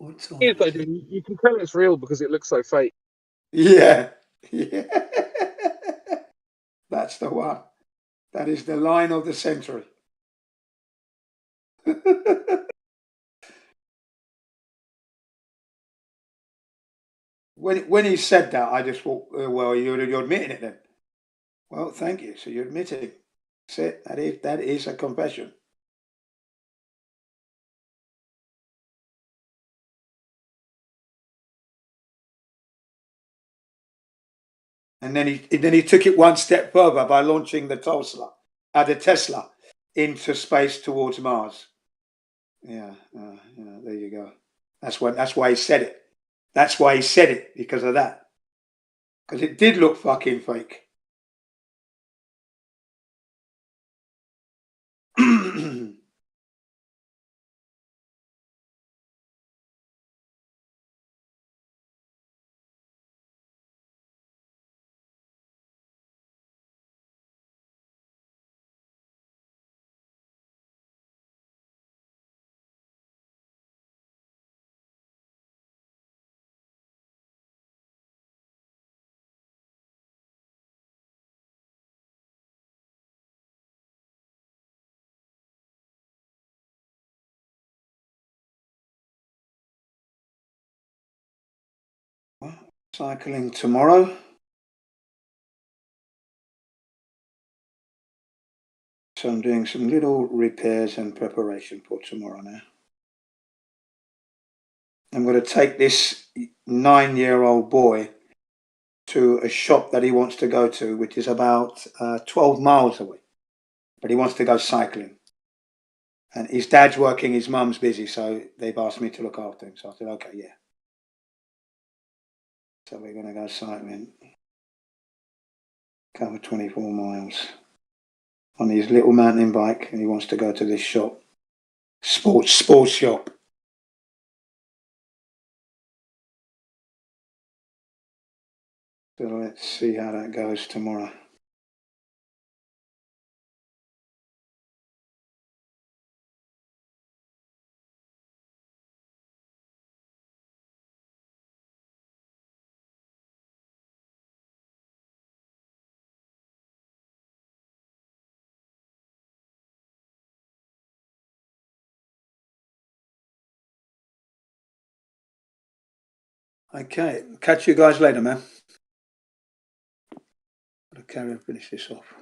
What time If they is it? do, you can tell it's real because it looks so fake. Yeah. Yeah. That's the one. That is the line of the century. When he said that, I just thought, well, you're admitting it then. Well, thank you. So you're admitting. That's it. That is a confession. And then he took it one step further by launching the Tesla into space towards Mars. Yeah, there you go. That's why he said it. That's why he said it, because of that. Because it did look fucking fake. Cycling tomorrow. So I'm doing some little repairs and preparation for tomorrow now. I'm going to take this 9-year-old boy to a shop that he wants to go to, which is about 12 miles away. But he wants to go cycling. And his dad's working, his mum's busy, so they've asked me to look after him. So I said, okay, yeah. So we're going to go cycling. Cover 24 miles on his little mountain bike, and he wants to go to this shop. Sports shop. So let's see how that goes tomorrow. Okay, catch you guys later, man. Gotta carry and finish this off.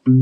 What's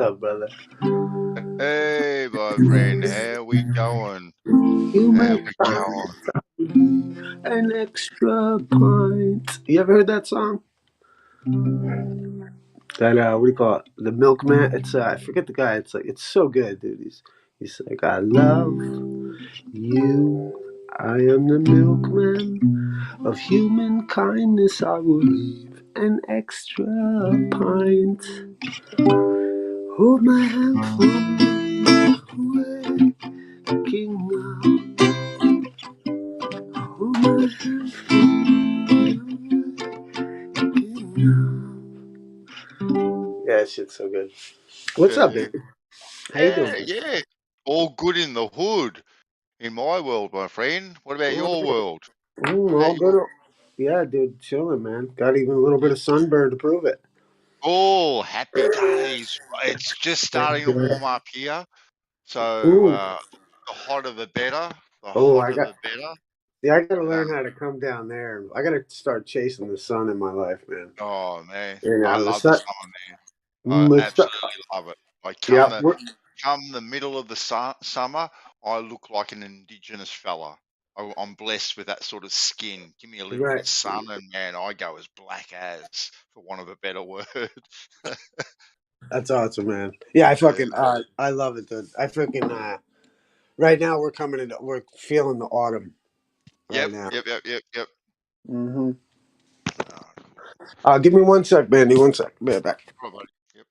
up, brother? Hey, my friend, how we going? You How make we going? an extra pint. You ever heard that song? That what do you call it? The Milkman. It's I forget the guy. It's like it's so good, dude. He's like, I love you. I am the milkman of human kindness. I will leave an extra pint. Hold my hand from me, waking up. Hold my hand from me, waking up. Yeah, that shit's so good. What's up, baby? How you doing? Yeah. All good in the hood. In my world, my friend. What about your world? All good. Yeah, dude, chilling, man. Got even a little bit of sunburn to prove it. Oh, happy days. It's just starting to warm up here. So Ooh. the hotter the better. The Oh, hotter the better. I gotta learn how to come down there. I gotta start chasing the sun in my life, man. Oh, man. You know, I the love the sun. summer, man. I absolutely love it. Like Yeah, come the middle of the summer, I look like an indigenous fella. I'm blessed with that sort of skin. Give me a little bit of right. sun, and man, I go as black as, for want of a better word. That's awesome, man. Yeah, I love it, dude. Right now we're feeling the autumn right Yep, now. yep. Mm-hmm. Oh, cool. Give me 1 sec, Mandy. 1 sec. Be right back. All right, buddy. Yep.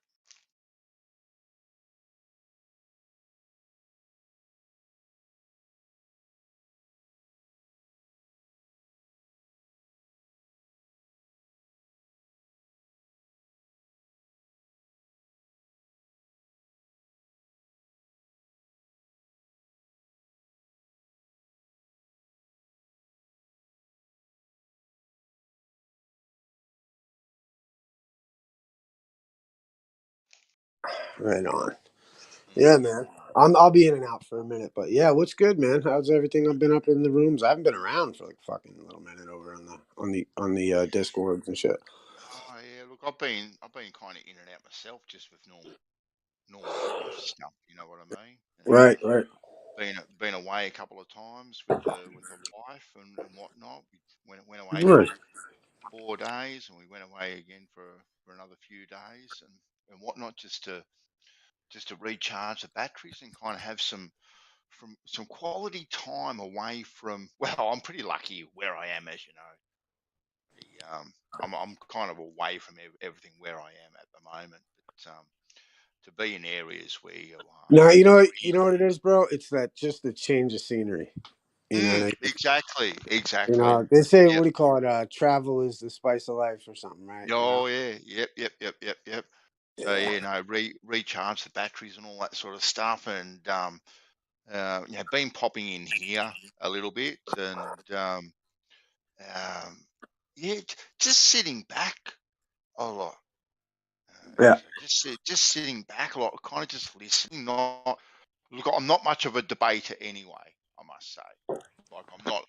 Right on. Yeah, man. I'll be in and out for a minute, but yeah, what's good, man? How's everything? I've been up in the rooms. I haven't been around for like fucking a little minute over on the Discords and shit. Oh yeah. Look, I've been kind of in and out myself, just with normal life stuff. You know what I mean? And Right, right. been away a couple of times with the wife and whatnot. We went away for Nice. 4 days, and we went away again for another few days and whatnot, just to recharge the batteries and kind of have some quality time away from. Well, I'm pretty lucky where I am, as you know. I'm kind of away from everything where I am at the moment, but to be in areas where Now you you can know breathe. what it is, bro. It's that just the change of scenery. You know what I mean? Exactly. You Exactly. know, they say, Yep. what do you call it? Travel is the spice of life or something, right? You know? Oh yeah. Yep. So Yeah. yeah, no, recharge the batteries and all that sort of stuff, and been popping in here a little bit, and yeah, just sitting back a lot. Yeah. So just sitting back a lot, kind of just listening. Not look, I'm not much of a debater anyway. I must say, like I'm not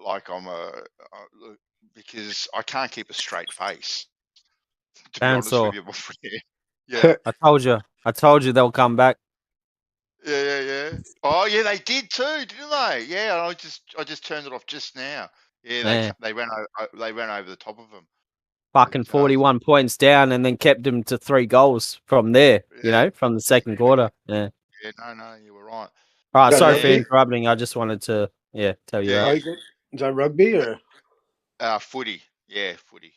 like I'm look, because I can't keep a straight face. To be honest with Cancel. you, my friend. Yeah. I told you they'll come back. Yeah. Oh, yeah, they did too, didn't they? Yeah, I just turned it off just now. Yeah, Yeah. they ran over the top of them. Fucking 41 points down and then kept them to 3 goals from there, Yeah, from the second quarter. Yeah. yeah, no, you were right. All right, Is that sorry for rugby? interrupting. I just wanted to, tell you Yeah, that. Oh, is that rugby or? footy. Yeah, footy.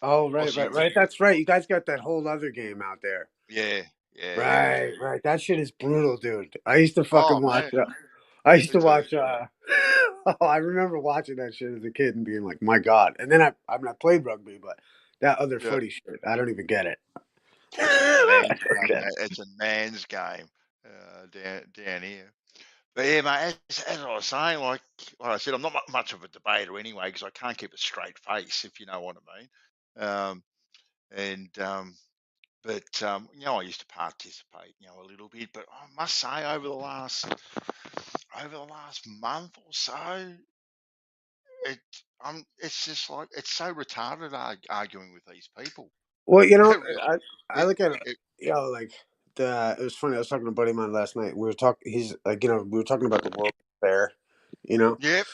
Oh, right. Aussie Right. rugby. That's right. You guys got that whole other game out there. Yeah, we do. Right. That shit is brutal, dude. I used to Oh fucking watch. man, I used me to too. watch. Oh, I remember watching that shit as a kid and being like, "My God!" And then I played rugby, but that other Yeah, footy shit, I don't even get it. it's a man's game. Okay. It's a man's game down here. But yeah, mate, as I was saying, like I said, I'm not much of a debater anyway because I can't keep a straight face, if you know what I mean. And But I used to participate, a little bit. But I must say, over the last month or so, it it's just like it's so retarded arguing with these people. Well, It really, I it, look at it, it like it was funny. I was talking to a buddy of mine last night. We were talking. He's like, we were talking about the World Fair, you know, yep,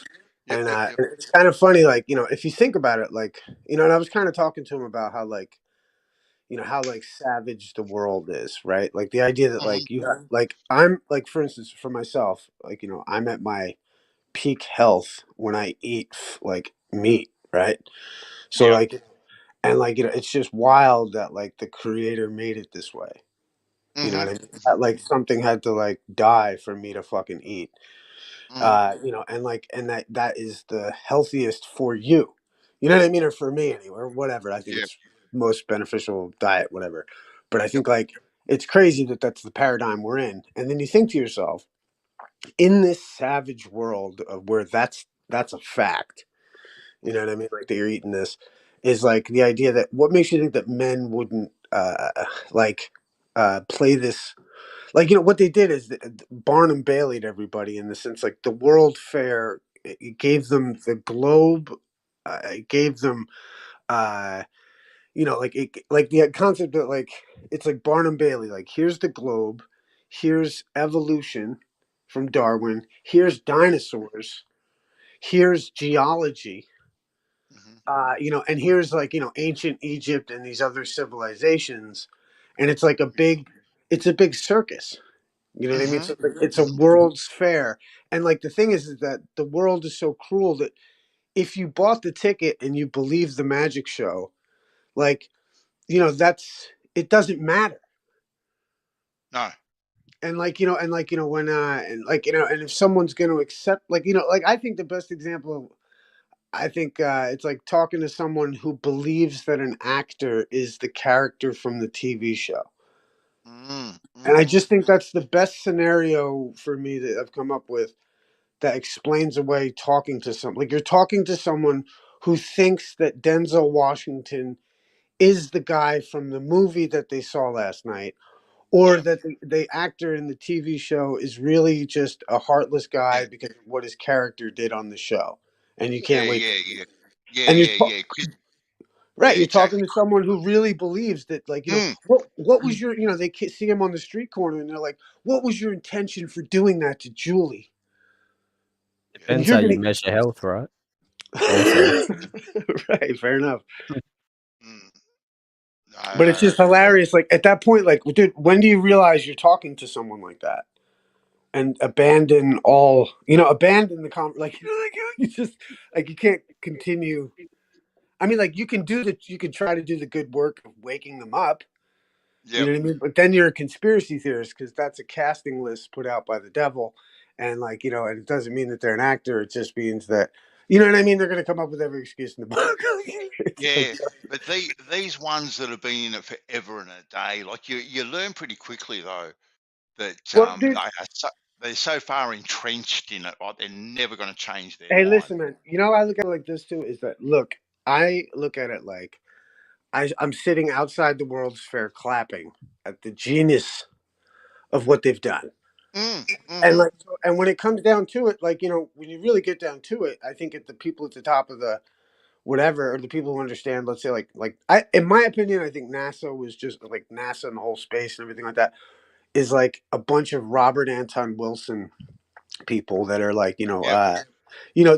and yep. it's kind of funny, like if you think about it, like and I was kind of talking to him about how like how like savage the world is, right? Like the idea that Hmm. like you have, like I'm like, for instance, for myself, like I'm at my peak health when I eat like meat, right? So Yep. like, and like it's just wild that like the creator made it this way. You know Hmm. what I mean? Hmm. That, like something had to like die for me to fucking eat. Hmm. And like, and that is the healthiest for you. You know what I mean? Or for me anyway, or whatever. I think Yep. it's most beneficial diet, whatever. But I Yep. think like it's crazy that that's the paradigm we're in. And then you think to yourself, in this savage world of where that's a fact. You know what I mean? Like that you're eating this is like the idea that what makes you think that men wouldn't like play this, like what they did is Barnum Bailey'd everybody in the sense, like the World Fair, it gave them the globe, it gave them like like the concept that like it's like Barnum Bailey, like here's the globe, here's evolution from Darwin, here's dinosaurs, here's geology, Hmm. and here's like ancient Egypt and these other civilizations, and it's like it's a big circus. You know what I mean? Hmm. So it's a Hmm. world's fair, and like the thing is that the world is so cruel that if you bought the ticket and you believe the magic show, like that's, it doesn't matter. No. And like when and if someone's going to accept, like like I think the best example, I think it's like talking to someone who believes that an actor is the character from the TV show. Mm. And I Hmm. just think that's the best scenario for me that I've come up with that explains away talking to some, like you're talking to someone who thinks that Denzel Washington is the guy from the movie that they saw last night, or Yeah. that the actor in the TV show is really just a heartless guy Yeah. because of what his character did on the show, and you Yeah. can't wait. Yeah. Yeah. Yeah. And Yeah. Yeah. right, you're talking Exactly. to someone who really believes that, like Mm. what was your, they see him on the street corner and they're like, what was your intention for doing that to Julie? Yeah. And Depends you're how you gonna measure health, right? Also. right, fair enough. Mm. But it's No. just hilarious. Like at that point, like, dude, when do you realize you're talking to someone like that and abandon all, abandon the like, like you just like you can't continue. I mean, like you can try to do the good work of waking them up. You Yep. know what I mean? But then you're a conspiracy theorist because that's a casting list put out by the devil, and like, you know, and it doesn't mean that they're an actor. It just means that, you know what I mean. They're going to come up with every excuse in the book. It's Yeah, like, but these ones that have been in it forever and a day, like you learn pretty quickly though that well, dude. they're so far entrenched in it, right? They're never going to change their Hey, mind. listen, man. You know, I look at it like this too. Is that look? I look at it like I'm sitting outside the World's Fair, clapping at the genius of what they've done. And Mm-hmm. like, and when it comes down to it, like, you know, when you really get down to it, I think at the people at the top of the whatever, or the people who understand, let's say, in my opinion, I think NASA was just like NASA and the whole space and everything like that is like a bunch of Robert Anton Wilson people that are like, Yep.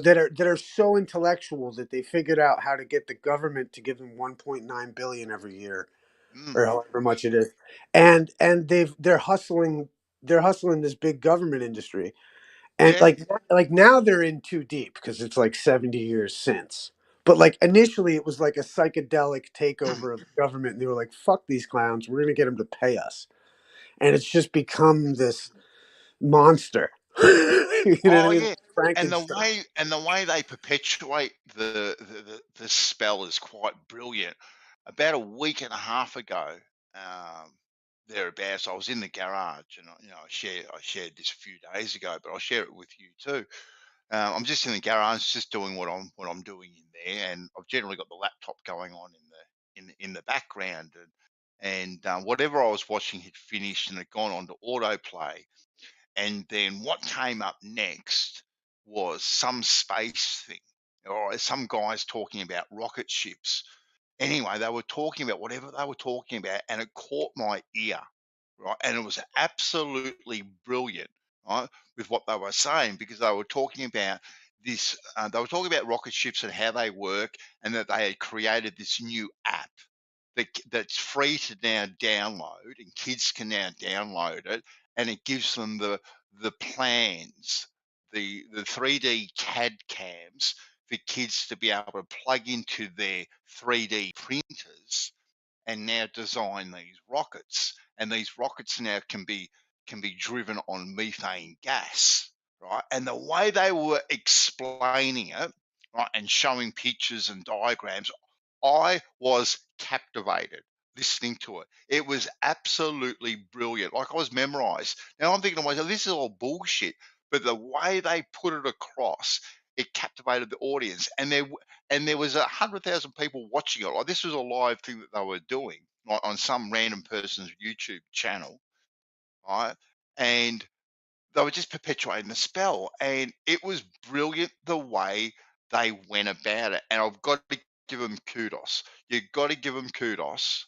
that are so intellectual that they figured out how to get the government to give them 1.9 billion every year or however much it is, and they're hustling this big government industry, and Yeah. like now they're in too deep because it's like 70 years since, but like initially it was like a psychedelic takeover of the government, and they were like, fuck these clowns, we're gonna get them to pay us, and it's just become this monster. You know what I Oh mean? yeah. Frankenstein. And the way they perpetuate the spell is quite brilliant. About a week and a half ago, thereabouts, I was in the garage, and I shared this a few days ago, but I'll share it with you too. I'm just in the garage, just doing what I'm doing in there, and I've generally got the laptop going on in the background, and whatever I was watching had finished and had gone on to autoplay. And then what came up next was some space thing, or some guys talking about rocket ships. Anyway, they were talking about whatever they were talking about, and it caught my ear, right? And it was absolutely brilliant, right, with what they were saying, because they were talking about this. They were talking about rocket ships and how they work, and that they had created this new app that's free to now download, and kids can now download it, and it gives them the plans, the 3D CAD cams for kids to be able to plug into their 3D printers and now design these rockets. And these rockets now can be driven on methane gas, right? And the way they were explaining it, right, and showing pictures and diagrams, I was captivated listening to it. It was absolutely brilliant. Like, I was memorized. Now I'm thinking to myself, this is all bullshit. But the way they put it across, it captivated the audience. And there was 100,000 people watching it. Like, this was a live thing that they were doing, like, on some random person's YouTube channel, right? And they were just perpetuating the spell, and it was brilliant the way they went about it. And I've got to give them kudos. You've got to give them kudos,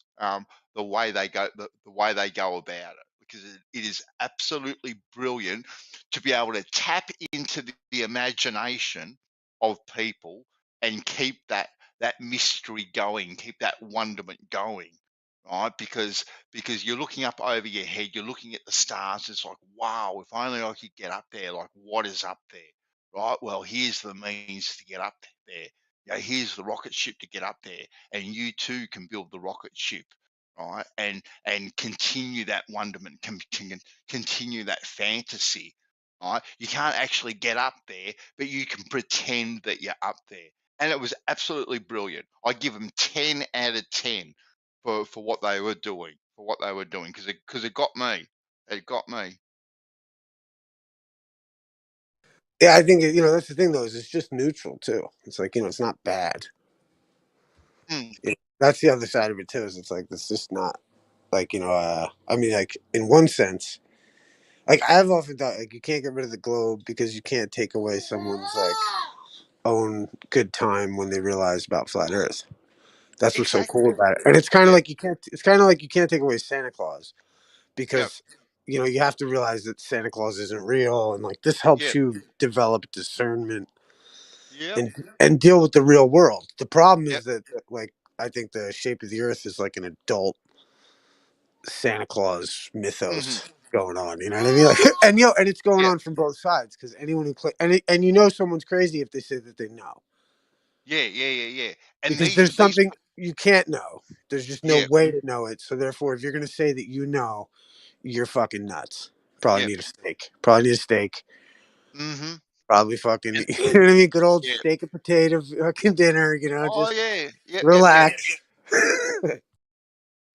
the way they go, the way they go about it, because it is absolutely brilliant to be able to tap into the imagination of people and keep that mystery going, keep that wonderment going, right? Because you're looking up over your head, you're looking at the stars. It's like, wow, if only I could get up there. Like, what is up there, right? Well, here's the means to get up there. Here's the rocket ship to get up there, and you too can build the rocket ship, right? And continue that wonderment, continue that fantasy, right? You can't actually get up there, but you can pretend that you're up there. And it was absolutely brilliant. I give them 10 out of 10 for what they were doing, because it got me. It got me. Yeah, I think that's the thing though, is it's just neutral too. It's like, it's not bad. Mm, That's the other side of it too. Is it's like it's just not like I mean, like in one sense, like I've often thought like you can't get rid of the globe because you can't take away someone's like own good time when they realize about flat Earth. That's what's so cool exactly. about it. And it's kind of Yeah. like you can't. It's kind of like you can't take away Santa Claus Yep. because you have to realize that Santa Claus isn't real, and like this helps Yep. you develop discernment Yep. and deal with the real world. The problem Yep. is that like I think the shape of the Earth is like an adult Santa Claus Hmm. mythos going on. You know what I mean? Like, and it's going Yep. on from both sides because anyone who someone's crazy if they say that they know, Yeah. Yeah. Yeah. Yeah. And because there's these. something you can't know. There's just no Yeah. way to know it. So therefore, if you're gonna say that you're fucking nuts. Probably Yep. need a steak. Probably need a steak. Mm-hmm. Probably fucking, you know what I mean? Good old Yeah. steak and potato fucking dinner, you know, Oh just yeah. Yep. relax.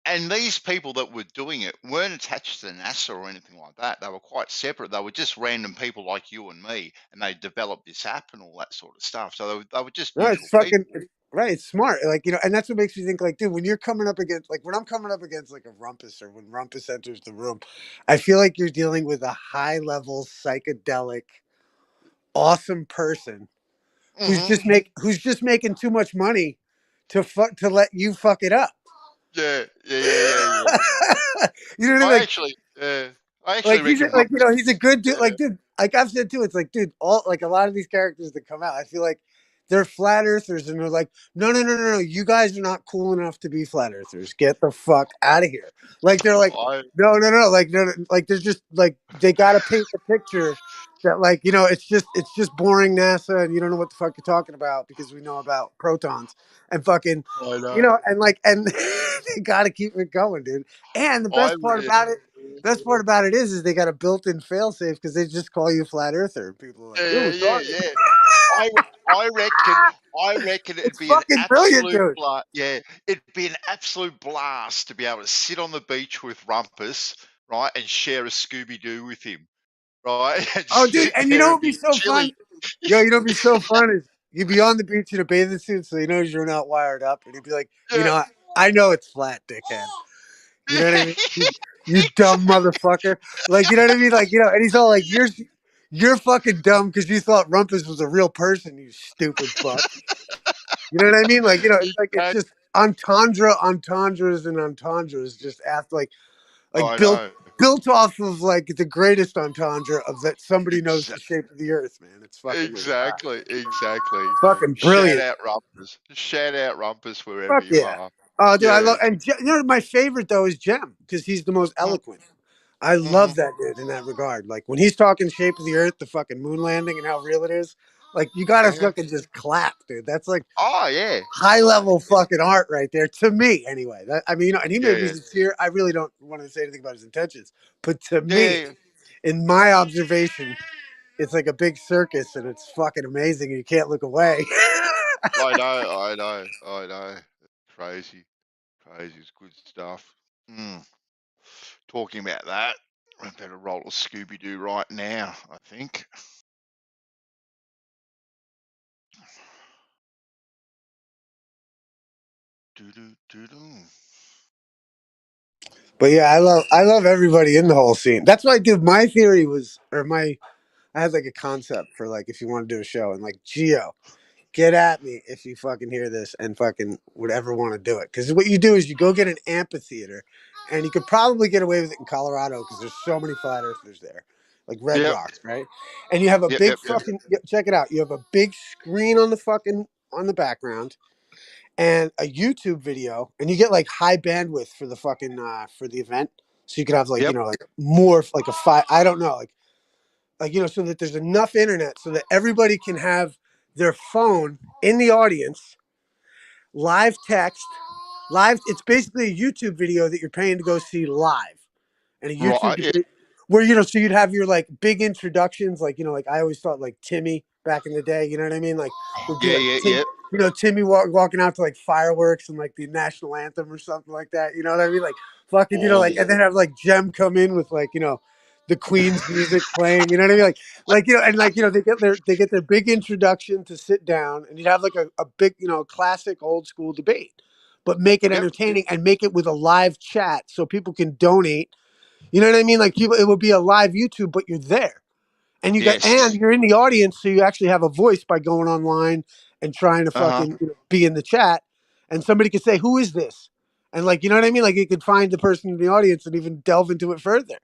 And these people that were doing it weren't attached to NASA or anything like that. They were quite separate. They were just random people like you and me, and they developed this app and all that sort of stuff. So they were just No, it's neutral fucking people. right. It's smart, like, you know, and that's what makes me think, like, dude, when you're coming up against, like, when I'm coming up against like a Rumpus, or when Rumpus enters the room, I feel like you're dealing with a high level psychedelic, awesome person who's Mm-hmm. who's just making too much money to let you fuck it up. Yeah. You know what I mean? I Like, actually, I actually he's reckon like, you know, Rumpus. he's a good dude. Yeah. Like, dude, like I've said too, it's like, dude, all like a lot of these characters that come out, I feel like they're flat earthers, and they're like, no, you guys are not cool enough to be flat earthers. Get the fuck out of here. Like, they're like, I no, like, no, like they're just like, they gotta paint the picture that, like, you know, it's just boring NASA, and you don't know what the fuck you're talking about because we know about protons and fucking, you know. know, and like, and they gotta keep it going, dude. And the best part about it. Best part about it is they got a built-in failsafe because they just call you flat earther. People are like, "Ooh, sorry." I reckon it'd It's be an fucking brilliant, absolute dude. blast. Yeah, it'd be an absolute blast to be able to sit on the beach with Rumpus, right, and share a Scooby Doo with him, right, and Oh, dude, sit and you know there and what'd be be so fun? chilling. Yo, you know what'd be so fun is you'd be on the beach in a bathing suit, so he knows you're not wired up, and he'd be like, "You Yeah. know, I know it's flat, dickhead." You know what I mean? You dumb motherfucker. Like, you know what I mean? Like, you know, and he's all like, "You're fucking dumb because you thought Rumpus was a real person, you stupid fuck." You know what I mean? Like, you know, it's like it's just entendres and entendres just after like I know. built off of like the greatest entendre of that somebody knows Ex- the shape of the earth, man. It's fucking exactly. fucking Shout brilliant. out Rumpus. Shout out Rumpus wherever Fuck you yeah. are. Oh, dude, I Yeah. love, and you know, my favorite though is Jem because he's the most eloquent. I Mm-hmm. love that dude in that regard. Like when he's talking shape of the earth, the fucking moon landing, and how real it is. Like you gotta Yeah. fucking just clap, dude. That's like Oh yeah. high level fucking art right there to me, anyway. I mean, you know, and he may be Yeah. sincere. I really don't want to say anything about his intentions, but to me, Yeah. in my observation, it's like a big circus, and it's fucking amazing. And you can't look away. I know. Crazy. It's good stuff. Talking about that, I better roll a Scooby Doo right now, I think. Doo-doo-doo-doo. But yeah, I love everybody in the whole scene. That's why, dude. My theory was, I had like a concept for like if you want to do a show, and like Geo, get at me if you fucking hear this and fucking would ever want to do it. Because what you do is you go get an amphitheater, and you could probably get away with it in Colorado because there's so many flat earthers there, like Red Yep. Rocks, right? And you have a big fucking check it out. You have a big screen on the background and a YouTube video, and you get like high bandwidth for the fucking for the event. So you could have like, you Yep. know, like more like a five. I don't know, like, you know, so that there's enough internet so that everybody can have their phone in the audience, live text, live. It's basically a YouTube video that you're paying to go see live, and a YouTube Right. Yeah. where, you know, so you'd have your like big introductions, like, you know, like I always thought like Timmy back in the day, you know what I mean? Like would be like Yeah. you know, Timmy walking out to like fireworks and like the national anthem or something like that, you know what I mean? Like fucking, you know, like, Oh. and then have like Jem come in with like, you know, the Queen's music playing, you know what I mean? Like, you know, and like, you know, they get their big introduction to sit down, and you'd have like a big, you know, classic old school debate, but make it Yep. entertaining and make it with a live chat so people can donate. You know what I mean? Like people, it would be a live YouTube, but you're there, and Yes. you're in the audience, so you actually have a voice by going online and trying to Uh huh. fucking, you know, be in the chat, and somebody could say, "Who is this?" And like, you know what I mean? Like you could find the person in the audience and even delve into it further.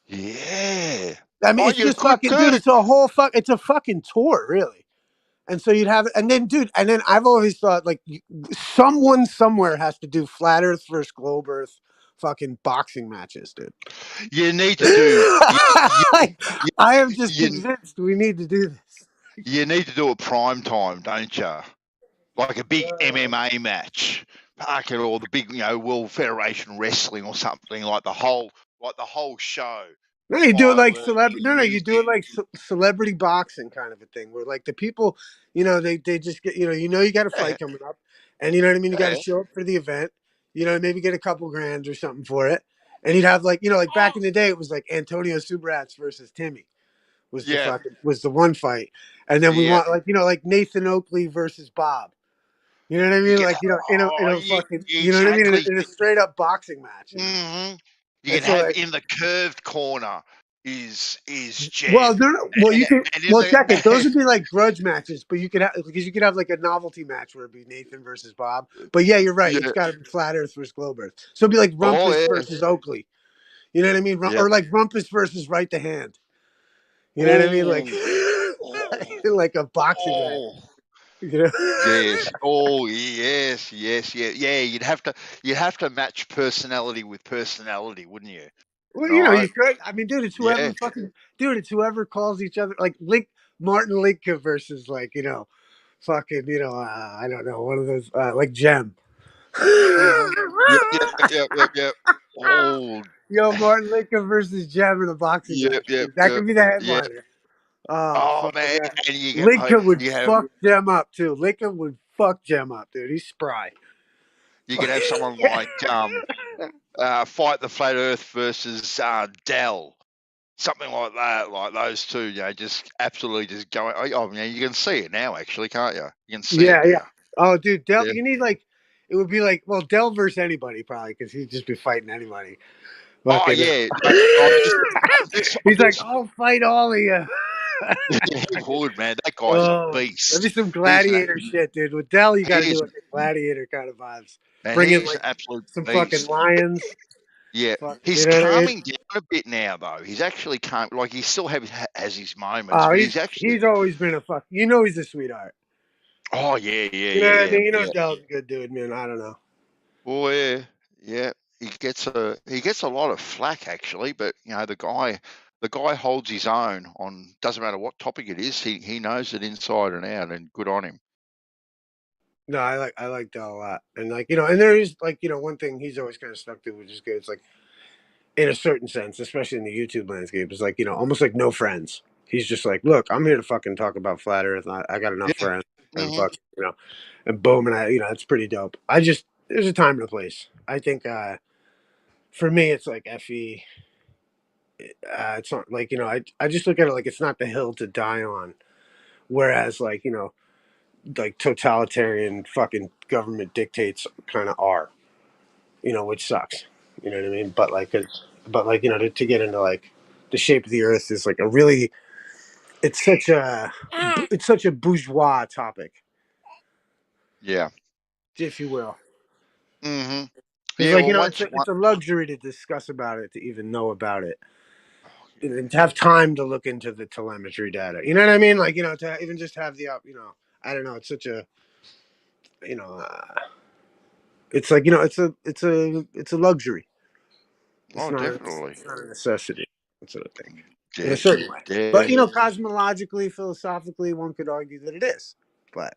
Yeah. I mean, Oh, it's you just could fucking, dude. too. It's it's a fucking tour, really. And so you'd have, and then, dude, and then I've always thought like someone somewhere has to do flat Earth versus globe Earth fucking boxing matches, dude. You need to do. Like, You, I am just you, convinced we need to do this. you need to do a prime time, don't you? Like a big MMA match, park it, or the big, World Federation Wrestling or something like the whole show. No, you do it like fireworks, celebrity. No, you do it music. like celebrity boxing kind of a thing, where like the people, they just get, you got a Yeah, fight coming up, and you know what I mean. You got to yeah. show up for the event. Maybe get a couple grand or something for it, and you'd have like, like back in the day, it was like Antonio Subarats versus Timmy Yeah, was the one fight, and then we yeah. want like like Nathan Oakley versus Bob. You know what I You mean? get Like in a yeah, fucking, you know what I mean? exactly. In a straight up boxing match. Hmm. You And can so have like, in the curved corner is well, Jem, well, you can. and in Well, check it. Those the would be like grudge matches, but you could have because you could have like a novelty match where it'd be Nathan versus Bob. But yeah, you're right. It's yeah. got to be Flat Earth versus Globe Earth. So it'd be like Oh Rumpus yeah, versus Oakley. You know what I mean? yeah. Or like Rumpus versus Right to Hand. You know what I mean? Like, Oh, oh, like a boxing match. oh. You know? Yes. Oh, yes, yes, yeah, yeah. You'd have to match personality with personality, wouldn't you? Well, Right? you could. I mean, dude, it's Yeah. whoever it's whoever calls each other like Martin Linka versus like fucking I don't know, one of those like Jem. Mm-hmm. Yep, yep, yep, yep, yep. Oh, Yo, Martin Linka versus Jem in a boxing yep, match. yep, Dude. That yep, could be the yeah. headliner. Oh Oh fuck man, yeah. and Linka would you have fuck Jem up too. Linka would fuck Jem up, dude. He's spry. you could have someone like Fight the Flat Earth versus Dell. Something like that, like those two, just absolutely just going. Oh, man, you can see it now, actually, can't you? You can see it Yeah, yeah. now. Oh, dude, Del, Yeah. you need like it would be like Del versus anybody probably because he'd just be fighting anybody. Oh Fucking. yeah, I'm He's like, just I'll fight all of you. he would, man. That guy's a Oh, that'd be beast. some He's an gladiator shit, dude. With Dell, you got to he do is like a gladiator kind of vibes. man. Bring in He's like an absolute some fucking beast. lions. Yeah, Fuck, you he's know what I mean? calming down a bit now, though. He's actually calm. Like he still has his moments, Oh, but he's actually. he's always been a fuck. He's a sweetheart. Oh yeah, yeah, You know what I yeah, yeah, mean? yeah. Dell's a good dude, man. I don't know. Oh yeah, yeah. He gets a lot of flack actually, but the guy holds his own on. Doesn't matter what topic it is. He knows it inside and out, and good on him. No, I like Dell a lot, and like and there is like one thing he's always kind of stuck to, which is good. It's like in a certain sense, especially in the YouTube landscape, it's like almost like no friends. He's just like, look, I'm here to fucking talk about flat Earth. I got enough Yeah. friends, and Hmm. fuck, and boom, and it's pretty dope. There's a time and a place. I think for me, it's like fe. It's not like I just look at it like it's not the hill to die on. Whereas like like totalitarian fucking government dictates kind of are. Which sucks. You know what I mean? But like to get into like the shape of the Earth is like a really it's such a bourgeois topic, Yeah. if you will. Hmm. Because Yeah. like Well, it's a luxury to discuss about it, to even know about it, and to have time to look into the telemetry data. You know what I mean? Like to even just have the I don't know. It's such a you know. It's like it's a luxury. oh, definitely. It's not a necessity. That's what I think, in a Yeah. certain way. But Yeah. cosmologically, philosophically, one could argue that it is. But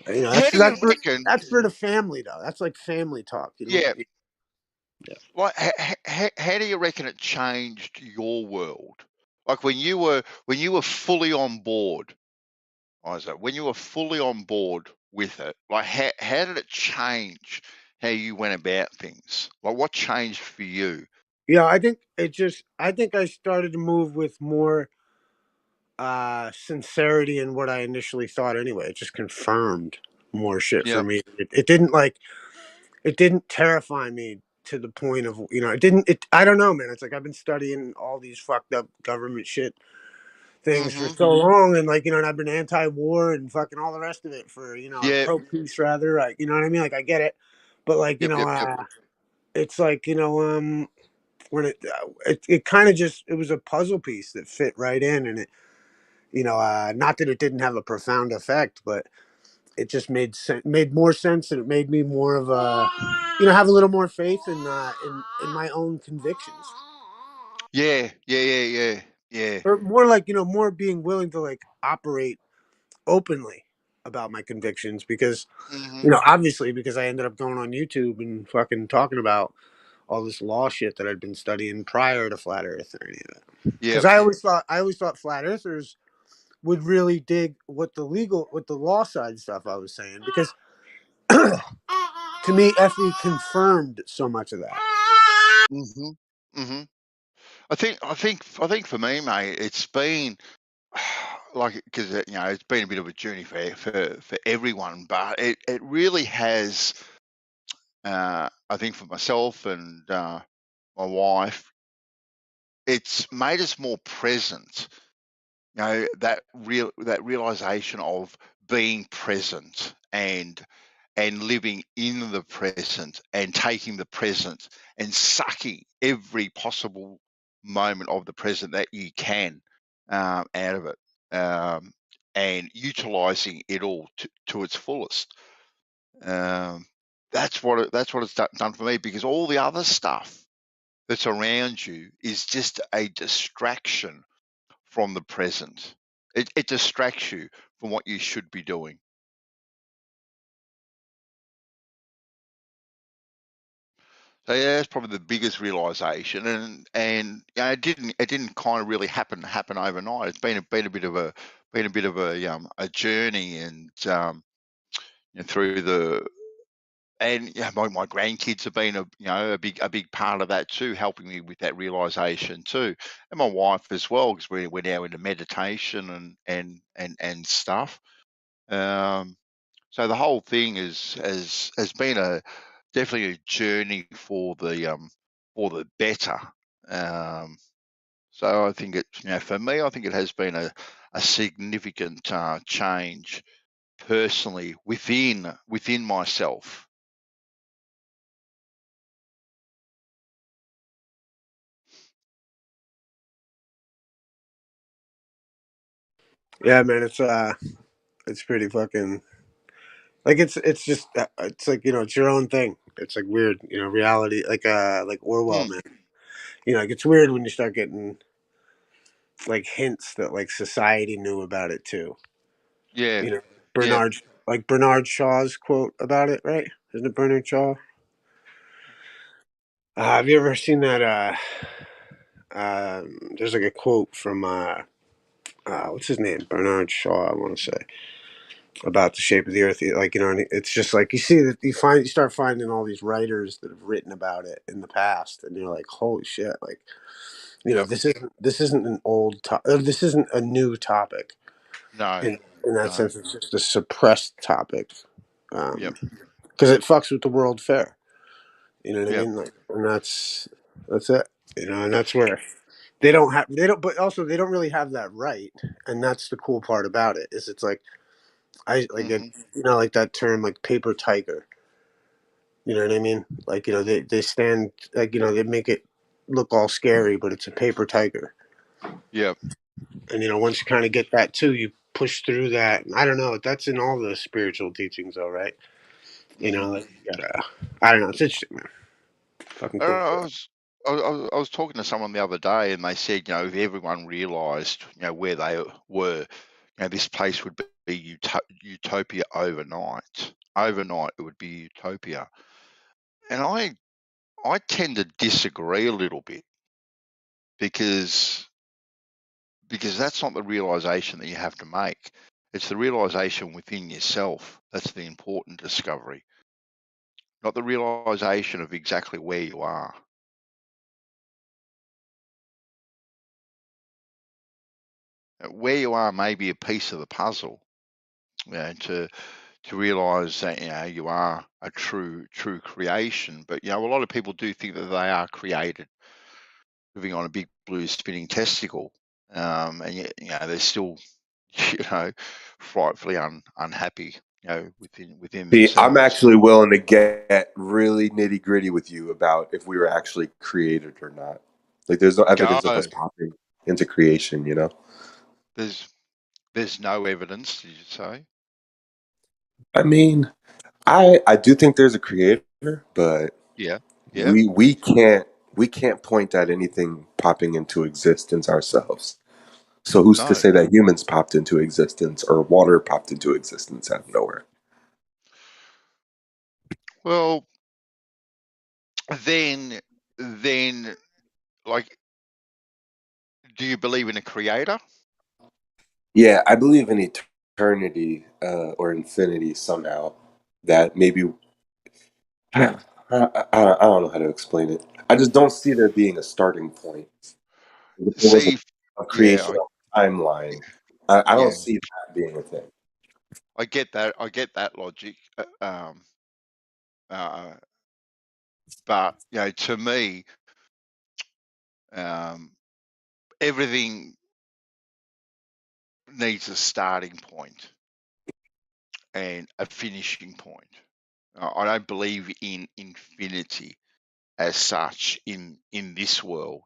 How do you reckon? that's for the family though. That's like family talk. Yeah. Yeah. Like, how do you reckon it changed your world? Like when you were fully on board, Isaac, when you were fully on board with it, like how did it change how you went about things? Like what changed for you? Yeah, I think I started to move with more sincerity in what I initially thought anyway. It just confirmed more shit for Yeah. me. It didn't terrify me to the point of I don't know, man. It's like I've been studying all these fucked up government shit things for Mm-hmm. so long, and like and I've been anti-war and fucking all the rest of it for Yeah. pro peace rather, like you know what I mean, like I get it, but like Yep. Yep. Yep. it's like when it kind of just it was a puzzle piece that fit right in, and it not that it didn't have a profound effect, but it just made more sense, and it made me more of a have a little more faith in my own convictions, Yeah. Yeah. Yeah. Yeah. Yeah. or more like more being willing to like operate openly about my convictions because Mm-hmm. obviously because I ended up going on YouTube and fucking talking about all this law shit that I'd been studying prior to flat Earth or any of it. Yeah. Because I always thought flat earthers would really dig what the law side stuff I was saying, because to me, Effie confirmed so much of that. I think for me, mate, it's been like, because it's been a bit of a journey for everyone, but it really has. I think for myself and my wife, it's made us more present. That realization of being present and living in the present and taking the present and sucking every possible moment of the present that you can out of it, and utilizing it all to its fullest. That's what it's done for me, because all the other stuff that's around you is just a distraction from the present. It distracts you from what you should be doing. So yeah, that's probably the biggest realization, and it didn't kind of really happen overnight. It's been a bit of a journey, and through the. And my grandkids have been a big part of that too, helping me with that realization too, and my wife as well, because we're now into meditation and stuff. So the whole thing has been definitely a journey for the better. So I think it's for me, I think it has been a significant change personally within myself. Yeah, man, it's pretty fucking, like, it's just it's like, it's your own thing. It's like weird, reality, like Orwell, man. Like, it's weird when you start getting like hints that like society knew about it too. Yeah, yeah. Bernard Shaw's quote about it, right? Isn't it Bernard Shaw? Have you ever seen that? There's like a quote from what's his name? Bernard Shaw, I want to say, about the shape of the Earth. Like, and it's just like you see that you start finding all these writers that have written about it in the past, and you're like, holy shit! Like, this isn't an old this isn't a new topic. No, In that no. sense, it's just a suppressed topic. Yep. Because it fucks with the World Fair. You know what I Yep. mean? Like, and that's it. And that's where but also they don't really have that right. And that's the cool part about it, is it's like, like that term, like paper tiger. You know what I mean? Like, they stand, like, they make it look all scary, but it's a paper tiger. Yep. And, once you kind of get that too, you push through that. I don't know. That's in all the spiritual teachings, though, right? Like, you gotta, I don't know. It's interesting, man. Fucking cool. I was talking to someone the other day, and they said, if everyone realised, where they were, this place would be utopia overnight. Overnight, it would be utopia. And I tend to disagree a little bit, because that's not the realisation that you have to make. It's the realisation within yourself that's the important discovery, not the realisation of exactly where you are. Where you are may be a piece of the puzzle, to realize that you are a true creation. But a lot of people do think that they are created living on a big blue spinning testicle, and yet they're still frightfully unhappy within See, I'm themselves. actually willing to get really nitty gritty with you about if we were actually created or not. Like, there's no evidence of us popping into creation, There's no evidence, did you say? I mean, I do think there's a creator, but Yeah. we can't point at anything popping into existence ourselves. So who's to No. say that humans popped into existence or water popped into existence out of nowhere? Well, then then, like, do you believe in a creator? Yeah, I believe in eternity or infinity somehow. That maybe I don't know how to explain it. I just don't see there being a starting point. If there was See, a yeah, creation timeline, I don't yeah, see that being a thing. I get that. I get that logic. Uh, but to me, everything needs a starting point and a finishing point. I don't believe in infinity as such in this world.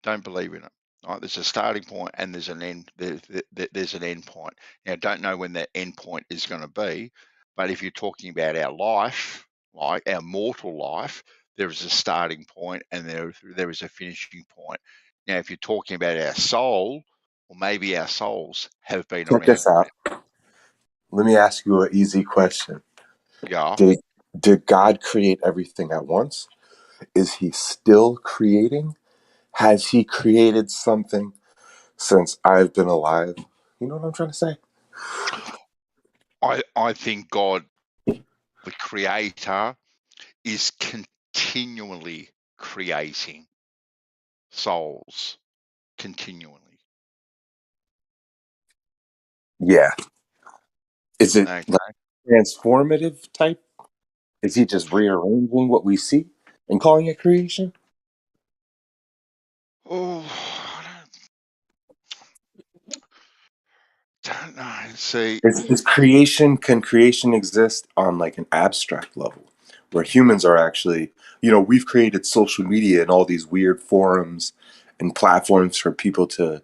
Don't believe in it. Right? There's a starting point and there's an end. There's an end point. Now, I don't know when that end point is going to be, but if you're talking about our life, like our mortal life, there is a starting point and there is a finishing point. Now, if you're talking about our soul, or maybe our souls have been Check around. this out. Let me ask you an easy question. Yeah. Did God create everything at once? Is he still creating? Has he created something since I've been alive? You know what I'm trying to say? I think God, the creator, is continually creating souls. Continually. Yeah. Is it Okay. like transformative type? Is he just rearranging what we see and calling it creation? Oh, I don't know. See, Is creation, can creation exist on like an abstract level where humans are actually, we've created social media and all these weird forums and platforms for people to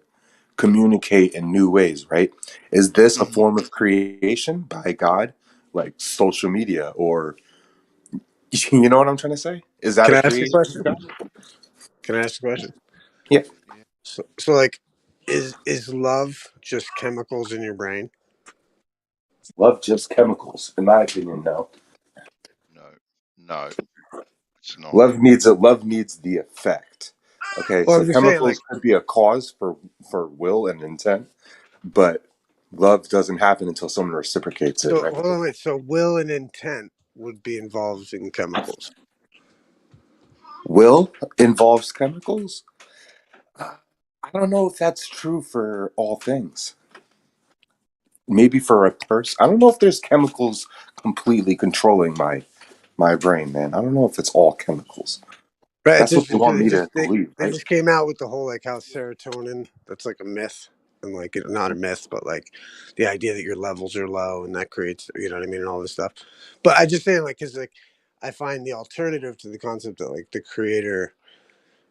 communicate in new ways, right? Is this a mhm. form of creation by God, like social media, or you know what I'm trying to say? Is that Can a I ask a creation question? of God? Can I ask a question? Yeah. Yeah, So like, is love just chemicals in your brain? Love just chemicals, in my opinion, no. no, it's not. Love needs the effect. Okay, Well, so I'm just saying, like, chemicals could be a cause for will and intent, but love doesn't happen until someone reciprocates it, so right? hold on, wait. So will and intent would be involved in chemicals. Will involves chemicals. I don't know if that's true for all things. Maybe for a person. I don't know if there's chemicals completely controlling my brain, man. I don't know if it's all chemicals. Right. It's That's what just they want because me to believe, they right? just came out with the whole like how serotonin, that's like a myth, and like not a myth, but like the idea that your levels are low and that creates, you know what I mean, and all this stuff. But I just saying, like, because like I find the alternative to the concept that like the creator,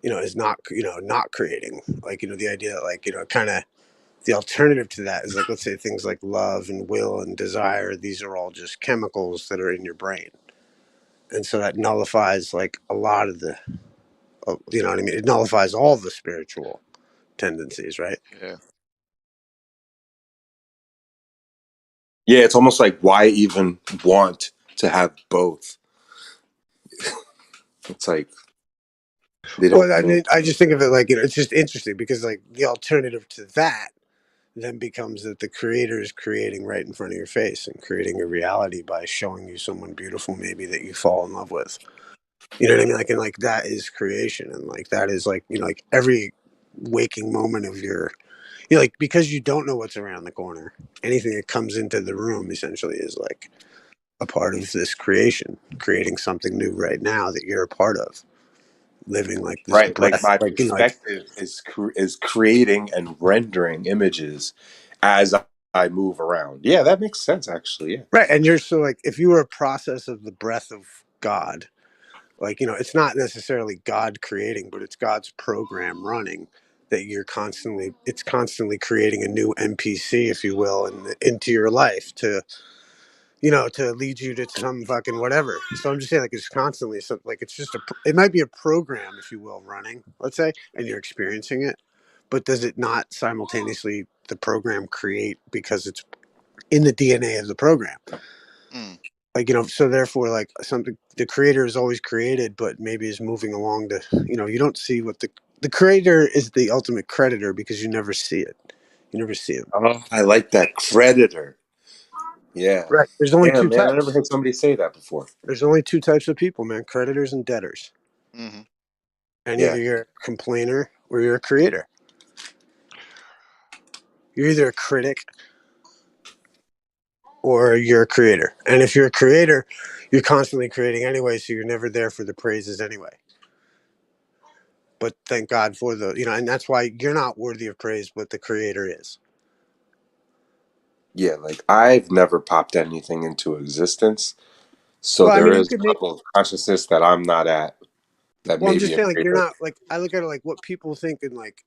is not, not creating, like, the idea that like, kind of the alternative to that is like, let's say things like love and will and desire, these are all just chemicals that are in your brain, and so that nullifies like a lot of the, you know what I mean? It nullifies all the spiritual tendencies, right? Yeah, Yeah, it's almost like why even want to have both? It's like they don't Well, I make mean, I just think of it like, it's just interesting because like the alternative to that then becomes that the creator is creating right in front of your face and creating a reality by showing you someone beautiful, maybe that you fall in love with. You know what I mean? Like, and like that is creation, and like that is like, like every waking moment of your, like, because you don't know what's around the corner. Anything that comes into the room essentially is like a part of this creation, creating something new right now that you're a part of, living like this right. Like breath, my like, like, perspective is creating and rendering images as I move around. Yeah, that makes sense actually. Yeah. right. And you're so like, if you were a process of the breath of God, like, it's not necessarily God creating, but it's God's program running that it's constantly creating a new NPC, if you will, into your life to, to lead you to some fucking whatever. So I'm just saying, like, it's constantly something, like, it's just it might be a program, if you will, running, let's say, and you're experiencing it, but does it not simultaneously the program create because it's in the DNA of the program? mm. like, you know, so therefore, like, something the creator is always created, but maybe is moving along to, you know, you don't see what the creator is the ultimate creditor because you never see it. You never see it. Oh, I like that, creditor. Yeah. Right. There's only Damn, two man, I never types. heard somebody say that before. There's only two types of people, man: creditors and debtors. Mm-hmm. And Yeah. either you're a complainer or you're a creator. You're either a critic or you're a creator. And if you're a creator, you're constantly creating anyway, so you're never there for the praises anyway. But thank God for the, you know, and that's why you're not worthy of praise, but the creator is. Yeah, like I've never popped anything into existence. So Well, I there mean, you is could a make, level of consciousness that I'm not at that well, I'm may just be a saying, like, you're creator. not, like, I look at it like what people think and, like,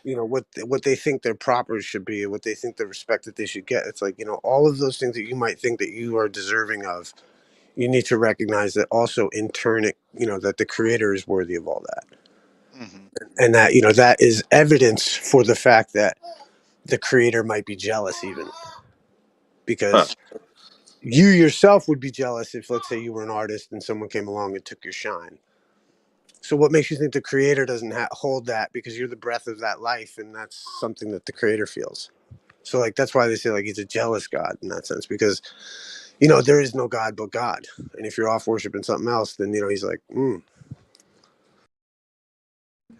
you know, what they think their proper should be, what they think the respect that they should get. It's like, you know, all of those things that you might think that you are deserving of, you need to recognize that also in turn, you know, that the creator is worthy of all that. Mm-hmm. And that, you know, that is evidence for the fact that the creator might be jealous even, Huh. because you yourself would be jealous if, let's say, you were an artist and someone came along and took your shine. So what makes you think the creator doesn't hold that? Because you're the breath of that life, and that's something that the creator feels. So, like, that's why they say, like, he's a jealous God in that sense, because, you know, there is no God but God. And if you're off worshiping something else, then, you know, he's like, And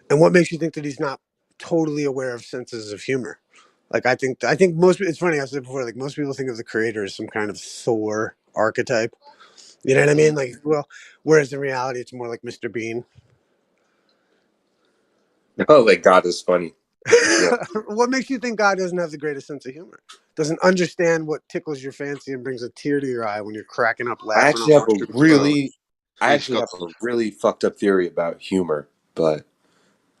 what makes you think that he's not totally aware of senses of humor? Like, I think most, it's funny, I said before, like, most people think of the creator as some kind of Thor archetype. You know what I mean? Like, well, whereas in reality, it's more like Mr. Bean. Oh, like God is funny. Yeah. What makes you think God doesn't have the greatest sense of humor? Doesn't understand what tickles your fancy and brings a tear to your eye when you're cracking up I laughing actually on have a mushrooms alone? really I He's actually got have a really fucked up theory about humor, but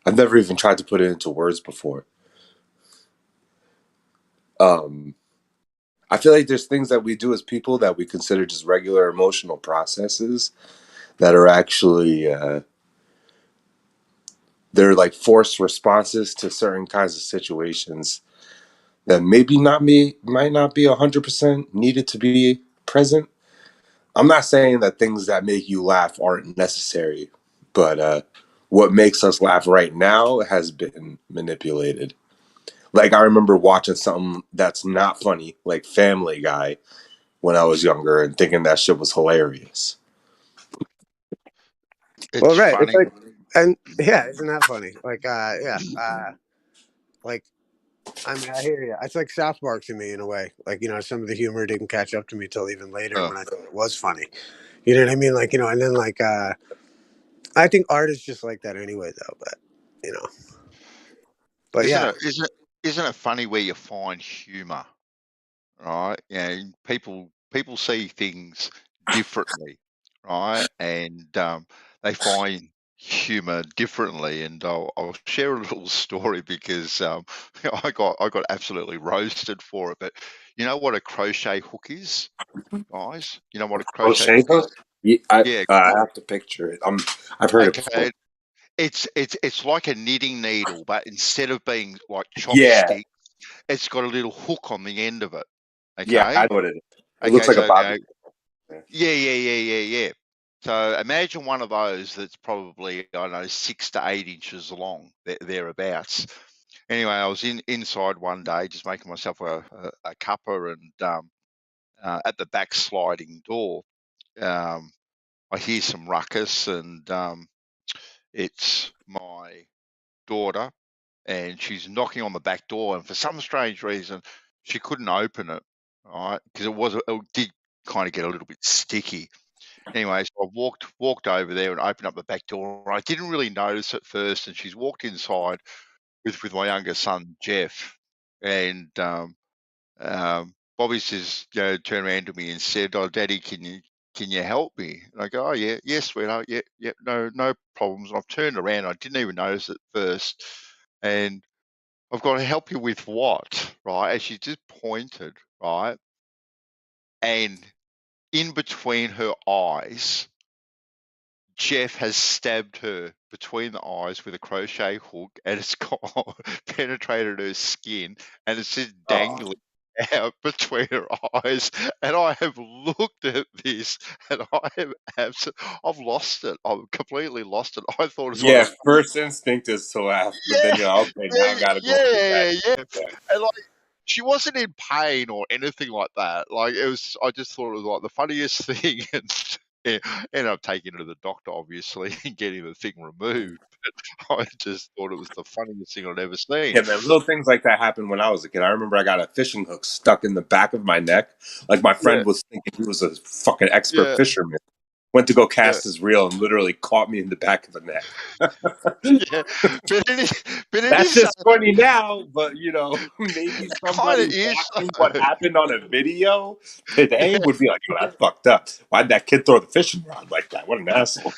I've never even tried to put it into words before. I feel like there's things that we do as people that we consider just regular emotional processes that are actually they're like forced responses to certain kinds of situations that maybe not me might not be 100% needed to be present. I'm not saying that things that make you laugh aren't necessary, but what makes us laugh right now has been manipulated. Like I remember watching something that's not funny, like Family Guy, when I was younger, and thinking that shit was hilarious. Well, it's right. It's funny. like, and yeah, isn't that funny? Like, like, I mean, I hear you. It's like South Park to me in a way. Like, you know, some of the humor didn't catch up to me till even later Oh, when I thought it was funny. You know what I mean? Like, you know, and then like, I think art is just like that anyway, though. But you know, but isn't yeah, it? Isn't it funny where you find humour? Right? You know, people see things differently, right? And they find humor differently. And I'll share a little story because I got absolutely roasted for it. But you know what a crochet hook is, guys? You know what a crochet hook is? Yeah, Yeah. I have to picture it. I've heard it before. Okay. It's like a knitting needle, but instead of being like Yeah, chopstick, it's got a little hook on the end of it. yeah, I Okay. know what it is. It looks Okay. like a So bobby. yeah. So imagine one of those that's probably, I don't know, 6 to 8 inches long, thereabouts. Anyway, I was inside one day just making myself a cuppa, and at the back sliding door, I hear some ruckus, and it's my daughter, and she's knocking on the back door, and for some strange reason, she couldn't open it, right? Because it did kind of get a little bit sticky. Anyway, so I walked over there and opened up the back door. I didn't really notice at first, and she's walked inside with my younger son Jeff, and Bobby says, you know, turned around to me and said, "Oh, Daddy, can you help me?" And I go, "Oh yeah, yes, sweetheart, yeah, no problems." And I've turned around, I didn't even notice it first, and I've got to help you with what, right? And she just pointed, right, and in between her eyes, Jeff has stabbed her between the eyes with a crochet hook, and it's got penetrated her skin, and it's just Oh, dangling out between her eyes, and I have looked at this, and I've lost it. I've completely lost it. I thought it was one Yeah, of the first instinct is to laugh, but then you're like, okay, now I gotta go look at that. yeah. And like, she wasn't in pain or anything like that. Like, it was, I just thought it was like the funniest thing, and yeah, ended up taking her to the doctor, obviously, and getting the thing removed. But I just thought it was the funniest thing I'd ever seen. Yeah, man, little things like that happened when I was a kid. I remember I got a fishing hook stuck in the back of my neck. Like my friend Yeah. was thinking he was a fucking expert Yeah. fisherman. Went to go Yeah. cast his reel and literally caught me in the back of the neck. Yeah, but it is. But it That's is just funny now, but you know, maybe kind somebody of is. watching what happened on a video today Yeah. would be like, "Yo, that's fucked up. Why'd that kid throw the fishing rod like that? What an asshole!"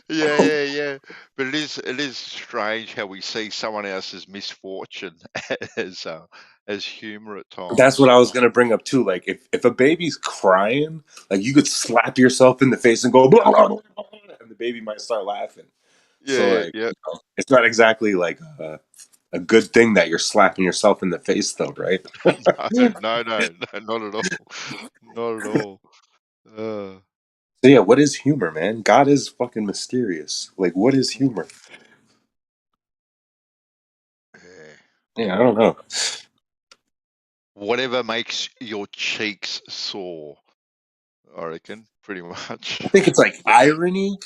Yeah. But it is strange how we see someone else's misfortune as humor at times. That's what I was gonna bring up too. Like, if a baby's crying, like you could slap yourself in the face and go, blah, blah, blah, blah, and the baby might start laughing. So like, Yeah. you know, it's not exactly like a good thing that you're slapping yourself in the face, though, right? No, not at all. Not at all. So yeah, what is humor, man? God is fucking mysterious. Like, what is humor? Yeah, I don't know. Whatever makes your cheeks sore, I reckon, pretty much. I think it's like irony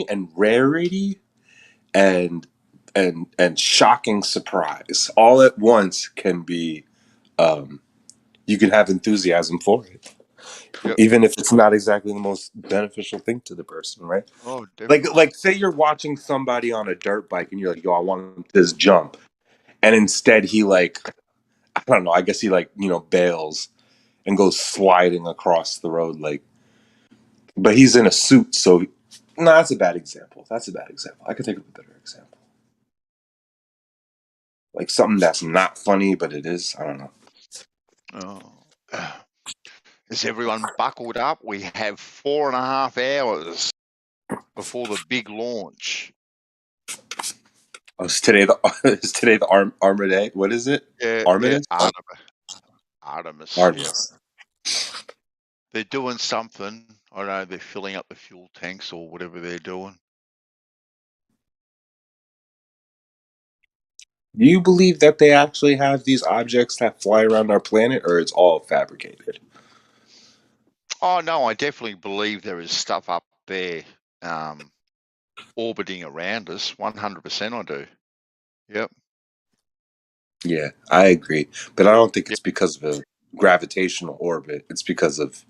and rarity and shocking surprise all at once can be you can have enthusiasm for it. Yep. Even if it's not exactly the most beneficial thing to the person, right? Oh, definitely. Like say you're watching somebody on a dirt bike and you're like, yo, I want this jump. And instead he like, I don't know, I guess he like, you know, bails and goes sliding across the road like, but he's in a suit, so no, that's a bad example. That's a bad example. I could think of a better example. Like something that's not funny, but it is. I don't know. Oh. Is everyone buckled up? We have 4.5 hours before the big launch. Oh, is today the Armor Day? What is it? Yeah, Armistice? Artemis. Artemis. Yeah. They're doing something. I don't know. They're filling up the fuel tanks or whatever they're doing. Do you believe that they actually have these objects that fly around our planet, or it's all fabricated? Oh no, I definitely believe there is stuff up there, orbiting around us. 100%, I do. Yep. Yeah, I agree, but I don't think it's because of a gravitational orbit. It's because of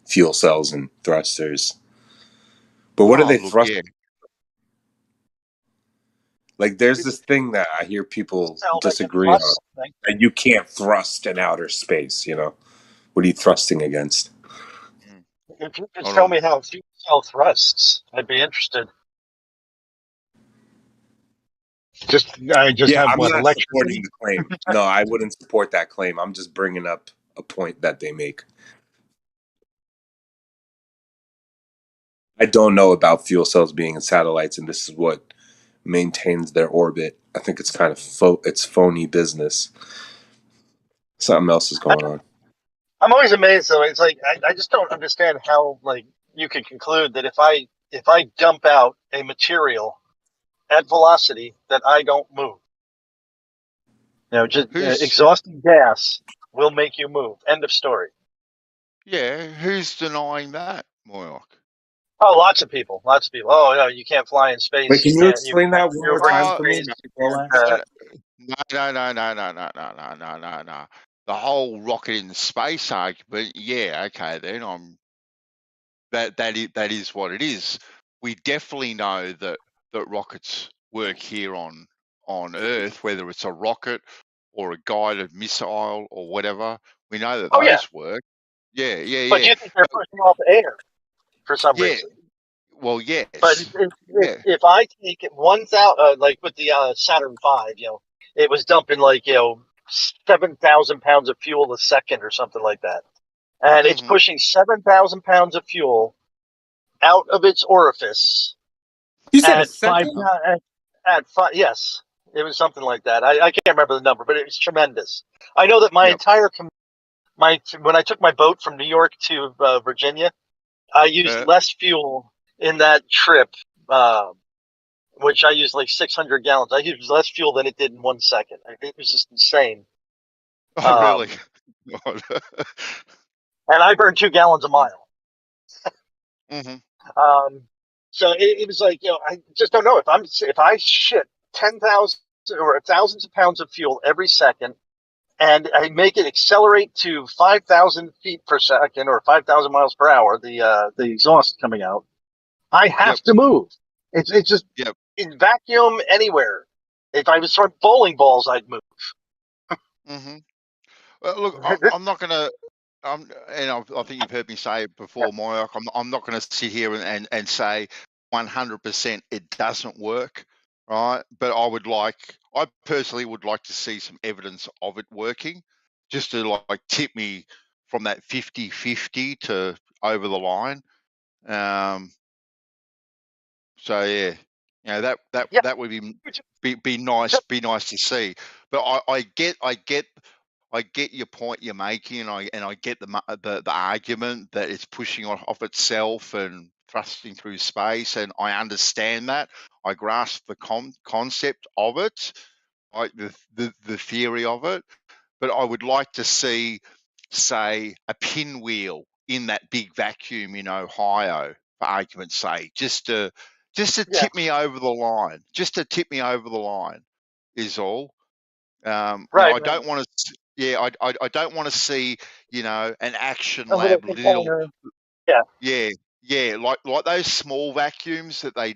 fuel cells and thrusters. But what are they Look, thrusting? yeah. Like, there's this thing that I hear people Cell that can disagree on, thrust, like, that you can't thrust in outer space. You know, what are you thrusting against? if you could Hold show on. me how fuel cell thrusts, I'd be interested. I just Yeah, have I'm what, not electricity? supporting the claim. No, I wouldn't support that claim. I'm just bringing up a point that they make. I don't know about fuel cells being in satellites, and this is what maintains their orbit. I think it's kind of it's phony business. Something else is going on. I'm always amazed though. It's like I just don't understand how like you could conclude that if I dump out a material at velocity that I don't move. You know, just exhausting gas will make you move. End of story. Yeah, who's denying that, Moyoc? Oh, lots of people. Oh, no, you can't fly in space. Wait, can you can't- explain that one more maneuver in time for me? space, No. The whole rocket in space argument, yeah, okay, then that is what it is. We definitely know that rockets work here on Earth, whether it's a rocket or a guided missile or whatever. We know that those work. Yeah. But you think they're pushing off air for some Yeah. reason? Well, yes. But if I take it 1,000, like with the Saturn V, you know, it was dumping like 7,000 pounds of fuel a second or something like that, and it's pushing 7,000 pounds of fuel out of its orifice. You said a second? At 5, yes. It was something like that. I can't remember the number, but it was tremendous. I know that my entire when I took my boat from New York to Virginia, I used less fuel in that trip, which I used like 600 gallons. I used less fuel than it did in 1 second. It was just insane. Oh, really? And I burned 2 gallons a mile. Mm-hmm. So it was like, I just don't know if I shit 10,000 or thousands of pounds of fuel every second, and I make it accelerate to 5,000 feet per second or 5,000 miles per hour, the exhaust coming out, I have to move. It's just in vacuum anywhere. If I was throwing bowling balls, I'd move. Mm-hmm. Well, look, I'm not going to. I think you've heard me say it before, Moyoc. I'm not going to sit here and say 100% it doesn't work, right? But I personally would like to see some evidence of it working, just to like tip me from that 50-50 to over the line. So yeah, that would be nice to see. But I get your point you're making, and I get the argument that it's pushing off itself and thrusting through space, and I understand that. I grasp the concept of it, like the theory of it, but I would like to see, say, a pinwheel in that big vacuum in Ohio, for argument's sake, just to tip me over the line. Just to tip me over the line is all. I don't want to. Yeah, I don't want to see an Action Lab little. Yeah, like those small vacuums that they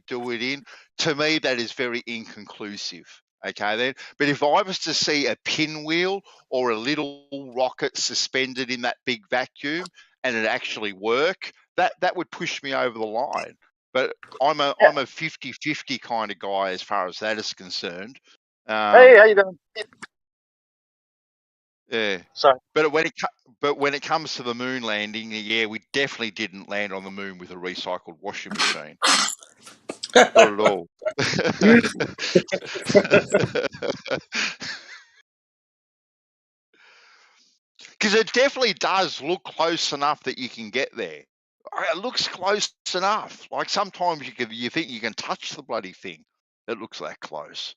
do it in. To me, that is very inconclusive. Okay, then. But if I was to see a pinwheel or a little rocket suspended in that big vacuum and it actually work, that would push me over the line. But I'm a 50-50 kind of guy as far as that is concerned. Hey, how you doing? Yeah. Sorry. But when it comes to the moon landing, yeah, we definitely didn't land on the moon with a recycled washing machine. Not at all. Because it definitely does look close enough that you can get there. It looks close enough. Like sometimes you think you can touch the bloody thing. It looks that close.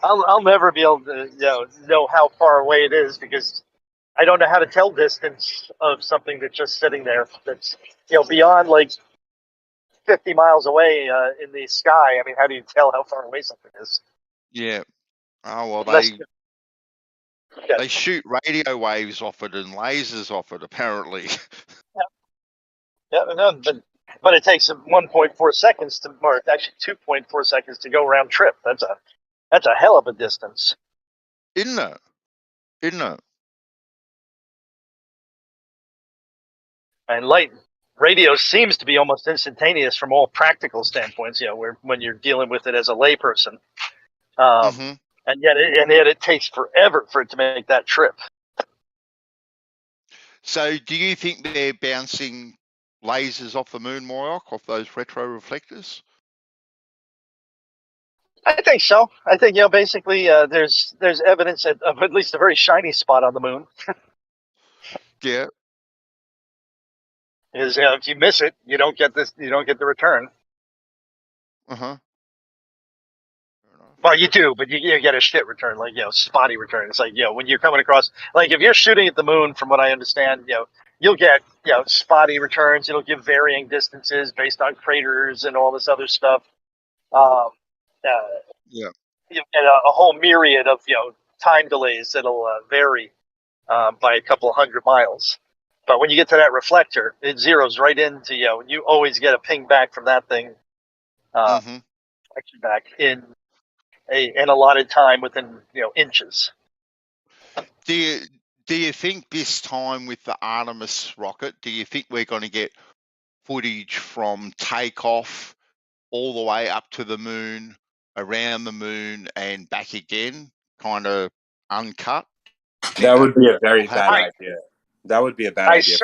I'll never be able to know how far away it is, because I don't know how to tell distance of something that's just sitting there that's beyond like 50 miles away in the sky. I mean, how do you tell how far away something is? Yeah. Oh well, Unless, they shoot radio waves off it and lasers off it, apparently. no, but it takes 1.4 seconds or actually 2.4 seconds to go round trip. That's a hell of a distance. Isn't it? And light radio seems to be almost instantaneous from all practical standpoints. When you're dealing with it as a layperson, and yet it takes forever for it to make that trip. So, do you think they're bouncing lasers off the moon, Moyoc, off those retro reflectors? I think so. I think basically there's evidence of at least a very shiny spot on the moon. Yeah. Is if you miss it, you don't get the return. Well, you do, but you get a shit return, like spotty return. It's like when you're coming across, like if you're shooting at the moon, from what I understand, you'll get spotty returns. It'll give varying distances based on craters and all this other stuff. You get a whole myriad of time delays that'll vary by a couple of 100 miles. But when you get to that reflector, it zeroes right into you always get a ping back from that thing. Reflection back in an allotted time within inches. Do you think this time with the Artemis rocket, do you think we're going to get footage from takeoff all the way up to the moon, around the moon, and back again, kind of uncut? That would be a very bad idea. That would be a bad idea.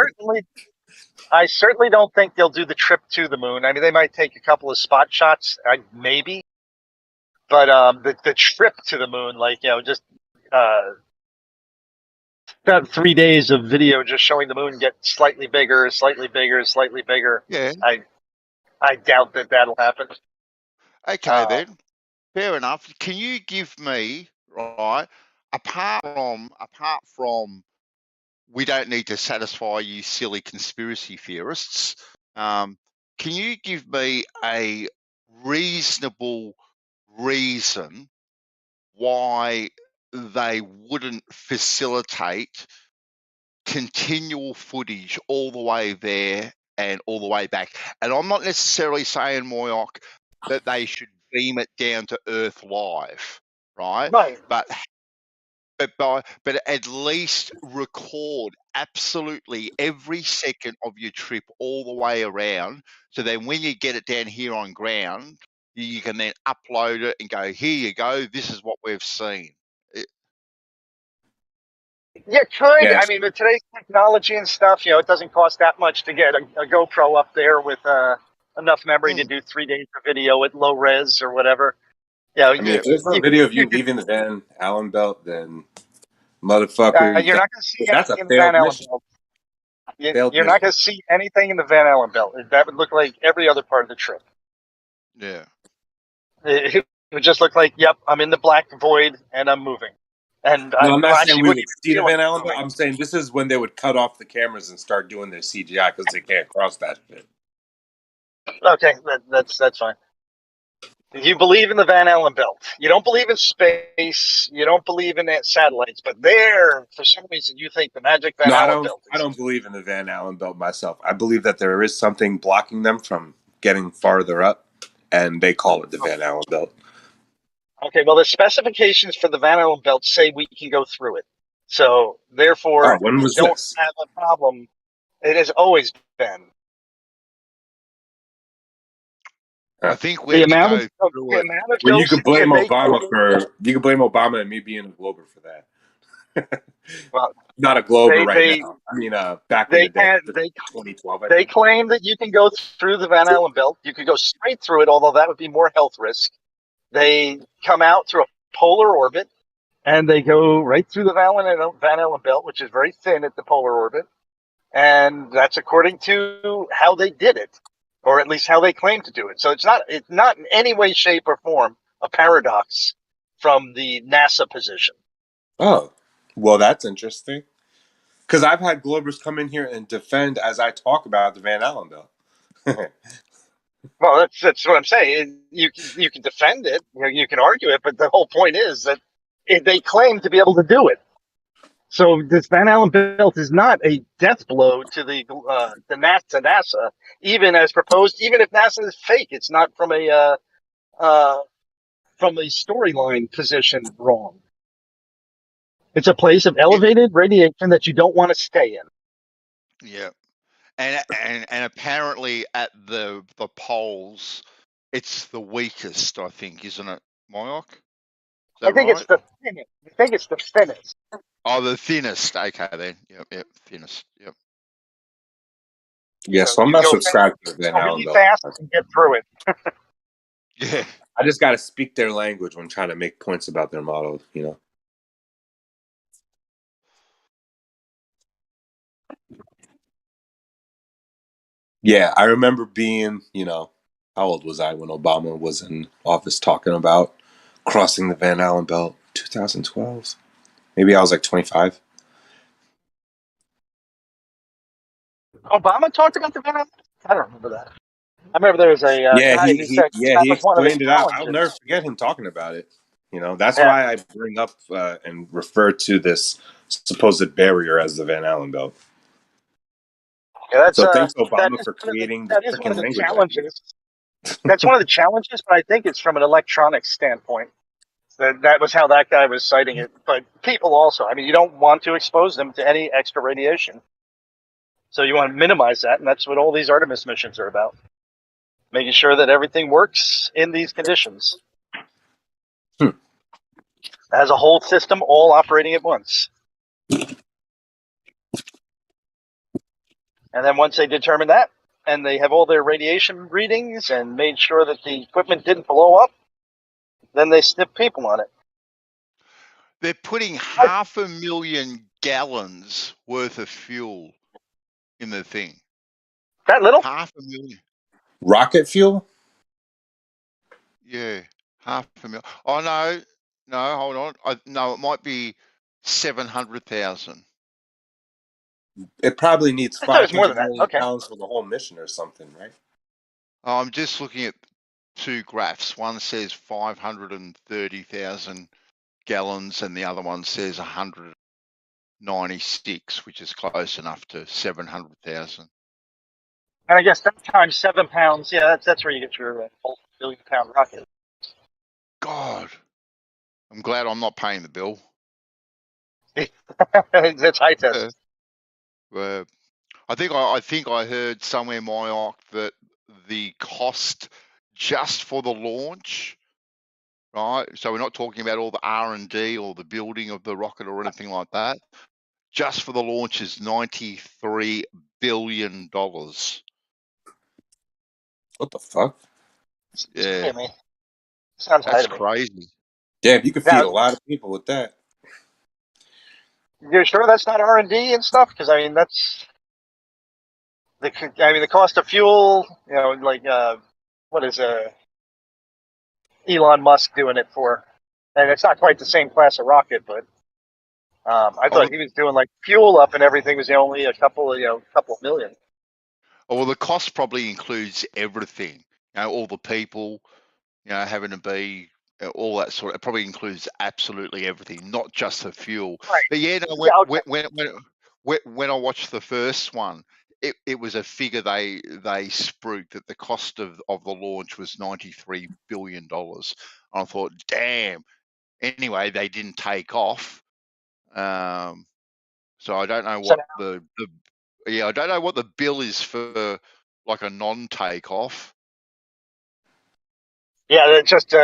I certainly don't think they'll do the trip to the moon. I mean, they might take a couple of spot shots, maybe, but the trip to the moon, like, you know, just about 3 days of video just showing the moon get slightly bigger, slightly bigger, slightly bigger. Yeah. I doubt that that'll happen. Okay, then. Fair enough. Can you give me, right, apart from we don't need to satisfy you silly conspiracy theorists, can you give me a reasonable reason why they wouldn't facilitate continual footage all the way there and all the way back? And I'm not necessarily saying, Moyoc, that they should beam it down to Earth live, right? Right. But at least record absolutely every second of your trip all the way around. So then when you get it down here on ground, you can then upload it and go, here you go, this is what we've seen. Yeah, kind of. Yeah. I mean, with today's technology and stuff, you know, it doesn't cost that much to get a GoPro up there with enough memory to do 3 days of video at low res or whatever. Yeah, I mean, if there's no video of you leaving the Van Allen belt, then motherfucker, you're not going to see that's a anything in the Van failed Allen mission. belt. Failed You're mission. not going to see anything in the Van Allen belt. That would look like every other part of the trip. Yeah. It would just look like, yep, I'm in the black void and I'm moving. And No, I'm not saying actually we wouldn't would even see the feel Van like Allen belt. moving. I'm saying this is when they would cut off the cameras and start doing their CGI because they can't cross that shit. Okay, that's fine. You believe in the Van Allen belt. You don't believe in space. You don't believe in satellites. But there, for some reason, you think the magic Van No, Allen belt. I don't believe in the Van Allen belt myself. I believe that there is something blocking them from getting farther up, and they call it the Van Allen belt. Okay, well, the specifications for the Van Allen belt say we can go through it. So, therefore, When you was don't this? have a problem. It has always been. I think we The have to amount go of through the it. amount of Well, you could doses blame that they Obama and me being a Glober for that. well, Not a Glober right they now. I mean, back in they the day, can 2012. I they think. claim that you can go through the Van Allen belt. You could go straight through it, although that would be more health risk. They come out through a polar orbit, and they go right through the Van Allen belt, which is very thin at the polar orbit. And that's according to how they did it, or at least how they claim to do it. So it's not in any way, shape, or form a paradox from the NASA position. Oh, well, that's interesting. Because I've had Globers come in here and defend as I talk about the Van Allen belt. Well, that's what I'm saying. You can defend it, you can argue it, but the whole point is that they claim to be able to do it. So this Van Allen belt is not a death blow to the NASA, even as proposed. Even if NASA is fake, it's not from a storyline position wrong. It's a place of elevated radiation that you don't want to stay in. Yeah. And apparently at the poles, it's the weakest, I think, isn't it, Moyoc? Is that I think right? it's the thinnest. I think it's the thinnest. Oh, the thinnest. Okay, then. Yep, thinnest. Yep. Yeah, So so I'm you not go subscribed to the Van go Allen really belt. fast and get through it. Yeah. I just got to speak their language when trying to make points about their model, you know. Yeah, I remember being, how old was I when Obama was in office talking about crossing the Van Allen belt? 2012. Maybe I was like 25. Obama talked about the Van Allen. I don't remember that. I remember there was a Yeah, guy who said that he was one of the explained it out. I'll never challenges. forget him talking about it. That's Yeah. why I bring up and refer to this supposed barrier as the Van Allen belt. Yeah, that's So thanks, that Obama, is for creating the that is one freaking of the language I use. challenges. That's one of the challenges, but I think it's from an electronics standpoint. That was how that guy was citing it. But people also, I mean, you don't want to expose them to any extra radiation. So you want to minimize that, and that's what all these Artemis missions are about. Making sure that everything works in these conditions. As a whole system, all operating at once. And then once they determine that, and they have all their radiation readings and made sure that the equipment didn't blow up, then they snip people on it. They're putting 500,000 gallons worth of fuel in the thing. That little? 500,000. Rocket fuel? Yeah, 500,000. Oh no, hold on. No, it might be 700,000. It probably needs I thought it was more 500 than that. million Okay. pounds for the whole mission or something, right? I'm just looking at two graphs. One says 530,000 gallons, and the other one says 196, which is close enough to 700,000. And I guess that times 7 pounds, yeah, that's where you get your multi-billion-pound rocket. God, I'm glad I'm not paying the bill. That's high test. I think I heard somewhere, Myoc, that the cost just for the launch, right? So we're not talking about all the R&D or the building of the rocket or anything like that. Just for the launch is $93 billion. What the fuck? Yeah, I mean, sounds high that's to me. crazy. Damn, you could feed Now, a lot of people with that. you're sure that's not R&D and stuff? Because I mean, that's the cost of fuel. You know, like what is Elon Musk doing it for? And it's not quite the same class of rocket, but I Oh, thought he was doing like fuel up and everything was only a couple of million. well, the cost probably includes everything. All the people, having to be all that sort of. It probably includes absolutely everything, not just the fuel. Right. But yeah, no, Yeah, okay. when I watched the first one, it was a figure they spruiked that the cost of the launch was $93 billion. And I thought, damn. Anyway, they didn't take off. So I don't know what I don't know what the bill is for like a non-takeoff. Yeah, just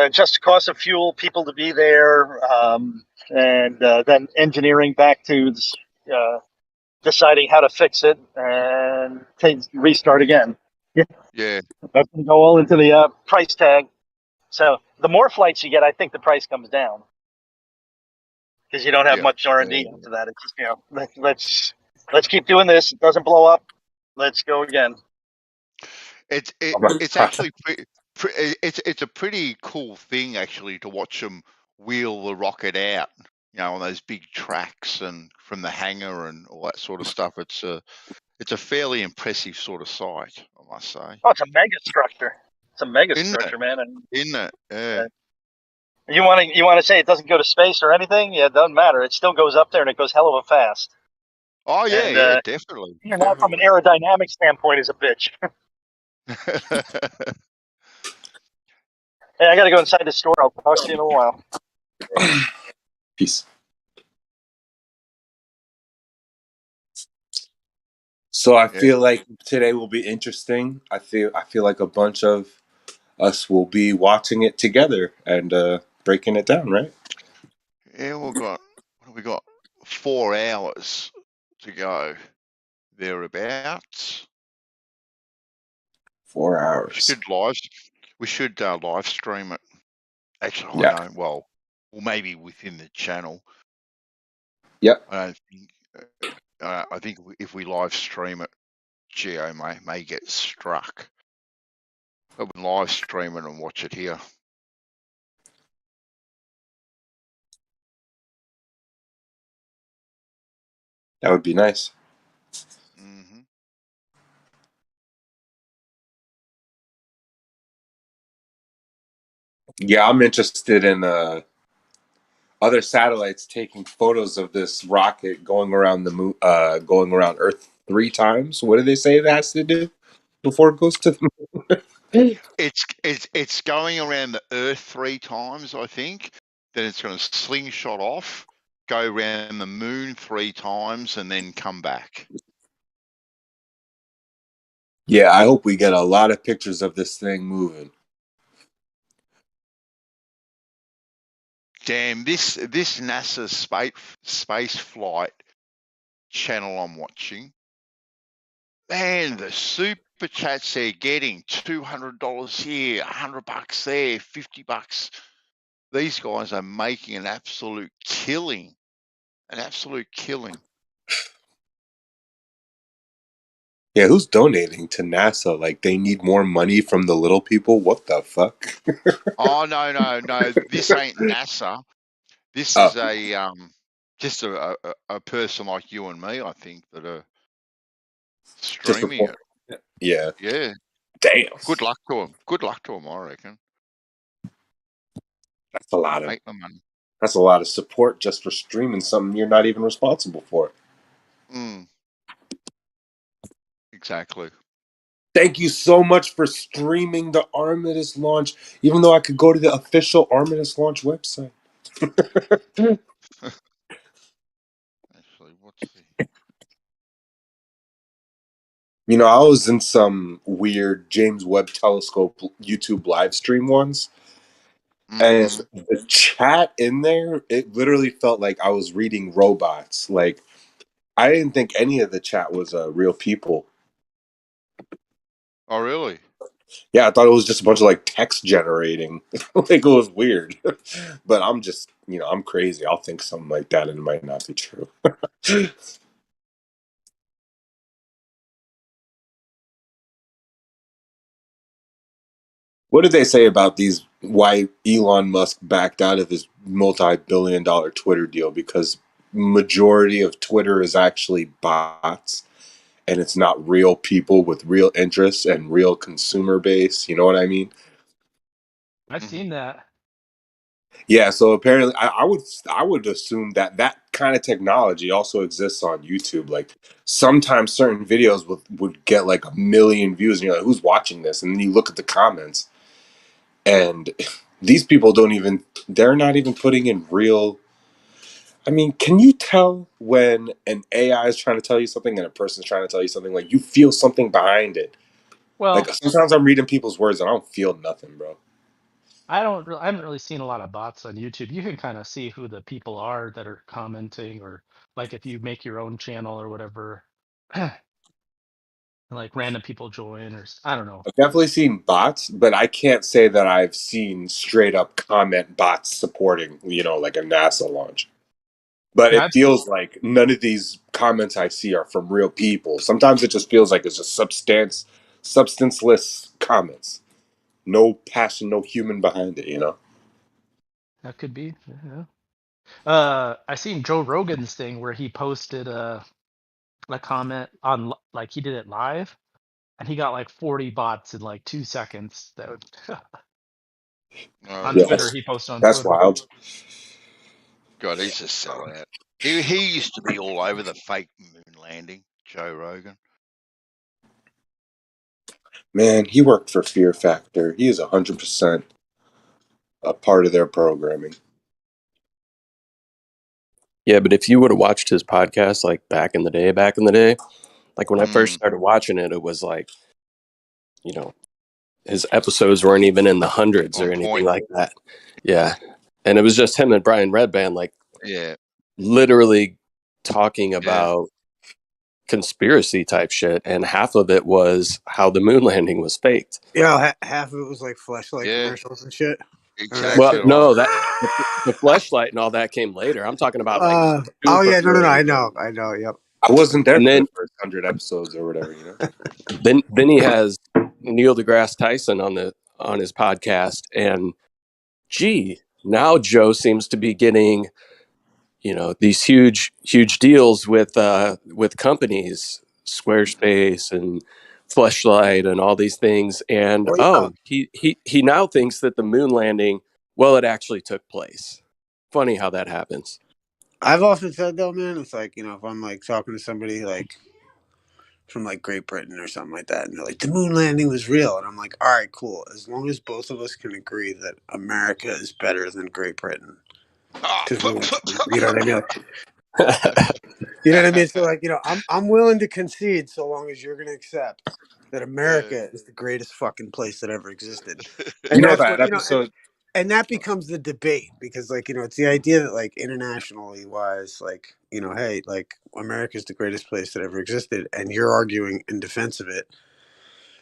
cost of fuel, people to be there, and then engineering back to deciding how to fix it and restart again. Yeah. That's going to go all into the price tag. So the more flights you get, I think the price comes down because you don't have Yeah. much R&D into that. It's just let's keep doing this. It doesn't blow up. Let's go again. It's actually it's a pretty cool thing actually to watch them wheel the rocket out, on those big tracks and from the hangar and all that sort of stuff. It's a fairly impressive sort of sight, I must say. Oh, it's a mega structure. It's a mega structure, man. And Isn't it? Yeah. You want to say it doesn't go to space or anything? Yeah, it doesn't matter. It still goes up there and it goes hell of a fast. Oh yeah, And, yeah, definitely. That from an aerodynamic standpoint is a bitch. Hey, I got to go inside the store. I'll talk to you in a while. Peace. So I feel like today will be interesting. I feel like a bunch of us will be watching it together and breaking it down, right? Yeah, we got 4 hours to go thereabouts. 4 hours. We should live stream it. Actually, Yeah. I don't. Well, maybe within the channel. Yep. I don't think. I think if we live stream it, Geo may get struck. But we live stream it and watch it here. That would be nice. Mm-hmm. Yeah, I'm interested in other satellites taking photos of this rocket going around the moon, going around Earth 3 times. What do they say it has to do before it goes to the moon? It's going around the Earth 3 times, I think. Then it's going to slingshot off, go around the moon 3 times, and then come back. Yeah, I hope we get a lot of pictures of this thing moving. Damn, this NASA space flight channel I'm watching, Man, the super chats they're getting, $200 here, $100 there, $50. These guys are making an absolute killing. An absolute killing. Yeah, who's donating to NASA? Like, they need more money from the little people? What the fuck? Oh, no. This ain't NASA. This Oh, is a just a person like you and me, I think, that are just streaming report. it. Yeah. Yeah. Damn. Good luck to them. Good luck to them, I reckon. That's a lot of Make the money. That's a lot of support just for streaming something you're not even responsible for. Exactly. Thank you so much for streaming the Armistice launch, even though I could go to the official Armistice launch website. Actually, what's the... You know, I was in some weird James Webb Telescope YouTube live stream once, and the chat in there, it literally felt like I was reading robots. Like, I didn't think any of the chat was real people. Oh, really? Yeah, I thought it was just a bunch of like text generating. Like, it was weird. But I'm just, I'm crazy. I'll think something like that and it might not be true. What did they say about why Elon Musk backed out of his multi-billion-dollar Twitter deal? Because majority of Twitter is actually bots and it's not real people with real interests and real consumer base. You know what I mean? I've seen that. Yeah, so apparently, I would assume that kind of technology also exists on YouTube. Like, sometimes certain videos would get like 1 million views, and you're like, "Who's watching this?" And then you look at the comments, and these people they're not even putting in real. I mean, can you tell when an AI is trying to tell you something and a person's trying to tell you something? Like, you feel something behind it. Well, Like, sometimes I'm reading people's words and I don't feel nothing, bro. I haven't really seen a lot of bots on YouTube. You can kind of see who the people are that are commenting, or like if you make your own channel or whatever, like random people join, or I don't know. I've definitely seen bots, but I can't say that I've seen straight up comment bots supporting, like a NASA launch. But Yeah, it feels like none of these comments I see are from real people. Sometimes it just feels like it's just substanceless comments. No passion, no human behind it. that could be. Yeah. I seen Joe Rogan's thing where he posted a comment on like he did it live, and he got like 40 bots in like 2 seconds. That would on Yeah, Twitter. He posted on that's Twitter. wild. God, he's a sellout. He used to be all over the fake moon landing, Joe Rogan. Man, he worked for Fear Factor. He is 100% a part of their programming. Yeah, but if you would have watched his podcast like back in the day, like when I first started watching it, it was like, his episodes weren't even in the hundreds or anything like that. Yeah. And it was just him and Brian Redband, like, literally talking about conspiracy type shit. And half of it was how the moon landing was faked. Yeah, half of it was like fleshlight commercials and shit. Exactly. Well, no, the fleshlight and all that came later. I'm talking about like. Oh yeah, no, I know, yep. I wasn't there And for then, the first 100 episodes or whatever, Then he has Neil deGrasse Tyson on his podcast, and now Joe seems to be getting, these huge deals with companies, Squarespace and Fleshlight and all these things. And he now thinks that the moon landing, it actually took place. Funny how that happens. I've often said though, man, it's like, if I'm like talking to somebody like from like Great Britain or something like that, and they're like, the moon landing was real, and I'm like, all right, cool. As long as both of us can agree that America is better than Great Britain, because you know what I mean. You know what I mean? So like, I'm willing to concede so long as you're going to accept that America is the greatest fucking place that ever existed. And that's that what episode. and that becomes the debate because, like, it's the idea that, like, internationally wise, like, hey, like, America's the greatest place that ever existed, and you're arguing in defense of it.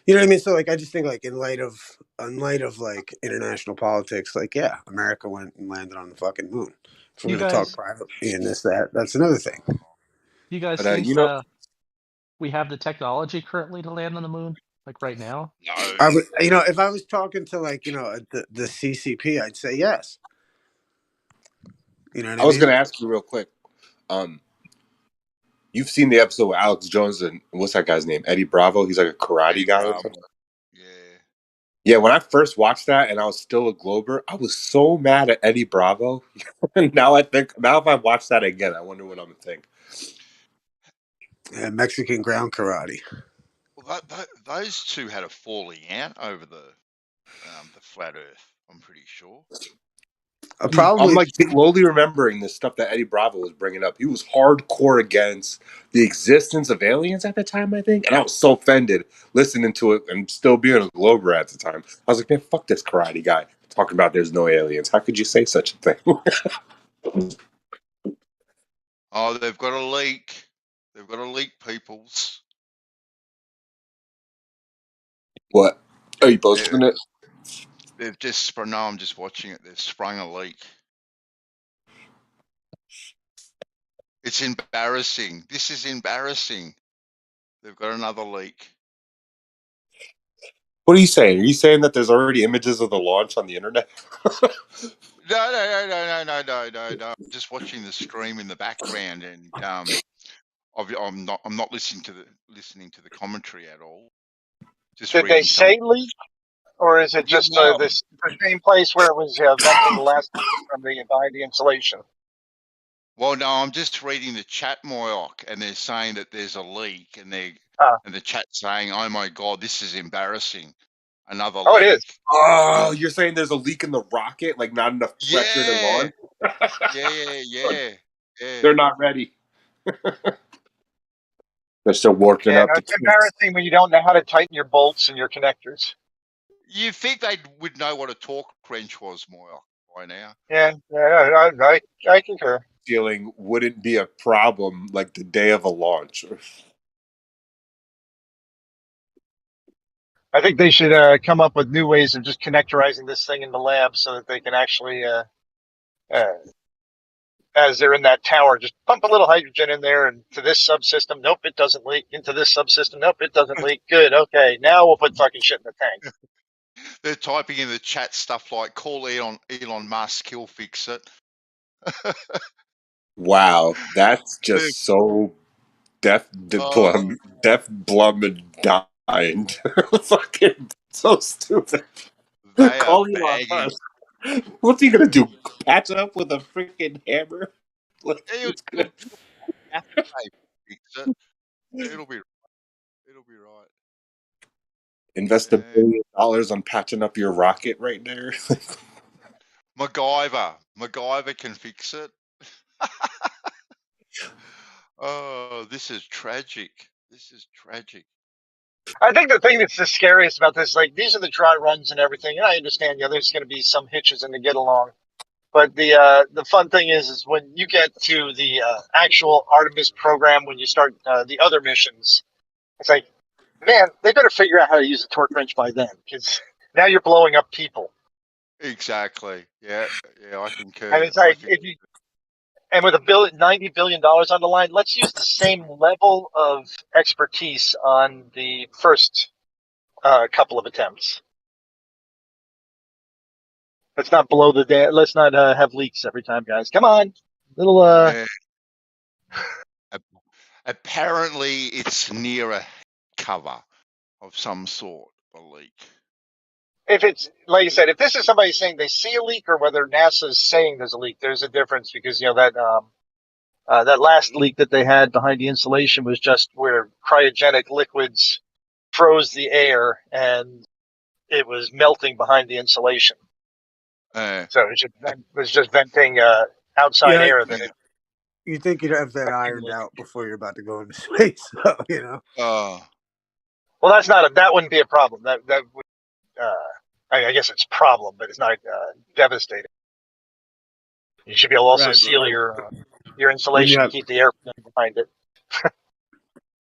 You know what I mean? So, like, I just think, like, in light of like international politics, like, yeah, America went and landed on the fucking moon. If we're You going to talk guys, privately and that's another thing. you guys But think we have the technology currently to land on the moon, like right now? No. I would, if I was talking to, like, the CCP, I'd say yes. You know what I I was mean? going to ask you real quick. You've seen the episode with Alex Jones and what's that guy's name? Eddie Bravo. He's like a karate guy or something. Yeah. Yeah, when I first watched that and I was still a Glober, I was so mad at Eddie Bravo. And now if I watch that again, I wonder what I'm gonna think. Yeah, Mexican ground karate. Well, those two had a falling out over the flat Earth. I'm pretty sure. Probably. I'm like slowly remembering the stuff that Eddie Bravo was bringing up. He was hardcore against the existence of aliens at the time, I think, and I was so offended listening to it and still being a Glober at the time. I was like, man, fuck this karate guy talking about there's no aliens. How could you say such a thing? Oh, they've got a leak. They've got a leak, peoples. What? Are you posting it? They've just sprung. No, I'm just watching it. They've sprung a leak. It's embarrassing. This is embarrassing. They've got another leak. What are you saying? Are you saying that there's already images of the launch on the internet? No. I'm just watching the stream in the background, and I'm not listening to the commentary at all. Just Did they say leak, or is it just the same place where it was venting last from behind the insulation? Well, no, I'm just reading the chat, Moyoc, and they're saying that there's a leak, and and the chat saying, "Oh my god, this is embarrassing." Another leak. It is. Oh, you're saying there's a leak in the rocket, like not enough pressure to launch? Yeah. They're not ready. They're still working up. It's embarrassing when you don't know how to tighten your bolts and your connectors. You think they would know what a torque wrench was, Moyoc, by now? Yeah, I concur. Feeling wouldn't be a problem like the day of a launch. I think they should come up with new ways of just connectorizing this thing in the lab so that they can actually, as they're in that tower, just pump a little hydrogen in there and to this subsystem. Nope, it doesn't leak. Into this subsystem. Nope, it doesn't leak. Good. Okay, now we'll put fucking shit in the tank. They're typing in the chat stuff like, call Elon Musk, he'll fix it. Wow, that's just so deaf, blum, and dying. Fucking so stupid. Call Elon Musk. What's he gonna do? Patch it up with a freaking hammer? It'll be right. Invest $1 billion on patching up your rocket right there. MacGyver can fix it. Oh, this is tragic. I think the thing that's the scariest about this, like, these are the dry runs and everything, and I understand, there's going to be some hitches in the get along. But the fun thing is when you get to the actual Artemis program, when you start the other missions, it's like, man, they better figure out how to use a torque wrench by then, because now you're blowing up people. Exactly. Yeah, I concur. And it's like, and with $90 billion on the line, let's use the same level of expertise on the first couple of attempts. Let's not blow let's not have leaks every time, guys. Come on, little. Apparently, it's near a cover of some sort, a leak. If it's, like you said, if this is somebody saying they see a leak or whether NASA's saying there's a leak, there's a difference because, that last leak that they had behind the insulation was just where cryogenic liquids froze the air and it was melting behind the insulation. So it was just venting outside air. You think you'd have that ironed out before you're about to go into space, so, Well, that wouldn't be a problem. That would I guess it's a problem, but it's not devastating. You should be able to also Right, seal but your when you insulation to have keep the air behind it.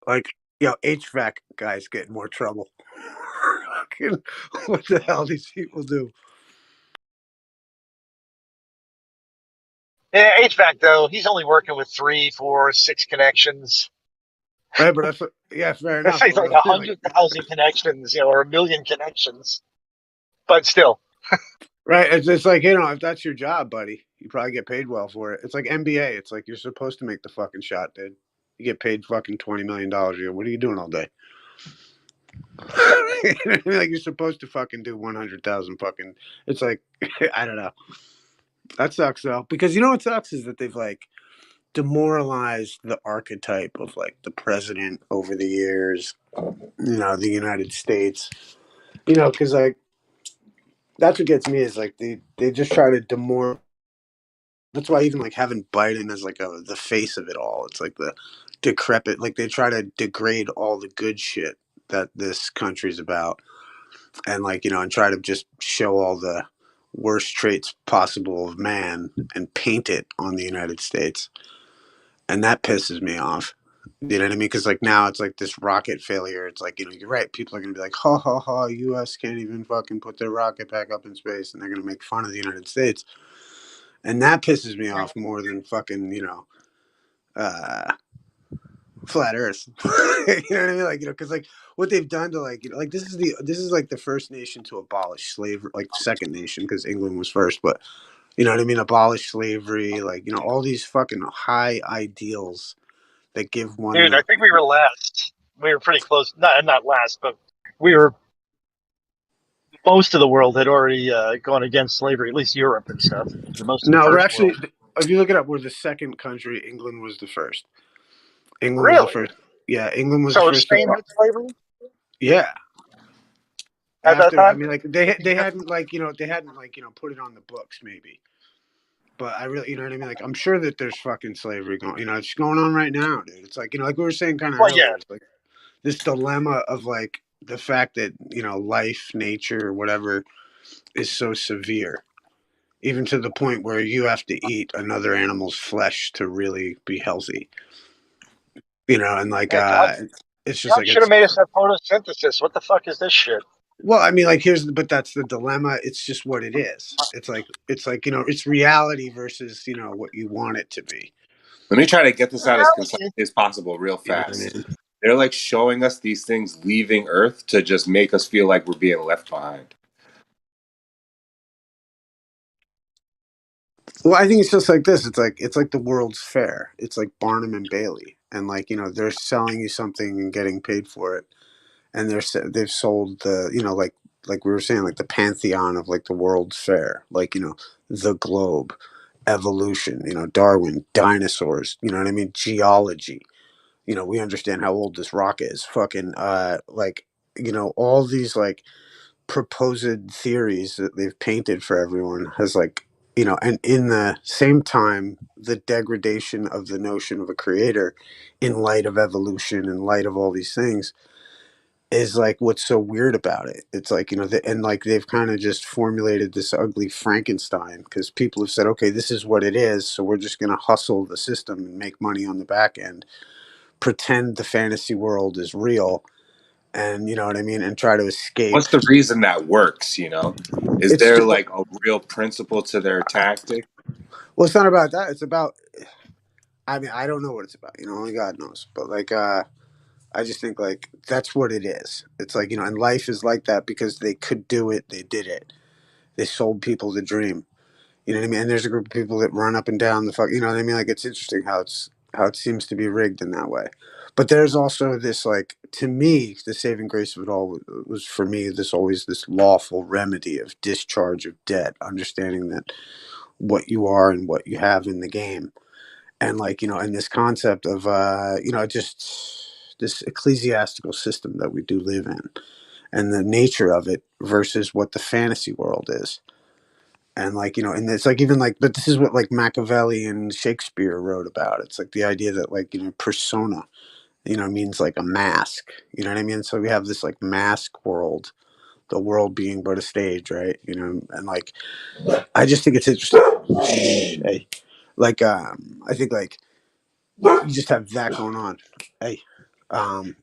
like HVAC guys get in more trouble. Fucking, what the hell these people do? Yeah, HVAC though, he's only working with 3, 4, 6 connections. Right, but that's what, yeah, fair Let's enough. say But it's like what I'm saying, like, 100,000 connections, or 1,000,000 connections. But still, right, it's like, if that's your job, buddy, you probably get paid well for it. It's like NBA. It's like you're supposed to make the fucking shot, dude. You get paid fucking $20 million a year. What are you doing all day? You know what I mean? Like, you're supposed to fucking do 100,000 fucking. It's like, I don't know. That sucks though, because you know what sucks is that they've like demoralized the archetype of like the president over the years. The United States. Because like that's what gets me is like they just try to demoralize. That's why even like having Biden as like the face of it all, it's like the decrepit. Like they try to degrade all the good shit that this country's about, and like and try to just show all the worst traits possible of man and paint it on the United States, and that pisses me off. You know what I mean? Because like now it's like this rocket failure. It's like you're right. People are gonna be like, ha ha ha. U.S. can't even fucking put their rocket back up in space, and they're gonna make fun of the United States, and that pisses me off more than fucking flat Earth. You know what I mean? Like because like what they've done to like like this is like the first nation to abolish slavery, like second nation because England was first, but you know what I mean? Abolish slavery, like all these fucking high ideals that give one dude, I think we were last. We were pretty close. Not last, but we were. Most of the world had already gone against slavery, at least Europe and stuff. For most of the No, we're first actually. world. If you look it up, we're the second country. England was the first. England was the Really? first. Yeah, England was the So first to. Spain had slavery Yeah, at that after I time? mean, like they hadn't like they hadn't like put it on the books maybe, but I really what I mean. Like I'm sure that there's fucking slavery going. It's going on right now, dude. It's like like we were saying kind of Well, yeah. earlier. It's like this dilemma of like the fact that life, nature, whatever is so severe. Even to the point where you have to eat another animal's flesh to really be healthy. And like Man, it's just God like should have made us have photosynthesis. What the fuck is this shit? well, I mean, like but that's the dilemma. It's just what it is. It's like it's reality versus what you want it to be. Let me try to get this out as Reality. concisely as possible, real You know what I fast. mean? They're like showing us these things leaving Earth to just make us feel like we're being left behind. Well, I think it's just like this. It's like the World's Fair. It's like Barnum and Bailey, and like they're selling you something and getting paid for it, and they've sold the like we were saying like the pantheon of like the World's Fair, like the globe, evolution, Darwin, dinosaurs, you know what I mean, geology. We understand how old this rock is. Fucking like all these like proposed theories that they've painted for everyone has like and in the same time the degradation of the notion of a creator in light of evolution, in light of all these things, is like what's so weird about it. It's like and like they've kind of just formulated this ugly Frankenstein because people have said, okay, this is what it is, so we're just going to hustle the system and make money on the back end, pretend the fantasy world is real, and you know what I mean, and try to escape. What's the reason that works? Is It's there just, like a real principle to their tactic? well, it's not about that. It's about, I mean, I don't know what it's about. Only God knows. But like, I just think like that's what it is. It's like and life is like that because they could do it. They did it. They sold people the dream. You know what I mean? And there's a group of people that run up and down the fuck. You know what I mean? Like it's interesting how it seems to be rigged in that way. But there's also this like, to me, the saving grace of it all was for me this lawful remedy of discharge of debt, understanding that what you are and what you have in the game, and like and this concept of just this ecclesiastical system that we do live in, and the nature of it versus what the fantasy world is. And like and it's like even like, but this is what like Machiavelli and Shakespeare wrote about. It's like the idea that like persona means like a mask. You know what I mean? So we have this like mask world the world being but a stage, right? You know, and like I just think it's interesting. Hey, like I think like you just have that going on. Hey,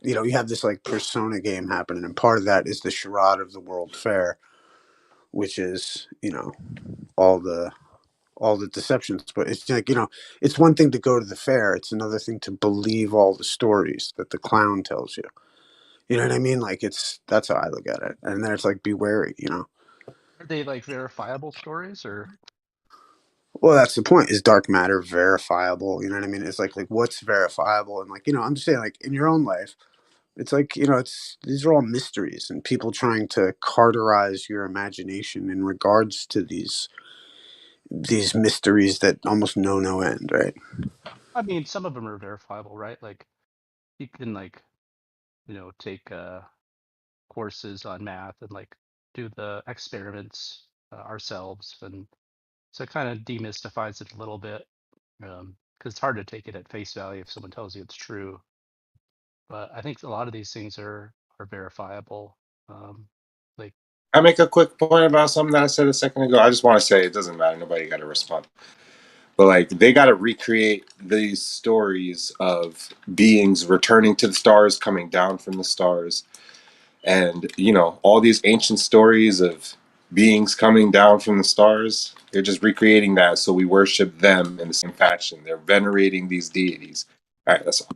you know, you have this like persona game happening, and part of that is the charade of the World Fair, which is, you know, all the deceptions. But it's like, you know, it's one thing to go to the fair, it's another thing to believe all the stories that the clown tells you. You know what I mean? Like that's how I look at it. And then it's like, be wary, you know. Are they like verifiable stories or? Well, that's the point. Is dark matter verifiable? You know what I mean? It's like what's verifiable, and like, you know, I'm just saying, like, in your own life, it's like, you know, it's these are all mysteries, and people trying to carterize your imagination in regards to these mysteries that almost know no end, right? I mean, some of them are verifiable, right? Like you can like, you know, take courses on math and like do the experiments ourselves, and so it kind of demystifies it a little bit, because it's hard to take it at face value if someone tells you it's true. But I think a lot of these things are verifiable. Like, I make a quick point about something that I said a second ago. I just want to say it doesn't matter. Nobody got to respond. But like they got to recreate these stories of beings returning to the stars, coming down from the stars, and you know all these ancient stories of beings coming down from the stars. They're just recreating that, so we worship them in the same fashion. They're venerating these deities. All right, that's all.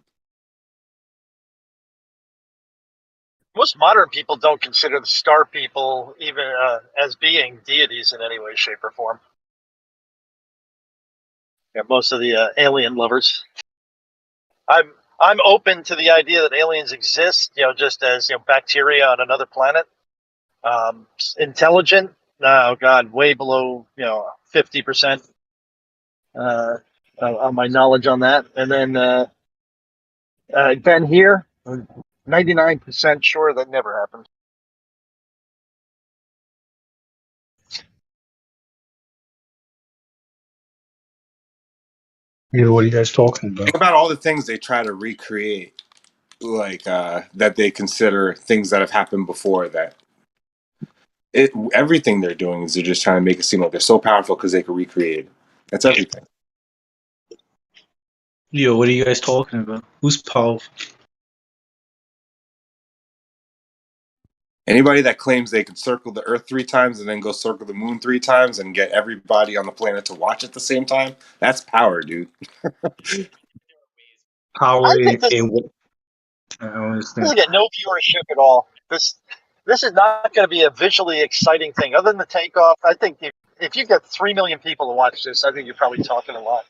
Most modern people don't consider the star people even as being deities in any way, shape, or form. Yeah, most of the alien lovers. I'm open to the idea that aliens exist, you know, just as, you know, bacteria on another planet. Intelligent, oh god, way below, you know, 50% on my knowledge on that. And then Ben here, 99% sure that never happened. Yeah, what are you guys talking about? Think about all the things they try to recreate, like that they consider things that have happened before. Everything they're doing is they're just trying to make it seem like they're so powerful because they can recreate it. That's everything. Yo, what are you guys talking about? Who's powerful? Anybody that claims they can circle the Earth 3 times and then go circle the Moon 3 times and get everybody on the planet to watch at the same time, that's power, dude. Power I think this in what? I don't understand. doesn't get no viewership at all. This is not going to be a visually exciting thing. Other than the takeoff, I think if you get 3 million people to watch this, I think you're probably talking a lot.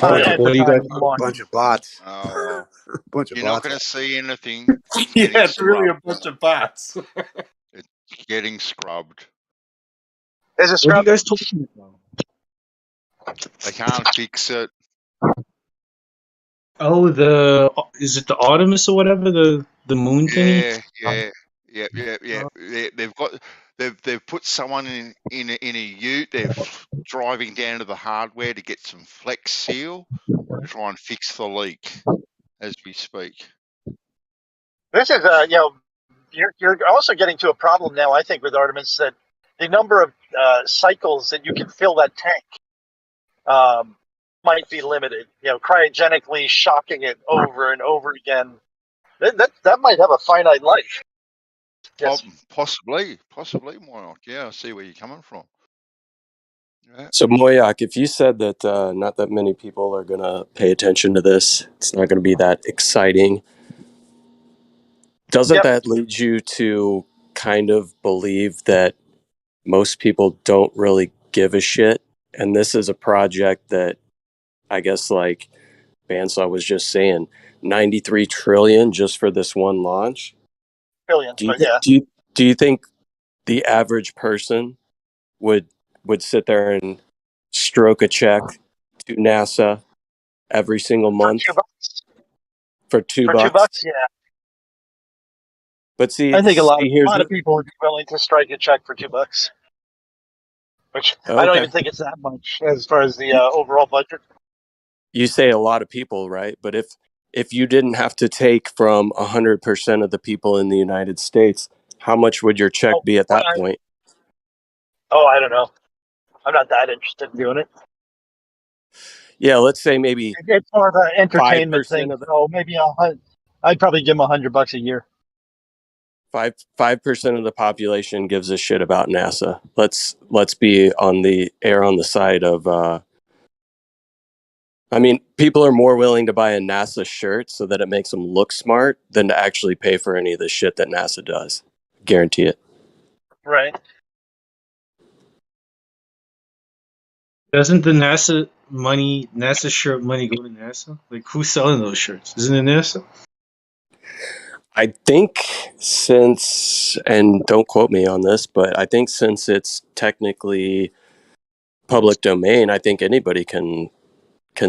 Bunch At of, the What are you time guys of talking launch. bunch of bots. Oh well, Bunch of you're not bots. going to see anything. It's Yeah, getting it's really a scrubbed. bunch of bots. It's getting scrubbed. Is it What are you scrub? guys talking about? They can't fix it. Oh, is it the Artemis or whatever, the moon thingy? Yeah. They've put someone in a ute. They're driving down to the hardware to get some Flex Seal to try and fix the leak as we speak. This is you know, you're also getting to a problem now, I think, with Artemis, that the number of cycles that you can fill that tank might be limited. You know, cryogenically shocking it over and over again. That might have a finite life. Yes. Possibly, why not? Yeah, I see where you're coming from. Yeah. So Moyak, if you said that not that many people are going to pay attention to this, it's not going to be that exciting, doesn't Yep. that lead you to kind of believe that most people don't really give a shit? And this is a project that I guess, like Bandsaw was just saying, 93 trillion just for this one launch. Billions, Do you, but yeah. do you think the average person would sit there and stroke a check to NASA every single month For $2. for $2? For $2, yeah. But see, I think a lot here's of people would be willing to strike a check for $2, which I don't okay. even think it's that much as far as the overall budget. You say a lot of people, right? But if you didn't have to take from 100% of the people in the United States, how much would your check be at that point? I don't know. I'm not that interested in doing it. Yeah, let's say maybe It's more of an entertainment 5% thing. of the So maybe I'd probably give them $100 a year. 5% of the population gives a shit about NASA. Let's be on the side of I mean, people are more willing to buy a NASA shirt so that it makes them look smart than to actually pay for any of the shit that NASA does. Guarantee it. Right. Doesn't the NASA shirt money go to NASA? Like, who's selling those shirts? Isn't it NASA? I think since, and don't quote me on this, but I think since it's technically public domain, I think anybody can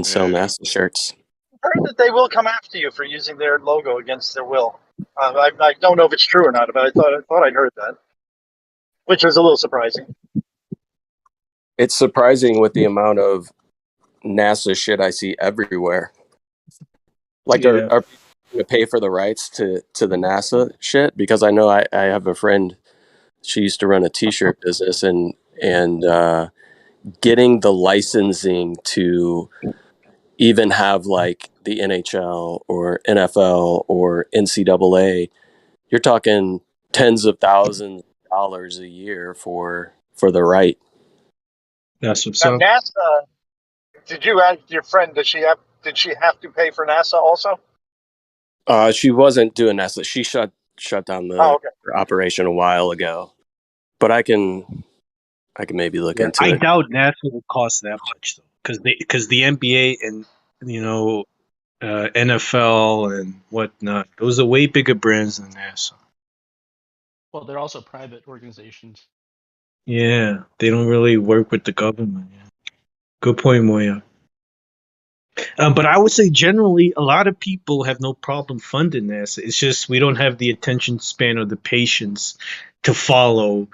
sell NASA shirts. I've heard that they will come after you for using their logo against their will. I don't know if it's true or not, but I thought I'd heard that, which was a little surprising. It's surprising with the amount of NASA shit I see everywhere. Like, Yeah. are people going to pay for the rights to the NASA shit? Because I know I have a friend, she used to run a t-shirt business, and getting the licensing to even have like the NHL or NFL or NCAA, you're talking tens of thousands of dollars a year for the right. That's what's Now, up. NASA. Did you ask your friend? Did she have to pay for NASA also? She wasn't doing NASA. She shut down the operation a while ago. But I can maybe look into I it. doubt NASA will cost that much though, because the NBA and NFL and whatnot, those are way bigger brands than NASA. Well, they're also private organizations. Yeah, they don't really work with the government. Yeah. Good point, Moya. But I would say generally, a lot of people have no problem funding NASA. It's just we don't have the attention span or the patience to follow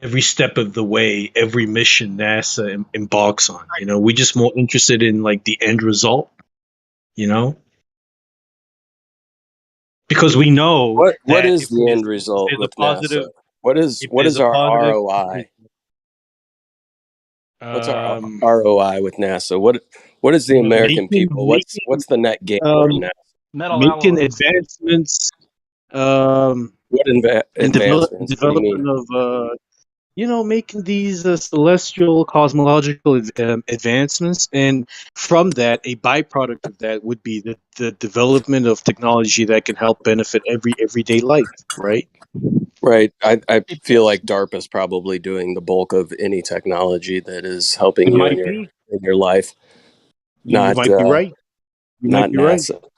every step of the way, every mission NASA embarks on. We're just more interested in like the end result. Because we know what is the end result with NASA? What is our ROI? What's our ROI with NASA? What is the American people? What's the net gain for NASA? Making advancements. What advancements? Development of making these celestial cosmological advancements, and from that, a byproduct of that would be the development of technology that can help benefit everyday life, right? Right. I feel like DARPA is probably doing the bulk of any technology that is helping you in your life. You might be right. You might be NASA. Right.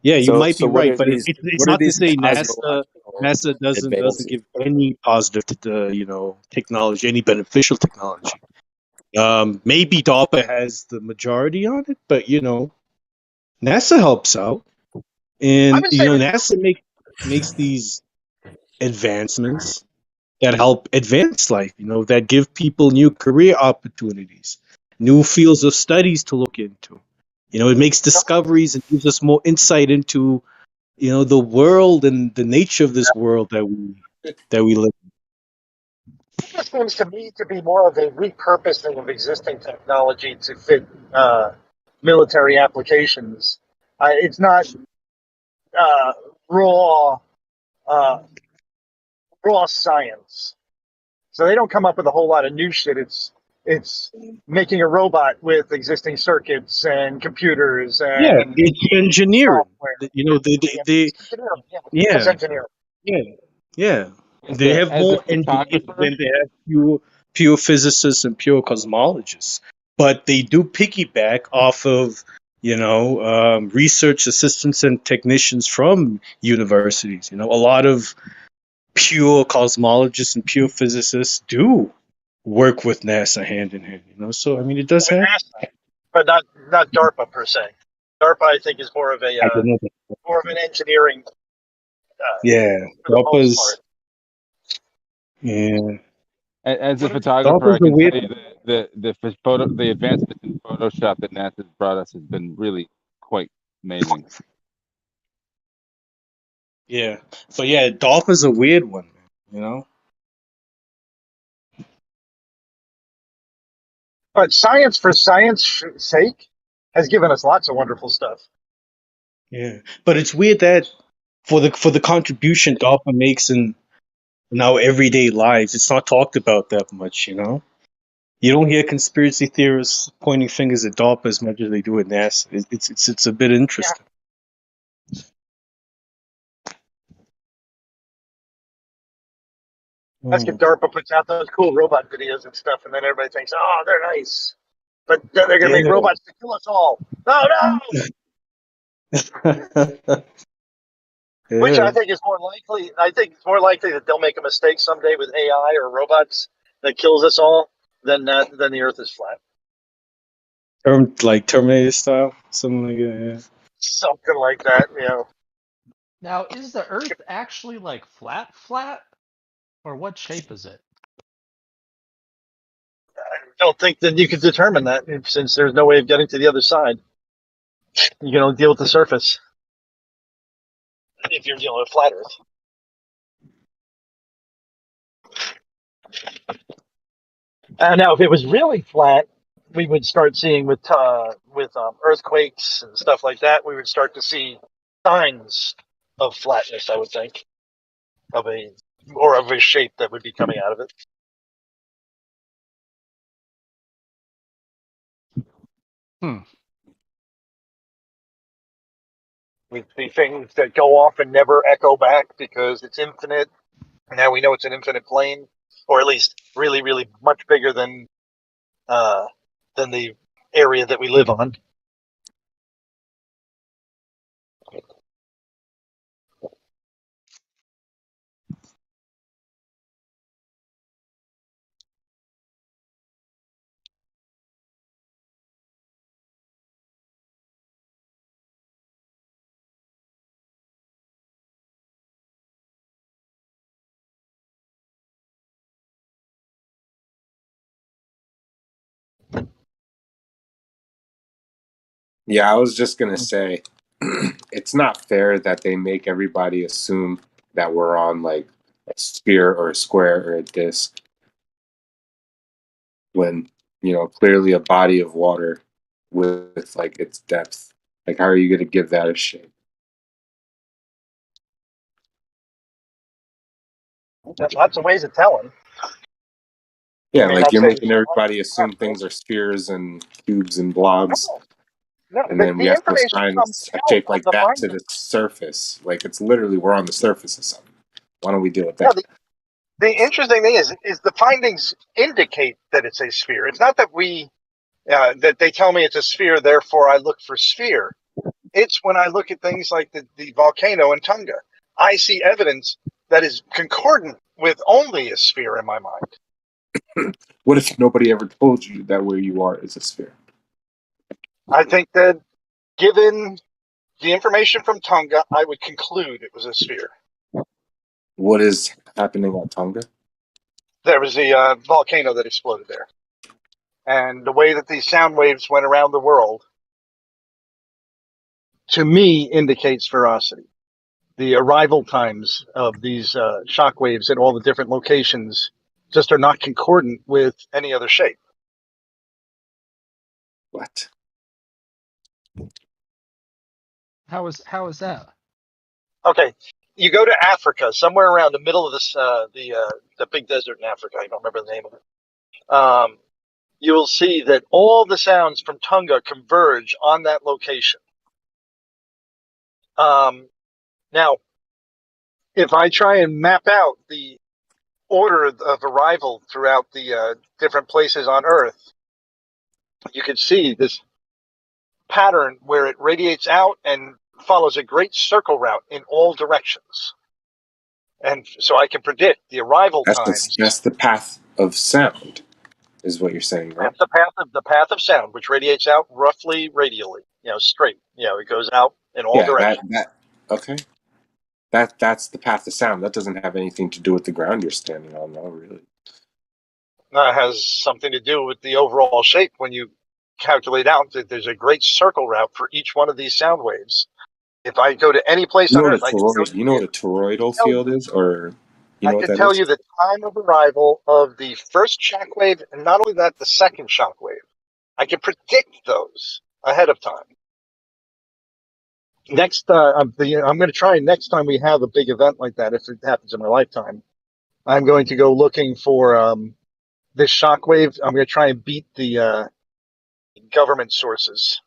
Yeah, you might be right, but it's not to say NASA doesn't give any positive technology, any beneficial technology. Maybe DARPA has the majority on it, but NASA helps out, and NASA makes these advancements that help advance life. That give people new career opportunities, new fields of studies to look into. It makes discoveries and gives us more insight into the world and the nature of this world that we live in. It just seems to me to be more of a repurposing of existing technology to fit military applications. It's not raw science. So they don't come up with a whole lot of new shit. It's making a robot with existing circuits and computers and it's engineering. They have more engineers than they have pure physicists and pure cosmologists, but they do piggyback off of research assistants and technicians from universities. A lot of pure cosmologists and pure physicists do work with NASA hand in hand. So I mean, it does happen, but not DARPA per se. DARPA, I think, is more of an engineering. DARPA's. Yeah. As a photographer, I can tell you that the advancement in Photoshop that NASA's brought us has been really quite Amazing. Yeah, but yeah, DOF is a weird one, you know. But science for science sake has given us lots of wonderful stuff. Yeah, but it's weird that for the contribution DARPA makes in our everyday lives, it's not talked about that much, you know. You don't hear conspiracy theorists pointing fingers at DARPA as much as they do at NASA. It's a bit interesting. That's because DARPA puts out those cool robot videos and stuff, and then everybody thinks, oh, they're nice. But then they're going to make robots to kill us all. Oh, no! Yeah. Which I think is more likely. I think it's more likely that they'll make a mistake someday with AI or robots that kills us all than the Earth is flat. Like Terminator style, something like that. Yeah. Something like that, you know. Now, is the Earth actually like flat, or what shape is it? I don't think that you could determine that since there's no way of getting to the other side. You can only deal with the surface if you're dealing with flat Earth. Now, if it was really flat, we would start seeing with earthquakes and stuff like that. We would start to see signs of flatness. I would think of a shape that would be coming out of it. We'd see things that go off and never echo back because it's infinite. Now we know it's an infinite plane, or at least really, really much bigger than the area that we live on. Yeah, I was just gonna say, it's not fair that they make everybody assume that we're on like a sphere or a square or a disc, when clearly a body of water with like its depth. Like, how are you gonna give that a shape? There's lots of ways of telling. Yeah, I mean, like you're that's making everybody assume things are spheres and cubes and blobs. No, And then we the have to information assign comes a out shape of like the that to findings. the surface. Like, it's literally, we're on the surface of something. Why don't we deal with No, that? the interesting thing is the findings indicate that it's a sphere. It's not that that they tell me it's a sphere, therefore I look for sphere. It's when I look at things like the volcano in Tonga, I see evidence that is concordant with only a sphere in my mind. What if nobody ever told you that where you are is a sphere? I think that given the information from Tonga, I would conclude it was a sphere. What is happening at Tonga? There was a volcano that exploded there. And the way that these sound waves went around the world, to me, indicates veracity. The arrival times of these shock waves at all the different locations just are not concordant with any other shape. What? How is that? Okay, you go to Africa, somewhere around the middle of this, the big desert in Africa. I don't remember the name of it. You will see that all the sounds from Tonga converge on that location. Now, if I try and map out the order of arrival throughout the different places on Earth, you can see this pattern where it radiates out and follows a great circle route in all directions. And so I can predict the arrival times. That's the path of sound, is what you're saying, right? That's the path of sound, which radiates out roughly radially, straight. It goes out in all directions. Okay. That's the path of sound. That doesn't have anything to do with the ground you're standing on, though, really. Has something to do with the overall shape when you calculate out that there's a great circle route for each one of these sound waves. If I go to any place You know on what Earth, you know what a toroidal field is, or you know I what can that tell is? you the time of arrival of the first shockwave, and not only that, the second shockwave. I can predict those ahead of time. Next, I'm going to try next time we have a big event like that, if it happens in my lifetime, I'm going to go looking for this shockwave. I'm going to try and beat the government sources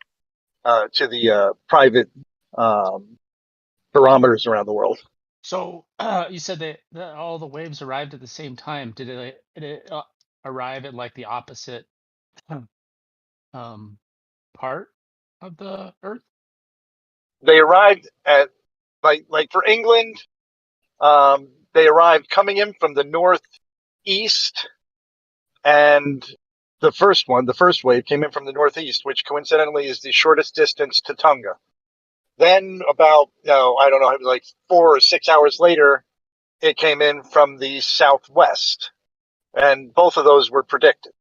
to the private barometers around the world. So you said that all the waves arrived at the same time. Did it arrive at like the opposite part of the Earth? They arrived at like for England, they arrived coming in from the northeast, and the first wave came in from the northeast, which coincidentally is the shortest distance to Tonga. Then about, I don't know, it was like 4 or 6 hours later, it came in from the southwest, and both of those were predicted.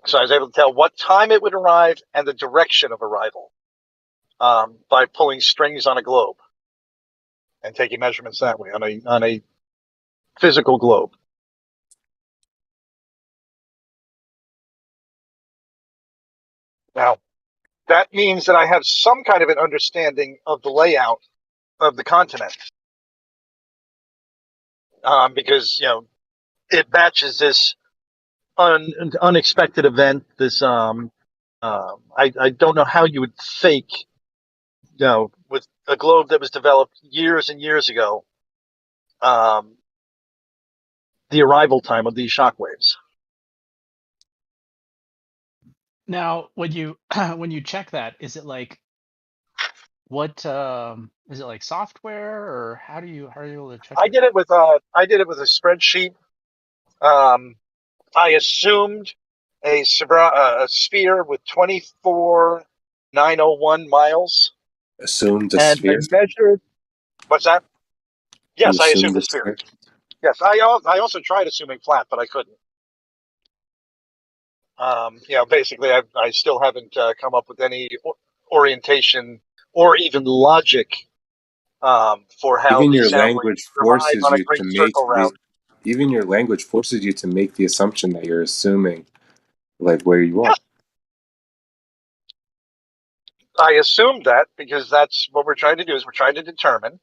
So I was able to tell what time it would arrive and the direction of arrival by pulling strings on a globe and taking measurements that way on a physical globe. Now, that means that I have some kind of an understanding of the layout of the continent, because it matches this unexpected event. This I don't know how you would fake, with a globe that was developed years and years ago, the arrival time of these shockwaves. Now, when you when you check that, is it like what is it like software, or how are you able to check I it? did it with a spreadsheet. I assumed a sphere with 24,901 miles. Assumed a And sphere. I measured. What's that? Yes, You I assumed assumed a a sphere. sphere. Yes, I also tried assuming flat, but I couldn't. Basically, I still haven't come up with any orientation or even logic for how Even these your sound waves language arrive forces on a you great to make circle the. route. Even your language forces you to make the assumption that you're assuming, like where you are. Yes, I assumed that because that's what we're trying to do. Is we're trying to determine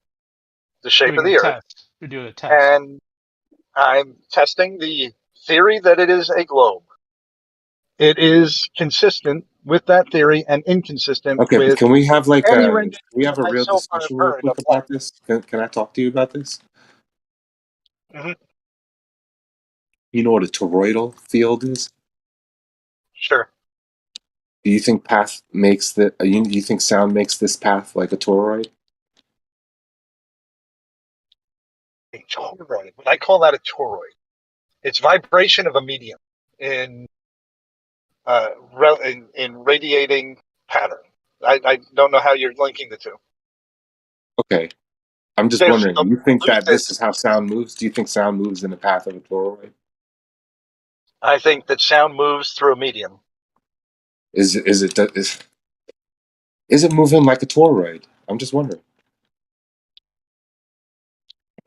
the shape of Doing a the Earth, test. You're doing a test. and I'm testing the theory that it is a globe. It is consistent with that theory and inconsistent Okay, but with can we have like any a rendering real I so far have discussion real heard quick of life. about this? Can I talk to you about this? Mm-hmm. You know what a toroidal field is? Sure. Do you think you think sound makes this path like a toroid? A toroid. What I call that a toroid. It's vibration of a medium in radiating pattern. I don't know how you're linking the two. Okay. I'm just There's wondering, you think that this lucid. is how sound moves? Do you think sound moves in the path of a toroid? I think that sound moves through a medium. Is it moving like a toroid? I'm just wondering.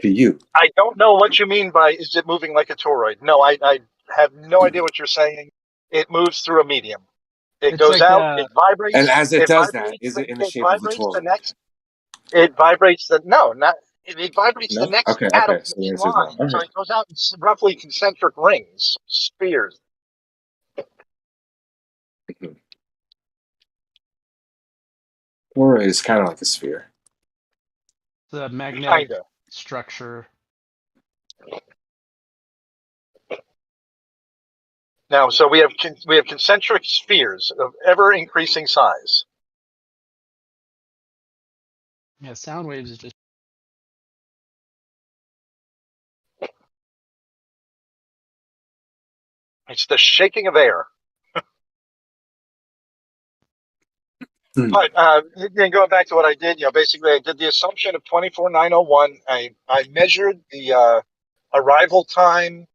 To you. I don't know what you mean by is it moving like a toroid. No, I have no idea what you're saying. It moves through a medium. It It's goes like out. It vibrates. And as it does that, vibrates. is it in the It shape of a vibrates the toroid? next. It vibrates the no, not. It vibrates the No? next Okay, atom so the in answer is no. line. All So right. it goes out in roughly concentric rings, spheres. Toroid is kind of like a sphere. the magnetic Kinda. structure. Now, so we have concentric spheres of ever increasing size. Yeah, sound waves is just It's the shaking of air. But then going back to what I did, basically I did the assumption of 24,901. I measured the arrival time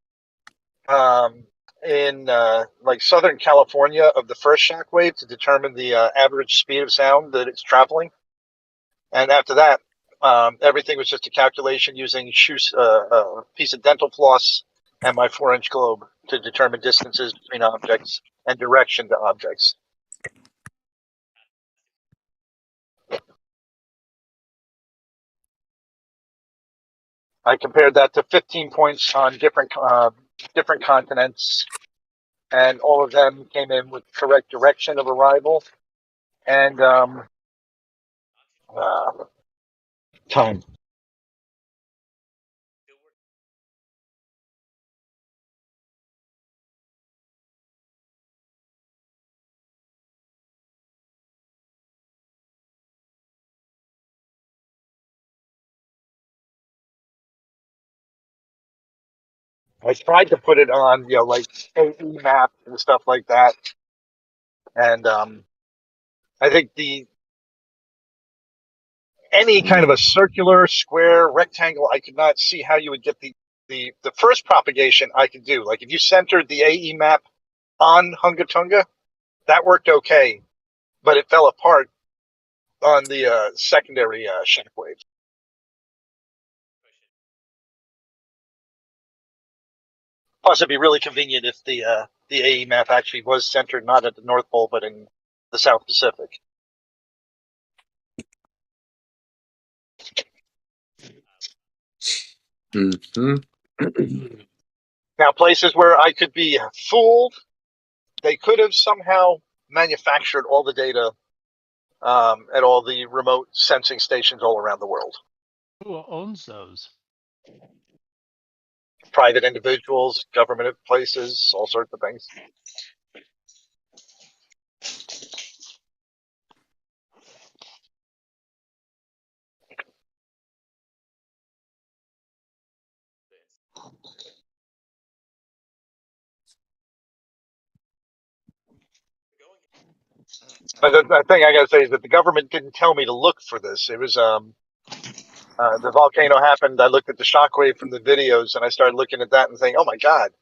in like Southern California of the first shockwave to determine the average speed of sound that it's traveling, and after that, everything was just a calculation using a piece of dental floss and my 4-inch globe to determine distances between objects and direction to objects. I compared that to 15 points on different continents, and all of them came in with correct direction of arrival and time. I tried to put it on, like AE map and stuff like that, and I think any kind of a circular, square, rectangle, I could not see how you would get the first propagation I could do. Like if you centered the AE map on Hunga Tunga, that worked okay, but it fell apart on the secondary shockwave. Plus, it'd be really convenient if the AE map actually was centered not at the North Pole, but in the South Pacific. Mm-hmm. Now, places where I could be fooled, they could have somehow manufactured all the data at all the remote sensing stations all around the world. Who owns those? Private individuals, government places, all sorts of things. But the thing I got to say is that the government didn't tell me to look for this. It was the volcano happened. I looked at the shockwave from the videos, and I started looking at that and saying, "Oh my God!"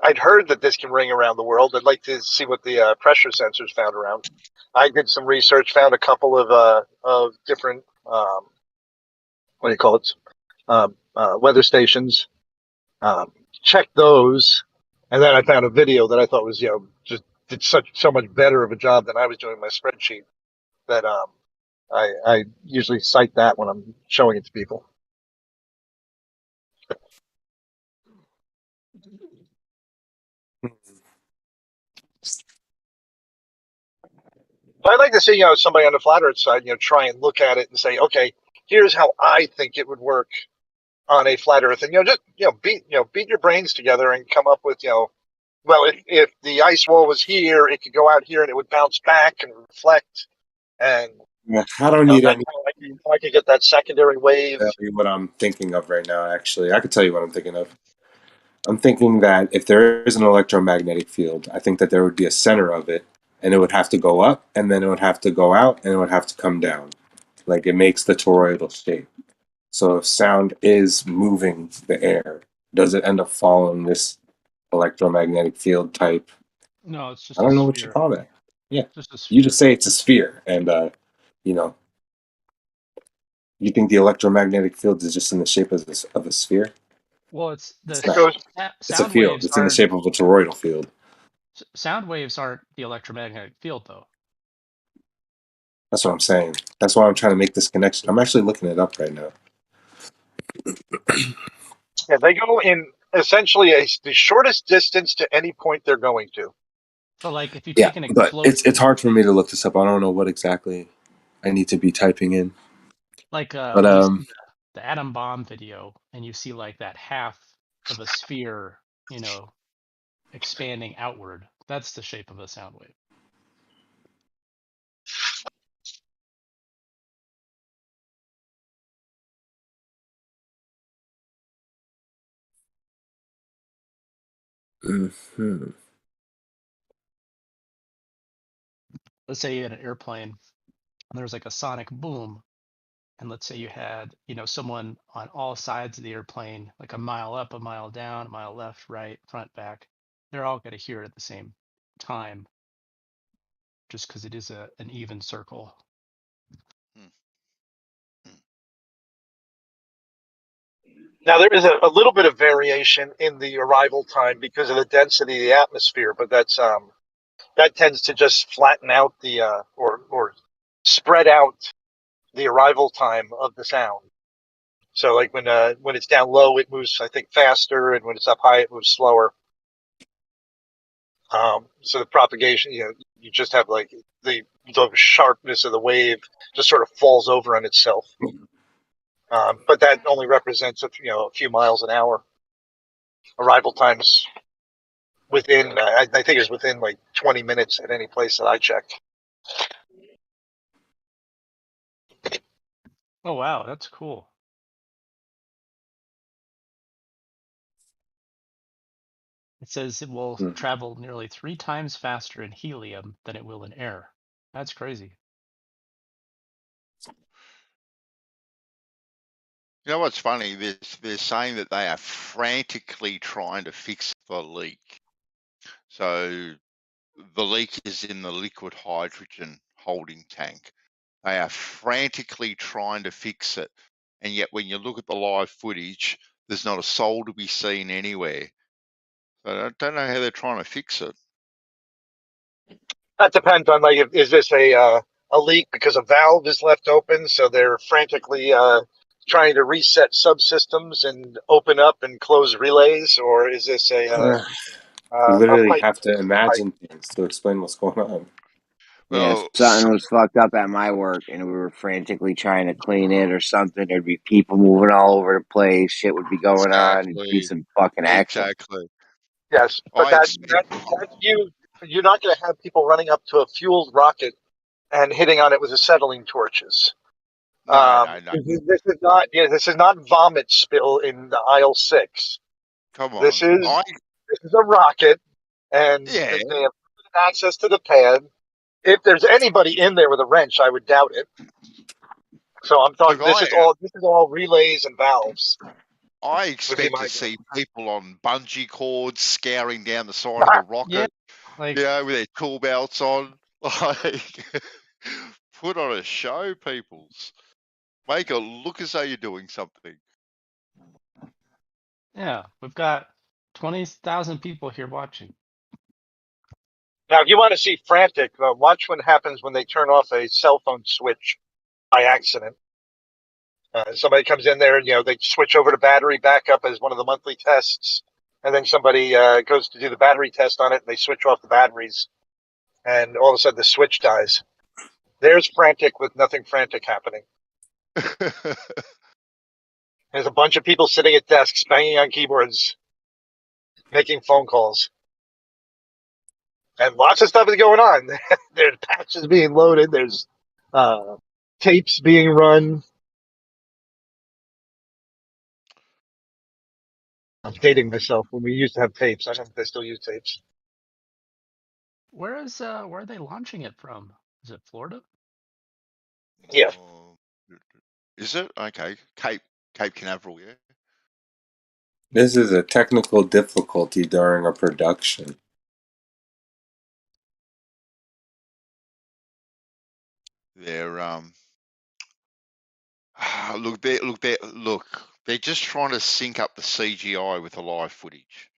I'd heard that this can ring around the world. I'd like to see what the pressure sensors found around. I did some research, found a couple of different what do you call it, weather stations. Checked those, and then I found a video that I thought was just did so much better of a job than I was doing my spreadsheet. That I usually cite that when I'm showing it to people. But I'd like to see, somebody on the flat Earth side, try and look at it and say, okay, here's how I think it would work on a flat Earth, and just beat your brains together and come up with well, if the ice wall was here, it could go out here and it would bounce back and reflect, and I don't need any. I could get that secondary wave. Tell you what I'm thinking of right now. Actually, I could tell you what I'm thinking of. I'm thinking that if there is an electromagnetic field, I think that there would be a center of it, and it would have to go up, and then it would have to go out, and it would have to come down. Like it makes the toroidal shape. So if sound is moving the air, does it end up following this electromagnetic field type? No, it's just I a don't know sphere. what you call that. Yeah, Just a sphere. you just say it's a sphere, and you think the electromagnetic field is just in the shape of a sphere? Well, it's the It's a field. It's in the shape of a toroidal field. Sound waves aren't the electromagnetic field, though. That's what I'm saying. That's why I'm trying to make this connection. I'm actually looking it up right now. Yeah, they go in essentially the shortest distance to any point they're going to. So, like, if you take an but explosion, it's hard for me to look this up. I don't know what exactly I need to be typing in. like But when you see the atom bomb video, and you see like that half of a sphere, expanding outward, that's the shape of a sound wave. Mm-hmm. Let's say you had an airplane, and there's like a sonic boom, and let's say you had, someone on all sides of the airplane, like a mile up, a mile down, a mile left, right, front, back. they're all going to hear it at the same time, just because it is an even circle. Now there is a little bit of variation in the arrival time because of the density of the atmosphere, but that's that tends to just flatten out the or spread out the arrival time of the sound. So like when it's down low, it moves, I think, faster, and when it's up high, it moves slower. So the propagation, you just have like the sharpness of the wave just sort of falls over on itself. But that only represents a few miles an hour. Arrival times within, I think it's within like 20 minutes at any place that I checked. Oh wow, that's cool. It says it will travel nearly 3 times faster in helium than it will in air. That's crazy. You know what's funny? They're saying that they are frantically trying to fix the leak. So the leak is in the liquid hydrogen holding tank. They are frantically trying to fix it. And yet when you look at the live footage, there's not a soul to be seen anywhere. So I don't know how they're trying to fix it. That depends on like, is this a leak because a valve is left open, so they're frantically trying to reset subsystems and open up and close relays, or is this You a literally pipe? have to imagine things to explain what's going on. Yeah, Well, something was fucked up at my work, and we were frantically trying to clean it or something. There'd be people moving all over the place. Shit would be going on. It'd be exactly, some fucking action. exactly. Yes, but I expect. that's you. You're not going to have people running up to a fueled rocket and hitting on it with acetylene torches. No. This is not. Yeah, this is not vomit spill in the aisle 6. Come This on. is a rocket, and Yeah. they have access to the pad. If there's anybody in there with a wrench, I would doubt it. So I'm talking. Look, This is all relays and valves. I Would be expect my to guess. see people on bungee cords scouring down the side of the rocket, like with their tool belts on. Like, put on a show, peoples. Make it look as though you're doing something. yeah, we've got 20,000 people here watching. Now, if you want to see frantic, watch what happens when they turn off a cell phone switch by accident. Somebody comes in there, they switch over to battery backup as one of the monthly tests, and then somebody goes to do the battery test on it, and they switch off the batteries, and all of a sudden the switch dies. There's frantic with nothing frantic happening. There's a bunch of people sitting at desks, banging on keyboards, making phone calls. And lots of stuff is going on. There's patches being loaded. There's tapes being run. I'm dating myself. When we used to have tapes, I don't know if they still use tapes. Where are they launching it from? Is it Florida? Yeah. Is it? Okay. Cape Canaveral, yeah. This is a technical difficulty during a production. They're look, they're just trying to sync up the CGI with the live footage.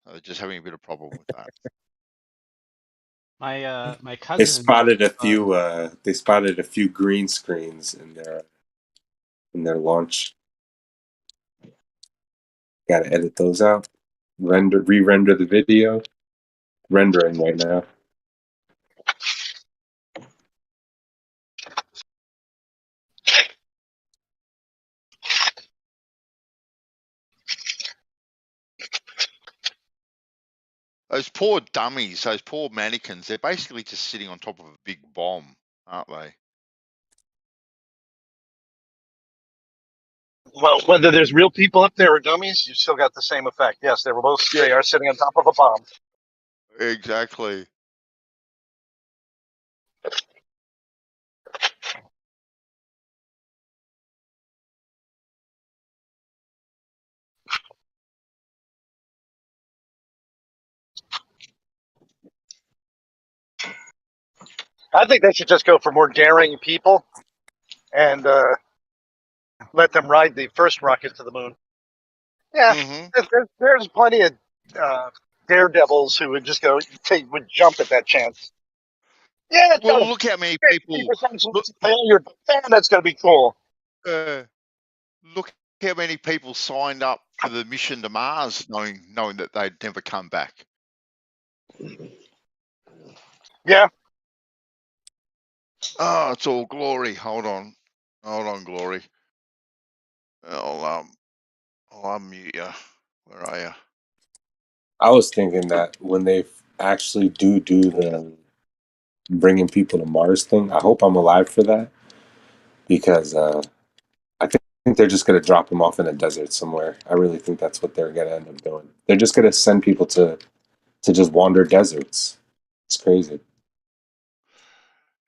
They're just having a bit of problem with that. My cousin. They spotted a few. They spotted a few green screens in their launch. Got to edit those out. Re-render the video. Rendering right now. Those poor dummies, those poor mannequins, they're basically just sitting on top of a big bomb, aren't they? Well, whether there's real people up there or dummies, you still got the same effect. Yes, they are sitting on top of a bomb. Exactly. I think they should just go for more daring people and let them ride the first rocket to the moon. Yeah, there's plenty of daredevils who would just would jump at that chance. Yeah, it's Well, got look how many people. 50% chance of failure, but man, that's going to be cool. Look how many people signed up for the mission to Mars, knowing that they'd never come back. Yeah. Oh, it's all glory. Hold on, glory. I'll unmute you. Where are you? I was thinking that when they actually do the bringing people to Mars thing, I hope I'm alive for that, because I think they're just going to drop them off in a desert somewhere. I really think that's what they're going to end up doing. They're just going to send people to just wander deserts. It's crazy.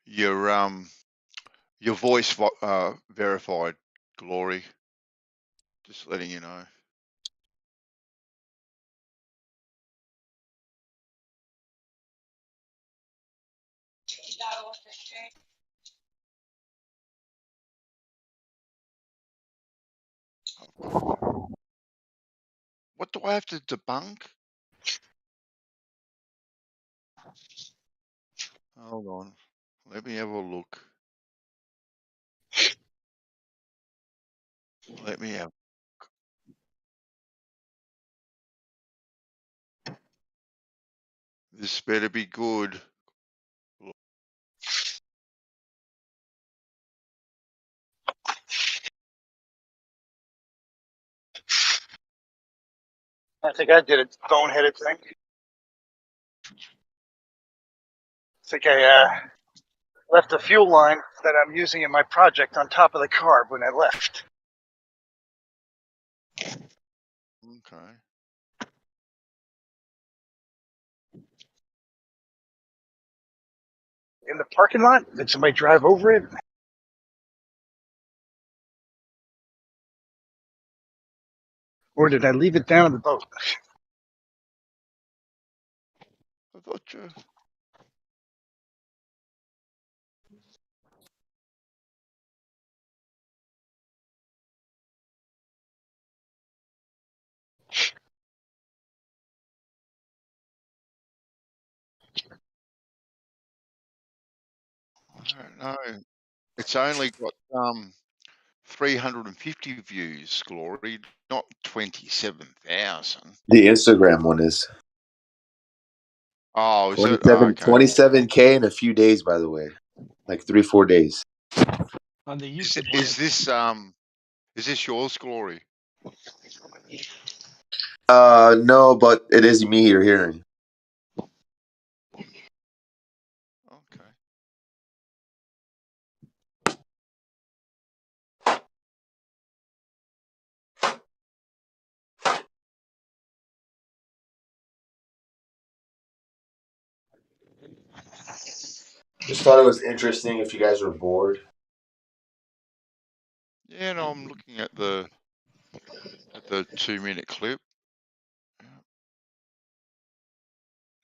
Your voice verified, glory. Just letting you know. I've got you. What do I have to debunk? Hold on. Let me have a look. Let me have. This better be good. I think I did a boneheaded thing. I think I left the fuel line that I'm using in my project on top of the car when I left. Okay. In the parking lot? Did somebody drive over it? Or did I leave it down in the boat? I thought you. I don't know. It's only got 350 views, glory, not 27,000. The Instagram one is. Oh, is it? Oh, okay. 27K in a few days, by the way. Like 3-4 days. On the YouTube Is this yours, glory? No, but it is me you're hearing. Okay. Just thought it was interesting if you guys were bored. Yeah, no, I'm looking at the 2-minute clip.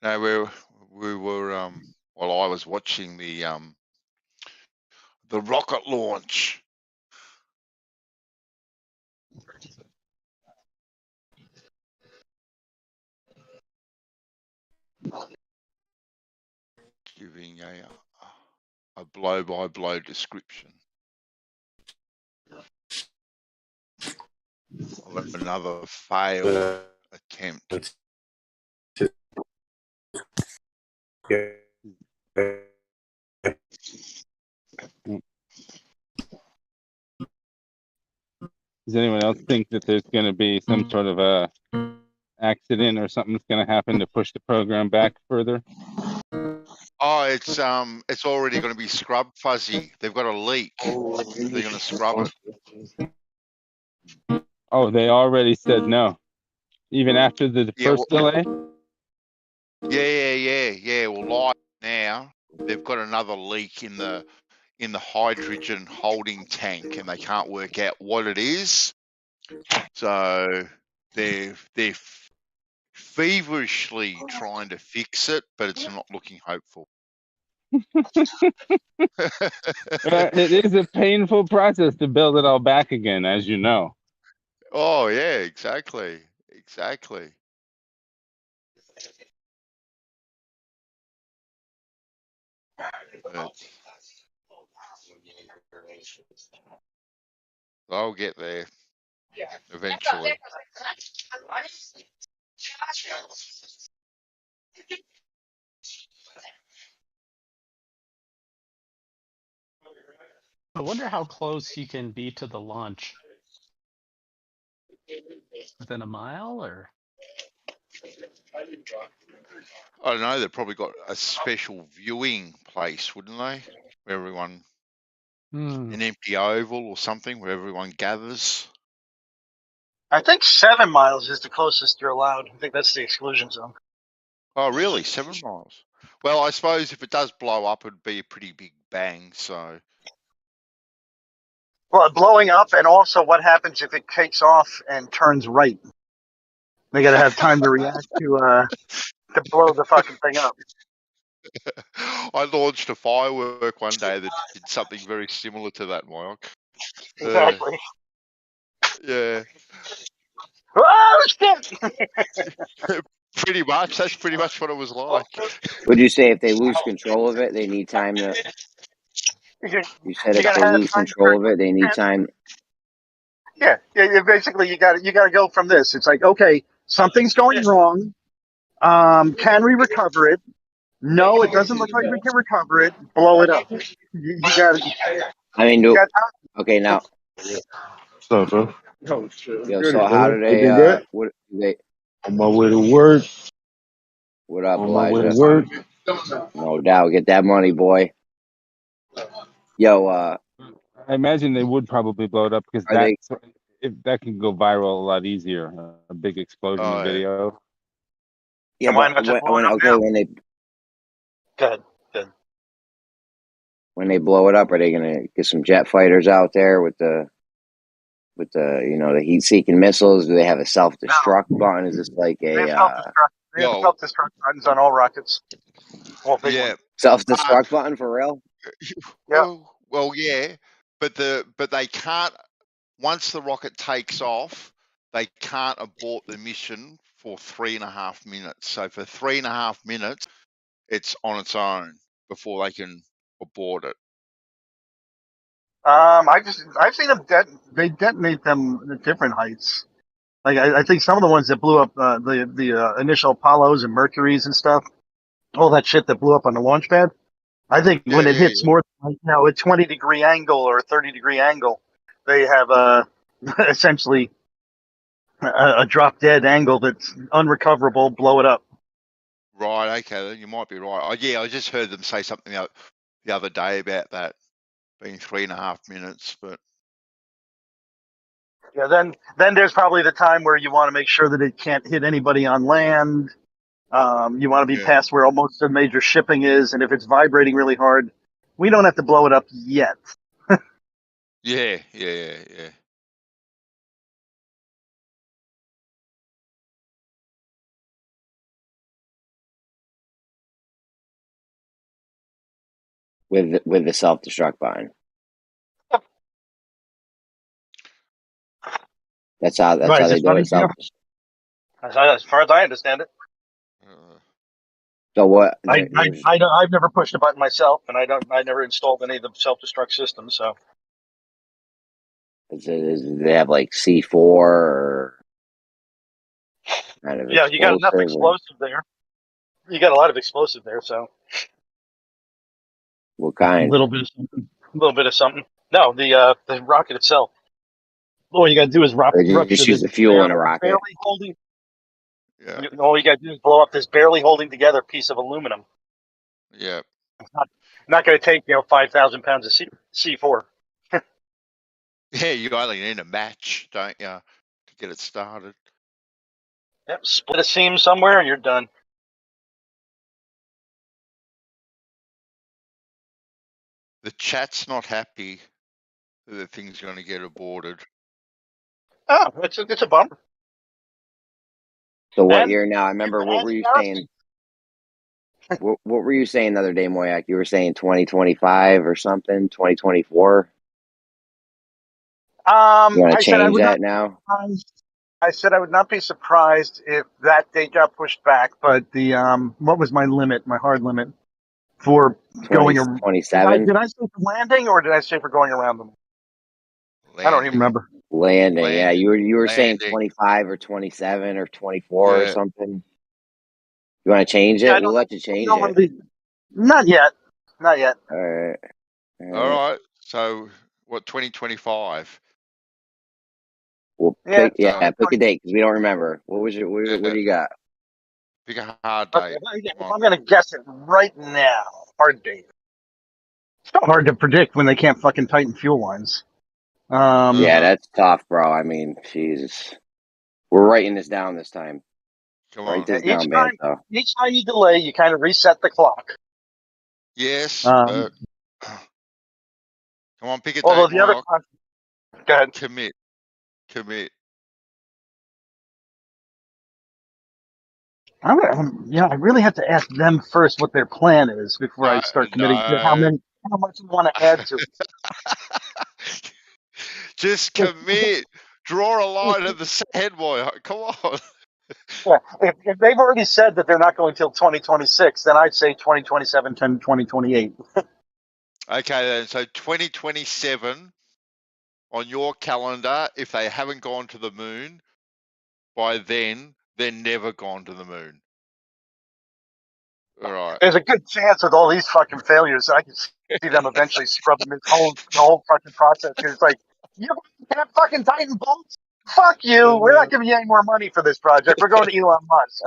No, we were while I was watching the rocket launch. Giving a blow-by-blow description of another failed attempt. Does anyone else think that there's going to be some sort of a accident or something's going to happen to push the program back further? Oh, it's already going to be scrub fuzzy. They've got a leak. They're going to scrub it. Oh, they already said no, even after the first delay. Yeah. Well, live now, they've got another leak in the hydrogen holding tank, and they can't work out what it is. So they're feverishly trying to fix it, but it's not looking hopeful. It is a painful process to build it all back again, as you know. Oh yeah, exactly. Exactly. But I'll get there eventually. I wonder how close you can be to the launch. Within a mile, or? I don't know. They've probably got a special viewing place, wouldn't they? Where everyone, an empty oval or something, where everyone gathers. I think 7 miles is the closest you're allowed. I think that's the exclusion zone. Oh, really? 7 miles? Well, I suppose if it does blow up, it'd be a pretty big bang. So. Well, blowing up, and also what happens if it takes off and turns right? They got to have time to react to blow the fucking thing up. I launched a firework one day that did something very similar to that, Mike. Exactly. Yeah. Oh shit! Pretty much. That's pretty much what it was like. Would you say if they lose control of it, they need time to? You said if they lose control of it, they need time. Yeah. Basically, you got to go from this. It's like, okay, something's going wrong. Can we recover it? No, it doesn't look like we can recover it. Blow it up. You got it. I mean, okay, now. What's up, bro? Yo, so how do they? What do they? On my way to work. What up, On my way to Elijah? work. No doubt, get that money, boy. Yo, I imagine they would probably blow it up because that can go viral a lot easier. A big explosion of video. Yeah, why not just blow it up now? when they Good. when they blow it up, are they gonna get some jet fighters out there with the the heat-seeking missiles? Do they have a self-destruct button? Is this like a They have self-destruct buttons on all rockets. Well, Yeah. Self-destruct button for real? Yeah. Well, yeah, but they can't. Once the rocket takes off, they can't abort the mission for 3.5 minutes. So for 3.5 minutes, it's on its own before they can abort it. I've seen them they detonate them at different heights. Like I think some of the ones that blew up the initial Apollos and Mercuries and stuff, all that shit that blew up on the launch pad. I think when it hits more than a 20-degree angle or a 30-degree angle, they have essentially a drop dead angle that's unrecoverable. Blow it up. Right. Okay. Then you might be right. I just heard them say something the other day about that being 3.5 minutes, but. Yeah, then there's probably the time where you want to make sure that it can't hit anybody on land. You want to be past where almost the major shipping is, and if it's vibrating really hard, we don't have to blow it up yet. Yeah. With the self-destruct button. That's how they do it. As far as I understand it. So what? I've never pushed a button myself, and I never installed any of the self-destruct systems. So do they have like C4 or kind of you got enough explosive there. You got a lot of explosive there, so. What kind? A little bit of something. No, the rocket itself. All you got to do is just use the fuel in a rocket. All you got to do is blow up this barely holding together piece of aluminum. Yeah. Not going to take 5,000 pounds of C4. Yeah, you only need a match, don't you, to get it started? Yep, split a seam somewhere and you're done. The chat's not happy that the thing's going to get aborted. Oh, it's a bummer. So what year now? I remember what were you saying? What were you saying the other day, Moyak? You were saying 2025 or something, 2024? You want I to said I change would not that be now? surprised. I said I would not be surprised if that date got pushed back. But the what was my limit? My hard limit for 20, going? Did 27? I say for landing or did I say for going around them? I don't even Landing. remember. Landing. Yeah, you were saying Landing. 25 or 27 or 24 or Yeah. something. You want to change Yeah, I it? We'll don't. let you I change don't want it. to be. Not yet. Not yet. All right. All right. So what? 2025. We'll Yeah. pick. Yeah, pick a 2020. date because we don't remember. What was your? What Yeah. do you got? Pick a hard Okay. date. If Come on. I'm going to guess it right now, hard date. It's so hard to predict when they can't fucking tighten fuel lines. Yeah, Uh-huh. that's tough, bro. I mean, Jesus. We're writing this down this time. Come Write on. this down, Banto. Each time you delay, you kind of reset the clock. Yes, Um, but come on, pick a although date, the other, Moyoc. go ahead. Commit. I really have to ask them first what their plan is before I start committing to No. how much you want to add to Just it. commit. Draw a line in the sand, Moyoc. Come on. Yeah, if they've already said that they're not going till 2026, then I'd say 2027 to 2028. Okay, then. So 2027 on your calendar, if they haven't gone to the moon by then, they're never gone to the moon. All right. There's a good chance with all these fucking failures, I can see them eventually scrubbing the whole fucking process. Because it's like, you can't fucking tighten bolts? Fuck you. We're not giving you any more money for this project. We're going to Elon Musk.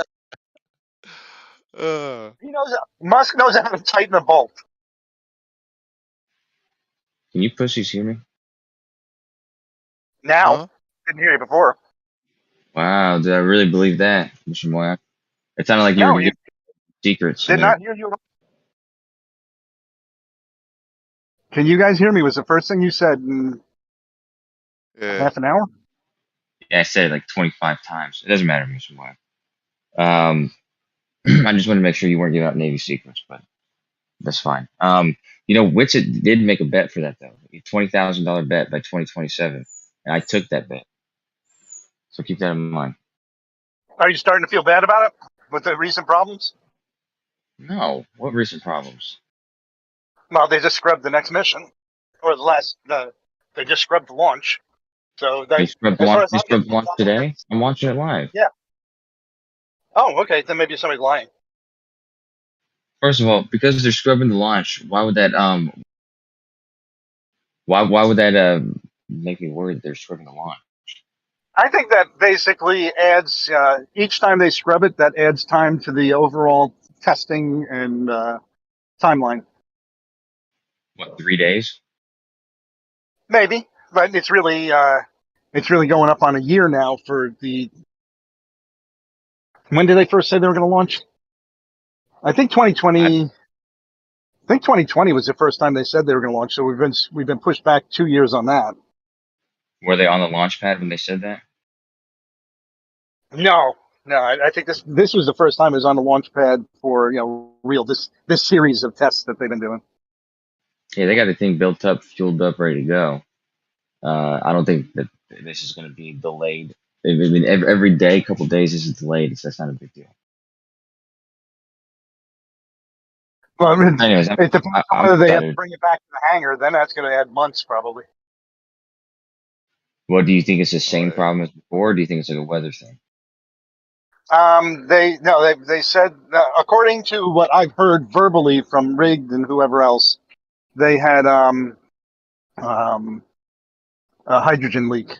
Musk knows how to tighten a bolt. Can you pussies hear me? Now, Huh? didn't hear you before. Wow, did I really believe that, Mr. Moyak? It sounded like you were No, you giving secrets did there. not hear you. Can you guys hear me? Was the first thing you said in half an hour? Yeah, I said it like 25 times. It doesn't matter, Mr. Moyak. I just wanted to make sure you weren't giving out Navy secrets, but that's fine. Witsit did make a bet for that though. A $20,000 bet by 2027, and I took that bet. So keep that in mind. Are you starting to feel bad about it with the recent problems? No, what recent problems? Well, they just scrubbed the next mission, or they just scrubbed the launch. So They that, scrubbed the as far launch. as They I'm scrubbed the concerned, launch today. I'm watching it live. yeah. Oh, okay. Then maybe somebody's lying. First of all, because they're scrubbing the launch, why would that make me worried that they're scrubbing the launch? I think that basically adds each time they scrub it, that adds time to the overall testing and timeline. What, 3 days? Maybe, but it's really going up on a year now for the. When did they first say they were going to launch? I think 2020. I think 2020 was the first time they said they were going to launch. So we've been pushed back 2 years on that. Were they on the launch pad when they said that? No. I think this was the first time it was on the launch pad for real this series of tests that they've been doing. Yeah, they got the thing built up, fueled up, ready to go. I don't think that this is going to be delayed. I mean, every day, couple days, this is delayed. That's not a big deal. Well, Anyways, it depends on I'm whether they have to excited. bring it back to the hangar. Then that's going to add months probably. What do you think? It's the same problem as before? Or do you think it's like a weather thing? They said according to what I've heard verbally from Rigged and whoever else, they had a hydrogen leak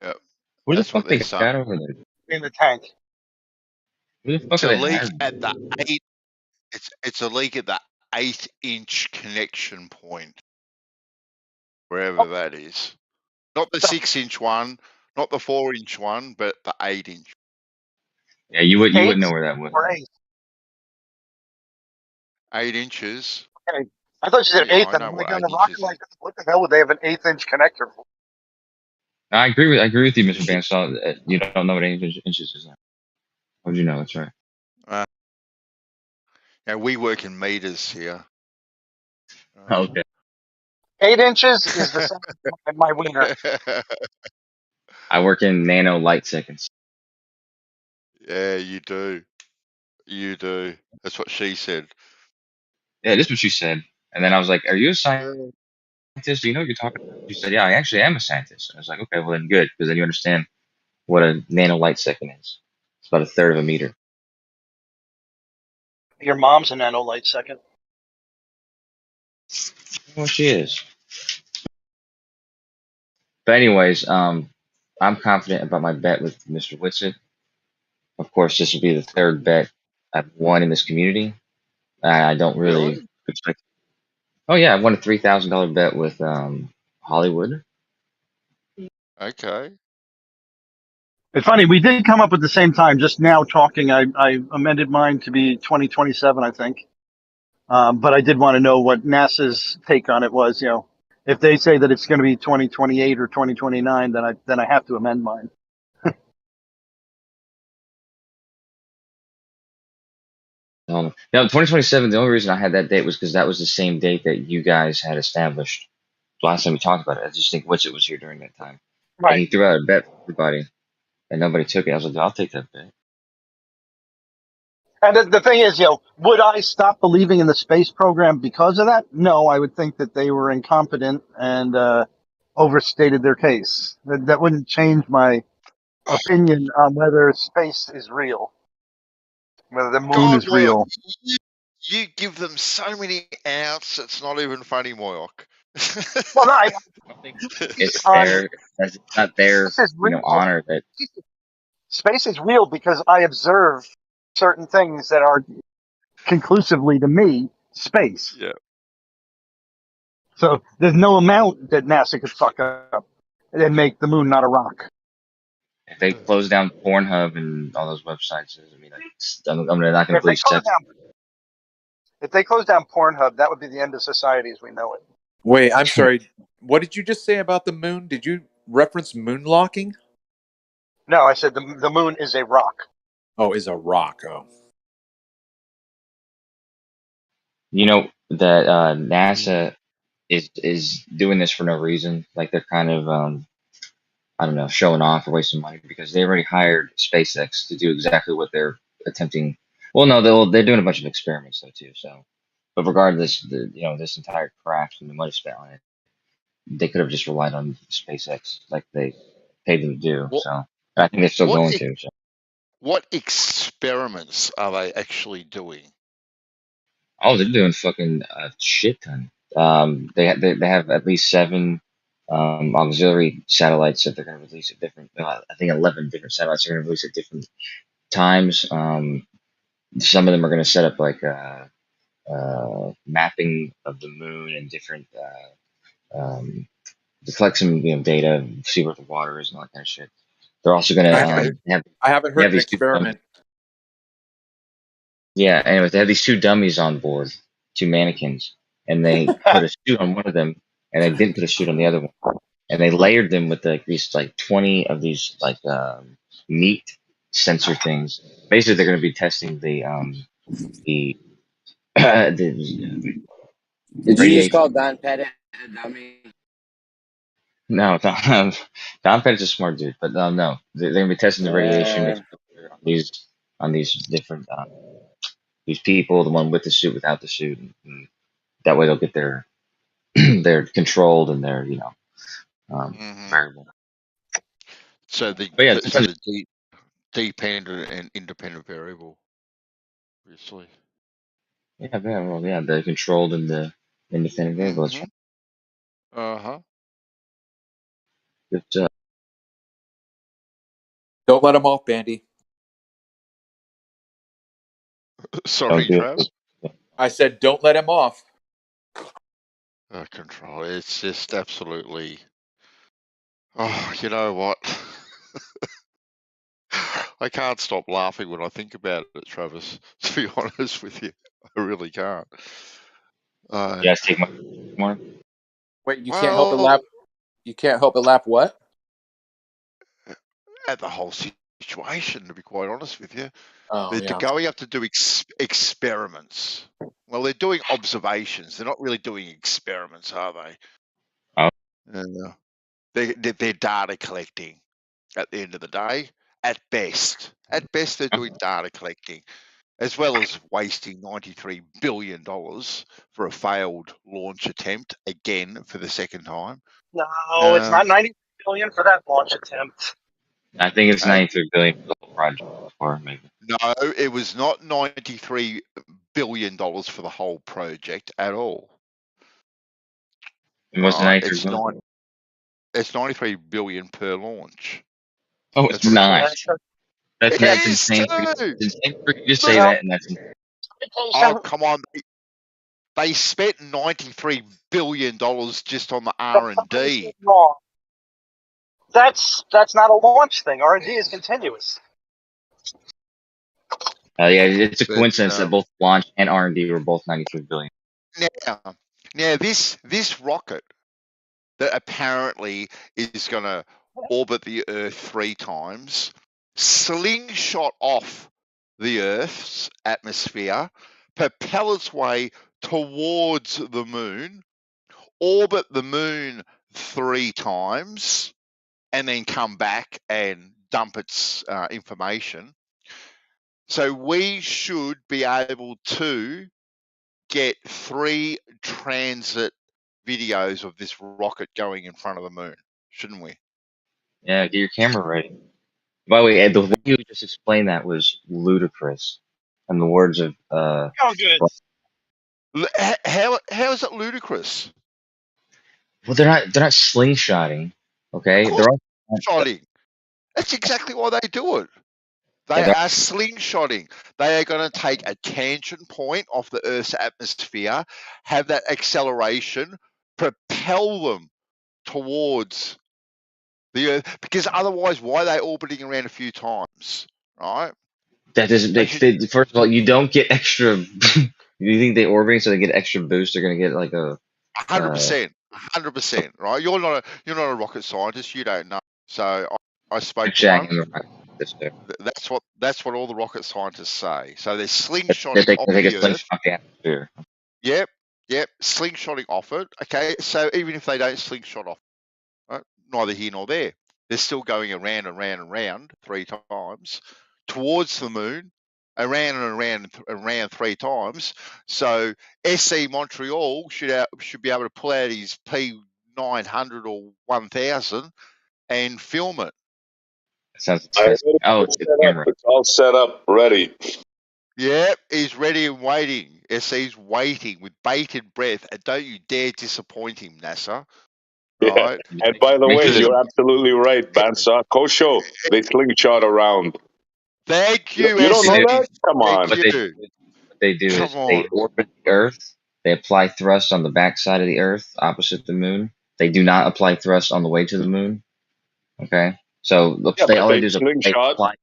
Yep. Where the That's what fuck they they're saying. got over there? in the tank. Where the fuck It's are a they leak hiding? at the 8. It's a leak at the 8-inch connection point, wherever that is. Not the 6-inch one, not the 4-inch one, but the 8-inch. Yeah, you wouldn't 8 know where that was. or 8? 8 inches. Okay. I thought you said Yeah, 8th. I And know I'm what like on 8 the rocket inches is. like, what the hell would they have an 1/8-inch connector for? I agree with you, Mr. Bansal. You don't know what 8 inches is. How would you know? That's right. Now we work in meters here. Okay. 8 inches is the size of my wiener. I work in nano light seconds. Yeah, you do. You do. That's what she said. Yeah, this is what she said. And then I was like, "Are you a scientist? Do you know what you're talking about?" She said, "Yeah, I actually am a scientist." I was like, "Okay, well then good, because then you understand what a nano light second is. It's about a third of a meter." Your mom's a nanolight second. Well, she is. But anyways, I'm confident about my bet with Mr. Whitsitt. Of course, this will be the third bet I've won in this community. I don't really expect. Oh yeah, I won a $3,000 bet with Hollywood. Okay. It's funny, we did come up at the same time. Just now talking, I amended mine to be 2027, I think. But I did want to know what NASA's take on it was. You know, if they say that it's going to be 2028 or 2029, then I have to amend mine. No, 2027. The only reason I had that date was because that was the same date that you guys had established last time we talked about it. I just think Whitsitt was here during that time. And Right. he threw out a bet for everybody, and nobody took it. I was like, I'll take that bet. And the thing is, you know, would I stop believing in the space program because of that? No, I would think that they were incompetent and overstated their case. That wouldn't change my opinion on whether space is real, whether the moon God, is Moyock, real. you give them so many outs. It's not even funny, Moyock. Well, no, I think it's their, that's not their, space is real. honor that. Space is real because I observe certain things that are conclusively to me space. Yeah. So there's no amount that NASA could fuck up and make the moon not a rock. If they close down Pornhub and all those websites, I mean, I'm not going to If they believe close seven. down, if they close down Pornhub, that would be the end of society as we know it. Wait, I'm sorry. What did you just say about the moon? Did you reference moonlocking? No, I said the moon is a rock. Oh, is a rock. Oh. You know that NASA is doing this for no reason. Like they're kind of I don't know, showing off or wasting money because they already hired SpaceX to do exactly what they're attempting. Well, no, they're doing a bunch of experiments though too. So, but regardless, this entire craft and the money spent on it, they could have just relied on SpaceX like they paid them to do. What, So, and I think they're still what going ex- to. So. What experiments are they actually doing? Oh, they're doing fucking a shit ton. They have at least 7 auxiliary satellites that they're going to release at different. I think 11 different satellites are going to release at different times. Some of them are going to set up like mapping of the moon and different to collect some data, see where the water is and all that kind of shit. They're also going to I haven't heard an experiment. Yeah, anyways, they have these 2 dummies on board, 2 mannequins, and they put a suit on one of them, and they didn't put a suit on the other one, and they layered them with these 20 of these meat sensor things. Basically, they're going to be testing the Did you just call Don Pettit a dummy? No, Don Pettit's a smart dude, but no, they're going to be testing the radiation on these different these people, the one with the suit, without the suit, and that way they'll get their they're controlled and they're variable. So the But the dependent and independent variable, obviously. yeah, they're controlled and the independent variable. Uh-huh. But, Don't let them off, Bandy. Sorry, Trav. I said don't let him off. Control. It's just absolutely. Oh, you know what? I can't stop laughing when I think about it, Travis. To be honest with you, I really can't. Yes, take more. Wait, you can't help but laugh. You can't help but laugh. What? At the whole situation, to be quite honest with you. Oh, They're yeah. going up to do experiments. Well, they're doing observations. They're not really doing experiments, are they? Oh. They're data collecting at the end of the day. At best, they're doing data collecting, as well as wasting $93 billion for a failed launch attempt again for the second time. No, it's not 90 billion for that launch attempt. I think it's 93 billion for the whole project before, maybe. No, it was not $93 billion for the whole project at all. It was 93 billion. It's 93 billion per launch. Oh, it's That's what it not. costs. That's It insane. is It's insane for you to say that, and that's insane. Oh, come on. They spent $93 billion just on the R&D. Wrong. That's not a launch thing. R&D is continuous. Yeah, it's a But, coincidence that both launch and R&D were both 93 billion. Now this rocket that apparently is going to orbit the Earth 3 times, slingshot off the Earth's atmosphere, propel its way towards the moon, orbit the moon 3 times, and then come back and dump its information. So we should be able to get 3 transit videos of this rocket going in front of the moon, shouldn't we? Yeah, get your camera ready. By the way, the way you just explained that was ludicrous. In the words of Oh, good. How is it ludicrous? Well, they're not slingshotting, okay? Of course They're slingshotting. That's exactly why they do it. They Yeah, are slingshotting. They are going to take a tangent point off the Earth's atmosphere, have that acceleration, propel them towards the Earth. Because otherwise, why are they orbiting around a few times, right? that doesn't. First of all, you don't get extra. You think they orbiting so they get extra boost? They're gonna get like a 100%, right? You're not a rocket scientist. You don't know. So I spoke to jack one. in the rocket. That's what all the rocket scientists say. So they're That slingshotting they off can take a the Earth. slingshot the atmosphere. Yep, slingshotting off it. Okay, so even if they don't slingshot off, right, neither here nor there, they're still going around and round and round 3 times towards the moon, around and around 3 times. So SC Montreal should be able to pull out his P900 or 1000 and film it. Sounds disgusting. Oh, it's the camera. It's all set up, ready. Yep, he's ready and waiting. SC's waiting with bated breath, and don't you dare disappoint him, NASA. Right? Yeah. And by the way, you're absolutely right, Bansa. Kosho, they slingshot around. Thank you, You don't know that? Come on. What they do is they orbit the Earth. They apply thrust on the backside of the Earth, opposite the moon. They do not apply thrust on the way to the moon. Okay, so all they do is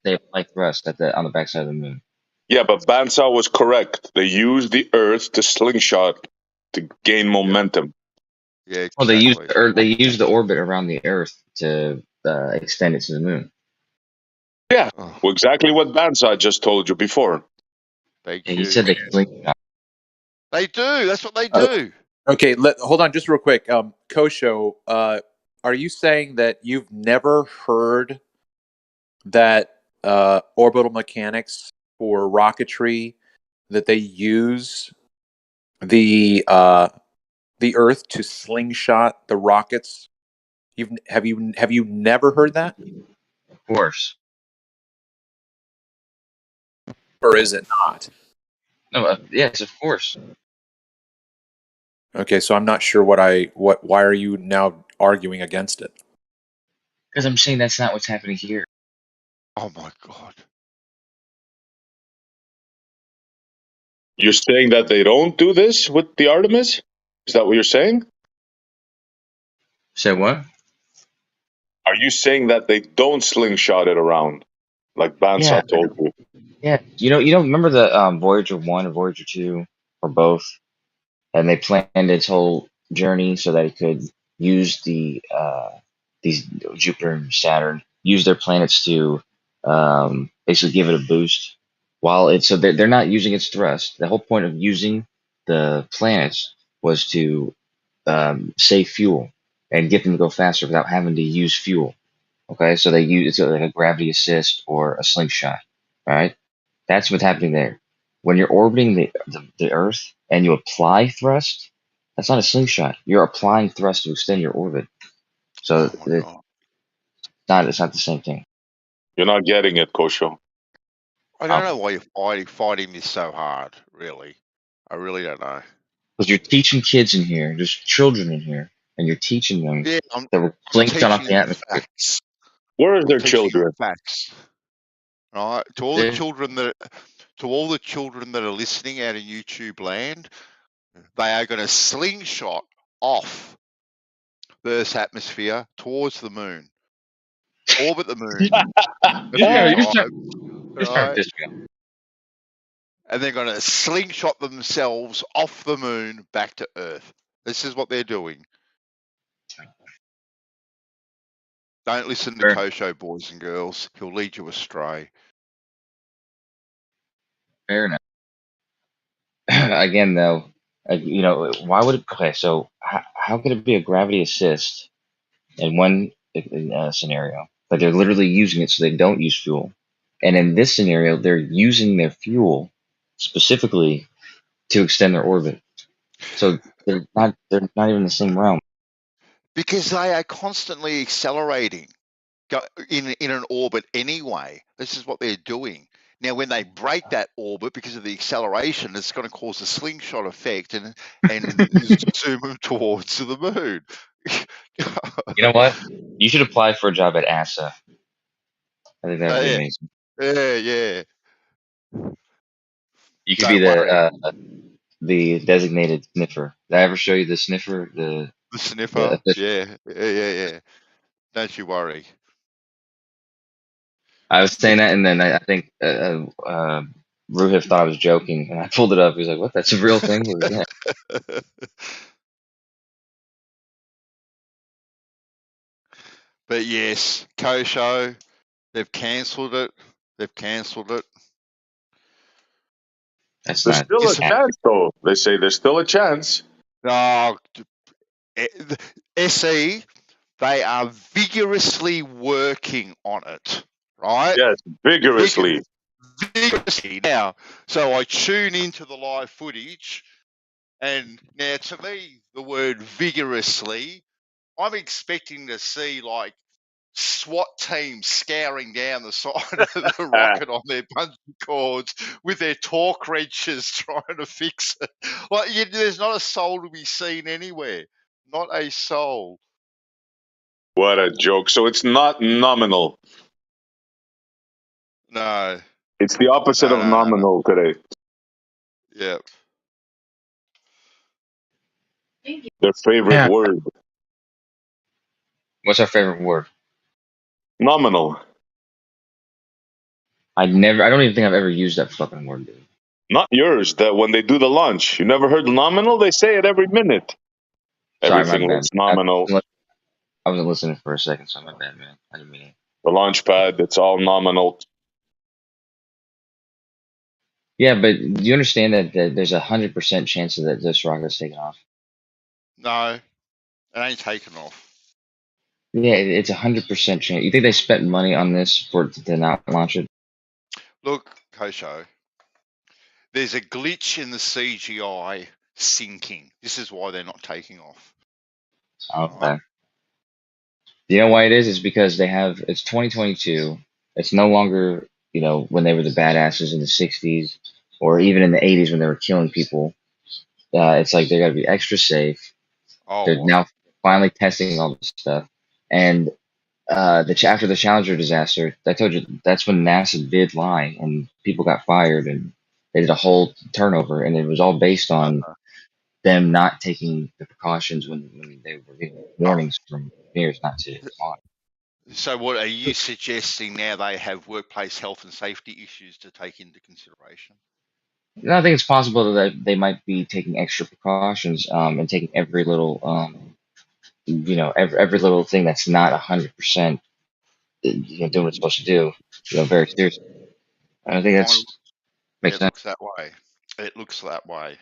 they apply thrust on the backside of the moon. Yeah, but Bansa was correct. They use the Earth to slingshot to gain momentum. Yeah, well, they use the Earth. They use the orbit around the Earth to extend it to the moon. Yeah, well, exactly what Bansa just told you before. Thank you. He said they slingshot. They do. That's what they do. Okay, hold on just real quick. Kosho, are you saying that you've never heard that orbital mechanics for rocketry, that they use the Earth to slingshot the rockets? Have you never heard that? Of course. Or is it not? No, yes, of course. Okay, so I'm not sure why are you now arguing against it? Because I'm saying that's not what's happening here. Oh my God. You're saying that they don't do this with the Artemis? Is that what you're saying? Say what? Are you saying that they don't slingshot it around, like Bansa told you? Yeah, you don't remember the Voyager 1 or Voyager 2 or both, and they planned its whole journey so that it could use these Jupiter and Saturn, use their planets to basically give it a boost. While it's so they're not using its thrust. The whole point of using the planets was to save fuel and get them to go faster without having to use fuel. Okay, so they use it's like a gravity assist or a slingshot, right? That's what's happening there. When you're orbiting the Earth and you apply thrust, that's not a slingshot. You're applying thrust to extend your orbit. So Oh my God. it's not the same thing. You're not getting it, Kosho. I don't know why you're fighting this so hard, really. I really don't know. Because you're teaching kids in here, there's children in here, and you're teaching them Yeah, I'm that we're teaching slingshot off the them atmosphere. facts. Where is I'm their teaching them children? facts. Right? To all the children that are listening out in YouTube land, they are going to slingshot off the Earth's atmosphere towards the moon. Orbit the moon a few times. Right? And they're going to slingshot themselves off the moon back to Earth. This is what they're doing. Don't listen to Kosho, boys and girls. He'll lead you astray. Fair enough. Again, though, why would it? Okay, so how could it be a gravity assist in one scenario, but they're literally using it so they don't use fuel, and in this scenario, they're using their fuel specifically to extend their orbit. So they're not even in the same realm. Because they are constantly accelerating in an orbit anyway. This is what they're doing. Now, when they break that orbit because of the acceleration, it's going to cause a slingshot effect and zoom them towards the moon. You know what? You should apply for a job at NASA. I think that would be amazing. Yeah. You could be the designated sniffer. Did I ever show you the sniffer? The sniffer? Yeah. Don't you worry. I was saying that, and then I think Ruhiv thought I was joking, and I pulled it up. He was like, "What? That's a real thing?" Like, yeah. But yes, Kosho, they've cancelled it. There's still a chance, though. They say there's still a chance. No, SE, they are vigorously working on it, right? Yes, vigorously. Vigorously. Now, so I tune into the live footage, and now to me, the word vigorously, I'm expecting to see like SWAT teams scouring down the side of the rocket on their bungee cords with their torque wrenches trying to fix it. Like, there's not a soul to be seen anywhere. Not a soul. What a joke. So it's not nominal. No. It's the opposite of nominal today. Yeah. Their favorite word. What's our favorite word? Nominal. I don't even think I've ever used that fucking word, dude. Not yours. That when they do the launch, you never heard nominal? They say it every minute. Sorry, Everything my looks bad. nominal. I wasn't listening for a second, so my bad, man. I didn't mean it. The launch pad, it's all nominal. Yeah, but do you understand that there's 100% chance that this rocket's taking off? No, it ain't taken off. Yeah, it's 100% chance. You think they spent money on this to not launch it? Look, Kosho, there's a glitch in the CGI syncing. This is why they're not taking off. Okay. Right. You know why it is? It's because it's 2022. It's no longer, when they were the badasses in the 60s or even in the 80s when they were killing people. It's like they got to be extra safe. They're now finally testing all this stuff. And after the Challenger disaster, I told you that's when NASA did lie and people got fired and they did a whole turnover, and it was all based on them not taking the precautions when they were getting warnings from engineers not to launch. So what are you suggesting now? They have workplace health and safety issues to take into consideration? I think it's possible that they might be taking extra precautions and taking every little every little thing that's not 100% doing what it's supposed to do. very seriously. I think Kind that's of, makes it sense. looks that way. It looks that way.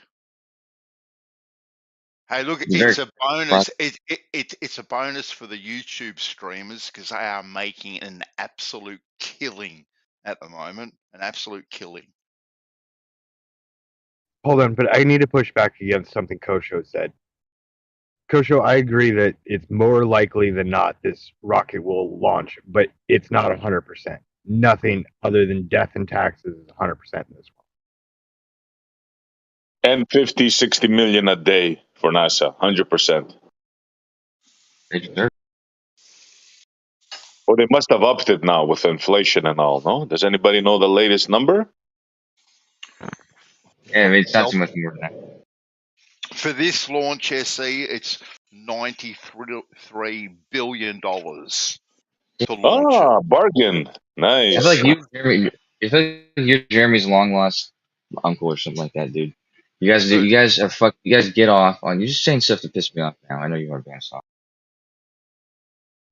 Hey, look, It's very it's a bonus. It's a bonus for the YouTube streamers because they are making an absolute killing at the moment. An absolute killing. Hold on, but I need to push back against something Kosho said. Kosho, I agree that it's more likely than not this rocket will launch, but it's not 100%. Nothing other than death and taxes is 100% in this world. And 50, 60 million a day for NASA, 100%. They deserve. Well, they must have upped it now with inflation and all, no? Does anybody know the latest number? Yeah, I mean, it's not Well, too much more than that. for this launch, SE, it's $93 billion to launch it. Ah, bargain. I feel Nice. like you, Jeremy. I feel like you're Jeremy's long lost uncle or something like that, dude. Who? You guys are fuck. You guys get off on. You're just saying stuff to piss me off now. I know you are being soft.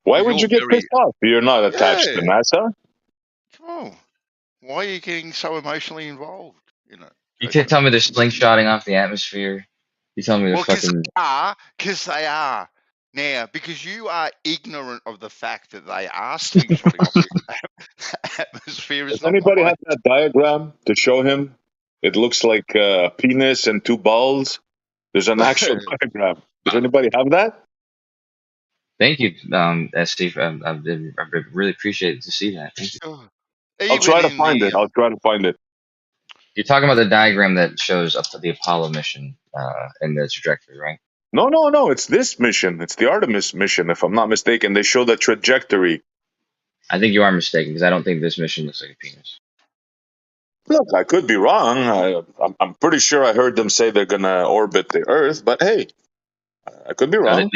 Why Well, would you're you get very. pissed off? You're not attached to Yeah. NASA? Come on. Why are you getting so emotionally involved in it? You can't tell me they're slingshotting off the atmosphere. You tell me they're Well, fucking. because they are. Now, because you are ignorant of the fact that they are slingshotting off the atmosphere is Does not anybody my. have that diagram to show him? It looks like a penis and two balls. There's an actual diagram. Does anybody have that? Thank you, Steve. I really appreciate it to see that. Thank you. I'll Even try to in find the it. I'll try to find it. You're talking about the diagram that shows up to the Apollo mission and the trajectory, right? No. It's this mission. It's the Artemis mission, if I'm not mistaken. They show the trajectory. I think you are mistaken because I don't think this mission looks like a penis. Look, I could be wrong. I'm pretty sure I heard them say they're going to orbit the Earth, but hey, I could be No, wrong.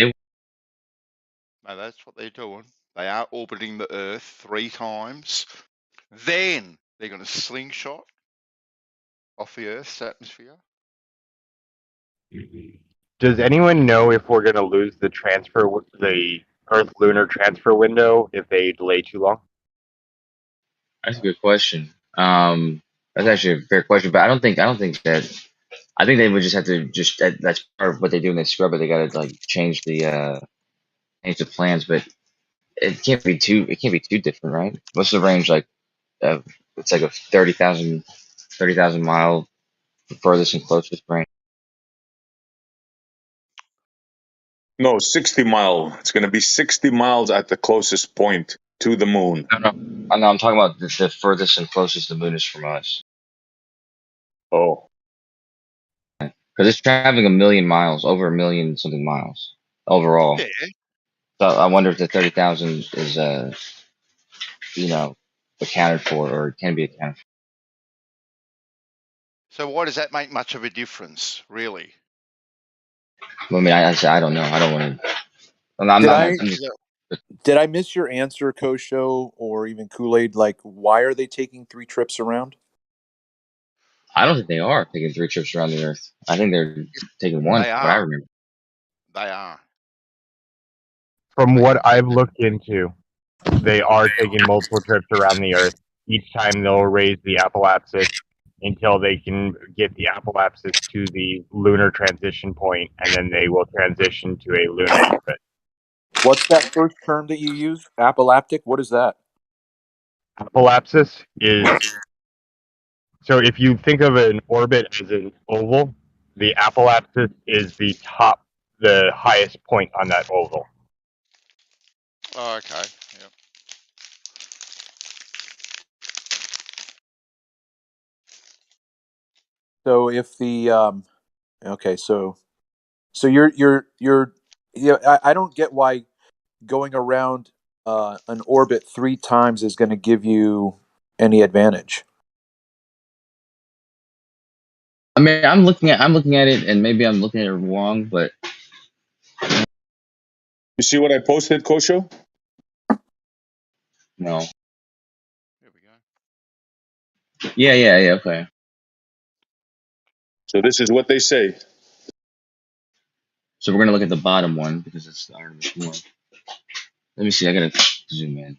No, that's what they're doing. They are orbiting the Earth 3 times. Then they're going to slingshot off the Earth's atmosphere. Does anyone know if we're going to lose the Earth lunar transfer window if they delay too long? That's a good question. That's actually a fair question, but I don't think that. I think they would just have to that's part of what they do when they scrub it. They got to like change the plans, but it can't be too different, right? What's the range like? It's like a 30,000 mile furthest and closest range. No, 60 mile. It's going to be 60 miles at the closest point to the moon. No, I'm talking about the furthest and closest the moon is from us. Oh. Because it's traveling 1,000,000 miles, over 1,000,000 something miles overall. Yeah. So I wonder if the 30,000 is, accounted for or can be accounted for. So why does that make much of a difference, really? I mean, I don't know. I don't want to. Did I miss your answer, Kosho, or even Kool-Aid? Like, why are they taking 3 trips around? I don't think they are taking 3 trips around the Earth. I think they're taking one. They What I are. remember. They are. From what I've looked into, they are taking multiple trips around the Earth. Each time they'll raise the apoapsis until they can get the apoapsis to the lunar transition point, and then they will transition to a lunar orbit. What's that first term that you use? Apolaptic? What is that? Apoapsis is, so if you think of an orbit as an oval, the apoapsis is the highest point on that oval. Oh, okay. Yep. So if the okay, so you're I don't get why going around an orbit 3 times is going to give you any advantage. I mean, I'm looking at it, and maybe I'm looking at it wrong, but You see what I posted, Kosho? no. Here we go. Yeah. Okay. So this is what they say. So we're gonna look at the bottom one because it's the Artemis one. Let me see. I gotta zoom in.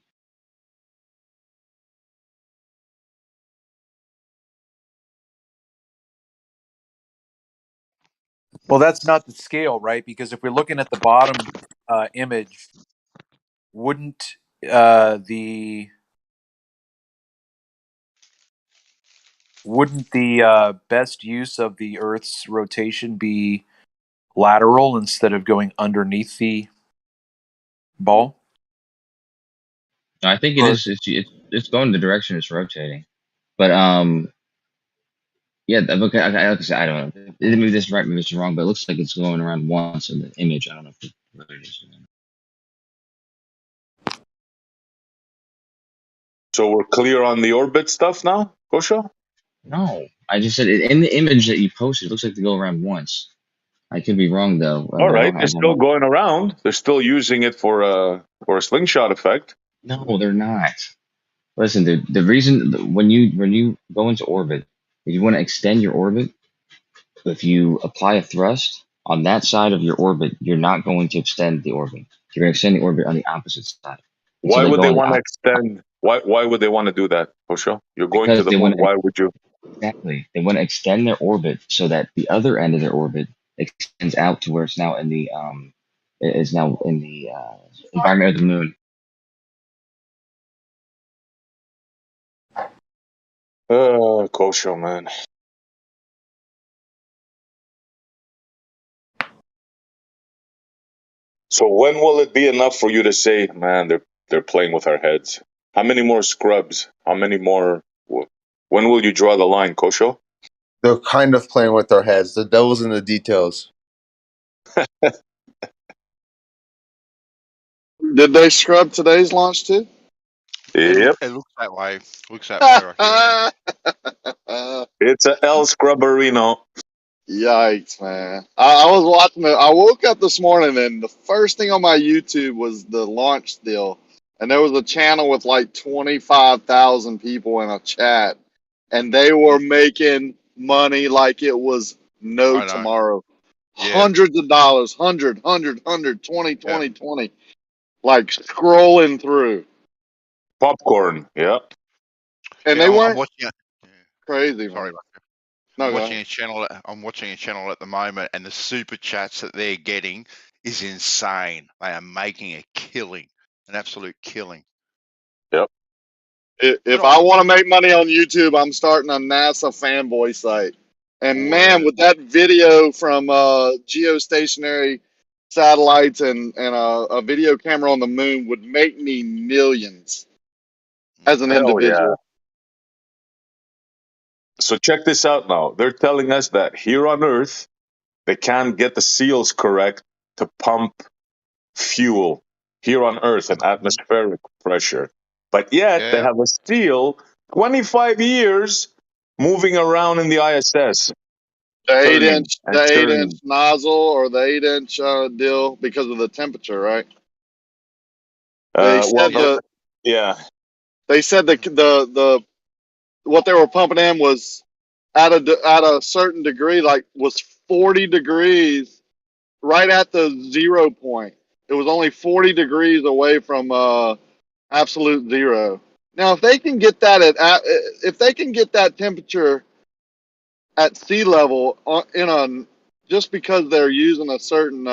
Well, that's not the scale, right? Because if we're looking at the bottom image, wouldn't the best use of the Earth's rotation be lateral instead of going underneath the ball? I think it is. It's going the direction it's rotating, but yeah. Okay, like I said, I don't know. Maybe this is right, maybe it's wrong, but it looks like it's going around once in the image. I don't know if whether it is. So we're clear on the orbit stuff now, Kosho? No, I just said in the image that you posted, it looks like they go around once. I could be wrong though. All I right, don't. they're still going around. They're still using it for a slingshot effect. No, they're not. Listen, dude. The reason when you go into orbit, if you want to extend your orbit, if you apply a thrust on that side of your orbit, you're not going to extend the orbit. You're going to extend the orbit on the opposite side. And so Why they would go they on the want to extend? Why would they want to do that, Kosho? You're going to because the they moon. want to Why would you? exactly they want to extend their orbit so that the other end of their orbit extends out to where it's now in the environment of the moon. Kosho, man. So when will it be enough for you to say, man, they're playing with our heads? How many more scrubs? How many more? When will you draw the line, Kosho? They're kind of playing with our heads. The devil's in the details. Did they scrub today's launch too? Yep. It looks that way. Looks that way right here. It's a El Scrubberino. Yikes, man. I was watching it. I woke up this morning and the first thing on my YouTube was the launch deal. And there was a channel with like 25,000 people in a chat. And they were making money like it was no I know. tomorrow. Yeah. Hundreds of dollars, 100, 20, 20. Like scrolling through. Popcorn, yeah. And Yeah, they I'm weren't watching it. crazy, Sorry, man. Rucker. No, I'm go watching ahead. a channel. I'm watching a channel at the moment, and the super chats that they're getting is insane. They are making a killing, an absolute killing. Yep. If I want to make money on YouTube, I'm starting a NASA fanboy site. And man, with that video from geostationary satellites and a video camera on the moon would make me millions as an Hell yeah. individual. So check this out now. They're telling us that here on Earth, they can't get the seals correct to pump fuel here on Earth and atmospheric pressure. But yet they have a seal 25 years moving around in the ISS. The Turning 8-inch nozzle or the 8-inch deal because of the temperature, right? They said yeah. They said the what they were pumping in was at a certain degree, like was 40 degrees right at the 0 point. It was only 40 degrees away from absolute zero. Now, if they can get that if they can get that temperature at sea level just because they're using a certain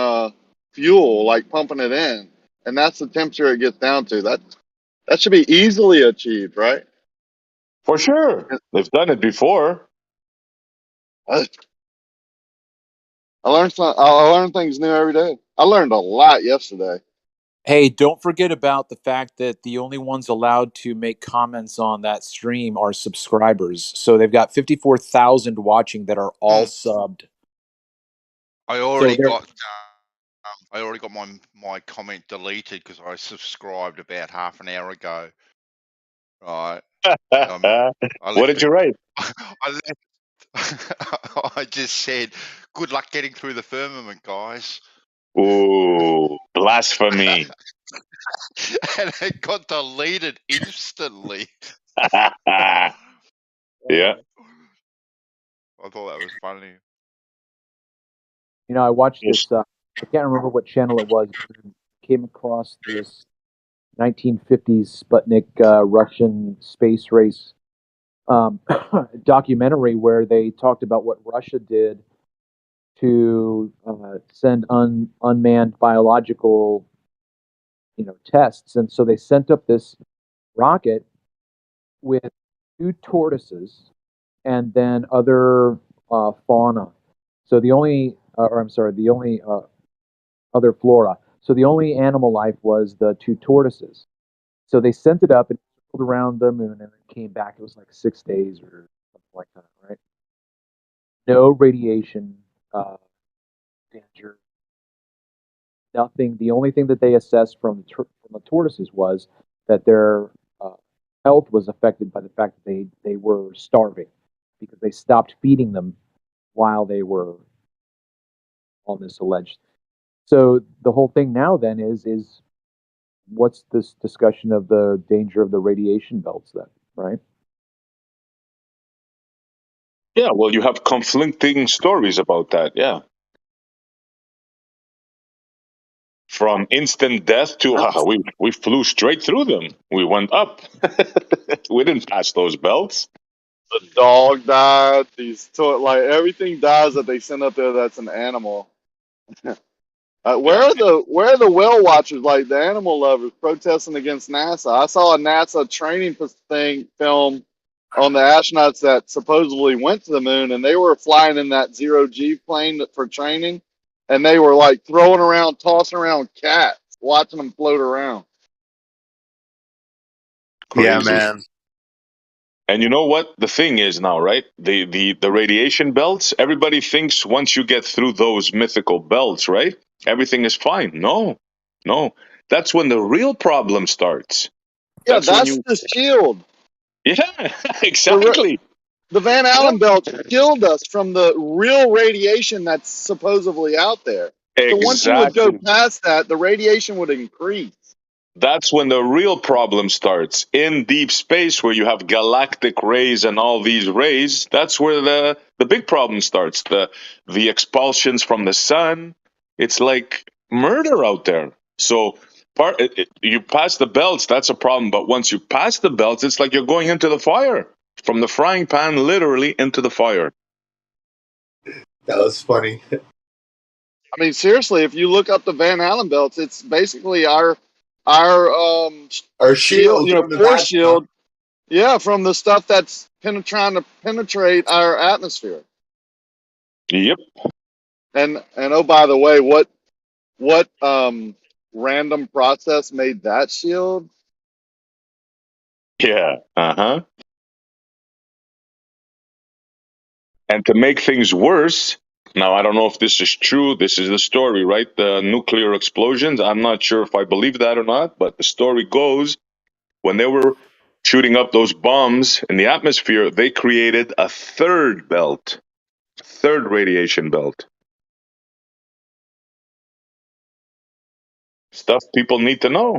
fuel, like pumping it in, and that's the temperature it gets down to, that should be easily achieved, right? For sure. They've done it before. I learn things new every day. I learned a lot yesterday. Hey, don't forget about the fact that the only ones allowed to make comments on that stream are subscribers. So they've got 54,000 watching that are all subbed. I already got my comment deleted because I subscribed about half an hour ago. Right. What did you write? I just said, "Good luck getting through the firmament, guys." Ooh, blasphemy. And it got deleted instantly. Yeah. I thought that was funny. You know, I watched this. I can't remember what channel it was. Came across this 1950s Sputnik Russian space race documentary where they talked about what Russia did to send unmanned biological, tests, and so they sent up this rocket with 2 tortoises and then other fauna. So the only, the only other flora. So the only animal life was the 2 tortoises. So they sent it up and circled around the moon and then came back. It was like 6 days or something like that, right? No radiation danger. Nothing. The only thing that they assessed from the tortoises was that their health was affected by the fact that they were starving because they stopped feeding them while they were on this alleged. So the whole thing now then is what's this discussion of the danger of the radiation belts then, right? Yeah, well, you have conflicting stories about that. Yeah. From instant death to we flew straight through them. We went up. We didn't pass those belts. The dog died. Like everything dies that they send up there. That's an animal. Where are the whale watchers, like the animal lovers, protesting against NASA? I saw a NASA training film on the astronauts that supposedly went to the moon, and they were flying in that 0G plane for training, and they were like throwing around, tossing around cats, watching them float around. Yeah, Crazy. man. And you know what the thing is now, right? The radiation belts. Everybody thinks once you get through those mythical belts, right, everything is fine. No. That's when the real problem starts. Yeah, That's when that's you. the shield. Yeah, exactly. The Van Allen belt shielded us from the real radiation that's supposedly out there. So once you would go Exactly. past that, the radiation would increase. That's when the real problem starts. In deep space, where you have galactic rays and all these rays, that's where the big problem starts. The expulsions from the sun. It's like murder out there. So you pass the belts, that's a problem. But once you pass the belts, it's like you're going into the fire. From the frying pan, literally into the fire. That was funny. I mean, seriously, if you look up the Van Allen belts, it's basically our shield, from the force bad shield. Yeah, from the stuff that's trying to penetrate our atmosphere. Yep. And oh, by the way, what random process made that shield? Yeah. And to make things worse, now I don't know if this is true. This is the story, right? The nuclear explosions. I'm not sure if I believe that or not, but the story goes when they were shooting up those bombs in the atmosphere, they created a third belt, third radiation belt. Stuff people need to know.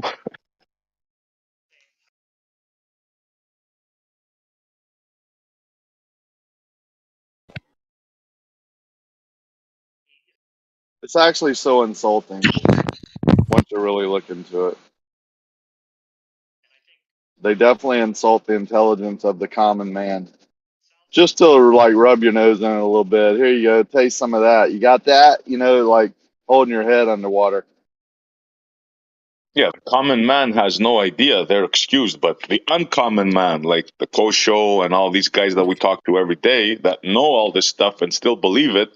It's actually so insulting once you really look into it. They definitely insult the intelligence of the common man. Just to like rub your nose in it a little bit. Here you go, taste some of that. You got that? Like holding your head underwater. Yeah, the common man has no idea. They're excused. But the uncommon man, like the Kosho and all these guys that we talk to every day that know all this stuff and still believe it,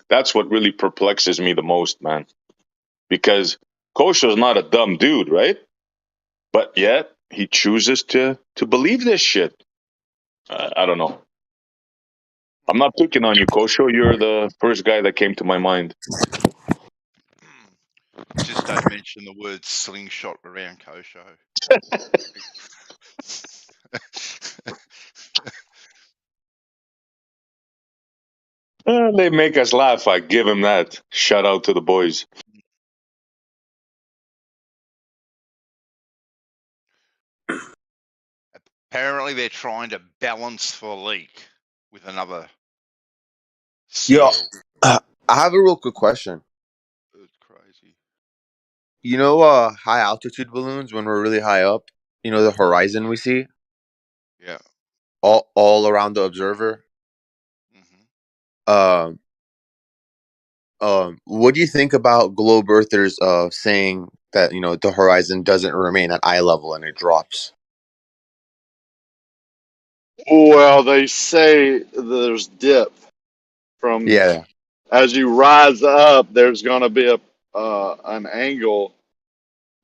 that's what really perplexes me the most, man. Because Kosho's not a dumb dude, right? But yet he chooses to believe this shit. I don't know. I'm not picking on you, Kosho. You're the first guy that came to my mind. Just don't mention the word slingshot around Kosho. They make us laugh. I give him that. Shout out to the boys. Apparently, they're trying to balance the leak with another seal. Yo, I have a real quick question. It's crazy. You know, high altitude balloons when we're really high up. You know the horizon we see Yeah. all around the observer. what do you think about globe earthers saying that the horizon doesn't remain at eye level and it drops? Well, they say there's dip from Yeah. as you rise up. There's going to be an angle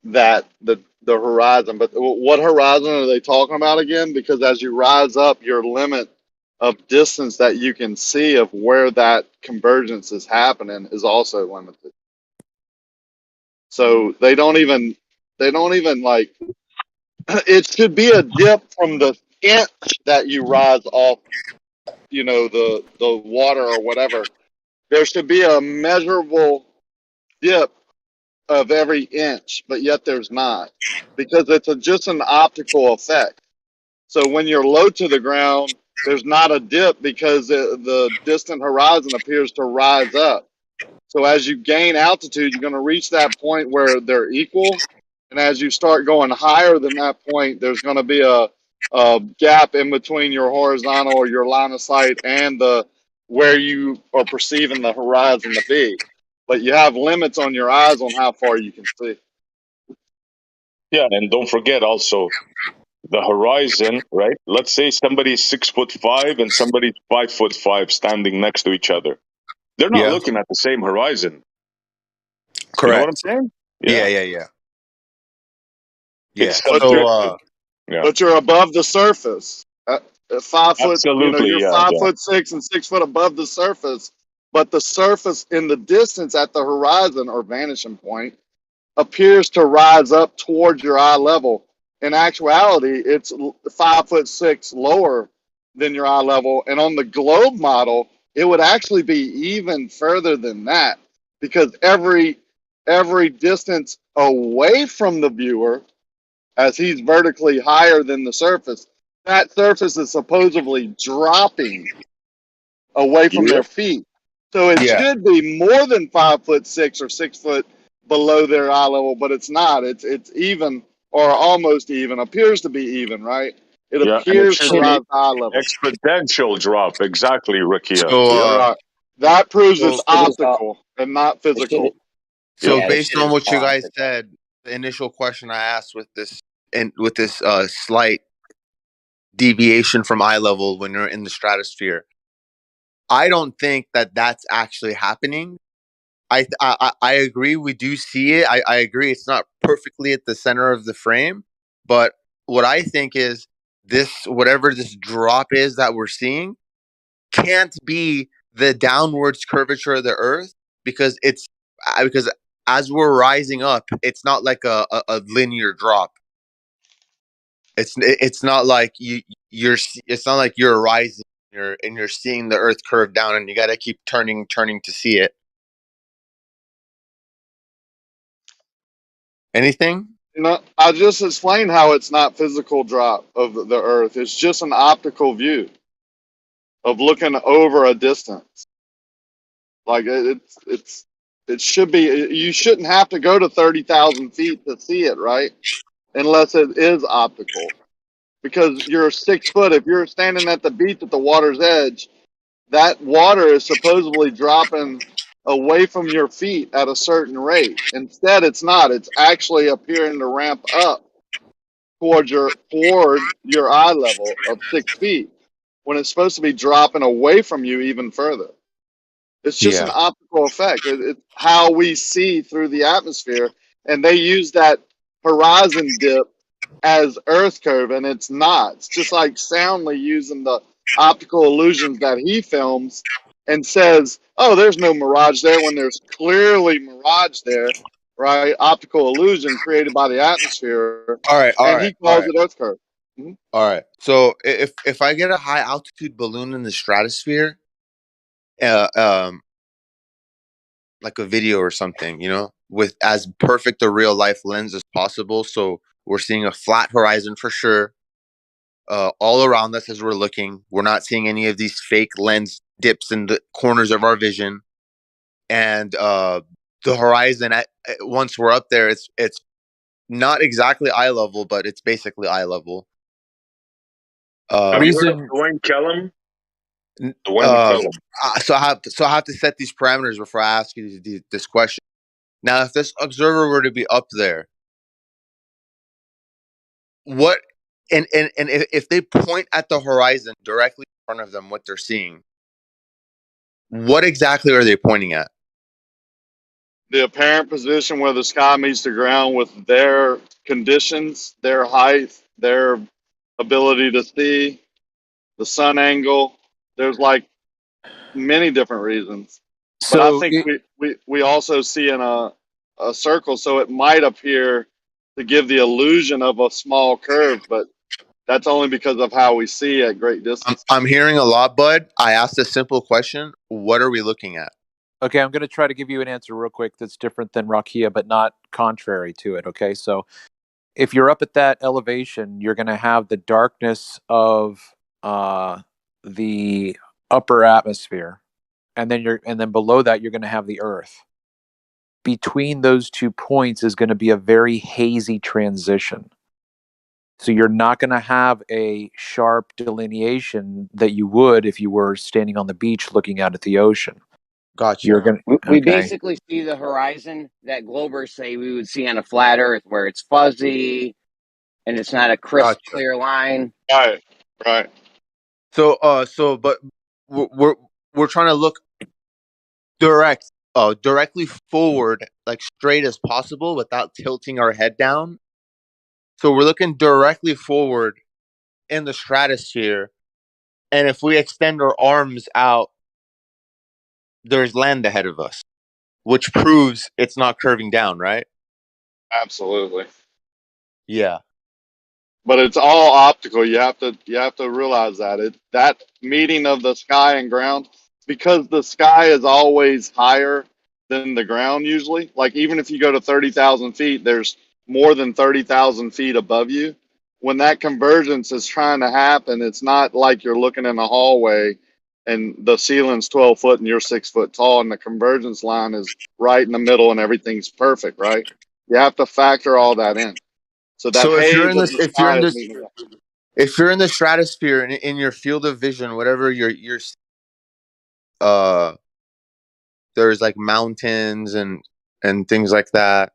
that the horizon. But what horizon are they talking about again? Because as you rise up, your limit of distance that you can see of where that convergence is happening is also limited. So they don't even like it should be a dip from the inch that you rise off, the water or whatever. There should be a measurable dip of every inch, but yet there's not, because it's just an optical effect. So when you're low to the ground, there's not a dip because the distant horizon appears to rise up. So as you gain altitude, you're going to reach that point where they're equal. And as you start going higher than that point, there's going to be a gap in between your horizontal or your line of sight and where you are perceiving the horizon to be. But you have limits on your eyes on how far you can see. Yeah, and don't forget also the horizon, right? Let's say somebody's 6'5" and somebody's 5'5" standing next to each other. They're not Yeah. looking at the same horizon. Correct. You know what I'm saying? Yeah. It's But subjective. Yeah. but you're above the surface. 5 foot, Absolutely, you're yeah, 5'6" and 6 foot above the surface, but the surface in the distance at the horizon or vanishing point appears to rise up towards your eye level. In actuality, it's 5'6" lower than your eye level, and on the globe model, it would actually be even further than that, because every distance away from the viewer, as he's vertically higher than the surface, that surface is supposedly dropping away from their feet. So it Yeah. should be more than 5'6" or 6 foot below their eye level, but it's not. It's even or almost even. Appears to be even, right? It Yeah, and it appears to should be rise to eye level. exponential drop. Exactly, Rikia. So, Yep. Right. That proves so it's optical and not physical. So Yeah, the based shit on is what you all guys optical. said, the initial question I asked with this slight deviation from eye level when you're in the stratosphere, I don't think that that's actually happening. I agree, we do see it. I agree it's not perfectly at the center of the frame, but what I think is whatever this drop is that we're seeing can't be the downwards curvature of the Earth, because because as we're rising up, it's not like a linear drop. It's not like it's not like you're rising and you're seeing the Earth curve down and you got to keep turning to see it. Anything? I just explained how it's not physical drop of the Earth. It's just an optical view of looking over a distance. Like it should be. You shouldn't have to go to 30,000 feet to see it, right? Unless it is optical, because you're 6 foot. If you're standing at the beach at the water's edge, that water is supposedly dropping away from your feet at a certain rate. Instead, it's not. It's actually appearing to ramp up toward your eye level of 6 feet, when it's supposed to be dropping away from you even further. It's just an Yeah. optical effect. It's how we see through the atmosphere, and they use that horizon dip as Earth curve, and it's not. It's just like Soundly using the optical illusions that he films and says, "Oh, there's no mirage there," when there's clearly mirage there, right? Optical illusion created by the atmosphere, All right. and he calls it Earth curve. Mhm. All right. So if I get a high altitude balloon in the stratosphere, uh, um, like a video or something, with as perfect a real life lens as possible, so we're seeing a flat horizon for sure, all around us as we're looking. We're not seeing any of these fake lens dips in the corners of our vision, and the horizon once we're up there, it's not exactly eye level, but it's basically eye level. Have you heard of Reason Dwayne Kellum? The one you tell them. So I have to set these parameters before I ask you this question. Now, if this observer were to be up there, what and if they point at the horizon directly in front of them, what they're seeing, what exactly are they pointing at? The apparent position where the sky meets the ground with their conditions, their height, their ability to see, the sun angle. There's like many different reasons. But I So think we also see in a circle, so it might appear to give the illusion of a small curve, but that's only because of how we see at great distance. I'm hearing a lot, Bud. I asked a simple question. What are we looking at? okay, I'm going to try to give you an answer real quick that's different than Rakia, but not contrary to it. Okay, so if you're up at that elevation, you're going to have the darkness of the upper atmosphere, and then below that you're going to have the Earth. Between those 2 points is going to be a very hazy transition. So you're not going to have a sharp delineation that you would if you were standing on the beach looking out at the ocean. Gotcha. You're going We basically see the horizon that Globers say we would see on a flat Earth, where it's fuzzy and it's not a crisp, Gotcha. clear line. Right. So but we're trying to look directly forward, like straight as possible, without tilting our head down. So we're looking directly forward in the stratosphere, and if we extend our arms out, there's land ahead of us, which proves it's not curving down, right? Absolutely. Yeah. But it's all optical. You have to realize that meeting of the sky and ground, because the sky is always higher than the ground usually. Like even if you go to 30,000 feet, there's more than 30,000 feet above you. When that convergence is trying to happen, it's not like you're looking in a hallway and the ceiling's 12 foot and you're 6 foot tall and the convergence line is right in the middle and everything's perfect, right? You have to factor all that in. So that So if you're haze in of this, the sky is meeting up. if you're in the stratosphere and in your field of vision, whatever you're there's like mountains and things like that,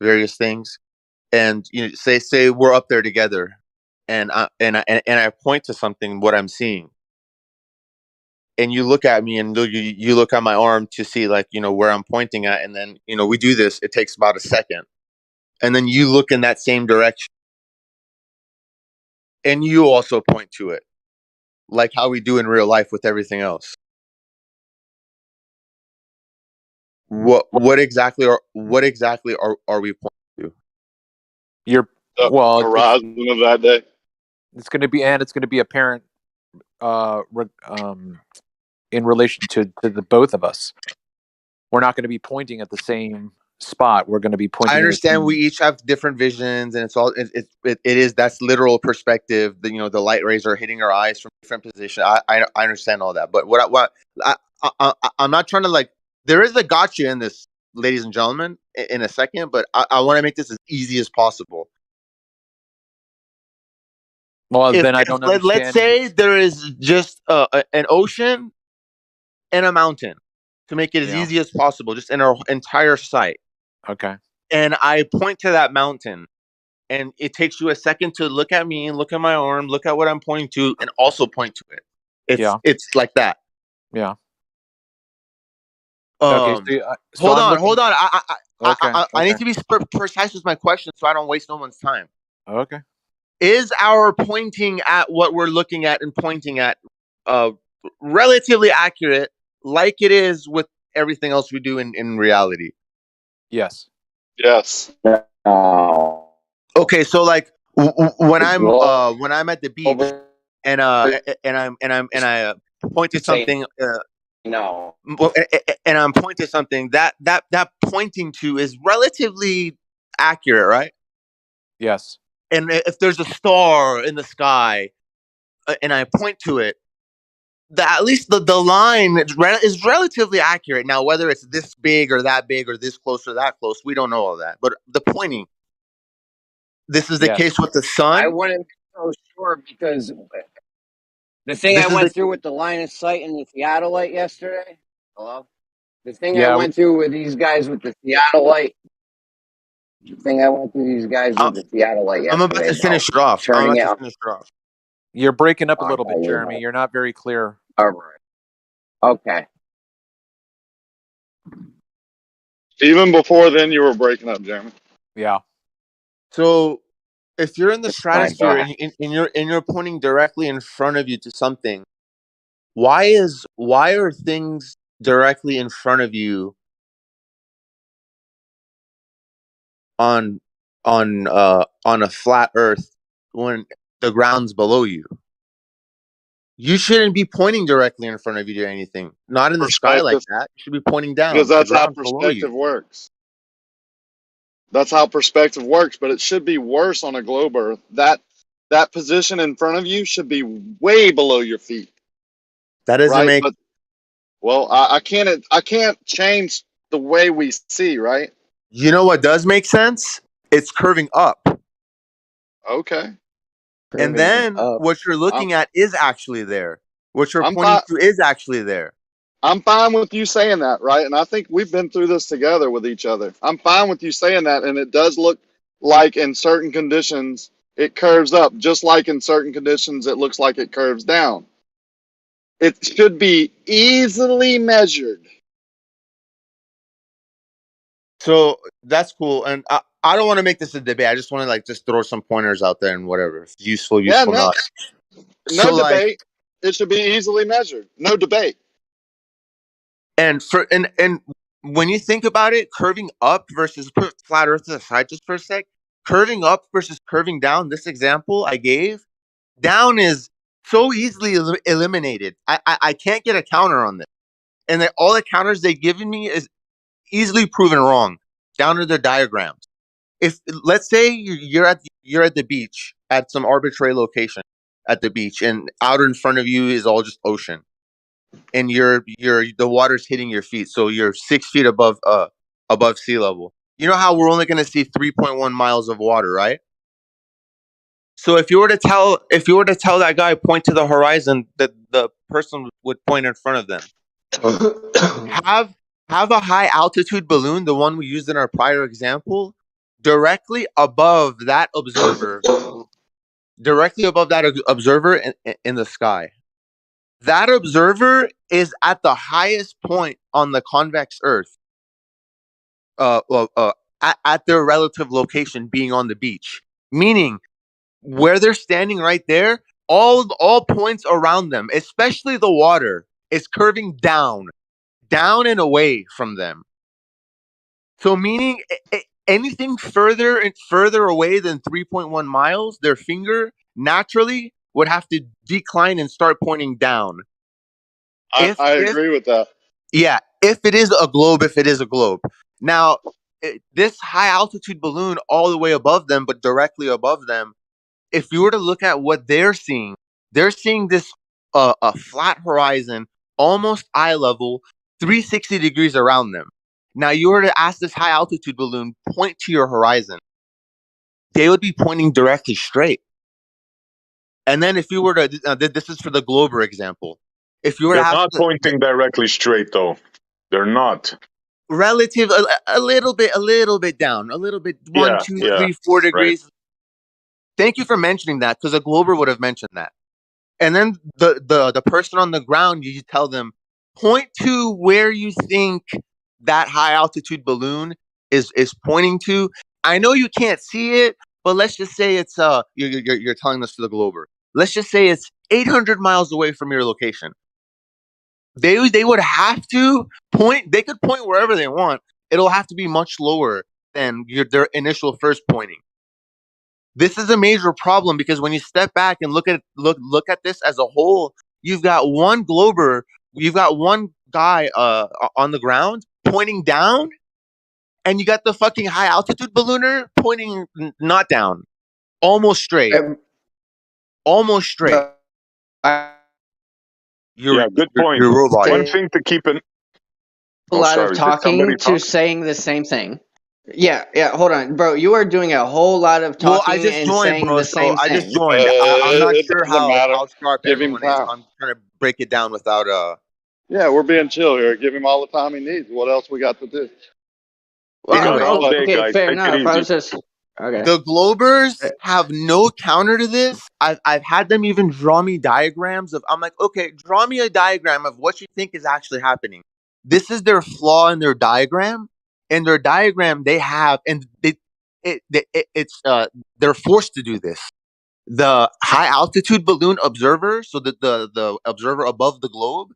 various things, and say we're up there together, and I point to something, what I'm seeing, and you look at me and you look at my arm to see like where I'm pointing at, and then we do this. It takes about a second, and then you look in that same direction, and you also point to it, like how we do in real life with everything else. What exactly are we pointing to? You're The horizon of that day. It's going to be apparent in relation to the both of us. We're not going to be pointing at the same spot. We're going to be pointing. I understand we each have different visions, and it's all it is that's literal perspective. The light rays are hitting our eyes from different positions. I understand all that, but I'm not trying to like. There is a gotcha in this, ladies and gentlemen, in a second, but I want to make this as easy as possible. Well, then I don't understand. Let's say there is just an ocean and a mountain, to make it as easy as possible, just in our entire site. Okay. And I point to that mountain, and it takes you a second to look at me and look at my arm, look at what I'm pointing to, and also point to it. It's like that. Yeah. Okay. Hold on. I need to be precise with my question so I don't waste no one's time. Okay. Is our pointing at what we're looking at and pointing at relatively accurate, like it is with everything else we do in reality? Yes. Yes. Okay, so like when I'm at the beach and I point to something. No. And I'm pointing to something that pointing to is relatively accurate, right? Yes. And if there's a star in the sky, and I point to it, at least the line is relatively accurate. Now, whether it's this big or that big or this close or that close, we don't know all that. But the pointing, this is the case with the sun. I wouldn't be so sure because The thing I This is went the through with the line of sight and the theodolite yesterday. Hello. The thing I Yeah, went through with these guys with the theodolite. The thing I went through these guys with the theodolite I'm about yesterday to about finish it off. I'm turning about it to on. finish it off. you're breaking up a little Okay, bit, you're Jeremy. right. You're not very clear. All right. Okay. Even before then, you were breaking up, Jeremy. Yeah. So if you're in the It's my stratosphere bad. and you're pointing directly in front of you to something, why are things directly in front of you on a flat Earth when the ground's below you? You shouldn't be pointing directly in front of you to anything. Not in the sky like Perspective, that. You should be pointing because down. The that's how ground's below you. perspective works. That's how perspective works, but it should be worse on a globe Earth. That position in front of you should be way below your feet, That doesn't right? make. But well, I can't change the way we see, right? You know what does make sense? It's curving up. Okay, And Curving then up. what you're I'm looking at is actually there. What you're I'm pointing fine. to is actually there. I'm fine with you saying that, right? And I think we've been through this together with each other. I'm fine with you saying that, and it does look like in certain conditions it curves up, just like in certain conditions it looks like it curves down. It should be easily measured. So that's cool. And I don't want to make this a debate. I just want to like just throw some pointers out there and whatever. If useful, Yeah, useful no, not. no So like debate. It should be easily measured. No debate. and when you think about it, curving up versus put flat earth to the side just for a sec, curving up versus curving down, this example I gave, down is so easily eliminated. I can't get a counter on this. And all the counters they've given me is easily proven wrong down to their diagrams. If let's say you're at the beach at some arbitrary location at the beach, and out in front of you is all just ocean, and the water's hitting your feet, so you're 6 feet above sea level. You know how we're only going to see 3.1 miles of water, right? So if you were to tell that guy point to the horizon, that the person would point in front of them. Have a high altitude balloon, the one we used in our prior example, directly above that observer in the sky. That observer is at the highest point on the convex Earth, at their relative location, being on the beach. Meaning, where they're standing right there, all points around them, especially the water, is curving down and away from them. So meaning anything further away than 3.1 miles, their finger naturally would have to decline and start pointing down. I agree with that. Yeah, if it is a globe. Now, this high altitude balloon all the way above them, but directly above them, if you were to look at what they're seeing this a flat horizon, almost eye level, 360 degrees around them. Now, you were to ask this high altitude balloon, point to your horizon. They would be pointing directly straight. And then if you were to, this is for the Glober example. If you were to They're ask not pointing directly straight, though. They're not. relative, a little bit down, a little bit, 1, 2, 3, 4 Right. degrees. Thank you for mentioning that, because a Glober would have mentioned that. And then the person on the ground, you tell them, point to where you think that high altitude balloon is pointing to. I know you can't see it, but let's just say it's you're telling this to the Glober. Let's just say it's 800 miles away from your location. They would have to point. They could point wherever they want. It'll have to be much lower than their initial first pointing. This is a major problem, because when you step back and look at this as a whole, you've got one Glober, you've got one guy on the ground pointing down, and you got the fucking high altitude ballooner pointing not down, almost straight. Good point. Your robot. One thing to keep in. A lot of talking to saying the same thing. Yeah, hold on, bro. You are doing a whole lot of Well, I talking just and joined, saying bro. the So same I just thing. joined. I'm not It sure doesn't matter. how sharp Give him everyone is. time. I'm trying to break it down without Yeah, we're being chill here. Give him all the time he needs. What else we got to do? Anyway, All day, Okay, guys. fair Take it enough. I easy. was just okay. the Globers have no counter to this. I've had them even draw me diagrams of. I'm like, okay, draw me a diagram of what you think is actually happening. This is their flaw in their diagram. In their diagram, they have, and they're forced to do this. The high altitude balloon observer, so that the observer above the globe,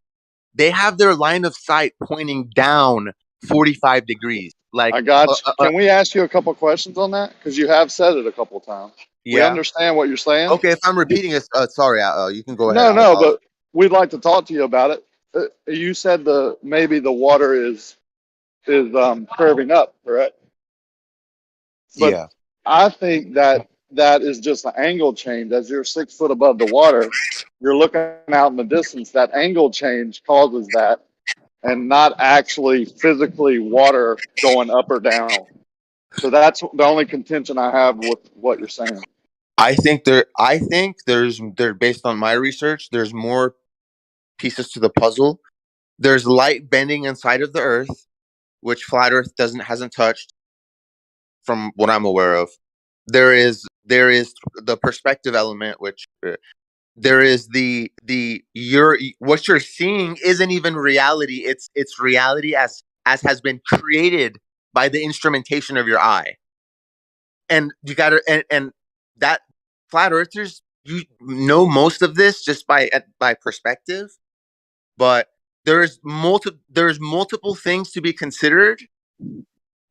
they have their line of sight pointing down 45 degrees. Like, I got you. Can we ask you a couple questions on that? Because you have said it a couple times. We yeah. understand what you're saying. Okay, if I'm repeating it, sorry, you can go ahead. No, but we'd like to talk to you about it. You said maybe the water is curving up, correct? But Yeah. I think that is just an angle change. As you're 6 foot above the water, you're looking out in the distance. That angle change causes that, and not actually physically water going up or down. So that's the only contention I have with what you're saying. I think there's based on my research, there's more pieces to the puzzle. There's light bending inside of the Earth, which flat Earth hasn't touched, from what I'm aware of. There is the perspective element, which there is what you're seeing isn't even reality. It's reality as has been created by the instrumentation of your eye. And you got to and that flat earthers, you know, most of this just by perspective, but there's multiple things to be considered,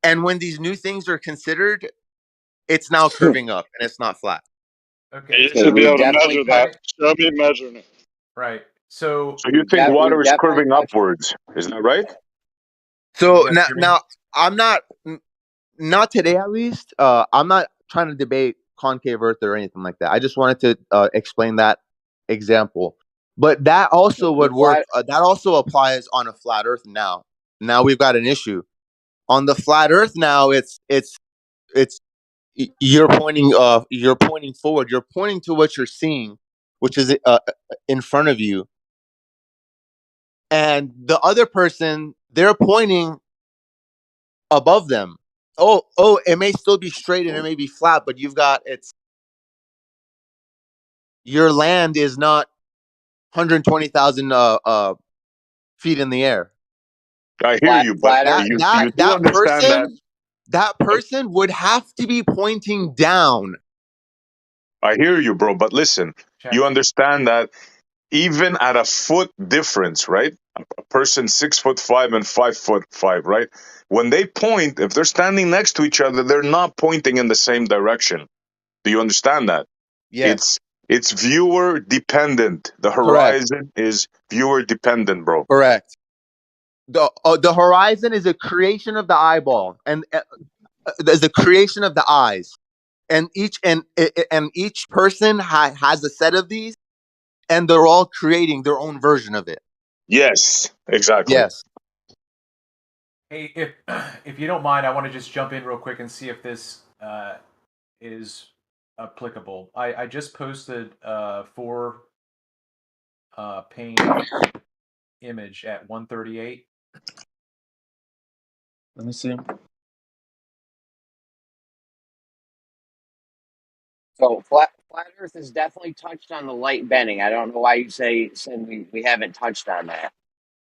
and when these new things are considered, it's now curving up and it's not flat. You should be able to measure that. Show me measuring it. Right. So you think water is curving upwards? Is that right? So now I'm not today, at least. I'm not trying to debate concave Earth or anything like that. I just wanted to explain that example. But that also would work. That also applies on a flat Earth now. Now we've got an issue on the flat Earth. Now it's you're pointing forward. You're pointing to what you're seeing, which is in front of you, and the other person, they're pointing above them. Oh, it may still be straight and it may be flat, but your land is not 120,000 feet in the air. I hear you, but you do understand that person would have to be pointing down. I hear you, bro, but listen, you understand that even at a foot difference, right? A person 6'5" and 5'5", right? When they point, if they're standing next to each other, they're not pointing in the same direction. Do you understand that? Yes. It's viewer dependent. The horizon is viewer dependent, bro. Correct. The horizon is a creation of the eyeball, and is a creation of the eyes, and each person has a set of these, and they're all creating their own version of it. Yes, exactly. Yes. Hey, if you don't mind, I want to just jump in real quick and see if this is applicable. I just posted 4 pane image at 138. Let me see. So flat Earth has definitely touched on the light bending. I don't know why you said we haven't touched on that.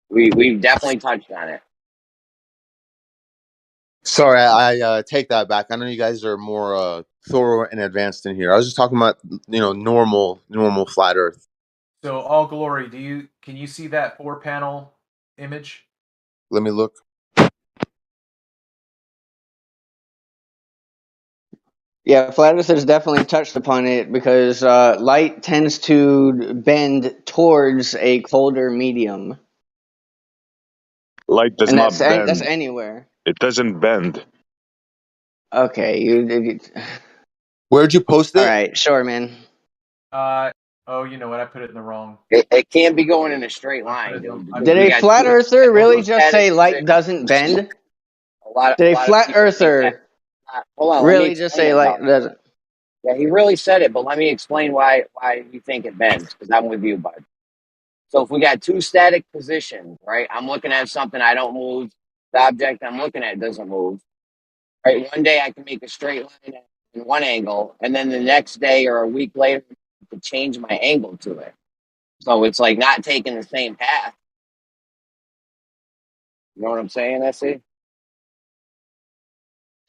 We've definitely touched on it. Sorry, I take that back. I know you guys are more thorough and advanced in here. I was just talking about normal flat Earth. So all glory. Can you see that 4 panel image? Let me look. Yeah, flat earthers definitely touched upon it because light tends to bend towards a colder medium. Light does not bend. That's anywhere. It doesn't bend. Okay, Where'd you post it? All right, sure, man. Oh, you know what? I put it in the wrong. It can't be going in a straight line, dude. Did a flat earther really just say light doesn't bend? Did a lot of flat people think that. earther Hold on, let me really just explain say it like though. doesn't? Yeah, he really said it, but let me explain why you think it bends, because I'm with you, bud. So if we got two static positions, right? I'm looking at something, I don't move. The object I'm looking at doesn't move. Right? One day I can make a straight line in one angle, and then the next day or a week later, I can change my angle to it. So it's like not taking the same path. You know what I'm saying, Essie?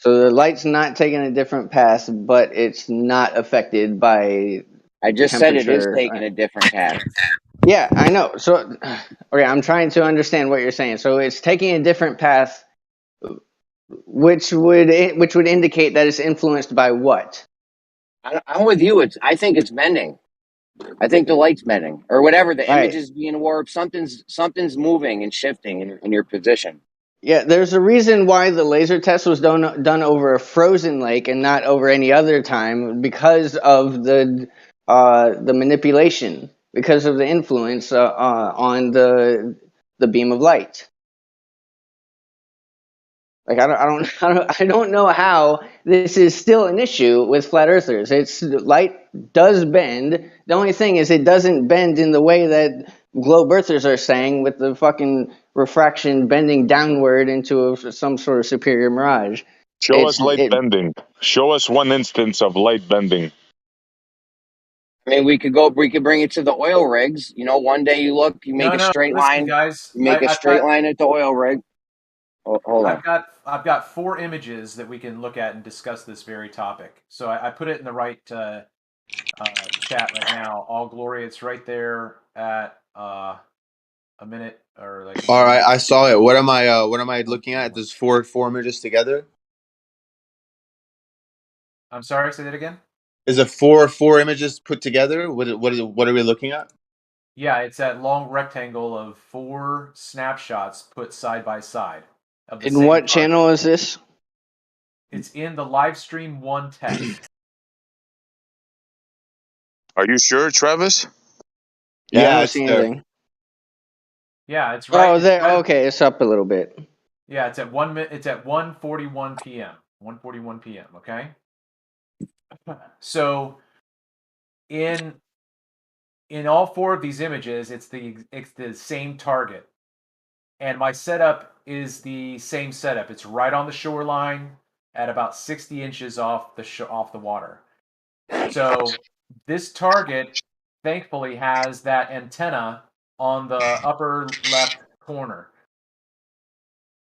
So the light's not taking a different path, but it's not affected by I just said it is temperature. taking a different path. Yeah, I know. So, okay, I'm trying to understand what you're saying. So it's taking a different path, which would indicate that it's influenced by what? I'm with you. I think it's bending. I think the light's bending, or whatever. The image Right. is being warped. Something's moving and shifting in your position. Yeah, there's a reason why the laser test was done over a frozen lake and not over any other time, because of the manipulation, because of the influence on the beam of light. Like I don't know how this is still an issue with flat earthers. It's light does bend. The only thing is it doesn't bend in the way that globe earthers are saying, with the fucking refraction bending downward into some sort of superior mirage. Show us light bending. Show us one instance of light bending. I mean, we could bring it to the oil rigs. You know, one day you look, you make a straight listen, line. guys. You make a I've straight got line at the oil rig. Oh, hold on. I've got 4 images that we can look at and discuss this very topic. So I put it in the right chat right now. All glory, it's right there at a minute or like. All right, I saw it. What am I looking at? There's four images together. I'm sorry, say that again. Is it four images put together? What are we looking at? Yeah, it's that long rectangle of 4 snapshots put side by side of the In same what target. channel is this? It's in the Livestream 1 text. Are you sure, Travis? Yeah, I Yeah, don't it's see there. anything. Yeah, it's right. Oh, there. Right, Okay, it's up a little bit. yeah, it's at 1:41 p.m. 1:41 p.m. Okay. So in all 4 of these images, it's the same target, and my setup is the same setup. It's right on the shoreline at about 60 inches off the water. So this target, thankfully, has that antenna on the upper left corner.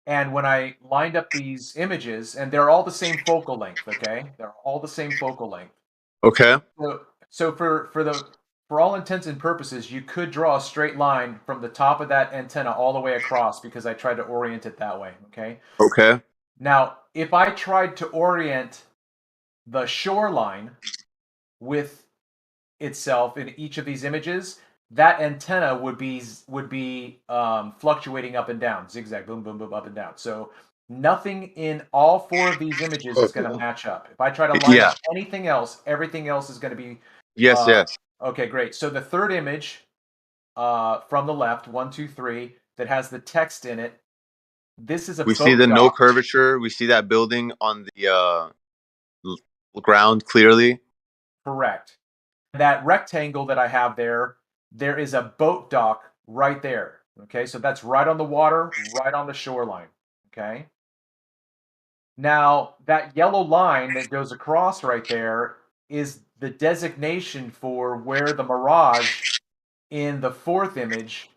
And when I lined up these images, and they're all the same focal length, okay? They're all the same focal length. Okay. So for all intents and purposes, you could draw a straight line from the top of that antenna all the way across, because I tried to orient it that way, okay? Okay. Now, if I tried to orient the shoreline with itself in each of these images, that antenna would be fluctuating up and down, zigzag, boom, boom, boom, up and down. So nothing in all 4 of these images is going to match up. If I try to line up anything else, everything else is going to be Yes. okay, great. So the third image from the left, 1, 2, 3, that has the text in it. This is a We boat see the dock. no curvature. We see that building on the ground clearly. Correct. That rectangle that I have there is a boat dock right there. Okay, so that's right on the water, right on the shoreline. Okay. Now, that yellow line that goes across right there is the designation for where the mirage in the 4th image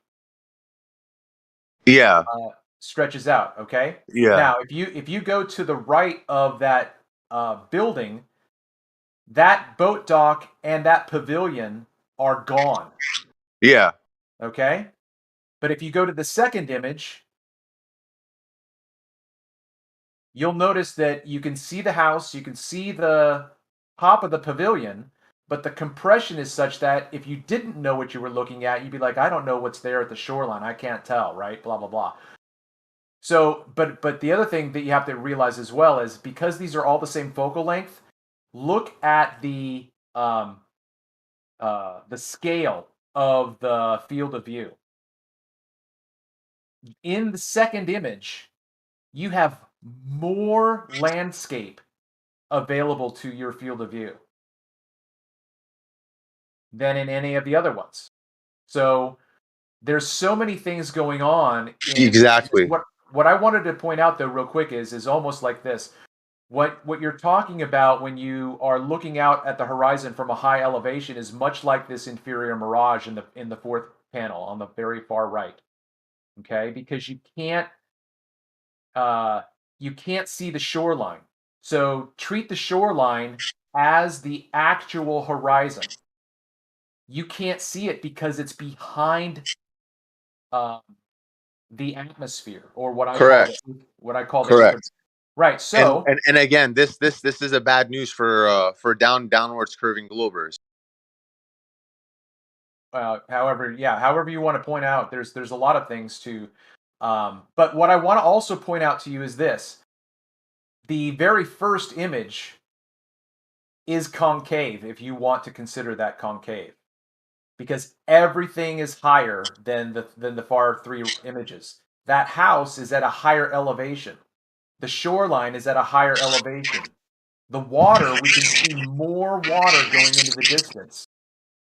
stretches out. Okay. Yeah. Now, if you go to the right of that building, that boat dock and that pavilion are gone. Yeah. Okay. But if you go to the second image, you'll notice that you can see the house, you can see the top of the pavilion, but the compression is such that if you didn't know what you were looking at, you'd be like, I don't know what's there at the shoreline. I can't tell, right? Blah, blah, blah. So, but the other thing that you have to realize as well is, because these are all the same focal length, look at the scale of the field of view. In the second image, you have more landscape available to your field of view than in any of the other ones. So there's so many things going on. Exactly. What I wanted to point out though real quick is almost like this. What you're talking about when you are looking out at the horizon from a high elevation is much like this inferior mirage in the fourth panel on the very far right. Okay, because you can't see the shoreline. So treat the shoreline as the actual horizon. You can't see it because it's behind the atmosphere, or what I Correct. call the Correct. right. So and again, this is a bad news for downwards curving globers. however you want to point out, there's a lot of things to but what I want to also point out to you is this: the very first image is concave, if you want to consider that concave, because everything is higher than the far three images. That house is at a higher elevation. The shoreline is at a higher elevation. The water, we can see more water going into the distance.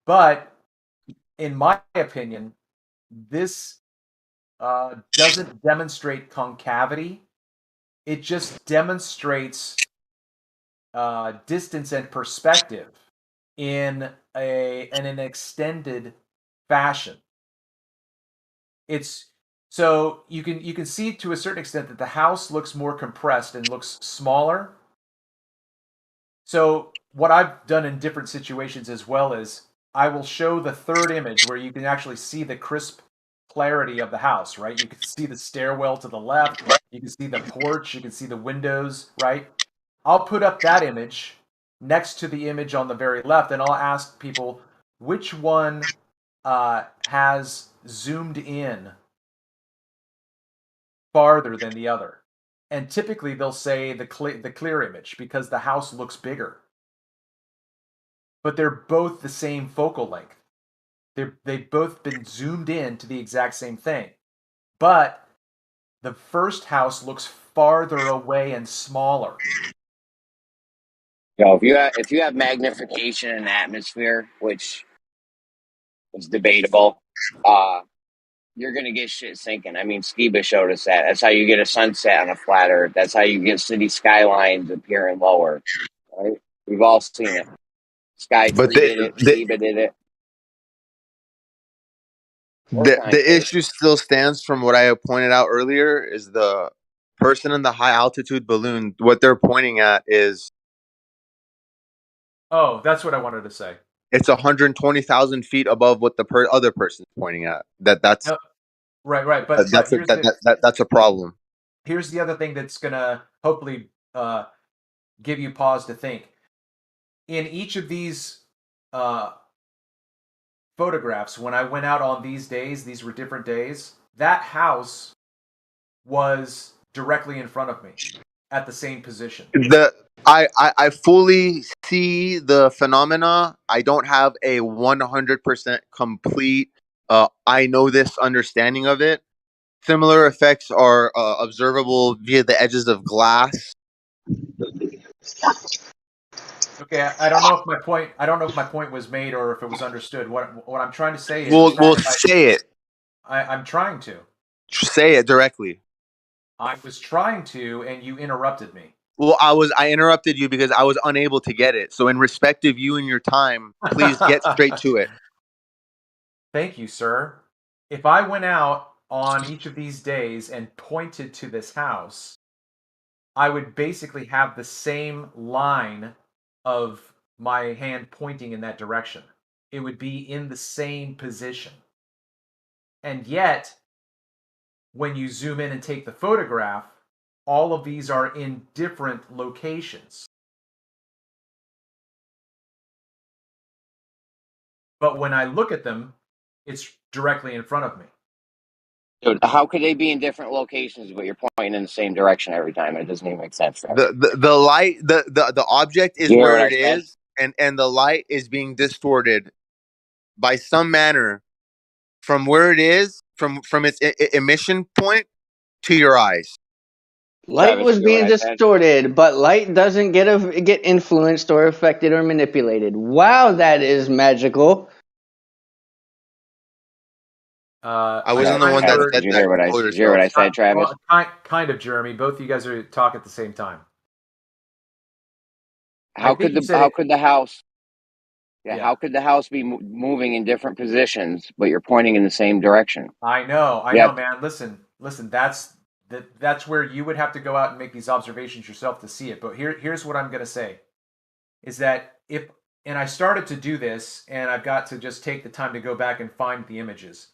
But in my opinion, this doesn't demonstrate concavity. It just demonstrates distance and perspective in an extended fashion. It's so you can see to a certain extent that the house looks more compressed and looks smaller. So what I've done in different situations as well is I will show the third image where you can actually see the crisp clarity of the house, right? You can see the stairwell to the left, you can see the porch, you can see the windows, right? I'll put up that image next to the image on the very left, and I'll ask people which one has zoomed in farther than the other. And typically they'll say the clear image because the house looks bigger. But they're both the same focal length. They've both been zoomed in to the exact same thing. But the first house looks farther away and smaller. If you have magnification in the atmosphere, which is debatable, you're gonna get shit sinking. I mean, Skiba showed us that. That's how you get a sunset on a flat Earth. That's how you get city skylines appearing lower. Right? We've all seen it. Sky But Tree did it. Skiba did it. the issue still stands from what I pointed out earlier is the person in the high altitude balloon. What they're pointing at is Oh, that's what I wanted to say. it's 120,000 feet above what the other person's pointing at. That's no, right. But that's a problem. Here's the other thing that's gonna hopefully give you pause to think. In each of these photographs, when I went out on these days, these were different days, that house was directly in front of me at the same position. I fully see the phenomena. I don't have a 100% complete I know this understanding of it. Similar effects are observable via the edges of glass. Okay, I don't know if my point was made or if it was understood. What I'm trying to say is, We'll say it. I'm trying to say it directly. I was trying to, and you interrupted me. Well, I interrupted you because I was unable to get it. So, in respect of you and your time, please get straight to it. Thank you, sir. If I went out on each of these days and pointed to this house, I would basically have the same line of my hand pointing in that direction. It would be in the same position. And yet, when you zoom in and take the photograph, all of these are in different locations. But when I look at them, it's directly in front of me. Dude, how could they be in different locations, but you're pointing in the same direction every time? It doesn't even make sense. The light, the object is where it is, and the light is being distorted by some manner from where it is, from its emission point to your eyes. Light Travis, was you hear what being I said? distorted, but light doesn't get influenced or affected or manipulated. Wow, that is magical. I I wasn't the kind one of that Travis, heard. said that. Control did you hear what I yourself. said, Travis? Well, kind of, Jeremy. Both of you guys are talk at the same time. I think you said How it. could the house? Yeah, Yeah, how could the house be moving in different positions, but you're pointing in the same direction? I know, Yep. man. Listen. That's where you would have to go out and make these observations yourself to see it. But here's what I'm going to say is that and I started to do this, and I've got to just take the time to go back and find the images.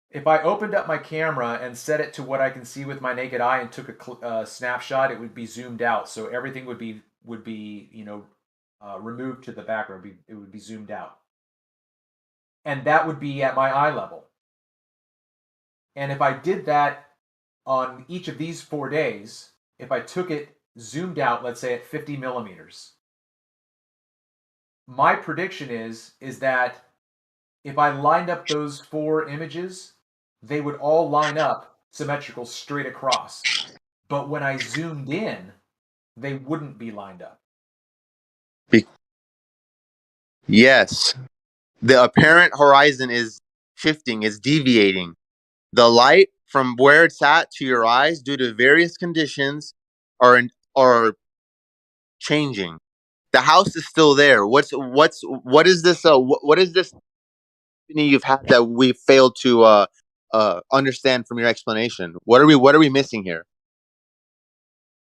If I opened up my camera and set it to what I can see with my naked eye and took a snapshot, it would be zoomed out, so everything would be removed to the background. It would be zoomed out, and that would be at my eye level. And if I did that on each of these 4 days, if I took it zoomed out, let's say at 50 millimeters, my prediction is that if I lined up those 4 images, they would all line up symmetrical straight across. But when I zoomed in, they wouldn't be lined up. Yes. The apparent horizon is shifting, is deviating. The light from where it's at to your eyes, due to various conditions, are changing. The house is still there. What is this? What is this you've had that we failed to understand from your explanation? What are we missing here?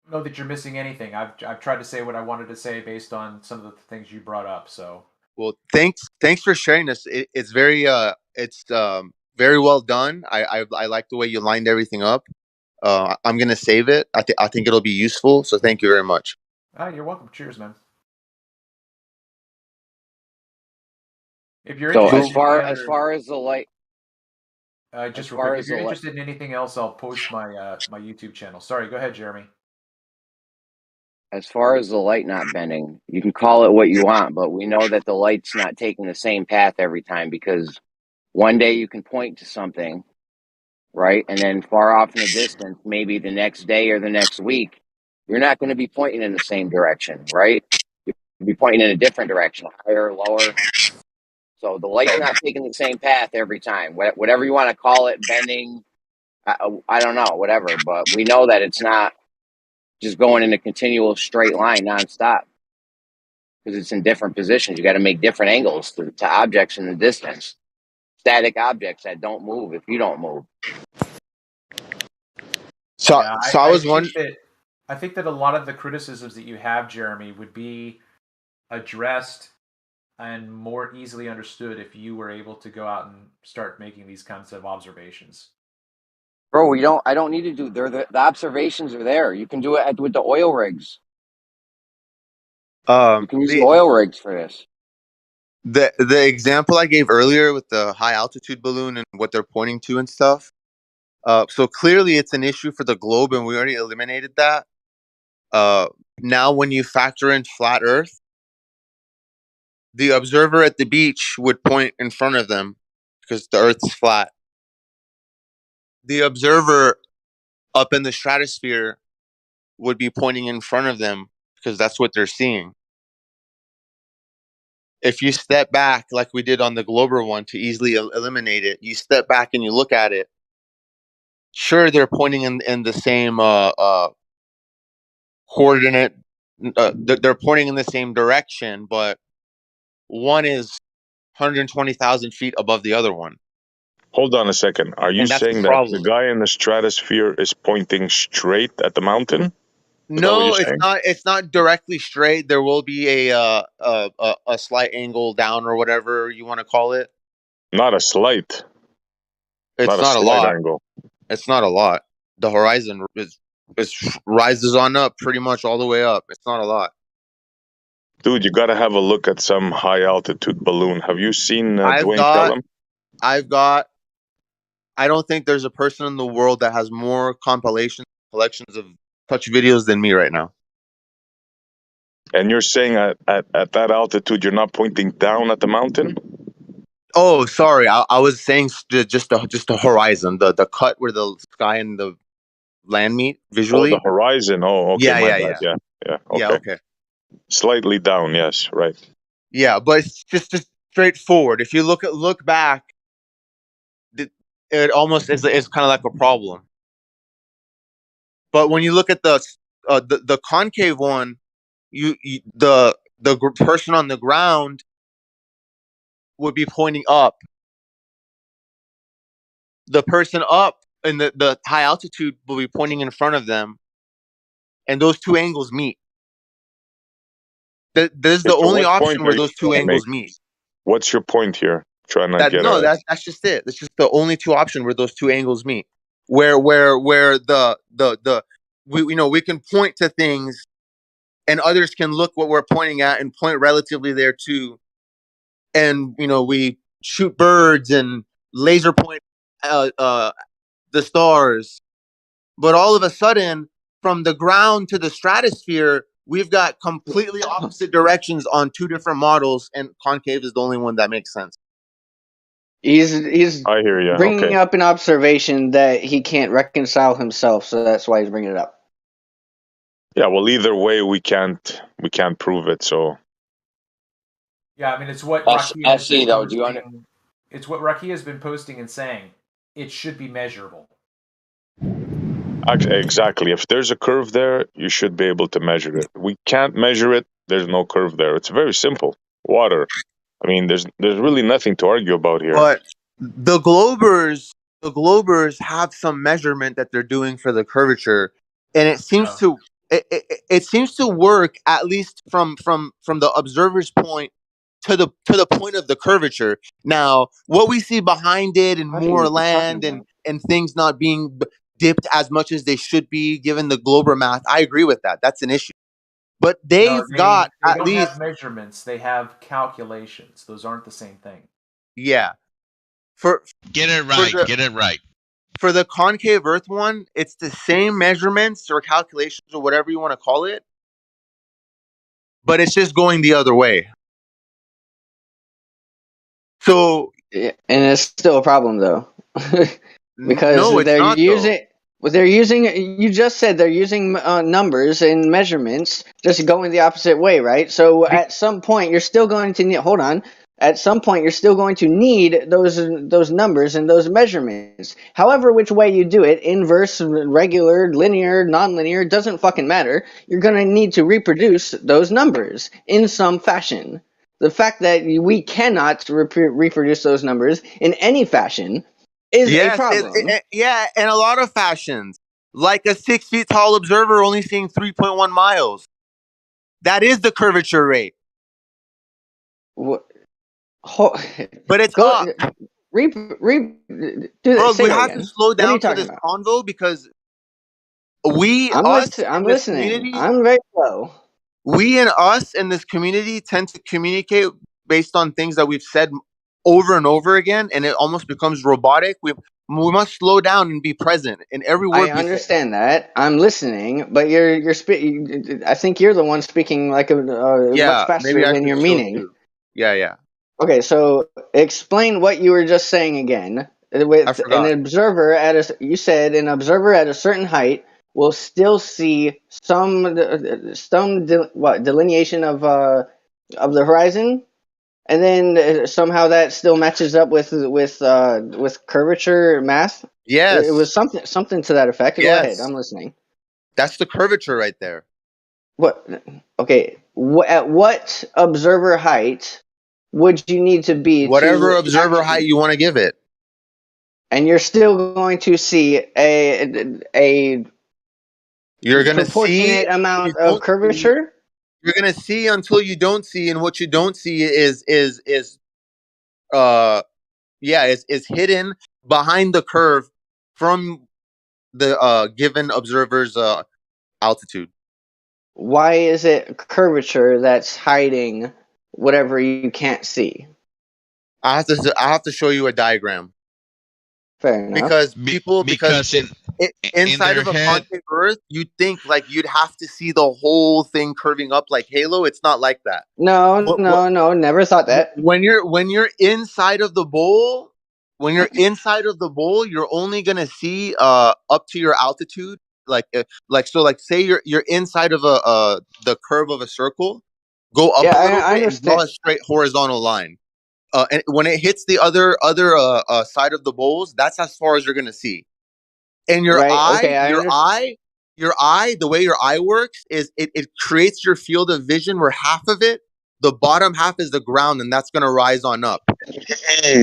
I don't know that you're missing anything. I've tried to say what I wanted to say based on some of the things you brought up. So, well, thanks for sharing this. It's very very well done. I like the way you lined everything up. I'm gonna save it. I think it'll be useful. So thank you very much. you're welcome. Cheers, man. If you're So interested as far as the light, just real quick, if you're interested in anything else, I'll post my my YouTube channel. Sorry, go ahead, Jeremy. As far as the light not bending, you can call it what you want, but we know that the light's not taking the same path every time, because one day you can point to something, right? And then far off in the distance, maybe the next day or the next week, you're not going to be pointing in the same direction, right? You'll be pointing in a different direction, higher, lower. So the light's not taking the same path every time. Whatever you want to call it, bending, I don't know, whatever. But we know that it's not just going in a continual straight line nonstop, because it's in different positions. You got to make different angles to objects in the distance, static objects that don't move if you don't move. So, Yeah, so I was wondering. I think that a lot of the criticisms that you have, Jeremy, would be addressed and more easily understood if you were able to go out and start making these kinds of observations. Bro, I don't need to do. The observations are there. You can do it with the oil rigs. You can use the oil rigs for this. The example I gave earlier with the high altitude balloon and what they're pointing to and stuff. So clearly it's an issue for the globe, and we already eliminated that. Now, when you factor in flat Earth, the observer at the beach would point in front of them because the Earth is flat. The observer up in the stratosphere would be pointing in front of them because that's what they're seeing. If you step back, like we did on the Glober one, to easily eliminate it, you step back and you look at it. Sure, they're pointing in the same coordinate. They're pointing in the same direction, but one is 120,000 feet above the other one. Hold on a second. Are you And that's the saying that the problem. guy in the stratosphere is pointing straight at the mountain? Is that what No, you're it's saying? not. It's not directly straight. There will be a slight angle down, or whatever you want to call it. Not a slight. It's Not a not a slight lot. angle. It's not a lot. The horizon is rises on up pretty much all the way up. It's not a lot. Dude, you got to have a look at some high altitude balloon. Have you seen Dwayne Kellum? I don't think there's a person in the world that has more collections of such videos than me right now. And you're saying at that altitude, you're not pointing down at the mountain? Oh, sorry. I was saying just the horizon, the cut where the sky and the land meet Oh, visually. the horizon. Oh, okay, Yeah, my yeah, bad. yeah. Yeah. Yeah, Okay. okay. Slightly down. Yes, right. Yeah, but it's just straightforward. If you look back, it almost is kind of like a problem. But when you look at the concave one, the person on the ground would be pointing up. The person up in the high altitude will be pointing in front of them, and those two angles meet. There's the Okay, so only what point option are where you those two trying to make? angles meet. What's your point here? Trying to get a. That's just it. That's just the only two option where those two angles meet. Where the we can point to things, and others can look what we're pointing at and point relatively there too. And we shoot birds and laser point the stars, but all of a sudden, from the ground to the stratosphere, we've got completely opposite directions on two different models, and concave is the only one that makes sense. He's I hear you. bringing Okay. up an observation that he can't reconcile himself, so that's why he's bringing it up. Yeah. Well, either way, we can't prove it. So. Yeah, I mean, it's what SC, Raki has been though, do you under? posting. It's what Raki has been posting and saying. It should be measurable. Exactly. If there's a curve there, you should be able to measure it. We can't measure it. There's no curve there. It's very simple. Water. I mean, there's really nothing to argue about here. But the globers have some measurement that they're doing for the curvature, and it seems it seems to work, at least from the observer's point to the point of the curvature. Now, what we see behind it and more land and things not being dipped as much as they should be given the glober math, I agree with that. That's an issue. But they don't least have measurements. They have calculations. Those aren't the same thing. Yeah. Get it right. For the concave Earth one, it's the same measurements or calculations or whatever you want to call it, but it's just going the other way. So, and it's still a problem though, because no, it's not, they're using. You just said they're using numbers and measurements, just going the opposite way, right? So at some point, you're still going to need. Hold on. At some point, you're still going to need those numbers and those measurements. However, which way you do it, inverse, regular, linear, nonlinear, doesn't fucking matter. You're going to need to reproduce those numbers in some fashion. The fact that we cannot reproduce those numbers in any fashion is a problem. Yeah, and a lot of fashions. Like a 6 feet tall observer only seeing 3.1 miles. That is the curvature rate. What? But it's up. Do that. Bro, Say we that have again. to slow What are you down for talking this about? convo because I'm listening. I'm very slow. We and us in this community tend to communicate based on things that we've said over and over again, and it almost becomes robotic. We must slow down and be present in every word. I understand that. I'm listening, but you're I think you're the one speaking like much faster than your meaning. Yeah. Okay, so explain what you were just saying again. With an observer you said an observer at a certain height will still see some delineation of the horizon, and then somehow that still matches up with curvature math. Yes, it was something to that effect. Go ahead, I'm listening. That's the curvature right there. What? Okay, at what observer height would you need to be? Whatever observer height you want to give it. And you're still going to see a you're going to proportionate amount of curvature. You're going to see until you don't see, and what you don't see is hidden behind the curve from the given observer's altitude. Why is it curvature that's hiding whatever you can't see? I have to show you a diagram. Fair enough. Because inside of a concave Earth, you'd think like you'd have to see the whole thing curving up like Halo. It's not like that. No, never thought that. When you're inside of the bowl, you're only gonna see up to your altitude say you're inside of the curve of a circle, go up Yeah, a little I bit and draw understand. a straight horizontal line. And when it hits the other side of the bowls, that's as far as you're gonna see. And your Right. Okay, eye, I understand. the way your eye works is it creates your field of vision where half of it, the bottom half is the ground, and that's gonna rise on up.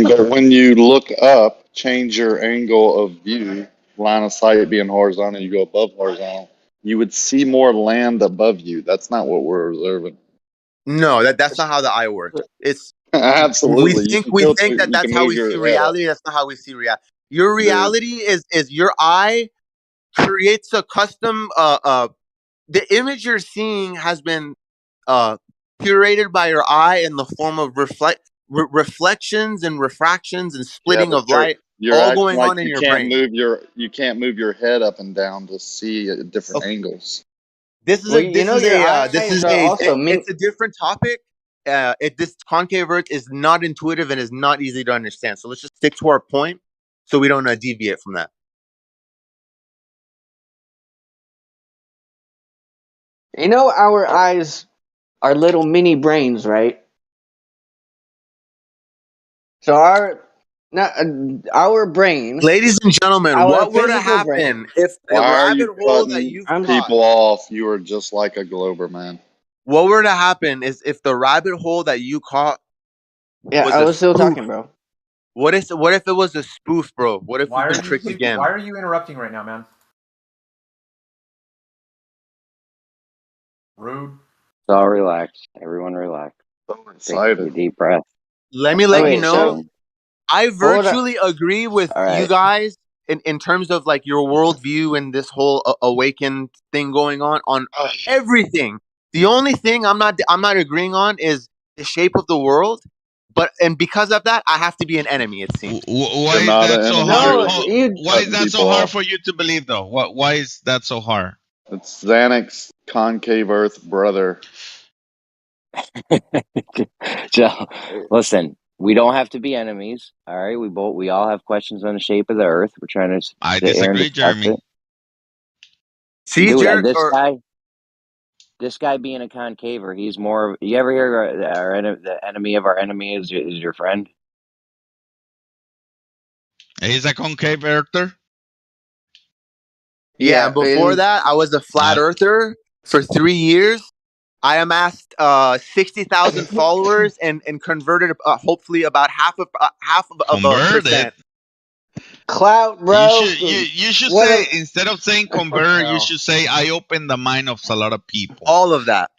But when you look up, change your angle of view, line of sight being horizontal, you go above horizontal, you would see more land above you. That's not what we're observing. No, that's not how the eye works. It's Absolutely. You can we tilt think that you that's can how move we see your head up. reality. That's not how we see reality. Your Dude. reality is your eye creates a custom the image you're seeing has been curated by your eye in the form of reflections and refractions and Yeah, splitting but of light you're all acting going like on in you your can't brain. move your head up and down to see at different Okay. angles. Well, you know, your eyes are also it's a different topic. This concave Earth is not intuitive and is not easy to understand. So let's just stick to our point, so we don't deviate from that. You know, our eyes are little mini brains, right? So our brain, Ladies and gentlemen, our what were to physical brain. happen if a Why are rabbit you hole that cutting you've caught? people off? You are just like a Glober, man. What were to happen is if the rabbit hole that you caught Yeah, was I a was still spoof. talking, bro. What if it was a spoof, bro? What if Why we've are been you tricked again? Why are you interrupting right now, man? Rude. So relax. Everyone relax. So Take a deep breath. Let me let you Okay, know. so I hold up. virtually agree with All you right. guys in terms of like your worldview and this whole awakened thing going on everything. The only thing I'm not agreeing on is the shape of the world. And because of that, I have to be an enemy. It seems. Why You're is not that an so enemy. hard? No, you. Why is Cutting that so people hard off. for you to believe, though? Why is that so hard? It's Xanax concave Earth brother. So, listen, we don't have to be enemies. All right, we all have questions on the shape of the Earth. We're trying to I sit here and disagree, discuss Jeremy. it. See, Dude, Jared, this guy being a concaver, he's more. You ever hear the enemy of our enemy is your friend? He's a concave earther. yeah. And before that, I was a flat earther for 3 years. I amassed 60,000 followers and converted hopefully about half of a percent. Clout, bro. You should say, instead of saying convert, you should say I opened the mind of a lot of people. All of that,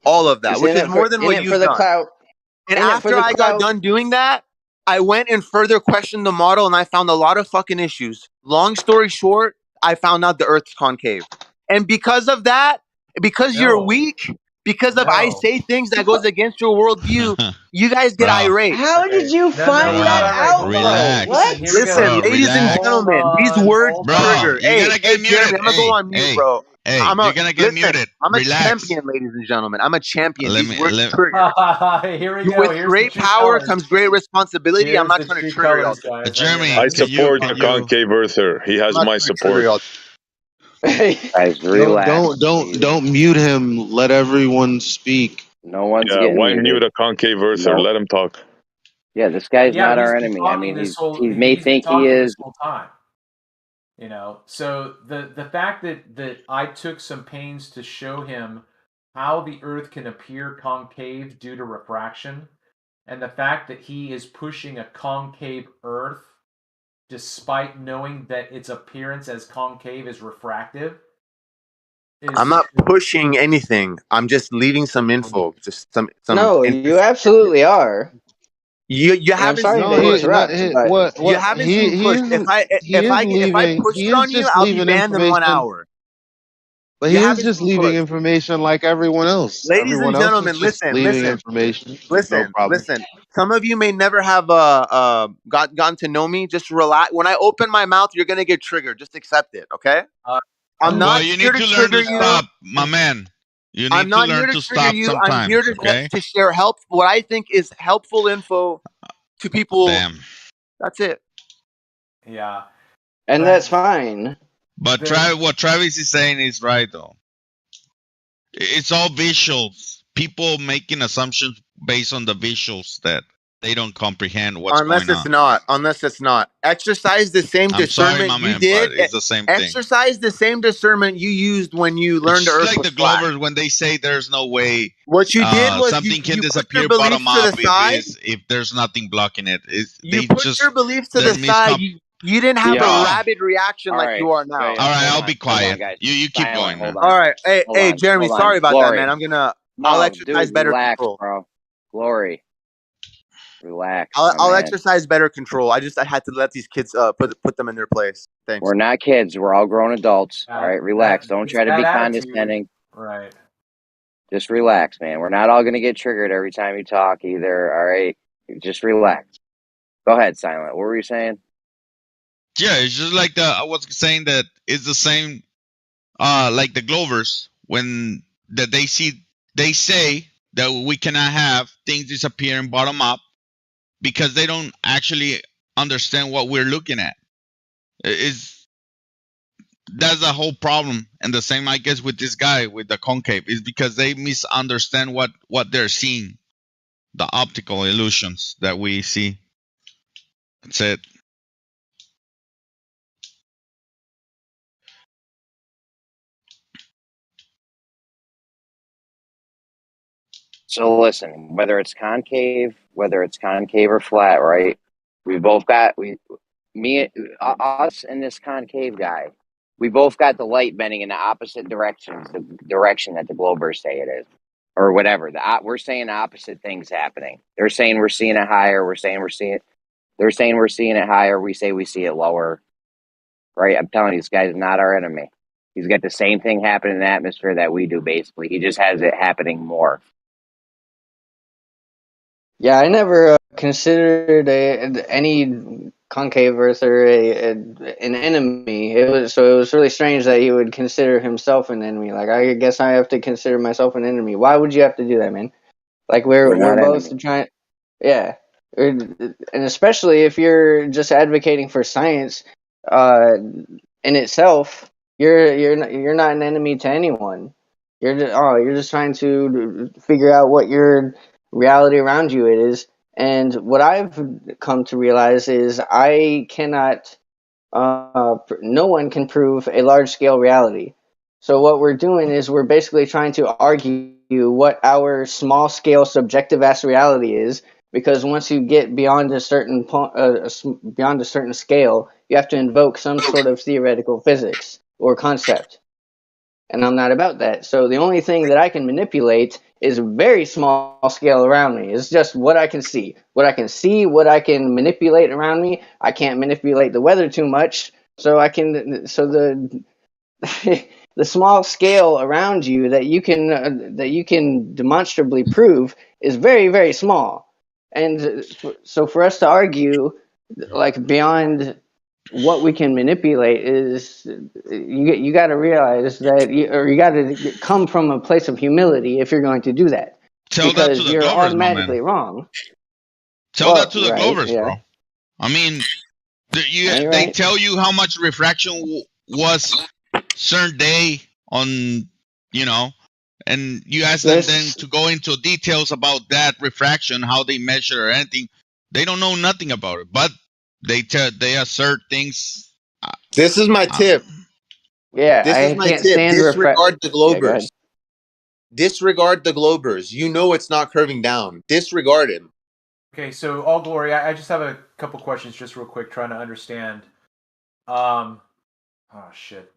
It's which is more than what you've done. Clout. And In it for after the I got clout. done doing that, I went and further questioned the model, and I found a lot of fucking issues. Long story short, I found out the Earth's concave, and because of that, because you're weak, because of I say things that goes against your worldview, you guys get irate. How did you find that out, Relax. bro? What? Listen, Bro, ladies and relax. gentlemen, these words Bro, trigger. you're Hey, gonna get Jeremy, muted. I'm gonna go on mute, bro. Hey, you're gonna get muted. I'm a Relax. champion, ladies and gentlemen. I'm a champion. Let These me words let trigger. Here we go. With Here's great the true power colors. comes great responsibility. I'm Here's not the trying to true trigger y'all. colors, guys. Jeremy, I can support you the concave earther. He has I'm not my trying to trigger support. y'all. Guys, relax. Don't mute him. Let everyone speak. No one's Yeah, getting why muted. mute a concave earther? No. Let him talk. Yeah, this guy's Yeah, not but he's our been enemy. I talking mean, this whole. he may He's been think he talking is. this whole time. You know, so the fact that I took some pains to show him how the Earth can appear concave due to refraction, and the fact that he is pushing a concave Earth despite knowing that its appearance as concave is refractive. I'm not pushing anything. I'm just leaving some info. Just some. No, you absolutely are. You And I'm haven't sorry seen to push. interrupt, but You haven't seen push. If I push it on you, I'll be banned in 1 hour. But You he is haven't just seen leaving push. information like everyone else. Ladies and Everyone else is gentlemen, just leaving listen. information. No problem. Some of you may never have gotten to know me. Just relax. When I open my mouth, you're gonna get triggered. Just accept it, okay? I'm Well, not you here need to to learn trigger to you. stop, my man. You I'm need to not here learn to to trigger stop you. I'm here sometimes, okay? to share what I think is helpful info to people. Damn. That's it. Yeah. And that's fine. But what Travis is saying is right, though. It's all visuals. People making assumptions based on the visuals that they don't comprehend what's Unless going it's on. not. Unless it's not. Exercise the same I'm sorry, discernment my you man, did. but it's the same thing. Exercise the same discernment you used when you learned It's the just Earth like was the flat. Glovers when they say there's no way What you did was something can you put your disappear beliefs bottom to the up side. if there's nothing blocking it. You put your beliefs to the side. You didn't have Yo, a bro. rabid reaction all like right. you are now. All right, Hold I'll on, be quiet. guys. You keep Silent. going, Hold man. on. All right. Hold Hey, on. Jeremy, Hold on. sorry about Glory. that, man. I'll No, exercise dude, better relax, control. bro. Glory. Relax, I'll my man. exercise better control. I had to let these kids put them in their place. Thanks. We're not kids. We're all grown adults. All right, relax. Don't try to that be attitude, condescending. right? Just relax, man. We're not all going to get triggered every time you talk either. All right, just relax. Go ahead, Silent. What were you saying? Yeah, it's just like I was saying that it's the same like the Glovers when they say that we cannot have things disappear and bottom up because they don't actually understand what we're looking at. That's the whole problem. And the same, I guess, with this guy with the concave is because they misunderstand what they're seeing, the optical illusions that we see. That's it. So listen, whether it's concave or flat, right? We both got us and this concave guy. We both got the light bending in the opposite directions, the direction that the Globers say it is, or whatever. We're saying opposite things happening. They're saying we're seeing it higher. They're saying we're seeing it higher. We say we see it lower. Right? I'm telling you, this guy's not our enemy. He's got the same thing happening in the atmosphere that we do. Basically, he just has it happening more. Yeah, I never considered any concave earther an enemy. It was really strange that he would consider himself an enemy. Like, I guess I have to consider myself an enemy. Why would you have to do that, man? Like, we're both enemies. trying. Yeah, and especially if you're just advocating for science, in itself, you're not an enemy to anyone. You're just trying to figure out what your reality around you it is. And what I've come to realize is I cannot, no one can prove a large scale reality. So what we're doing is we're basically trying to argue what our small scale subjective ass reality is, because once you get beyond a certain scale, you have to invoke some sort of theoretical physics or concept. And I'm not about that. So the only thing that I can manipulate is very small scale around me. It's just what I can see. What I can manipulate around me. I can't manipulate the weather too much. So the the small scale around you that you can demonstrably prove is very, very small. And so for us to argue like beyond what we can manipulate is you got to realize that you got to come from a place of humility if you're going to do that. Tell that to the You're Glovers, my automatically man. wrong. Tell that to the Glovers, yeah. bro. I mean, they Right. tell you how much refraction was certain day on, and you ask them then to go into details about that refraction, how they measure or anything. They don't know nothing about it, but they assert things. This is my tip. Yeah, This is I my can't tip. stand Disregard the Yeah, go ahead. Globers. Disregard the Globers. You know it's not curving down. Disregard it. Okay, so all glory. I just have a couple questions, just real quick, trying to understand. Oh shit.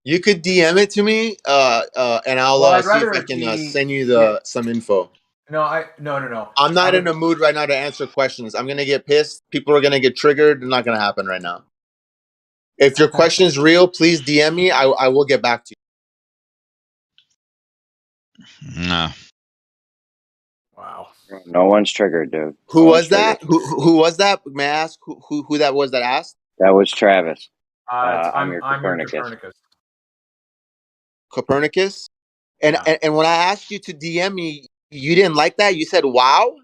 You could DM it to me, and I'll see if I can send you some info. No. I'm not in a mood right now to answer questions. I'm gonna get pissed. People are gonna get triggered. It's not gonna happen right now. If your question is real, please DM me. I will get back to you. No. Wow. No one's triggered, dude. Who was that? Who was that? May I ask who that was that asked? That was Travis. I'm your Copernicus. Copernicus? And when I asked you to DM me, you didn't like that? You said wow?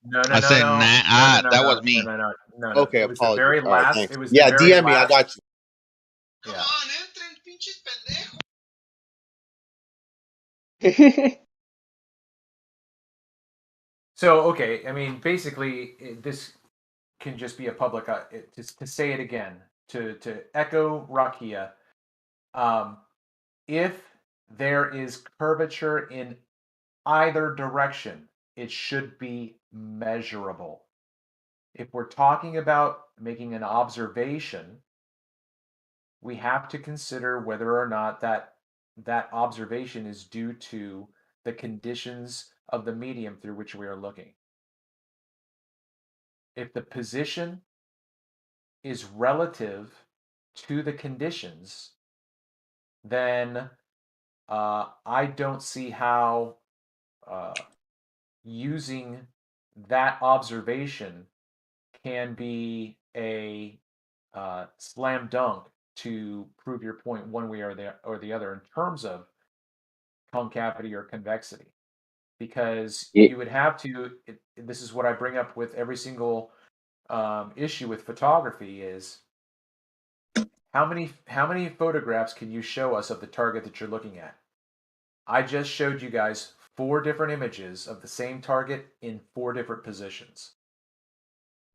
No. I said, that was me. No. Okay, It was the apologies. very All right, last. thanks. It was Yeah, the very DM me. I last. got you. Yeah. So, okay, I mean, basically, this can just be a public, to say it again, to echo Rakia, if there is curvature in either direction, it should be measurable. If we're talking about making an observation, we have to consider whether or not that observation is due to the conditions of the medium through which we are looking. If the position is relative to the conditions, then I don't see how using that observation can be a slam dunk to prove your point one way or the other in terms of concavity or convexity, because you would have to. This is what I bring up with every single issue with photography: is how many photographs can you show us of the target that you're looking at? I just showed you guys 4 different images of the same target in 4 different positions.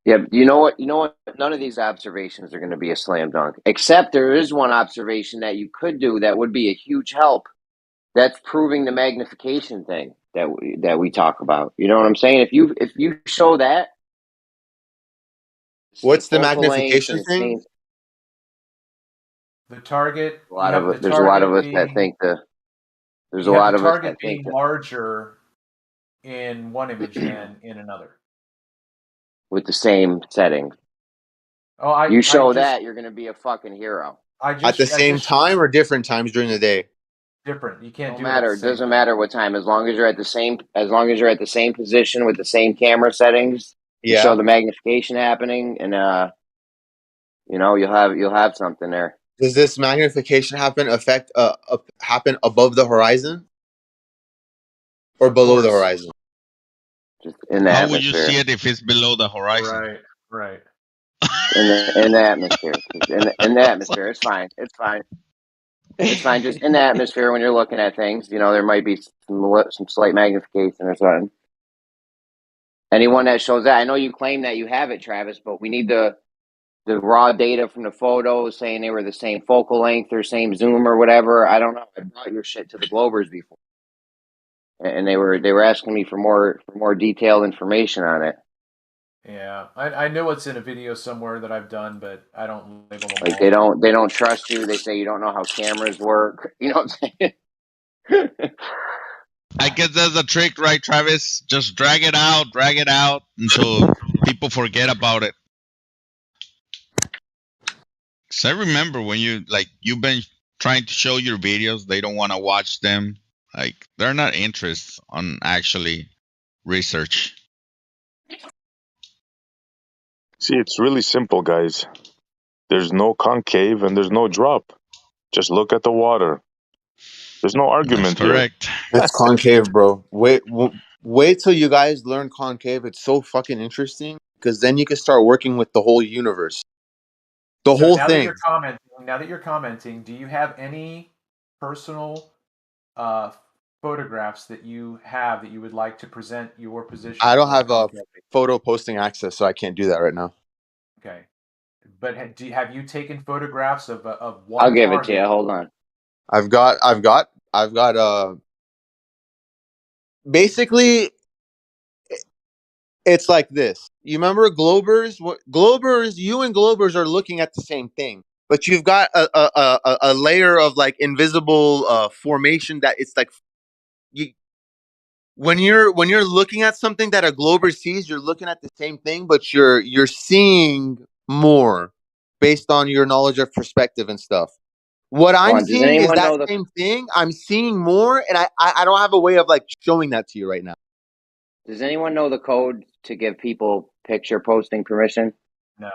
Yeah, you know what? None of these observations are going to be a slam dunk, except there is one observation that you could do that would be a huge help. That's proving the magnification thing that we talk about. You know what I'm saying? If you show that, What's the focal length magnification and thing? same. The target. There's a lot of us that think there's a lot of us that think being larger in one image than in another. with the same settings. Oh, you show that, you're going to be a fucking hero. At the same time or different times during the day? Different. You can't Don't do matter. it. It doesn't matter what time, as long as you're at the same position with the same camera settings. You show the magnification happening, and you'll have something there. Does this magnification happen above the horizon or below the horizon? Just in the How atmosphere. would you see it if it's below the horizon? Right. In the atmosphere. In the atmosphere, it's fine. It's fine. It's fine. Just in the atmosphere when you're looking at things, there might be some slight magnification or something. Anyone that shows that, I know you claim that you have it, Travis, but we need the raw data from the photos saying they were the same focal length or same zoom or whatever. I don't know. I brought your shit to the Globers before, and they were asking me for more detailed information on it. Yeah, I know it's in a video somewhere that I've done, but I don't label them Like all. they don't trust you. They say you don't know how cameras work. You know what I'm saying? I guess that's the trick, right, Travis? Just drag it out until people forget about it. Cause I remember when you've been trying to show your videos, they don't want to watch them. Like they're not interested on actually research. See, it's really simple, guys. There's no concave and there's no drop. Just look at the water. There's no argument here. It's concave, bro. Wait till you guys learn concave. It's so fucking interesting because then you can start working with the whole universe. The whole now thing. that you're commenting, do you have any personal photographs that you have that you would like to present your position? I don't for have a concavity? photo posting access, so I can't do that right now. Okay, but have you taken photographs of one? I'll give it to you. Hold on. I've got basically it's like this. You remember Globers? Globers, you and Globers are looking at the same thing, but you've got a layer of like invisible formation that it's like when you're looking at something that a Glober sees, you're looking at the same thing, but you're seeing more based on your knowledge of perspective and stuff. What I'm seeing is that same thing. I'm seeing more, and I don't have a way of like showing that to you right now. Does anyone know the code to give people picture posting permission? No.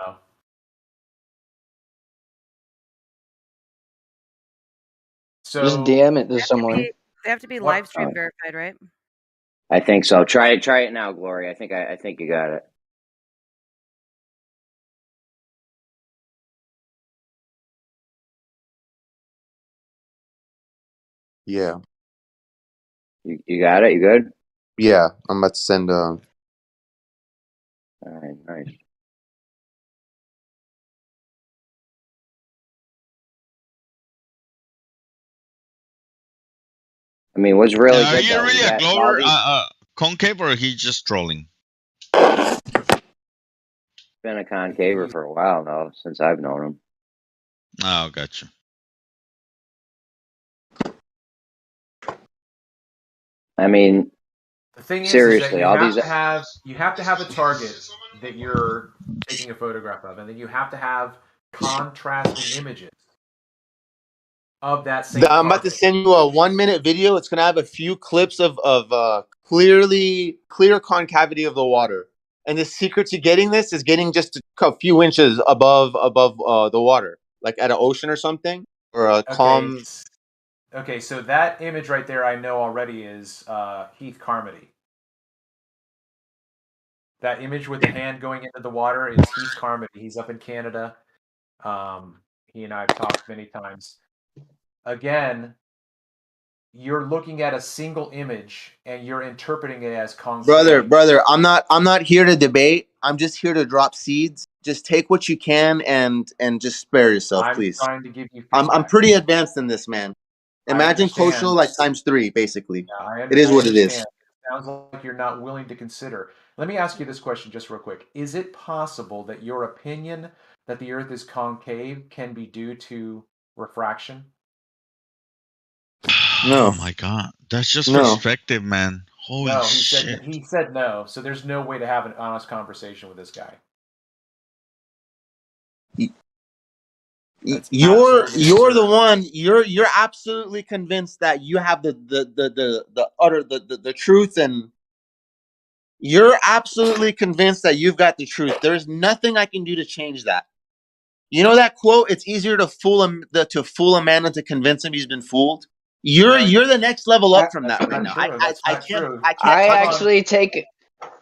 So just DM it to someone. They have to be live stream verified, right? I think so. Try it now, Glory. I think you got it. Yeah. You got it? You good? Yeah. I'm about to send. All right, nice. I mean, what's really Are good you though really is a that Glover concave, or he just trolling? been a concaver for a while now, since I've known him. Oh, gotcha. I mean, The thing seriously, is that all these. you have to have a target that you're taking a photograph of, and then you have to have contrasting images of that same I'm about to target. send you a 1-minute video. It's gonna have a few clips of clear concavity of the water. And the secret to getting this is getting just a few inches above the water, like at an ocean or something, or a calm. Okay, so that image right there, I know already is Heath Carmody. That image with the hand going into the water is Heath Carmody. He's up in Canada. He and I have talked many times. Again, you're looking at a single image and you're interpreting it as concave. Brother, I'm not here to debate. I'm just here to drop seeds. Just take what you can and just spare yourself, I'm please. trying to give you I'm feedback. pretty advanced in this, man. Imagine understand. Kosho like ×3, basically. Yeah, it is I what it is. understand. It sounds like you're not willing to consider. Let me ask you this question just real quick. Is it possible that your opinion that the Earth is concave can be due to refraction? No. Oh my god, that's just No. perspective, man. Holy No, shit. he said no. So there's no way to have an honest conversation with this guy. You're the one. You're absolutely convinced that you have the truth, and you're absolutely convinced that you've got the truth. There's nothing I can do to change that. You know that quote? It's easier to fool a man than to convince him he's been fooled. You're the next level up from that right now. I can't.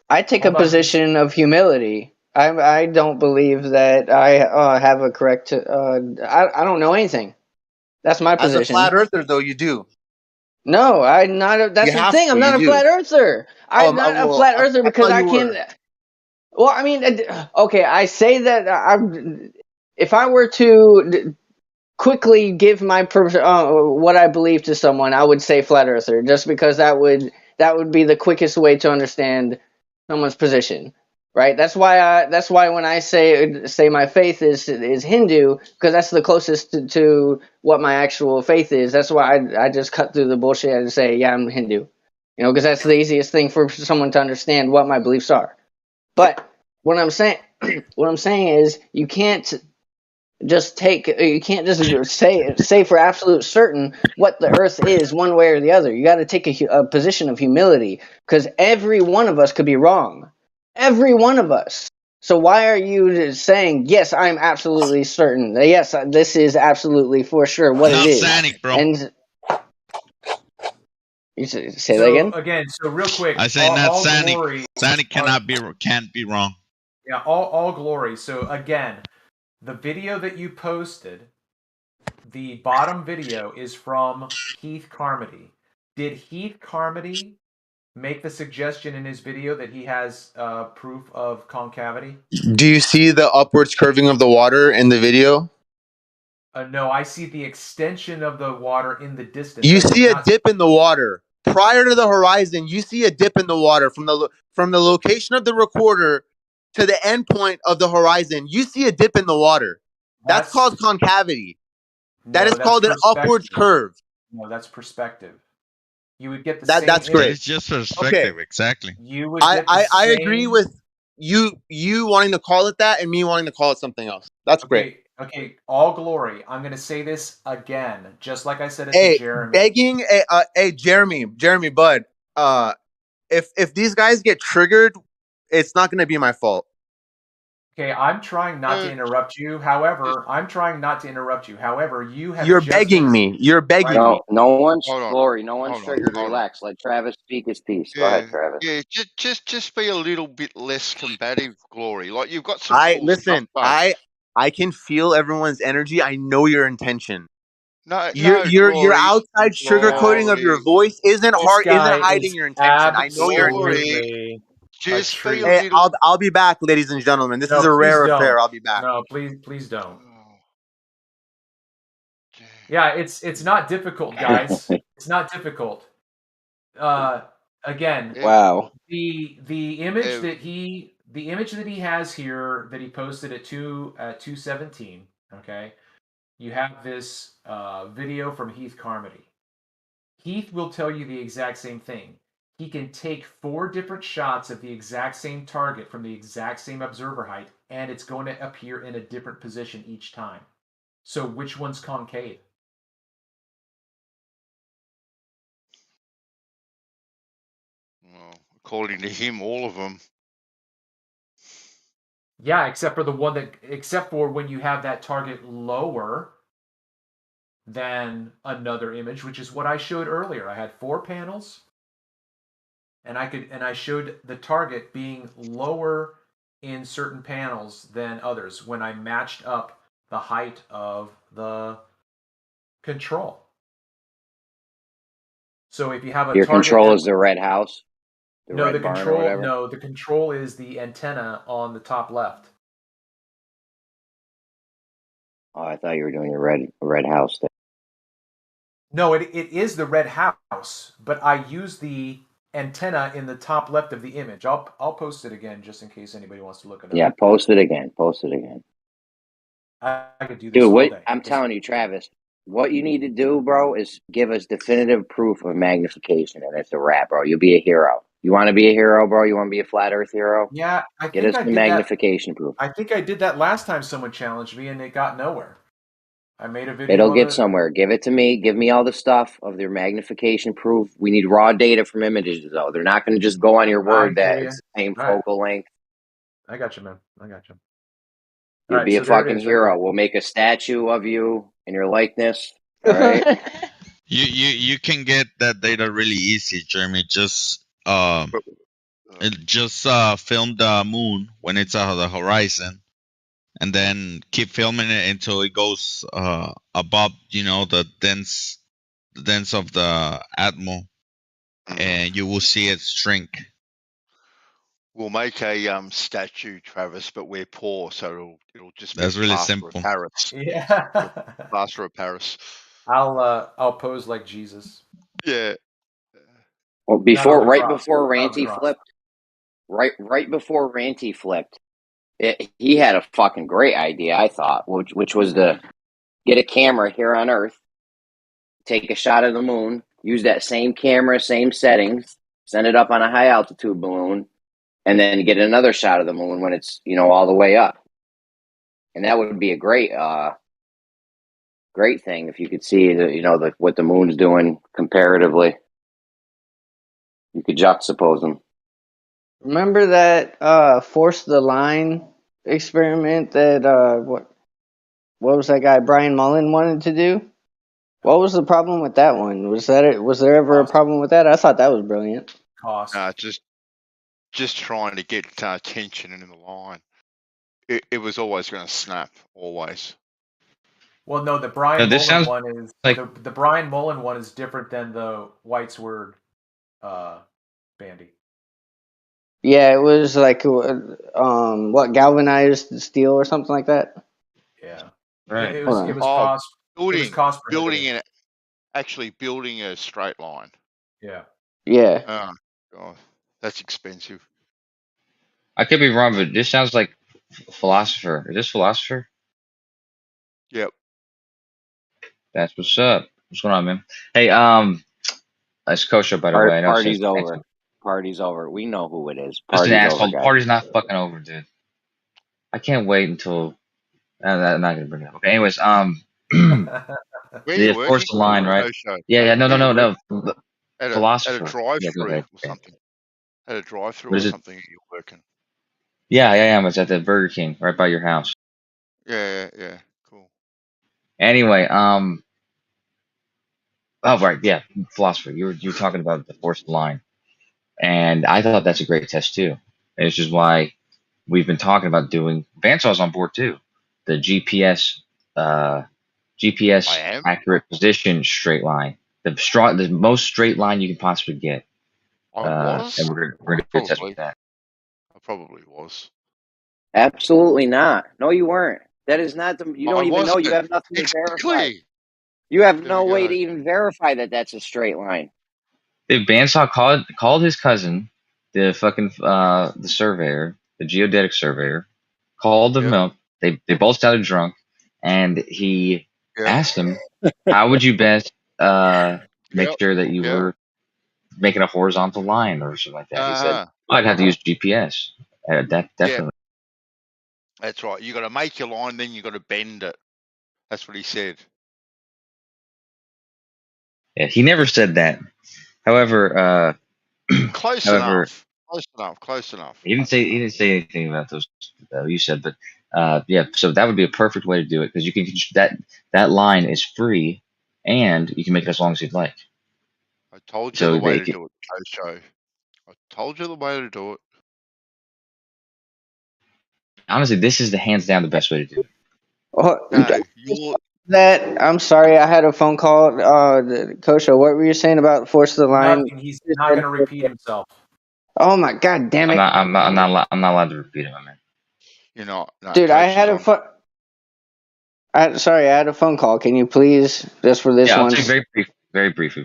I take a position of humility. I don't believe that I have a correct. I don't know anything. That's my position. As a flat earther, though, you do. No, I'm not. That's the thing. I'm not a flat earther. I'm not a flat earther because I can't. Well, I mean, okay. I say that if I were to quickly give my what I believe to someone, I would say flat earther, just because that would be the quickest way to understand someone's position, right? That's why when I say my faith is Hindu, because that's the closest to what my actual faith is. That's why I just cut through the bullshit and say, yeah, I'm Hindu, because that's the easiest thing for someone to understand what my beliefs are. But what I'm saying is you can't just say for absolute certain what the earth is one way or the other. You got to take a position of humility, because every one of us could be wrong. Every one of us. So why are you saying, yes, I'm absolutely certain, yes, this is absolutely for sure what it is? Sanic, bro. And you say that again? Again, so real quick, I say not Sanic. Sanic can't be wrong. Yeah, all glory. So again, the video that you posted, the bottom video is from Heath Carmody. Did Heath Carmody make the suggestion in his video that he has proof of concavity? Do you see the upwards curving of the water in the video? No, I see the extension of the water in the distance. You see a dip in the water prior to the horizon. You see a dip in the water from the location of the recorder to the end point of the horizon. You see a dip in the water. That's called concavity. That is called an upwards curve. No, that's perspective. You would get the same. That's great. It's just perspective, okay. Exactly. You would. I agree with you wanting to call it that and me wanting to call it something else. That's great. Okay, all glory. I'm going to say this again, just like I said it to Jeremy. Begging, Jeremy, bud. If these guys get triggered, it's not going to be my fault. Okay, I'm trying not to interrupt you. However, you have. You're begging me. You're begging me. No one's glory. No one's triggered. Relax. Let Travis speak his piece. Go ahead, Travis. Yeah, just be a little bit less combative, glory. Like you've got some. I can feel everyone's energy. I know your intention. No, Your glory, outside sugarcoating of your glory, voice isn't This isn't guy hiding is your intention. I know your intention. glory. absolutely a Just be a treat. Hey, little. I'll be back, ladies and gentlemen. This is No, a please rare don't. affair. I'll be back. No, please don't. Oh, damn. Yeah, it's not difficult, guys. It's not difficult. Again, Wow. the image Ev, that he has here that he posted at 2:17. Okay, you have this video from Heath Carmody. Heath will tell you the exact same thing. He can take 4 different shots of the exact same target from the exact same observer height, and it's going to appear in a different position each time. So which one's concave? well, according to him, all of them. Yeah, except for when you have that target lower than another image, which is what I showed earlier. I had 4 panels, and I showed the target being lower in certain panels than others when I matched up the height of the control. So if you have a Your target control is the red house, the no, red the barn or control whatever. no, the control is the antenna on the top left. Oh, I thought you were doing the red house thing. No, it is the red house, but I use the antenna in the top left of the image. I'll post it again just in case anybody wants to look it up. Yeah, post it again. Post it again. I could do this Dude, all what day. I'm telling you, Travis, what you need to do, bro, is give us definitive proof of magnification, and it's a wrap, bro. You'll be a hero. You want to be a hero, bro? You want to be a flat Earth hero? Yeah, I Get think us I the did that. magnification proof. I think I did that last time someone challenged me, and it got nowhere. I made a video. It'll get somewhere. Give it to me. Give me all the stuff of their magnification proof. We need raw data from images, though. They're not going to just go on your word that it's the same focal length. I got you, man. I got you. You'll be a fucking hero. We'll make a statue of you in your likeness. All right. You can get that data really easy, Jeremy. Just film the moon when it's on the horizon, and then keep filming it until it goes above, the dense of the atmo, and you will see it shrink. We'll make a statue, Travis, but we're poor, so it'll just be That's really plaster simple. of Paris. Yeah. Plaster of Paris. I'll pose like Jesus. Yeah. Well, before Ranty flipped, he had a fucking great idea, I thought, which was to get a camera here on Earth, take a shot of the moon, use that same camera, same settings, send it up on a high altitude balloon, and then get another shot of the moon when it's, all the way up. And that would be a great thing if you could see what the moon's doing comparatively. You could juxtapose them. Remember that force the line experiment that what was that guy Brian Mullen wanted to do? What was the problem with that one? Was there ever a problem with that? I thought that was brilliant. Cost. Just trying to get tension in the line. It was always going to snap, always. Well, no, the Brian Mullen one is the Brian Mullen one is different than the White's Word bandy. Yeah, it was like what, galvanized steel or something like that. Yeah, right. It was cost. Building a straight line. Yeah. Yeah. Oh God, that's expensive. I could be wrong, but this sounds like Philosopher. Is this Philosopher? Yep. That's what's up. What's going on, man? Hey, that's Kosher, by the way. I know Party's over. Party's over. We know who it is. That's an asshole. Over, guys. Party's not fucking over, dude. I can't wait until. I'm not gonna bring it up. Okay. Anyways, the Force the Line, right? Yeah. No. Philosopher. At a drive-through or something. At a drive-through or something, you're working. Yeah, I am. It's at the Burger King right by your house. Yeah. Cool. Anyway, oh right, yeah, Philosopher. You were talking about the Force the Line, and I thought that's a great test too. And it's just why we've been talking about doing. Vansaw's on board too. The GPS GPS I am. accurate position straight line. The most straight line you can possibly get. I was. And we're gonna do a test Probably. with that. I probably was. Absolutely not. No, you weren't. That is not the. You I don't even know. You wasn't. have nothing to verify. Exactly. You have There no we way go. to even verify that that's a straight line. If Bandsaw called his cousin, the fucking the surveyor, the geodetic surveyor, called them Yep. up. They both sounded drunk, and he Yep. asked him, "How would you best make Yep. sure that you Yep. were making a horizontal line or something like that?" He said, Uh-huh. "I'd have to use GPS." That definitely. That's right. You got to make your line, then you got to bend it. That's what he said. Yeah, he never said that. However, Close however, enough. Close enough. Close enough. he didn't say anything about those you said, but yeah. So that would be a perfect way to do it because you can that line is free, and you can make it as long as you'd like. I told you So the way they to do it, Coach. I told you the way to do it. honestly, this is the hands down the best way to do it. Oh, No, you're. that I'm sorry, I had a phone call. Kosho, what were you saying about force of the line? Nothing. He's not going to repeat himself. Oh my god, damn it! I'm not allowed to repeat it, my man. You're not. No, Dude, I Coach had is a on. sorry, I had a phone call. Can you please, just for this Yeah, I'll one? tell you very briefly.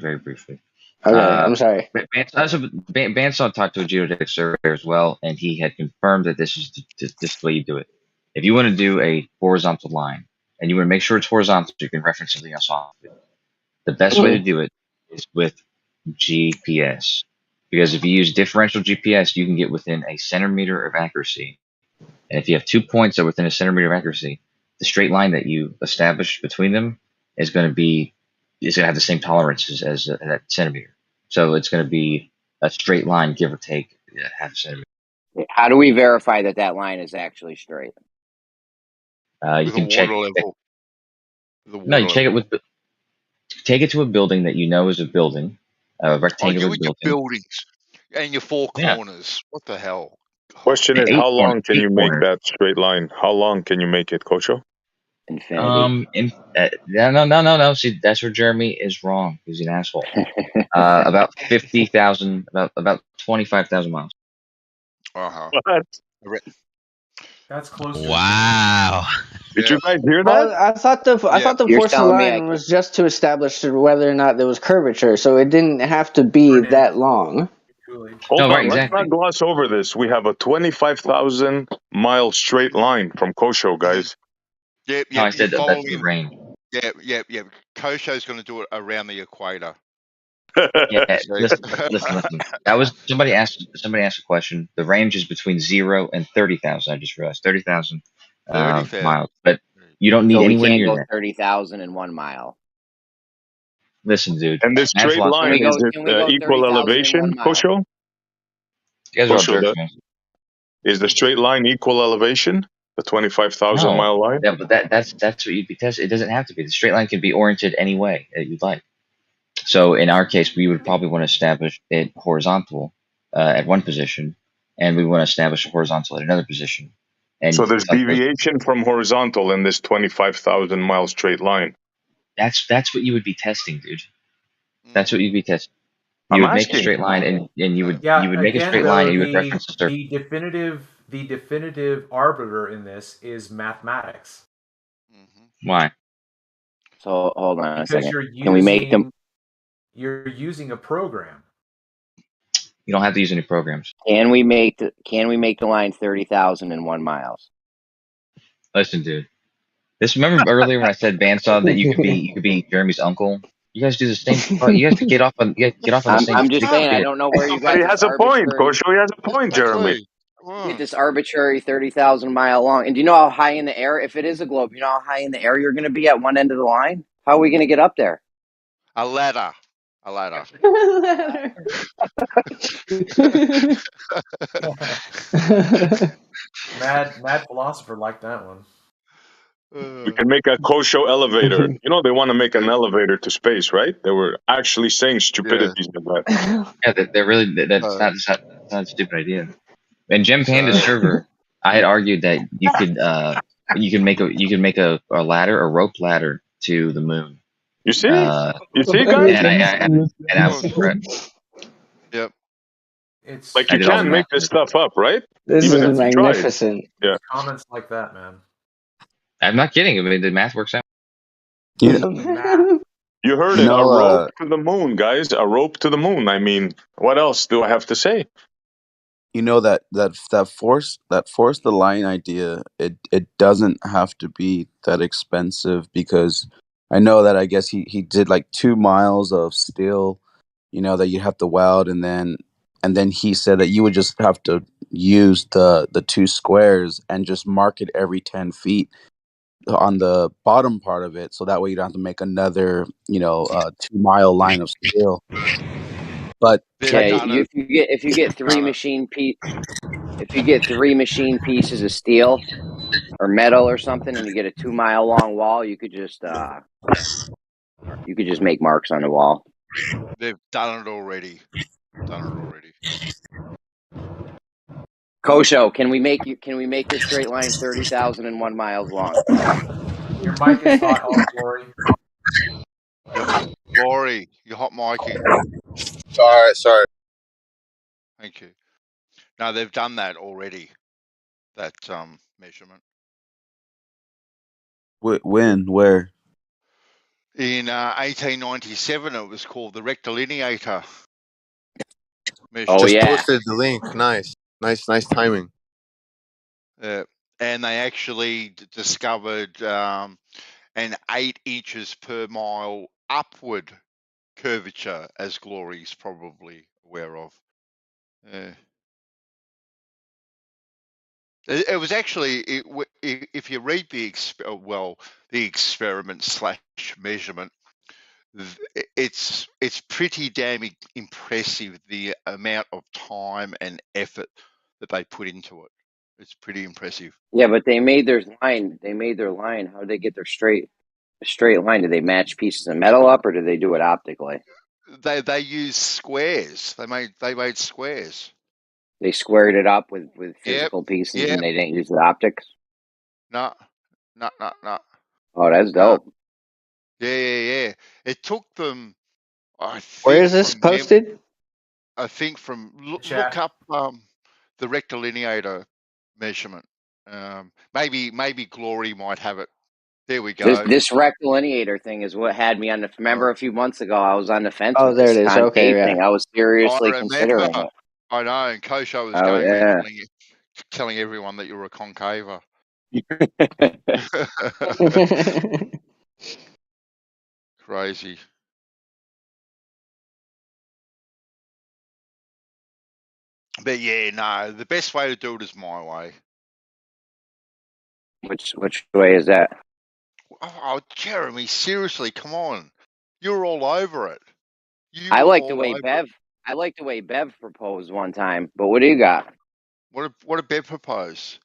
Okay, I'm sorry. Bandsaw talked to a geodetic surveyor as well, and he had confirmed that this is the way you do it. If you want to do a horizontal line, and you want to make sure it's horizontal, you can reference something else off it. The best way to do it is with GPS. Because if you use differential GPS, you can get within a centimeter of accuracy. And if you have 2 points that are within a centimeter of accuracy, the straight line that you establish between them is going to have the same tolerances as that centimeter. So it's going to be a straight line, give or take half a centimeter. How do we verify that that line is actually straight? You can check. Level. No, you check it take it to a building that you know is a building, a rectangular you and building. your buildings and your four corners. What the hell? Question is, how long can you make that straight line? How long can you make it, Kocho? Infinity. No. See, that's where Jeremy is wrong. He's an asshole. About 50,000, about 25,000 miles. What? That's close. Wow. Did you guys hear that? I thought the You're force of telling me I line was just to establish whether or not there was curvature, so it didn't have to be that long. Hold on, let's not gloss over this. We have a 25,000 mile straight line from Kosho, guys. Yep. I said you're that's the following- range. Yep. Kosho's going to do it around the equator. Yeah, listen. That was somebody asked a question. The range is between 0 and 30,000. I just realized 30,000 miles, but you don't need So we anywhere can't near go that. 30,000 in 1 mile. Listen, dude. And this straight line, is it equal 30,000 in elevation, 1 mile? Kosho? You guys are all Kosho, jerks, man. is the straight line equal elevation? The 25,000 No. mile line? Yeah, but that's what you'd be testing. It doesn't have to be. The straight line can be oriented any way that you'd like. So in our case, we would probably want to establish it horizontal at one position, and we want to establish it horizontal at another position. And So there's deviation from horizontal in this 25,000 mile straight line. That's what you would be testing, dude. That's what you'd be testing. I'm You would make a asking. straight line, and you would make a again, straight though, line, and you would reference the surface. The definitive arbiter in this is mathematics. Why? So hold on a Because second. Can we make them? You're using a program. You don't have to use any programs. Can we make the line 30,000 in 1 mile? Listen, dude. Remember earlier when I said Bandsaw that you could be Jeremy's uncle? You guys do the same. You guys get off on the same. I'm just saying. I don't know where you got. But he this has a point, arbitrary- Kosho. He has a point, Jeremy. Get this arbitrary 30,000 mile long. And do you know how high in the air? If it is a globe, you know how high in the air you're going to be at one end of the line. How are we going to get up there? A ladder. Mad philosopher liked that one. We can make a Kosho elevator. You know, they want to make an elevator to space, right? They were actually saying stupidities in that. Yeah, they're really that's not a stupid idea. And Gem Panda's server, I had argued that you could make a ladder, a rope ladder to the moon. You see? Uh, You see, guys? and I was impressed. Yep. It's Like I you did all the can't make math. this stuff up, right? This Even is if you tried. magnificent. Yeah. comments like that, man. I'm not kidding. I mean, the math works out. You know, Math. You heard you it. A know, rope to the moon, guys. A rope to the moon. I mean, what else do I have to say? you know that force the line idea. It doesn't have to be that expensive, because I know that I guess he did like 2 miles of steel, that you have to weld, and then he said that you would just have to use the two squares and just mark it every 10 feet on the bottom part of it, so that way you don't have to make another 2-mile line of steel. But They've Yeah, done it. if you get three Done it. if you get 3 machine pieces of steel or metal or something, and you get a 2 mile long wall, you could just make marks on the wall. They've done it already. Done it already. Kosho, can we make this straight line 30,001 miles long? Your mic is hot, all glory. Glory, you're hot micing. Sorry. Thank you. No, they've done that already. That measurement when, where? in 1897, it was called the rectilineator measurement. Oh Just yeah, posted the link. Nice timing. And they actually discovered an 8 inches per mile upward curvature, as Glory's probably aware of. It was actually, if you read the experiment / measurement, it's pretty damn impressive, the amount of time and effort that they put into it. It's pretty impressive. yeah, but they made their line. How did they get their straight line? Did they match pieces of metal up, or did they do it optically? They used squares. They made squares. They squared it up with physical Yep. pieces, Yep. and they didn't use the optics. No. Oh, that's dope. Yeah. It took them, I think. Where is this posted? I think from look Chat. up the rectilineator measurement. Maybe Glory might have it. There we go. This rectilineator thing is what had me on the. Remember a few months ago, I was on the fence Oh, with there this it is. Okay, concave yeah. thing. I was seriously I remember. considering it. I know, and Kosho was Oh going yeah. around telling everyone that you were a concaver. Crazy. But yeah, no, the best way to do it is my way. Which way is that? Oh, Jeremy, seriously, come on. You're all over it. I like the way Bev proposed one time. But what do you got? What did Bev propose?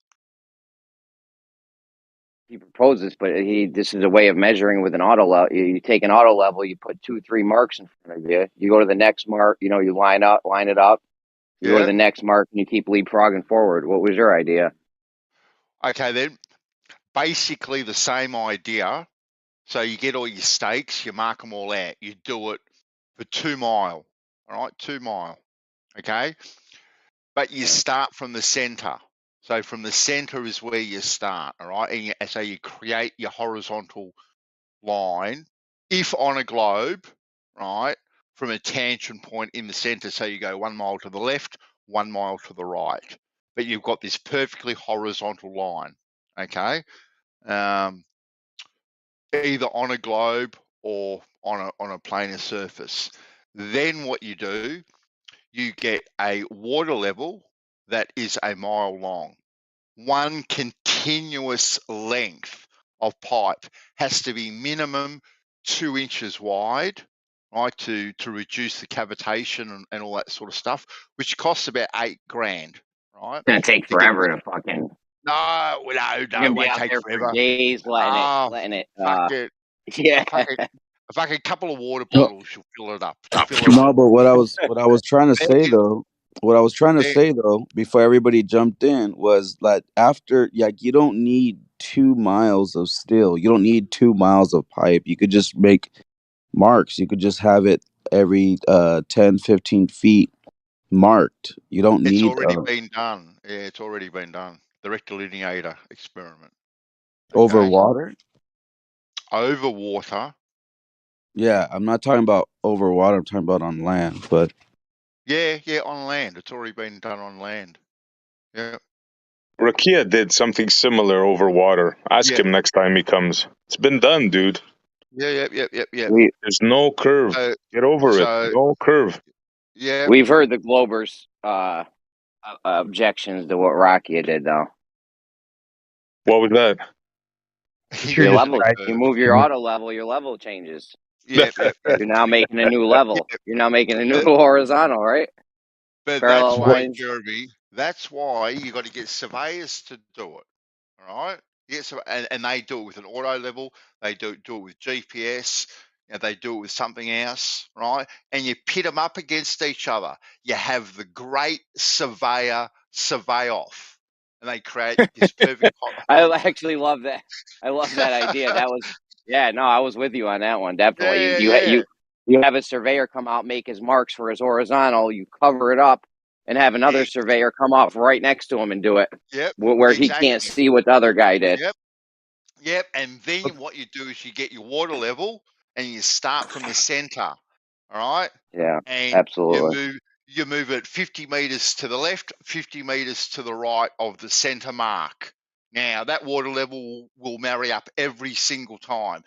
He proposes, but this is a way of measuring with an auto level. You take an auto level, you put 2-3 marks in front of you. You go to the next mark, you line it up. You go to the next mark, and you keep leapfrogging forward. What was your idea? Okay, then basically the same idea. So you get all your stakes, you mark them all out. You do it for 2 mile, all right, 2 mile, okay? But you start from the center. So from the center is where you start, all right? And so you create your horizontal line, if on a globe, right, from a tangent point in the center. So you go 1 mile to the left, 1 mile to the right. But you've got this perfectly horizontal line, okay? Either on a globe or on a planar surface. Then what you do, you get a water level that is a mile long. One continuous length of pipe has to be minimum 2 inches wide, right, to reduce the cavitation and all that sort of stuff, which costs about $8,000, right? It's gonna take forever to fucking. No, You're it gonna be won't out take there forever. for days letting it. Fuck it. Yeah. A fucking couple of water bottles, you'll fill it up. No, but what I was trying to say though, before everybody jumped in, was that after, like, you don't need 2 miles of steel. You don't need 2 miles of pipe. You could just make marks. You could just have it every 10, 15 feet marked. You don't It's need already been done. Yeah, it's already been done. The rectilineator experiment. over Okay. water. Over water. Yeah, I'm not talking about over water. I'm talking about on land. But Yeah, on land. It's already been done on land. Yeah. Rakia did something similar over water. Ask Yeah. him next time he comes. It's been done, dude. Yeah. There's no curve. Get over it. No curve. Yeah. We've heard the Globers objections to what Rakia did, though. What was that? Your level, you move your auto level, your level changes. You're now making a new level. You're now making a new horizontal, right? But Parallel that's why, lines. Jeremy, that's why you got to get surveyors to do it. All right? Yes, and they do it with an auto level, they do it with GPS, they do it with something else, right? And you pit them up against each other. You have the great surveyor survey off, and they create this perfect. I actually love that. I love that idea. That was, I was with you on that one. Definitely. You have a surveyor come out, make his marks for his horizontal, you cover it up, and have another surveyor come off right next to him and do it. Yep. Where he can't see what the other guy did. Yep. And then what you do is you get your water level and you start from the center. All right. Yeah. And absolutely. you move it 50 meters to the left, 50 meters to the right of the center mark. Now that water level will marry up every single time.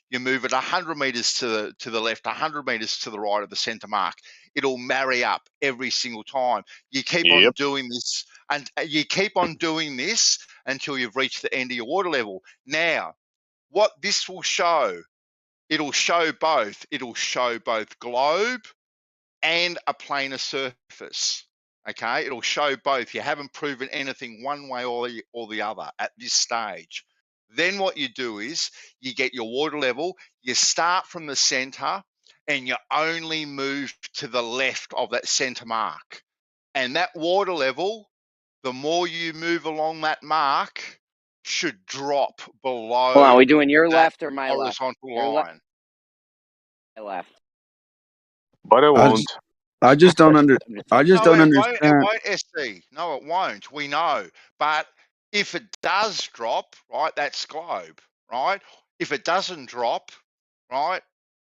You move it 100 meters to the left, 100 meters to the right of the center mark. It'll marry up every single time. You keep on doing this, and you keep on doing this until you've reached the end of your water level. Now, what this will show, it'll show both. It'll show both globe and a planar surface. Okay, it'll show both. You haven't proven anything one way or the other at this stage. Then what you do is you get your water level, you start from the center, and you only move to the left of that center mark. And that water level, the more you move along that mark, should drop below. Hold on, are we doing your left or my left? Horizontal Your line. My left. But it won't. I just don't understand. It won't, SC. No, it won't. We know. But if it does drop, right, that's globe, right? If it doesn't drop, right,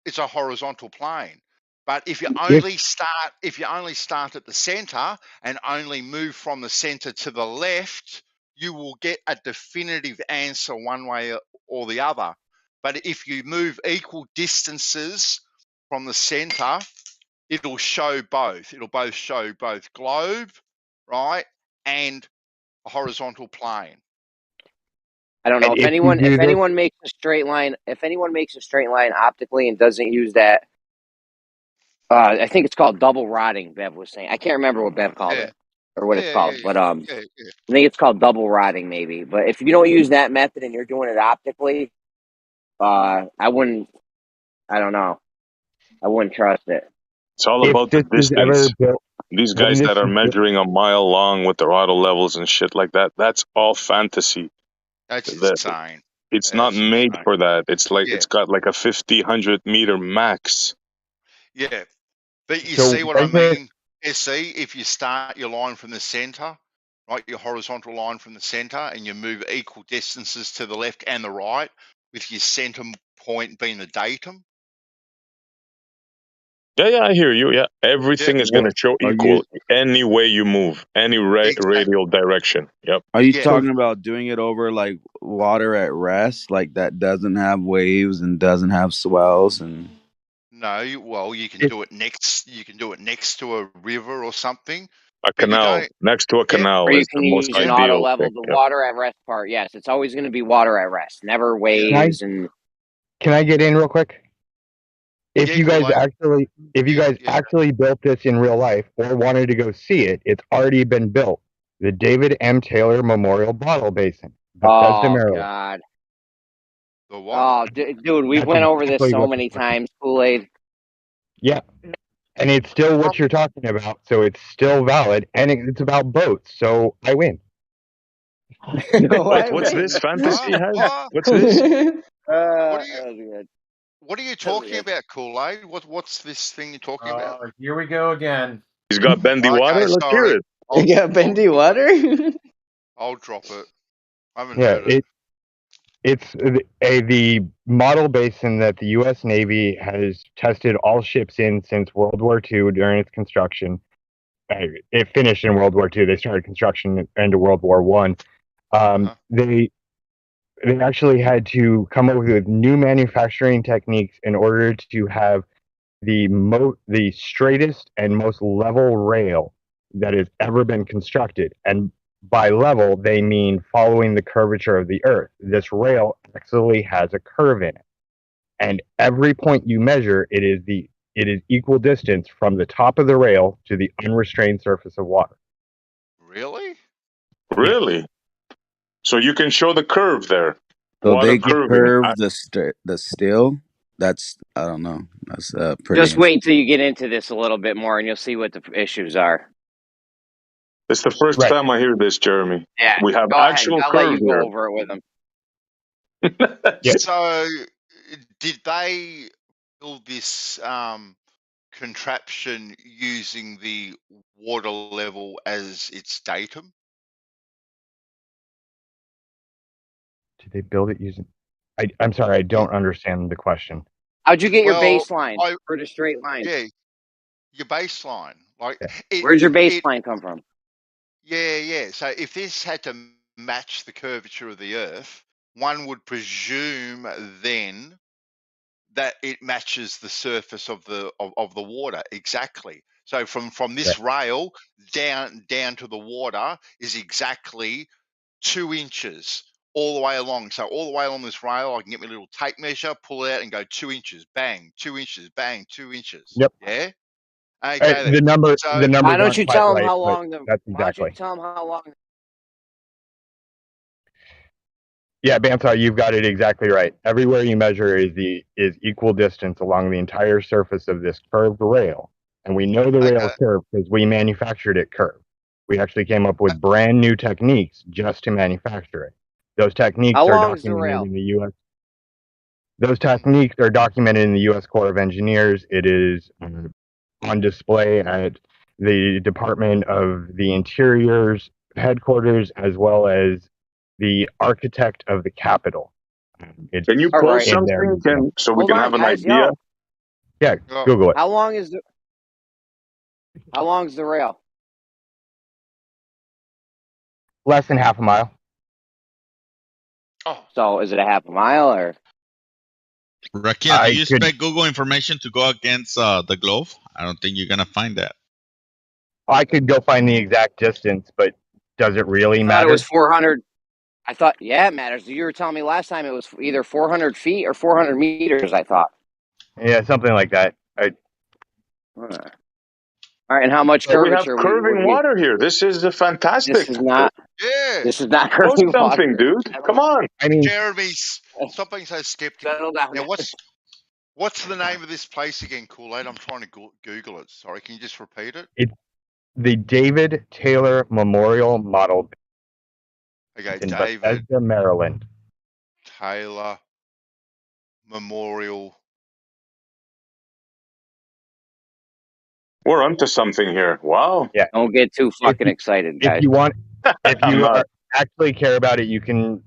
it's a horizontal plane. But if you only start at the center and only move from the center to the left, you will get a definitive answer one way or the other. But if you move equal distances from the center, it'll show both. It'll both show both globe, right, and a horizontal plane. I don't know if anyone makes a straight line. If anyone makes a straight line optically and doesn't use that, I think it's called double rotting. Bev was saying. I can't remember what Bev called it or what it's called, but I think it's called double rotting maybe. But if you don't use that method and you're doing it optically, I wouldn't. I don't know. I wouldn't trust it. It's all about the distance. These guys that are measuring a mile long with their auto levels and shit like that, that's all fantasy. That's insane. It's not made for that. It's like it's got like a 100 meter max. Yeah. But you see what I mean? See, if you start your line from the center, right, your horizontal line from the center, and you move equal distances to the left and the right, with your center point being the datum. Yeah, I hear you. Yeah, everything is going to show equal any way you move, any radial direction. Yep. Are you talking about doing it over like water at rest, like that doesn't have waves and doesn't have swells and? No, well, you can do it next. You can do it next to a river or something. A canal next to a canal or you is can the most use an auto ideal level. thing. The water at rest part, yes, it's always going to be water at rest, never waves. And can I get in real quick? If you guys actually built this in real life or wanted to go see it, it's already been built. The David M. Taylor Memorial Bottle Basin. Bethesda, Maryland. God. The what? Oh, dude, we went over this so many times, Kool-Aid. Yeah. And it's still what you're talking about, so it's still valid, and it's about boats, so I win. No, I What's haven't. this fantasy head? What? What's this? What are you? That was good. What are you That was talking good. about, Kool-Aid? What's this thing you're talking about? Here we go again. He's got bendy Okay, water. Let's hear sorry. it. You got bendy water? I'll drop it. I haven't Yeah, heard it. it's the model basin that the U.S. Navy has tested all ships in since World War II during its construction. It finished in World War II. They started construction into World War One. They actually had to come up with new manufacturing techniques in order to have the straightest and most level rail that has ever been constructed. And by level, they mean following the curvature of the Earth. This rail actually has a curve in it, and every point you measure, it is equal distance from the top of the rail to the unrestrained surface of water. Really? Really? So you can show the curve there. So Water they curving. curve the steel. That's I don't know. That's pretty. Just wait till you get into this a little bit more, and you'll see what the issues are. It's the first time I hear this, Jeremy. Yeah, We have go ahead. actual I'll let curve you go here. over it with them. So, did they build this contraption using the water level as its datum? Did they build it using? I'm sorry, I don't understand the question. How'd you get your Well, baseline for the straight line? Yeah, your baseline. Like, Where'd your baseline come from? Yeah. So if this had to match the curvature of the Earth, one would presume then that it matches the surface of the water exactly. So from this rail down to the water is exactly 2 inches all the way along. So all the way along this rail, I can get my little tape measure, pull it out, and go 2 inches, bang, 2 inches, bang, 2 inches. Yep. Yeah. Okay. The numbers Why don't aren't you quite tell them right, how but long that's Why don't you exactly. tell them how long? Yeah, Bansar, you've got it exactly right. Everywhere you measure is equal distance along the entire surface of this curved rail. And we know the rail is curved because we manufactured it curved. We actually came up with brand new techniques just to manufacture it. Those techniques How are long is the documented rail? in the U.S. Those techniques are documented in the U.S. Corps of Engineers. It is on display at the Department of the Interior's headquarters, as well as the architect of the Capitol. It's Can you All post right. in their something? museum. So we Hold can on, have an guys. idea? Yo, Yeah, Google it. how long is the rail? Less than half a mile. Oh. So is it a half a mile or? Rakia, do you expect Google information to go against the globe? I don't think you're gonna find that. I could go find the exact distance, but does it really I thought matter? it was 400. I thought, yeah, it matters. You were telling me last time it was either 400 feet or 400 meters. I thought. Yeah, something like that. All right, and how much We have curvature curving would we? water here. This is fantastic. This is not. Yeah. This is not Post curving something, water. dude. Come on. I mean, Jeremy, stop being so skeptical. Settle down. Now, what's the name of this place again, Kool-Aid? I'm trying to Google it. Sorry, can you just repeat it? it's the David Taylor Memorial Model Okay, in David Bethesda, Maryland. Taylor Memorial. We're onto something here. Wow. Yeah. Don't get too fucking excited, guys. If you want, if you actually care about it, you can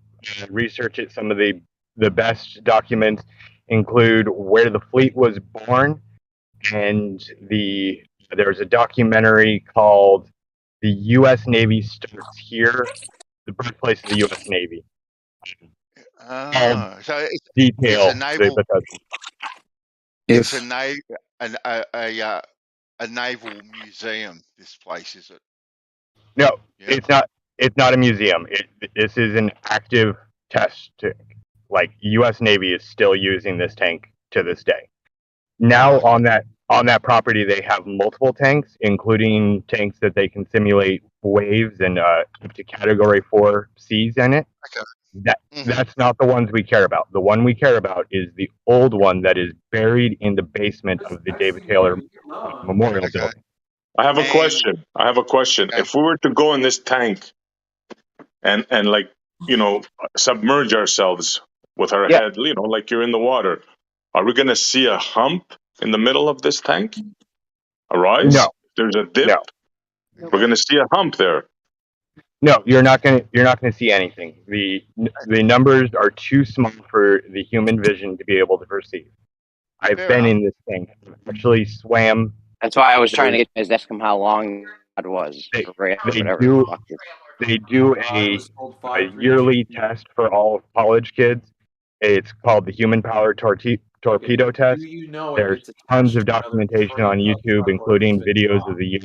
research it. Some of the best documents include where the fleet was born, and there's a documentary called "The U.S. Navy Starts Here," the birthplace of the U.S. Navy. So it's Detail a naval. If It's a naval museum. This place, is it? No, it's not. It's not a museum. This is an active test tank. Like U.S. Navy is still using this tank to this day. Now on that property, they have multiple tanks, including tanks that they can simulate waves and up to Category 4 seas in it. Okay. That's not the ones we care about. The one we care about is the old one that is buried in the basement of the David Taylor Memorial Building. I have a question. If we were to go in this tank and like, you know, submerge ourselves with our Yeah. head, you know, like you're in the water, are we going to see a hump in the middle of this tank? A rise? No, There's a dip. no, We're going to see a hump there. no. You're not gonna see anything. The numbers are too small for the human vision to be able to perceive. I've Fair been enough. in this tank. I've actually swam. That's why I was trying to get his ask him how long it was. They, Or they whatever. do Fuck it. they do I was told a 5, 3, yearly 2. test for all college kids. It's called the Human Powered Torpedo Do Test. you know if There's it's tons attached of to another documentation on YouTube, truck or if it's including been videos dropped? of the year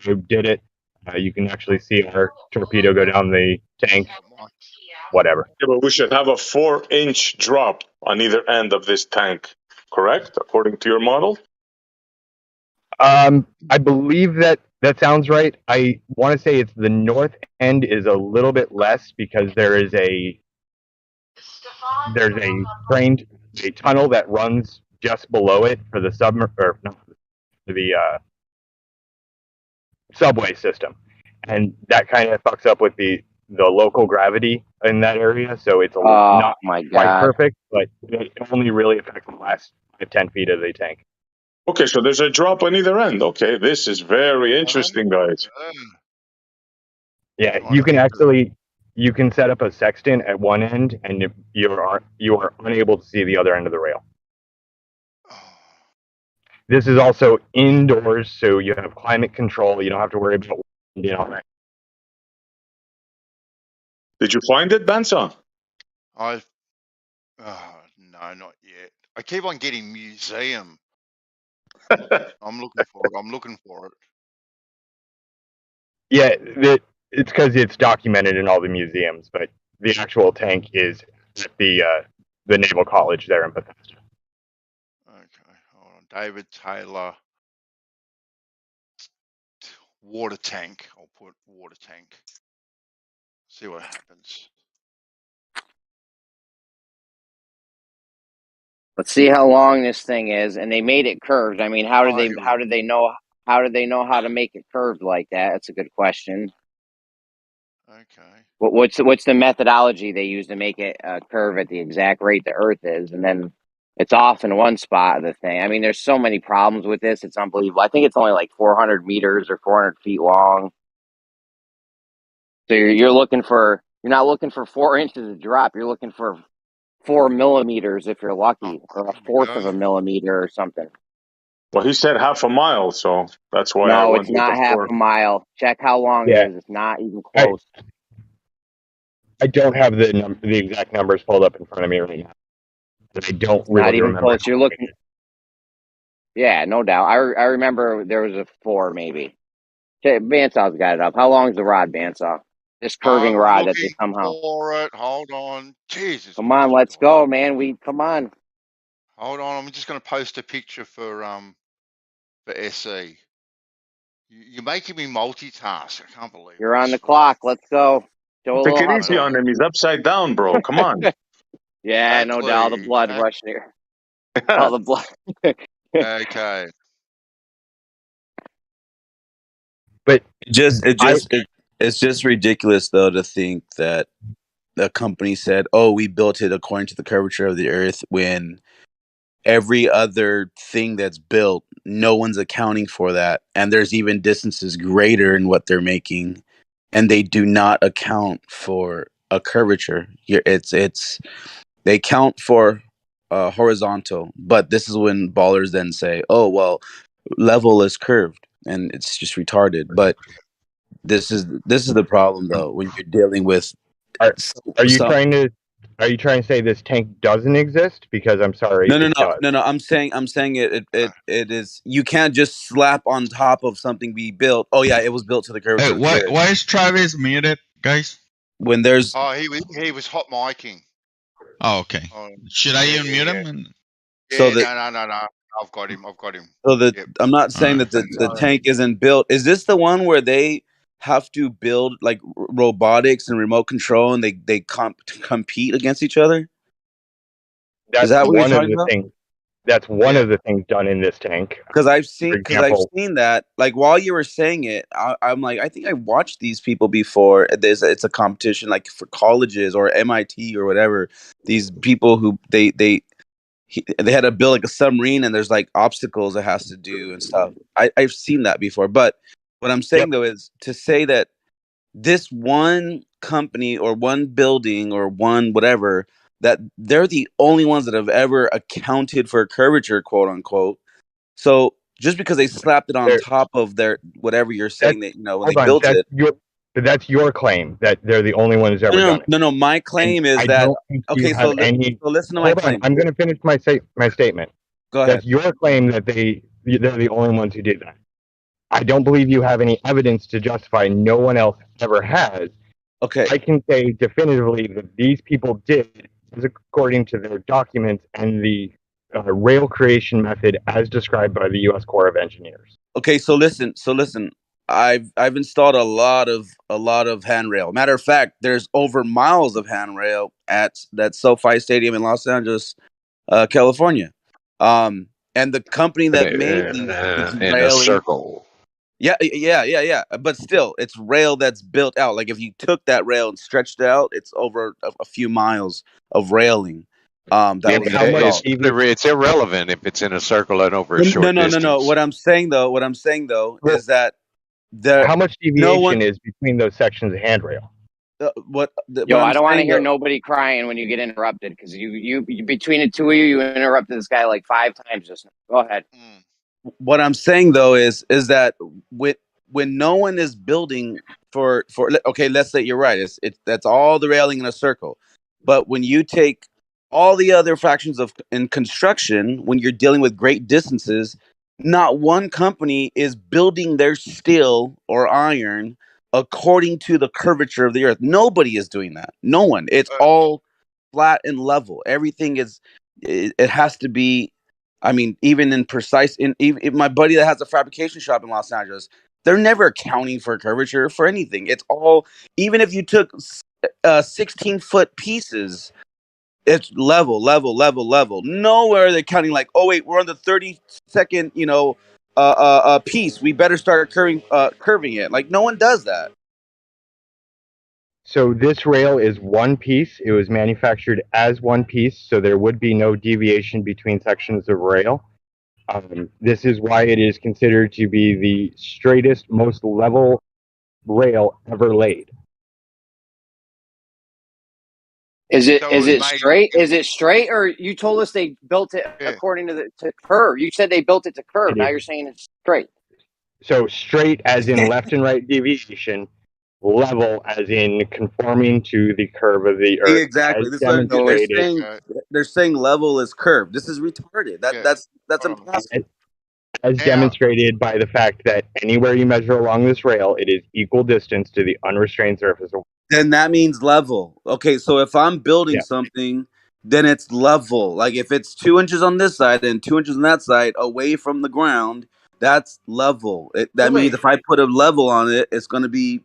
who did it. You can actually see our torpedo go down the tank. Whatever. Yeah, but we should have a 4-inch drop on either end of this tank, correct? According to your model? I believe that sounds right. I want to say it's the north end is a little bit less because there's a tunnel that runs just below it for the subway system, and that kind of fucks up with the local gravity in that area. So it's not my quite God. perfect, but it only really affects the last 10 feet of the tank. Okay, so there's a drop on either end. Okay, this is very interesting, guys. Yeah, you can set up a sextant at one end, and you are unable to see the other end of the rail. This is also indoors, so you have climate control. You don't have to worry about all that. Did you find it, Benson? No, not yet. I keep on getting museum. I'm looking for it. Yeah, it's because it's documented in all the museums, but the actual tank is at the Naval College there in Bethesda. Okay, hold on. David Taylor water tank. I'll put water tank. See what happens. Let's see how long this thing is, and they made it curved. I mean, how did they know how to make it curved like that? That's a good question. Okay. What's the methodology they use to make it curve at the exact rate the Earth is, and then it's off in one spot of the thing? I mean, there's so many problems with this; it's unbelievable. I think it's only like 400 meters or 400 feet long. So you're not looking for 4 inches of drop. You're looking for 4 millimeters if you're lucky, or a fourth of a millimeter or something. Well, he said half a mile, so that's why I No, went it's with not the half 4. a mile. Check how long it is. It's not even close. I don't have the exact numbers pulled up in front of me right now. I don't really Not even remember. close. You're looking. Yeah, no doubt. I remember there was a 4 maybe. Okay, Bansaw's got it up. How long is the rod, Bandsaw? This curving I'm rod that they looking somehow. for it. Hold on. Jesus. Come on, let's go, man. Come on. Hold on. I'm just going to post a picture for SE. You're making me multitask. I can't believe You're on this. the clock. Let's go. Show a Take little it easy hustle. on him. He's upside down, bro. Come on. Yeah, no doubt. The blood rushing here. All the blood. Okay. But it's just ridiculous though to think that the company said, "Oh, we built it according to the curvature of the Earth," when every other thing that's built, no one's accounting for that, and there's even distances greater in what they're making, and they do not account for a curvature. It's they count for horizontal, but this is when ballers then say, "Oh, well, level is curved," and it's just retarded. But this is the problem though when you're dealing with. Are you trying to say this tank doesn't exist? Because I'm sorry, No. it does. No. I'm saying it is. You can't just slap on top of something we built. Oh yeah, it was built to the curvature Hey, of the Earth. why is Travis muted, guys? When there's he was hot micing. Oh, okay. Should I unmute him? No. I've got him. So I'm not saying that the tank isn't built. Is this the one where they have to build like robotics and remote control, and they compete against each other? That's Is that what you're one of talking the about? things. That's one of the things done in this tank. Because I've For I've example, seen that. Like while you were saying it, I'm like, I think I watched these people before. It's a competition like for colleges or MIT or whatever. These people who they had to build like a submarine and there's like obstacles it has to do and stuff. I've seen that before. But what I'm saying though is to say that this one company or one building or one whatever, that they're the only ones that have ever accounted for curvature, quote unquote. So just because they slapped it on top of their whatever you're saying that when they built it. That's your claim that they're the only one who's ever done it. No. My claim is I that don't think you have any. so listen to my Hold on, claim. I'm going to finish my statement. Go ahead. That's your claim that they're the only ones who did that. I don't believe you have any evidence to justify no one else ever has. Okay. I can say definitively that these people did, according to their documents and the rail creation method as described by the U.S. Corps of Engineers. Okay, so listen. I've installed a lot of handrail. Matter of fact, there's over miles of handrail at that SoFi Stadium in Los Angeles, California. And the company that made these in a railing, circle. Yeah. But still, it's rail that's built out. Like if you took that rail and stretched it out, it's over a few miles of railing. It's irrelevant if it's in a circle and over a short distance. No. What I'm saying though is that how much deviation is between those sections of handrail? I don't want to hear nobody crying when you get interrupted because you between the two of you interrupted this guy like 5 times just now. Go ahead. What I'm saying though is that when no one is building for okay, let's say you're right. That's all the railing in a circle, but when you take all the other fractions in construction, when you're dealing with great distances, not one company is building their steel or iron according to the curvature of the earth. Nobody is doing that. No one. It's all flat and level. Everything it has to be. I mean, even in precise. Even my buddy that has a fabrication shop in Los Angeles, they're never accounting for curvature for anything. It's all, even if you took 16-foot pieces, it's level. Nowhere are they counting like, oh wait, we're on the 32nd, piece. We better start curving it. Like no one does that. So this rail is one piece. It was manufactured as one piece, so there would be no deviation between sections of rail. This is why it is considered to be the straightest, most level rail ever laid. Is it straight? Is it straight, or you told us they built it according to curve? You said they built it to curve. Now you're saying it's straight. So straight as in left and right deviation, level as in conforming to the curve of the earth. Exactly. They're saying level is curved. This is retarded. That's impossible. As demonstrated by the fact that anywhere you measure along this rail, it is equal distance to the unrestrained surface of. Then that means level. Okay, so if I'm building something, then it's level. Like if it's 2 inches on this side and 2 inches on that side away from the ground, that's level. That means if I put a level on it, it's going to be,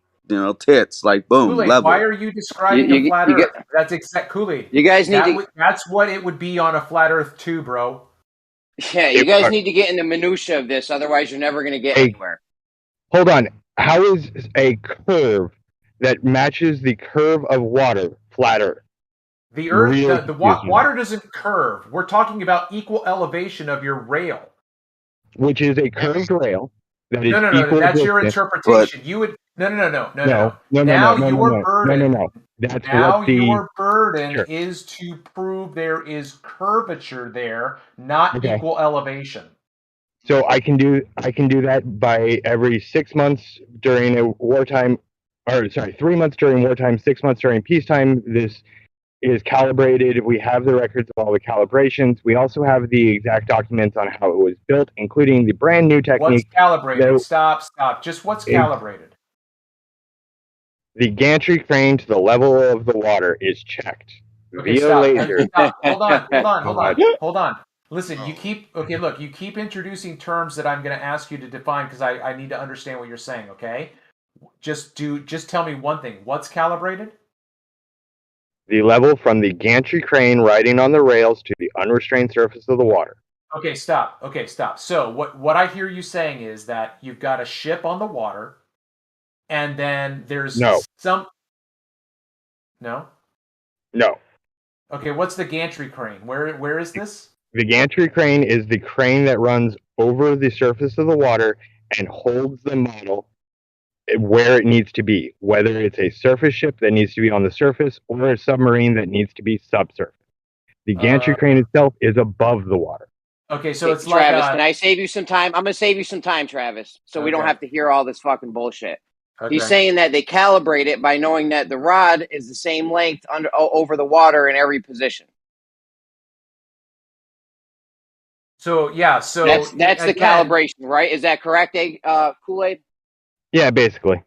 tits, like boom, Kool-Aid, level. why are you describing a flat Earth? That's exact Kool-Aid. You guys need that's what it would be on a flat Earth too, bro. Yeah, you guys need to get in the minutia of this, otherwise you're never going to get anywhere. Hold on. How is a curve that matches the curve of water flat Earth? The Earth, the water doesn't curve. We're talking about equal elevation of your rail, which is a curved rail. That is no. That's your interpretation. You would no. Now your burden is to prove there is curvature there, not equal elevation. So I can do that by every 6 months during a wartime, 3 months during wartime, 6 months during peacetime. This is calibrated. We have the records of all the calibrations. We also have the exact documents on how it was built, including the brand new technique. What's calibrated? Stop. Just what's calibrated? The gantry crane to the level of the water is checked via laser. Stop. Hold on. Listen, you keep introducing terms that I'm going to ask you to define because I need to understand what you're saying, okay? Just tell me one thing. What's calibrated? The level from the gantry crane riding on the rails to the unrestrained surface of the water. Okay, stop. Okay, stop. So what I hear you saying is that you've got a ship on the water, and then there's No. some. No. No. Okay, what's the gantry crane? Where is this? The gantry crane is the crane that runs over the surface of the water and holds the model where it needs to be, whether it's a surface ship that needs to be on the surface or a submarine that needs to be subsurface. The gantry crane itself is above the water. Okay, so it's Travis, like can I save you some time? I'm gonna save you some time, Travis, so we don't Okay. have to hear all this fucking bullshit. Okay. He's saying that they calibrate it by knowing that the rod is the same length over the water in every position. So yeah, so that's the calibration, right? Is that correct, Kool-Aid? Yeah, basically.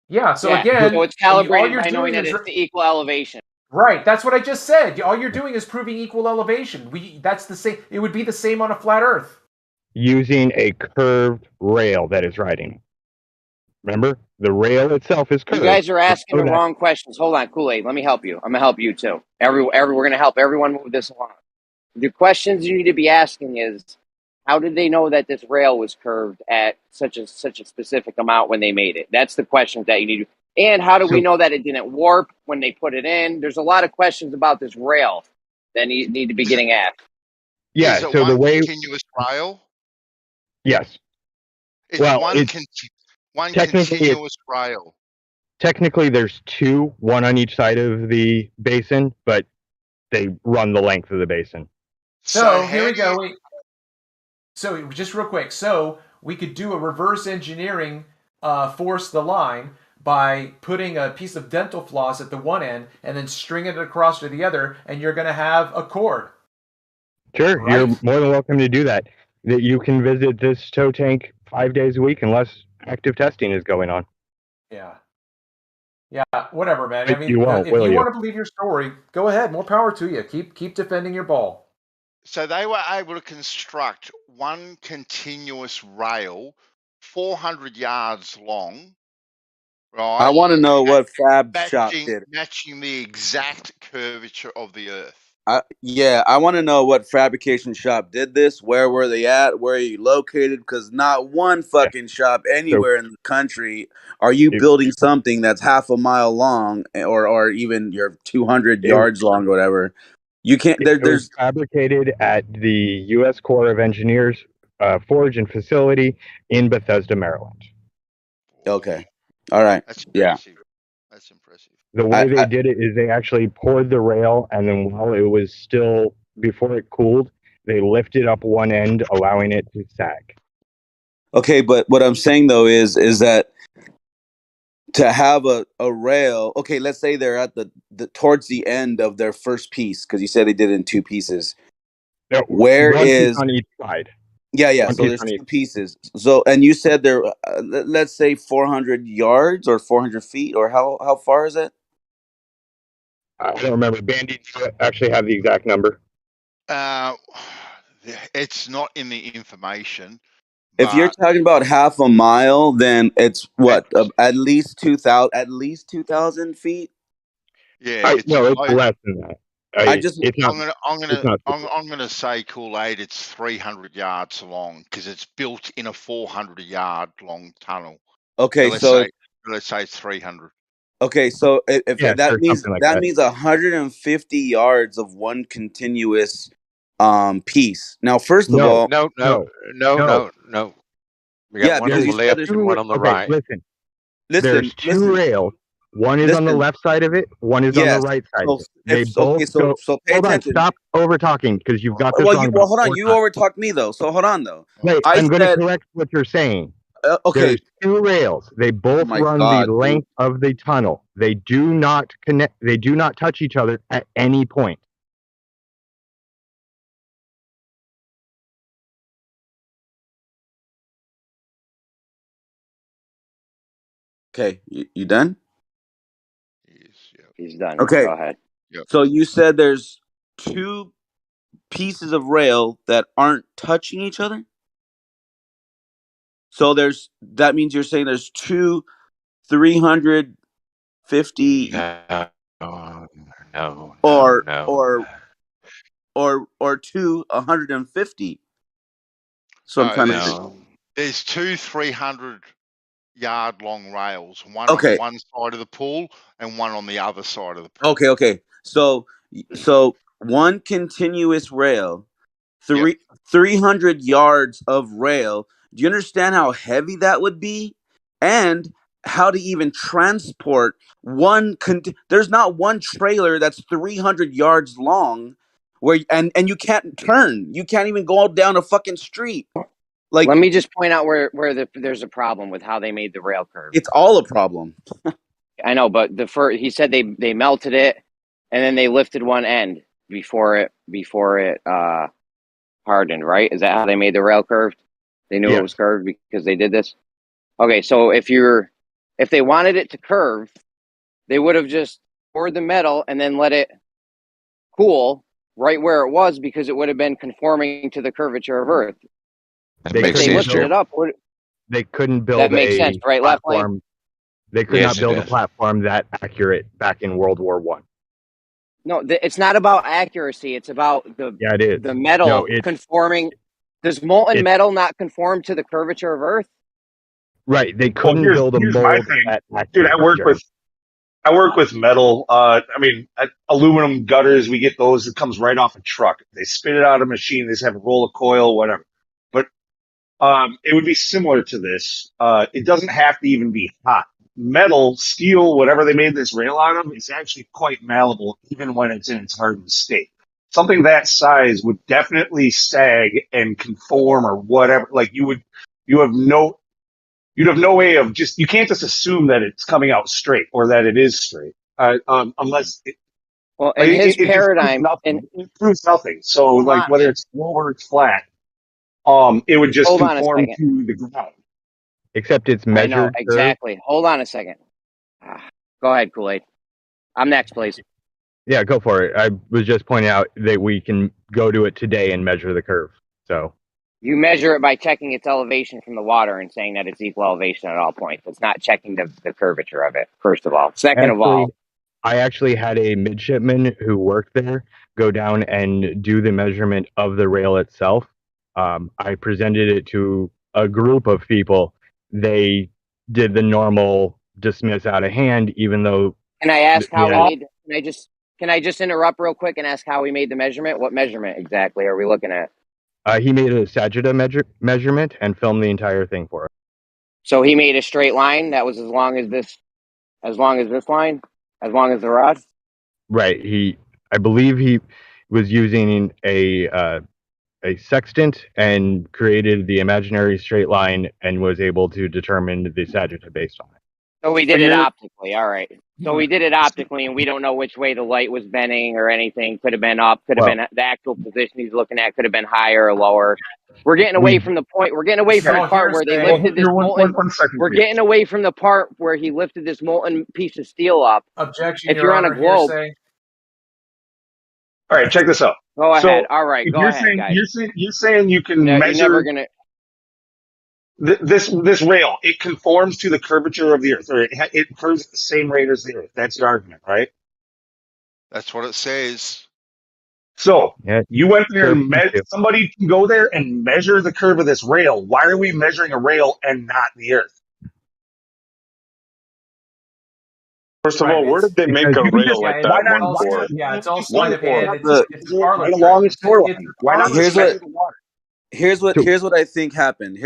Yeah, so Yeah, again, so it's all calibrated you're by knowing doing that is it's the equal elevation. right. That's what I just said. All you're doing is proving equal elevation. That's the same. It would be the same on a flat Earth. Using a curved rail that is riding. Remember, the rail itself is curved. You guys are asking the wrong questions. Hold on, Kool-Aid. Let me help you. I'm gonna help you too. We're gonna help everyone move this along. The questions you need to be asking is, how did they know that this rail was curved at such a specific amount when they made it? That's the questions that you need to. And how do we know that it didn't warp when they put it in? There's a lot of questions about this rail that need to be getting asked. Yeah, Is it so one the way continuous rail? Yes. It's well, one it's one technically continuous rail. Technically, there's two, one on each side of the basin, but they run the length of the basin. So here we go. So just real quick. So we could do a reverse engineering, force the line by putting a piece of dental floss at the one end and then stringing it across to the other, and you're going to have a cord. Sure, Right? you're more than welcome to do that. That you can visit this tow tank 5 days a week unless active testing is going on. Yeah. Yeah, whatever, man. I mean, You won't, if will you you? want to believe your story, go ahead. More power to you. Keep defending your ball. So they were able to construct one continuous rail, 400 yards long, right? I want to know what Fab Shop did. Matching the exact curvature of the Earth. I want to know what fabrication shop did this. Where were they at? Where are you located? Because not one fucking shop anywhere in the country are you building something that's half a mile long, or even you're 200 yards long, or whatever. You can't. It was fabricated at the U.S. Corps of Engineers forge and facility in Bethesda, Maryland. Okay. All right. That's impressive. That's impressive. The way they did it is they actually poured the rail, and then while it was still, before it cooled, they lifted up one end, allowing it to sag. Okay, but what I'm saying though is that to have a rail, okay, let's say they're at the towards the end of their first piece, because you said they did it in two pieces. No, Where one is piece on each side? Yeah. One So piece there's on two each. pieces. So, and you said they're let's say 400 yards or 400 feet, or how far is it? I don't remember. Bandy, do you actually have the exact number? It's not in the information. If you're talking about half a mile, then it's what at least 2,000 feet. Yeah, it's less than that. It's not. I'm gonna say Kool-Aid. It's 300 yards long because it's built in a 400 yard long tunnel. Okay, so let's say it's 300. Okay, so if that means something like that that. means 150 yards of one continuous piece. Now, first of all, No. We got one on the left and one on the right. Listen. There's two rails. One is on the left side of it. One is on the right side of it. They both go. So pay attention. Stop over talking because you've got this wrong. Well, hold on. You over talked me though. So hold on though. Wait, I'm going to correct what you're saying. Okay. There's two rails. They both run the length of the tunnel. They do not connect. They do not touch each other at any point. Okay, you done? He's done. Okay. Go ahead. So you said there's two pieces of rail that aren't touching each other? So that means you're saying there's two 350 No. or or two 150. So I'm trying to. There's two 300-yard long rails, one Okay. on one side of the pool and one on the other side of the pool. Okay. So one continuous rail, 300 yards of rail. Do you understand how heavy that would be? And how to even transport one there's not one trailer that's 300 yards long where and you can't turn. You can't even go down a fucking street. Like, let me just point out where there's a problem with how they made the rail curve. It's all a problem. I know, but he said they melted it and then they lifted one end before it hardened, right? Is that how they made the rail curved? They knew it was curved because they did this? Okay, so if they wanted it to curve, they would have just poured the metal and then let it cool right where it was because it would have been conforming to the curvature of Earth. They lifted it up. They couldn't build That makes sense, right? Left platform. lane. They could not build a platform that accurate back in World War I. No, it's not about accuracy. It's about the metal conforming. Does molten metal not conform to the curvature of Earth? Right. They couldn't build a mold that Dude, I work with metal. Aluminum gutters. We get those. It comes right off a truck. They spit it out of a machine. They just have a roll of coil, whatever. But it would be similar to this. It doesn't have to even be hot. Metal, steel, whatever they made this rail out of, is actually quite malleable, even when it's in its hardened state. Something that size would definitely sag and conform or whatever. Like you'd have no way of you can't just assume that it's coming out straight or that it is straight, unless in his paradigm, it proves nothing. So like whether it's low or it's flat, it would just conform to the ground. Except it's measured. I know, exactly. Hold on a second. Go ahead, Kool-Aid. I'm next, please. Yeah, go for it. I was just pointing out that we can go to it today and measure the curve. So you measure it by checking its elevation from the water and saying that it's equal elevation at all points. It's not checking the curvature of it, first of all. Second of all, I actually had a midshipman who worked there go down and do the measurement of the rail itself. I presented it to a group of people. They did the normal dismiss out of hand, even though. Can I ask how we made? Can I just interrupt real quick and ask how we made the measurement? What measurement exactly are we looking at? He made a sagitta measurement and filmed the entire thing for us. So he made a straight line that was as long as this line, as long as the rod. Right. I believe he was using a sextant and created the imaginary straight line and was able to determine the sagitta based on it. So we did it optically. All right. So we did it optically, and we don't know which way the light was bending or anything. Could have been up. Could have been the actual position he's looking at. Could have been higher or lower. We're getting away from the point. We're getting away from the part where they lifted this molten. We're getting away from the part where he lifted this molten piece of steel up. Objection. If you're on a globe. All right, check this out. Go ahead. All right, go ahead, guys. You're saying you can measure. You're never gonna. This rail, it conforms to the curvature of the Earth, or it curves at the same rate as the Earth. That's your argument, right? That's what it says. So you went there and somebody can go there and measure the curve of this rail. Why are we measuring a rail and not the Earth? First of all, where did they make a rail like that one for? Yeah, it's all sleight of hand. It's right along the shoreline. Why not just measure the water? Here's what I think happened.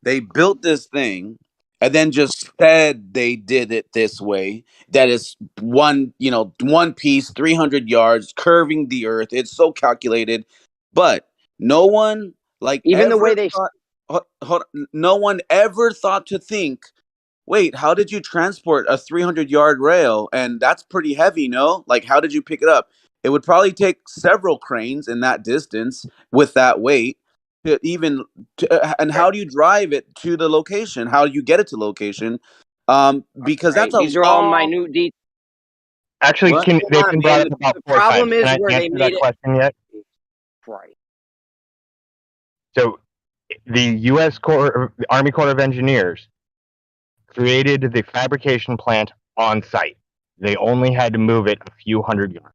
They built this thing and then just said they did it this way. That is one piece, 300 yards, curving the Earth. It's so calculated, but no one no one ever thought to think, wait, how did you transport a 300-yard rail? And that's pretty heavy, no? Like, how did you pick it up? It would probably take several cranes in that distance with that weight and how do you drive it to the location? How do you get it to location? Because these are all minute details. Actually, they've been brought up about 4 times. Can I answer that question yet? Right. So, the U.S. Army Corps of Engineers created the fabrication plant on site. They only had to move it a few hundred yards.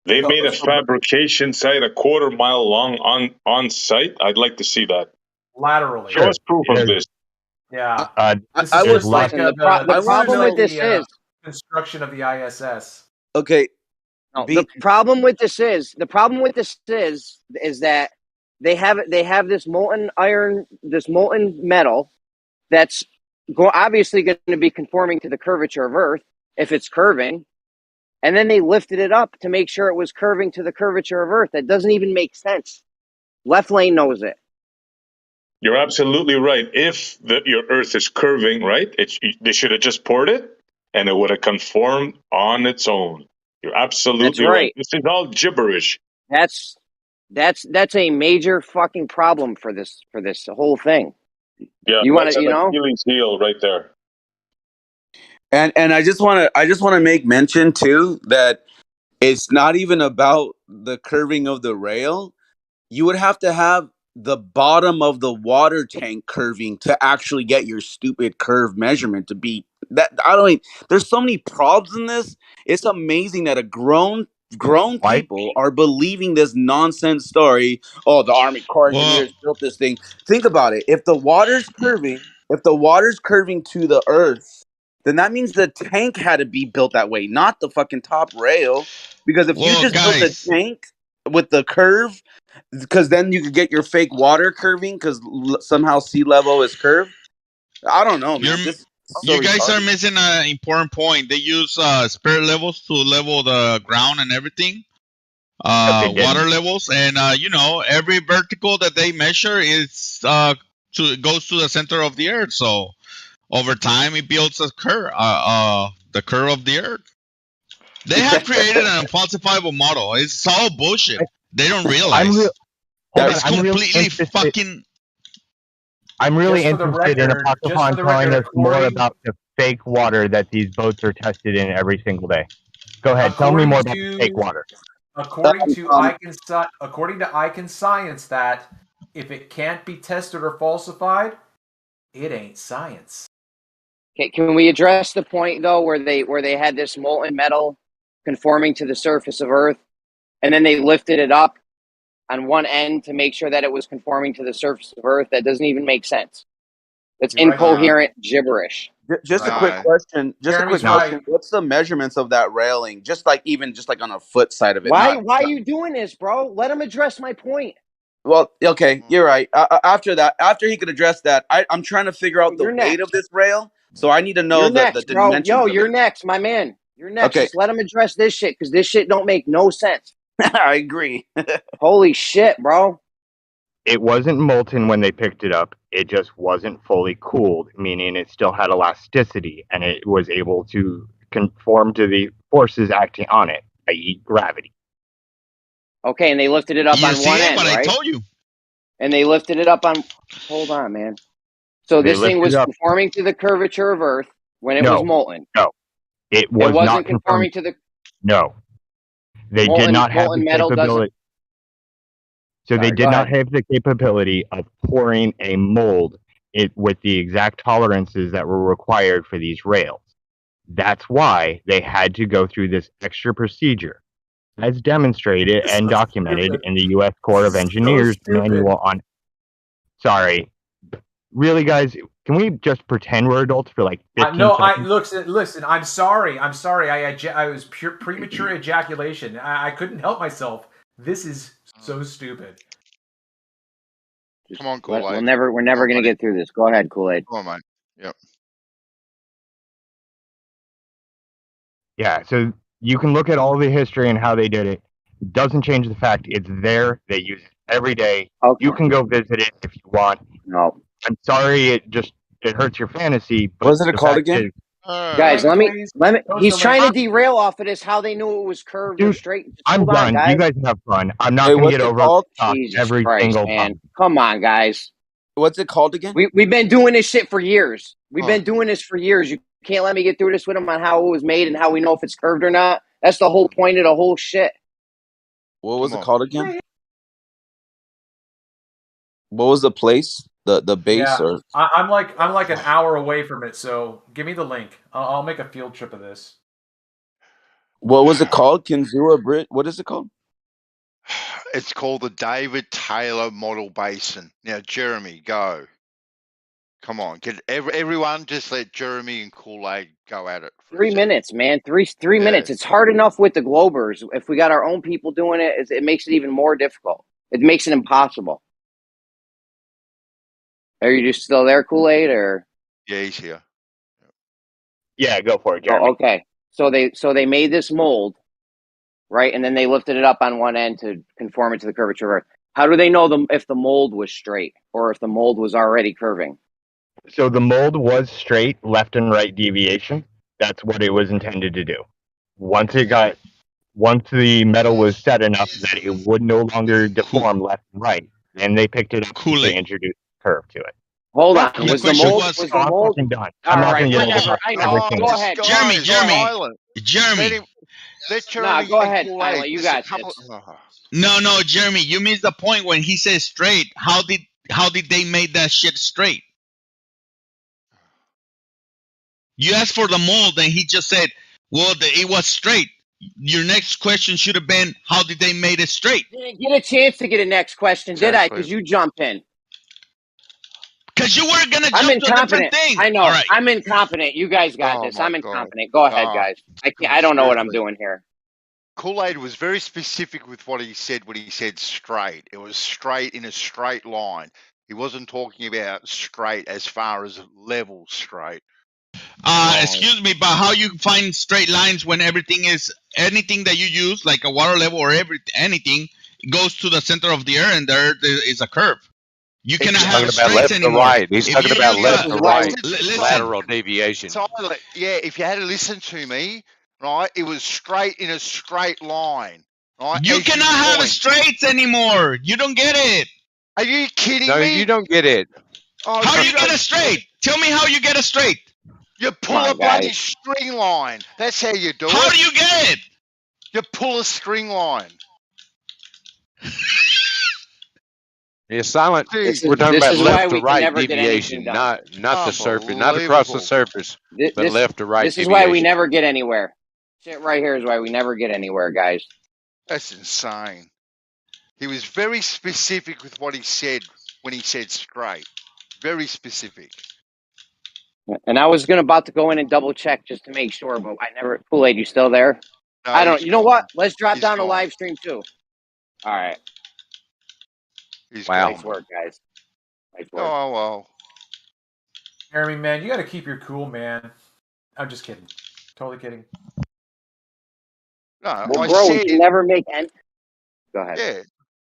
They made a fabrication site a quarter mile long on site. I'd like to see that. Laterally. Show us proof of this. Yeah. This I is would just like listen. The problem with this is construction of the ISS. Okay. no, the problem with this is that they have this molten iron, this molten metal that's obviously going to be conforming to the curvature of Earth if it's curving, and then they lifted it up to make sure it was curving to the curvature of Earth. That doesn't even make sense. Left lane knows it. You're absolutely right. If your Earth is curving, right, they should have just poured it, and it would have conformed on its own. You're absolutely That's right. This is all gibberish. That's a major fucking problem for this whole thing. Yeah, you want that's to, an Achilles heel right there. And I just want to make mention too that it's not even about the curving of the rail. You would have to have the bottom of the water tank curving to actually get your stupid curve measurement to be that. I don't. There's so many problems in this. It's amazing that grown people are believing this nonsense story. Oh, the Army Corps engineers built this thing. Think about it. If the water's curving to the Earth, then that means the tank had to be built that way, not the fucking top rail. Because if you just built the tank with the curve, because then you could get your fake water curving because somehow sea level is curved. I don't know, man. You guys are missing an important point. They use spirit levels to level the ground and everything. Water levels, and every vertical that they measure is goes to the center of the Earth. So over time, it builds a curve, the curve of the Earth. They have created an unfalsifiable model. It's all bullshit. They don't realize. It's completely fucking. I'm really Just for the interested in record- just for Apocryphon the telling record, us more according- about the fake water that these boats are tested in every single day. Go ahead, tell me more about the fake water. According to Icon Science, that if it can't be tested or falsified, it ain't science. Okay, can we address the point though where they had this molten metal conforming to the surface of Earth, and then they lifted it up on one end to make sure that it was conforming to the surface of Earth? That doesn't even make sense. It's incoherent gibberish. Just a quick question. What's the measurements of that railing? Just like on a foot side of it. Why are you doing this, bro? Let him address my point. Well, okay, you're right. After he could address that, I'm trying to figure out the weight of this rail. So I need to know the dimensions. Yo, you're next, my man. You're next. Okay. Just let him address this shit, because this shit don't make no sense. I agree. Holy shit, bro. It wasn't molten when they picked it up. It just wasn't fully cooled, meaning it still had elasticity and it was able to conform to the forces acting on it, i.e. gravity. Okay, and they lifted it up on one end, but right? I told you. And they lifted it up on... Hold on, man. So this thing was conforming to the curvature of Earth when it was molten. No, it wasn't not conforming to the... No. They did not have the capability. So they did not have the capability of pouring a mold with the exact tolerances that were required for these rails. That's why they had to go through this extra procedure, as demonstrated and documented in the U.S. Corps of Engineers manual on... Sorry. Really, guys, can we just pretend we're adults for like 15 seconds? Listen, I'm sorry. I was premature ejaculation. I couldn't help myself. This is so stupid. Come on, Kool-Aid. We're never going to get through this. Go ahead, Kool-Aid. Come on, man. Yep. Yeah, so you can look at all the history and how they did it. It doesn't change the fact it's there. They use it every day. Okay. You can go visit it if you want. No. I'm sorry it hurts your fantasy. But what is it called again? Guys, let me. He's trying to derail off of this. How they knew it was curved and straight. I'm done. You guys have fun. I'm not going to get over the top every single time. Come on, guys. What's it called again? We've been doing this shit for years. We've been doing this for years. You can't let me get through this with him on how it was made and how we know if it's curved or not. That's the whole point of the whole shit. What was it called again? What was the place? The base? Yeah, or I'm like an hour away from it, so give me the link. I'll make a field trip of this. What was it called? Kinzua Brit? What is it called? It's called the David Taylor Model Basin. Now, Jeremy, go. Come on, get everyone. Just let Jeremy and Kool-Aid go at it. 3 minutes, man. Three minutes. It's hard enough with the Globers. If we got our own people doing it, it makes it even more difficult. It makes it impossible. Are you just still there, Kool-Aid, or? Yeah, he's here. Yeah, go for it, Jeremy. Oh, okay. So they made this mold, right? And then they lifted it up on one end to conform it to the curvature of Earth. How do they know if the mold was straight or if the mold was already curving? So the mold was straight, left and right deviation. That's what it was intended to do. Once the metal was set enough that it would no longer deform left and right, and they picked it up and they introduced a curve to it. Hold on. The question was I'm fucking done. I'm not going to get whatever. I know. Go ahead. Jeremy. Nah, go ahead, Tyler. You got this. No, Jeremy, you missed the point when he said straight. How did they make that shit straight? You asked for the mold, and he just said, "Well, it was straight." Your next question should have been, "How did they make it straight?" Didn't get a chance to get a next question, did I? Because you jumped in. Because you were gonna I'm jump to a different incompetent. thing. I know. All right. I'm incompetent. You guys got this. I'm incompetent. Go ahead, guys. I don't know what I'm doing here. Kool-Aid was very specific with what he said when he said straight. It was straight in a straight line. He wasn't talking about straight as far as level straight. Excuse me, but how you find straight lines when anything that you use, like a water level or anything, goes to the center of the earth and there is a curve. You cannot have straights anymore. He's talking about left to right, lateral Listen, deviation. Tyler, yeah, if you had to listen to me, right, it was straight in a straight line. Right? You cannot have straights anymore. You don't get it. Are you kidding me? No, you don't get it. Oh, how do you get a straight? Tell me how you get a straight. You pull a bloody string line. That's how you do it. How do you get it? You pull a string line. It's silent. We're talking about left to right deviation, not the surface, not across the surface, but left to right. This is why we never get anywhere. Shit right here is why we never get anywhere, guys. That's insane. He was very specific with what he said when he said straight. Very specific. And I was about to go in and double check just to make sure, but I never. Kool-Aid, you still there? No, I don't. You know what? Let's drop down to live stream too. All right. Wow. Nice work, guys. Nice work. Oh well. Jeremy, man, you got to keep your cool, man. I'm just kidding. Totally kidding. No, well, bro, we can never make any. Go ahead. Yeah.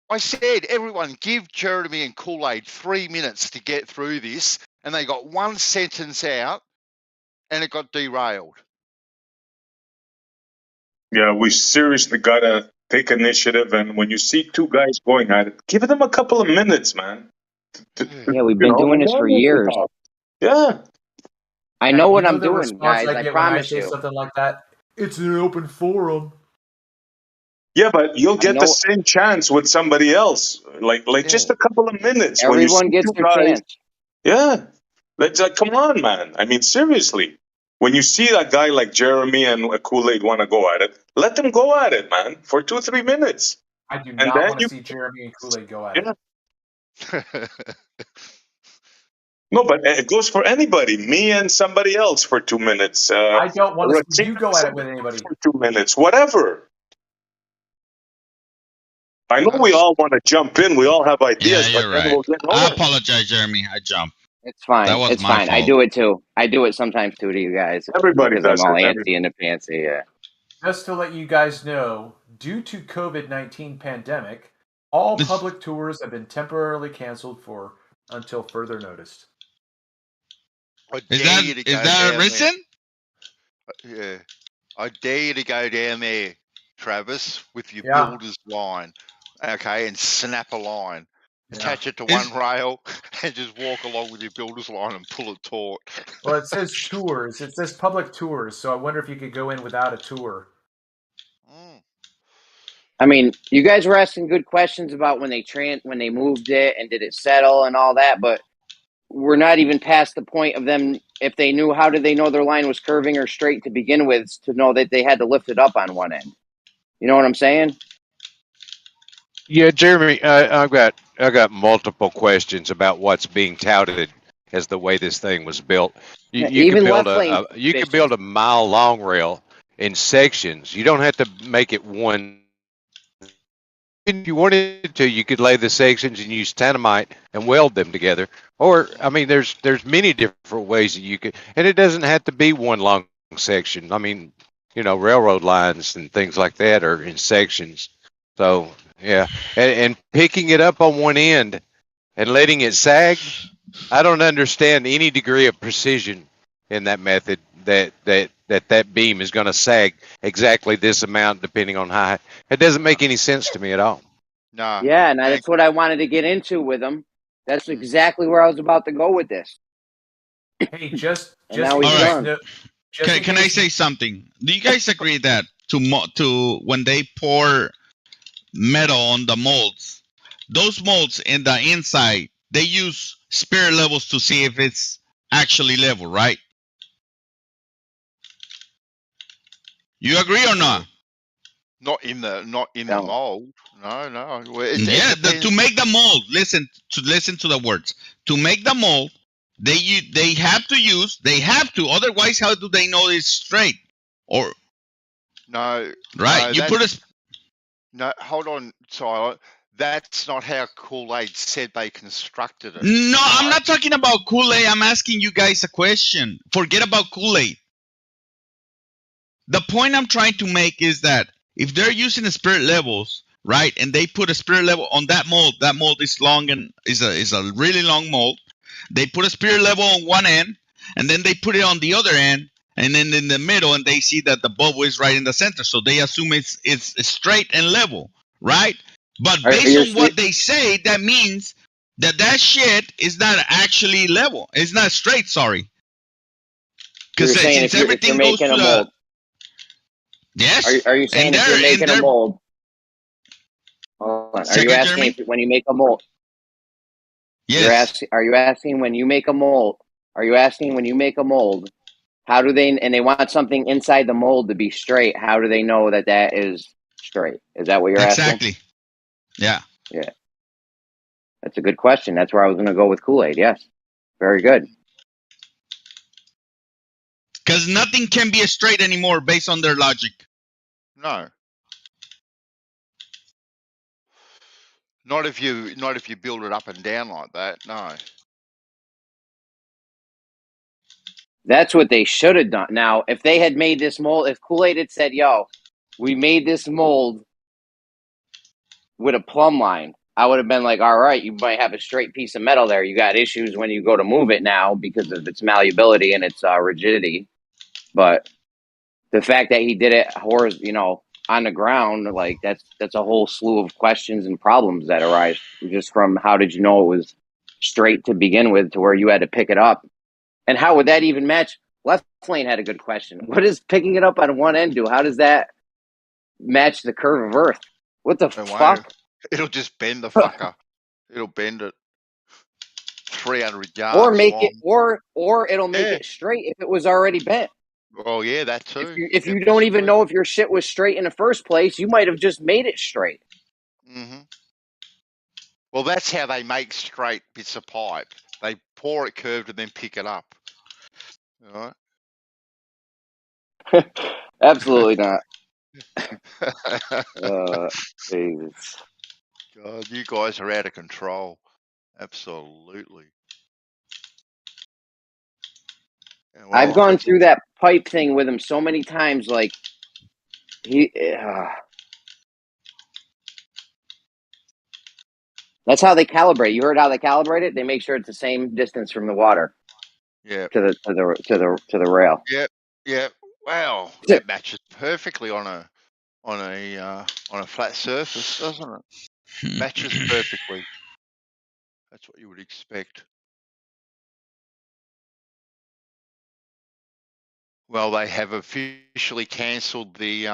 I said, everyone, give Jeremy and Kool-Aid 3 minutes to get through this, and they got one sentence out, and it got derailed. Yeah, we seriously gotta take initiative, and when you see two guys going at it, give them a couple of minutes, man. Yeah, we've been doing this for years. Yeah. I know what I'm the doing, response guys. I I get promise when I say you. something like that. It's an open forum. Yeah, but you'll get the same chance with somebody else. Like just a couple of minutes. Everyone gets their chance. Yeah. That's like, come on, man. I mean, seriously. When you see a guy like Jeremy and Kool-Aid want to go at it, let them go at it, man, for 2-3 minutes. I do not want to see Jeremy and Kool-Aid go at it. No, but it goes for anybody. Me and somebody else for 2 minutes. I don't want to see you go at it with anybody. For 2 minutes, whatever. I know we all want to jump in. We all have ideas, Yeah, but you're then right. we'll get I nowhere. apologize, Jeremy. I jumped. It's fine. That was it's my fine. fault. I do it too. I do it sometimes too to you guys. Everybody because does I'm all it. antsy and fancy. Yeah. Just to let you guys know, due to COVID-19 pandemic, all public tours have been temporarily canceled until further notice. Is that a reason? Yeah. I dare you to go down there, Travis, with your builder's line, okay, and snap a line. Attach it to one rail and just walk along with your builder's line and pull it taut. Well, it says tours. It says public tours, so I wonder if you could go in without a tour. I mean, you guys were asking good questions about when they moved it and did it settle and all that, but we're not even past the point of them if they knew, how did they know their line was curving or straight to begin with to know that they had to lift it up on one end? You know what I'm saying? Yeah, Jeremy, I've got multiple questions about what's being touted as the way this thing was built. You could Even build left lane you could efficient. build a mile long rail in sections. You don't have to make it one. If you wanted to, you could lay the sections and use tanamite and weld them together. Or, I mean, there's many different ways that you could, and it doesn't have to be one long section. I mean, you know, railroad lines and things like that are in sections. So, yeah, and picking it up on one end and letting it sag, I don't understand any degree of precision in that method that beam is going to sag exactly this amount depending on height. It doesn't make any sense to me at all. No. Yeah, and that's what I wanted to get into with them. That's exactly where I was about to go with this. Hey, just and now he's All right. done. Can I say something? Do you guys agree that to when they pour metal on the molds, those molds in the inside, they use spirit levels to see if it's actually level, right? You agree or not? Not in the mold. No. Well, Yeah, to make the mold. Listen to the words. To make the mold, they have to. Otherwise, how do they know it's straight? Or no, right? no, You put a. No, hold on, Tyler. That's not how Kool-Aid said they constructed it. No, I'm not talking about Kool-Aid. I'm asking you guys a question. Forget about Kool-Aid. The point I'm trying to make is that if they're using the spirit levels, right, and they put a spirit level on that mold is long and is a really long mold. They put a spirit level on one end, and then they put it on the other end, and then in the middle, and they see that the bubble is right in the center, so they assume it's straight and level, right? But based on what they say, that means that shit is not actually level. It's not straight. Sorry, because since everything goes to the mold. Yes. Are you saying if you're making a mold? Hold on. Are you asking when you make a mold? Yes. Are you asking when you make a mold? Are you asking when you make a mold? How do they? And they want something inside the mold to be straight. How do they know that is straight? Is that what you're asking? Exactly. Yeah. Yeah. That's a good question. That's where I was going to go with Kool-Aid. Yes. Very good. Because nothing can be straight anymore based on their logic. No. Not if you build it up and down like that. No. That's what they should have done. Now, if they had made this mold, if Kool-Aid had said, "Yo, we made this mold with a plumb line," I would have been like, "All right, you might have a straight piece of metal there. You got issues when you go to move it now because of its malleability and its rigidity." But the fact that he did it, on the ground, like that's a whole slew of questions and problems that arise just from how did you know it was straight to begin with to where you had to pick it up, and how would that even match? Left Lane had a good question. What does picking it up on one end do? How does that match the curve of Earth? What the fuck? It'll just bend the fucker. It'll bend it 300 yards or make long. it, or it'll make it straight if it was already bent. Oh yeah, that too. If you don't even know if your shit was straight in the first place, you might have just made it straight. Mm-hmm. Well, that's how they make straight bits of pipe. They pour it curved and then pick it up. All right. Absolutely not. Jesus. God, you guys are out of control. Absolutely. I've gone through that pipe thing with him so many times. Like that's how they calibrate. You heard how they calibrate it? They make sure it's the same distance from the water. Yeah. To the rail. Yeah. Wow, that matches perfectly on a flat surface, doesn't it? Matches perfectly. That's what you would expect. Well, they have officially cancelled the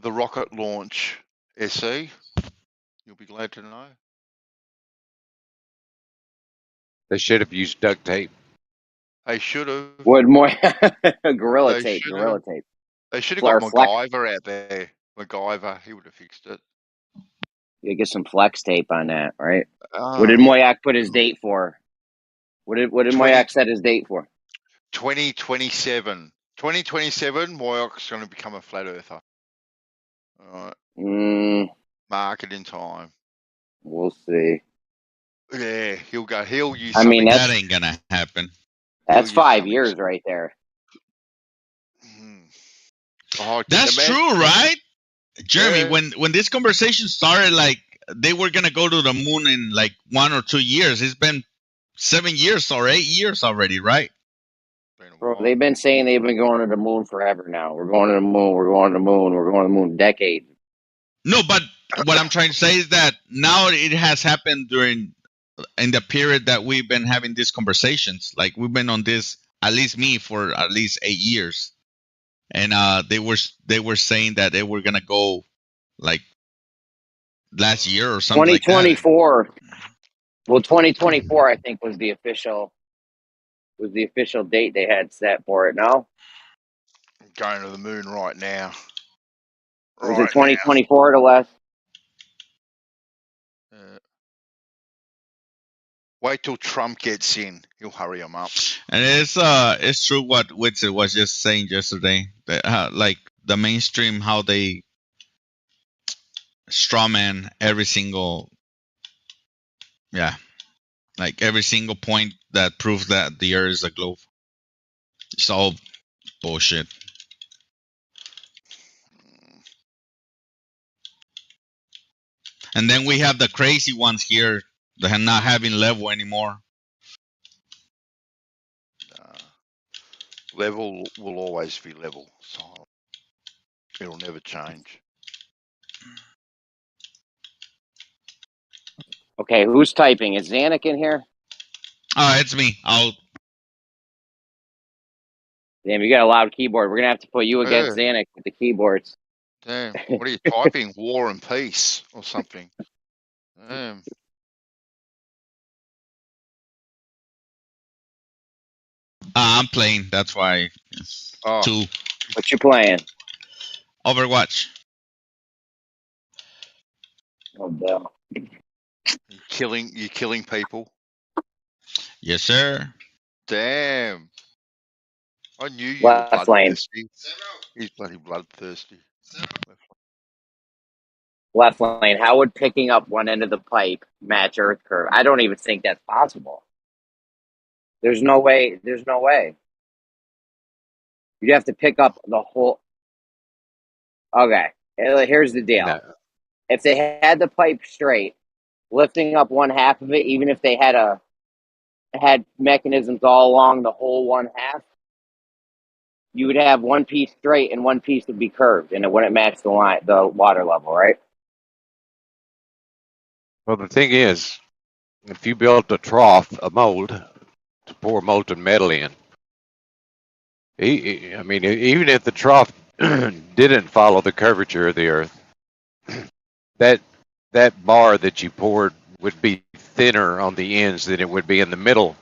rocket launch, SE. You'll be glad to know. They should have used duct tape. They should have. Would more gorilla They tape, should have. gorilla tape. They should have got Or flex. MacGyver out there. MacGyver, he would have fixed it. You get some flex tape on that, right? What Oh, did Moyak put his date for? What did 20, Moyak set his date for? 2027. 2027, Moyok's going to become a flat earther. All right. Mark it in time. We'll see. Yeah, he'll go. He'll use. I mean, that ain't gonna happen. That's 5 years right there. Oh, That's true, right? Jeremy, when this conversation started, like they were gonna go to the moon in like 1 or 2 years. It's been 7 years or 8 years already, right? Bro, they've been saying they've been going to the moon forever now. We're going to the moon. We're going to the moon. We're going to the moon. Decades. No, but what I'm trying to say is that now it has happened in the period that we've been having these conversations. Like we've been on this, at least me, for at least 8 years, and they were saying that they were gonna go like last year or something like that. 2024. Well, 2024, I think, was the official date they had set for it. No, Going to the moon right now. was it 2024 to less? Wait till Trump gets in. He'll hurry him up. And it's true what Witzel was just saying yesterday. That like the mainstream, how they strawman every single, like every single point that proves that the Earth is a globe. It's all bullshit. And then we have the crazy ones here that are not having level anymore. Level will always be level. So it'll never change. Okay, who's typing? Is Zanuck in here? It's me. Damn, you got a loud keyboard. We're gonna have to put you against Zanuck with the keyboards. Damn, what are you typing? War and Peace or something? Damn. I'm playing. That's why. Oh. 2. What you playing? Overwatch. Oh, no. You killing people? Yes, sir. Damn. I knew you Left were lane. bloodthirsty. He's bloody bloodthirsty. Left lane. How would picking up one end of the pipe match Earth curve? I don't even think that's possible. There's no way. There's no way. You'd have to pick up the whole. Okay. Here's the deal. No. If they had the pipe straight, lifting up one half of it, even if they had mechanisms all along the whole one half, you would have one piece straight and one piece would be curved, and it wouldn't match the water level, right? Well, the thing is, if you built a trough, a mold, to pour molten metal in, I mean, even if the trough didn't follow the curvature of the Earth, that bar that you poured would be thinner on the ends than it would be in the middle,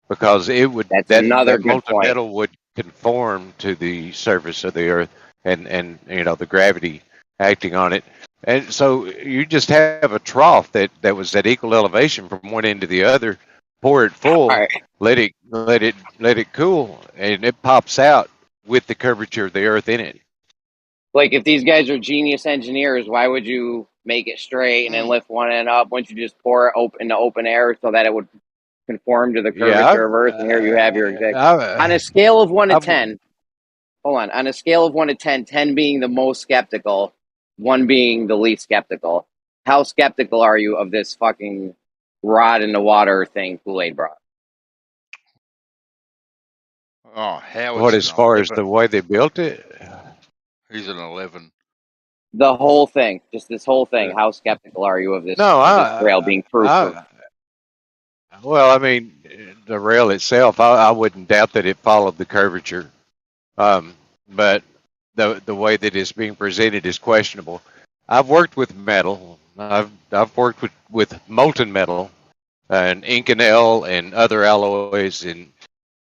because it would that molten metal would conform to the surface of the Earth and you know the gravity acting on it. And so you just have a trough that was at equal elevation from one end to the other. Pour it full, let it cool, and it pops out with the curvature of the Earth in it. Like if these guys are genius engineers, why would you make it straight and then lift one end up? Wouldn't you just pour it in the open air so that it would conform to the curvature of Earth? And here you have your exact. On a scale of 1 to 10, hold on. On a scale of 1 to 10, 10 being the most skeptical, 1 being the least skeptical, how skeptical are you of this fucking rod in the water thing Kool-Aid brought? Oh, how? What, as far as the way they built it? He's an 11. The whole thing, just this whole thing. How skeptical are you of this? This rail being proof? Well, I mean, the rail itself, I wouldn't doubt that it followed the curvature, but the way that it's being presented is questionable. I've worked with metal. I've worked with molten metal and Inconel and other alloys, and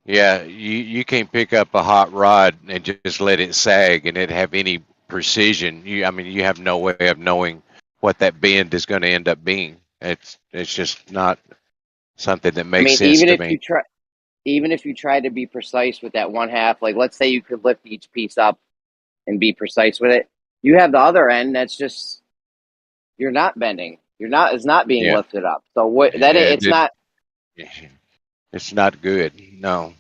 Yeah, you can't pick up a hot rod and just let it sag and it have any precision. I mean, you have no way of knowing what that bend is going to end up being. It's just not something that I makes mean, sense to me. even if you try to be precise with that one half, like let's say you could lift each piece up and be precise with it, you have the other end that's just you're not bending. It's not being Yeah, lifted up. So what that yeah, it's not. it's not good. No,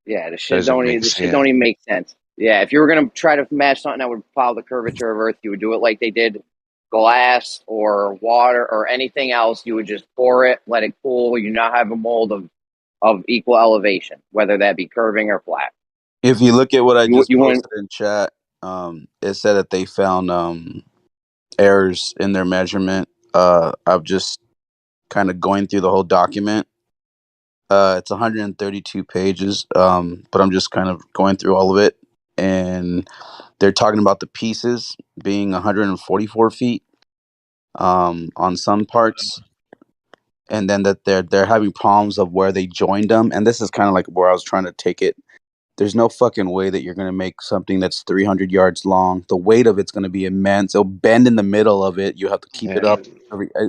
Yeah, doesn't make the shit sense. don't even make sense. Yeah, if you were gonna try to match something that would follow the curvature of Earth, you would do it like they did glass or water or anything else. You would just pour it, let it cool. You now have a mold of equal elevation, whether that be curving or flat. If you look at what I just You want posted in chat, it said that they found errors in their measurement. I'm just kind of going through the whole document. It's 132 pages, but I'm just kind of going through all of it, and they're talking about the pieces being 144 feet on some parts, and then that they're having problems of where they joined them. And this is kind of like where I was trying to take it. There's no fucking way that you're going to make something that's 300 yards long. The weight of it's going to be immense. It'll bend in the middle of it. You have to keep it Yeah, up.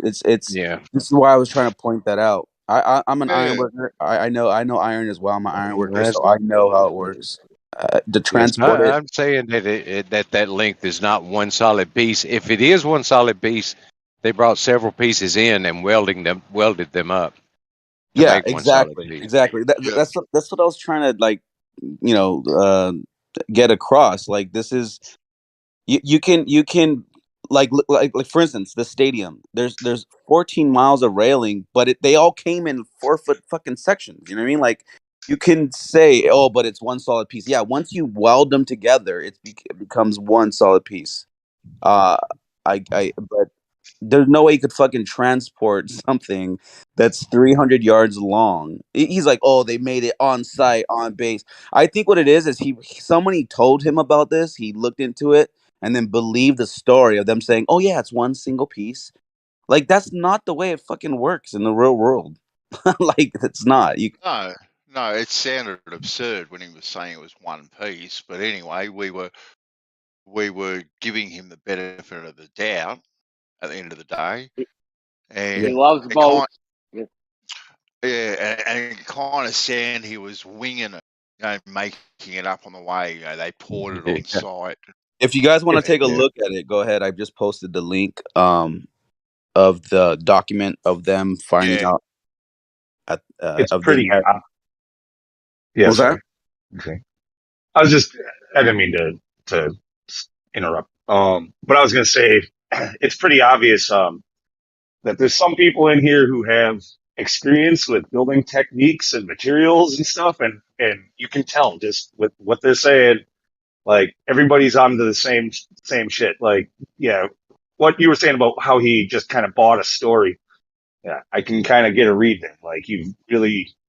It's yeah, This is why I was trying to point that out. I'm an iron Yeah, worker. I know iron as well. I'm an iron worker, that's so I know how it works. To yes. transport it, I'm saying that that length is not one solid piece. If it is one solid piece, they brought several pieces in and welded them up to yeah, make one solid exactly, piece. exactly. yeah. That's what I was trying to like, you know, get across. Like this is you can like for instance the stadium. There's 14 miles of railing, but they all came in 4 foot fucking sections. You know what I mean? Like you can say, oh, but it's one solid piece. Yeah, once you weld them together, it becomes one solid piece. Uh, but there's no way you could fucking transport something that's 300 yards long. He's like, oh, they made it on site, on base. I think what it is somebody told him about this. He looked into it and then believed the story of them saying, oh, yeah, it's one single piece. Like, that's not the way it fucking works in the real world. Like, it's not. No, no, it sounded absurd when he was saying it was one piece. But anyway, we were giving him the benefit of the doubt at the end of the day, Yeah. he and loves it kind, boats. Yeah. yeah, and it kind of sounded he was winging it, making it up on the way. They poured it on site. If you guys want to If take a Yeah. look at it, go ahead. I just posted the link of the document of them finding Yeah, out it's of them pretty, having. yeah, What was that? sorry. Okay. I didn't mean to interrupt. But I was going to say, it's pretty obvious, that there's some people in here who have experience with building techniques and materials and stuff. And you can tell just with what they're saying, like everybody's onto the same shit. Like, yeah, what you were saying about how he just kind of bought a story. Yeah, I can kind of get a read there. Like you've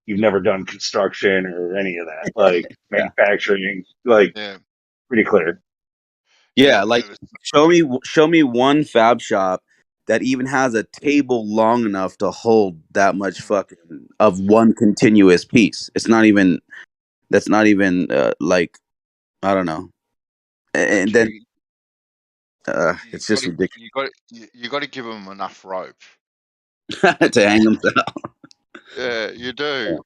never done construction or any of that, like Yeah. manufacturing, like yeah, pretty clear. Yeah, yeah. like show me one fab shop that even has a table long enough to hold that much fucking of one continuous piece. It's not even that's not even like I don't know. And then You you it's got just to ridiculous you got to give them enough rope. to hang themselves. Yeah, you do.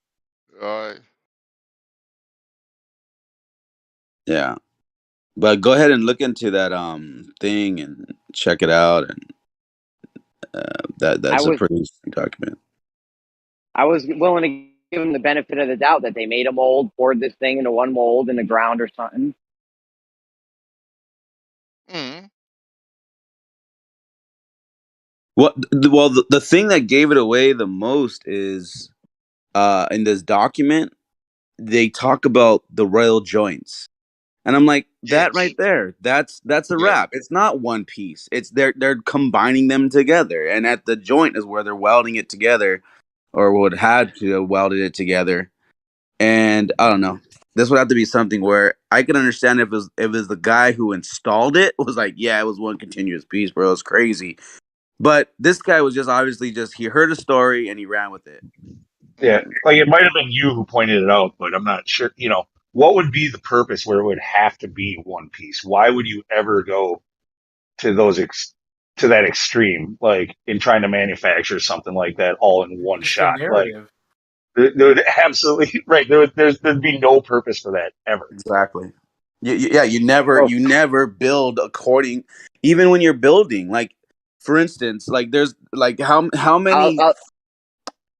Right. Yeah. But go ahead and look into that thing and check it out and I that's a was pretty interesting document. I was willing to give him the benefit of the doubt that they made a mold, poured this thing into one mold in the ground or something. Mm. Well, the thing that gave it away the most is in this document they talk about the rail joints, and I'm like, that Yes. right there, that's a Yeah. wrap. It's not one piece. It's they're combining them together, and at the joint is where they're welding it together, or would had to have welded it together. And I don't know. This would have to be something where I could understand if it was the guy who installed it was like, yeah, it was one continuous piece, bro. It's crazy. But this guy was just obviously just he heard a story and he ran with it. Yeah, like it might have been you who pointed it out, but I'm not sure. You know, what would be the purpose where it would have to be one piece? Why would you ever go to to that extreme, like in trying to manufacture something like that all in one It's the shot? Like narrative. there would absolutely right. There'd be no purpose for that ever. Exactly. You Well, never build according, even when you're building. Like, for instance, like there's like how many I'll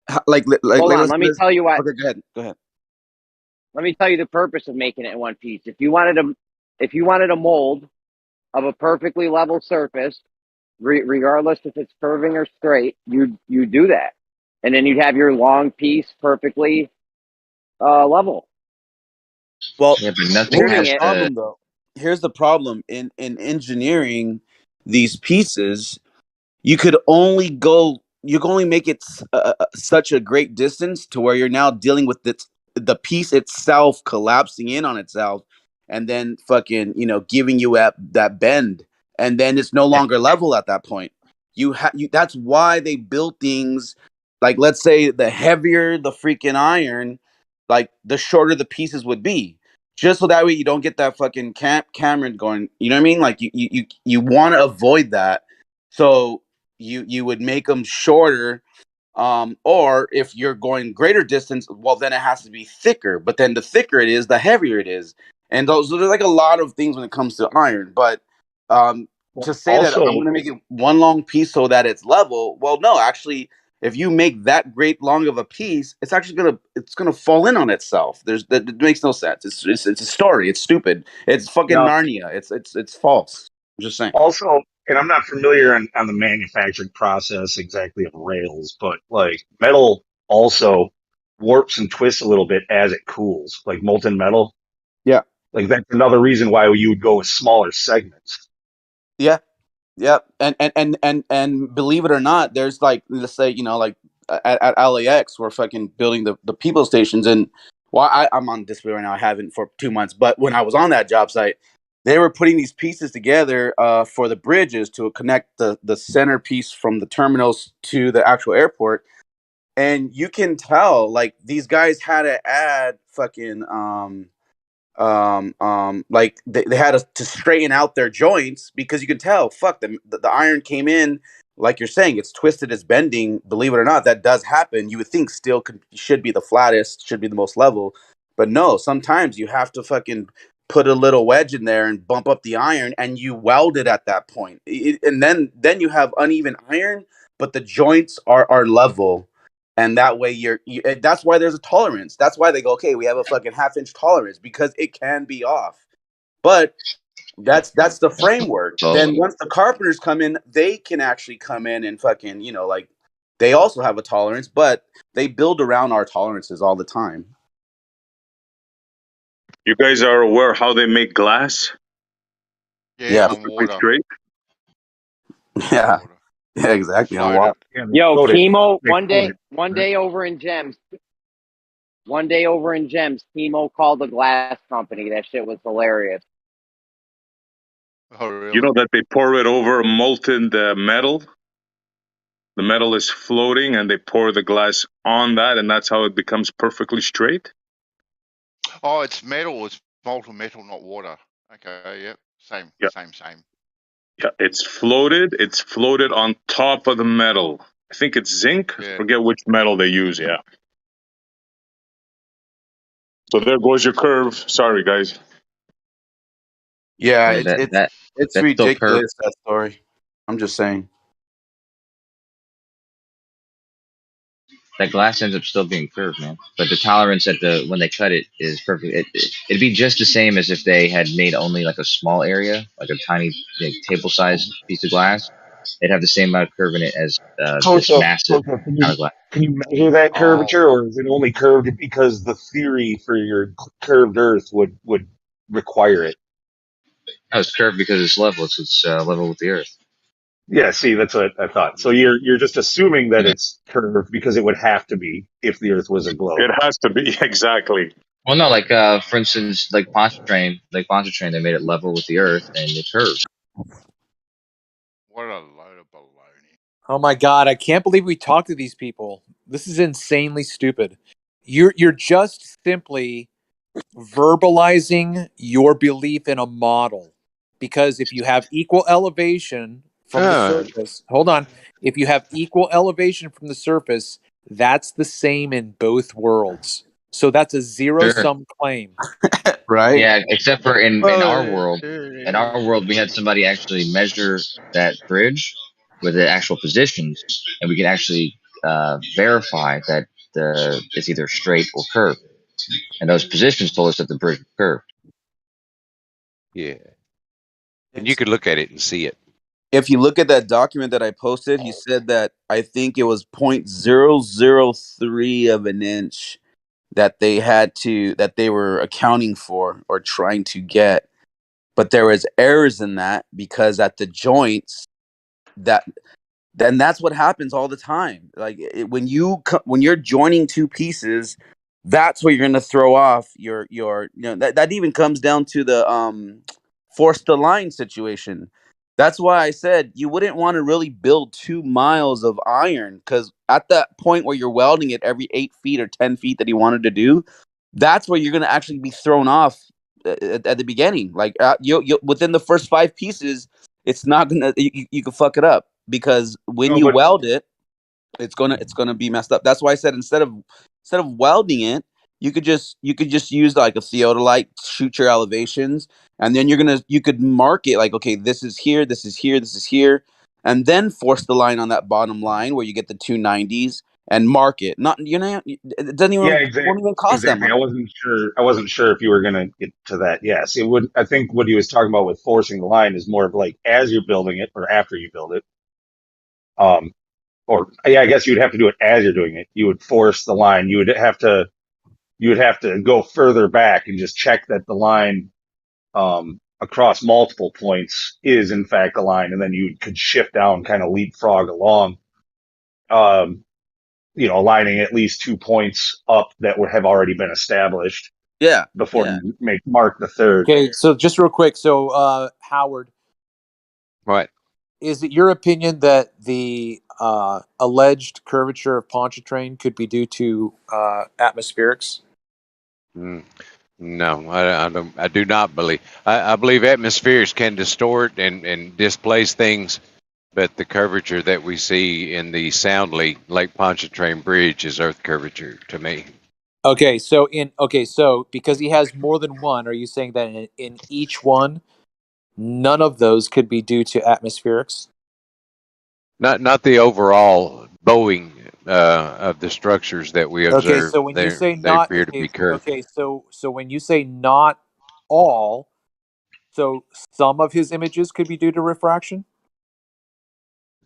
hold on. Let me let's tell you what. okay, go ahead. Let me tell you the purpose of making it in one piece. If you wanted a mold of a perfectly level surface, regardless if it's curving or straight, you do that, and then you'd have your long piece perfectly level. Well, Yeah, but nothing here's the Moving has it. the. problem though. Here's the problem in engineering these pieces. You can only make it such a great distance to where you're now dealing with the piece itself collapsing in on itself, and then fucking giving you that bend, and then it's no longer level at that point. That's why they build things like, let's say, the heavier the freaking iron, like the shorter the pieces would be, just so that way you don't get that fucking Cameron going. You know what I mean? Like you want to avoid that. So you would make them shorter, or if you're going greater distance, well, then it has to be thicker. But then the thicker it is, the heavier it is. And those there's like a lot of things when it comes to iron. But to say that I'm Also, going to make it one long piece so that it's level, well, no, actually, if you make that great long of a piece, it's actually gonna fall in on itself. That it makes no sense. It's a story. It's stupid. It's fucking no, Narnia. It's false. I'm just saying. also, and I'm not familiar on the manufacturing process exactly of rails, but like metal also warps and twists a little bit as it cools, like molten metal. Yeah. Like that's another reason why you would go with smaller segments. Yeah. Yeah, and believe it or not, there's like, let's say, like at LAX, we're fucking building the people stations, and well, I'm on display right now. I haven't for 2 months, but when I was on that job site, they were putting these pieces together for the bridges to connect the centerpiece from the terminals to the actual airport, and you can tell like these guys had to add fucking like they had to straighten out their joints, because you can tell, fuck, the iron came in, like you're saying, it's twisted, it's bending. Believe it or not, that does happen. You would think steel should be the flattest, should be the most level, but no, sometimes you have to fucking put a little wedge in there and bump up the iron, and you weld it at that point. And then you have uneven iron, but the joints are level, and that way that's why there's a tolerance. That's why they go, okay, we have a fucking half-inch tolerance, because it can be off. But that's the framework. So Then once the carpenters come in, they can actually come in and fucking, like, they also have a tolerance, but they build around our tolerances all the time. You guys are aware how they make glass? Yeah. On Perfectly water. straight? Yeah. Water. Yeah, exactly. On Floated. water. Yeah, Yo, floated. Chemo. They floated. One day over in Gems. One day over in Gems, Chemo called the glass company. That shit was hilarious. Oh, You really? know that they pour it over molten metal? The metal is floating and they pour the glass on that, and that's how it becomes perfectly straight? Oh, it's metal. It's molten metal, not water. Okay, yep. Same. Yeah. Yeah, it's floated. It's floated on top of the metal. I think it's zinc. I Yeah. forget which metal they use. Yeah. So there goes your curve. Sorry, guys. Yeah, yeah, it's that's still curved. ridiculous, that story. I'm just saying. That glass ends up still being curved, man. But the tolerance at when they cut it is perfect. It'd be just the same as if they had made only like a small area, like a tiny table-sized piece of glass. They'd have the same amount of curve in it as this massive amount of glass. Can you measure that curvature, or is it only curved because the theory for your curved Earth would require it? No, it's curved because it's level. It's level with the Earth. Yeah, see, that's what I thought. So you're just assuming that it's curved because it would have to be if the Earth was a globe. It has to be, exactly. Well, no, like for instance, like Pontchartrain, they made it level with the Earth and it curved. What a load of baloney. Oh my god, I can't believe we talked to these people. This is insanely stupid. You're just simply verbalizing your belief in a model. Because if you have equal elevation from the surface, hold on. If you have equal elevation from the surface, that's the same in both worlds. So that's a zero Sure. sum claim. Right? Yeah, except for in Well, our world. In our world, we had somebody actually measure that bridge with the actual positions, and we could actually verify that it's either straight or curved. And those positions told us that the bridge was curved. Yeah. And you could look at it and see it. If you look at that document that I posted, he said that I think it was 0.003 of an inch that they were accounting for or trying to get. But there was errors in that because at the joints that then that's what happens all the time. Like when you're joining two pieces, that's what you're going to throw off that even comes down to the force the line situation. That's why I said you wouldn't want to really build 2 miles of iron, because at that point where you're welding it every 8 feet or 10 feet that he wanted to do, that's where you're going to actually be thrown off at the beginning. Like you within the first 5 pieces, it's not gonna you can fuck it up, because when No, you but weld it, it's gonna be messed up. That's why I said instead of welding it, you could just use like a theodolite, shoot your elevations, and then you could mark it like, okay, this is here, this is here, this is here, and then force the line on that bottom line where you get the 290s and mark it. Not it doesn't yeah, even won't even cost that exactly. much. I wasn't sure. I wasn't sure if you were going to get to that. Yes, it would. I think what he was talking about with forcing the line is more of like as you're building it or after you build it. Or yeah, I guess you'd have to do it as you're doing it. You would force the line. You would have to go further back and just check that the line across multiple points is in fact a line, and then you could shift down, kind of leapfrog along. Um, aligning at least 2 points up that would have already been established Yeah, before yeah. you mark the third. Okay, so just real quick. So, Howard, Right. is it your opinion that the alleged curvature of Pontchartrain could be due to atmospherics? No, I don't. I do not believe. I believe atmospheres can distort and displace things, but the curvature that we see in the Sound Lake Pontchartrain Bridge is Earth curvature to me. Okay, so because he has more than one, are you saying that in each one, none of those could be due to atmospherics? Not the overall bowing of the structures that we Okay, observe. so when you say They not appear to be curved. so when you say not all, so some of his images could be due to refraction?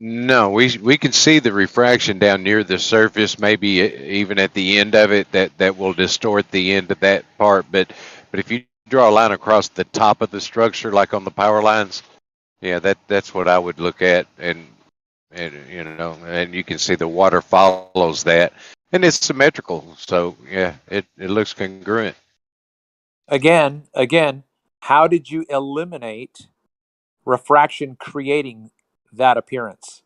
No, we can see the refraction down near the surface, maybe even at the end of it, that will distort the end of that part. But if you draw a line across the top of the structure, like on the power lines, yeah, that's what I would look at, and and you can see the water follows that, and it's symmetrical. So yeah, it looks congruent. Again, how did you eliminate refraction creating that appearance?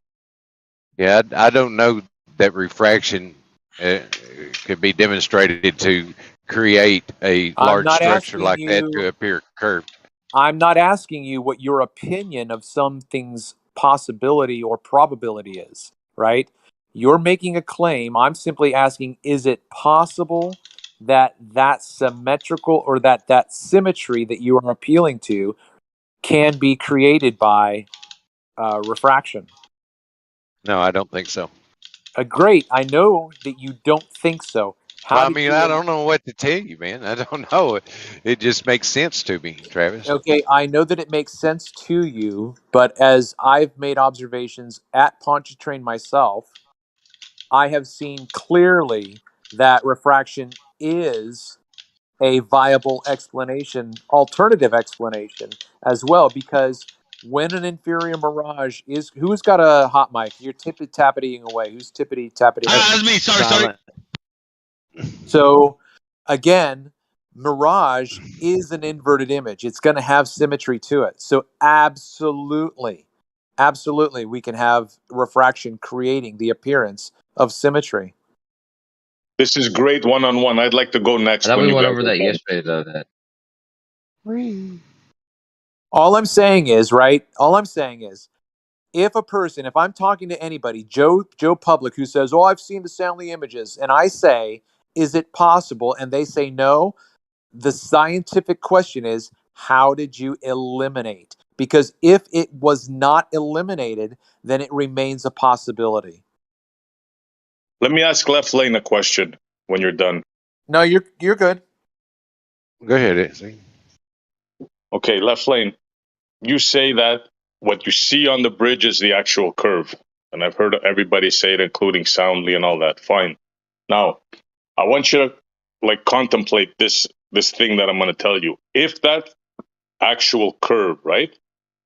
Yeah, I don't know that refraction could be demonstrated to create a I'm large not structure asking like that you to appear curved. I'm not asking you what your opinion of something's possibility or probability is, right? You're making a claim. I'm simply asking, is it possible that that symmetrical or that symmetry that you are appealing to can be created by refraction? No, I don't think so. Great. I know that you don't think so. Well, How I did mean, you? I don't know what to tell you, man. I don't know. It just makes sense to me, Travis. Okay, I know that it makes sense to you, but as I've made observations at Pontchartrain myself, I have seen clearly that refraction is a viable explanation, alternative explanation as well, because when an inferior mirage is, who's got a hot mic? You're tippy tappitying away. Who's tippity tappitying away? That's me. Sorry, sorry. Silent. So again, mirage is an inverted image. It's going to have symmetry to it. So absolutely, we can have refraction creating the appearance of symmetry. This is great one-on-one. I'd like to go I next thought when we you went guys over are that done. yesterday, though. That All I'm saying is, right? All I'm saying is, if I'm talking to anybody, Joe Public, who says, "Oh, I've seen the Stanley images," and I say, "Is it possible?" and they say no, the scientific question is, how did you eliminate? Because if it was not eliminated, then it remains a possibility. Let me ask Left Lane a question when you're done. No, you're good. Go ahead, Izzy. Okay, Left Lane, you say that what you see on the bridge is the actual curve. And I've heard everybody say it, including Soundly and all that. Fine. Now, I want you to contemplate this thing that I'm going to tell you. If that actual curve, right?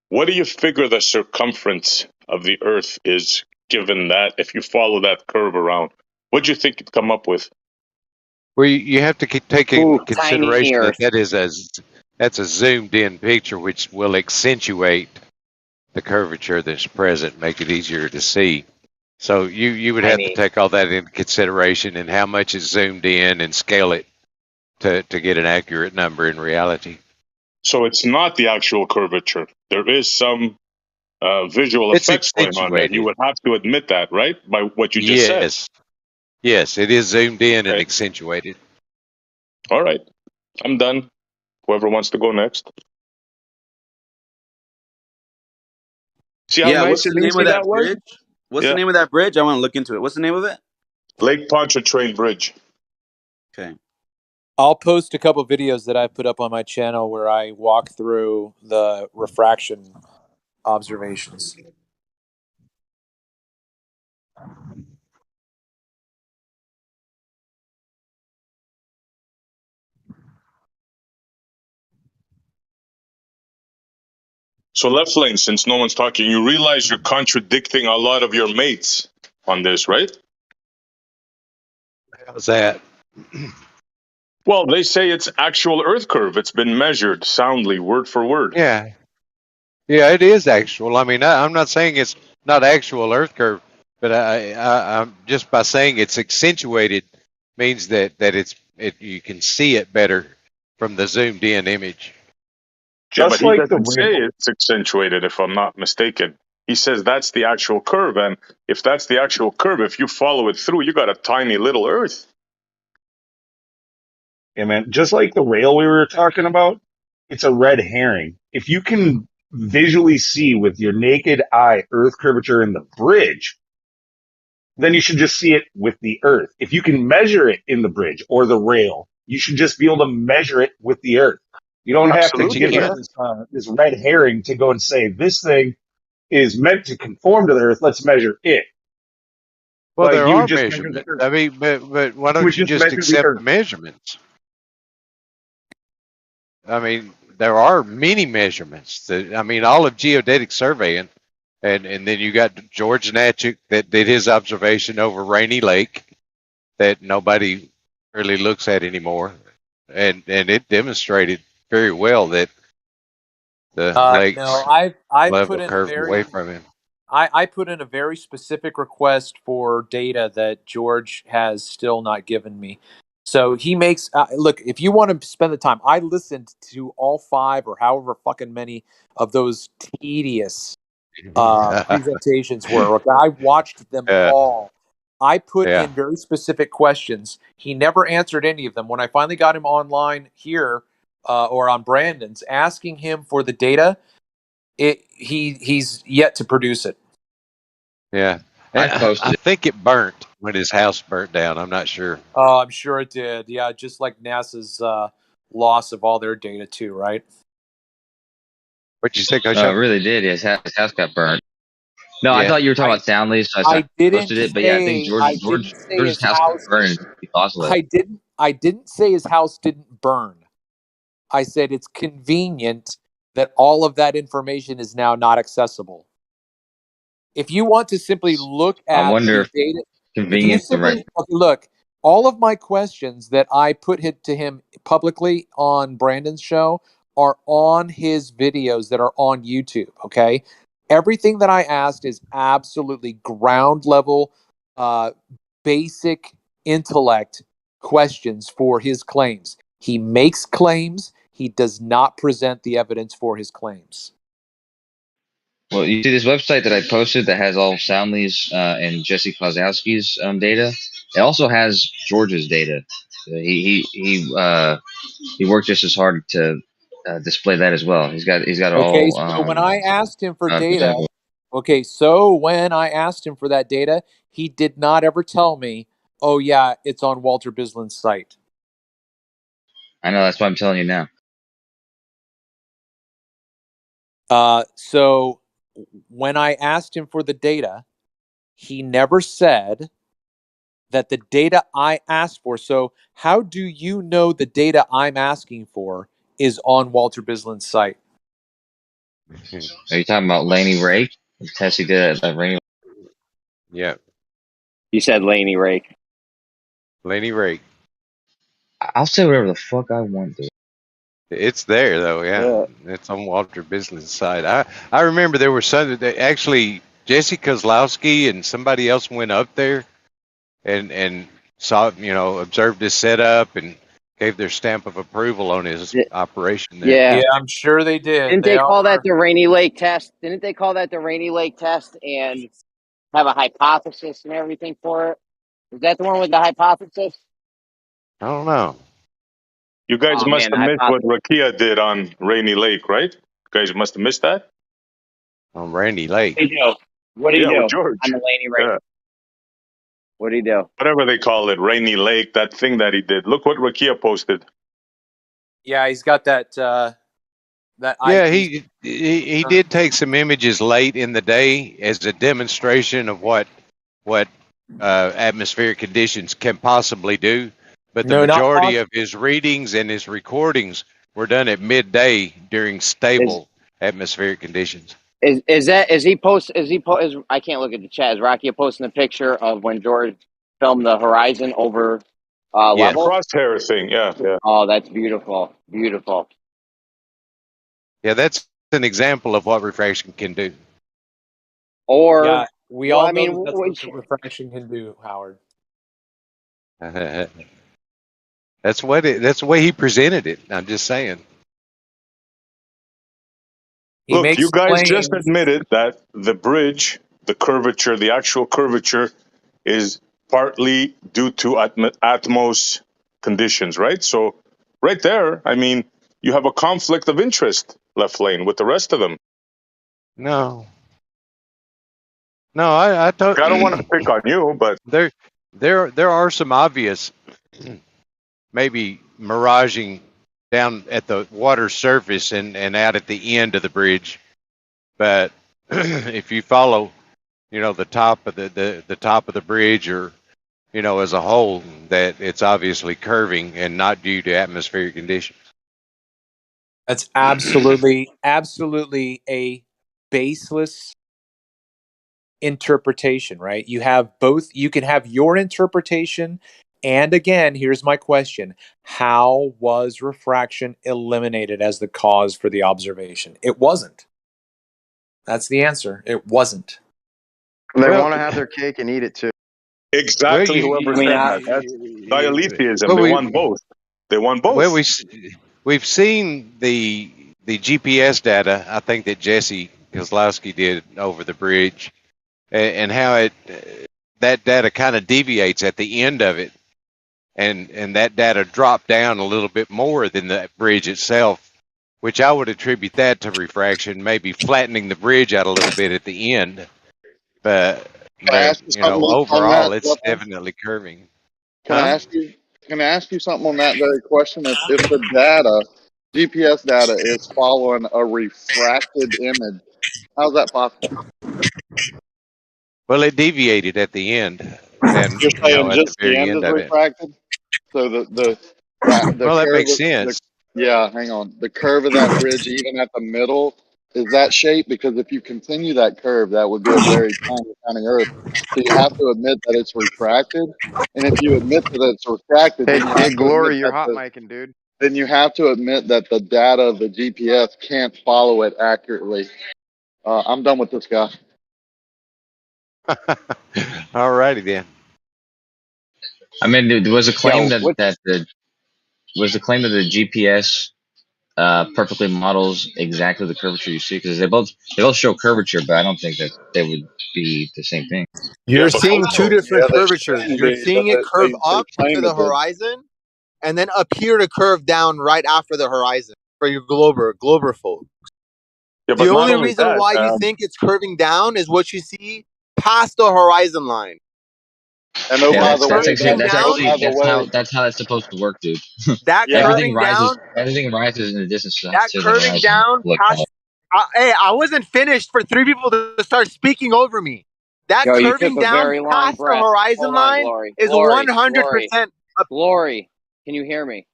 What do you figure the circumference of the Earth is, given that if you follow that curve around? What do you think you'd come up with? Well, you have to take in Tiny consideration Earth. that's a zoomed in picture, which will accentuate the curvature that's present, make it easier to see. So you would have to Tiny. take all that into consideration and how much is zoomed in and scale it to get an accurate number in reality. So it's not the actual curvature. There is some visual It's effects going on there. You accentuated. would have to admit that, right? By what you just said. Yes, it is zoomed in and Okay. accentuated. All right. I'm done. Whoever wants to go next. See how Yeah, what's nice the and name of easy that that was? bridge? What's the Yeah. name of that bridge? I want to look into it. What's the name of it? Lake Pontchartrain Bridge. Okay. I'll post a couple videos that I put up on my channel where I walk through the refraction observations. So Left Lane, since no one's talking, you realize you're contradicting a lot of your mates on this, right? How's that? Well, they say it's actual Earth curve. It's been measured soundly, word for word. Yeah, it is actual. I mean, I'm not saying it's not actual Earth curve, but I'm just by saying it's accentuated means that you can see it better from the zoomed in image. Yeah, but Just he like the doesn't say rainbow. it's accentuated, if I'm not mistaken. He says that's the actual curve, and if that's the actual curve, if you follow it through, you got a tiny little Earth. Yeah, man. Just like the rail we were talking about, it's a red herring. If you can visually see with your naked eye Earth curvature in the bridge, then you should just see it with the Earth. If you can measure it in the bridge or the rail, you should just be able to measure it with the Earth. You don't have to But you Absolutely, give us yeah. can't. this red herring to go and say this thing is meant to conform to the Earth. Let's measure it. Well, Like there you would are just measure the measurements. Earth. I mean, but why You would don't you just just measure the accept the Earth. measurements? I mean, there are many measurements. I mean, all of geodetic surveying, and then you got George Natchik that did his observation over Rainy Lake that nobody really looks at anymore, and it demonstrated very well that the No, lake's I've put level in a curved very away from him. I put in a very specific request for data that George has still not given me. So he makes look, if you want to spend the time, I listened to all 5 or however fucking many of those tedious presentations were. Okay, I watched them all. I put Yeah. in very specific questions. He never answered any of them. When I finally got him online here or on Brandon's, asking him for the data, he's yet to produce it. Yeah. I posted I it. think it burnt when his house burnt down. I'm not sure. Oh, I'm sure it did. Yeah, just like NASA's loss of all their data too, right? What'd you say, It Coach? really did. His house got burnt. No, I Yeah. thought you were talking about Soundly, so I I didn't posted it. But yeah, I think say George's his house got house. burned. He lost it. I didn't say his house didn't burn. I said it's convenient that all of that information is now not accessible. If you want to simply look I at wonder the if data, if you convenience the right. simply look, all of my questions that I put to him publicly on Brandon's show are on his videos that are on YouTube. Okay, everything that I asked is absolutely ground level, basic intellect questions for his claims. He makes claims. He does not present the evidence for his claims. Well, you see this website that I posted that has all Soundly's and Jesse Kozlowski's data. It also has George's data. He worked just as hard to display that as well. He's got it Okay, all so when I asked him for data, presentable. that data, he did not ever tell me, "Oh yeah, it's on Walter Bislin's site." I know, that's why I'm telling you now. So when I asked him for the data, he never said that the data I asked for. So how do you know the data I'm asking for is on Walter Bislin's site? Are you talking about Laney Rake? The test he did at Rainy? Yeah. You said Laney Rake. Laney Rake. I'll say whatever the fuck I want to. It's there though, yeah. It's on Walter Bislin's side. I remember there were some that actually Jesse Kozlowski and somebody else went up there and saw, observed his setup and gave their stamp of approval on his operation there. Yeah. Yeah, I'm sure they did. Didn't they call that the Rainy Lake test? Didn't they call that the Rainy Lake test and have a hypothesis and everything for it? Is that the one with the hypothesis? I don't know. You guys Oh, must man, have missed what Rakia did on Rainy Lake, right? You guys must have missed that. On Randy Lake. What did he do? What did he Yeah, do with George. on the Laney Rake? Yeah. What did he do? Whatever they call it, Rainy Lake, that thing that he did. Look what Rakia posted. Yeah, he's got that Yeah, IP. he did take some images late in the day as a demonstration of what atmospheric conditions can possibly do. But the No, not majority of his readings and his recordings were done at midday during stable atmospheric conditions. Is I can't look at the chat. Is Rocky posting a picture of when George filmed the horizon over level? Crosshair thing, yeah. Oh, that's beautiful. Beautiful. Yeah, that's an example of what refraction can do. Or yeah, we all know that's what refraction can do, Howard. That's the way he presented it. I'm just saying. Look, you guys just admitted that the bridge, the curvature, the actual curvature is partly due to atmos conditions, right? So right there, I mean, you have a conflict of interest, Left Lane, with the rest of them. No, I don't want to pick on you, but there are some obvious, maybe miraging down at the water surface and out at the end of the bridge. But if you follow, the top of the top of the bridge, or as a whole, that it's obviously curving and not due to atmospheric conditions. That's absolutely a baseless interpretation, right? You have both. You can have your interpretation, and again, here's my question: how was refraction eliminated as the cause for the observation? It wasn't. That's the answer. It wasn't. They want to have their cake and eat it too. Exactly, whoever said that. That's dialetheism. They want both. They want both. Well, we've seen the GPS data. I think that Jesse Kozlowski did over the bridge, and how that data kind of deviates at the end of it, and that data dropped down a little bit more than the bridge itself, which I would attribute that to refraction, maybe flattening the bridge out a little bit at the end. But overall, it's definitely curving. Can I ask you something on that very question? If the data, GPS data, is following a refracted image, how's that possible? Well, it deviated at the end, and You're saying at just the very the end end is of it. refracted? So the Well, that curve makes sense. hang on. The curve of that bridge, even at the middle, is that shape? Because if you continue that curve, that would be a very tiny Earth. So you have to admit that it's refracted. And if you admit that it's refracted, then you have Hey, to Glory, admit you're that hot micing, dude. then you have to admit that the data of the GPS can't follow it accurately. I'm done with this guy. All righty then. I mean, there was a claim Yo, what? that the GPS perfectly models exactly the curvature you see, because they both show curvature, but I don't think that they would be the same thing. You're Yeah, but seeing two also, different they curvatures. claimed You're it, but seeing it curve they up to claimed the it did. horizon and then appear to curve down right after the horizon for your glober folk. yeah, The but not only only reason that. why you think it's curving down is what you see past the horizon line. And oh, Yeah, by the way, Curving down, that's how it's supposed to work, dude. that yeah, curving down, Everything rises in the distance to that the curving horizon. down Look, past. Hey, I wasn't finished for three people to start speaking over me. That Yo, you took curving a down very long past the breath. horizon Hold on, line Glory. is Glory. Glory. 100%. Glory. Can you hear me?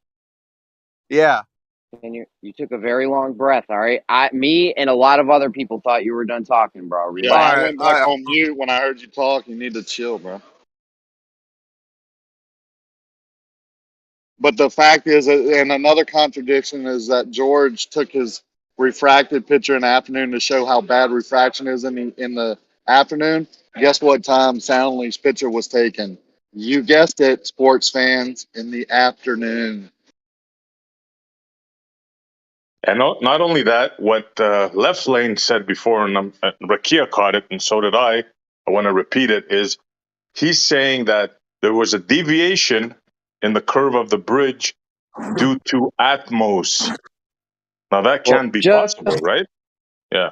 Yeah. And you took a very long breath. All right. Me and a lot of other people thought you were done talking, bro. yeah. I Relax. went back on mute when I heard you talk. You need to chill, bro. But the fact is, and another contradiction is that George took his refracted picture in the afternoon to show how bad refraction is in the afternoon. Guess what time Soundly's picture was taken? You guessed it, sports fans, in the afternoon. And not only that, what Left Lane said before, and Rakia caught it, and so did I want to repeat it, is he's saying that there was a deviation in the curve of the bridge due to Atmos. Now, that Well, can't be just possible, right? Yeah.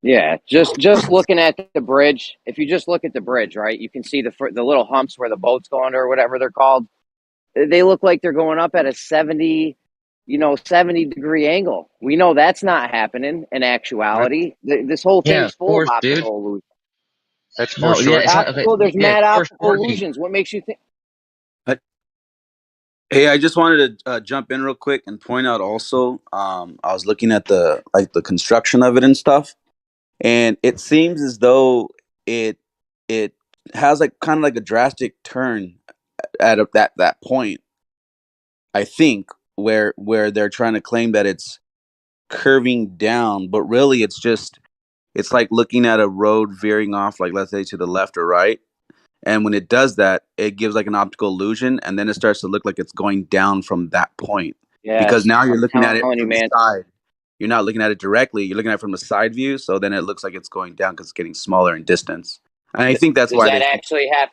yeah, just looking at the bridge. If you just look at the bridge, right, you can see the little humps where the boats go under or whatever they're called. They look like they're going up at a 70-degree angle. We know that's not happening in actuality. This whole yeah, thing's of full of course, dude. optical illusions. That's No, yeah, it's not okay. There's Yeah, mad optical foreshortening. illusions. What makes you think? Hey, I just wanted to jump in real quick and point out also. I was looking at the construction of it and stuff, and it seems as though it has like kind of like a drastic turn at that point. I think where they're trying to claim that it's curving down, but really it's like looking at a road veering off, like let's say to the left or right. And when it does that, it gives like an optical illusion, and then it starts to look like it's going down from that point. Because Yes, now you're I'm looking at it telling you, from the man. side. You're not looking at it directly. You're looking at it from the side view. So then it looks like it's going down because it's getting smaller in distance. And I think that's Does why that they. actually happen?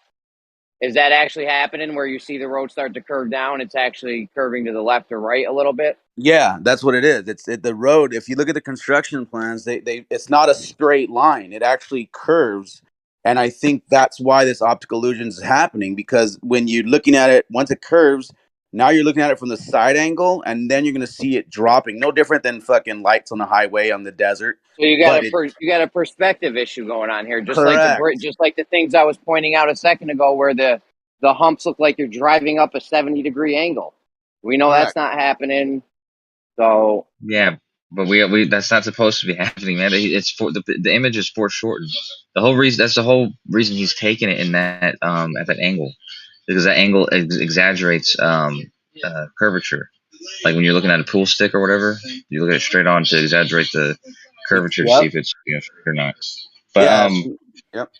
Is that actually happening where you see the road start to curve down? It's actually curving to the left or right a little bit? Yeah, that's what it is. The road. If you look at the construction plans, they it's not a straight line. It actually curves, and I think that's why this optical illusion is happening. Because when you're looking at it, once it curves, now you're looking at it from the side angle, and then you're gonna see it dropping. No different than fucking lights on the highway on the desert. So you got But it you got a perspective issue going on here, just like correct, just like the things I was pointing out a second ago, where the humps look like you're driving up a 70-degree angle. We know that's correct. not happening. So Yeah, but we that's not supposed to be happening, man. It's for the image is foreshortened. That's the whole reason he's taking it in that at that angle, because that angle exaggerates curvature. Like when you're looking at a pool stick or whatever, you look at it straight on to exaggerate the curvature to see Yep. if it's straight or not. But Yeah. Yep.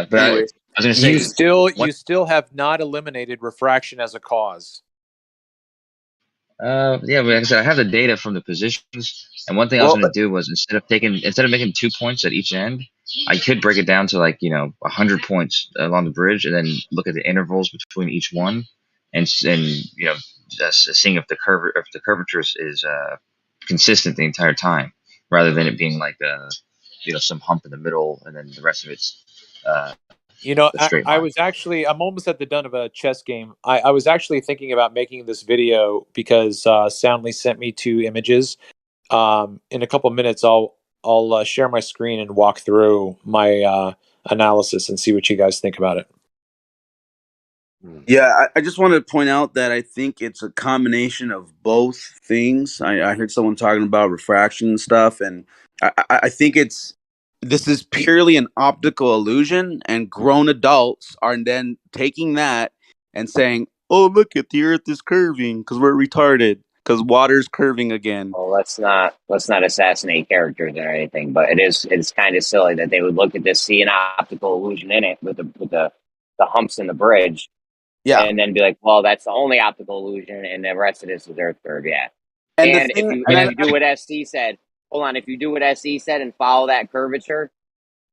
but I Anyways, was gonna You say still have not eliminated refraction as a cause. yeah, but like I said, I have the data from the positions, and one thing I was well, going to do was instead of making 2 points at each end, I could break it down to 100 points along the bridge, and then look at the intervals between each one, and seeing if the curvature is consistent the entire time, rather than it being like some hump in the middle, and then the rest of it's You know, a straight line. I'm almost at the done of a chess game. I was actually thinking about making this video because Soundly sent me 2 images. In a couple of minutes, I'll share my screen and walk through my analysis and see what you guys think about it. yeah, I just want to point out that I think it's a combination of both things. I heard someone talking about refraction and stuff, and I think this is purely an optical illusion, and grown adults are then taking that and saying, "Oh, look at the Earth is curving because we're retarded because water's curving again." well, let's not assassinate characters or anything, but it's kind of silly that they would look at this, see an optical illusion in it with the humps in the bridge, Yeah. And then be like, well, that's the only optical illusion, and the rest of this is Earth curve. Yeah. And And the thing, if you do what SC said, hold on, if you do what SC said and follow that curvature,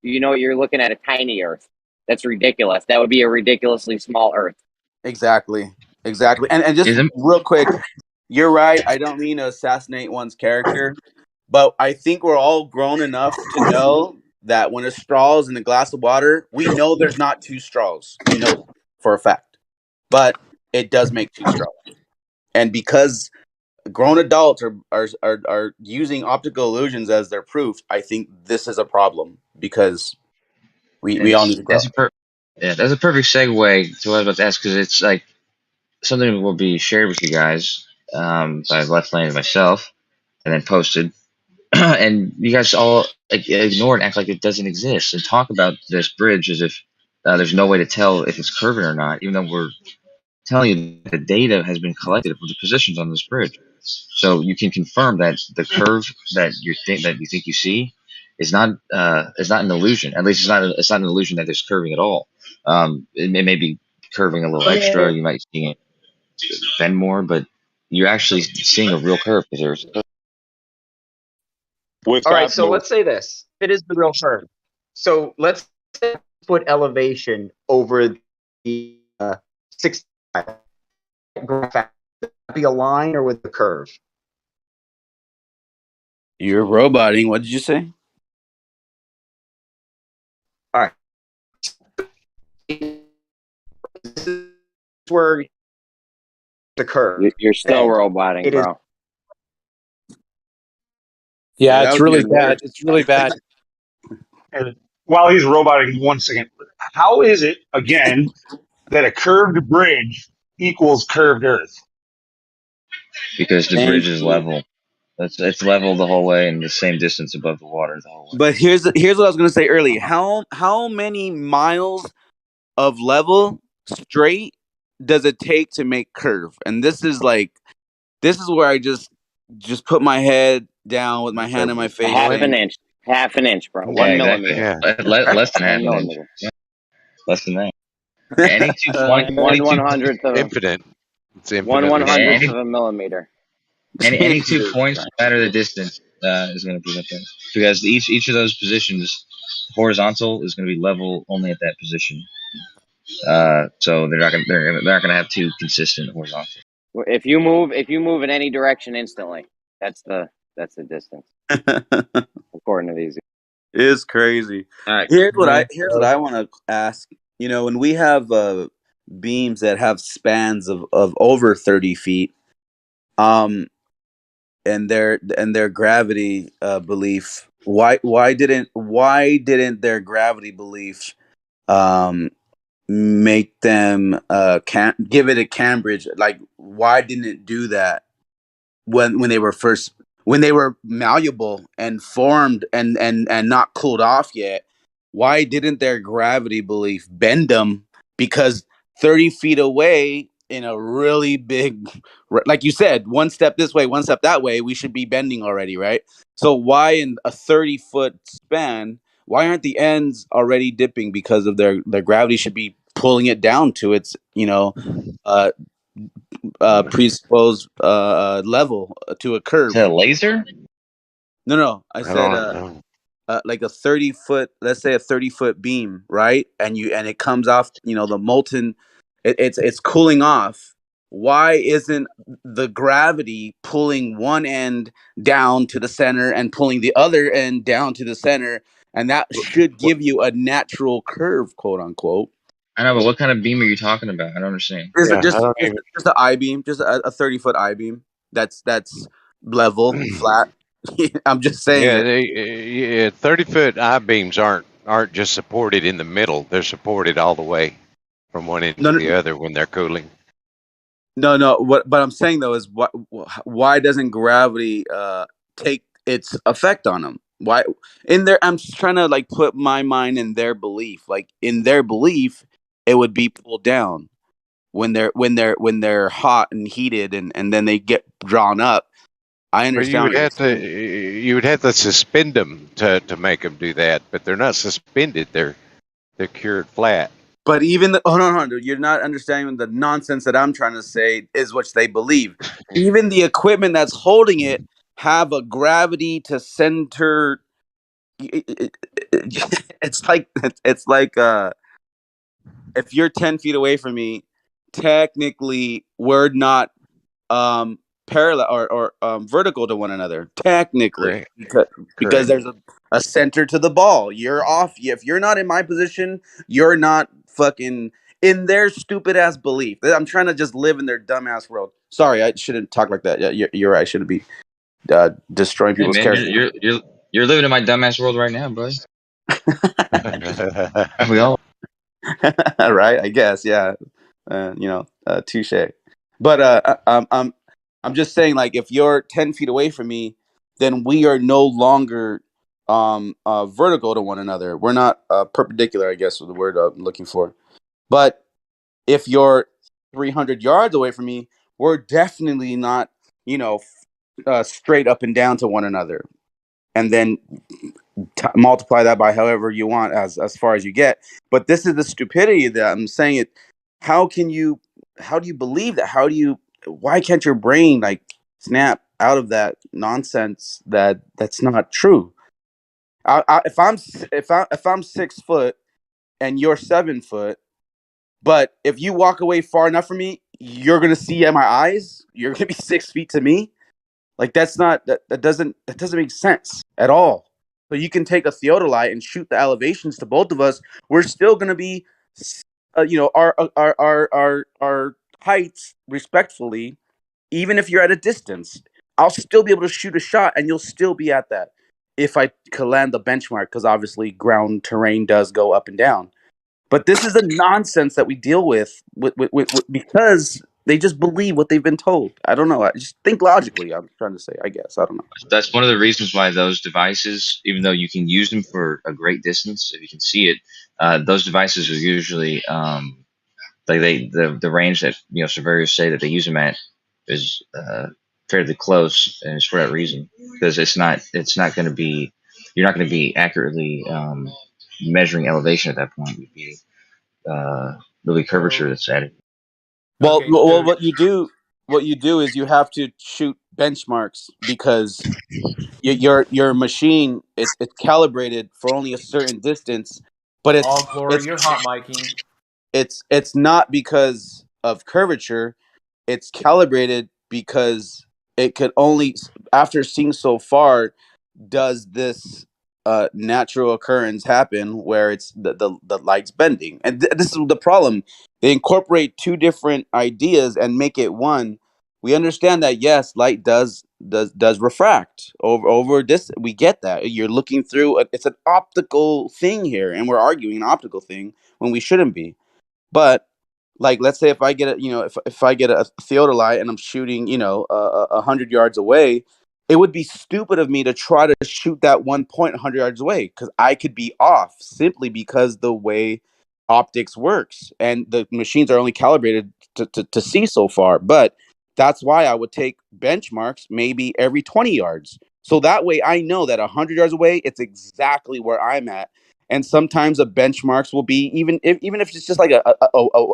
you know you're looking at a tiny Earth. That's ridiculous. That would be a ridiculously small Earth. exactly. And just real quick, you're right. I don't mean to assassinate one's character, but I think we're all grown enough to know that when a straw is in a glass of water, we know there's not two straws. We know for a fact, but it does make two straws. And because grown adults are using optical illusions as their proof, I think this is a problem because we all need to grow. That's a perfect segue to what I was about to ask, because it's like something that will be shared with you guys by Left Lane and myself, and then posted. And you guys all ignore it, act like it doesn't exist, and talk about this bridge as if there's no way to tell if it's curving or not, even though we're telling you the data has been collected for the positions on this bridge. So you can confirm that the curve that you think you see is not an illusion. At least it's not an illusion that there's curving at all. It may be curving a little extra. You might see it bend more, but you're actually seeing a real curve because there's. All right, so let's say this. It is the real curve. So let's put elevation over the 6 graph. Be a line or with the curve? You're roboting. What did you say? All right. This is where the curve. You're still roboting, it bro. Yeah, it's really bad. It's really bad. And while he's roboting, 1 second, how is it again that a curved bridge equals curved Earth? Because the bridge is level. It's level the whole way and the same distance above the water the whole way. But here's what I was gonna say earlier. How many miles of level straight does it take to make curve? And this is where I just put my head down with my hand in my face. Half an inch, bro. 1 millimeter. Less than half an inch. millimeter. Yeah. Less than that. Any 2 points. 1/100th of infinite. It's infinite. 1/100th of a millimeter. Any 2 points, no matter the distance, is going to be like that. Because each of those positions, horizontal is going to be level only at that position. So they're not going to have two consistent horizontals. If you move in any direction instantly, that's the distance. According to these. It's crazy. Here's what I want to ask. You know, when we have beams that have spans of over 30 feet, and their gravity belief, why didn't their gravity belief make them give it a Cambridge? Like, why didn't it do that when they were malleable and formed and not cooled off yet? Why didn't their gravity belief bend them? Because 30 feet away in a really big, like you said, one step this way, one step that way, we should be bending already, right? So why in a 30-foot span, why aren't the ends already dipping? Because of their gravity should be pulling it down to its, presupposed level to a curve. Is that a laser? No. I said like a 30-foot, let's say a 30-foot beam, right? And it comes off, the molten, it's cooling off. Why isn't the gravity pulling one end down to the center and pulling the other end down to the center? And that should give you a natural curve, quote unquote. I know, but what kind of beam are you talking about? I don't understand. Just an I-beam, just a 30-foot I-beam. That's level, flat. I'm just saying. Yeah, 30-foot I-beams aren't just supported in the middle. They're supported all the way from one end to the other when they're cooling. No. What I'm saying though is why doesn't gravity take its effect on them? Why I'm just trying to like put my mind in their belief. Like in their belief, it would be pulled down when they're hot and heated and then they get drawn up. I understand. You would have to suspend them to make them do that, but they're not suspended. They're cured flat. But even no, dude, you're not understanding the nonsense that I'm trying to say is what they believe. Even the equipment that's holding it have a gravity to center. It's like if you're 10 feet away from me, technically we're not parallel or vertical to one another. Technically, because there's a center to the ball. You're off. If you're not in my position, you're not fucking in their stupid ass belief. I'm trying to just live in their dumbass world. Sorry, I shouldn't talk like that. Yeah, you're right. I shouldn't be destroying Hey people's man, character. you're living in my dumbass world right now, bud. We all Right? I guess. Yeah. Touche. But I'm just saying, like, if you're 10 feet away from me, then we are no longer vertical to one another. We're not perpendicular, I guess, is the word I'm looking for. But if you're 300 yards away from me, we're definitely not, straight up and down to one another. And then multiply that by however you want as far as you get. But this is the stupidity that I'm saying. It. How do you believe that? Why can't your brain like snap out of that nonsense that's not true? If I'm 6 foot and you're 7 foot, but if you walk away far enough from me, you're gonna see at my eyes. You're gonna be 6 feet to me. Like that doesn't make sense at all. So you can take a theodolite and shoot the elevations to both of us. We're still gonna be, our heights respectfully, even if you're at a distance. I'll still be able to shoot a shot, and you'll still be at that if I can land the benchmark, because obviously ground terrain does go up and down. But this is the nonsense that we deal with because they just believe what they've been told. I don't know. I just think logically. I'm trying to say. I guess I don't know. that's one of the reasons why those devices, even though you can use them for a great distance, if you can see it, those devices are usually like the range that surveyors say that they use them at is fairly close, and it's for that reason, because it's not going to be, you're not going to be accurately measuring elevation at that point. It'd be really curvature that's added. Well, Okay, so what you do is you have to shoot benchmarks, because your machine, it's calibrated for only a certain distance, but all glory, you're hot miking. it's not because of curvature. It's calibrated because it could only, after seeing so far, does this natural occurrence happen where it's the light's bending. And this is the problem. They incorporate two different ideas and make it one. We understand that, yes, light does refract over this. We get that. You're looking through it's an optical thing here, and we're arguing an optical thing when we shouldn't be. But like, let's say if I get if I get a theodolite and I'm shooting 100 yards away, it would be stupid of me to try to shoot that one point 100 yards away, because I could be off simply because the way optics works, and the machines are only calibrated to see so far. But that's why I would take benchmarks maybe every 20 yards, so that way I know that 100 yards away it's exactly where I'm at. And sometimes the benchmarks will be even if it's just like a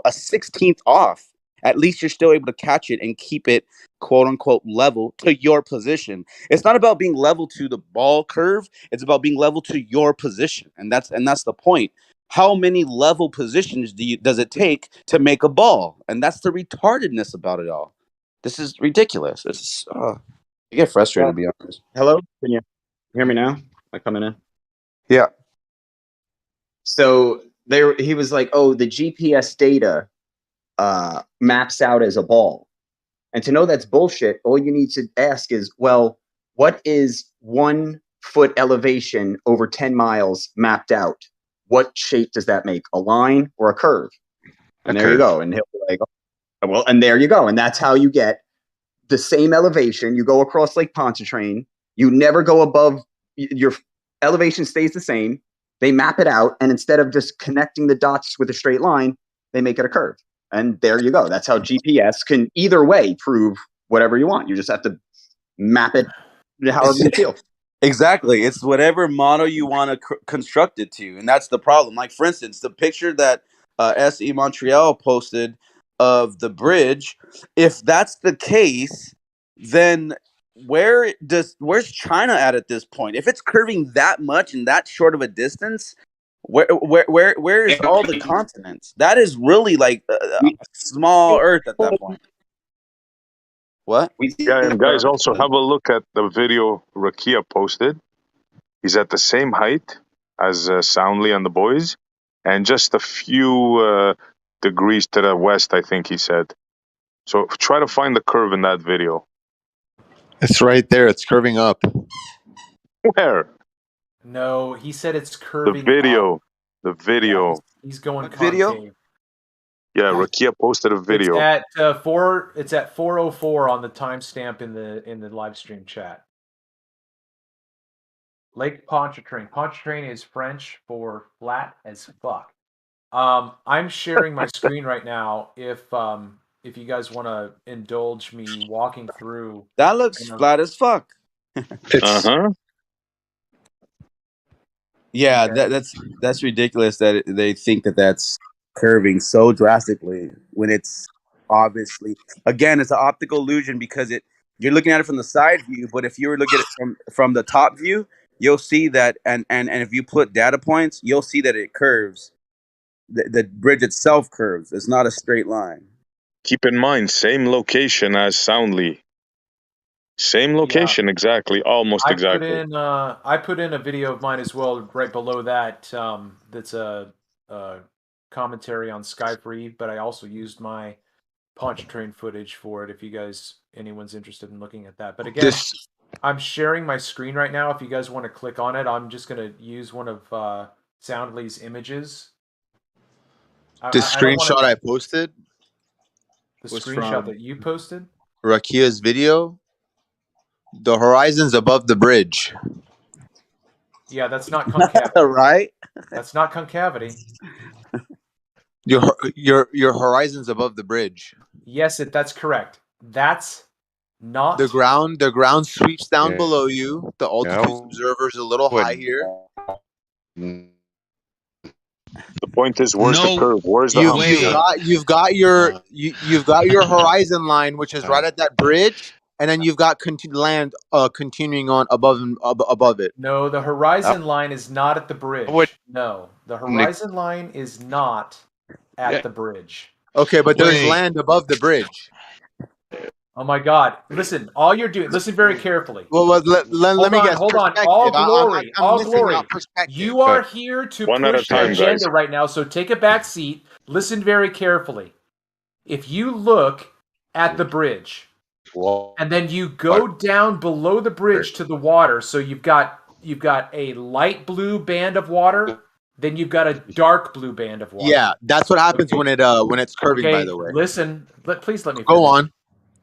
16th off. At least you're still able to catch it and keep it quote unquote level to your position. It's not about being level to the ball curve. It's about being level to your position, and that's the point. How many level positions does it take to make a ball? And that's the retardedness about it all. This is ridiculous. It's I get frustrated, to be honest. Hello, can you hear me now? Am I coming in? Yeah. So he was like, "Oh, the GPS data maps out as a ball," and to know that's bullshit, all you need to ask is, "Well, what is 1 foot elevation over 10 miles mapped out? What shape does that make? A line or a curve?" And there you go. And he'll be like, "Oh, well," and there you go. And that's how you get the same elevation. You go across Lake Pontchartrain. You never go above, your elevation stays the same. They map it out, and instead of just connecting the dots with a straight line, they make it a curve. And there you go. That's how GPS can either way prove whatever you want. You just have to map it however you feel. Exactly. It's whatever model you want to construct it to. And that's the problem. Like, for instance, the picture that SE Montreal posted of the bridge. If that's the case, then where's China at this point? If it's curving that much in that short of a distance, where is all the continents? That is really like a small Earth at that point. What? Yeah, and guys, also have a look at the video Rakia posted. He's at the same height as Soundly and the boys, and just a few degrees to the west, I think he said. So try to find the curve in that video. It's right there. It's curving up. Where? No, he said it's The curving video. up. The Yeah, video. he's going What video? concave. Yeah, Rakia posted a video. It's at 4:04 on the timestamp in the live stream chat. Lake Pontchartrain. Pontchartrain is French for flat as fuck. I'm sharing my screen right now. If you guys want to indulge me walking through, That looks flat as fuck. Uh-huh. Yeah, Okay. that's ridiculous that they think that that's curving so drastically when it's obviously, again, it's an optical illusion because you're looking at it from the side view, but if you were looking at it from the top view, you'll see that, and if you put data points, you'll see that it curves. The bridge itself curves. It's not a straight line. Keep in mind, same location as Soundly. Same location, exactly, almost exactly. I put in a video of mine as well, right below that. That's a commentary on Skyfree, but I also used my Pontchartrain footage for it. If anyone's interested in looking at that, but again, I'm sharing my screen right now. If you guys want to click on it, I'm just going to use one of Soundly's images. The screenshot I posted. The was screenshot from that you posted. Rakia's video. The horizon's above the bridge. Yeah, that's not concavity. Right? That's not concavity. Your horizon's above the bridge. Yes, that's correct. That's not the ground. The ground sweeps down below you. The altitude observer's a little high here. The point is, where's the curve? Where's the hump? You've got your horizon line, which is right at that bridge, and then you've got land continuing on above it. No, the horizon line is not at the bridge. No, the horizon line is not at the bridge. Okay, but there's land above the bridge. Oh my God! Listen, all you're doing. Listen very carefully. Well, let me guess. Hold on. All glory. All glory. You are here to push the agenda right now, so take a back seat. Listen very carefully. If you look at the bridge, and then you go down below the bridge to the water, so you've got a light blue band of water, then you've got a dark blue band of water. Yeah, that's what happens when it's curving. By the way, listen. Please let me finish. Go on.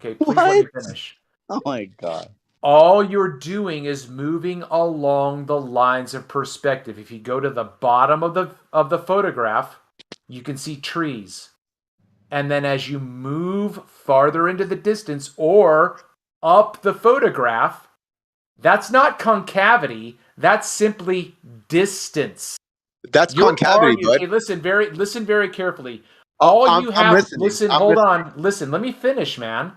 Okay, please let me finish. Oh my God. All you're doing is moving along the lines of perspective. If you go to the bottom of the photograph, you can see trees. And then as you move farther into the distance or up the photograph, that's not concavity, that's simply distance. That's concavity, bud. Okay, listen very carefully. I'm listening. Listen, let me finish, man.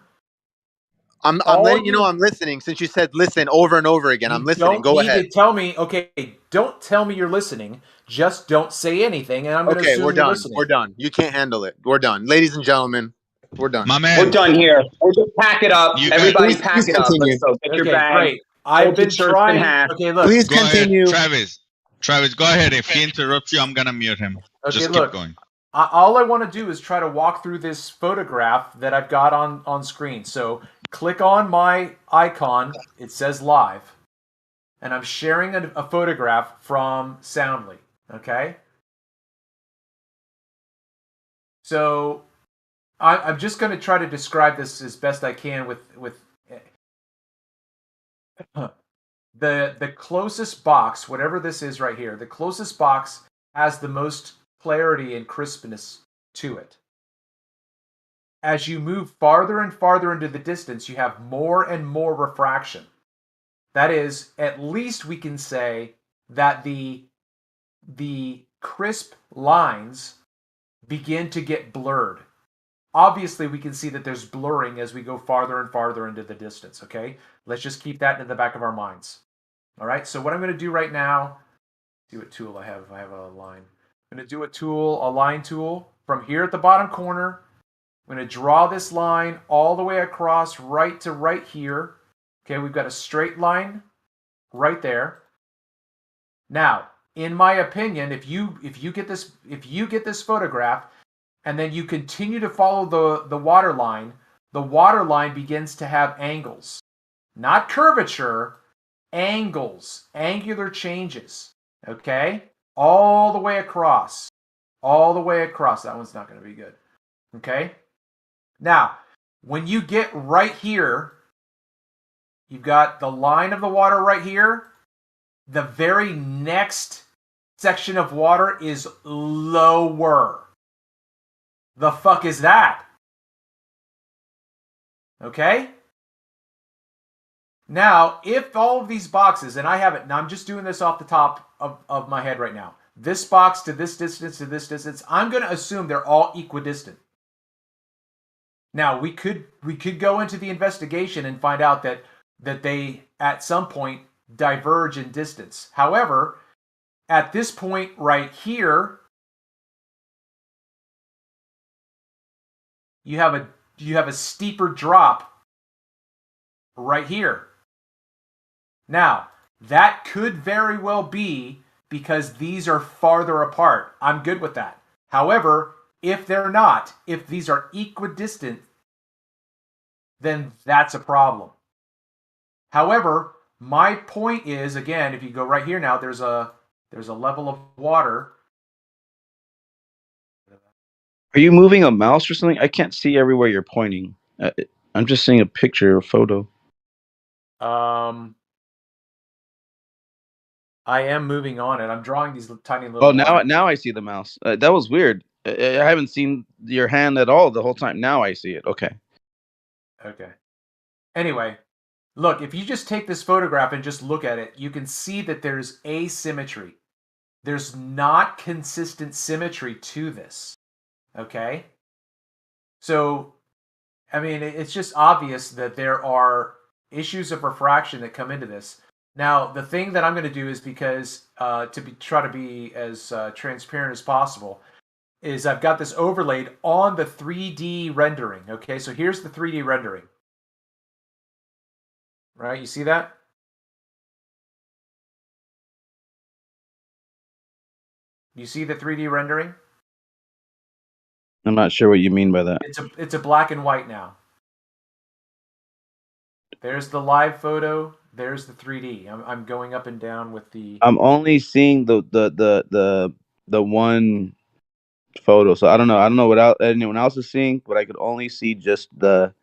I'm letting you know I'm listening. Since you said listen over and over again, I'm listening. Go ahead. To tell me, okay, don't tell me you're listening. Just don't say anything, and I'm going to assume we're done. You're listening. We're done. You can't handle it. We're done. Ladies and gentlemen, we're done. My man. We're done here. We'll just pack it up. Everybody pack it up. So get your bag. Great. I've been trying. Okay, look. Please continue. Travis, go ahead. If he interrupts you, I'm going to mute him. Okay, just look. Keep going. All I want to do is try to walk through this photograph that I've got on screen. So click on my icon. It says live. And I'm sharing a photograph from Soundly. Okay? So I'm just going to try to describe this as best I can with the closest box, whatever this is right here. The closest box has the most clarity and crispness to it. As you move farther and farther into the distance, you have more and more refraction. That is, at least we can say that the crisp lines begin to get blurred. Obviously, we can see that there's blurring as we go farther and farther into the distance, okay? Let's just keep that in the back of our minds. All right, so what I'm going to do right now, see what tool I have. If I have a line. I'm going to do a line tool from here at the bottom corner. I'm going to draw this line all the way across right to right here. Okay, we've got a straight line right there. Now, in my opinion, if you get this photograph and then you continue to follow the water line begins to have angles. Not curvature, angles, angular changes. Okay? All the way across. All the way across. That one's not going to be good. Okay? Now, when you get right here, you've got the line of the water right here. The very next section of water is lower. The fuck is that? Okay? Now, if all of these boxes, and I have it, now I'm just doing this off the top of my head right now. This box to this distance, I'm going to assume they're all equidistant. Now, we could go into the investigation and find out that they, at some point, diverge in distance. However, at this point right here, you have a steeper drop right here. Now, that could very well be because these are farther apart. I'm good with that. However, if they're not, if these are equidistant, then that's a problem. However, my point is, again, if you go right here now, there's a level of water. Are you moving a mouse or something? I can't see everywhere you're pointing. I'm just seeing a picture or photo. I am moving on it. I'm drawing these tiny little. Oh, now I see the mouse. That was weird. I haven't seen your hand at all the whole time. Now I see it. Okay. Okay. Anyway, look, if you just take this photograph and just look at it, you can see that there's asymmetry. There's not consistent symmetry to this. Okay? So, I mean, it's just obvious that there are issues of refraction that come into this. Now, the thing that I'm going to do is because try to be as transparent as possible, is I've got this overlaid on the 3D rendering. Okay, so here's the 3D rendering. Right, you see that? You see the 3D rendering? I'm not sure what you mean by that. It's a black and white now. There's the live photo. There's the 3D. I'm going up and down with the. I'm only seeing the one photo, so I don't know what anyone else is seeing, but I could only see just the.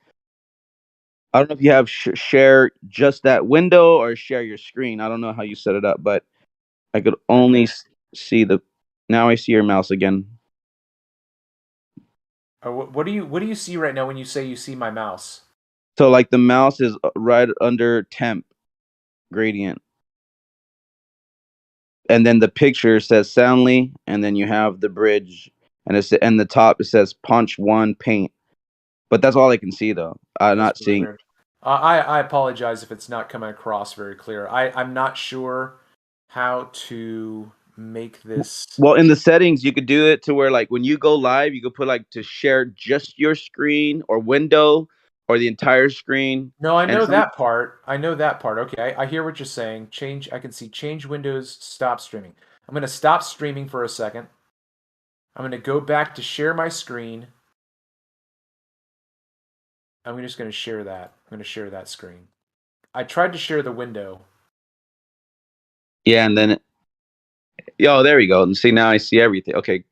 I don't know if you have share just that window or share your screen. I don't know how you set it up, but I could only see the. Now I see your mouse again. What do you see right now when you say you see my mouse? So like the mouse is right under temp gradient. And then the picture says soundly, and then you have the bridge, and the top it says punch 1 paint. But that's all I can see though. I'm not seeing. Weird. I apologize if it's not coming across very clear. I'm not sure how to make this. Well, in the settings, you could do it to where like when you go live, you could put like to share just your screen or window or the entire screen. No, I know that part. I know that part. Okay, I hear what you're saying. I can see change windows, stop streaming. I'm going to stop streaming for a second. I'm going to go back to share my screen. I'm just going to share that. I'm going to share that screen. I tried to share the window. Yeah, and then there we go. And see, now I see everything. Okay.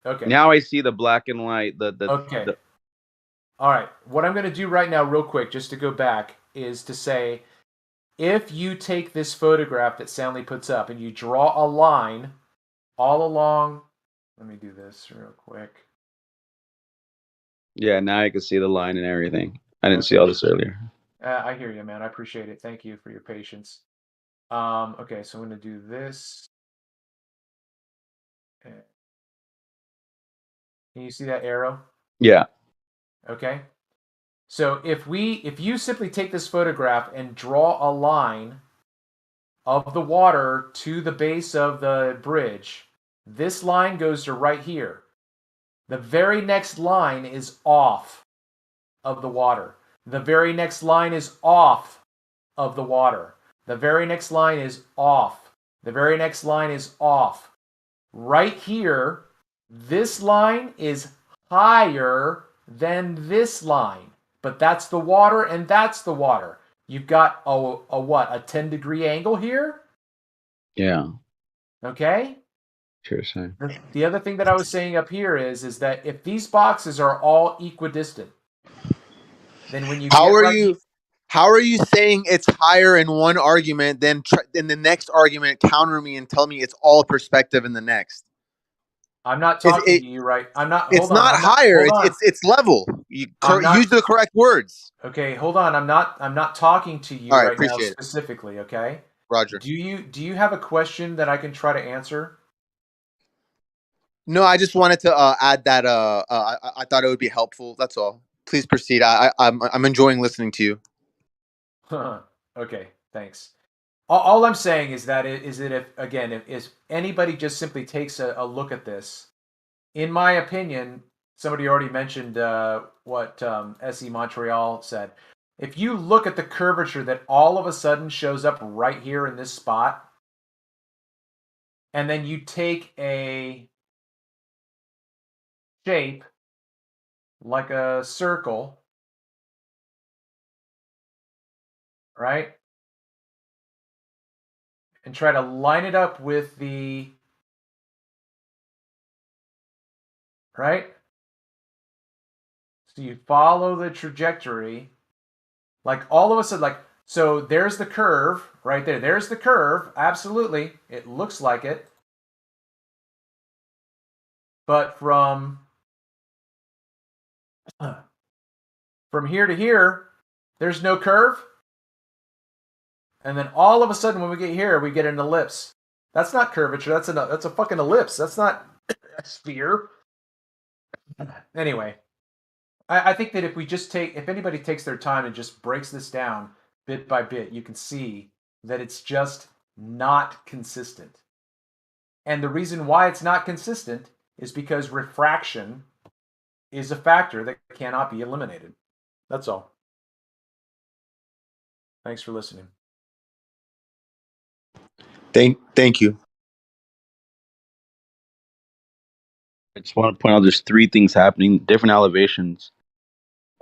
Okay. Now I see the black and white. Okay. All right. What I'm going to do right now, real quick, just to go back, is to say, if you take this photograph that Soundly puts up and you draw a line all along, let me do this real quick. Yeah, now I can see the line and everything. I didn't see all this earlier. I hear you, man. I appreciate it. Thank you for your patience. Okay, so I'm going to do this. Can you see that arrow? Yeah. Okay. So if you simply take this photograph and draw a line of the water to the base of the bridge, this line goes to right here. The very next line is off of the water. The very next line is off of the water. The very next line is off. The very next line is off. Right here, this line is higher than this line. But that's the water and that's the water. You've got a what? A 10-degree angle here? Yeah. Okay? Sure thing. The other thing that I was saying up here is that if these boxes are all equidistant, then when you How get are right you? How are you saying it's higher in one argument, then in the next argument counter me and tell me it's all perspective in the next? I'm not It's talking to you, right? I'm not. it's Hold on. not I'm not. higher. Hold on. It's level. You I'm not. use the correct words. Okay, hold on. I'm not talking to you All right, right now appreciate it, specifically. Okay. Roger. Do you have a question that I can try to answer? No, I just wanted to add that I thought it would be helpful. That's all. Please proceed. I'm enjoying listening to you. Okay, thanks. All I'm saying is that if anybody just simply takes a look at this, in my opinion, somebody already mentioned what SE Montreal said. If you look at the curvature that all of a sudden shows up right here in this spot, and then you take a shape like a circle, right? And try to line it up with the, right? So you follow the trajectory, like all of a sudden, like, so there's the curve right there. There's the curve. Absolutely. It looks like it. But from here to here, there's no curve. And then all of a sudden when we get here, we get an ellipse. That's not curvature. That's a fucking ellipse. That's not a sphere. Anyway, I think that if anybody takes their time and just breaks this down bit by bit, you can see that it's just not consistent. And the reason why it's not consistent is because refraction is a factor that cannot be eliminated. That's all. Thanks for listening. Thank you. I just want to point out there's three things happening, different elevations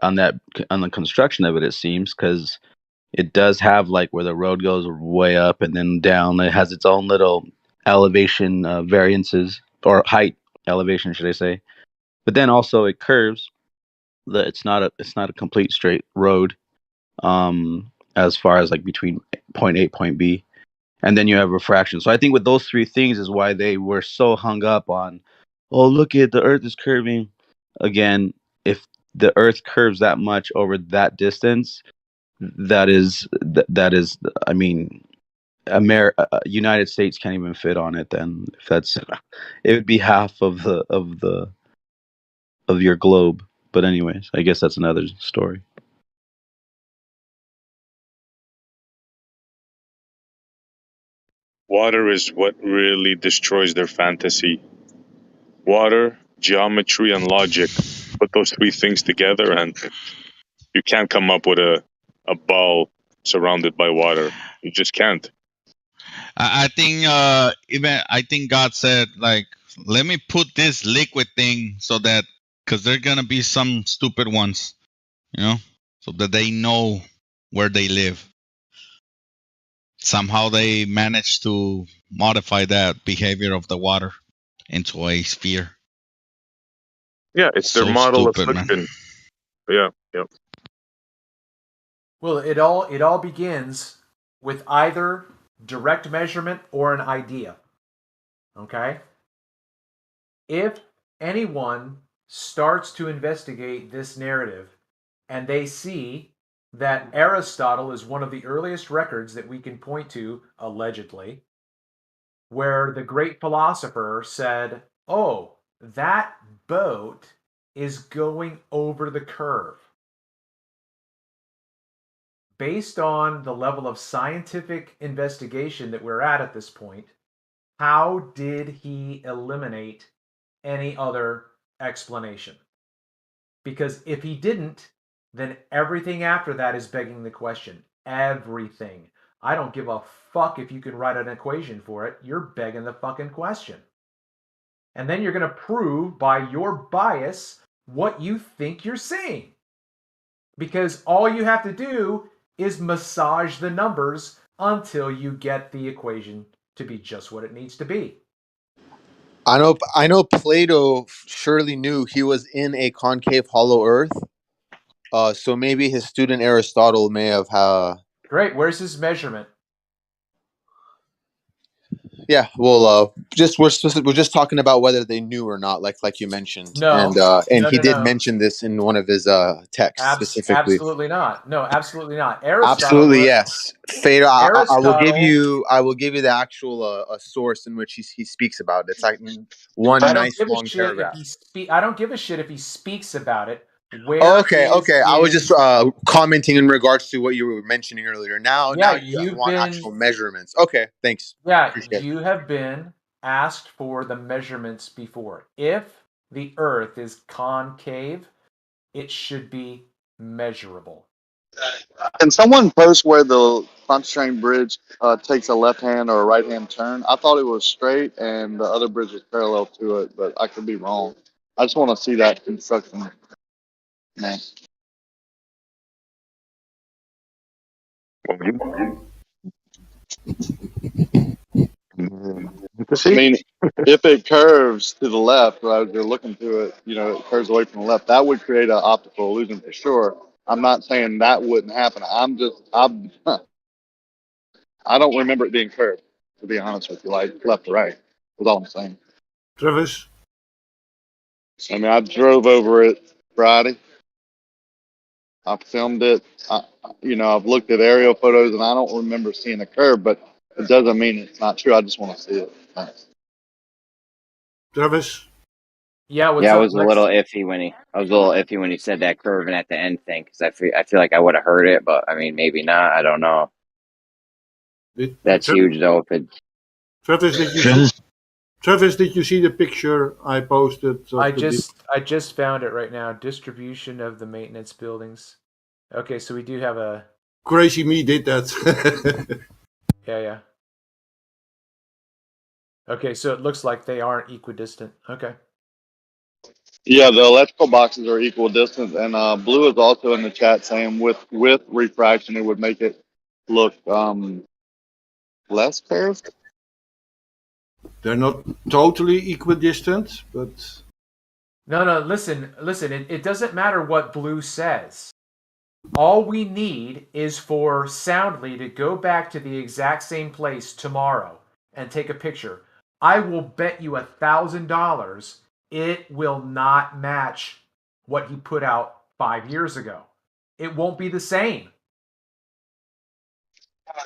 on the construction of it. It seems because it does have like where the road goes way up and then down. It has its own little elevation variances or height elevation, should I say? But then also it curves. It's not a complete straight road. As far as like between point A, point B, and then you have refraction. So I think with those three things is why they were so hung up on, oh, look at the Earth is curving. Again, if the Earth curves that much over that distance, that is, I mean, United States can't even fit on it. Then if that's, it would be half of your globe. But anyways, I guess that's another story. Water is what really destroys their fantasy. Water, geometry, and logic. Put those three things together, and you can't come up with a ball surrounded by water. You just can't. I think I think God said, like, let me put this liquid thing so that, because there are gonna be some stupid ones, so that they know where they live. Somehow they managed to modify that behavior of the water into a sphere. Yeah, it's their So model stupid, man. affliction. Yeah, yep. Well, it all begins with either direct measurement or an idea. Okay? If anyone starts to investigate this narrative and they see that Aristotle is one of the earliest records that we can point to, allegedly, where the great philosopher said, oh, that boat is going over the curve. Based on the level of scientific investigation that we're at this point, how did he eliminate any other explanation? Because if he didn't, then everything after that is begging the question. Everything. I don't give a fuck if you can write an equation for it. You're begging the fucking question. And then you're going to prove by your bias what you think you're seeing. Because all you have to do is massage the numbers until you get the equation to be just what it needs to be. I know Plato surely knew he was in a concave hollow earth. So maybe his student Aristotle may have Great. Where's his measurement? Yeah, well, we're just talking about whether they knew or not, like you mentioned, No. and he did No. mention this in one of his texts specifically. Absolutely not. No, absolutely not. Aristotle. Absolutely yes. Phaedo, I will give Aristotle- you the actual a source in which he speaks about it. It's like one nice long paragraph. I don't give a shit if he speaks about it. Okay. I was just commenting in regards to what you were mentioning earlier. Now you want actual measurements. Okay, thanks. Yeah, Appreciate you have been asked for the measurements before. If the Earth is concave, it should be measurable. Can someone post where the Pontchartrain Bridge takes a left-hand or a right-hand turn? I thought it was straight and the other bridge was parallel to it, but I could be wrong. I just want to see that construction. Man. I mean, if it curves to the left, right, you're looking to it, it curves away from the left, that would create an optical illusion for sure. I'm not saying that wouldn't happen. I don't remember it being curved, to be honest with you, like left to right, is all I'm saying. Travis? I mean, I drove over it Friday. I filmed it. I've looked at aerial photos and I don't remember seeing a curve, but it doesn't mean it's not true. I just want to see it. Thanks. Travis? Yeah, I was a little iffy when he said that curve and at the end thing, because I feel like I would have heard it, but I mean maybe not. I don't know. That's huge though. If it. Travis, did you see the picture I posted? I just found it right now. Distribution of the maintenance buildings. Okay, so we do have a Crazy Me did that. Yeah. Okay, so it looks like they aren't equidistant. Okay. Yeah, the electrical boxes are equal distance, and Blue is also in the chat saying with refraction it would make it look less curved. They're not totally equidistant, but No, listen. It doesn't matter what Blue says. All we need is for Soundly to go back to the exact same place tomorrow and take a picture. I will bet you $1,000 it will not match what he put out 5 years ago. It won't be the same.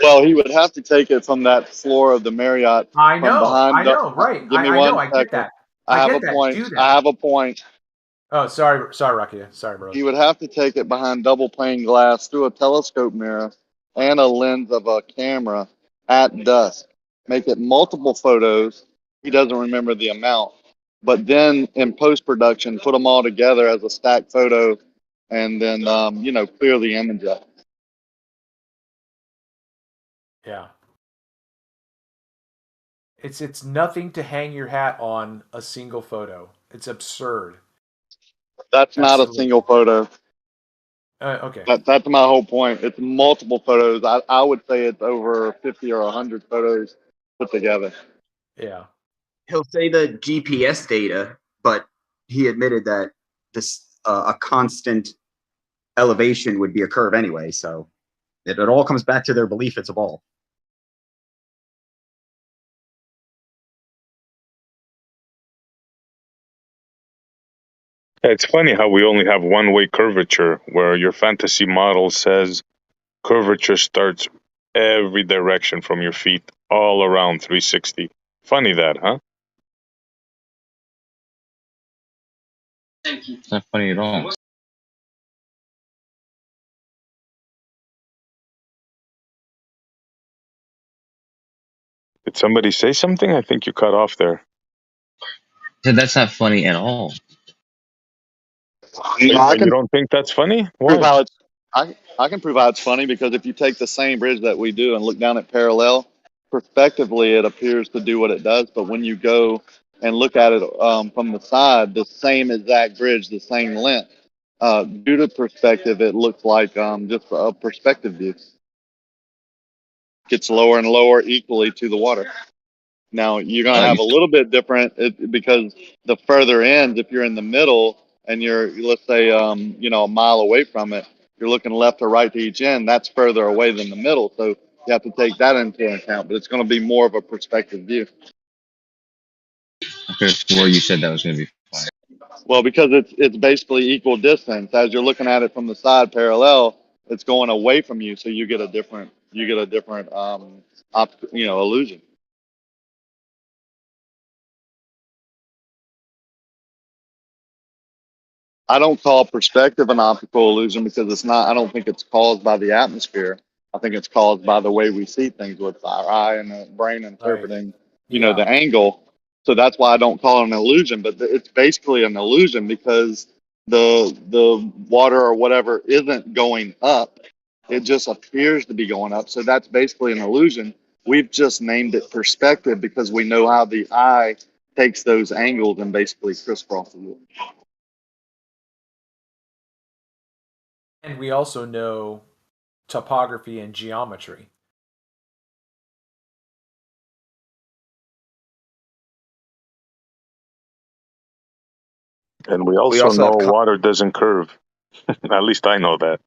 Well, he would have to take it from that floor of the Marriott. I know, right. Give me one second. I have a point. Oh, sorry, Rakia. Sorry, bro. He would have to take it behind double pane glass through a telescope mirror and a lens of a camera at dusk. Make it multiple photos. He doesn't remember the amount. But then in post-production, put them all together as a stacked photo and then, clear the image up. Yeah. It's nothing to hang your hat on a single photo. It's absurd. That's not a single photo. Okay. That's my whole point. It's multiple photos. I would say it's over 50 or 100 photos put together. Yeah. He'll say the GPS data, but he admitted that this a constant elevation would be a curve anyway. So it all comes back to their belief it's a ball. It's funny how we only have one-way curvature, where your fantasy model says curvature starts every direction from your feet, all around 360. Funny that, huh? It's not funny at all. Did somebody say something? I think you cut off there. So that's not funny at all. No, I You can don't think that's funny? prove Why? how it's. I can prove how it's funny because if you take the same bridge that we do and look down at parallel, prospectively it appears to do what it does. But when you go and look at it from the side, the same exact bridge, the same length, due to perspective, it looks like just a perspective view. Gets lower and lower equally to the water. Now you're going to have a little bit different because the further ends, if you're in the middle and you're, let's say, a mile away from it, you're looking left or right to each end. That's further away than the middle, so you have to take that into account. But it's going to be more of a perspective view. I could have swore you said that was going to be funny. Well, because it's basically equal distance. As you're looking at it from the side parallel, it's going away from you, so you get a different illusion. I don't call perspective an optical illusion because it's not. I don't think it's caused by the atmosphere. I think it's caused by the way we see things with our eye and the brain interpreting, the angle. So that's why I don't call it an illusion. But it's basically an illusion because the water or whatever isn't going up. It just appears to be going up. So that's basically an illusion. We've just named it perspective because we know how the eye takes those angles and basically crisscrosses it. And we also know topography and geometry. And we also know water doesn't curve. At least I know that.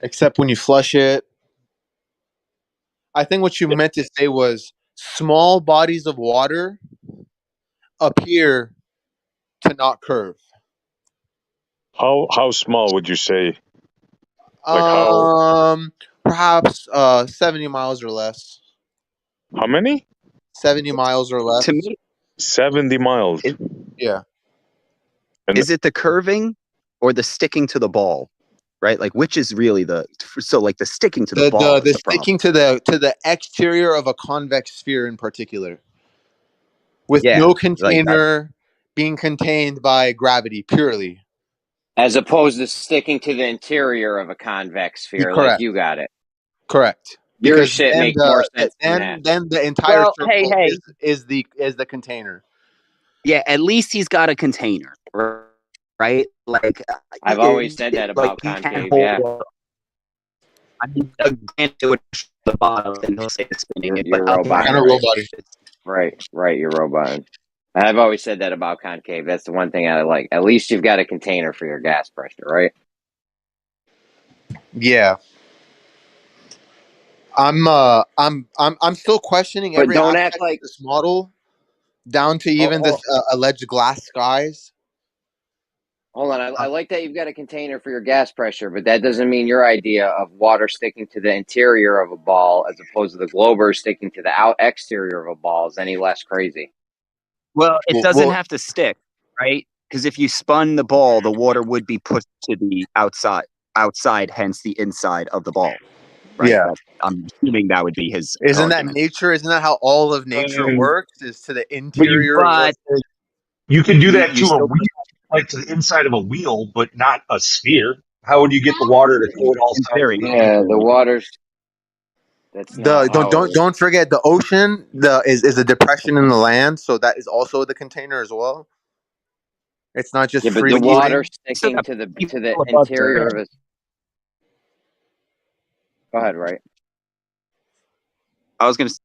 Except when you flush it. I think what you meant to say was small bodies of water appear to not curve. How small would you say? Like how? Perhaps 70 miles or less. How many? 70 miles or less. To me, 70 miles. Yeah. Is it the curving or the sticking to the ball? Right? Like which is really the sticking to the ball The is the problem. sticking to the exterior of a convex sphere in particular. With no container being contained by gravity purely. As opposed to sticking to the interior of a convex sphere, Correct. like you got it. Correct. Your Because shit makes more sense than that. Then the entire Well, circle hey. is the container. Yeah, at least he's got a container, right? Like I've always said that about concave. Yeah. I mean, again, it would show the bottom, and he'll say it's spinning. You're roboting. Right. You're roboting. I've always said that about concave. That's the one thing I like. At least you've got a container for your gas pressure, right? Yeah. I'm still questioning every don't aspect act like of this model, down to even this alleged glass skies. Hold on. I like that you've got a container for your gas pressure, but that doesn't mean your idea of water sticking to the interior of a ball as opposed to the glober sticking to the exterior of a ball is any less crazy. Well, it doesn't have to stick, right? Because if you spun the ball, the water would be pushed to the outside, hence the inside of the ball. Right? Yeah. I'm assuming that would be his Isn't argument. that nature? Isn't that how all of nature works? Is to the interior. You can do that to a wheel, like to the inside of a wheel, but not a sphere. How would you get the water to coat all sides? Yeah, the water's. That's not Don't forget the ocean. Is a depression in the land, so that is also the container as well. It's not just but free the floating. water sticking to the interior of it. Go ahead, right? I was gonna say,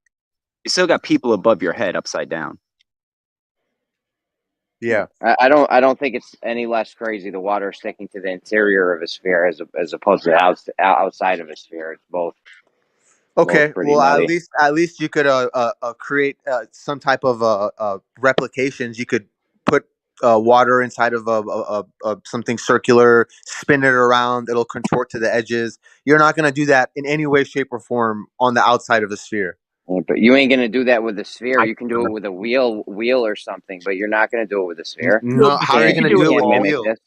you still got people above your head upside down. Yeah. I don't think it's any less crazy the water sticking to the interior of a sphere as opposed to outside of a sphere. It's both. Okay, pretty well, nutty. at least you could create some type of replications. You could put water inside of something circular, spin it around. It'll contort to the edges. You're not going to do that in any way, shape, or form on the outside of the sphere. Yeah, but you ain't gonna do that with a sphere. You can do it with a wheel or something, but you're not gonna do it with a sphere. No, how are you going to You do it can't with a mimic wheel? this.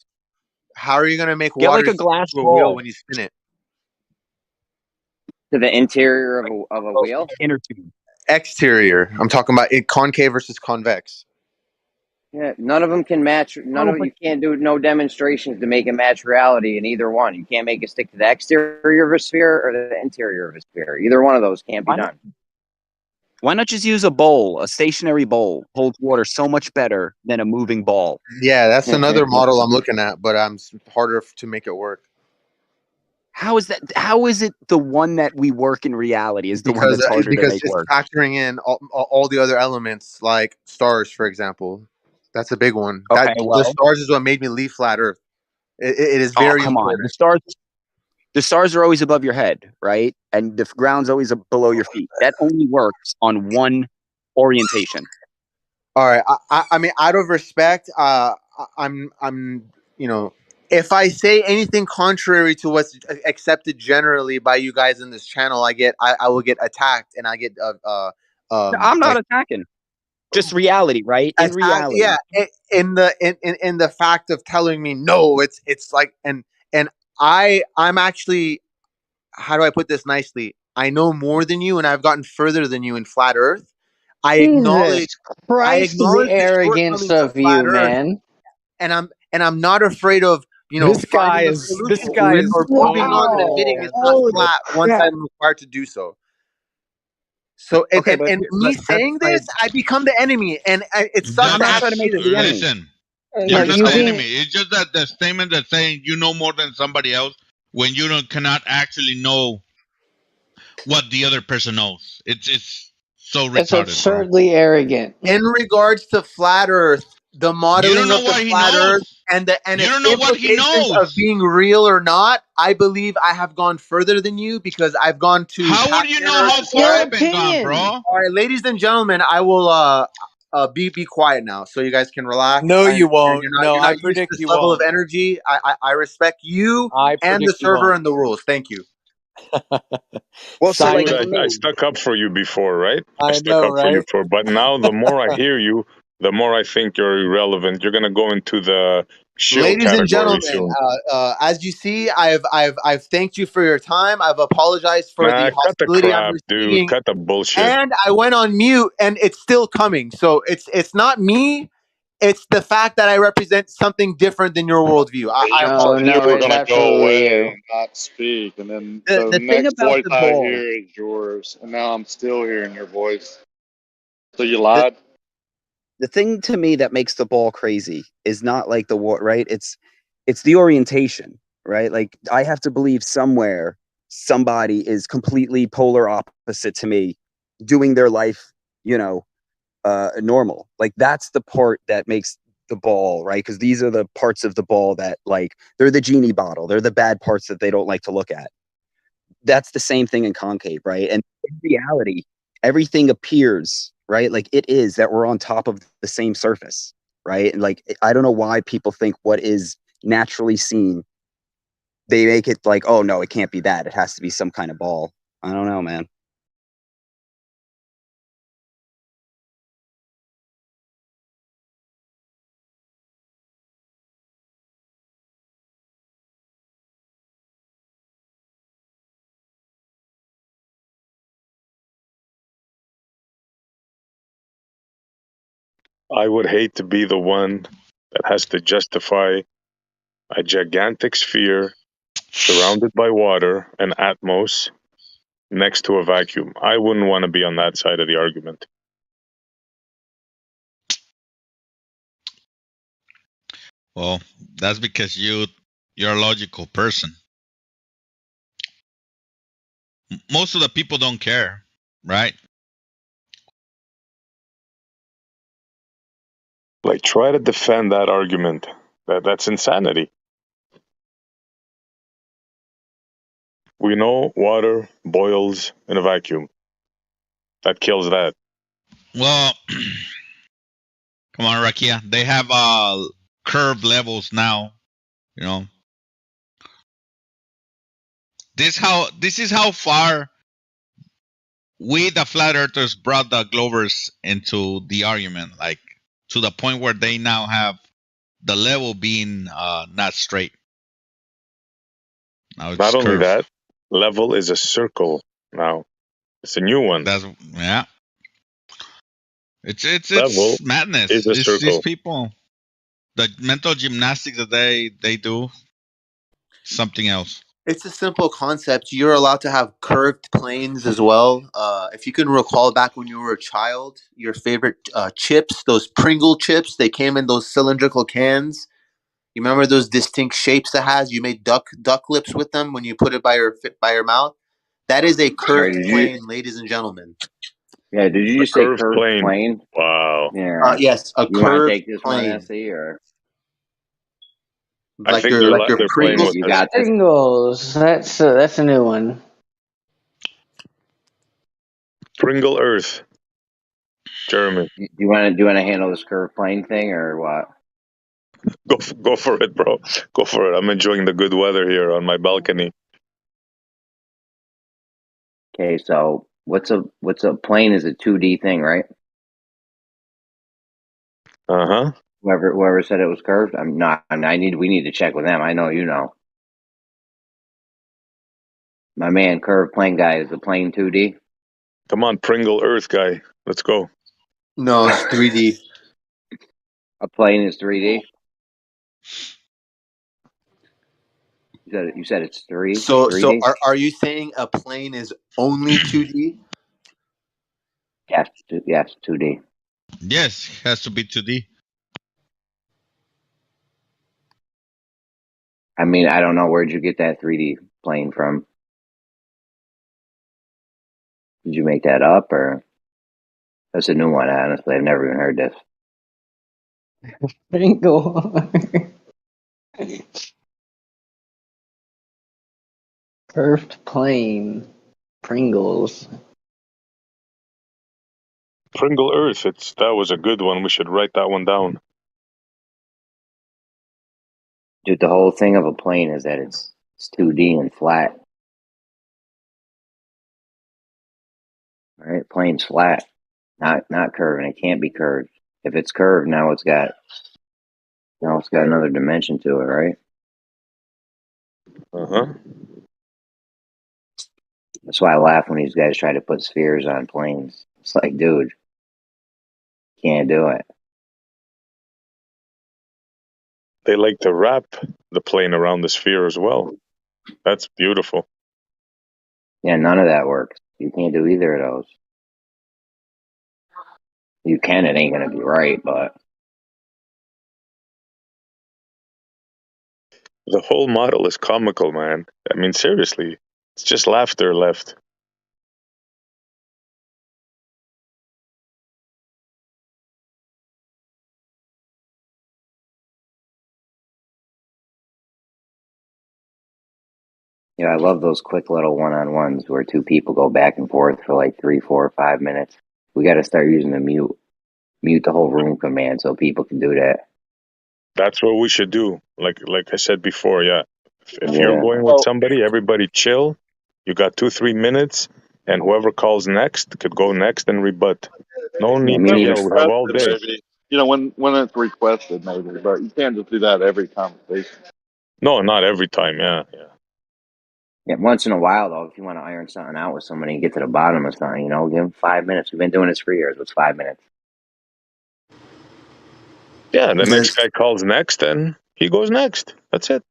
How are you going to make Get water like a stick glass to a wheel ball. when you spin it? To the interior of a wheel? Inner tube. Exterior. I'm talking about it, concave versus convex. Yeah, none of them can match. You can't do no demonstrations to make it match reality in either one. You can't make it stick to the exterior of a sphere or the interior of a sphere. Either one of those can't be done. Why not just use a bowl? A stationary bowl holds water so much better than a moving ball. Yeah, that's another model I'm looking at, but harder to make it work. How is that? How is it the one that we work in reality is the one that's harder to make it's work? factoring in all the other elements, like stars, for example. That's a big one. Okay, The stars is what made me leave flat Earth. It is very come on. important. The stars are always above your head, right? And the ground's always below your feet. That only works on one orientation. All right. I mean, out of respect, I'm if I say anything contrary to what's accepted generally by you guys in this channel, I will get attacked, and I get I'm not attacking. Just reality, right? In reality. Yeah, in the fact of telling me no, it's like and I'm actually, how do I put this nicely? I know more than you, and I've gotten further than you in flat Earth. I acknowledge the arrogance shortcomings of flat you, Earth, man. and I'm not afraid of This guy finding a is solution to it or proving on that admitting it's not flat once I'm required to do so. So and me saying this, I become the enemy, and it sucks to have to say this. Listen, you're not the enemy. It's just that the statement that's saying you know more than somebody else when you cannot actually know what the other person knows. It's so retarded. It's absurdly arrogant. In regards to flat Earth, the modeling of the flat Earth and its implications of being real or not, I believe I have gone further than you because I've gone to. How would you know how far I've been gone, bro? All right, ladies and gentlemen, I will be quiet now so you guys can relax. No, you won't. You're No, not I used to predict this you level won't. of energy. I respect you and the predict you server won't. and the rules. Thank you. Well, so like I stuck up for you before, right? I stuck know, up for you right? for, but now the more I hear you, the more I think you're irrelevant. You're gonna go into the shill Ladies and category gentlemen, soon. as you see, I've thanked you for your time. I've apologized for the Cut the hostility I'm crap, dude. receiving, Cut the bullshit. and I went on mute, and it's still coming. So it's not me. It's the fact that I represent something different than your worldview. I apologize. You were it's gonna go absolutely away you. and not speak, and then The the thing next about voice the I ball, hear is yours, and now I'm still hearing your voice. So you lied. the thing to me that makes the ball crazy is not like the war, right? It's the orientation, right? Like I have to believe somewhere somebody is completely polar opposite to me, doing their life, normal. Like that's the part that makes the ball, right? Because these are the parts of the ball that, like, they're the genie bottle. They're the bad parts that they don't like to look at. That's the same thing in concave, right? And in reality, everything appears, right? Like it is that we're on top of the same surface, right? And like, I don't know why people think what is naturally seen, they make it like, oh no, it can't be that. It has to be some kind of ball. I don't know, man. I would hate to be the one that has to justify a gigantic sphere surrounded by water and atmos next to a vacuum. I wouldn't want to be on that side of the argument. Well, that's because you're a logical person. Most of the people don't care, right? Like, try to defend that argument. That's insanity. We know water boils in a vacuum. That kills that. Well, come on, Rakia. They have curved levels now. You know. This is how far we the flat earthers brought the Glovers into the argument, like to the point where they now have the level being not straight. Now it's Not only curved. that, level is a circle now. It's a new one. That's yeah. It's Level madness. is a It's these circle. people, the mental gymnastics that they do, something else. It's a simple concept. You're allowed to have curved planes as well. If you can recall back when you were a child, your favorite chips, those Pringle chips, they came in those cylindrical cans. You remember those distinct shapes it has? You made duck lips with them when you put it by your mouth. That is a Sorry, curved did you? plane, ladies and gentlemen. Yeah, did you A just say curved curved plane. plane? Wow. Yeah. Yes, a You want to curved take this one, plane, SE, or I like think your they're playing Pringles. with you this. got this? Pringles. That's a new one. Pringle Earth, Jeremy. Do you want to handle this curved plane thing, or what? Go for it, bro. Go for it. I'm enjoying the good weather here on my balcony. Okay, so what's a plane is a 2D thing, right? Uh-huh. Whoever said it was curved, I'm not. We need to check with them. I know you know. My man, curved plane guy, is the plane 2D? Come on, Pringle Earth guy. Let's go. No, it's 3D. A plane is 3D. You said it's 3D. Are you saying a plane is only 2D? Yes, yes, 2D. Yes, it has to be 2D. I mean, I don't know, where'd you get that 3D plane from? Did you make that up, or that's a new one? Honestly, I've never even heard this. Pringle. Curved plane. Pringles. Pringle Earth. That was a good one. We should write that one down. Dude, the whole thing of a plane is that it's 2D and flat. Right? Plane's flat, not curved, and it can't be curved. If it's curved, now it's got another dimension to it, right? Uh-huh. That's why I laugh when these guys try to put spheres on planes. It's like, dude, can't do it. They like to wrap the plane around the sphere as well. That's beautiful. Yeah, none of that works. You can't do either of those. You can, it ain't gonna be right, but The whole model is comical, man. I mean, seriously. It's just laughter left. you know, I love those quick little one-on-ones where two people go back and forth for like 3, 4, 5 minutes. We got to start using the mute the whole room command so people can do that. That's what we should do. Like I said before, yeah. If you're Yeah. going with somebody, everybody chill. You got 2-3 minutes, and whoever calls next could go next and rebut. No need to yell. We have all day. Maybe. You know, when it's requested, maybe, but you can't just do that every conversation. No, not every time. Yeah. Yeah, once in a while, though, if you want to iron something out with somebody and get to the bottom of something, you know, give them 5 minutes. We've been doing this for years. What's 5 minutes? Yeah, the next guy calls next, and he goes next. That's it.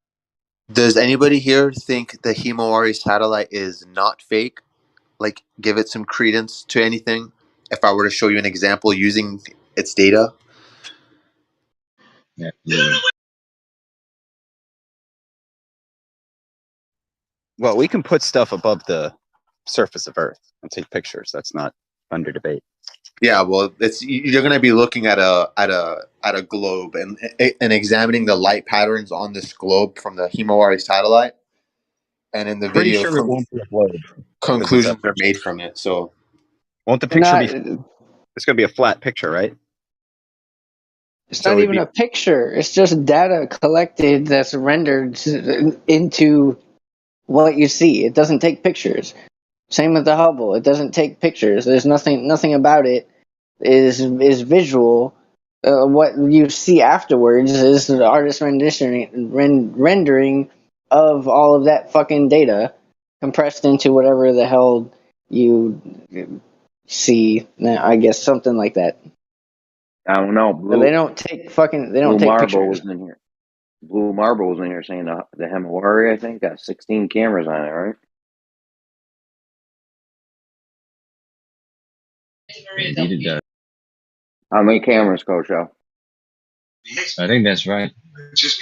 Does anybody here think the Himawari satellite is not fake? Like, give it some credence to anything? If I were to show you an example using its data? Yeah. Well, we can put stuff above the surface of Earth and take pictures. That's not under debate. Yeah, well, you're going to be looking at a globe and examining the light patterns on this globe from the Himawari satellite, and in the Pretty video, sure it won't be a globe. conclusions are made from it. So, won't the picture be? It's going to be a flat picture, right? It's not even a picture. It's just data collected that's rendered into what you see. It doesn't take pictures. Same with the Hubble. It doesn't take pictures. There's nothing about it is visual. What you see afterwards is the artist rendering of all of that fucking data compressed into whatever the hell you see. I guess something like that. I don't know. But they don't take Marble pictures. was in here. Blue Marble was in here saying the Himawari, I think, got 16 cameras on it, right? Indeed it does. How many cameras, Coach? I think that's right.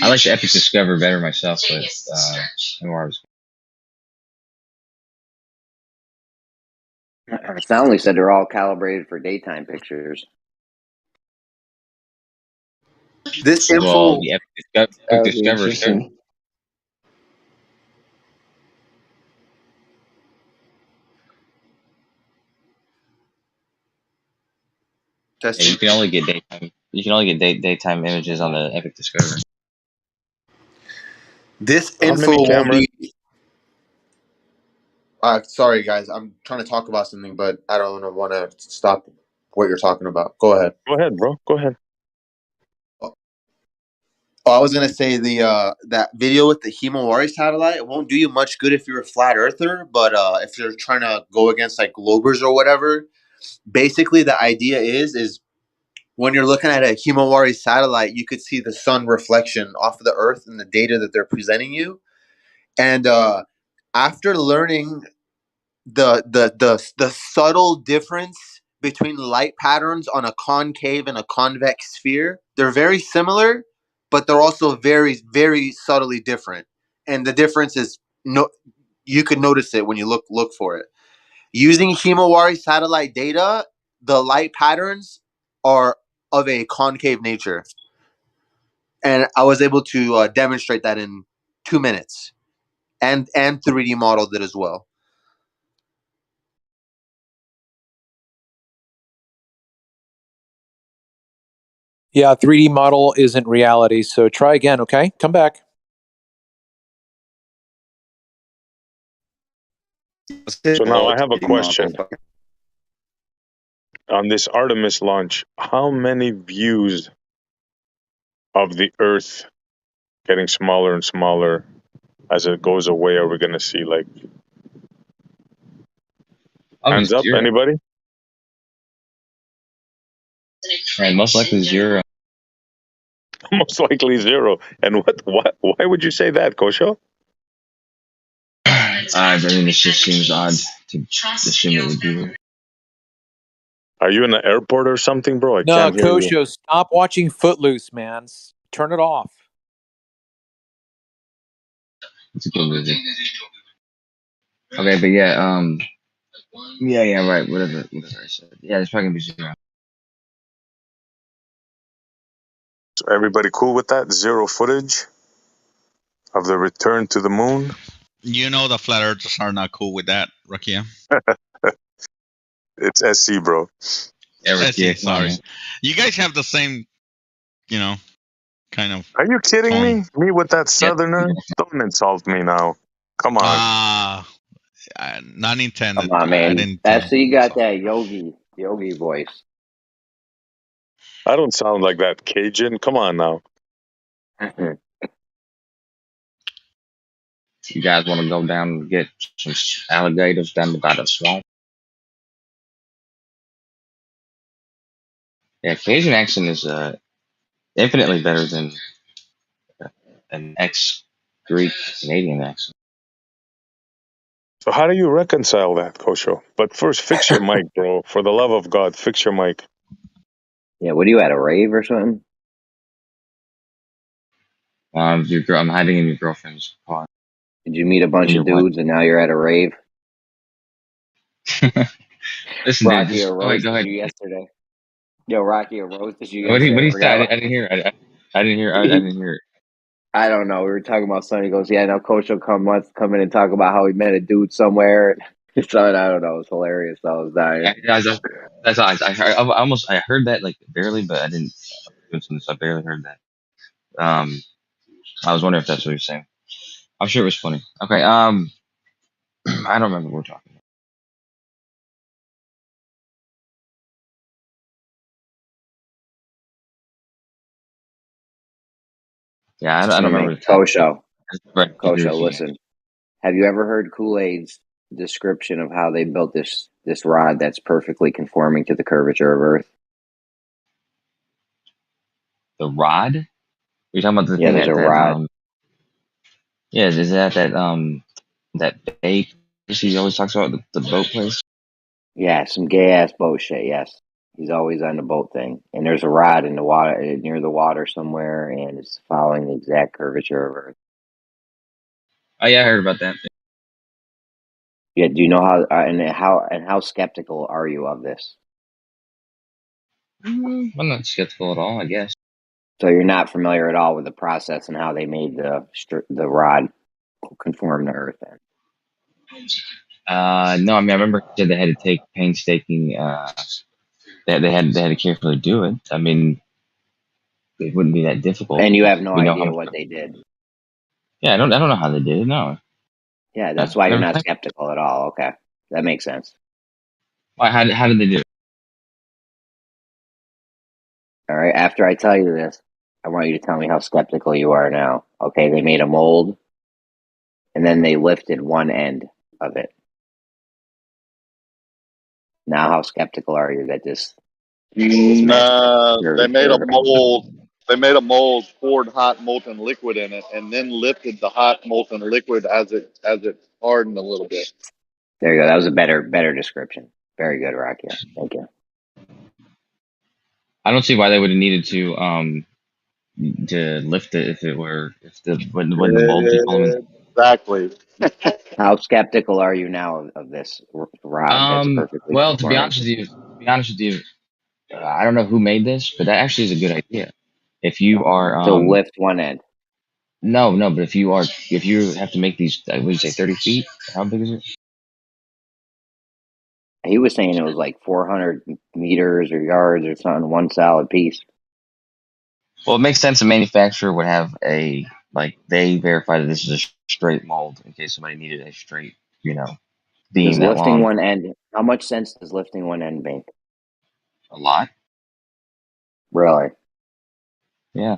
I like the Epic Discover better myself, but MMR Stanley said they're all calibrated for daytime pictures. This well, info. the Epic That would be Discover should. interesting. Yeah, you can only get daytime. You can only get daytime images on the Epic Discover. This How info many won't cameras? be. Sorry, guys. I'm trying to talk about something, but I don't want to stop what you're talking about. Go ahead. Go ahead, bro. Go ahead. Oh, I was gonna say the that video with the Himawari satellite. It won't do you much good if you're a flat earther, but if you're trying to go against like Globers or whatever, basically the idea is when you're looking at a Himawari satellite, you could see the sun reflection off of the Earth and the data that they're presenting you. And after learning the subtle difference between light patterns on a concave and a convex sphere, they're very similar, but they're also very, very subtly different. And the difference is you could notice it when you look for it. Using Himawari satellite data, the light patterns are of a concave nature, and I was able to demonstrate that in 2 minutes, and 3D modeled it as well. Yeah, 3D model isn't reality, so try again, okay? Come back. So now I have a question. On this Artemis launch, how many views of the Earth getting smaller and smaller as it goes away are we going to see? Like, hands up, 0. anybody? Right, most likely 0. Most likely 0. And why would you say that, Kosho? I mean, it just seems odd to assume it would be. Are you in the airport or something, bro? I No, can't hear you. Kosho, stop watching Footloose, man. Turn it off. It's a good movie. Okay, but yeah, yeah, right. Whatever I said. Yeah, it's probably gonna be 0. So everybody cool with that? 0 footage of the return to the moon? You know the flat earthers are not cool with that, Rakia. It's SC, bro. Yeah, sorry. You guys have the same, kind of. Are you kidding tone. me? Me with that southerner? Don't insult me now. Come on. Not intended. Come on, man. I didn't. That's you got that yogi voice. I don't sound like that Cajun. Come on now. You guys want to go down and get some alligators down by the swamp? Yeah, Cajun accent is infinitely better than an ex-Greek Canadian accent. So how do you reconcile that, Kosho? But first, fix your mic, bro. For the love of God, fix your mic. Yeah, what are you at, a rave or something? I'm hiding in your girlfriend's car. Did you meet a bunch of dudes and now you're at a rave? Listen, Rocky dude, or roasted you yesterday. Yo, Rocky or roasted you What yesterday. did he say? I didn't hear it. I didn't hear it. I don't know. We were talking about something. He goes, yeah, now Coach will come in and talk about how he met a dude somewhere. So I don't know. It was hilarious. I was dying. That's all. I heard that like barely, but I didn't. I barely heard that. I was wondering if that's what you're saying. I'm sure it was funny. Okay. I don't remember what we're talking about. Yeah, I don't Excuse remember me, the type. Kosho. But I agree with Kosho, you. listen. Have you ever heard Kool-Aid's description of how they built this rod that's perfectly conforming to the curvature of Earth? The rod? You're talking about the Yeah, thing there's a that rod. yeah, is that that bay he always talks about, the boat place? Yeah, some gay ass boat shit. Yes, he's always on the boat thing, and there's a rod in the water near the water somewhere, and it's following the exact curvature of Earth. Oh yeah, I heard about that. Yeah, do you know how skeptical are you of this? I'm not skeptical at all, I guess. So you're not familiar at all with the process and how they made the rod conform to Earth. Then No, I mean I remember he said they had to take painstaking. They had to carefully do it. I mean, it wouldn't be that difficult. and you If have no we know how idea much. what they did. Yeah, I don't know how they did it. No, Yeah, I that's why you're never not think. skeptical at all. Okay, that makes sense. Why? How did they do it? All right, after I tell you this, I want you to tell me how skeptical you are now. Okay, they made a mold and then they lifted one end of it. Now, how skeptical are you that this matches Nah, your they made a your mold. They made a mold, poured hot molten liquid in it, and then lifted the hot molten liquid as it hardened a little bit. There you go. That was a better description. Very good, Rocky. Thank you. I don't see why they would have needed to lift it if the wouldn't the mold keep holding. Exactly. How skeptical are you now of this rod that's perfectly Well, to be conforming? honest with you, I don't know who made this, but that actually is a good idea. If you are So lift one end. no, but if you have to make these, what did you say, 30 feet? How big is it? He was saying it was like 400 meters or yards or something, one solid piece. Well, it makes sense. A manufacturer would have they verify that this is a straight mold in case somebody needed a straight, Does beam that lifting long. one end, how much sense does lifting one end make? A lot. Really? Yeah.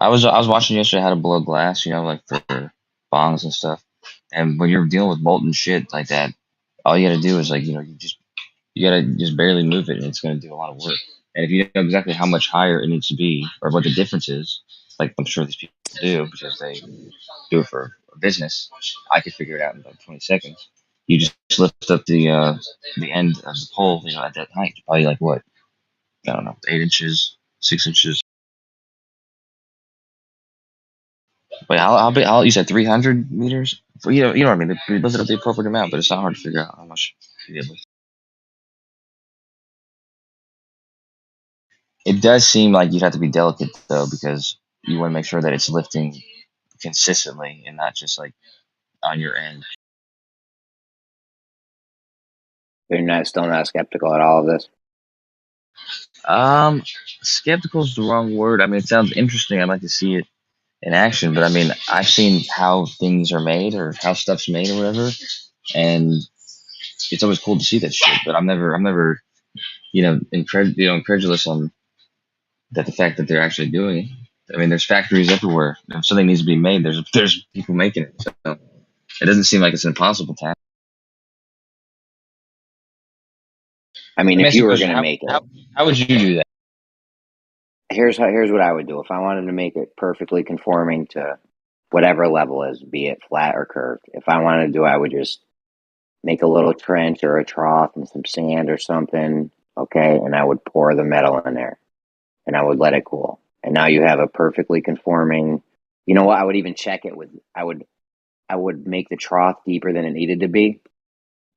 I was watching yesterday how to blow glass, like for bongs and stuff. And when you're dealing with molten shit like that, all you got to do is you got to just barely move it, and it's going to do a lot of work. And if you know exactly how much higher it needs to be, or what the difference is, like I'm sure these people do because they do it for a business, I could figure it out in about 20 seconds. You just lift up the end of the pole, at that height, probably like what, I don't know, 8 inches, 6 inches. Wait, how big? You said 300 meters? You know what I mean. They lift it up the appropriate amount, but it's not hard to figure out how much to get with. It does seem like you'd have to be delicate though, because you want to make sure that it's lifting consistently and not just like on your end. You're still not skeptical at all of this? Skeptical is the wrong word. I mean, it sounds interesting. I'd like to see it in action, but I mean, I've seen how things are made or how stuff's made or whatever, and it's always cool to see that shit. But I'm never, incredulous on that the fact that they're actually doing it. I mean, there's factories everywhere. If something needs to be made, there's people making it. So it doesn't seem like it's an impossible task. I mean, Let me if ask you you a were question. going to make it, How would you do that? here's what I would do. If I wanted to make it perfectly conforming to whatever level is, be it flat or curved, if I wanted to do it, I would just make a little trench or a trough and some sand or something, okay? And I would pour the metal in there and I would let it cool. And now you have a perfectly conforming, you know what? I would even check it with, I would make the trough deeper than it needed to be.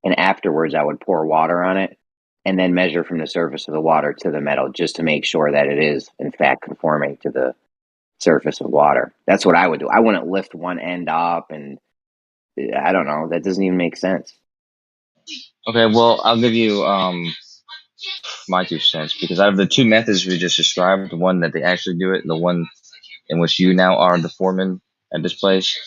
And afterwards, I would pour water on it and then measure from the surface of the water to the metal just to make sure that it is, in fact, conforming to the surface of water. That's what I would do. I wouldn't lift one end up and I don't know. That doesn't even make sense. Okay, well, I'll give you my 2 cents, because out of the two methods we just described, the one that they actually do it, and the one in which you now are the foreman at this place,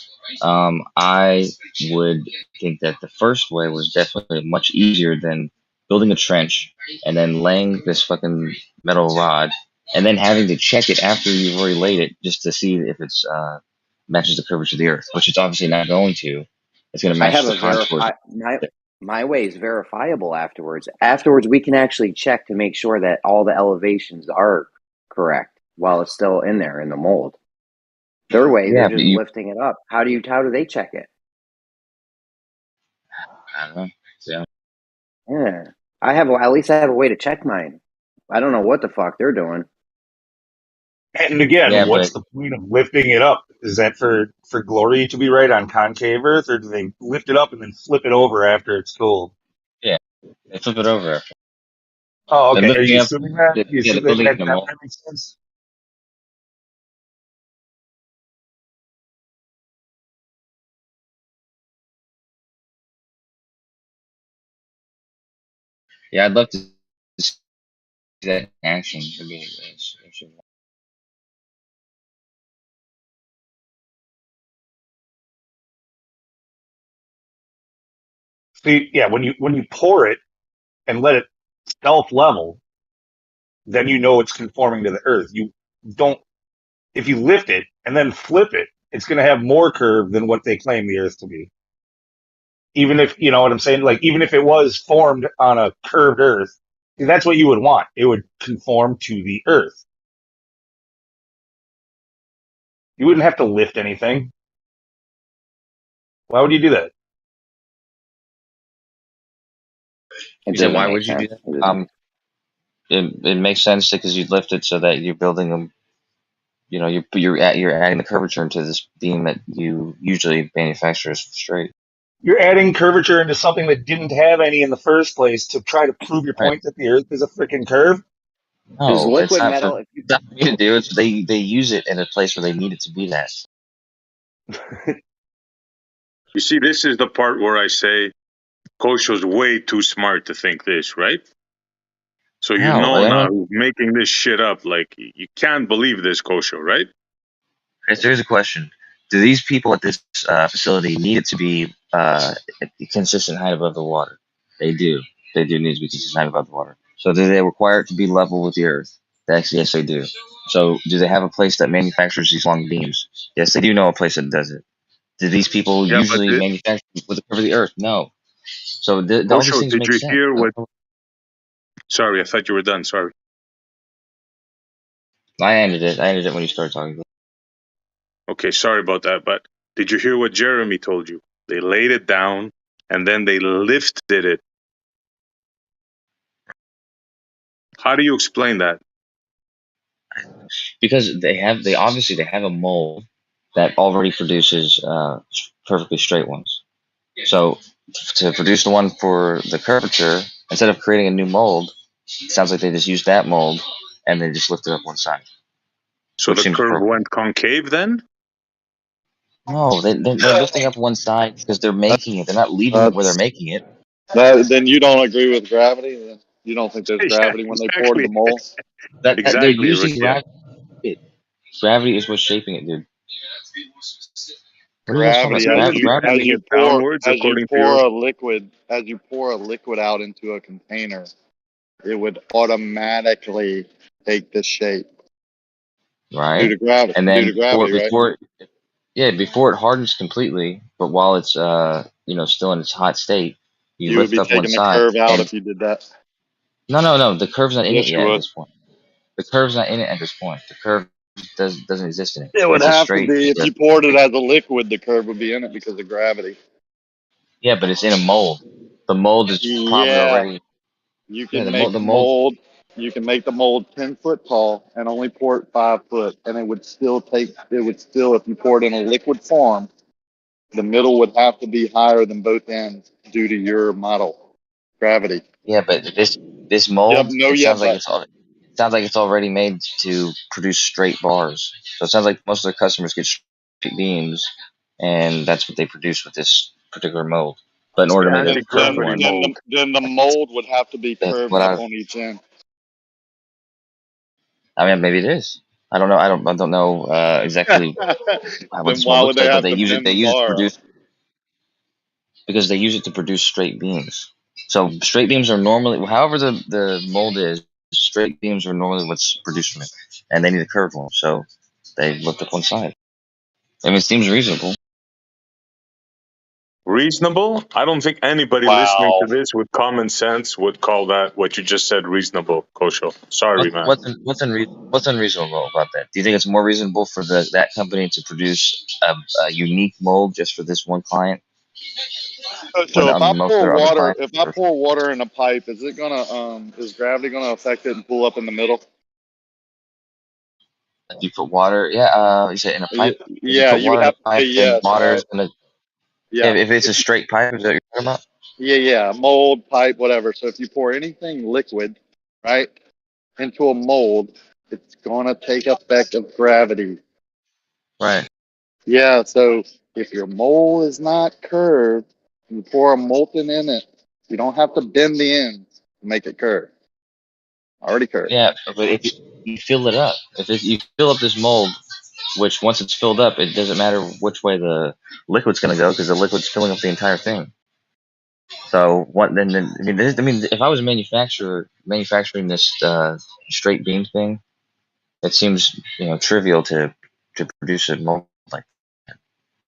I would think that the first way was definitely much easier than building a trench and then laying this fucking metal rod and then having to check it after you've already laid it just to see if it's matches the curvature of the Earth, which it's obviously not going to. It's going to I match have the a contours. my way is verifiable afterwards. Afterwards, we can actually check to make sure that all the elevations are correct while it's still in there in the mold. Their way, Yeah, they're but just lifting it up. How do they check it? I don't know. Yeah. Yeah, at least I have a way to check mine. I don't know what the fuck they're doing. And again, Yeah, what's but the point of lifting it up? Is that for glory to be right on concave Earth, or do they lift it up and then flip it over after it's cooled? yeah, they flip it over. Oh, They're okay. Are lifting you up. assuming that? You Yeah, they're assume building that in a that mold. makes sense? Yeah, I'd love to see that in action. It'd be, See, yeah, when you pour it and let it self level, then you know it's conforming to the Earth. You don't if you lift it and then flip it, it's going to have more curve than what they claim the Earth to be. Even if you know what I'm saying, like even if it was formed on a curved Earth, that's what you would want. It would conform to the Earth. You wouldn't have to lift anything. Why would you do that? It you said, doesn't why make would you do sense. that? It doesn't. It makes sense because you lift it so that you're building them. You know, you're adding the curvature into this beam that you usually manufacture as straight. You're adding curvature into something that didn't have any in the first place to try to prove your Right. point that the Earth is a freaking curve. Does No, it's liquid not for, metal? it's not for you to do. It's they use it in a place where they need it to be that. You see, this is the part where I say Kosho's way too smart to think this, right? So you How? know I now don't. who's making this shit up. Like you can't believe this, Kosho, right? Here's a question: do these people at this facility need it to be a consistent height above the water? They do. They do need to be consistent height above the water. So do they require it to be level with the earth? Yes, they do. So do they have a place that manufactures these long beams? Yes, they do know a place that does it. Do these people Yeah, but usually manufacture with the curve of the earth? No. So all these Kosho, things did make you sense. hear what? Sorry, I thought you were done. Sorry. I ended it. I ended it when you started talking. Okay, sorry about that. But did you hear what Jeremy told you? They laid it down and then they lifted it. How do you explain that? Because they obviously have a mold that already produces perfectly straight ones. So to produce the one for the curvature, instead of creating a new mold, it sounds like they just used that mold and they just lifted up one side, So which the seems curve perfect. went concave then? No, they're lifting up one side because they're making it. They're not leaving it where they're That's making it. then you don't agree with gravity. Then you don't think there's Yeah, gravity when they poured the exactly. mold. That they're Exactly, Rick. using Yeah. gravity. Gravity is what's shaping it, dude. What are you guys talking Gravity about? as Isn't it you bending Gravity. it downwards according to your? as you pour a liquid out into a container, it would automatically take the shape due Right? to gravity. And Due then to gravity, right? before it hardens completely, but while it's still in its hot state, you You would lift be up one taking the side curve out and if you did that. no, the curve's not in it Yes, you yet at would. this point. The curve's not in it at this point. The curve doesn't exist in it. It would It's a have to straight. be if you poured it as a liquid. The curve would be in it because of gravity. Yeah, but it's in a mold. The mold is probably Yeah, already you yeah. can make the mold. You can make the mold 10 foot tall and only pour it 5 foot, and it would still take. It would still, if you pour it in a liquid form, the middle would have to be higher than both ends due to your model gravity. Yeah, but this Yep. mold No. it Yeah. sounds like But it sounds like it's already made to produce straight bars. So it sounds like most of their customers get straight beams, and that's what they produce with this particular mold. But in So order it to make has a to then come curved with then one, then the, mold. then the mold would have to be that's curved what up on each end. I mean, maybe it is. I don't know. I don't know exactly what Then this one why would looks they like, but have to bend they the use it to bar up? produce because they use it to produce straight beams. So straight beams are normally, however the mold is straight beams are normally what's produced from it, and they need a curved one, so they lift up one side. I mean, it seems reasonable. Reasonable? I don't think anybody listening to Wow. this with common sense would call that what you just said reasonable, Kosho. Sorry, man. What's unreasonable about that? Do you think it's more reasonable for that company to produce a unique mold just for this one client, when So if I most of pour their other water, clients? if I pour water in a pipe, is it gonna is gravity gonna affect it and pull up in the middle? If you put water, you say in a pipe. If you Yeah, put you would water in a have to say pipe, then yes, water right? is gonna. Yeah. If it's a straight pipe, is that what you're talking about? Yeah, mold, pipe, whatever. So if you pour anything liquid, right, into a mold, it's gonna take effect of gravity. Right. Yeah, so if your mold is not curved, you pour a molten in it, you don't have to bend the ends to make it curve. Already curved. Yeah, but if you fill it up, you fill up this mold, which once it's filled up, it doesn't matter which way the liquid's going to go because the liquid's filling up the entire thing. So what? Then I mean, if I was a manufacturer manufacturing this straight beam thing, it seems trivial to produce a mold like that.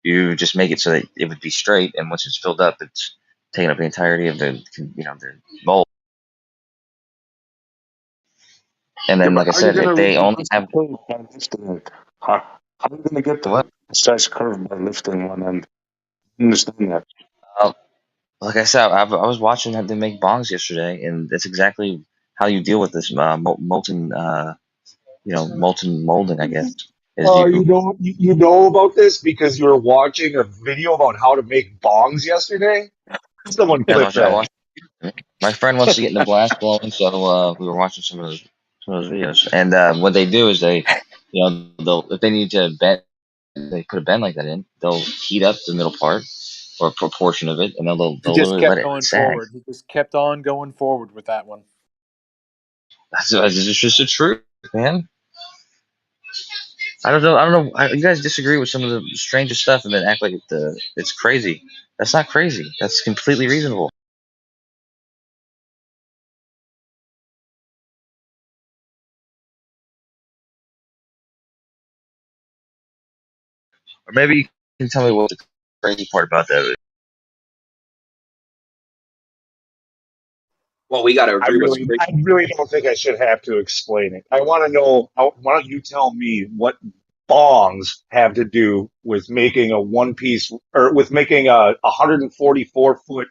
You just make it so that it would be straight, and once it's filled up, it's taking up the entirety of the mold. And Yeah, then, but like I how are you said, going if to they only reduce the have curve by lifting it? How are you going to get the the what? precise curve by lifting one end? I understand that. Like I said, I was watching them make bongs yesterday, and that's exactly how you deal with this molten, molten molding. I guess is You know about this because you were watching a video about how to make bongs yesterday? Someone yeah. clip I that. watched. My friend wants to get in the blast blowing, so we were watching some of those videos. And what they do is they'll if they need to bend, they put a bend like that in. They'll heat up the middle part or a proportion of it, and then He they'll just literally let kept it going sag. forward. He just kept on going forward with that one. That's just the truth, man. I don't know. You guys disagree with some of the strangest stuff and then act like it's crazy. That's not crazy. That's completely reasonable. Or maybe you can tell me what the crazy part about that is. Well, we got to agree what's crazy. I really don't think I should have to explain it. I want to know. Why don't you tell me what bongs have to do with making a one piece or with making a 144-foot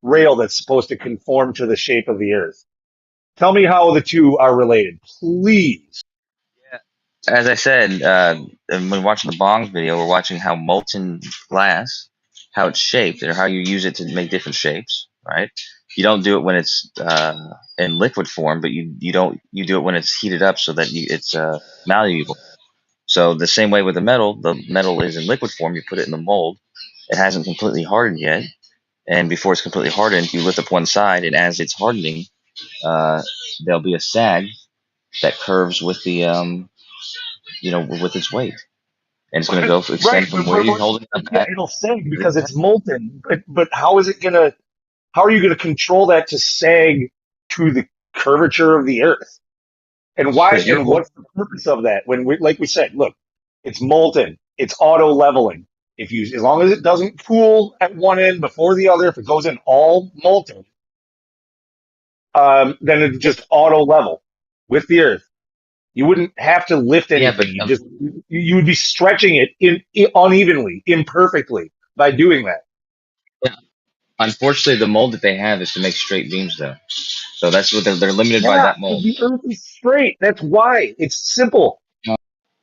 rail that's supposed to conform to the shape of the Earth? Tell me how the two are related, please. As I said, when watching the Bong video, we're watching how molten glass, how it's shaped, or how you use it to make different shapes. Right? You don't do it when it's in liquid form, but you do it when it's heated up so that it's malleable. So the same way with the metal is in liquid form. You put it in the mold. It hasn't completely hardened yet, and before it's completely hardened, you lift up one side, and as it's hardening, there'll be a sag that curves with the with its weight, and it's going to go Right, extend from where you're holding it yeah, back. it'll sag because it's molten. But how is it gonna? How are you gonna control that to sag to the curvature of the Earth? And why? Because you're And holding. what's the purpose of that? When we, like we said, look, it's molten. It's auto leveling. As long as it doesn't cool at one end before the other, if it goes in all molten, then it just auto level with the Earth. You wouldn't have to lift Yeah, but anything. You would be stretching it unevenly, imperfectly by doing that. yeah. Unfortunately, the mold that they have is to make straight beams, though. So that's what they're limited by Yeah, that mold. the Earth is straight. That's why it's simple.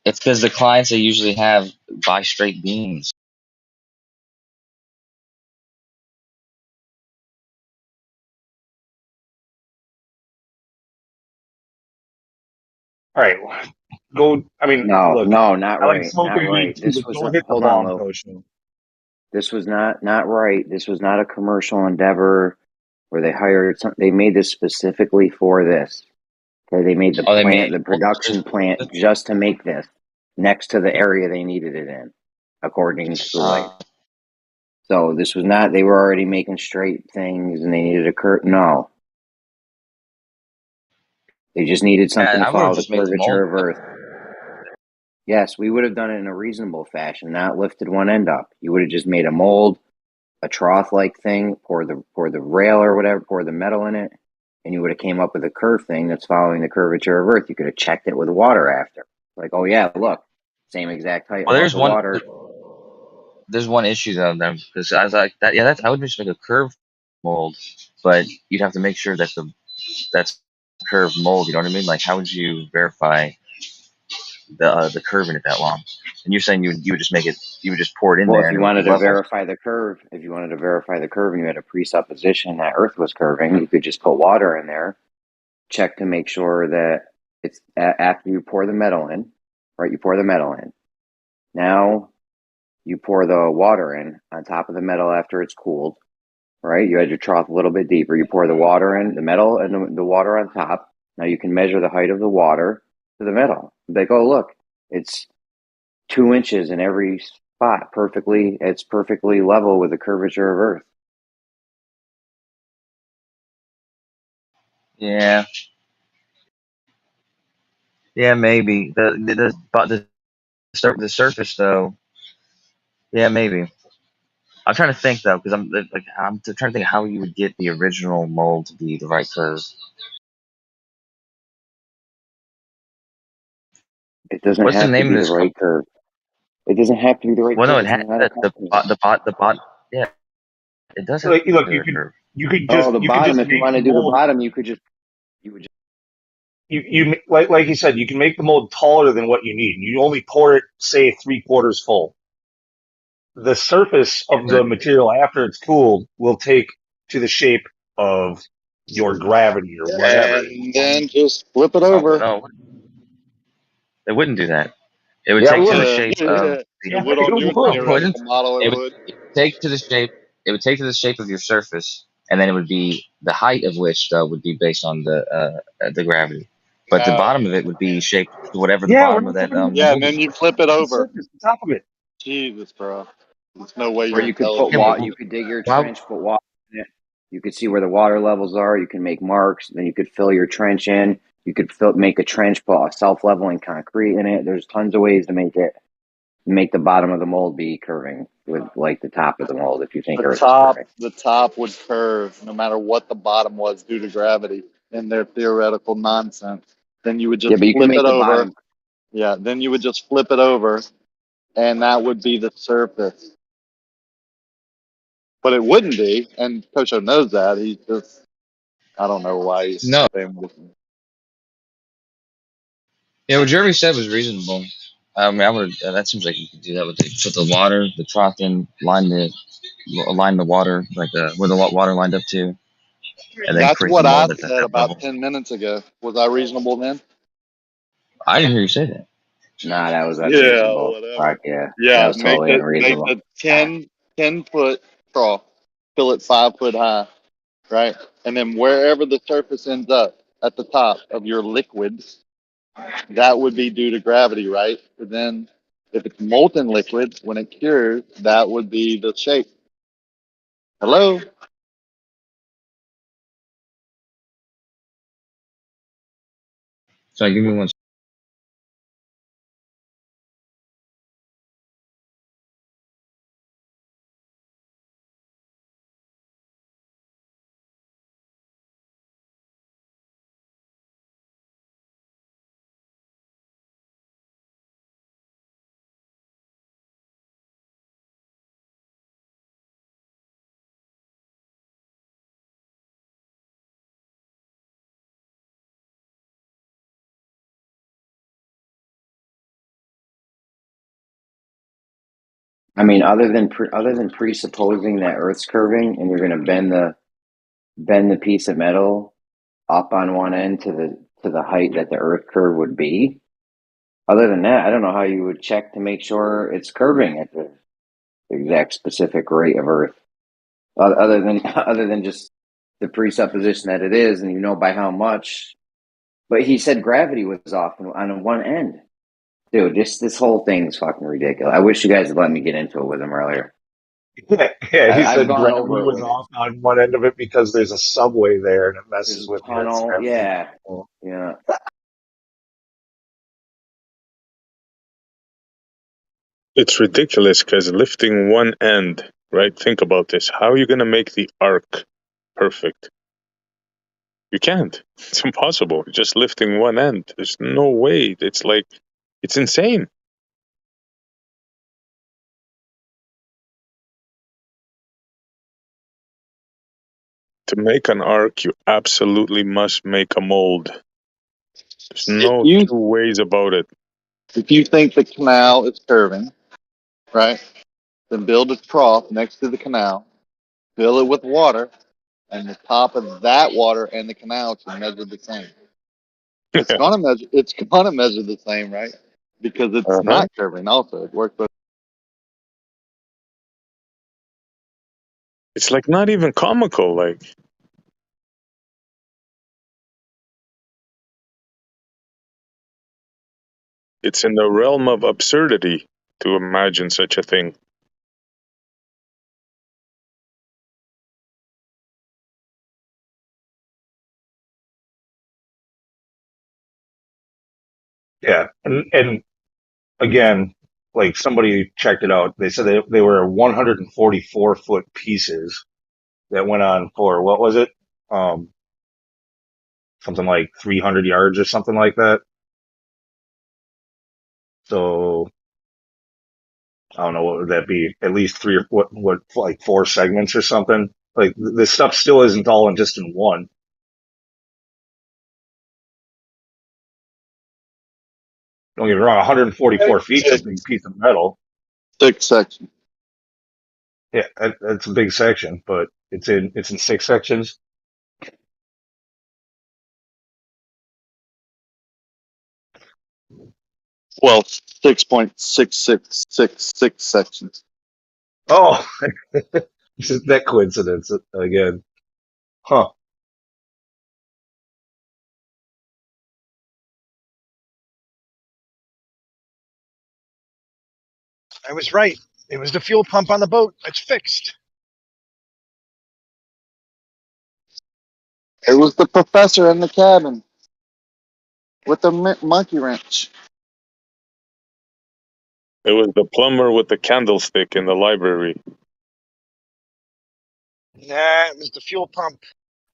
It's because the clients they usually have buy straight beams. All right, go. I mean, No, look, no, not I like right, not smoking weed right. too, This but was go a, hit the hold on, bomb, Lou. Coach. This was not right. This was not a commercial endeavor where they hired some. They made this specifically for this. Okay, they made the Oh, they plant, made the production plant, just to make this next to the area they needed it in, according to Kool-Aid. So this was not. They were already making straight things, and they needed a curt. No, They just needed something to I would have follow the just made the mold. curvature of Earth. Yes, we would have done it in a reasonable fashion, not lifted one end up. You would have just made a mold, a trough-like thing, pour the rail or whatever, pour the metal in it, and you would have came up with a curved thing that's following the curvature of Earth. You could have checked it with water after. Like, oh yeah, look, same exact height Well, above the water. there's one issue though, because I was like that. Yeah, I would just make a curved mold, but you'd have to make sure that that's curved mold. You know what I mean? Like, how would you verify the curve in it that long? And you're saying you would just make it, you would just pour it in Well, there if and you it would be wanted to level. verify the curve, and you had a presupposition that Earth was curving, you could just put water in there, check to make sure that it's after you pour the metal in, right? You pour the metal in. Now you pour the water in on top of the metal after it's cooled, right? You had your trough a little bit deeper. You pour the water in, the metal and the water on top. Now you can measure the height of the water to the metal. Like, oh, look, it's 2 inches in every spot. It's perfectly level with the curvature of Earth. Yeah, maybe the surface though. Yeah, maybe. I'm trying to think though, because I'm trying to think how you would get the original mold to be the right curve. It doesn't What's the have to name of be the this right company? curve. It doesn't have to be the right Well, no, curve. it It's has not a company. the bot. Yeah, it does have Look, the curve. you could Oh, just the you could bottom. just If you make want the to do the mold. bottom, you would just. You like you said, you can make the mold taller than what you need. You only pour it, say, 3/4 full. The surface of the material after it's cooled will take to the shape of your gravity or whatever. And then just flip it over. No, it wouldn't do that. It would Yeah, it take to the would. shape of It the. would on your It would. No, it wouldn't. theoretical model. It It would would. take to the shape. It would take to the shape of your surface, and then it would be the height of which though would be based on the gravity. But the bottom of it would be shaped to whatever the Yeah, we're bottom of not that talking about Yeah, and mold then is. you flip it the over. surface, the top of it. Jesus, bro. There's no way Or you're you could put intelligent. Yeah, but water. You could dig your trench, put water in it. You could see where the water levels are. You can make marks. Then you could fill your trench in. You could make a trench, put a self-leveling concrete in it. There's tons of ways to make the bottom of the mold be curving with like the top of the mold if you think Earth is curving. The top would curve no matter what the bottom was due to gravity and their theoretical nonsense. Then you would Yeah, just but you can flip it make the over. bottom. Yeah, then you would just flip it over, and that would be the surface. But it wouldn't be, and Kosho knows that. He's just, I don't know why he's No. saying this. Yeah, what Jeremy said was reasonable. I mean, I would. That seems like you could do that with put the water, the trough in, line the water like where the water lined up to, and then That's create the what I mold at said that about level. 10 minutes ago. Was I reasonable then? I didn't hear you say that. Nah, that was Yeah, unreasonable. whatever. Fuck yeah, that Yeah, was totally make unreasonable. the 10 foot trough, fill it 5 foot high, right? And then wherever the surface ends up at the top of your liquid, that would be due to gravity, right? But then if it's molten liquid, when it cures, that would be the shape. Hello? So give me one. I mean, other than presupposing that Earth's curving and you're going to bend the piece of metal up on one end to the height that the Earth curve would be. Other than that, I don't know how you would check to make sure it's curving at the exact specific rate of Earth. Other than just the presupposition that it is, and you know by how much. But he said gravity was off on one end. Dude, this whole thing's fucking ridiculous. I wish you guys had let me get into it with him earlier. Yeah, he I've said gone gravity over it was with it. off on one end of it because there's a subway there and it There's messes a with you. It's tunnel. Yeah, gravitational. yeah. It's ridiculous because lifting one end, right? Think about this. How are you going to make the arc perfect? You can't. It's impossible. Just lifting one end. There's no way. It's like, it's insane. To make an arc, you absolutely must make a mold. There's If no you two ways about it. if you think the canal is curving, right, then build a trough next to the canal, fill it with water, and the top of that water and the canal should measure the same. It's gonna measure. It's gonna measure the same, right? Because it's Uh-huh. not curving. Also, it works. But It's like not even comical. Like, it's in the realm of absurdity to imagine such a thing. Yeah, and again, like somebody checked it out. They said they were 144-foot pieces that went on for what was it? Um, Something like 300 yards or something like that. So I don't know what would that be? At least three or what like four segments or something. Like this stuff still isn't all in just in one. Don't get me wrong. 144 feet is a big piece of metal. thick section. Yeah, that's a big section, but it's in six sections. Well, 6.6666 sections. Oh, that coincidence again. Huh. I was right. It was the fuel pump on the boat. It's fixed. It was the professor in the cabin with the monkey wrench. It was the plumber with the candlestick in the library. Nah, it was the fuel pump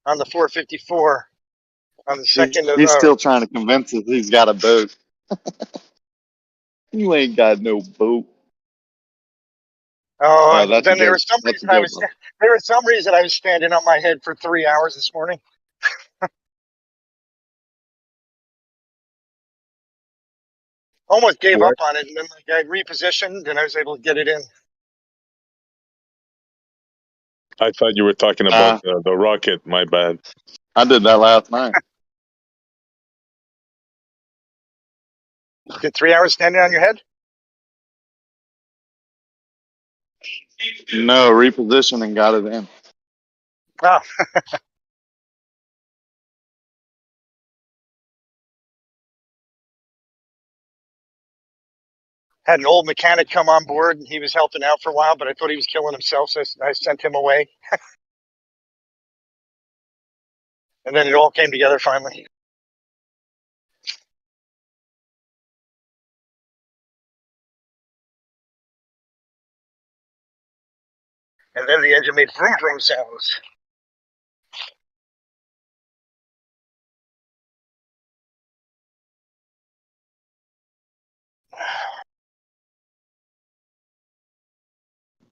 on the 454 on the He's, second of he's still trying to convince us he's got a boat. You ain't got no boat. Oh, Oh, that's a then good. That's a good one. there was some reason I was standing on my head for 3 hours this morning. Almost gave What? up on it, and then like I repositioned and I was able to get it in. I thought you were talking about the rocket. My bad. I did that last night. Did 3 hours standing on your head? No, repositioned and got it in. Oh, had an old mechanic come on board and he was helping out for a while, but I thought he was killing himself, so I sent him away. And then it all came together finally. And then the engine made vroom vroom sounds.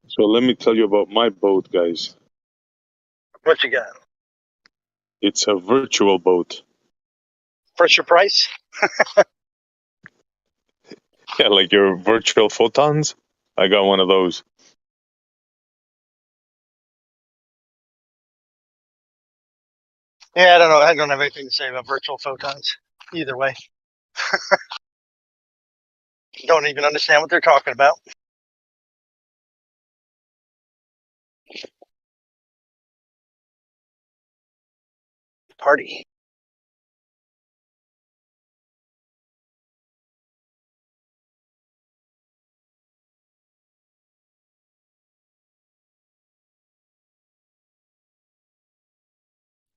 So let me tell you about my boat, guys. What you got? It's a virtual boat. First your price? Yeah, like your virtual photons. I got one of those. Yeah, I don't know. I don't have anything to say about virtual photons. Either way. Don't even understand what they're talking about. Party.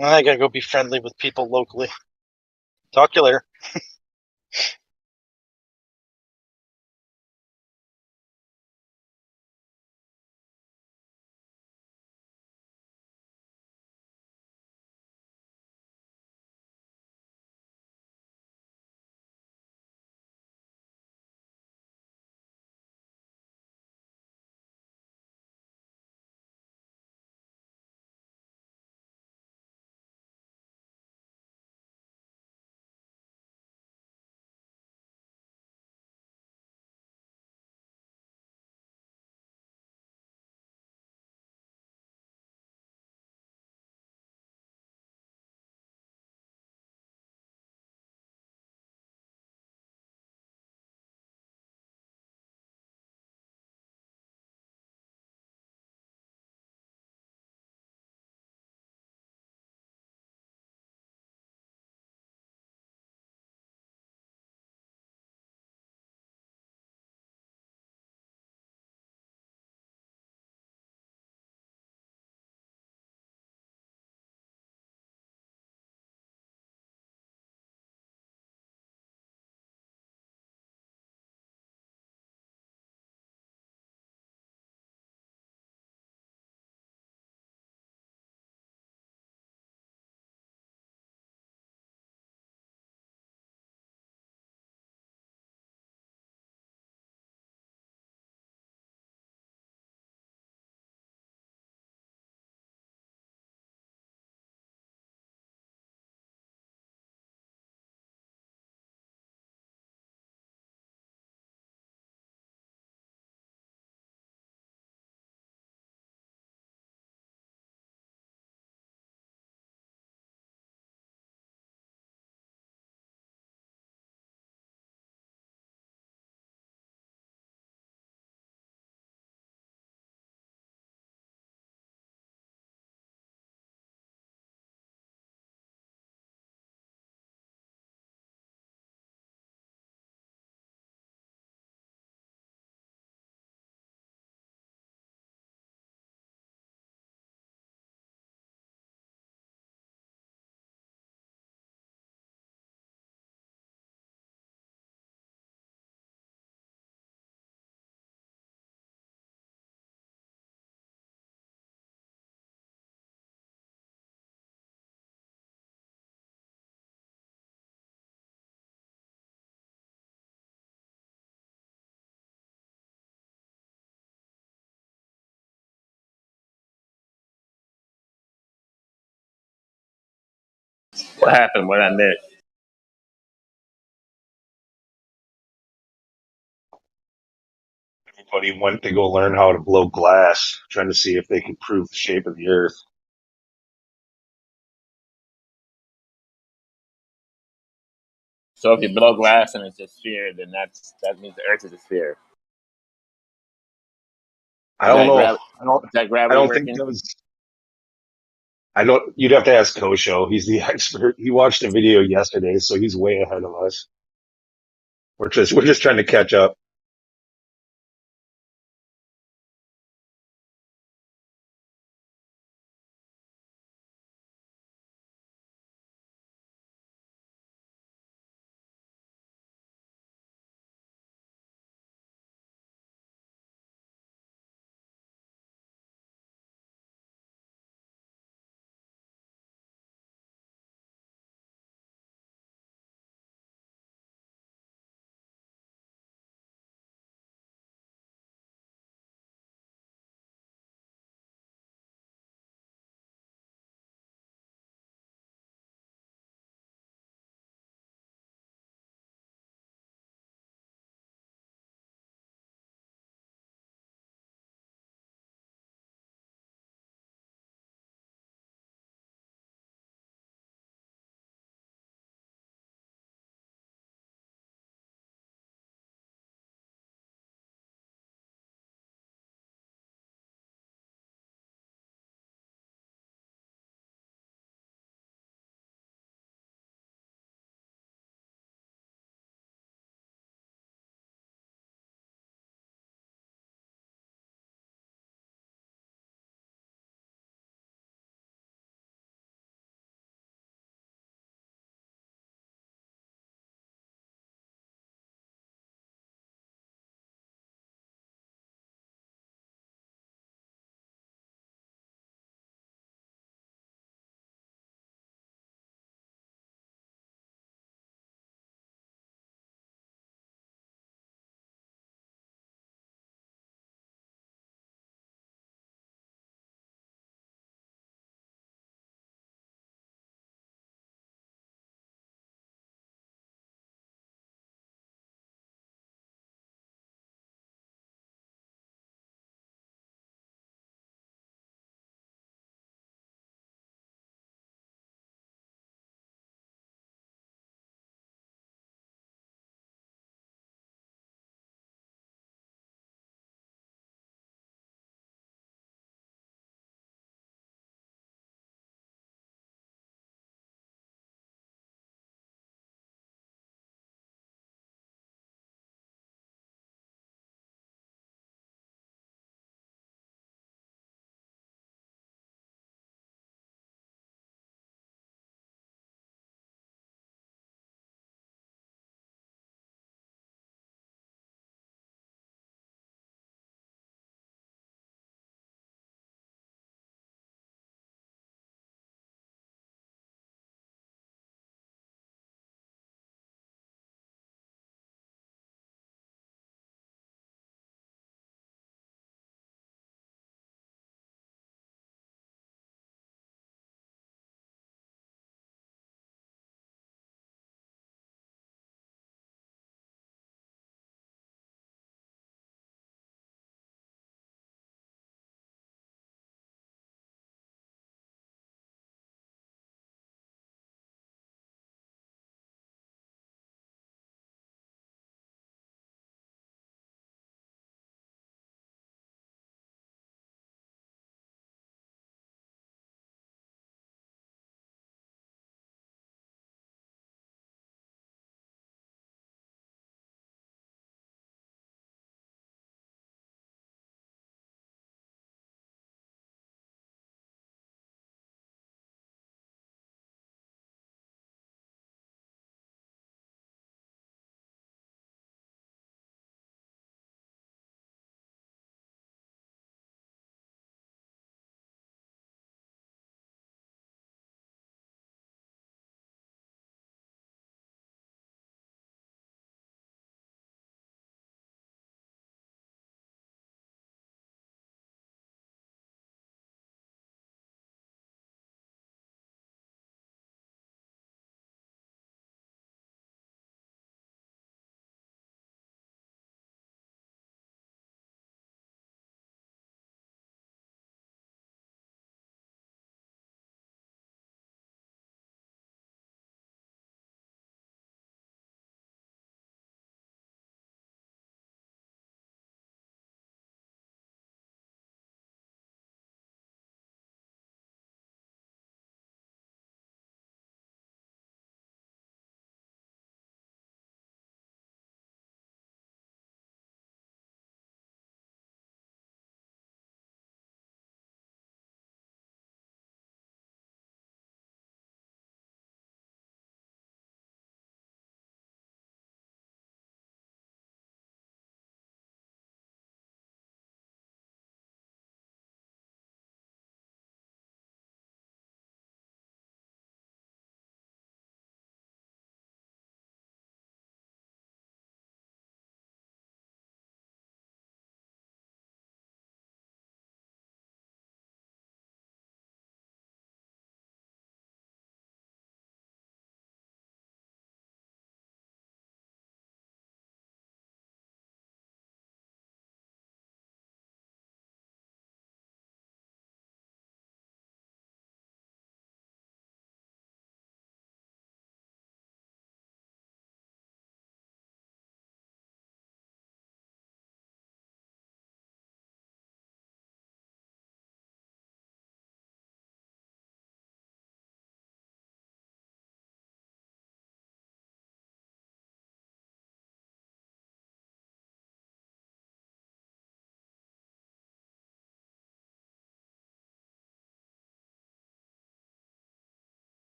I gotta go be friendly with people locally. Talk to you later. What happened? What I missed? Everybody went to go learn how to blow glass, trying to see if they could prove the shape of the Earth. So if you blow glass and it's a sphere, then that means the Earth is a sphere. I don't know. Is that I gravity don't think working? that was. I don't. You'd have to ask Kosho. He's the expert. He watched the video yesterday, so he's way ahead of us. We're just trying to catch up.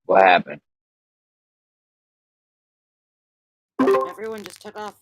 What happened? Everyone just took off.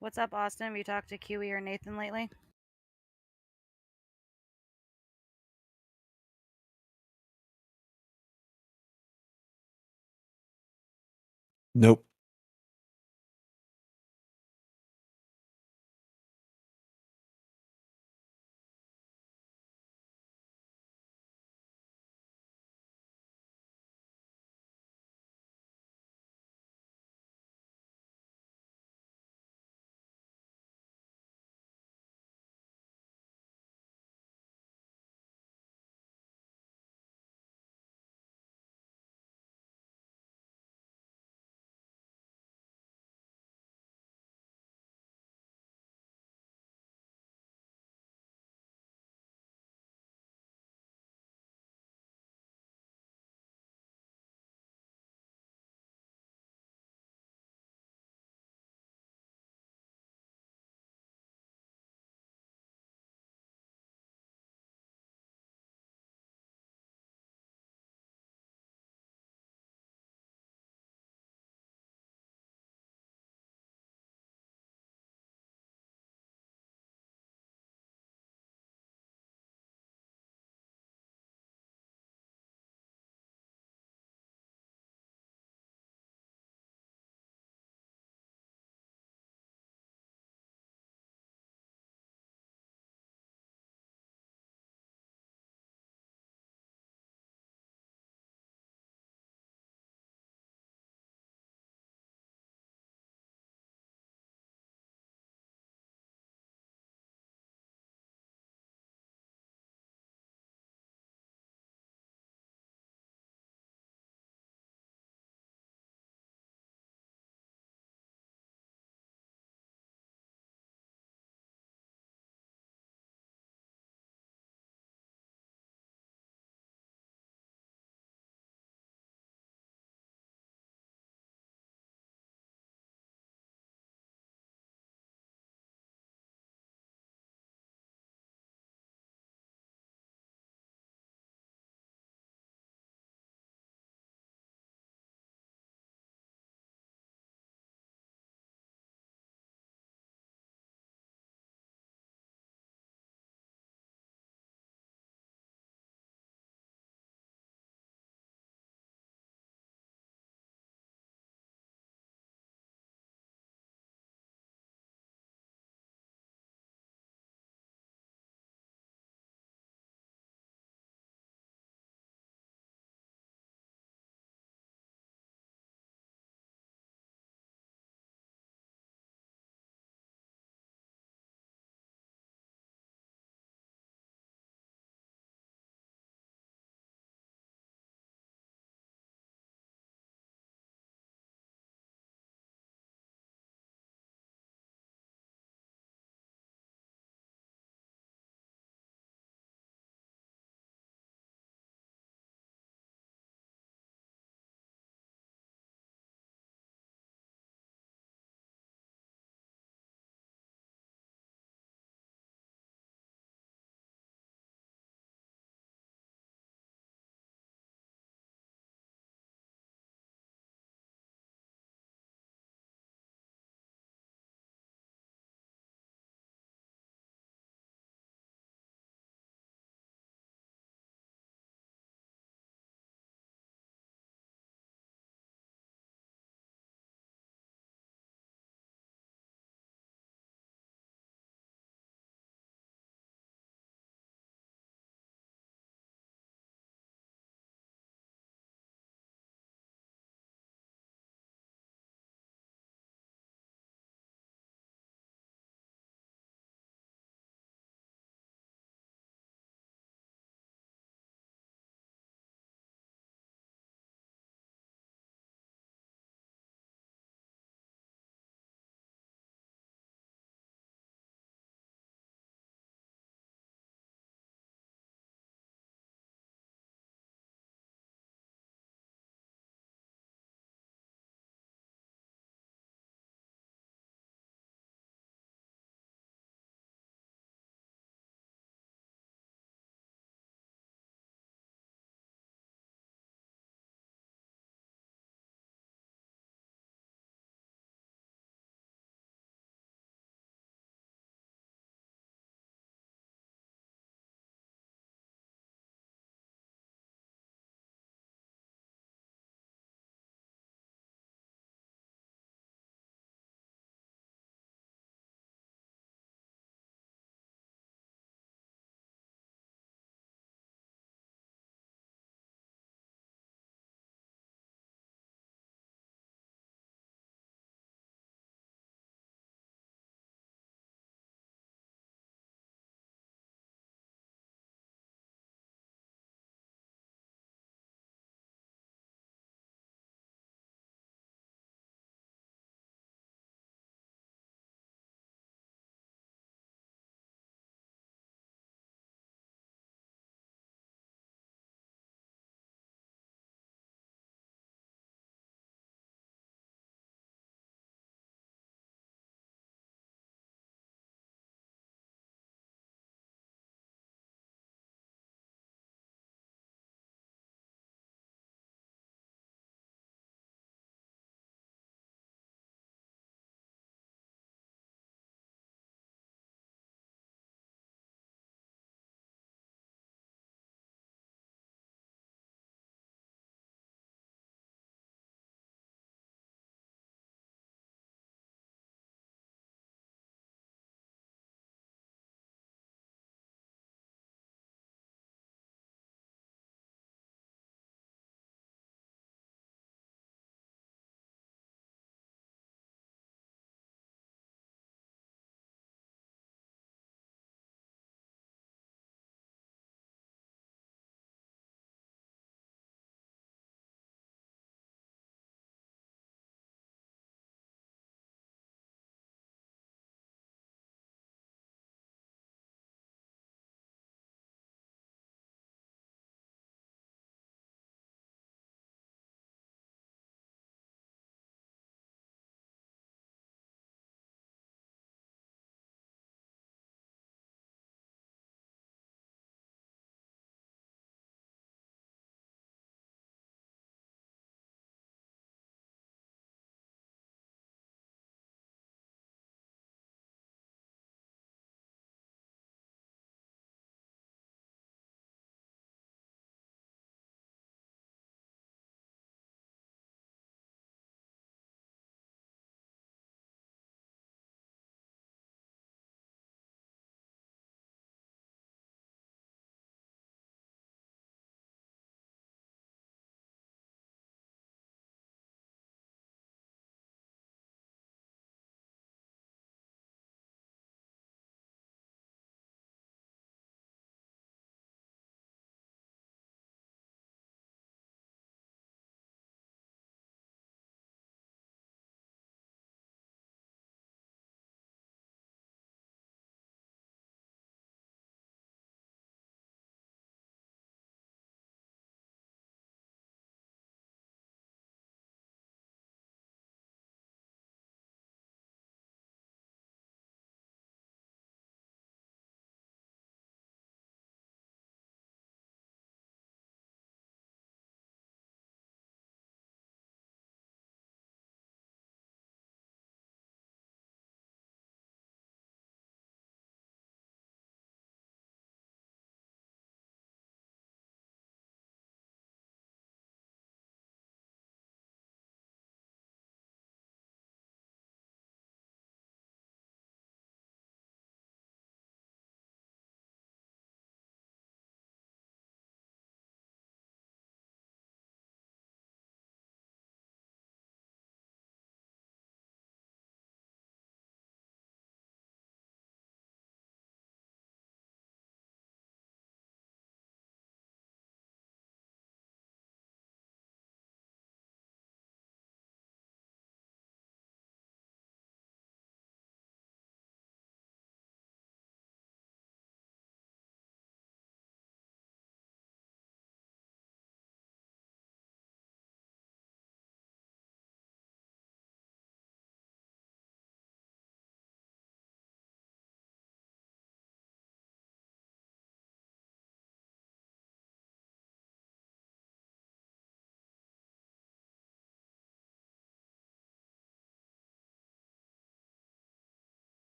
What's up, Austin? Have you talked to Kiwi or Nathan lately? Nope.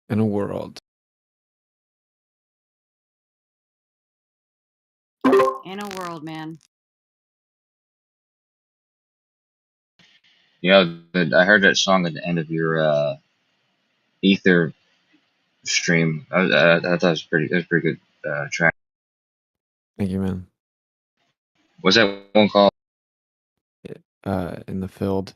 in a world. In a world, man. You know, I heard that song at the end of your Ether stream. I thought it was pretty good track. Thank you, man. What's that one called? In the field.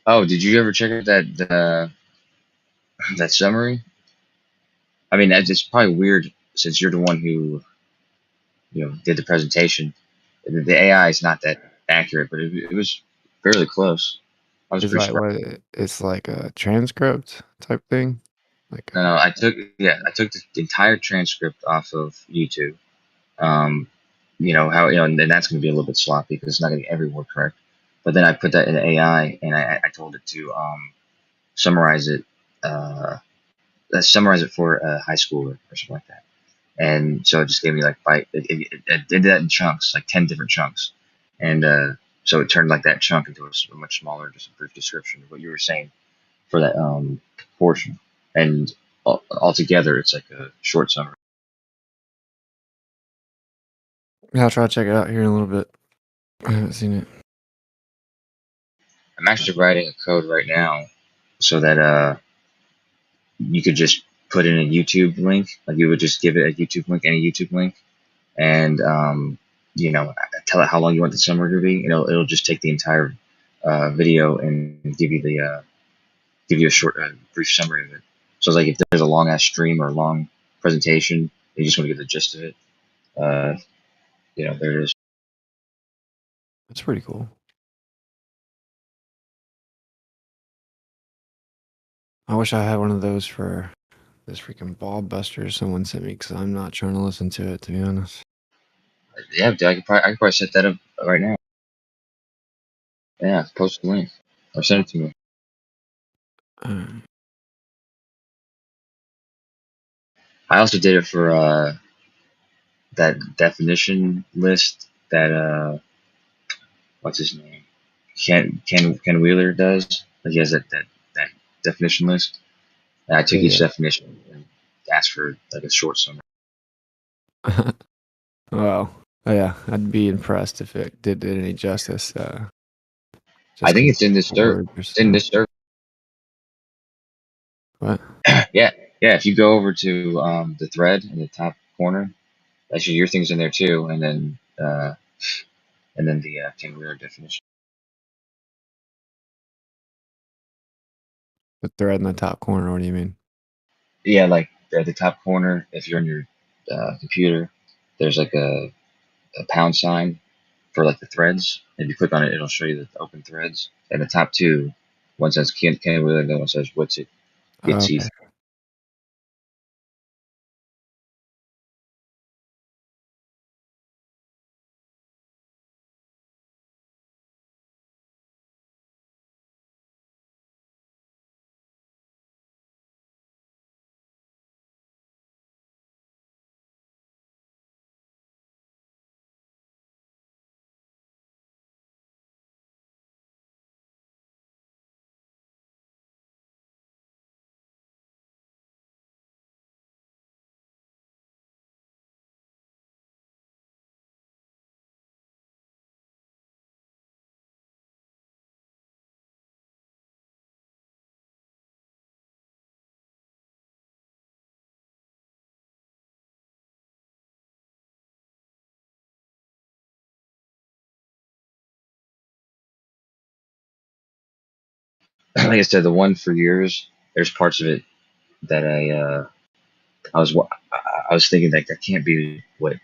Oh, did you ever check out that summary? I mean, it's probably weird since you're the one who did the presentation. The AI is not that accurate, but it was fairly close. I was Is pretty like surprised. what? It's like a transcript type thing. Like No, I took the entire transcript off of YouTube. And that's going to be a little bit sloppy because it's not going to get every word correct. But then I put that in AI and I told it to summarize it, for a high schooler or something like that. And so it just gave me like it did that in chunks, like 10 different chunks, and so it turned like that chunk into a much smaller, just a brief description of what you were saying for that portion, and altogether it's like a short summary. Yeah, I'll try to check it out here in a little bit. I haven't seen it. I'm actually writing a code right now so that you could just put in a YouTube link, like you would just give it a YouTube link, any YouTube link, and tell it how long you want the summary to be. It'll just take the entire video and give you a short, brief summary of it. So it's like if there's a long ass stream or a long presentation, you just want to get the gist of it. There it is. That's pretty cool. I wish I had one of those for this freaking ball buster someone sent me because I'm not trying to listen to it, to be honest. Yeah, dude, I could probably set that up right now. Yeah, post the link or send it to me. I also did it for that definition list that what's his name? Ken Wheeler does. Like he has that definition list. And I took each Yeah. definition and asked for like a short summary. Well, yeah, I'd be impressed if it did any justice. I think it's in this server. It's in this server. What? yeah. If you go over to the thread in the top corner, actually your thing's in there too, and then the Ken Wheeler definition. The thread in the top corner. What do you mean? Yeah, like at the top corner, if you're on your computer, there's like a pound sign for like the threads. If you click on it, it'll show you the open threads. And the top two, one says Ken Wheeler, and the other one says what's it? It's Okay. Like I said, the one for yours, there's parts of it that I was thinking like that can't be what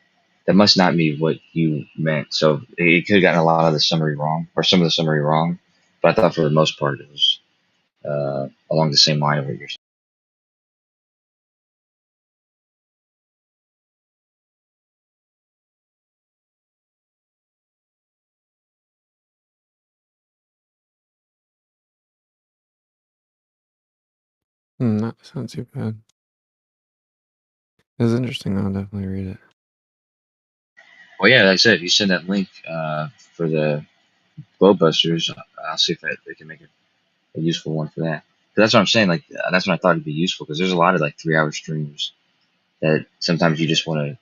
that must not be what you meant. So it could have gotten a lot of the summary wrong, or some of the summary wrong. But I thought for the most part it was along the same line of what you're saying. That's not too bad. It's interesting. I'll definitely read it. Well, yeah, like I said, if you send that link for the Glowbusters, I'll see if they can make a useful one for that. 'Cause that's what I'm saying. Like that's when I thought it'd be useful because there's a lot of like 3 hour streams that sometimes you just want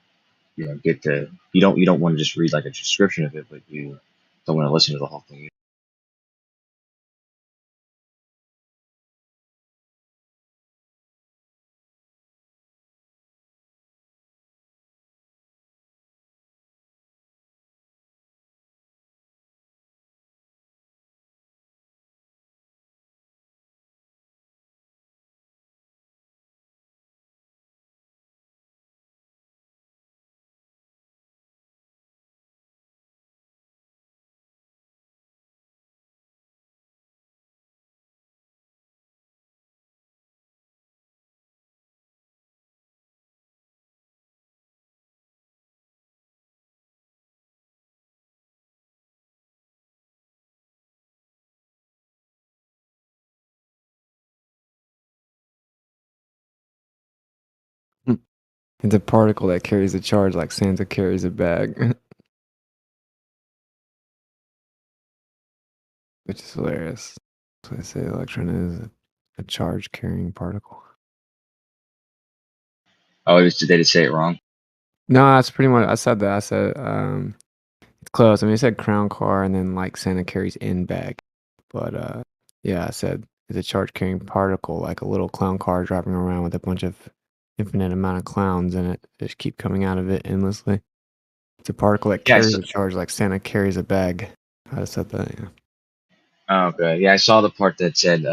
to get to you don't want to just read like a description of it, but you don't want to listen to the whole thing. It's a particle that carries a charge like Santa carries a bag. Which is hilarious. So they say electron is a charge carrying particle. Oh, did they just say it wrong? No, that's pretty much. I said that. I said it's close. I mean, it said crown car and then like Santa carries in bag, but yeah, I said it's a charge carrying particle like a little clown car driving around with a bunch of infinite amount of clowns in it. They just keep coming out of it endlessly. It's a particle that Yeah. carries a charge like Santa carries a bag. I just said that. Yeah. Oh, okay. Yeah, I saw the part that said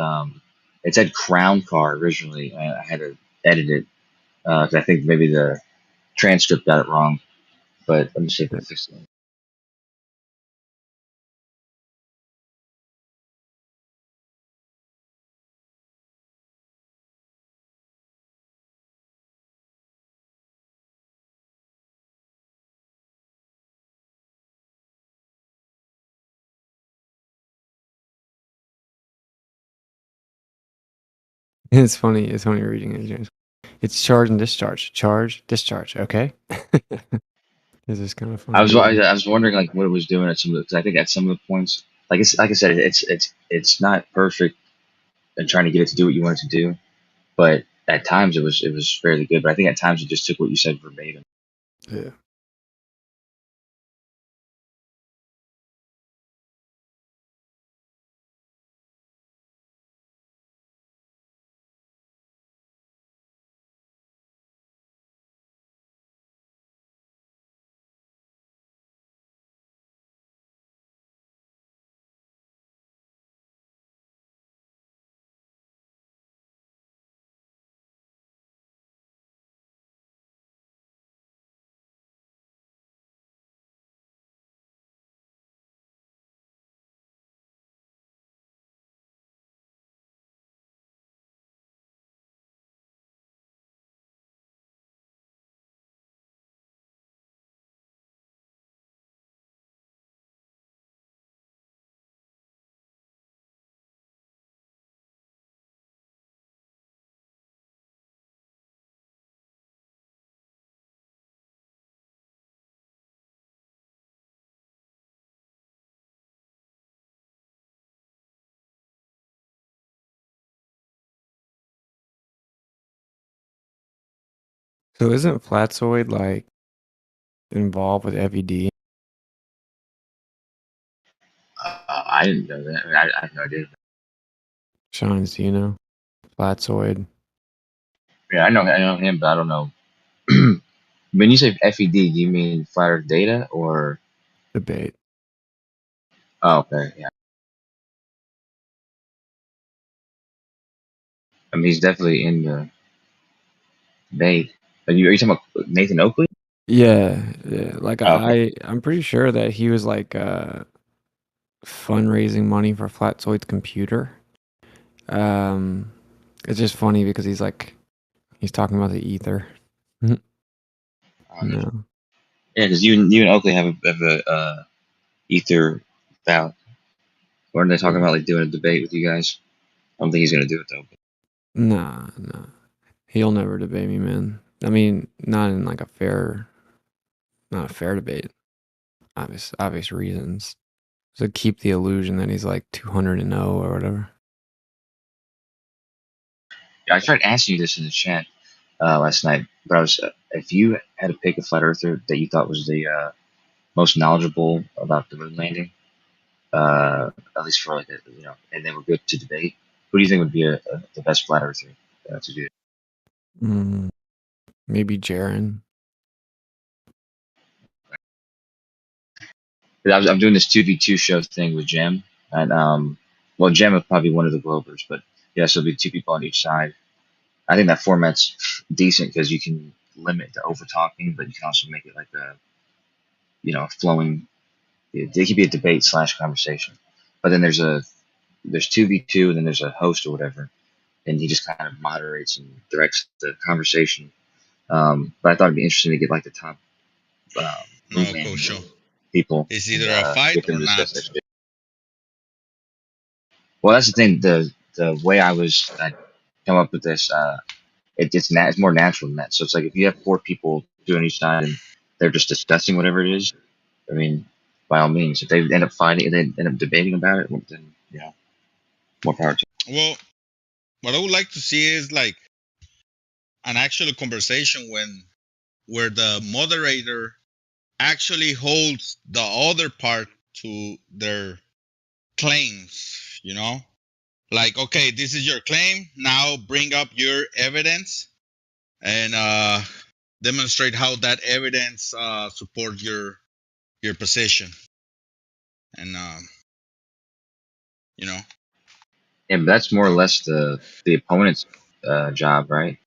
it said crown car originally. I had to edit it because I think maybe the transcript got it wrong. But let me see if I fix it. It's funny. It's funny reading it, James. It's charge and discharge. Charge, discharge. Okay. It's just kind of funny. I was wondering like what it was doing at some of the, because I think at some of the points, like it's like I said, it's not perfect and trying to get it to do what you want it to do, but at times it was fairly good. But I think at times it just took what you said verbatim. Yeah. So isn't Flatzoid like involved with FED? I didn't know that. I mean, I have no idea. Shines, do you know? Flatzoid. Yeah, I know him, but I don't know. When you say FED, do you mean flat Earth data or Debate. Oh, okay, yeah. I mean, he's definitely in the debate. Are you talking about Nathan Oakley? Yeah, yeah. Like Oh, okay. I'm pretty sure that he was like fundraising money for Flatzoid's computer. Um, it's just funny because he's talking about the ether. No. Yeah, because you and Oakley have a ether vow. Weren't they talking about like doing a debate with you guys? I don't think he's gonna do it though. Nah, nah. He'll never debate me, man. I mean, not in like not a fair debate. Obvious reasons. So keep the illusion that he's like 200-0 or whatever. Yeah, I tried asking you this in the chat last night, but I was if you had to pick a flat earther that you thought was the most knowledgeable about the moon landing, at least for like and they were good to debate. Who do you think would be the best flat earther to do it? Maybe Jaren. I'm doing this 2v2 show thing with Jem, and well, Jem is probably one of the Glovers, but yeah, so it'll be two people on each side. I think that format's decent because you can limit the over talking, but you can also make it like a flowing. It could be a debate slash conversation, but then there's 2v2, and then there's a host or whatever, and he just kind of moderates and directs the conversation. But I thought it'd be interesting to get like the top moon No, landing Coach. people It's and either a fight get them or to discuss not. that shit. Well, that's the thing. The way I come up with this, it's more natural than that. So it's like if you have four people doing each side and they're just discussing whatever it is. I mean, by all means, if they end up fighting and they end up debating about it, well, then more power to. Well, what I would like to see is like an actual conversation where the moderator actually holds the other part to their claims, like, okay, this is your claim, now bring up your evidence and demonstrate how that evidence supports your position. And you know Yeah, but that's more or less the opponent's job, right?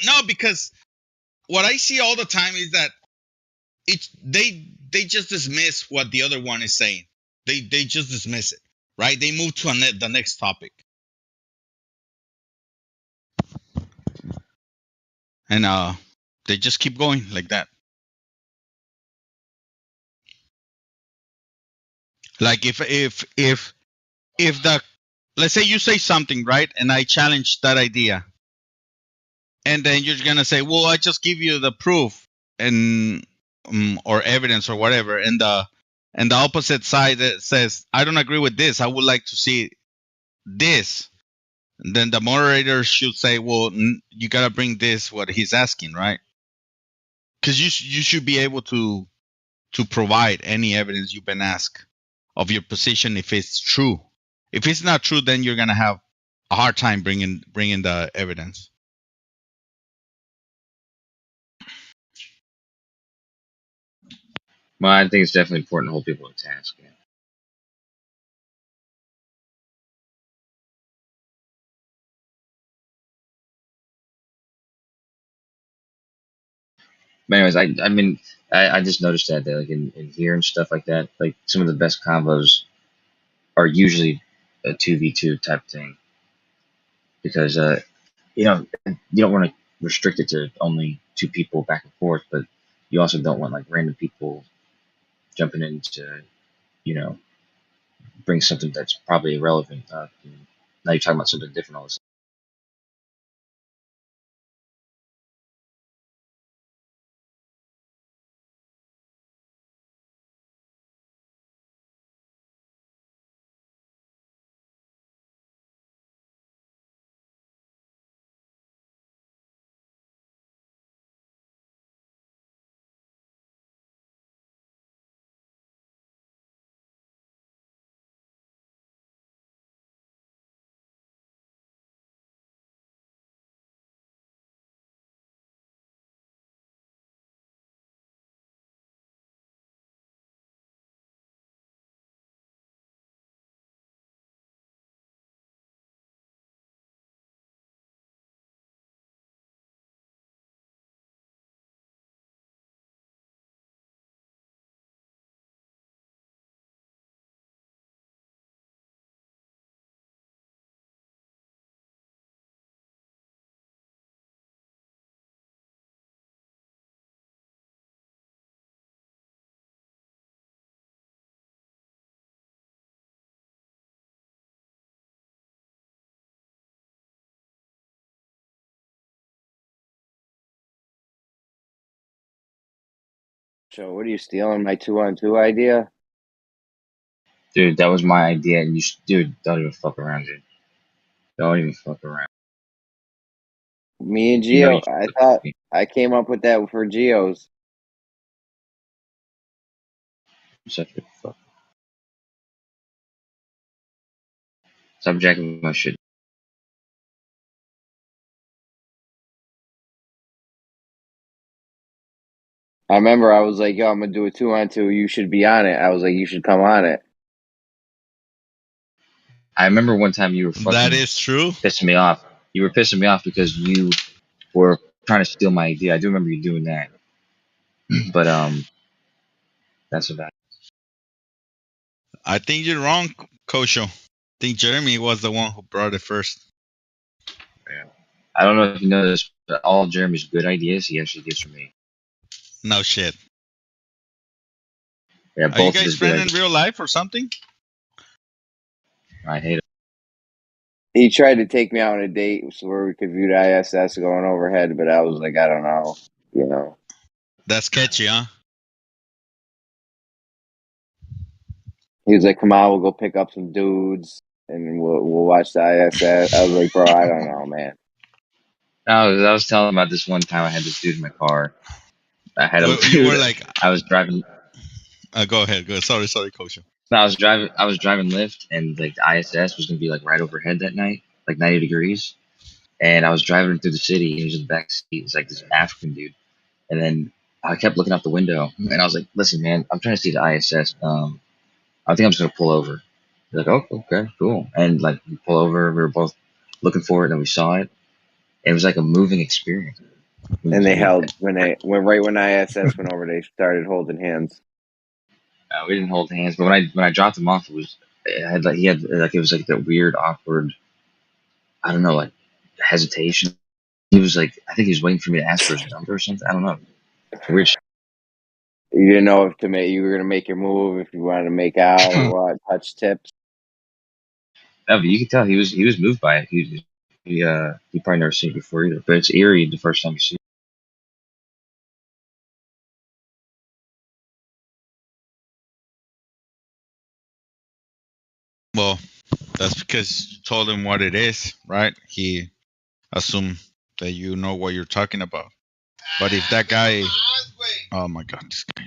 no, because what I see all the time is that they just dismiss what the other one is saying. They just dismiss it, right? They move to the next topic, and they just keep going like that. Like if the let's say you say something, right, and I challenge that idea, and then you're gonna say, well, I just give you the proof and or evidence or whatever, and the opposite side that says, I don't agree with this, I would like to see this. Then the moderator should say, well, you gotta bring this what he's asking, right? Because you should be able to provide any evidence you've been asked of your position if it's true. If it's not true, then you're gonna have a hard time bringing the evidence. Well, I think it's definitely important to hold people to task. Yeah. But anyways, I just noticed that like in here and stuff like that, like some of the best combos are usually a 2v2 type thing because you don't want to restrict it to only two people back and forth, but you also don't want like random people jumping in to you know bring something that's probably irrelevant up. Now you're talking about something different all of a sudden. So what are you stealing my 2-on-2 idea? Dude, that was my idea, and dude, don't even fuck around, dude. Don't even fuck around. Me and You know you Geo, I thought I came up with that for Geo's. such a fuck. Stop jacking my shit. I remember I was like, yo, I'm gonna do a 2-on-2. You should be on it. I was like, you should come on it. I remember one time you were That fucking is true. pissing me off. You were pissing me off because you were trying to steal my idea. I do remember you doing that. But that's about it. I think you're wrong, Kosho. I think Jeremy was the one who brought it first. Yeah. I don't know if you know this, but all of Jeremy's good ideas he actually gets from me. No shit. Yeah, Are you both of guys his good friends ideas. in real life or something? I hate it. He tried to take me out on a date where we could view the ISS going overhead, but I was like, I don't know, you know. That's sketchy, huh? He was like, come on, we'll go pick up some dudes and we'll watch the ISS. I was like, bro, I don't know, man. I was telling about this one time I had this dude in my car. I had a You were dude. like, I was driving. go ahead. Go. Sorry, Kosho. No, I was driving. I was driving Lyft, and like the ISS was gonna be like right overhead that night, like 90 degrees. And I was driving through the city. He was in the back seat. It's like this African dude. And then I kept looking out the window, and I was like, "Listen, man, I'm trying to see the ISS. I think I'm just gonna pull over." He's like, "Oh, okay, cool." And like we pull over. We were both looking for it, and we saw it. It was like a moving experience. It And was they weird. held when ISS went over, they started holding hands. We didn't hold hands, but when I dropped him off, he had like it was like that weird, awkward. I don't know, like hesitation. He was like, I think he was waiting for me to ask for his number or something. I don't know. Weird. You didn't know if you were gonna make your move, if you wanted to make out or what, touch tips. No, but you could tell he was moved by it. He probably never seen it before either. But it's eerie the first time you see it. Well, that's because you told him what it is, right? He assumed that you know what you're talking about. But if that guy, oh my god, this guy.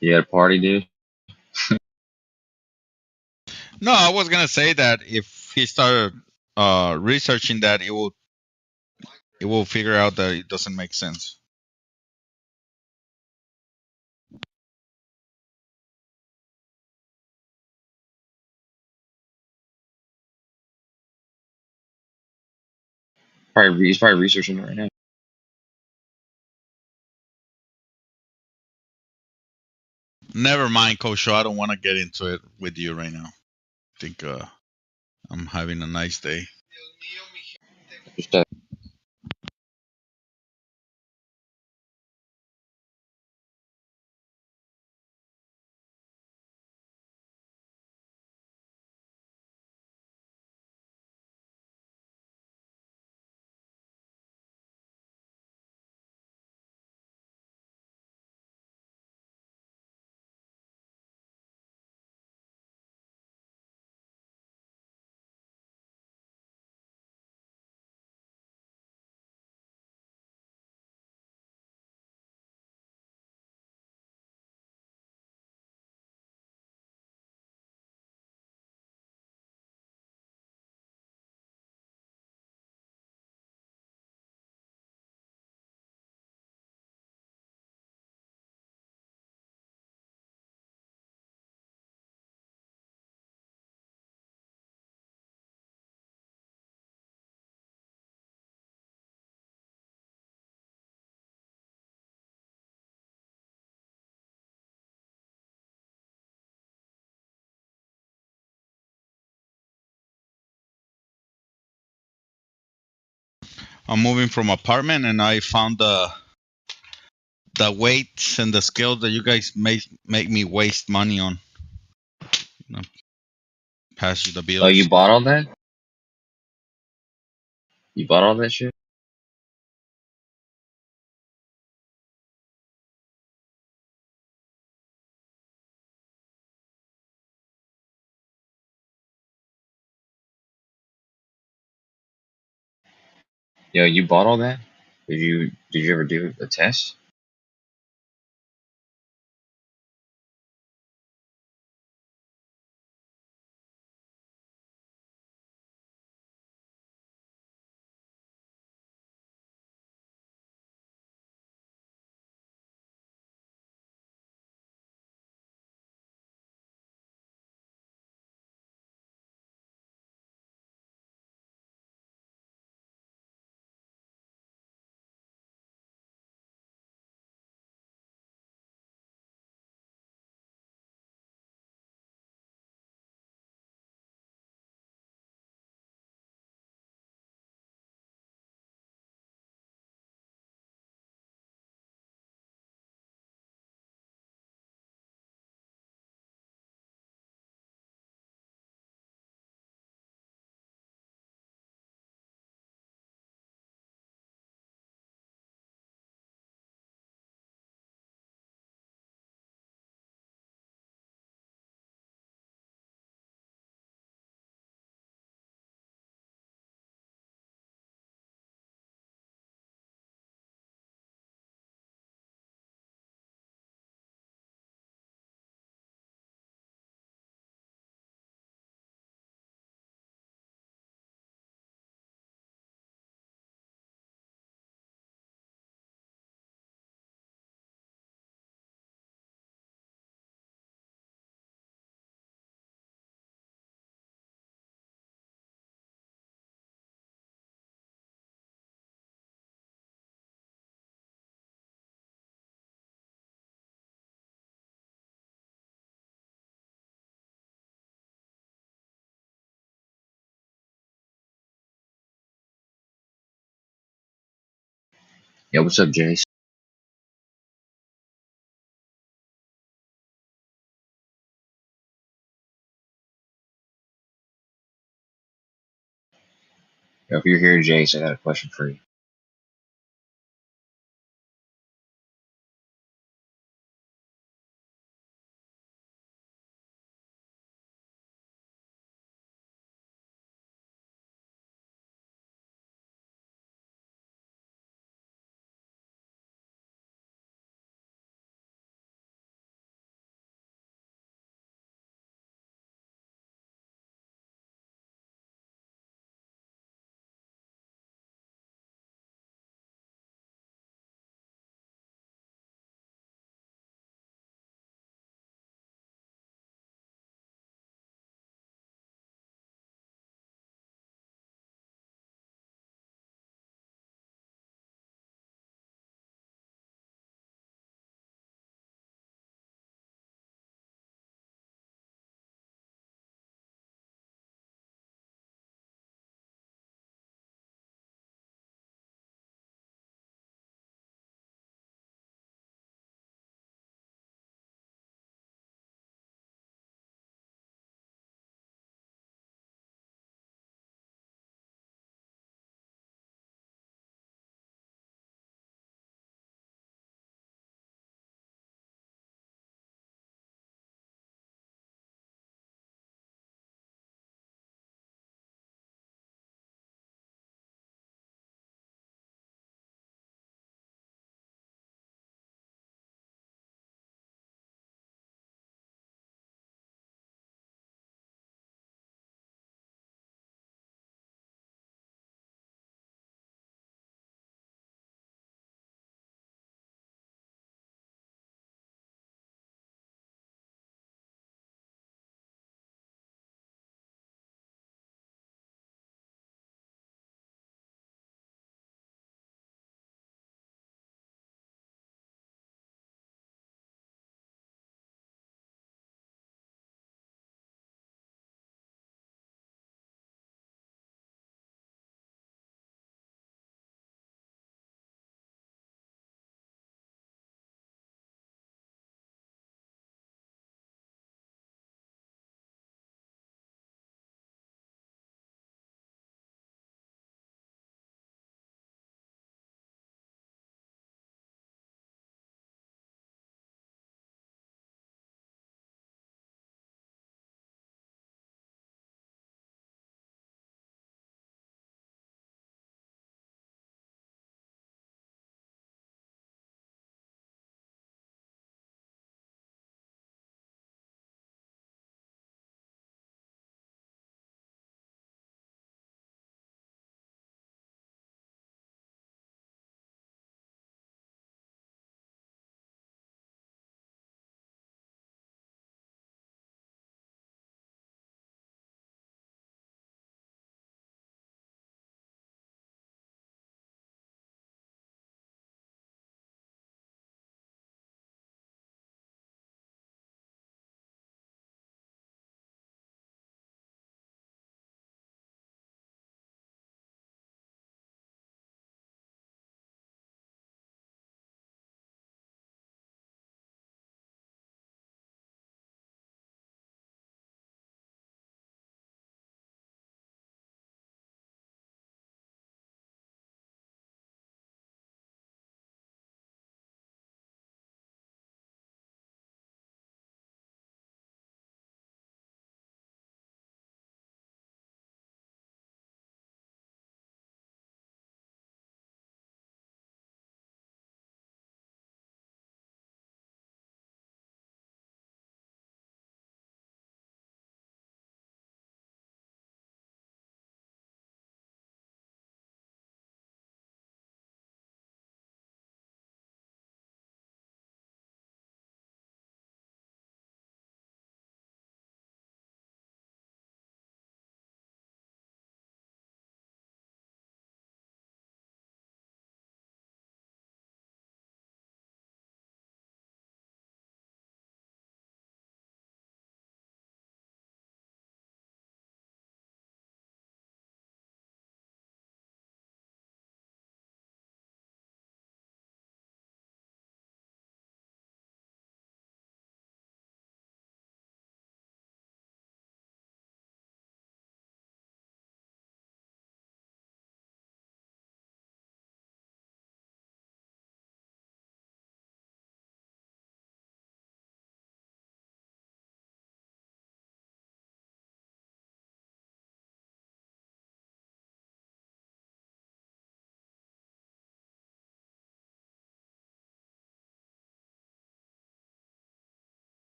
You had a party, dude. No, I was gonna say that if he started researching that, it will figure out that it doesn't make sense. He's probably researching it right now. Never mind, Coach. I don't want to get into it with you right now. I think I'm having a nice day. Just, I'm moving from apartment, and I found the weights and the scales that you guys make me waste money on. You know, pass you the oh, bills. you bought all that? You bought all that shit? Yo, you bought all that? Did you ever do a test? Yo, what's up, Jace? Yo, if you're here, Jace, I got a question for you.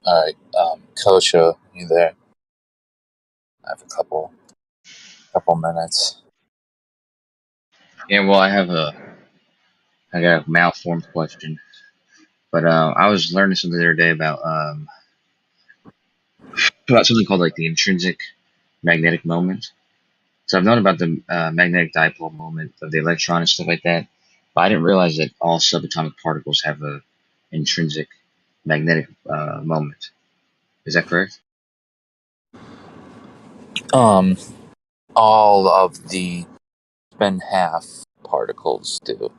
All right, Kosho, you there? I have a couple minutes. Yeah, well, I got a malformed question, but I was learning something the other day about something called like the intrinsic magnetic moment. So I've known about the magnetic dipole moment of the electron and stuff like that, but I didn't realize that all subatomic particles have a intrinsic magnetic moment. Is that correct? Um, all of the spin half particles do.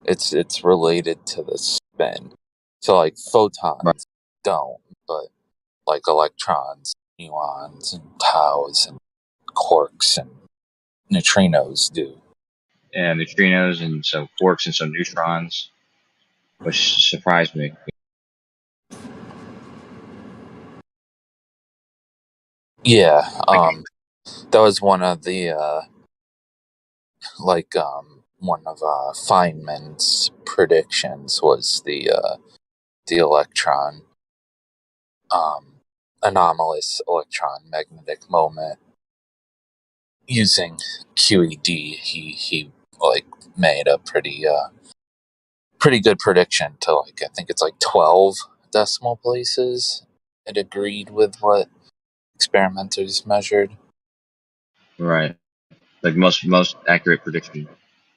It's related to the spin. So like Right. photons don't, but like electrons, muons, and taus, and quarks, and neutrinos do. And neutrinos and so quarks and some neutrons, which surprised me. Yeah, Like, that was one of the one of Feynman's predictions was the electron anomalous electron magnetic moment using QED. He like made a pretty good prediction to like I think it's like 12 decimal places. It agreed with what experimenters measured. right. Like most accurate prediction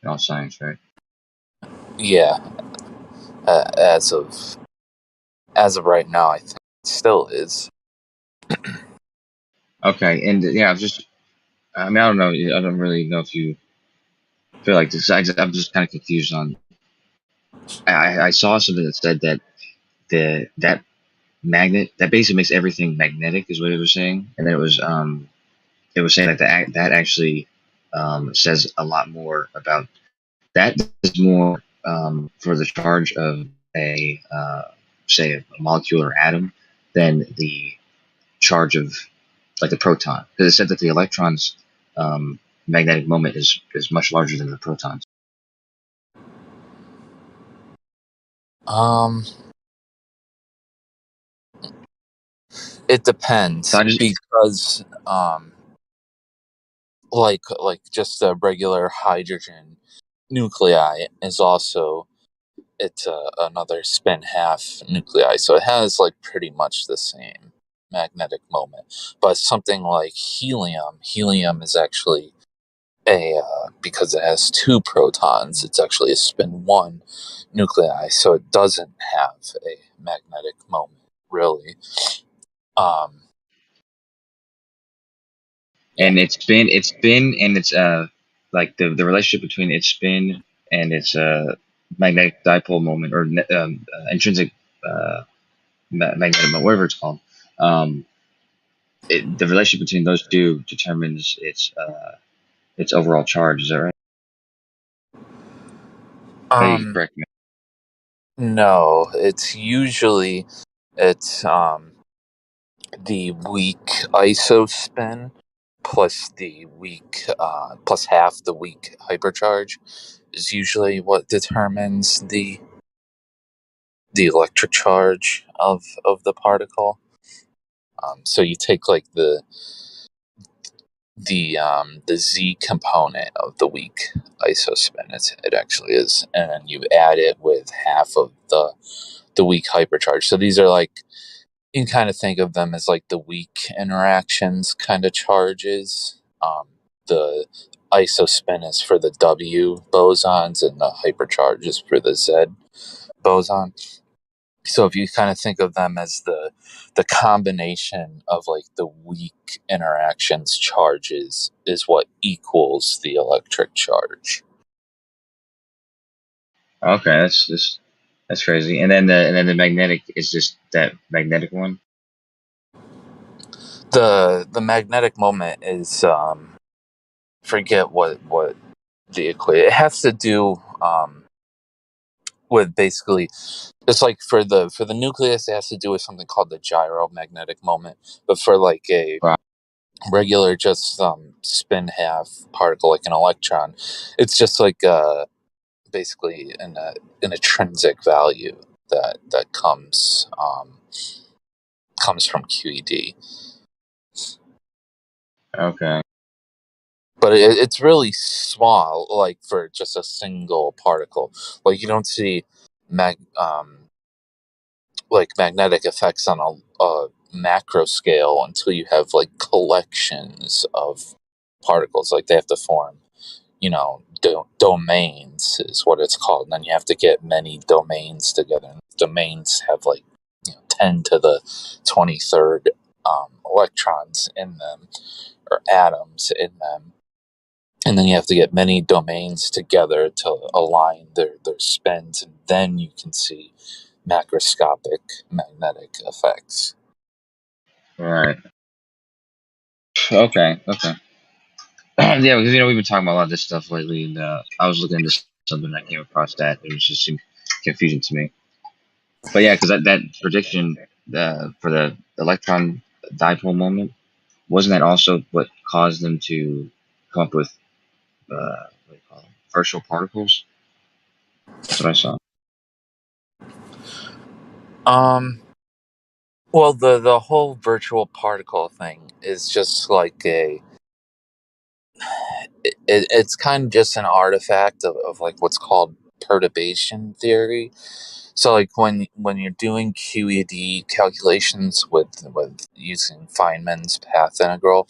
in all science, right? Yeah, as of right now, I think it still is. Okay, and yeah, I mean, I don't know. I don't really know if you feel like this. I'm just kind of confused on. I saw something that said that that magnet that basically makes everything magnetic is what it was saying, and then it was saying that that actually says a lot more about that is more for the charge of a say a molecule or atom than the charge of like the proton, because it said that the electron's magnetic moment is much larger than the protons. Um, it So depends I just because like just a regular hydrogen nuclei is also it's another spin half nuclei, so it has like pretty much the same magnetic moment. But something like helium is actually because it has two protons, it's actually a spin one nuclei, so it doesn't have a magnetic moment really. Um, yeah. and it's spin and it's like the relationship between its spin and its magnetic dipole moment or intrinsic magnetic moment, whatever it's called. Um, the relationship between those two determines its overall charge. Is that right? Maybe you can Um, correct me. no, it's the weak iso spin plus the weak plus half the weak hypercharge is usually what determines the electric charge of the particle. So you take like the z component of the weak isospin, it actually is, and then you add it with half of the weak hypercharge. So these are like, you can kind of think of them as like the weak interactions kind of charges. The isospin is for the W bosons, and the hypercharge is for the Z boson. So if you kind of think of them as the combination of like the weak interactions charges is what equals the electric charge. Okay, that's crazy. And then the magnetic is just that magnetic one. The magnetic moment is forget what the equation. It has to do with basically, it's like for the nucleus it has to do with something called the gyromagnetic moment, but for like a Right. regular just spin half particle like an electron, it's just like basically an intrinsic value that comes comes from QED. Okay. But it's really small, like for just a single particle. Like you don't see like magnetic effects on a macro scale until you have like collections of particles. Like they have to form, domains is what it's called. And then you have to get many domains together. And domains have like 10 to the 23rd electrons in them, or atoms in them. And then you have to get many domains together to align their spins, and then you can see macroscopic magnetic effects. Right. Okay. Okay. Yeah, because we've been talking about a lot of this stuff lately, and I was looking into something and I came across that. It was just seemed confusing to me. But yeah, because that prediction for the electron dipole moment, wasn't that also what caused them to come up with what do you call them? Virtual particles? That's what I saw. Well, the whole virtual particle thing is just like it's kind of just an artifact of like what's called perturbation theory. So like when you're doing QED calculations with using Feynman's path integral,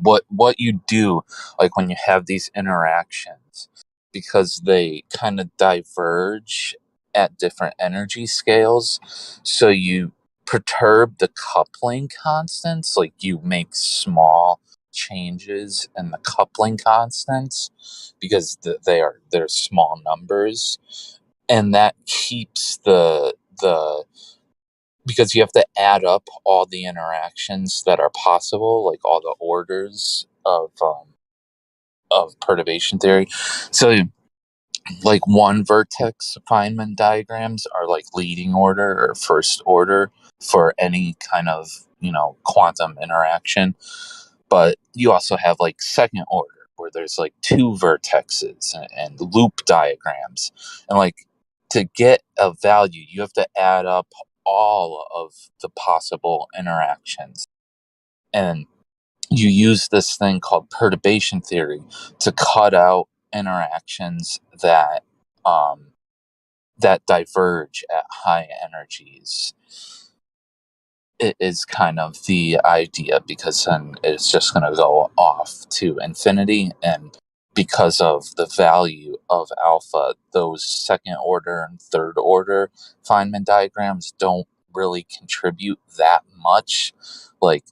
what you do, like when you have these interactions, because they kind of diverge at different energy scales, so you perturb the coupling constants. Like you make small changes in the coupling constants because they're small numbers, and that keeps the because you have to add up all the interactions that are possible, like all the orders of perturbation theory. So, like one vertex Feynman diagrams are like leading order or first order for any kind of quantum interaction, but you also have like second order where there's like two vertexes and loop diagrams, and like to get a value you have to add up all of the possible interactions, and you use this thing called perturbation theory to cut out interactions that that diverge at high energies. It is kind of the idea, because then it's just going to go off to infinity, and because of the value of alpha, those second order and third order Feynman diagrams don't really contribute that much. Like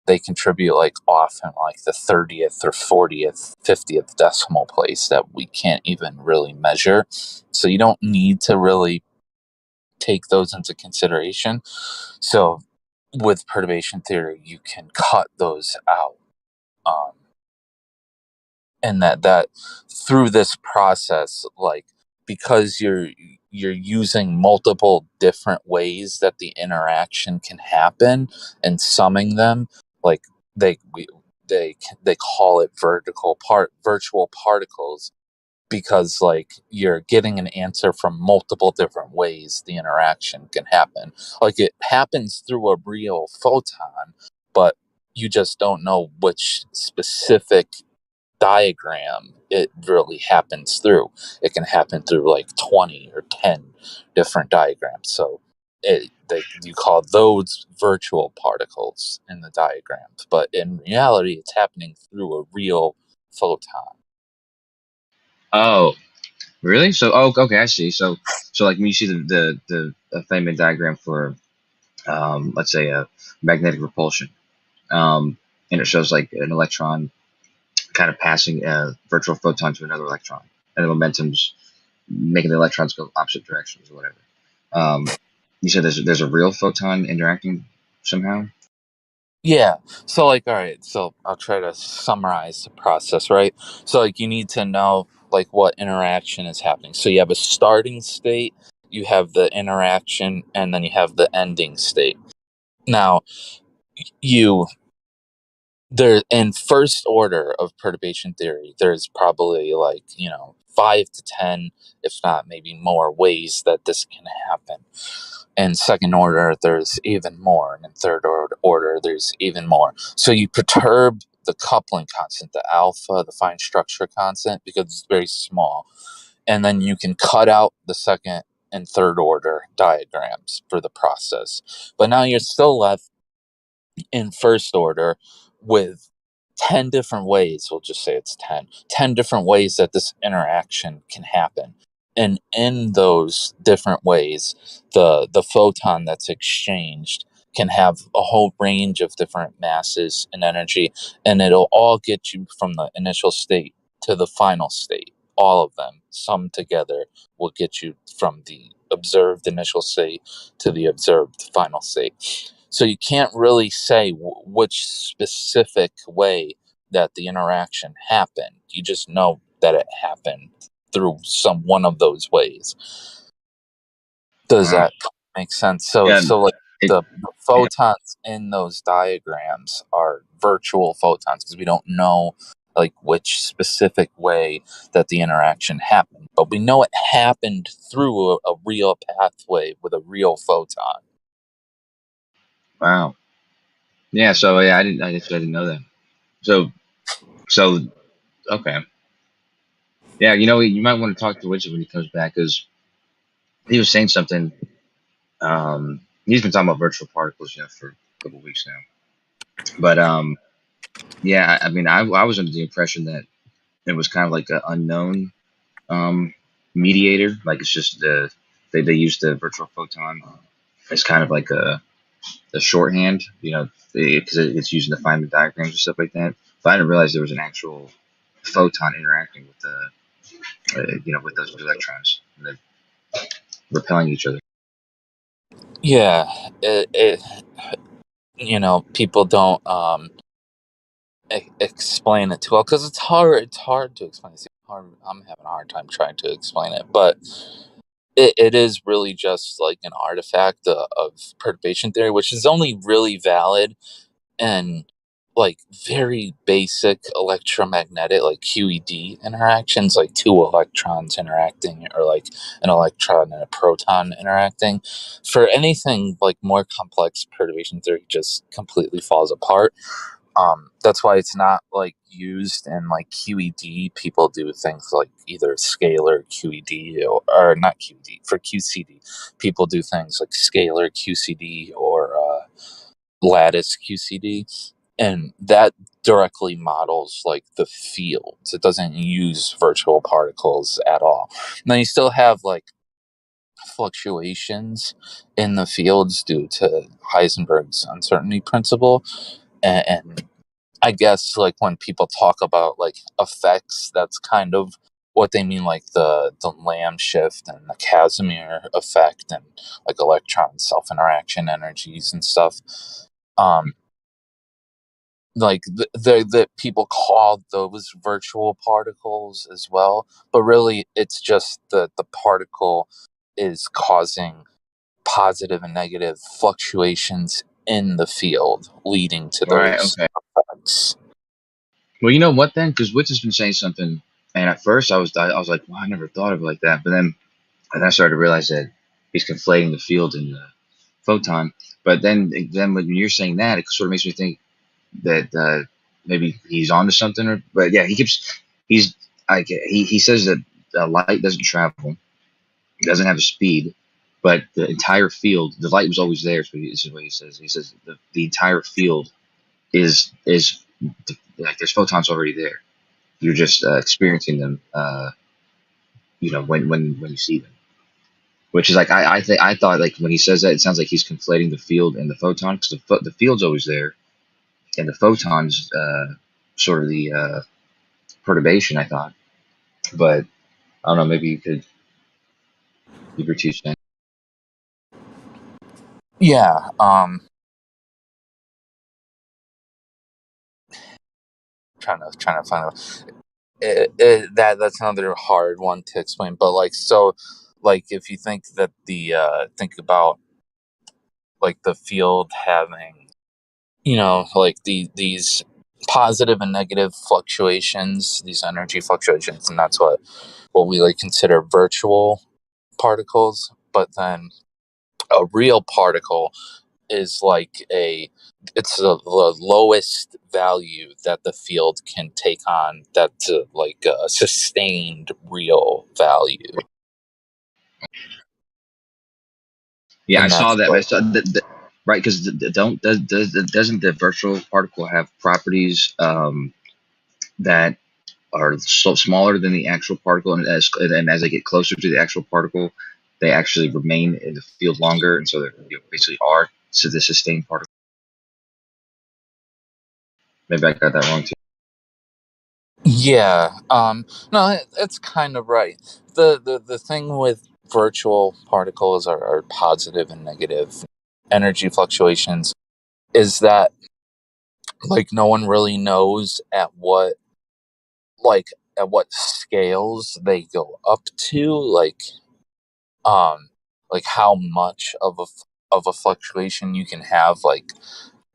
they contribute like often like the 30th or 40th 50th decimal place that we can't even really measure, so you don't need to really take those into consideration. So with perturbation theory, you can cut those out, and that through this process, like because you're using multiple different ways that the interaction can happen and summing them, like they call it virtual particles, because like you're getting an answer from multiple different ways the interaction can happen. Like it happens through a real photon, but you just don't know which specific diagram it really happens through. It can happen through like 20 or 10 different diagrams. So you call those virtual particles in the diagrams, but in reality it's happening through a real photon. Oh, really? So, okay, I see. So like when you see the Feynman diagram for, let's say a magnetic repulsion, and it shows like an electron kind of passing a virtual photon to another electron, and the momentum's making the electrons go opposite directions or whatever. You said there's a real photon interacting somehow? Yeah. So like, all right, so I'll try to summarize the process, right? So like you need to know like what interaction is happening. So you have a starting state, you have the interaction, and then you have the ending state. Now, you there in first order of perturbation theory, there's probably like, 5 to 10, if not maybe more ways that this can happen. In second order, there's even more. And in third order, there's even more. So you perturb the coupling constant, the alpha, the fine structure constant, because it's very small. And then you can cut out the second and third order diagrams for the process. But now you're still left in first order with 10 different ways, we'll just say it's 10 different ways that this interaction can happen. And in those different ways, the photon that's exchanged can have a whole range of different masses and energy, and it'll all get you from the initial state to the final state. All of them summed together will get you from the observed initial state to the observed final state. So you can't really say which specific way that the interaction happened. You just know that it happened through one of those ways. Does Wow. that make sense? So Yeah, like it, the yeah. photons in those diagrams are virtual photons because we don't know like which specific way that the interaction happened, but we know it happened through a real pathway with a real photon. Wow. Yeah. So yeah, I didn't know that. So okay. Yeah, you might want to talk to Richard when he comes back because he was saying something. He's been talking about virtual particles, for a couple of weeks now. But yeah, I mean, I was under the impression that it was kind of like an unknown mediator. Like it's just they use the virtual photon as kind of like a shorthand, because it's using the Feynman diagrams and stuff like that. But I didn't realize there was an actual photon interacting with with those two electrons, and they're repelling each other. Yeah, people don't explain it too well because it's hard. It's hard to explain. I'm having a hard time trying to explain it, but it is really just like an artifact of perturbation theory, which is only really valid in like very basic electromagnetic, like QED interactions, like two electrons interacting, or like an electron and a proton interacting. For anything like more complex, perturbation theory just completely falls apart. That's why it's not like used in like QED. People do things like either scalar QED or not QED for QCD. People do things like scalar QCD or lattice QCD, and that directly models like the fields. It doesn't use virtual particles at all. Now you still have like fluctuations in the fields due to Heisenberg's uncertainty principle, and I guess like when people talk about like effects, that's kind of what they mean, like the Lamb shift and the Casimir effect and like electron self interaction energies and stuff. Like the people call those virtual particles as well, but really it's just the particle is causing positive and negative fluctuations in the field, leading to Right. those Okay. effects. Well, you know what then? Because Witz has been saying something, and at first I was like, well, I never thought of it like that. But then I started to realize that he's conflating the field and the photon. But then when you're saying that, it sort of makes me think that maybe he's onto something. But yeah, he's like he says that light doesn't travel, it doesn't have a speed, but the entire field, the light was always there. So this is what he says. He says the entire field is like there's photons already there. You're just experiencing them, when you see them. Which is like I thought like when he says that, it sounds like he's conflating the field and the photon because the field's always there, and the photons sort of the perturbation. I thought, but I don't know. Maybe you could give your 2 cents. Yeah. Trying to find out. That's another hard one to explain. But like so, like if you think that think about like the field having like these positive and negative fluctuations, these energy fluctuations, and that's what we like consider virtual particles. But then A real particle is like it's the lowest value that the field can take on. That's like a sustained real value. Yeah, I And saw that's that. I like, saw right, because doesn't the virtual particle have properties that are so smaller than the actual particle, and as they get closer to the actual particle, they actually remain in the field longer, and so they basically are the sustained particle. Maybe I got that wrong too. yeah, no, it's kind of right. The thing with virtual particles are positive and negative energy fluctuations is that like no one really knows at what scales they go up to, like how much of a fluctuation you can have. Like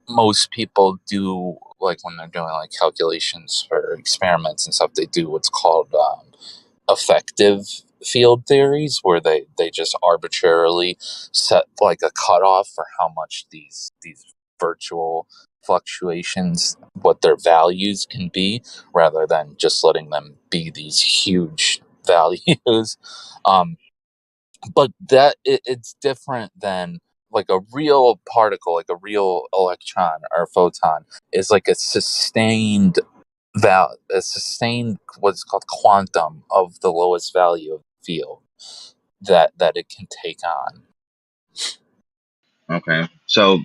most people do, like when they're doing like calculations for experiments and stuff, they do what's called effective field theories, where they just arbitrarily set like a cutoff for how much these virtual fluctuations, what their values can be, rather than just letting them be these huge values. But it's different than like a real particle, like a real electron or photon is like a sustained a sustained what's called quantum of the lowest value of the field that it can take on. Okay, so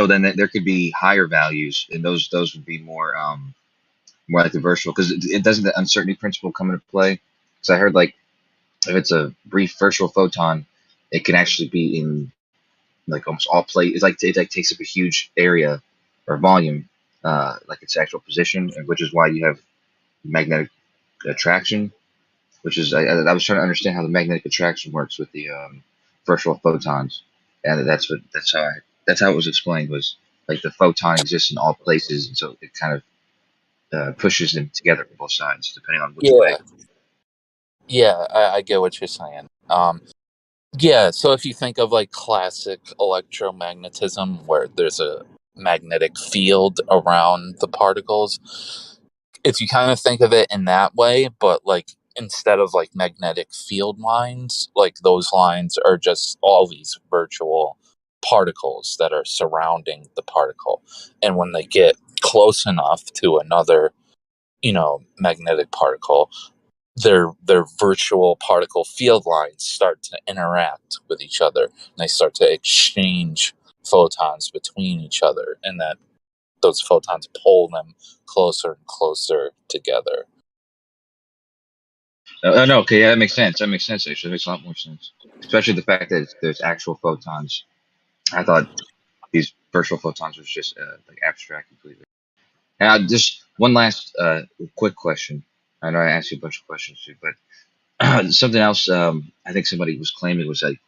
then there could be higher values, and those would be more like the virtual, because it doesn't the uncertainty principle come into play. Because I heard like if it's a brief virtual photon, it can actually be in like almost all plate. It's like it like takes up a huge area or volume, like its actual position, which is why you have magnetic attraction. Which is I was trying to understand how the magnetic attraction works with the virtual photons, and that's how it was explained, was like the photon exists in all places, and so it kind of pushes them together on both sides depending on which way. Yeah, I get what you're saying. Yeah, so if you think of like classic electromagnetism, where there's a magnetic field around the particles, if you kind of think of it in that way, but like instead of like magnetic field lines, like those lines are just all these virtual particles that are surrounding the particle. And when they get close enough to another, magnetic particle, their virtual particle field lines start to interact with each other, and they start to exchange photons between each other, and that those photons pull them closer and closer together. No, okay, yeah, that makes sense. That makes sense. Actually, it makes a lot more sense, especially the fact that there's actual photons. I thought these virtual photons was just like abstract completely. And just one last quick question. I know I asked you a bunch of questions too, but something else. I think somebody was claiming was like,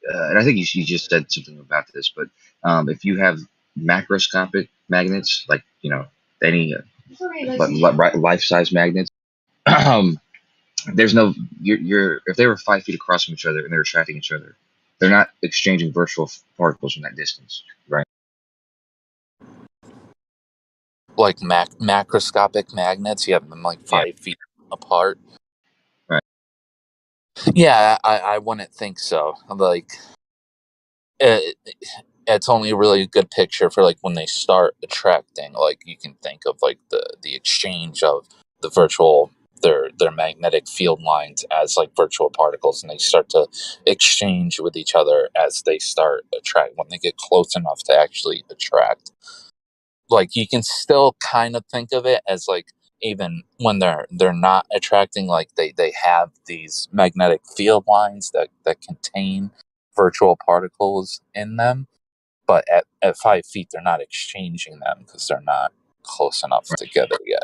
and I think you just said something about this, but if you have macroscopic magnets, like any life-size magnets, there's no you're if they were 5 feet across from each other and they're attracting each other, they're not exchanging virtual particles from that distance, right? Like macroscopic magnets, you have them like Yeah. 5 feet apart. Right. Yeah, I wouldn't think so. Like, it's only a really good picture for like when they start attracting. Like you can think of like the exchange of the virtual their magnetic field lines as like virtual particles, and they start to exchange with each other as they start attract when they get close enough to actually attract. Like you can still kind of think of it as like even when they're not attracting, like they have these magnetic field lines that contain virtual particles in them, but at 5 feet they're not exchanging them because they're not close enough together yet.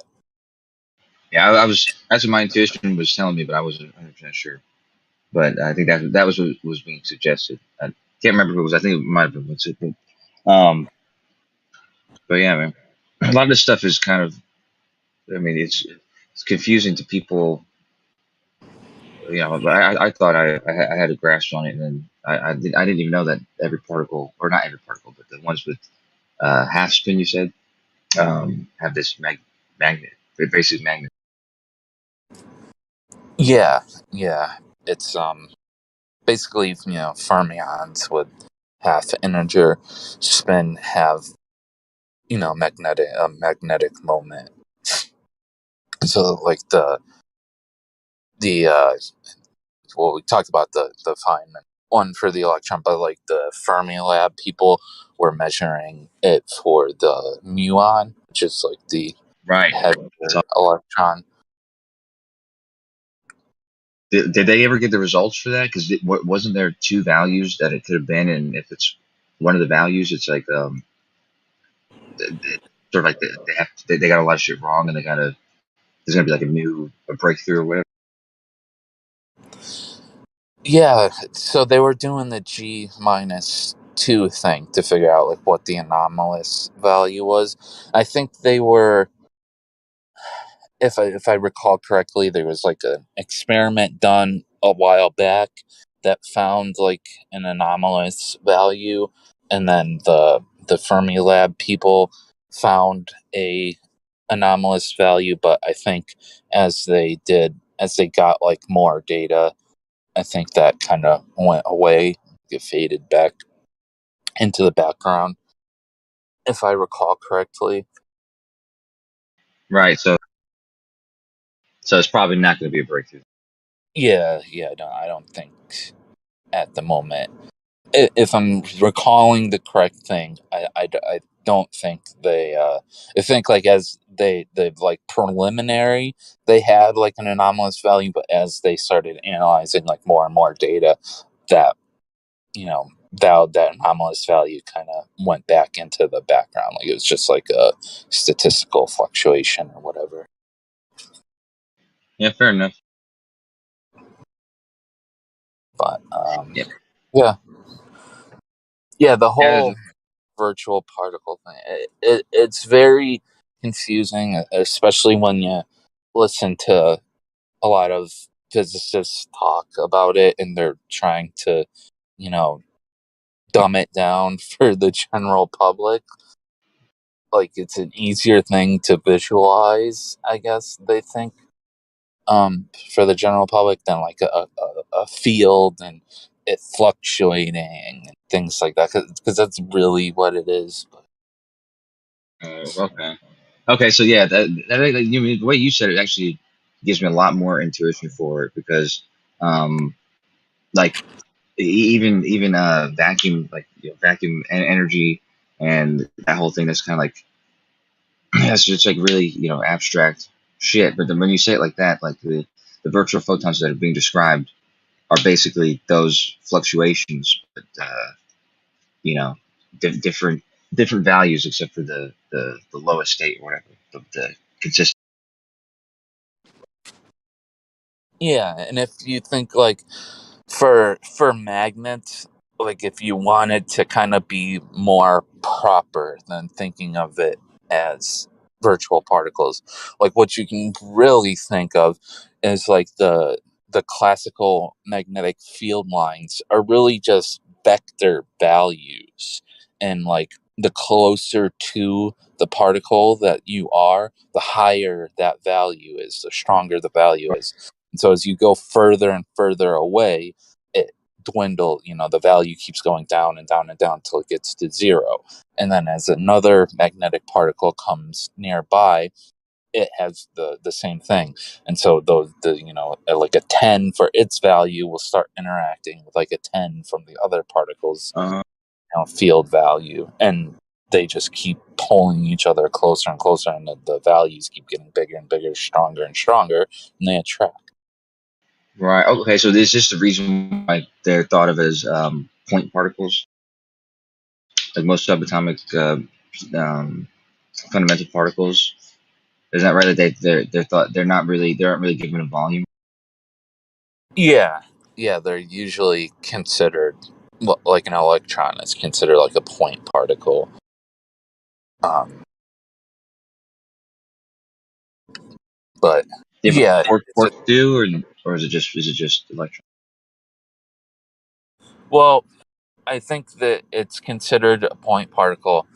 Yeah, I was that's what my intuition was telling me, but I wasn't 100% sure. But I think that was what was being suggested. I can't remember who it was. I think it might have been what's it. But yeah, man, a lot of this stuff is kind of. I mean, it's confusing to people But I thought I had a grasp on it, and then I didn't even know that every particle, or not every particle, but the ones with half spin, you said, have this magnet, basically magnet. Yeah, yeah. It's basically fermions with half integer spin have magnetic moment. So like the well, we talked about the Feynman one for the electron, but like the Fermilab people were measuring it for the muon, which is like the Right. heavier So electron. did they ever get the results for that? Because wasn't there two values that it could have been, and if it's one of the values, it's like sort of like they got a lot of shit wrong, and there's gonna be like a breakthrough or whatever. Yeah, so they were doing the G minus 2 thing to figure out like what the anomalous value was. I think they were, if I recall correctly, there was like an experiment done a while back that found like an anomalous value, and then the Fermilab people found a anomalous value. But I think as they got like more data, I think that kind of went away. It faded back into the background, if I recall correctly. Right. So it's probably not going to be a breakthrough. Yeah. No, I don't think at the moment. If I'm recalling the correct thing, I don't think they. I think like as they've like preliminary, they had like an anomalous value, but as they started analyzing like more and more data, that that anomalous value kind of went back into the background. Like it was just like a statistical fluctuation or whatever. Yeah, fair enough. But Yep. yeah, the whole virtual particle thing, it's very confusing, especially when you listen to a lot of physicists talk about it and they're trying to, dumb it down for the general public. Like it's an easier thing to visualize, I guess they think, for the general public than like a field and it fluctuating and things like that, because that's really what it is. Okay. So yeah, the way you said it actually gives me a lot more intuition for it, because, like even vacuum, like vacuum energy and that whole thing, that's kind of like that's just like really abstract shit. But then when you say it like that, like the virtual photons that are being described are basically those fluctuations, but different values, except for the lowest state or whatever, the consistent. Yeah, and if you think like for magnets, like if you wanted to kind of be more proper than thinking of it as virtual particles, like what you can really think of is like the classical magnetic field lines are really just vector values, and like the closer to the particle that you are, the higher that value is, the stronger the value is. And so as you go further and further away, it the value keeps going down and down and down until it gets to zero. And then as another magnetic particle comes nearby, it has the same thing. And so like a 10 for its value will start interacting with like a 10 from the other particles field value, and they just keep pulling each other closer and closer, and the values keep getting bigger and bigger, stronger and stronger, and they attract. Right. Okay. So this is the reason why they're thought of as point particles, like most subatomic fundamental particles. Is that right? That they're thought they aren't really given a volume. Yeah, they're usually considered like an electron is considered like a point particle. But Yeah, yeah, but quarks do, or or is it just electron? Well, I think that it's considered a point particle.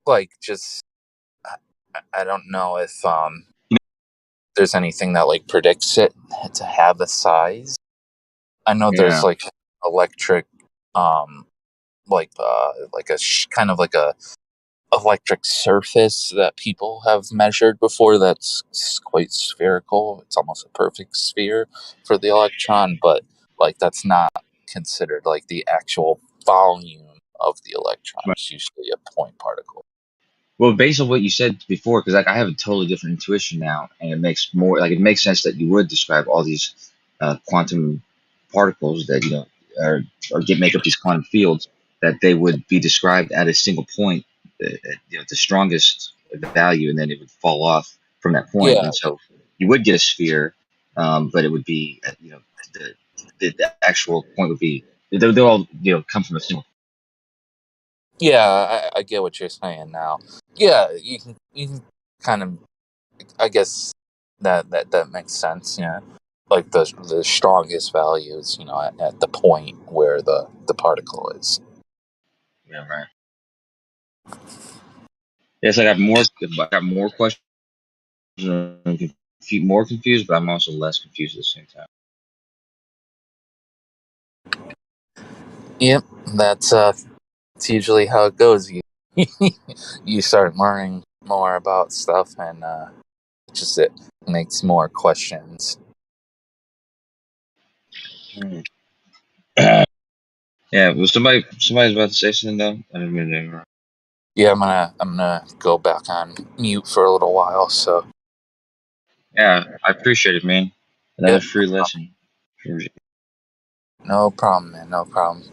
Like just I don't know if there's anything that like predicts it to have a size. I know there's Yeah. like electric, like a kind of like a electric surface that people have measured before that's quite spherical. It's almost a perfect sphere for the electron, but like that's not considered like the actual volume of the electron. Right. It's usually a point particle. Well, based on what you said before, because like I have a totally different intuition now, and it makes sense that you would describe all these quantum particles that make up these quantum fields, that they would be described at a single point, the strongest value, and then it would fall off from that point, Yeah, and so you would get a sphere, but it would be the actual point would be they'll all come from a single. yeah, I get what you're saying now. Yeah, you can kind of, I guess that makes sense. Yeah, like the strongest values, at the point where the particle is. Yeah, right. Yes, I got more questions. I'm more confused, but I'm also less confused at the same time. Yep, that's usually how it goes. You you start learning more about stuff, and it makes more questions. Hmm. Yeah, was somebody's about to say something though? I didn't mean to interrupt. Yeah, I'm gonna go back on mute for a little while. So Yeah, I appreciate it, man. Another yep, free lesson. no problem, man, no problem.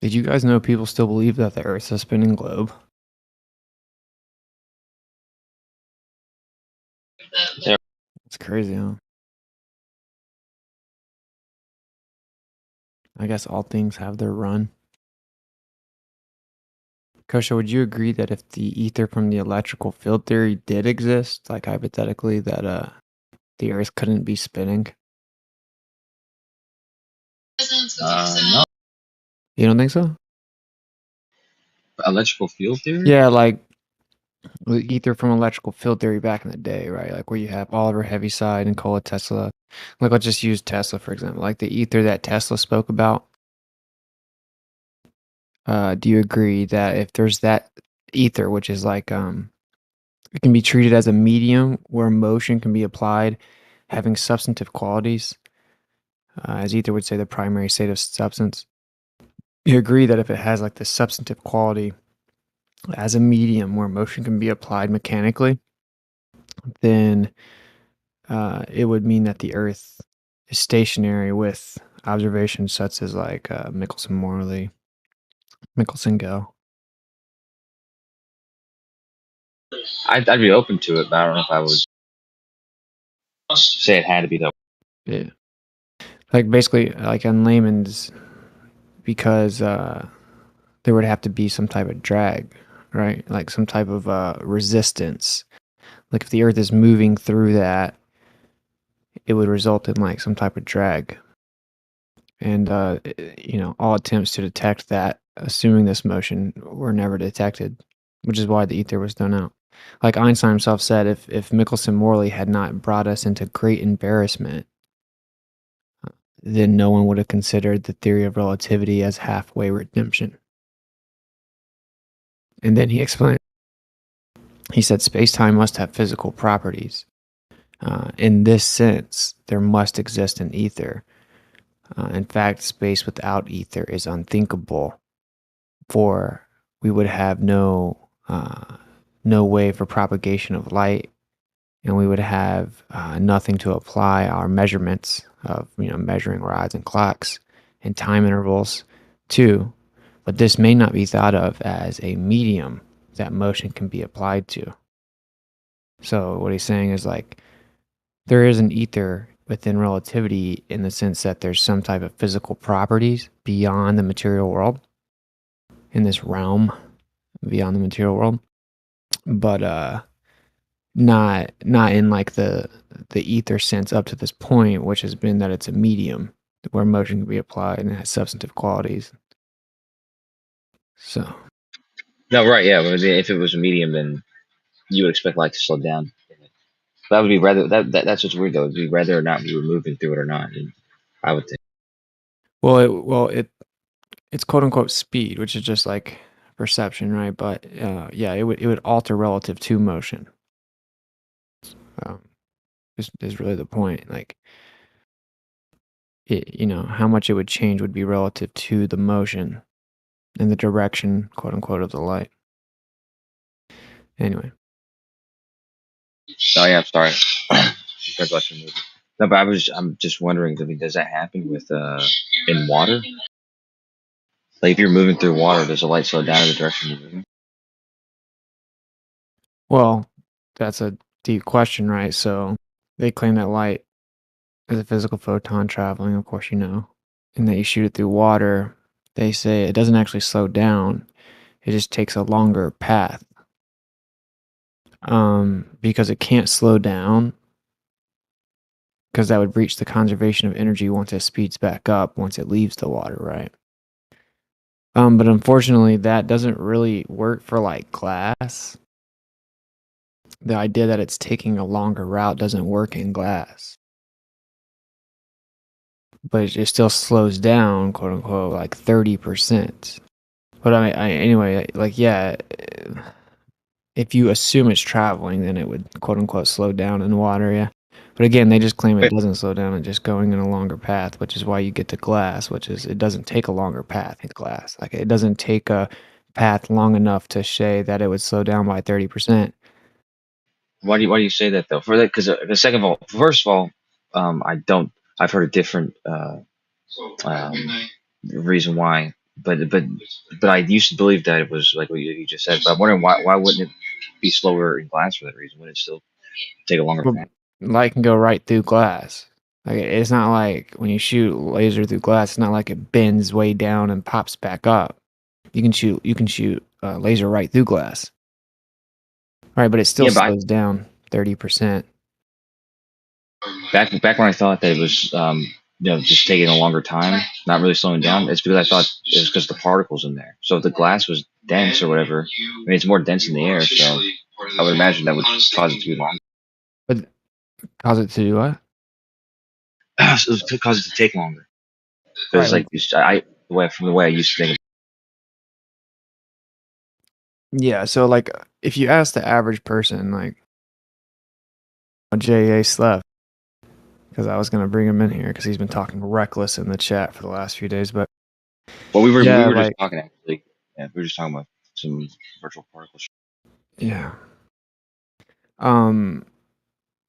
Did you guys know people still believe that the Earth's a spinning globe? Yeah. It's crazy, huh? I guess all things have their run. Kosha, would you agree that if the ether from the electrical field theory did exist, like hypothetically, that the Earth couldn't be spinning? No. You don't think so? Electrical field theory? Yeah, like with ether from electrical field theory back in the day, right? Like where you have Oliver Heaviside and Nikola Tesla. Like let's just use Tesla for example. Like the ether that Tesla spoke about. Do you agree that if there's that ether, which is like it can be treated as a medium where motion can be applied, having substantive qualities, as ether would say, the primary state of substance. You agree that if it has like the substantive quality as a medium where motion can be applied mechanically, then it would mean that the Earth is stationary with observations such as like Michelson-Morley, Michelson-Go. I'd be open to it, but I don't know if I would say it had to be that. Yeah. Like basically, like in layman's, because there would have to be some type of drag, right? Like some type of resistance. Like if the Earth is moving through that, it would result in like some type of drag. And all attempts to detect that, assuming this motion, were never detected, which is why the ether was thrown out. Like Einstein himself said, if Michelson-Morley had not brought us into great embarrassment, then no one would have considered the theory of relativity as halfway redemption. And then he explained, he said space-time must have physical properties. In this sense, there must exist an ether. In fact, space without ether is unthinkable, for we would have no way for propagation of light, and we would have nothing to apply our measurements of measuring rods and clocks and time intervals to. But this may not be thought of as a medium that motion can be applied to. So what he's saying is like there is an ether within relativity in the sense that there's some type of physical properties beyond the material world, in this realm beyond the material world, but not in like the ether sense up to this point, which has been that it's a medium where motion can be applied and it has substantive qualities. So No, right, yeah. But if it was a medium, then you would expect light to slow down. That would be rather that's what's weird though. It'd be whether or not we were moving through it or not. And I would think. It's quote unquote speed, which is just like perception, right? But yeah, it would alter relative to motion. Is really the point. Like, how much it would change would be relative to the motion and the direction, quote unquote, of the light. Anyway. Oh yeah, I'm sorry. No, but I'm just wondering. I mean, does that happen with in water? Like if you're moving through water, does the light slow down in the direction you're moving? Well, that's a deep question, right? So they claim that light is a physical photon traveling, of course, and that you shoot it through water. They say it doesn't actually slow down. It just takes a longer path. Because it can't slow down, because that would breach the conservation of energy once it speeds back up, once it leaves the water, right? But unfortunately, that doesn't really work for like glass. The idea that it's taking a longer route doesn't work in glass. But it still slows down, quote unquote, like 30%. But I mean, anyway, like, yeah, if you assume it's traveling, then it would, quote unquote, slow down in water, yeah. But again, they just claim it doesn't slow down, it's just going in a longer path, which is why you get to glass, which is it doesn't take a longer path in glass. Like, it doesn't take a path long enough to say that it would slow down by 30%. Why do you say that though? For that, because first of all, I've heard a different reason why but I used to believe that it was like what you just said. But I'm wondering why wouldn't it be slower in glass for that reason? Would it still take a longer Well, path? light can go right through glass. Like it's not like when you shoot laser through glass, it's not like it bends way down and pops back up. You can shoot laser right through glass. Right, but it still slows down 30%. Back when I thought that it was just taking a longer time, not really slowing down, it's because I thought it was because the particles in there. So if the glass was dense or whatever, I mean it's more dense in the air, so I would imagine that would cause it to be longer. But cause it to do what? So it cause it to take longer. Because Right, from the way I used to think. Yeah, so like if you ask the average person, like J.A. slept, because I was gonna bring him in here because he's been talking reckless in the chat for the last few days, but Well, we were yeah, just talking actually. Yeah, we were just talking about some virtual particles. Yeah.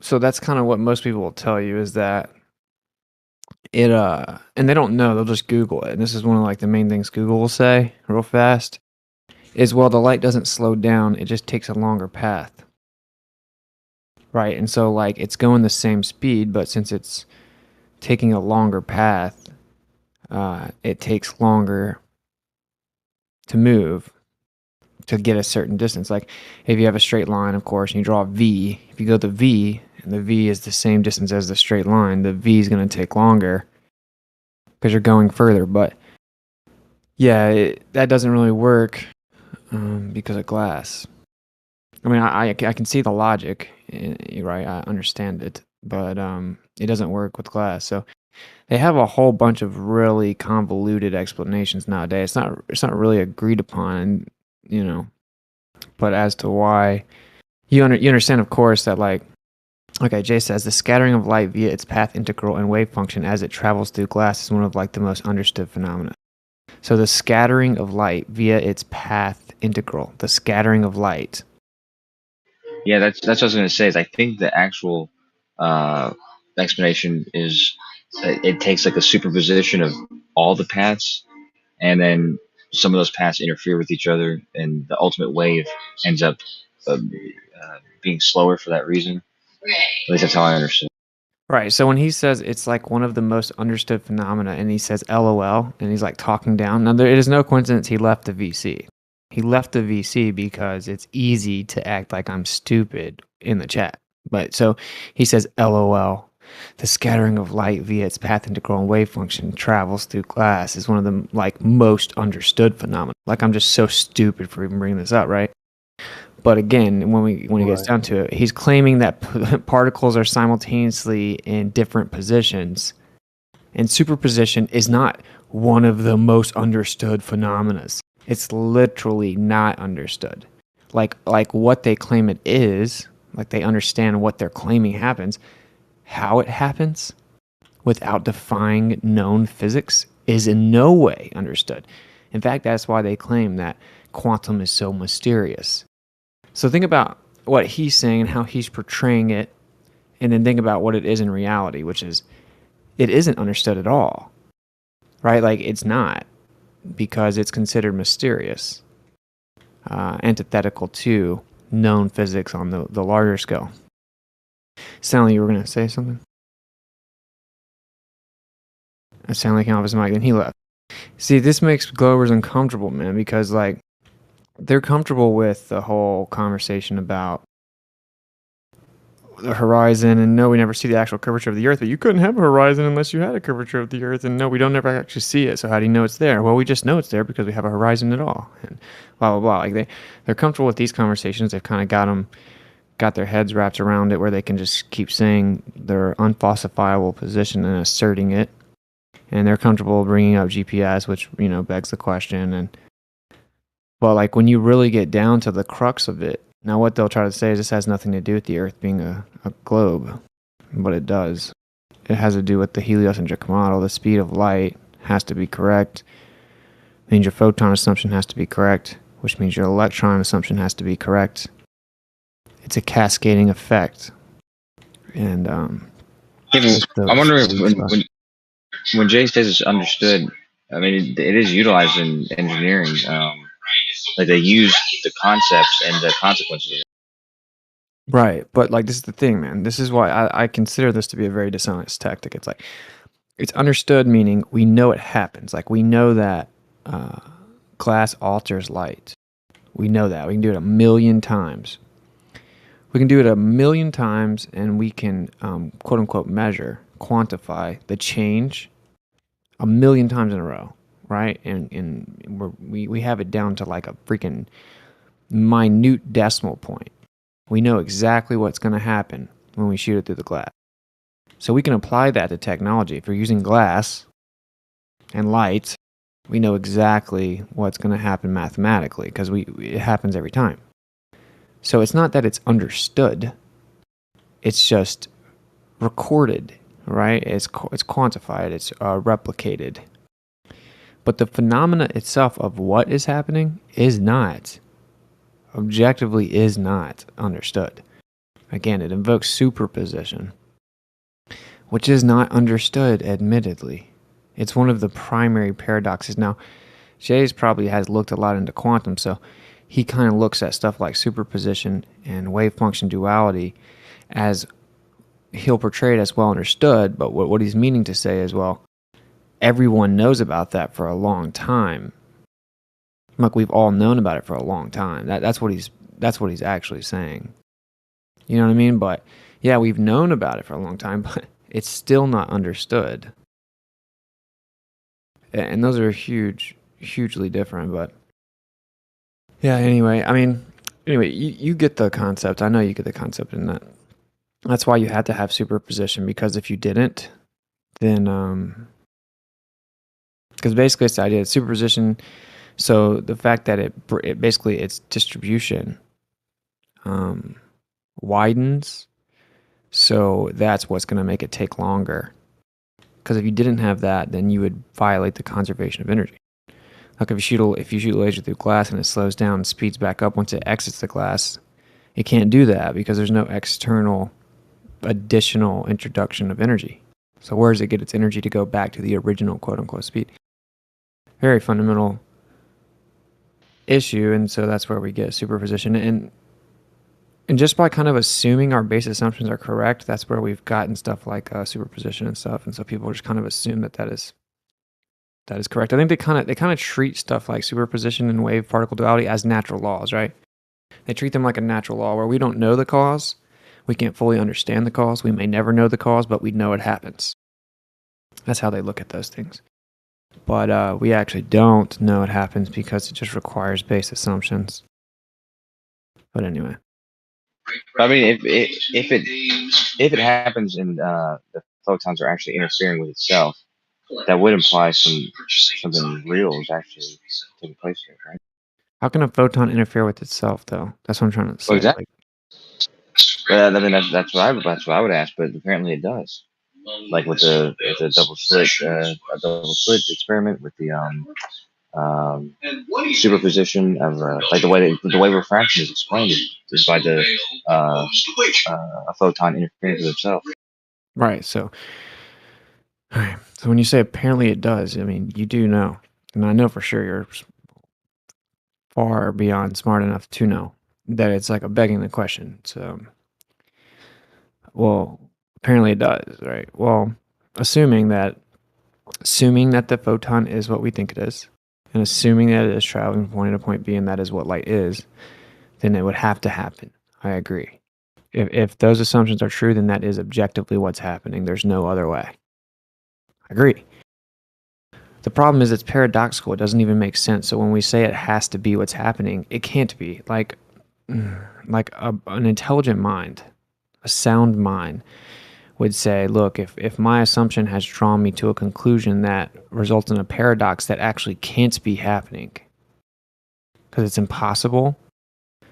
So that's kind of what most people will tell you is that it and they don't know, they'll just Google it. And this is one of like the main things Google will say real fast is well the light doesn't slow down, it just takes a longer path. Right? And so like it's going the same speed, but since it's taking a longer path, it takes longer to move to get a certain distance. Like if you have a straight line, of course, and you draw a V, if you go to V and the V is the same distance as the straight line, the V is going to take longer because you're going further. But yeah, that doesn't really work because of glass. I mean, I can see the logic, right? I understand it, but it doesn't work with glass. So they have a whole bunch of really convoluted explanations nowadays. It's not really agreed upon, you know. But as to why, you understand, of course, that like, okay, Jay says the scattering of light via its path integral and wave function as it travels through glass is one of like the most understood phenomena. So the scattering of light via its path integral, the scattering of light. Yeah, that's what I was going to say. Is I think the actual explanation is it takes like a superposition of all the paths, and then some of those paths interfere with each other, and the ultimate wave ends up being slower for that reason. At least that's how I understood. Right. So when he says it's like one of the most understood phenomena, and he says LOL, and he's like talking down. Now, it is no coincidence he left the VC. He left the VC because it's easy to act like I'm stupid in the chat. But so he says LOL. The scattering of light via its path integral and wave function travels through glass is one of the like most understood phenomena. Like I'm just so stupid for even bringing this up, right? But again, when he gets down to it, he's claiming that particles are simultaneously in different positions, and superposition is not one of the most understood phenomena. It's literally not understood. Like what they claim it is, like they understand what they're claiming happens. How it happens without defying known physics is in no way understood. In fact, that's why they claim that quantum is so mysterious. So think about what he's saying and how he's portraying it, and then think about what it is in reality, which is it isn't understood at all, right? Like it's not, because it's considered mysterious, antithetical to known physics on the larger scale. Sound like you were going to say something? It sounded like he off his mic, and he left. See, this makes Globers uncomfortable, man, because like they're comfortable with the whole conversation about the horizon, and no, we never see the actual curvature of the Earth, but you couldn't have a horizon unless you had a curvature of the Earth, and no, we don't ever actually see it, so how do you know it's there? Well, we just know it's there because we have a horizon at all, and blah, blah, blah. Like they're comfortable with these conversations. They've kind of got their heads wrapped around it where they can just keep saying their unfalsifiable position and asserting it, and they're comfortable bringing up GPS, which, you know, begs the question, but like when you really get down to the crux of it, now what they'll try to say is this has nothing to do with the Earth being a globe, but it does. It has to do with the heliocentric model. The speed of light has to be correct. It means your photon assumption has to be correct, which means your electron assumption has to be correct. It's a cascading effect. And I'm wondering when Jay says it's understood, I mean, it is utilized in engineering. Like they use the concepts and the consequences of it. Right, but like this is the thing, man. This is why I consider this to be a very dishonest tactic. It's like it's understood, meaning we know it happens. Like we know that glass alters light. We know that. We can do it 1,000,000 times. We can do it 1,000,000 times, and we can quote unquote measure, quantify the change 1,000,000 times in a row, right? And we have it down to like a freaking minute decimal point. We know exactly what's going to happen when we shoot it through the glass. So we can apply that to technology. If you're using glass and light, we know exactly what's going to happen mathematically because it happens every time. So it's not that it's understood. It's just recorded, right? It's quantified. It's replicated. But the phenomena itself of what is happening is not, objectively is not understood. Again, it invokes superposition, which is not understood, admittedly. It's one of the primary paradoxes. Now, Jay's probably has looked a lot into quantum, so he kind of looks at stuff like superposition and wave function duality as he'll portray it as well understood, but what he's meaning to say is, well, everyone knows about that for a long time. Like we've all known about it for a long time. That's what he's actually saying. You know what I mean? But yeah, we've known about it for a long time, but it's still not understood. And those are hugely different. But yeah, anyway, you get the concept. I know you get the concept in that. That's why you had to have superposition, because if you didn't, then because basically it's the idea of superposition. So the fact that it basically its distribution widens, so that's what's going to make it take longer. Because if you didn't have that, then you would violate the conservation of energy. Like if you shoot laser through glass and it slows down and speeds back up once it exits the glass, it can't do that because there's no external additional introduction of energy. So where does it get its energy to go back to the original quote-unquote speed? Very fundamental issue, and so that's where we get superposition. And just by kind of assuming our base assumptions are correct, that's where we've gotten stuff like superposition and stuff. And so people just kind of assume that is correct. I think they kind of treat stuff like superposition and wave particle duality as natural laws, right? They treat them like a natural law where we don't know the cause. We can't fully understand the cause. We may never know the cause, but we know it happens. That's how they look at those things. But we actually don't know it happens because it just requires base assumptions. But anyway. I mean, if it happens and the photons are actually interfering with itself, that would imply something real is actually taking place here, right? How can a photon interfere with itself, though? That's what I'm trying to say. Oh, exactly. I mean, that's what I would ask, but apparently it does. Like with the double slit experiment with the superposition of like the way refraction is explained is by the a photon interfering with itself. Right. So when you say apparently it does, I mean you do know, and I know for sure you're far beyond smart enough to know that it's like a begging the question. So, well, apparently it does, right? Well, assuming that the photon is what we think it is, and assuming that it is traveling from point A to point B, and that is what light is, then it would have to happen. I agree. If those assumptions are true, then that is objectively what's happening. There's no other way. I agree. The problem is it's paradoxical. It doesn't even make sense. So when we say it has to be what's happening, it can't be. Like an intelligent mind, a sound mind, would say, look, if my assumption has drawn me to a conclusion that results in a paradox that actually can't be happening because it's impossible,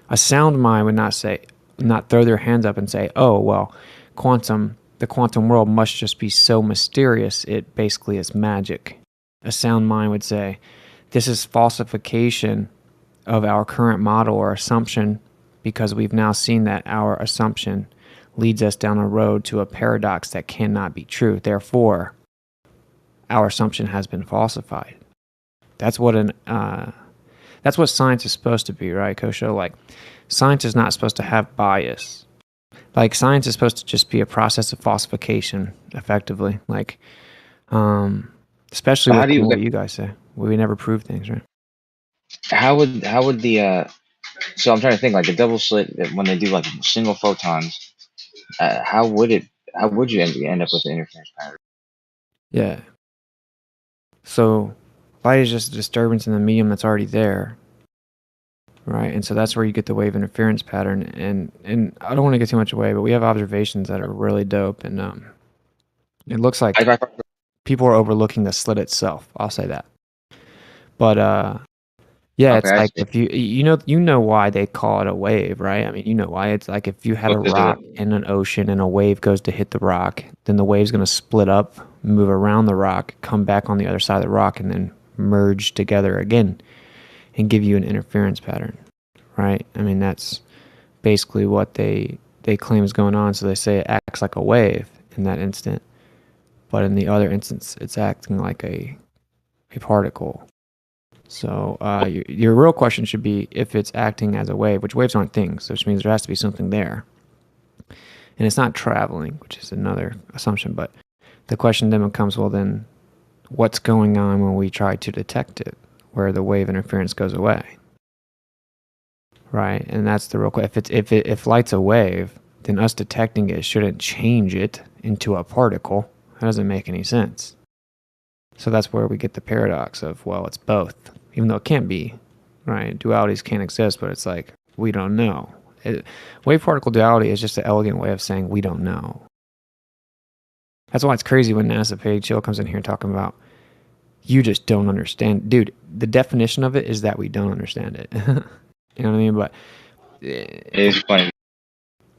a sound mind would not throw their hands up and say, oh, well, the quantum world must just be so mysterious, it basically is magic. A sound mind would say, this is falsification of our current model or assumption because we've now seen that our assumption leads us down a road to a paradox that cannot be true. Therefore, our assumption has been falsified. That's what that's what science is supposed to be, right, Kosho? Like, science is not supposed to have bias. Like, science is supposed to just be a process of falsification, effectively. Like, especially But how with do you what you guys say. We never prove things, right? how would the so I'm trying to think like the double slit when they do like single photons, how would you end up with the interference pattern? Yeah. So light is just a disturbance in the medium that's already there, right? And so that's where you get the wave interference pattern. And I don't want to get too much away, but we have observations that are really dope. And it looks like people are overlooking the slit itself. I'll say that. But yeah, Okay, it's I like see. if you know why they call it a wave, right? I mean, you know why. It's like if you had a Because of rock in an ocean and a wave goes to hit the rock, then the wave's going to split up, move around the rock, come back on the other side of the rock, and then merge together again and give you an interference pattern, right? I mean, that's basically what they claim is going on. So they say it acts like a wave in that instant, but in the other instance, it's acting like a particle. So your real question should be if it's acting as a wave, which waves aren't things, which means there has to be something there. And it's not traveling, which is another assumption. But the question then becomes, well, then what's going on when we try to detect it, where the wave interference goes away? Right? And that's the real question. If light's a wave, then us detecting it shouldn't change it into a particle. That doesn't make any sense. So that's where we get the paradox of, well, it's both. Even though it can't be, right? Dualities can't exist, but it's like, we don't know. Wave-particle duality is just an elegant way of saying we don't know. That's why it's crazy when NASA Paige Chill comes in here talking about, you just don't understand. Dude, the definition of it is that we don't understand it. You know what I mean? But It is funny.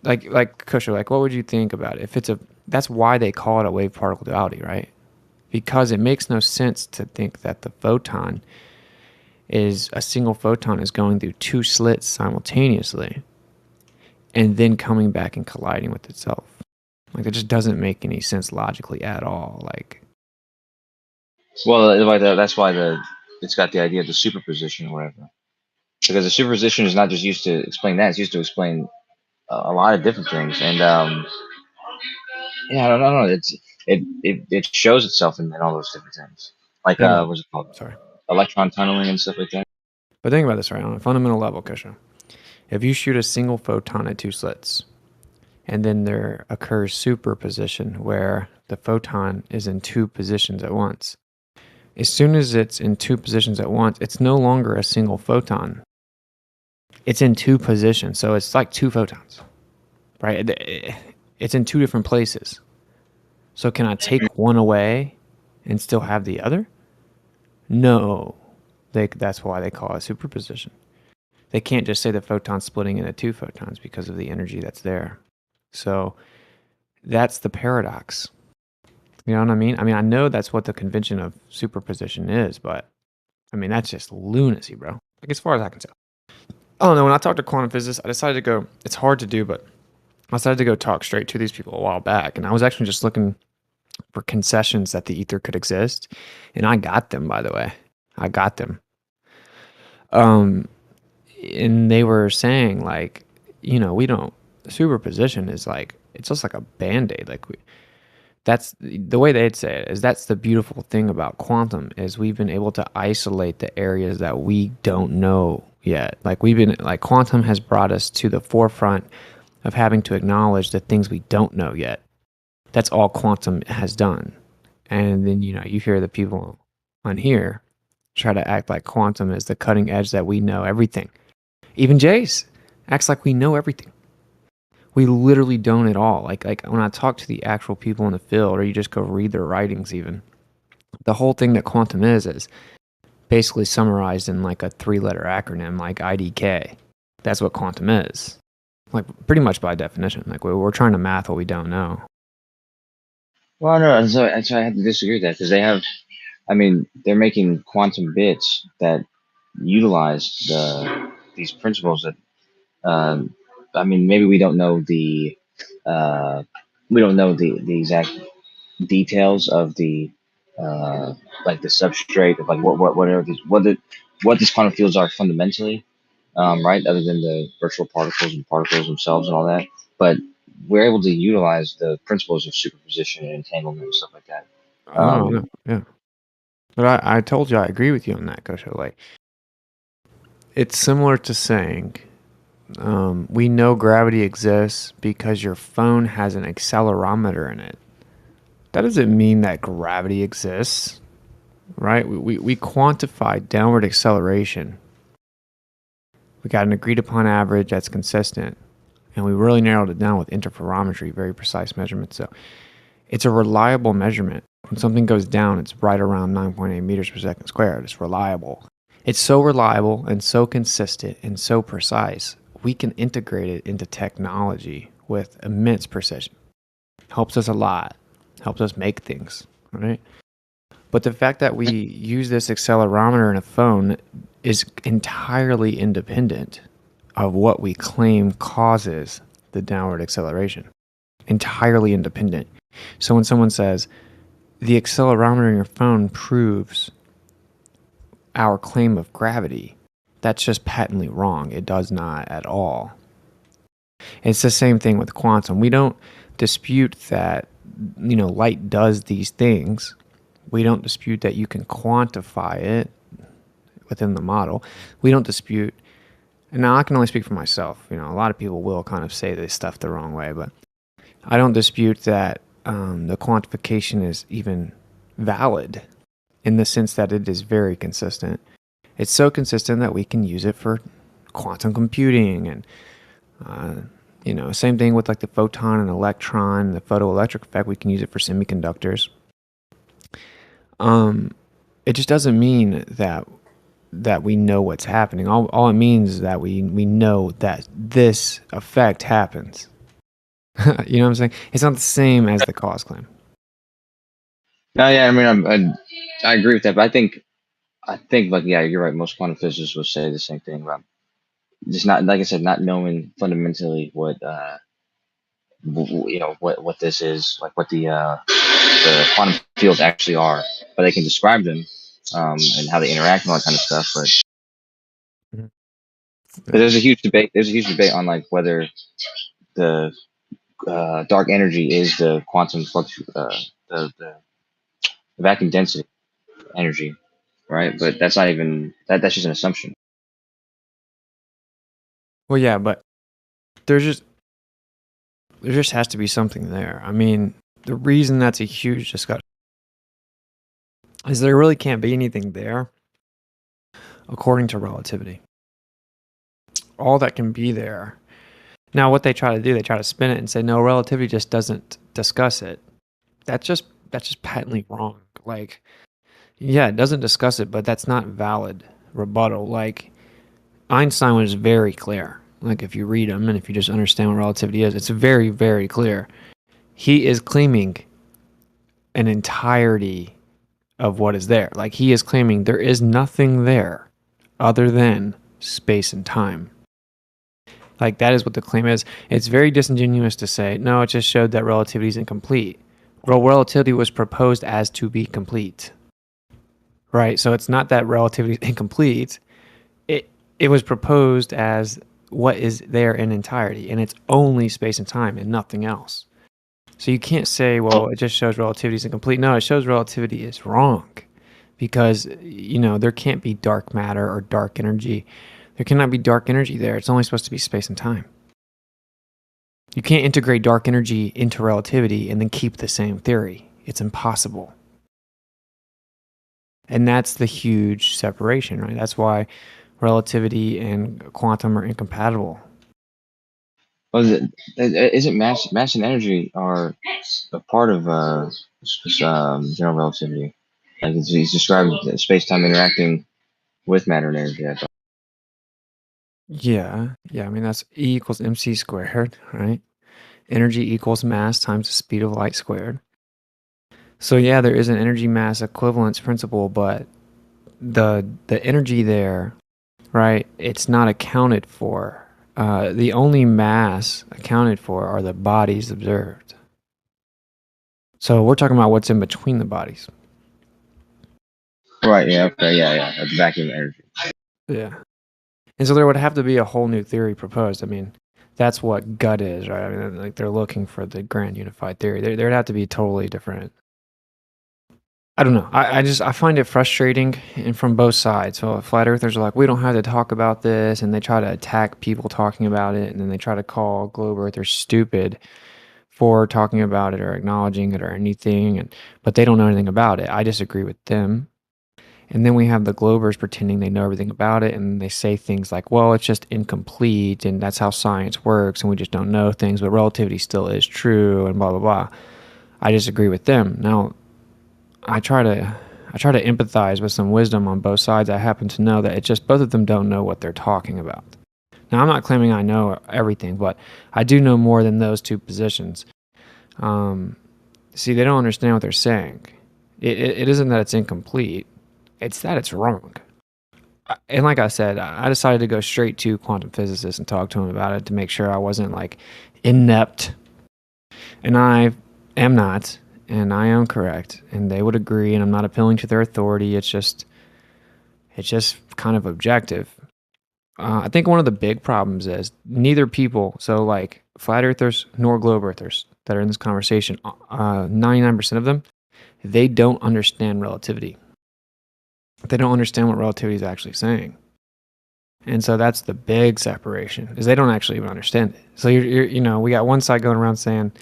like Kusha, like what would you think about it? That's why they call it a wave-particle duality, right? Because it makes no sense to think that the photon is a single photon is going through two slits simultaneously and then coming back and colliding with itself. Like, it just doesn't make any sense logically at all. Like, Well, that's why it's got the idea of the superposition or whatever. Because the superposition is not just used to explain that; it's used to explain a lot of different things. And yeah, I don't know. It shows itself in all those different things. Like what's it called? Sorry. Electron tunneling and stuff like that. But think about this, right? On a fundamental level, Kusha. If you shoot a single photon at two slits, and then there occurs superposition where the photon is in two positions at once. As soon as it's in two positions at once, it's no longer a single photon. It's in two positions, so it's like two photons, right? It's in two different places. So can I take one away and still have the other? No. That's why they call it superposition. They can't just say the photon's splitting into two photons because of the energy that's there. So that's the paradox. You know what I mean? I mean, I know that's what the convention of superposition is, but I mean, that's just lunacy, bro. Like, as far as I can tell. I don't know. When I talked to quantum physicists, I decided to go, it's hard to do, but I decided to go talk straight to these people a while back. And I was actually just looking for concessions that the ether could exist. And I got them, by the way. I got them. And they were saying, like, we don't, superposition is like, it's just like a band-aid. Like, that's the way they'd say it, is that's the beautiful thing about quantum, is we've been able to isolate the areas that we don't know yet. Like, quantum has brought us to the forefront of having to acknowledge the things we don't know yet. That's all quantum has done. And then, you hear the people on here try to act like quantum is the cutting edge, that we know everything. Even Jace acts like we know everything. We literally don't at all. Like when I talk to the actual people in the field, or you just go read their writings even, the whole thing that quantum is basically summarized in like a 3-letter acronym like IDK. That's what quantum is. Like, pretty much by definition. Like, we're trying to math what we don't know. Well, no, so I have to disagree with that because they're making quantum bits that utilize these principles that, maybe we don't know the exact details of the like the substrate of like what these quantum fields are fundamentally, right? Other than the virtual particles and particles themselves and all that, but we're able to utilize the principles of superposition and entanglement and stuff like that. Oh, no, yeah. But I told you I agree with you on that, Kosho. Like, it's similar to saying, we know gravity exists because your phone has an accelerometer in it. That doesn't mean that gravity exists, right? We quantify downward acceleration. We got an agreed upon average that's consistent, and we really narrowed it down with interferometry, very precise measurements. So it's a reliable measurement. When something goes down, it's right around 9.8 meters per second squared. It's reliable. It's so reliable and so consistent and so precise, we can integrate it into technology with immense precision. Helps us a lot. Helps us make things, right? But the fact that we use this accelerometer in a phone is entirely independent of what we claim causes the downward acceleration. Entirely independent. So when someone says, the accelerometer in your phone proves our claim of gravity, that's just patently wrong. It does not at all. It's the same thing with quantum. We don't dispute that, light does these things. We don't dispute that you can quantify it within the model. We don't dispute, and now I can only speak for myself. A lot of people will kind of say this stuff the wrong way, but I don't dispute that the quantification is even valid in the sense that it is very consistent. It's so consistent that we can use it for quantum computing and, same thing with like the photon and electron, the photoelectric effect, we can use it for semiconductors. It just doesn't mean that we know what's happening. All it means is that we know that this effect happens. You know what I'm saying? It's not the same as the cause claim. No, yeah, I mean, I agree with that, but I think like, yeah, you're right. Most quantum physicists would say the same thing about just not, like I said, not knowing fundamentally what what this is, like what the quantum fields actually are, but they can describe them and how they interact and all that kind of stuff. But there's a huge debate. There's a huge debate on like whether the dark energy is the quantum flux, the vacuum density energy, right? But that's not even that's just an assumption. Well, yeah, but there just has to be something there. I mean, the reason that's a huge discussion is there really can't be anything there according to relativity. All that can be there. Now, what they try to do, they try to spin it and say, no, relativity just doesn't discuss it. That's just patently wrong. Like, yeah, it doesn't discuss it, but that's not valid rebuttal. Like, Einstein was very clear. Like, if you read him and if you just understand what relativity is, it's very, very clear. He is claiming an entirety of what is there. Like, he is claiming there is nothing there other than space and time. Like, that is what the claim is. It's very disingenuous to say, no, it just showed that relativity is incomplete. Well, relativity was proposed as to be complete. Right? So it's not that relativity is incomplete. It was proposed as what is there in entirety, and it's only space and time and nothing else. So you can't say, well, it just shows relativity is incomplete. No, it shows relativity is wrong because, there can't be dark matter or dark energy. There cannot be dark energy there. It's only supposed to be space and time. You can't integrate dark energy into relativity and then keep the same theory. It's impossible. And that's the huge separation, right? That's why relativity and quantum are incompatible. Well, isn't mass and energy are a part of general relativity? Like he's described space-time interacting with matter and energy. I thought. Yeah. I mean, that's E equals mc squared, right? Energy equals mass times the speed of light squared. So yeah, there is an energy mass equivalence principle, but the energy there, right? It's not accounted for. The only mass accounted for are the bodies observed. So we're talking about what's in between the bodies. Right. Yeah. Okay. Yeah. Yeah. It's vacuum energy. Yeah. And so there would have to be a whole new theory proposed. I mean, that's what gut is, right? I mean, like they're looking for the grand unified theory. There'd have to be totally different. I don't know. I find it frustrating, and from both sides. So flat earthers are like, we don't have to talk about this, and they try to attack people talking about it, and then they try to call globe earthers stupid for talking about it or acknowledging it or anything, but they don't know anything about it. I disagree with them. And then we have the globers pretending they know everything about it, and they say things like, well, it's just incomplete, and that's how science works, and we just don't know things, but relativity still is true, and blah, blah, blah. I disagree with them. Now, I try to empathize with some wisdom on both sides. I happen to know that it's just both of them don't know what they're talking about. Now, I'm not claiming I know everything, but I do know more than those two positions. See, they don't understand what they're saying. It isn't that it's incomplete. It's that it's wrong. And like I said, I decided to go straight to quantum physicists and talk to him about it to make sure I wasn't like inept. And I am not, and I am correct, and they would agree, and I'm not appealing to their authority. It's just kind of objective. I think one of the big problems is neither people, so like flat earthers nor globe earthers that are in this conversation, 99% of them, they don't understand relativity. They don't understand what relativity is actually saying. And so that's the big separation, is they don't actually even understand it. So we got one side going around saying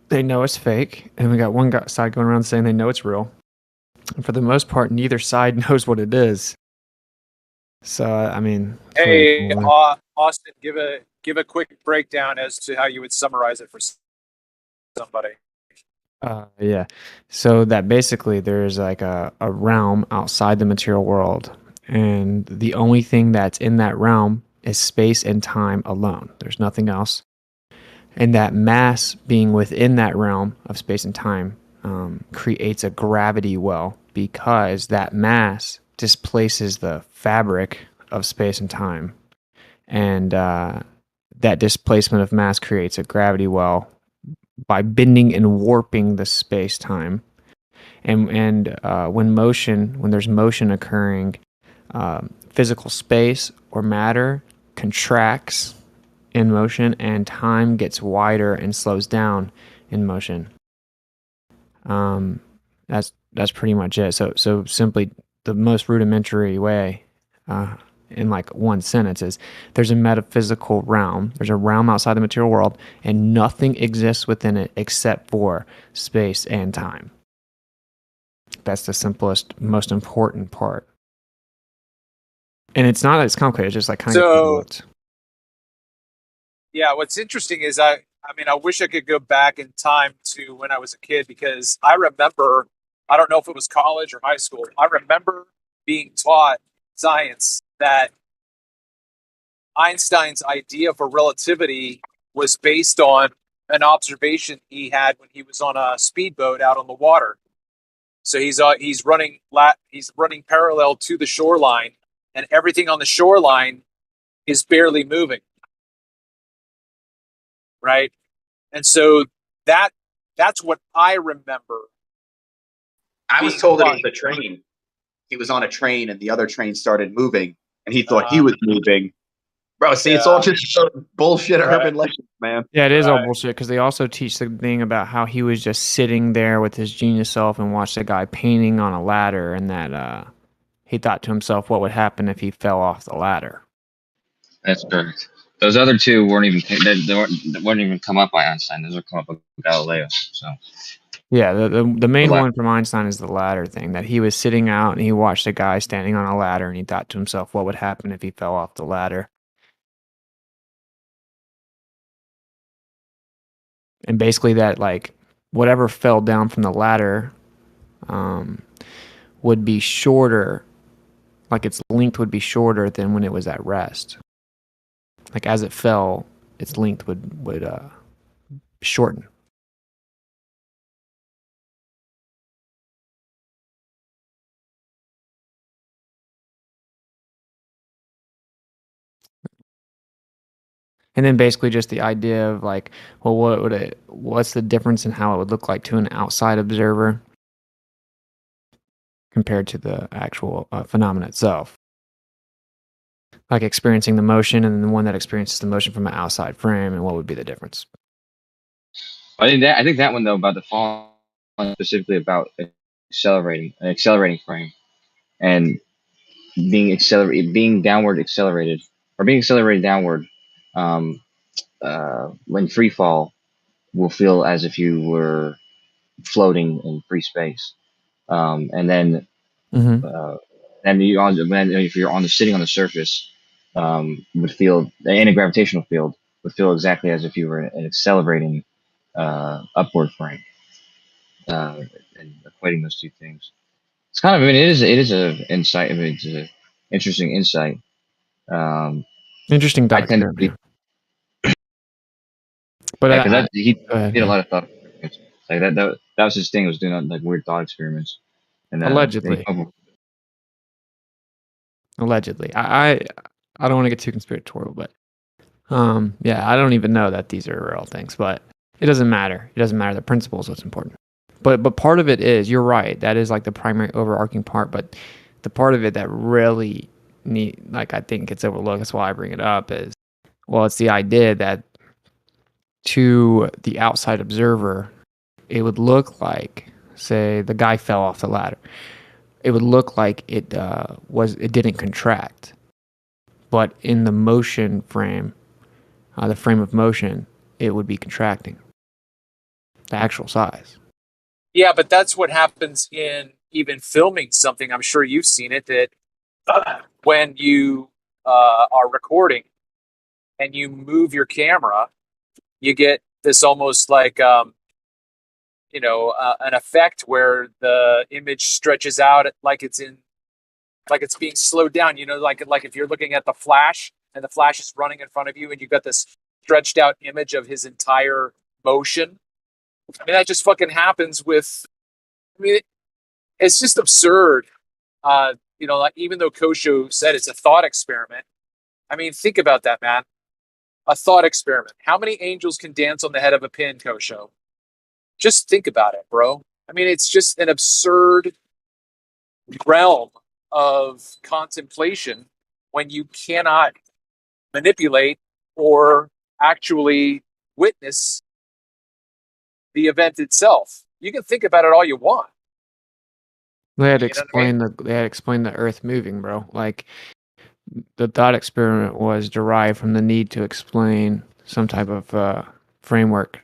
they know it's fake, and we got one side going around saying they know it's real. And for the most part, neither side knows what it is. So I mean, Hey, Austin, give a quick breakdown as to how you would summarize it for somebody. Yeah. So that basically there's like a realm outside the material world, and the only thing that's in that realm is space and time alone. There's nothing else. And that mass being within that realm of space and time creates a gravity well, because that mass displaces the fabric of space and time. And that displacement of mass creates a gravity well by bending and warping the space-time. And when there's motion occurring, physical space or matter contracts in motion, and time gets wider and slows down in motion. That's pretty much it. So simply, the most rudimentary way, in like one sentence, is there's a metaphysical realm. There's a realm outside the material world, and nothing exists within it except for space and time. That's the simplest, most important part. And it's not as complicated. It's just like kind of. Yeah, what's interesting is I mean, I wish I could go back in time to when I was a kid, because I remember, I don't know if it was college or high school, I remember being taught science that Einstein's idea for relativity was based on an observation he had when he was on a speedboat out on the water. So he's running parallel to the shoreline, and everything on the shoreline is barely moving. Right? And so that's what I remember. I was told it was a train. He was on a train, and the other train started moving, and he thought he was moving. Bro, see, it's all just bullshit urban legends, man. Yeah, it is all bullshit, because they also teach the thing about how he was just sitting there with his genius self and watched a guy painting on a ladder, and that he thought to himself, what would happen if he fell off the ladder? That's correct. Those other two weren't even come up by Einstein. Those were come up by Galileo. So yeah, the main one from Einstein is the ladder thing, that he was sitting out and he watched a guy standing on a ladder, and he thought to himself, what would happen if he fell off the ladder? And basically that, like, whatever fell down from the ladder would be shorter, like its length would be shorter than when it was at rest. Like as it fell, its length would shorten. And then basically just the idea of like, well, what's the difference in how it would look like to an outside observer? compared to the actual phenomena itself. Like experiencing the motion and then the one that experiences the motion from an outside frame, and what would be the difference? I think that one though about the falling specifically about an accelerating frame, and being downward accelerated or being accelerated downward. When free fall will feel as if you were floating in free space, and then if you're sitting on the surface, would feel in a gravitational field would feel exactly as if you were in an accelerating upward frame, and equating those two things. It's kind of, I mean, it is a insight. I mean, it's an interesting insight. Interesting I thought tend to experiment. be, But because he did a yeah. lot of thought experiments. Like that was his thing, was doing like weird thought experiments. And Allegedly. Allegedly. I don't want to get too conspiratorial, but yeah, I don't even know that these are real things, but it doesn't matter. It doesn't matter. The principle is what's important. But part of it is, you're right, that is like the primary overarching part, but the part of it that really I think it's overlooked, that's why I bring it up, is, well, it's the idea that to the outside observer, it would look like, say, the guy fell off the ladder. It would look like it didn't contract, but in the motion frame, the frame of motion, it would be contracting. The actual size. Yeah, but that's what happens in even filming something. I'm sure you've seen it, that when you are recording and you move your camera, you get this almost like an effect where the image stretches out like it's being slowed down. Like if you're looking at the Flash and the Flash is running in front of you and you got this stretched out image of his entire motion. I mean, that just fucking happens with. I mean, it's just absurd. Like, even though Kosho said it's a thought experiment, I mean, think about that, man. A thought experiment. How many angels can dance on the head of a pin, Kosho? Just think about it, bro. I mean, it's just an absurd realm of contemplation when you cannot manipulate or actually witness the event itself. You can think about it all you want. They had You know what I mean? they had explained the Earth moving, bro. Like, the thought experiment was derived from the need to explain some type of framework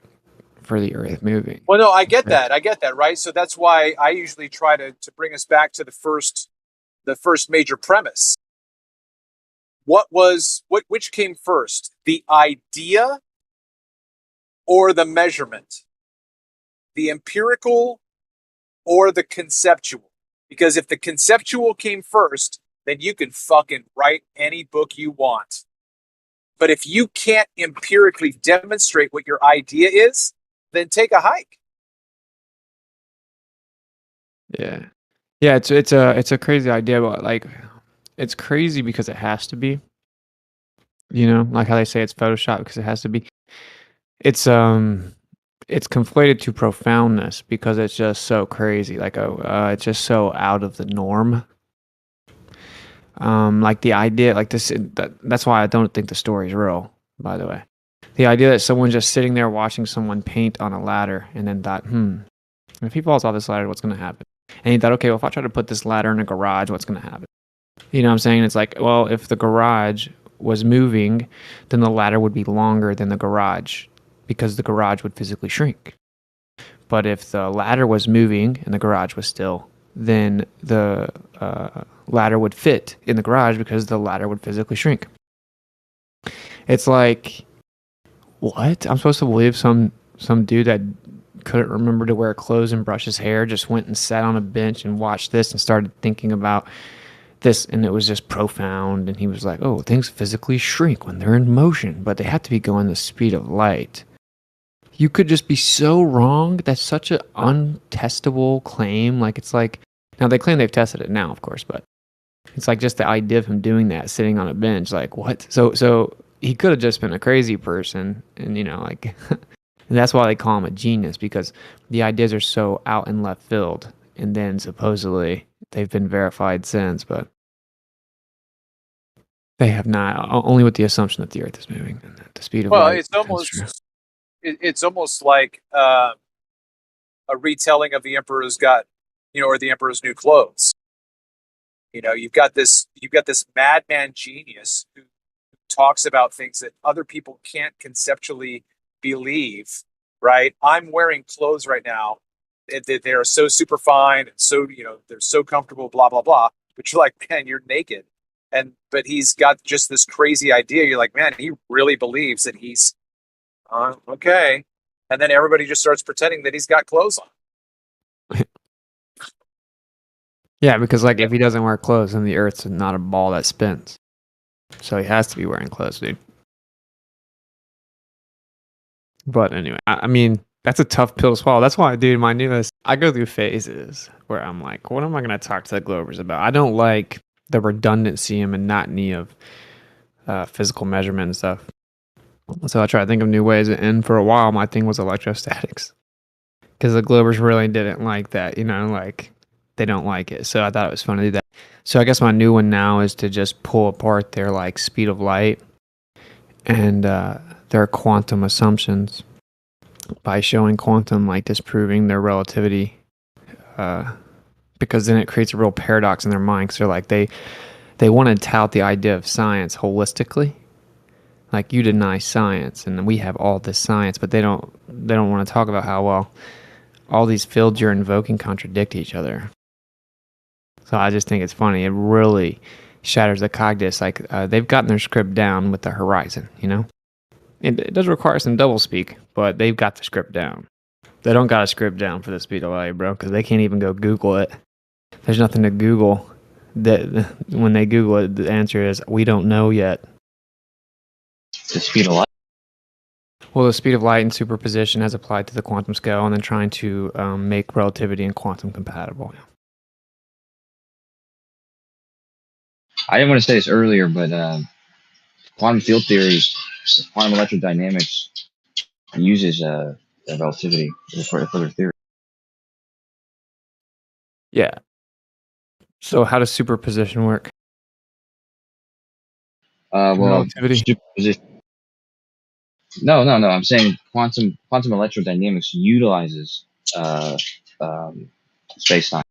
for the Earth moving. Well, no, I get that, right? So that's why I usually try to bring us back to the first major premise. Which came first, the idea or the measurement? The empirical or the conceptual? Because if the conceptual came first, then you can fucking write any book you want. But if you can't empirically demonstrate what your idea is, then take a hike. Yeah, it's a crazy idea, but like, it's crazy because it has to be. Like how they say it's Photoshop because it has to be. It's conflated to profoundness because it's just so crazy. Like, it's just so out of the norm. Like the idea, like this, that's why I don't think the story is real, by the way. The idea that someone's just sitting there watching someone paint on a ladder and then thought, if he falls off this ladder, what's going to happen? And he thought, okay, well, if I try to put this ladder in a garage, what's going to happen? You know what I'm saying? It's like, well, if the garage was moving, then the ladder would be longer than the garage because the garage would physically shrink. But if the ladder was moving and the garage was still, then the ladder would fit in the garage because the ladder would physically shrink. It's like, what? I'm supposed to believe some dude that couldn't remember to wear clothes and brush his hair just went and sat on a bench and watched this and started thinking about this, and it was just profound, and he was like, oh, things physically shrink when they're in motion, but they have to be going the speed of light. You could just be so wrong. That's such an untestable claim. Like, it's like, now they claim they've tested it now, of course, but it's like just the idea of him doing that, sitting on a bench, like, what? So he could have just been a crazy person, and and that's why they call him a genius, because the ideas are so out in left field, and then supposedly they've been verified since, but they have not. Only with the assumption that the Earth is moving and at the speed of Well, light. it's That's true. almost like a retelling of the Emperor's got, or the Emperor's New Clothes. You've got this madman genius who talks about things that other people can't conceptually believe, right? I'm wearing clothes right now that they are so super fine and so, they're so comfortable, blah, blah, blah. But you're like, man, you're naked. But he's got just this crazy idea. You're like, man, he really believes that he's okay. And then everybody just starts pretending that he's got clothes on. Yeah, because like if he doesn't wear clothes, then the Earth's not a ball that spins. So he has to be wearing clothes, dude. But anyway, I mean, that's a tough pill to swallow. That's why, dude, my newest, I go through phases where I'm like, what am I going to talk to the Glovers about? I don't like the redundancy and monotony of physical measurement and stuff. So I try to think of new ways. And for a while, my thing was electrostatics. Because the Glovers really didn't like that, like they don't like it. So I thought it was fun to do that. So I guess my new one now is to just pull apart their like speed of light and their quantum assumptions by showing quantum like disproving their relativity, because then it creates a real paradox in their mind. Because they're like they want to tout the idea of science holistically, like you deny science and we have all this science, but they don't want to talk about how well all these fields you're invoking contradict each other. So I just think it's funny. It really shatters the cognitus. Like they've gotten their script down with the horizon, It does require some doublespeak, but they've got the script down. They don't got a script down for the speed of light, bro, because they can't even go Google it. There's nothing to Google. When they Google it, the answer is, we don't know yet. The speed of light? Well, the speed of light and superposition as applied to the quantum scale, and then trying to make relativity and quantum compatible. I didn't want to say this earlier, but quantum field theory, quantum electrodynamics uses relativity for their theory. Yeah. So how does superposition work? Well, relativity? Superposition. No. I'm saying quantum electrodynamics utilizes space-time.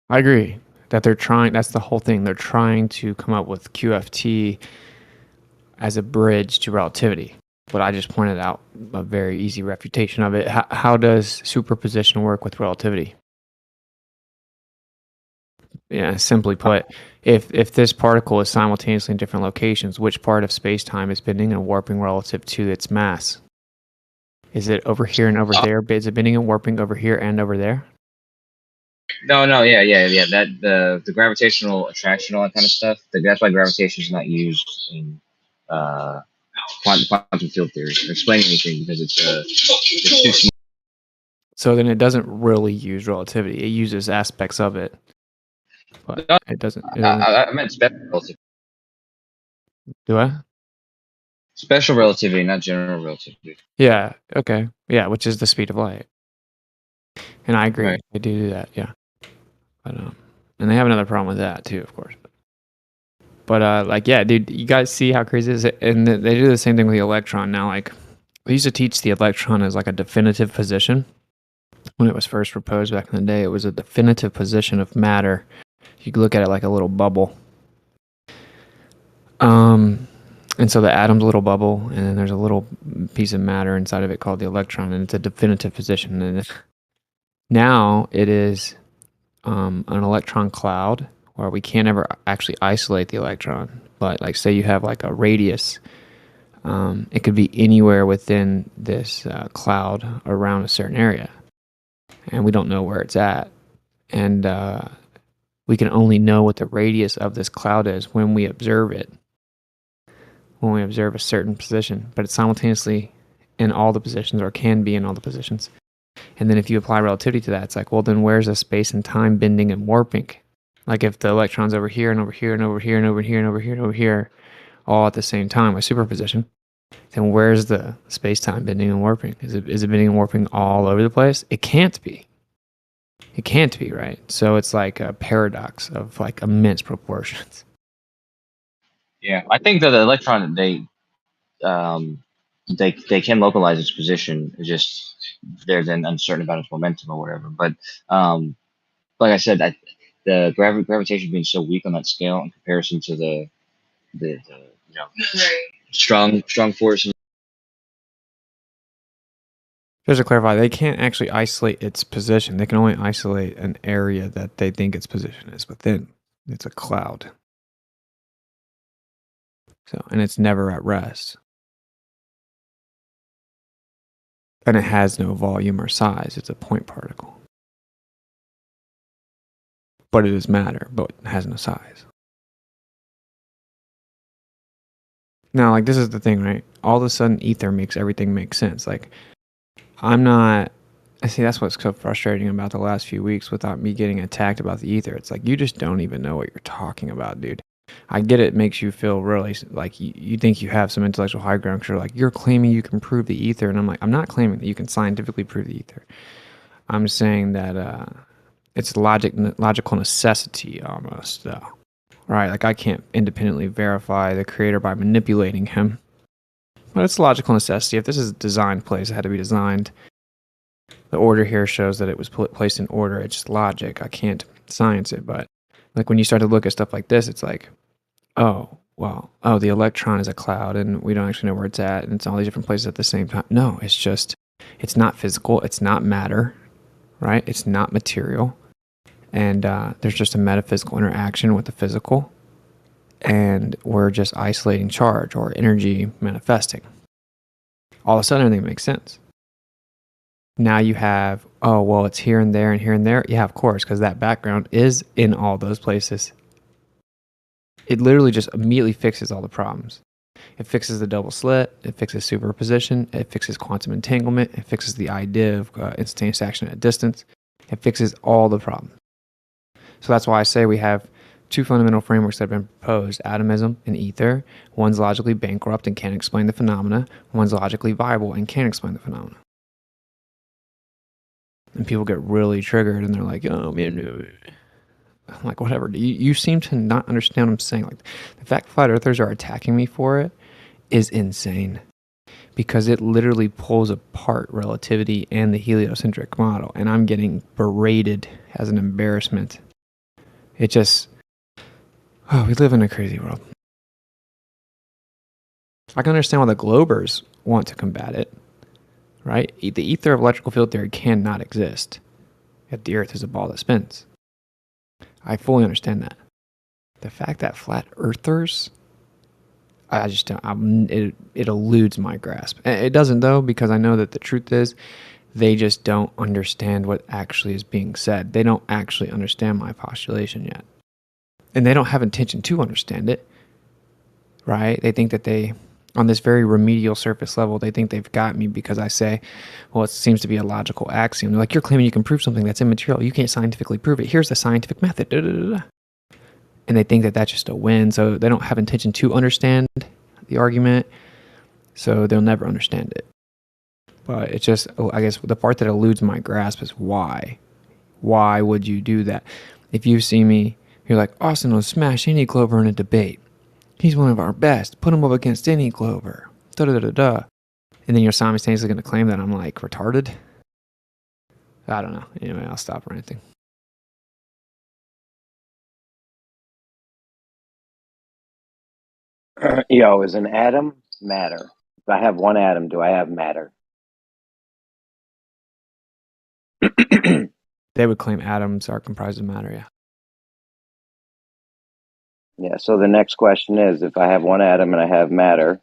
I agree that they're trying. That's the whole thing. They're trying to come up with QFT as a bridge to relativity. But I just pointed out a very easy refutation of it. How does superposition work with relativity? Yeah, simply put, if this particle is simultaneously in different locations, which part of space-time is bending and warping relative to its mass? Is it over here and over there? Is it bending and warping over here and over there? No, yeah. That the gravitational attraction, all that kind of stuff. That's why gravitation is not used in quantum field theory or explaining anything, because it's too small. So then it doesn't really use relativity. It uses aspects of it, but it doesn't. I meant special relativity. Do I? Special relativity, not general relativity. Yeah. Okay. Yeah, which is the speed of light. And I agree. Right. They do that. Yeah. But and they have another problem with that too, of course. But like, yeah, dude, you guys see how crazy it is? And they do the same thing with the electron now. Like, they used to teach the electron as like a definitive position. When it was first proposed back in the day, it was a definitive position of matter. You could look at it like a little bubble. And so the atom's a little bubble, and then there's a little piece of matter inside of it called the electron, and it's a definitive position. And now it is an electron cloud, where we can't ever actually isolate the electron. But like, say you have like a radius, it could be anywhere within this cloud around a certain area, and we don't know where it's at. And we can only know what the radius of this cloud is when we observe it, when we observe a certain position. But it's simultaneously in all the positions, or can be in all the positions. And then if you apply relativity to that, it's like, well, then where's the space and time bending and warping? Like if the electron's over here and over here and over here and over here and over here and over here, all at the same time with superposition, then where's the space-time bending and warping? Is it bending and warping all over the place? It can't be. It can't be, right? So it's like a paradox of like immense proportions. Yeah, I think that the electron they can localize its position. It's just they're then uncertain about its momentum or whatever. But like I said, the gravitation being so weak on that scale in comparison to the strong force. Just to clarify, they can't actually isolate its position. They can only isolate an area that they think its position is within. It's a cloud. So, and it's never at rest. And it has no volume or size. It's a point particle. But it is matter, but it has no size. Now, like, this is the thing, right? All of a sudden, ether makes everything make sense. Like, I see, that's what's so frustrating about the last few weeks without me getting attacked about the ether. It's like, you just don't even know what you're talking about, dude. I get it makes you feel really like you think you have some intellectual high ground because you're like, you're claiming you can prove the ether. And I'm like, I'm not claiming that you can scientifically prove the ether. I'm saying that it's logical necessity almost, though. Right? Like, I can't independently verify the creator by manipulating him. But it's logical necessity. If this is a designed place, it had to be designed. The order here shows that it was placed in order. It's just logic. I can't science it. But like when you start to look at stuff like this, it's like, oh, well, oh, the electron is a cloud and we don't actually know where it's at. And it's all these different places at the same time. No, it's just, it's not physical. It's not matter, right? It's not material. And there's just a metaphysical interaction with the physical. And we're just isolating charge or energy manifesting. All of a sudden, everything makes sense. Now you have, oh, well, it's here and there and here and there. Yeah, of course, because that background is in all those places. It literally just immediately fixes all the problems. It fixes the double slit. It fixes superposition. It fixes quantum entanglement. It fixes the idea of instantaneous action at a distance. It fixes all the problems. So that's why I say we have two fundamental frameworks that have been proposed, atomism and ether. One's logically bankrupt and can't explain the phenomena. One's logically viable and can explain the phenomena. And people get really triggered and they're like, oh, man. I'm like, whatever. You seem to not understand what I'm saying. Like, the fact flat earthers are attacking me for it is insane. Because it literally pulls apart relativity and the heliocentric model. And I'm getting berated as an embarrassment. It just, oh, we live in a crazy world. I can understand why the Globers want to combat it, right? The ether of electrical field theory cannot exist if the Earth is a ball that spins. I fully understand that. The fact that flat earthers, I just don't, it eludes my grasp. It doesn't, though, because I know that the truth is they just don't understand what actually is being said. They don't actually understand my postulation yet. And they don't have intention to understand it, right? They think that they, on this very remedial surface level, they think they've got me because I say, well, it seems to be a logical axiom. They're like, you're claiming you can prove something that's immaterial. You can't scientifically prove it. Here's the scientific method. Da, da, da, da. And they think that that's just a win. So they don't have intention to understand the argument. So they'll never understand it. But it's just, I guess the part that eludes my grasp is why. Why would you do that? If you see me, you're like, Austin will smash any Glover in a debate. He's one of our best. Put him up against any Glover. Da da da da. And then you're simultaneously going to claim that I'm like retarded? I don't know. Anyway, I'll stop ranting. Yo, is an atom matter? If I have one atom, do I have matter? They would claim atoms are comprised of matter, yeah. Yeah, so the next question is, if I have one atom and I have matter,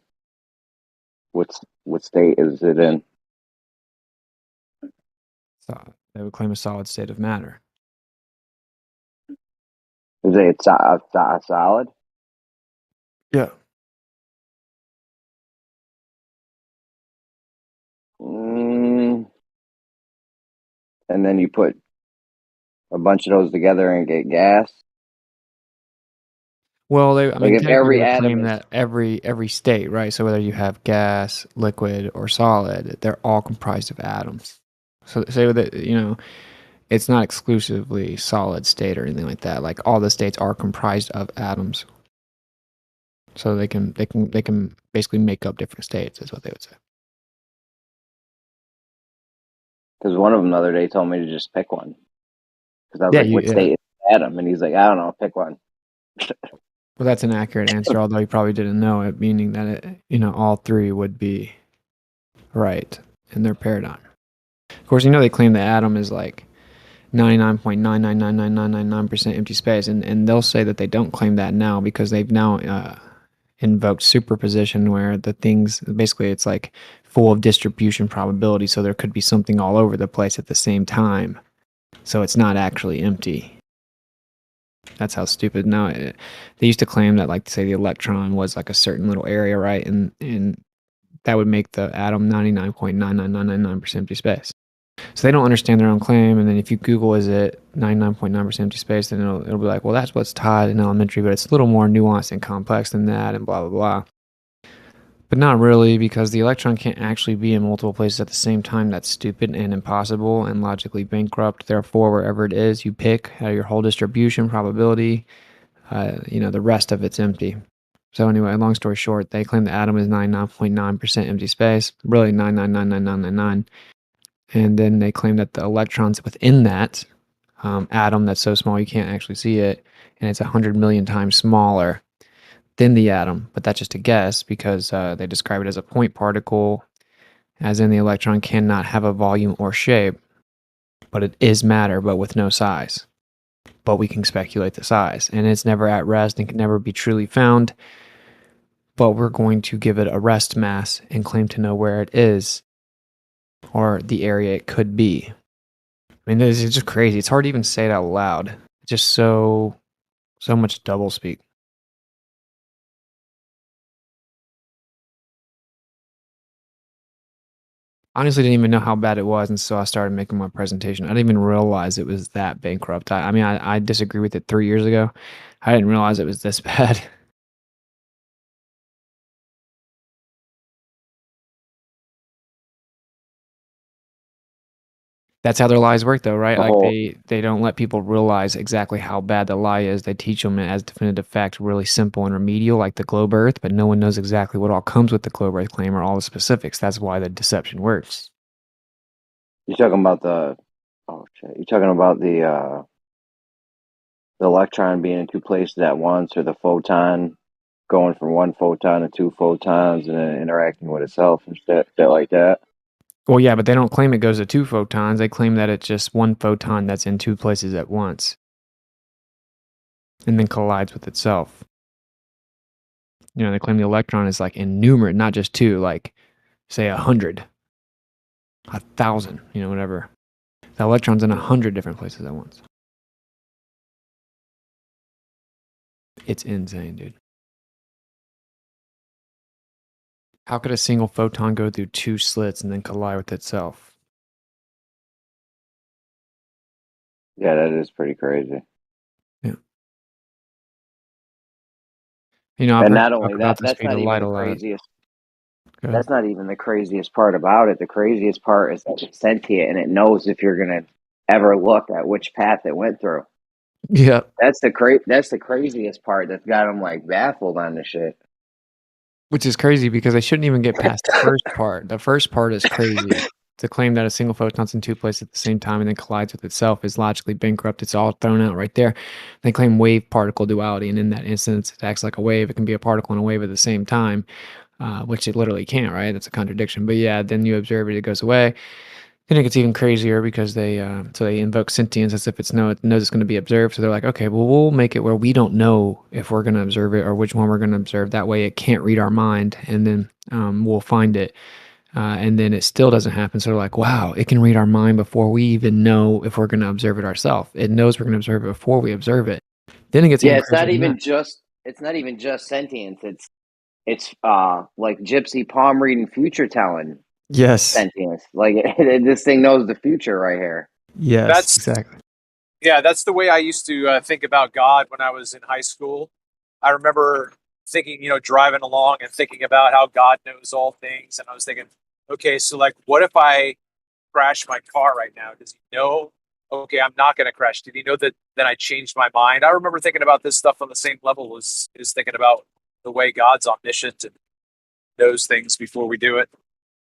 what state is it in? So they would claim a solid state of matter. Is it solid? Yeah. And then you put a bunch of those together and get gas? Well, I mean, Like if technically every they would atom claim is... that every state, right? So whether you have gas, liquid, or solid, they're all comprised of atoms. So say that, it's not exclusively solid state or anything like that. Like all the states are comprised of atoms, so they can basically make up different states. Is what they would say. Because one of them the other day told me to just pick one. Because I was Yeah, like, "What state is Adam?" And he's like, "I don't know, pick one." Well, that's an accurate answer, although he probably didn't know it, meaning that all three would be right in their paradigm. Of course, they claim the atom is like 99.9999999% empty space, and they'll say that they don't claim that now because they've now invoked superposition, where the things basically it's like full of distribution probability, so there could be something all over the place at the same time, so it's not actually empty. That's how stupid. Now, they used to claim that, like, say the electron was like a certain little area, right? And that would make the atom 99.99999% empty space. So they don't understand their own claim. And then if you Google, is it 99.9% empty space, then it'll be like, well, that's what's taught in elementary, but it's a little more nuanced and complex than that, and blah, blah, blah. But not really, because the electron can't actually be in multiple places at the same time. That's stupid and impossible and logically bankrupt. Therefore, wherever it is, you pick out of your whole distribution probability, the rest of it's empty. So anyway, long story short, they claim the atom is 99.9% empty space, really 9999999. And then they claim that the electrons within that atom that's so small you can't actually see it, and it's 100 million times smaller than the atom, but that's just a guess because they describe it as a point particle, as in the electron cannot have a volume or shape, but it is matter, but with no size. But we can speculate the size, and it's never at rest and can never be truly found, but we're going to give it a rest mass and claim to know where it is, or the area it could be. I mean, this is just crazy. It's hard to even say it out loud. It's just so much doublespeak. Honestly, didn't even know how bad it was, and so I started making my presentation. I didn't even realize it was that bankrupt. I mean, I disagree with it 3 years ago. I didn't realize it was this bad. That's how their lies work, though, right? The Like whole they don't let people realize exactly how bad the lie is. They teach them as definitive fact, really simple and remedial, like the globe Earth, but no one knows exactly what all comes with the globe Earth claim or all the specifics. That's why the deception works. you're talking about the you're talking about the electron being in two places at once, or the photon going from one photon to two photons and then interacting with itself and shit like that. Well, yeah, but they don't claim it goes to two photons. They claim that it's just one photon that's in two places at once and then collides with itself. They claim the electron is like in numerate, not just two, like say 100, 1,000, whatever. The electron's in 100 different places at once. It's insane, dude. How could a single photon go through two slits and then collide with itself? Yeah, that is pretty crazy. Yeah. I've And heard not you only talk that, about the that's speed not of even light the a lot. craziest. Go ahead. That's not even the craziest part about it. The craziest part is that it's sentient and it knows if you're gonna ever look at which path it went through. Yeah. That's the craziest part that's got them like baffled on the shit. Which is crazy because they shouldn't even get past the first part. The first part is crazy. To claim that a single photon's in two places at the same time and then collides with itself is logically bankrupt. It's all thrown out right there. They claim wave-particle duality, and in that instance, it acts like a wave. It can be a particle and a wave at the same time, which it literally can't, right? That's a contradiction. But yeah, then you observe it, it goes away. Then it gets even crazier because they invoke sentience as if it knows it's going to be observed. So they're like, okay, well, we'll make it where we don't know if we're going to observe it or which one we're going to observe. That way it can't read our mind, and then we'll find it. And then it still doesn't happen. So they're like, wow, it can read our mind before we even know if we're going to observe it ourselves. It knows we're going to observe it before we observe it. Then it gets even It's crazier not than even that. just sentience. It's like gypsy palm reading, future telling Yes. sentience. Like this thing knows the future right here. Yes, That's exactly. Yeah, that's the way I used to think about God when I was in high school. I remember thinking, driving along and thinking about how God knows all things. And I was thinking, okay, so like, what if I crash my car right now? Does he know okay, I'm not going to crash? Did he know that then I changed my mind? I remember thinking about this stuff on the same level as thinking about the way God's omniscient and knows things before we do it.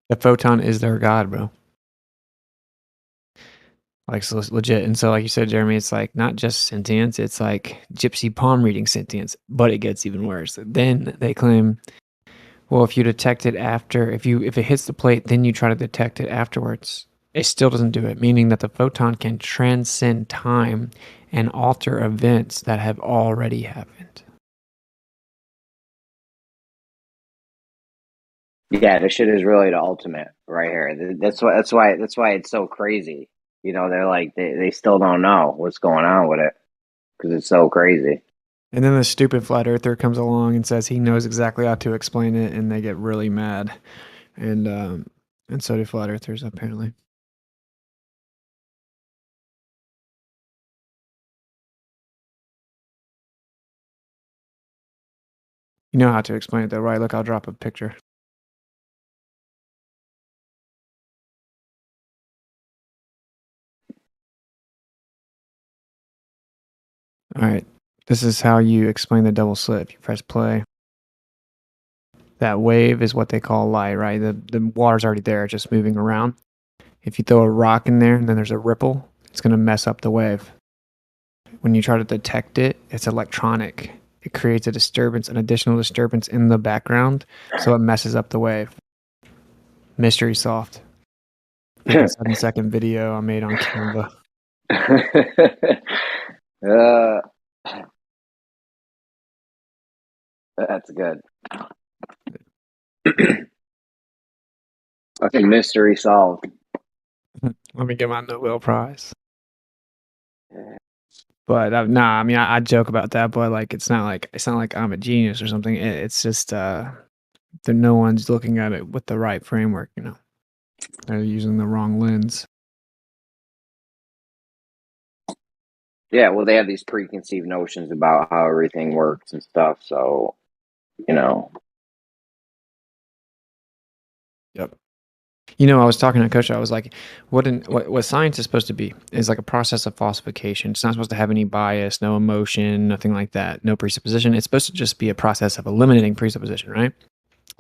The photon is their God, bro. Like, so it's legit. And so, like you said, Jeremy, it's like not just sentience, it's like gypsy palm reading sentience, but it gets even worse. Then they claim, well, if you detect it after, if it hits the plate, then you try to detect it afterwards, it still doesn't do it, meaning that the photon can transcend time and alter events that have already happened. Yeah, this shit is really the ultimate right here. That's why it's so crazy. You know, they're like they still don't know what's going on with it because it's so crazy. And then the stupid flat earther comes along and says he knows exactly how to explain it, and they get really mad. And so do flat earthers, apparently. You know how to explain it though, right? Look, I'll drop a picture. All right, this is how you explain the double slit. You press play. That wave is what they call light, right? The water's already there, just moving around. If you throw a rock in there and then there's a ripple, it's going to mess up the wave. When you try to detect it, it's electronic. It creates a disturbance, an additional disturbance in the background, so it messes up the wave. Mystery solved. 57-second video I made on Canva. That's good. I think mystery solved. Let me get my Nobel Prize. But nah, I mean, I joke about that, but like, it's not like I'm a genius or something. It's just that no one's looking at it with the right framework. You know, they're using the wrong lens. Yeah, well, they have these preconceived notions about how everything works and stuff. So, you know. Yep. You know, I was talking to Coach. I was like, what science is supposed to be is like a process of falsification. It's not supposed to have any bias, no emotion, nothing like that, no presupposition. It's supposed to just be a process of eliminating presupposition, right?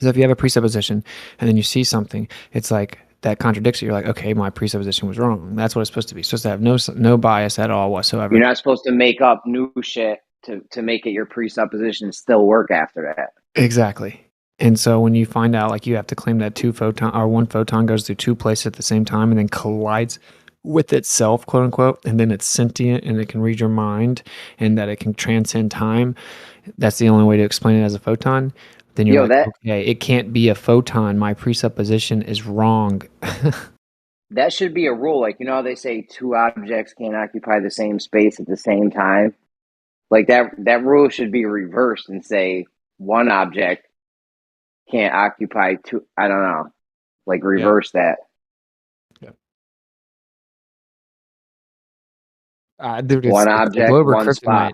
So if you have a presupposition and then you see something, it's like that contradicts it. You're like, okay, my presupposition was wrong. That's what it's supposed to be. It's supposed to have no bias at all whatsoever. You're not supposed to make up new shit to make it your presupposition still work after that. Exactly. And so when you find out, like, you have to claim that one photon goes through two places at the same time and then collides with itself, quote unquote, and then it's sentient and it can read your mind and that it can transcend time. That's the only way to explain it as a photon. Then you're like, okay, it can't be a photon. My presupposition is wrong. That should be a rule. Like, you know how they say two objects can't occupy the same space at the same time? Like, that rule should be reversed and say one object can't occupy two. I don't know. Like, reverse that. Dude, one it's object, the globe or one kryptonite. spot.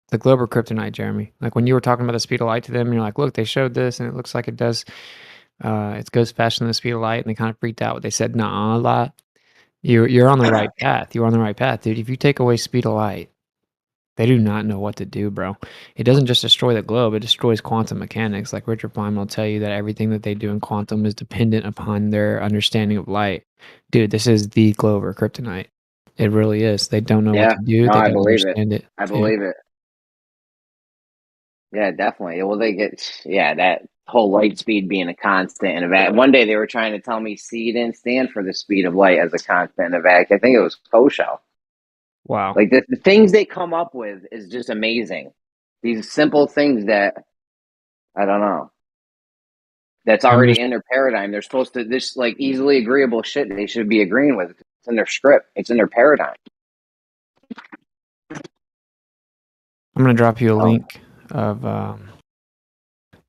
The globe or kryptonite, Jeremy. Like when you were talking about the speed of light to them, you're like, look, they showed this and it looks like it does. It goes faster than the speed of light, and they kind of freaked out. They said, "Nah, a lot." You're on the right path. You're on the right path, dude. If you take away speed of light, they do not know what to do, bro. It doesn't just destroy the globe; it destroys quantum mechanics. Like Richard Feynman will tell you that everything that they do in quantum is dependent upon their understanding of light. Dude, this is the globe or kryptonite. It really is. They don't know what to do. No, They I don't believe understand it. I believe it. Yeah, definitely. Well, that whole light speed being a constant in a vacuum. One day they were trying to tell me C didn't stand for the speed of light as a constant in a vacuum. I think it was Kosho. Wow. Like the things they come up with is just amazing. These simple things that, I don't know, that's already in their paradigm. They're supposed to, this like easily agreeable shit they should be agreeing with. It's in their script. It's in their paradigm. I'm going to drop you a link of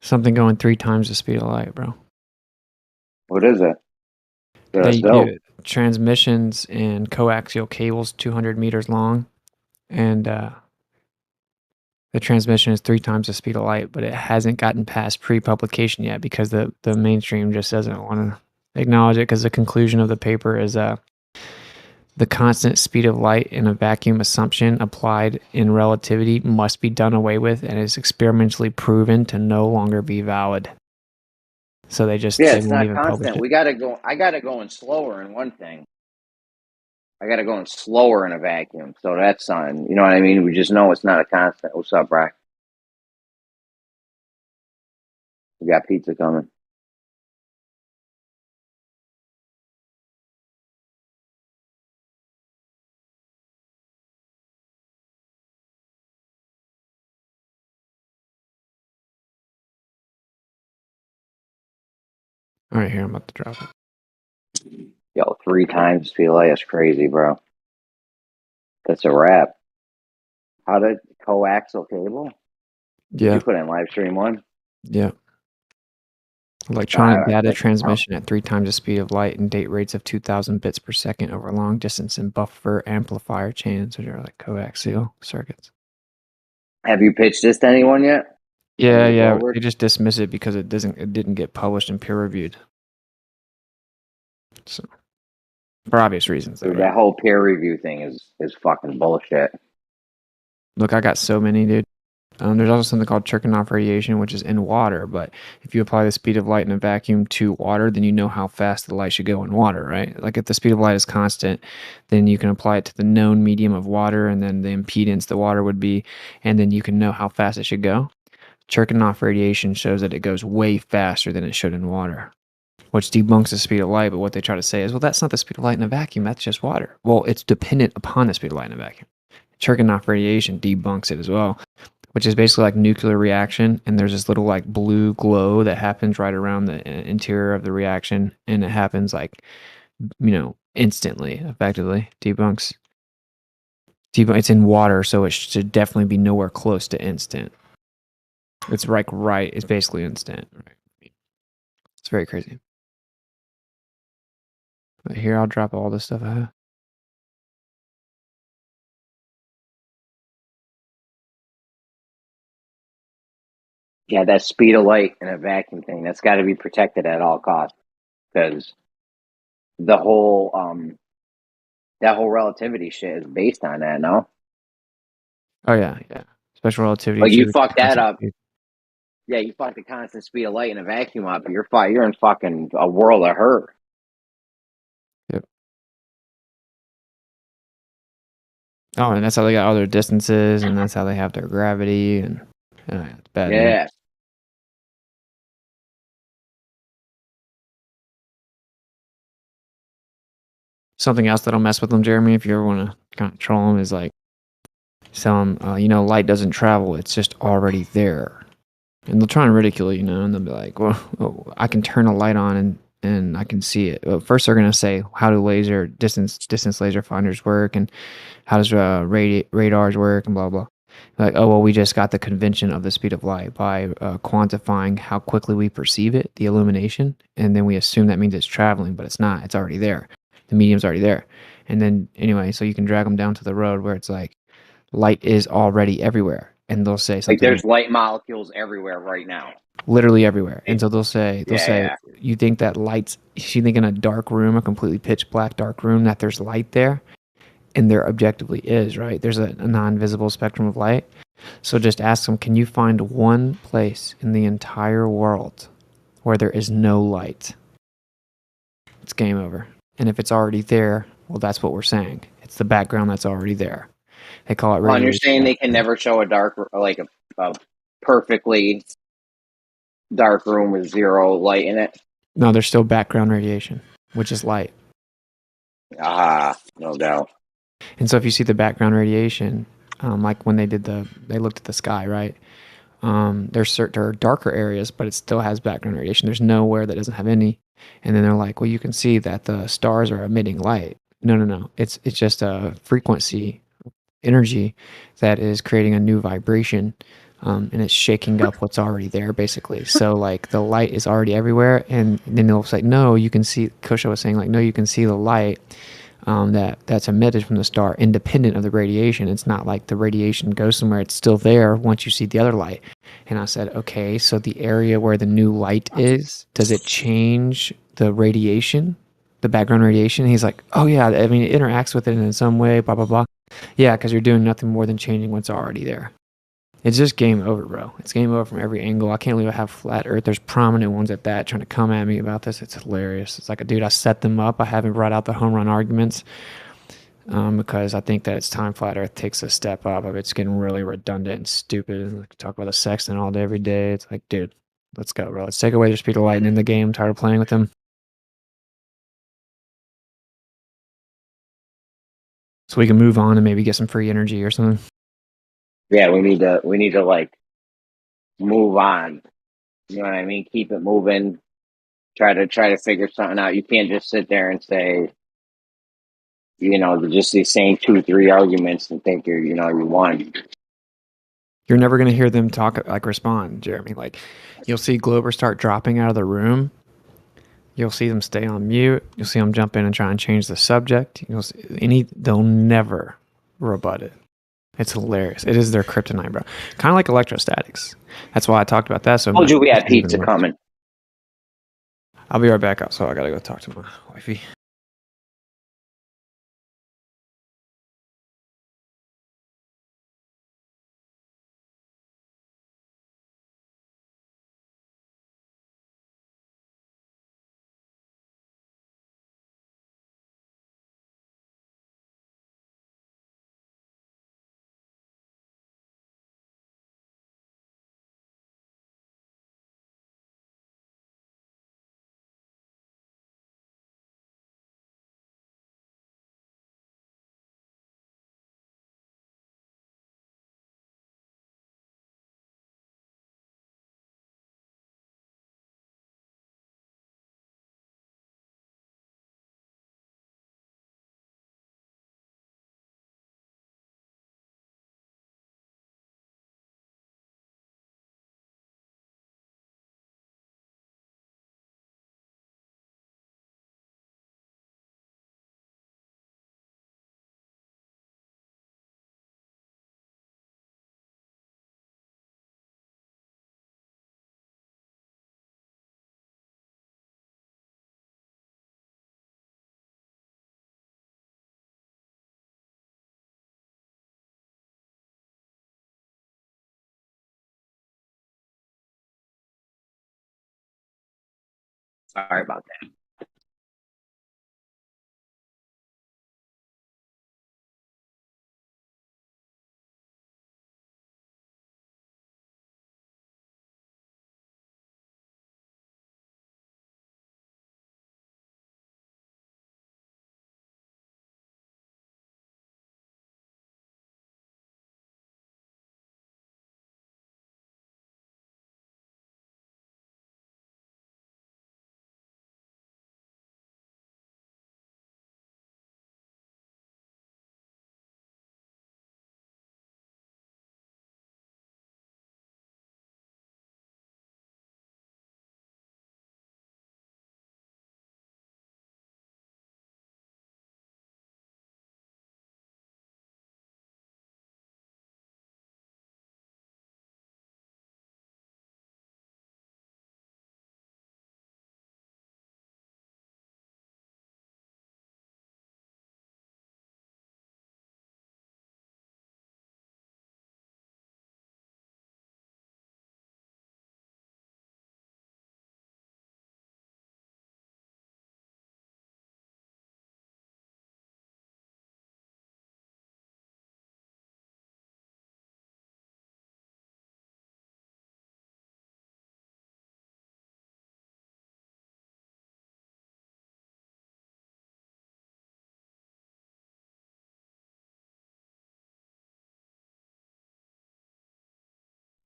something going 3 times the speed of light, bro. What is it? They do transmissions and coaxial cables 200 meters long, and the transmission is 3 times the speed of light, but it hasn't gotten past pre-publication yet because the mainstream just doesn't want to acknowledge it, because the conclusion of the paper is The constant speed of light in a vacuum assumption applied in relativity must be done away with and is experimentally proven to no longer be valid. So they Yeah, it's won't not even publish constant. it. We gotta go. I gotta go in slower in one thing. I gotta go in slower in a vacuum. So that's something. You know what I mean? We just know it's not a constant. What's up, Brock? We got pizza coming. All right, here, I'm about to drop it. Yo, 3 times speed of light. That's crazy, bro. That's a wrap. How did coaxial cable? Did Yeah, you put in Livestream 1? yeah. Electronic I data think transmission at 3 times the speed of light and date rates of 2,000 bits per second over long distance and buffer amplifier chains, which are like coaxial circuits. Have you pitched this to anyone yet? Yeah, Go yeah. over? They just dismiss it because it didn't get published and peer reviewed. So for obvious reasons, though, Dude, right? that whole peer review thing is fucking bullshit. Look, I got so many, dude. There's also something called Cherkanoff radiation, which is in water. But if you apply the speed of light in a vacuum to water, then you know how fast the light should go in water, right? Like if the speed of light is constant, then you can apply it to the known medium of water and then the impedance the water would be, and then you can know how fast it should go. Cherkanoff radiation shows that it goes way faster than it should in water, which debunks the speed of light. But what they try to say is, well, that's not the speed of light in a vacuum. That's just water. Well, it's dependent upon the speed of light in a vacuum. Cherkanoff radiation debunks it as well, which is basically like nuclear reaction. And there's this little like blue glow that happens right around the interior of the reaction. And it happens like, instantly, effectively. Debunks. It's in water, so it should definitely be nowhere close to instant. It's like it's basically instant. Right? It's very crazy. But here, I'll drop all this stuff I have. Yeah, that speed of light in a vacuum thing, that's got to be protected at all costs. Because the whole that whole relativity shit is based on that, no? Oh yeah. Special relativity. Like you True. fuck that up. Yeah, you fuck the constant speed of light in a vacuum up, you're in fucking a world of hurt. Yep. Oh, and that's how they got all their distances, and that's how they have their gravity, and it's bad. Yeah. Man. Something else that'll mess with them, Jeremy, if you ever want to kind of troll them, is like tell them, light doesn't travel; it's just already there. And they'll try and ridicule you, and they'll be like, "Well, I can turn a light on and I can see it." Well, first, they're gonna say, "How do distance laser finders work, and how does radars work, and blah blah." Like, oh well, we just got the convention of the speed of light by quantifying how quickly we perceive it, the illumination, and then we assume that means it's traveling, but it's not. It's already there. The medium's already there. And then anyway, so you can drag them down to the road where it's like light is already everywhere, and they'll say something Like there's light molecules everywhere right now. literally everywhere. And so they'll say, Yeah. you think that you think in a dark room, a completely pitch black dark room, that there's light there, and there objectively is, right? There's a non-visible spectrum of light. So just ask them, can you find one place in the entire world where there is no light? It's game over. And if it's already there, well, that's what we're saying. It's the background that's already there. They call it radiation. Well, you're saying they can never show a perfectly dark room with zero light in it? No, there's still background radiation, which is light. No doubt. And so if you see the background radiation, like when they looked at the sky, right? There are darker areas, but it still has background radiation. There's nowhere that doesn't have any. And then they're like, well, you can see that the stars are emitting light. No. It's just a frequency energy that is creating a new vibration, and it's shaking up what's already there, basically. So like the light is already everywhere, and then they'll say, no, you can see. Kosha was saying like, no, you can see the light that's emitted from the star independent of the radiation. It's not like the radiation goes somewhere. It's still there once you see the other light. And I said, okay, so the area where the new light is, does it change the radiation? the background radiation. He's like, oh yeah, I mean, it interacts with it in some way, blah, blah, blah. Yeah, because you're doing nothing more than changing what's already there. It's just game over, bro. It's game over from every angle. I can't believe I have flat earth. There's prominent ones at that trying to come at me about this. It's hilarious. It's like, dude, I set them up. I haven't brought out the home run arguments because I think that it's time flat earth takes a step up. It's getting really redundant and stupid. Like, talk about the sextant all day, every day. It's like, dude, let's go, bro. Let's take away the speed of light in the game. I'm tired of playing with them. So we can move on and maybe get some free energy or something. Yeah, we need to like move on. You know what I mean? Keep it moving. Try to figure something out. You can't just sit there and say, you know, just these same 2-3 arguments and think you won. You're never going to hear them talk, like, respond, Jeremy. Like, you'll see Glober start dropping out of the room. You'll see them stay on mute. You'll see them jump in and try and change the subject. They'll never rebut it. It's hilarious. It is their kryptonite, bro. Kind of like electrostatics. That's why I talked about that so much. Told you we had It's even pizza worse. coming. I'll be right back up, so I got to go talk to my wifey. Sorry about that.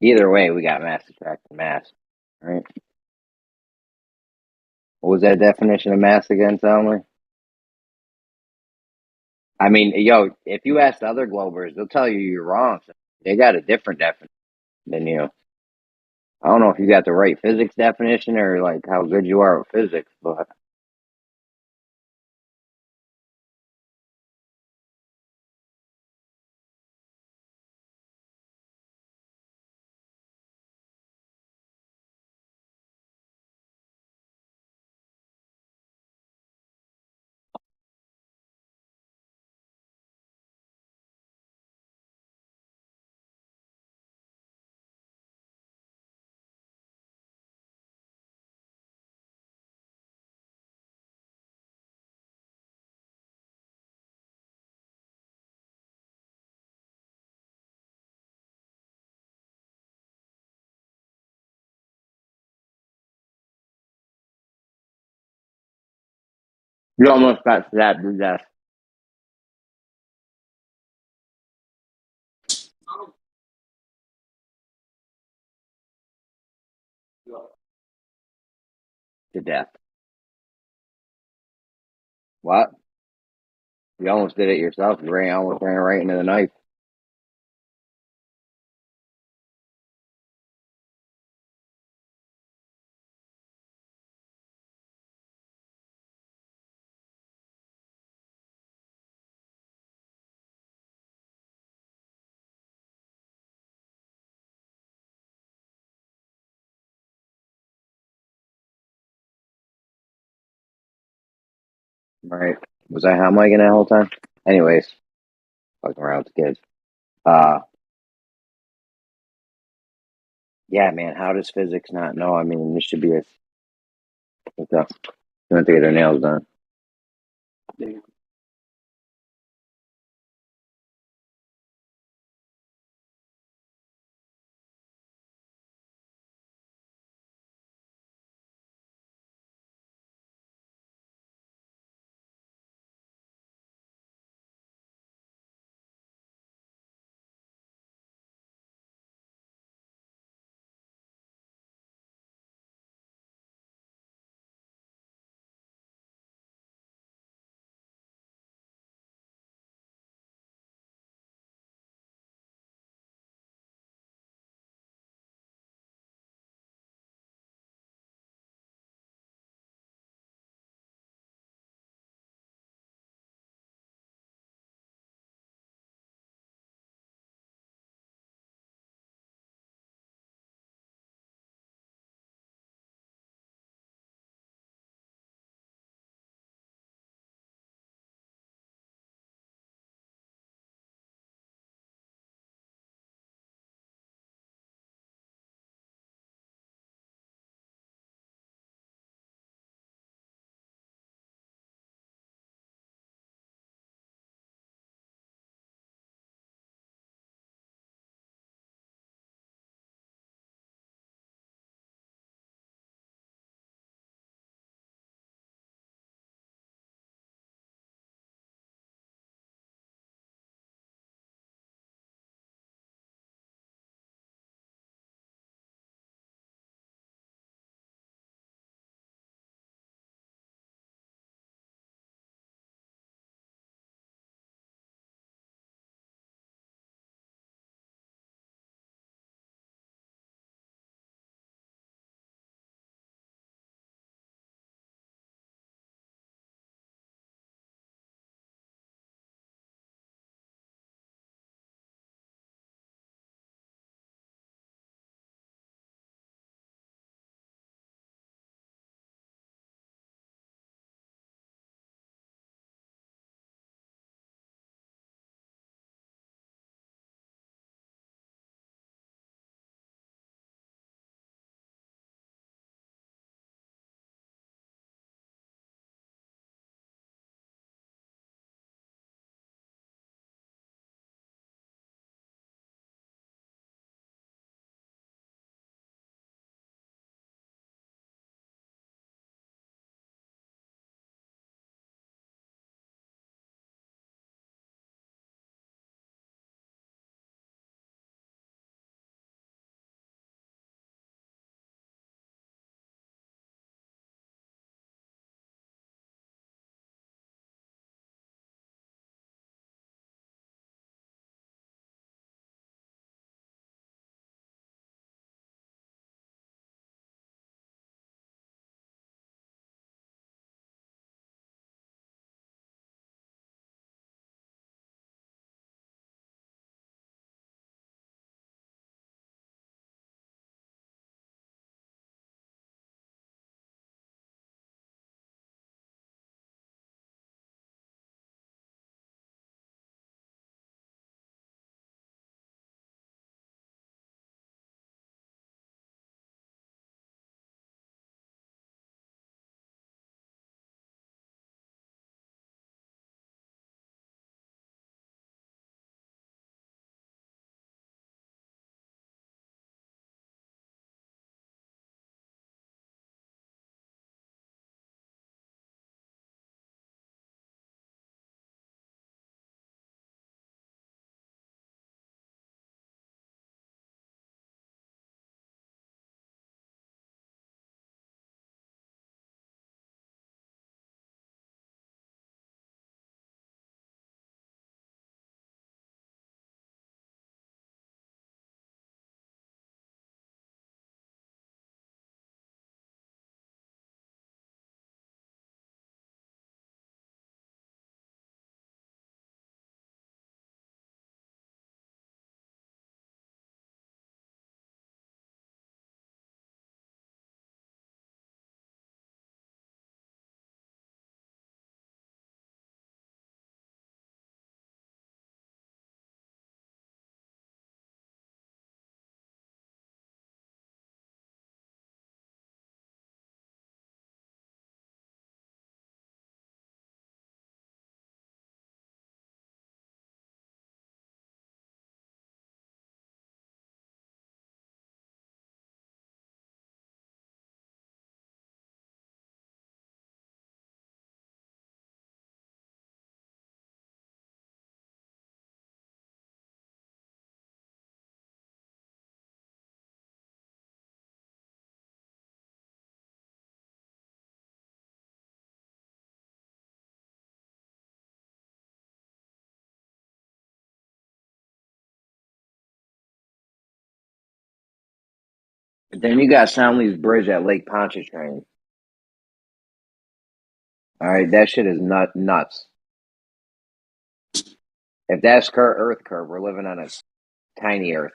Either way, we got mass attracting mass, right? What was that definition of mass again, Selmer? I mean, yo, if you ask the other Globers, they'll tell you you're wrong. So they got a different definition than you. I don't know if you got the right physics definition or like how good you are with physics, but You almost got stabbed to death. To death. What? You almost did it yourself. You almost ran right into the knife. Right. Was I hot micing that whole time? Anyways, fucking around with the kids. Yeah, man, how does physics not know? I mean, this should be a. What's up? You want to get her nails done? Then you got Soundly's Bridge at Lake Pontchartrain. All right, that shit is nuts. If that's Earth curve, we're living on a tiny Earth.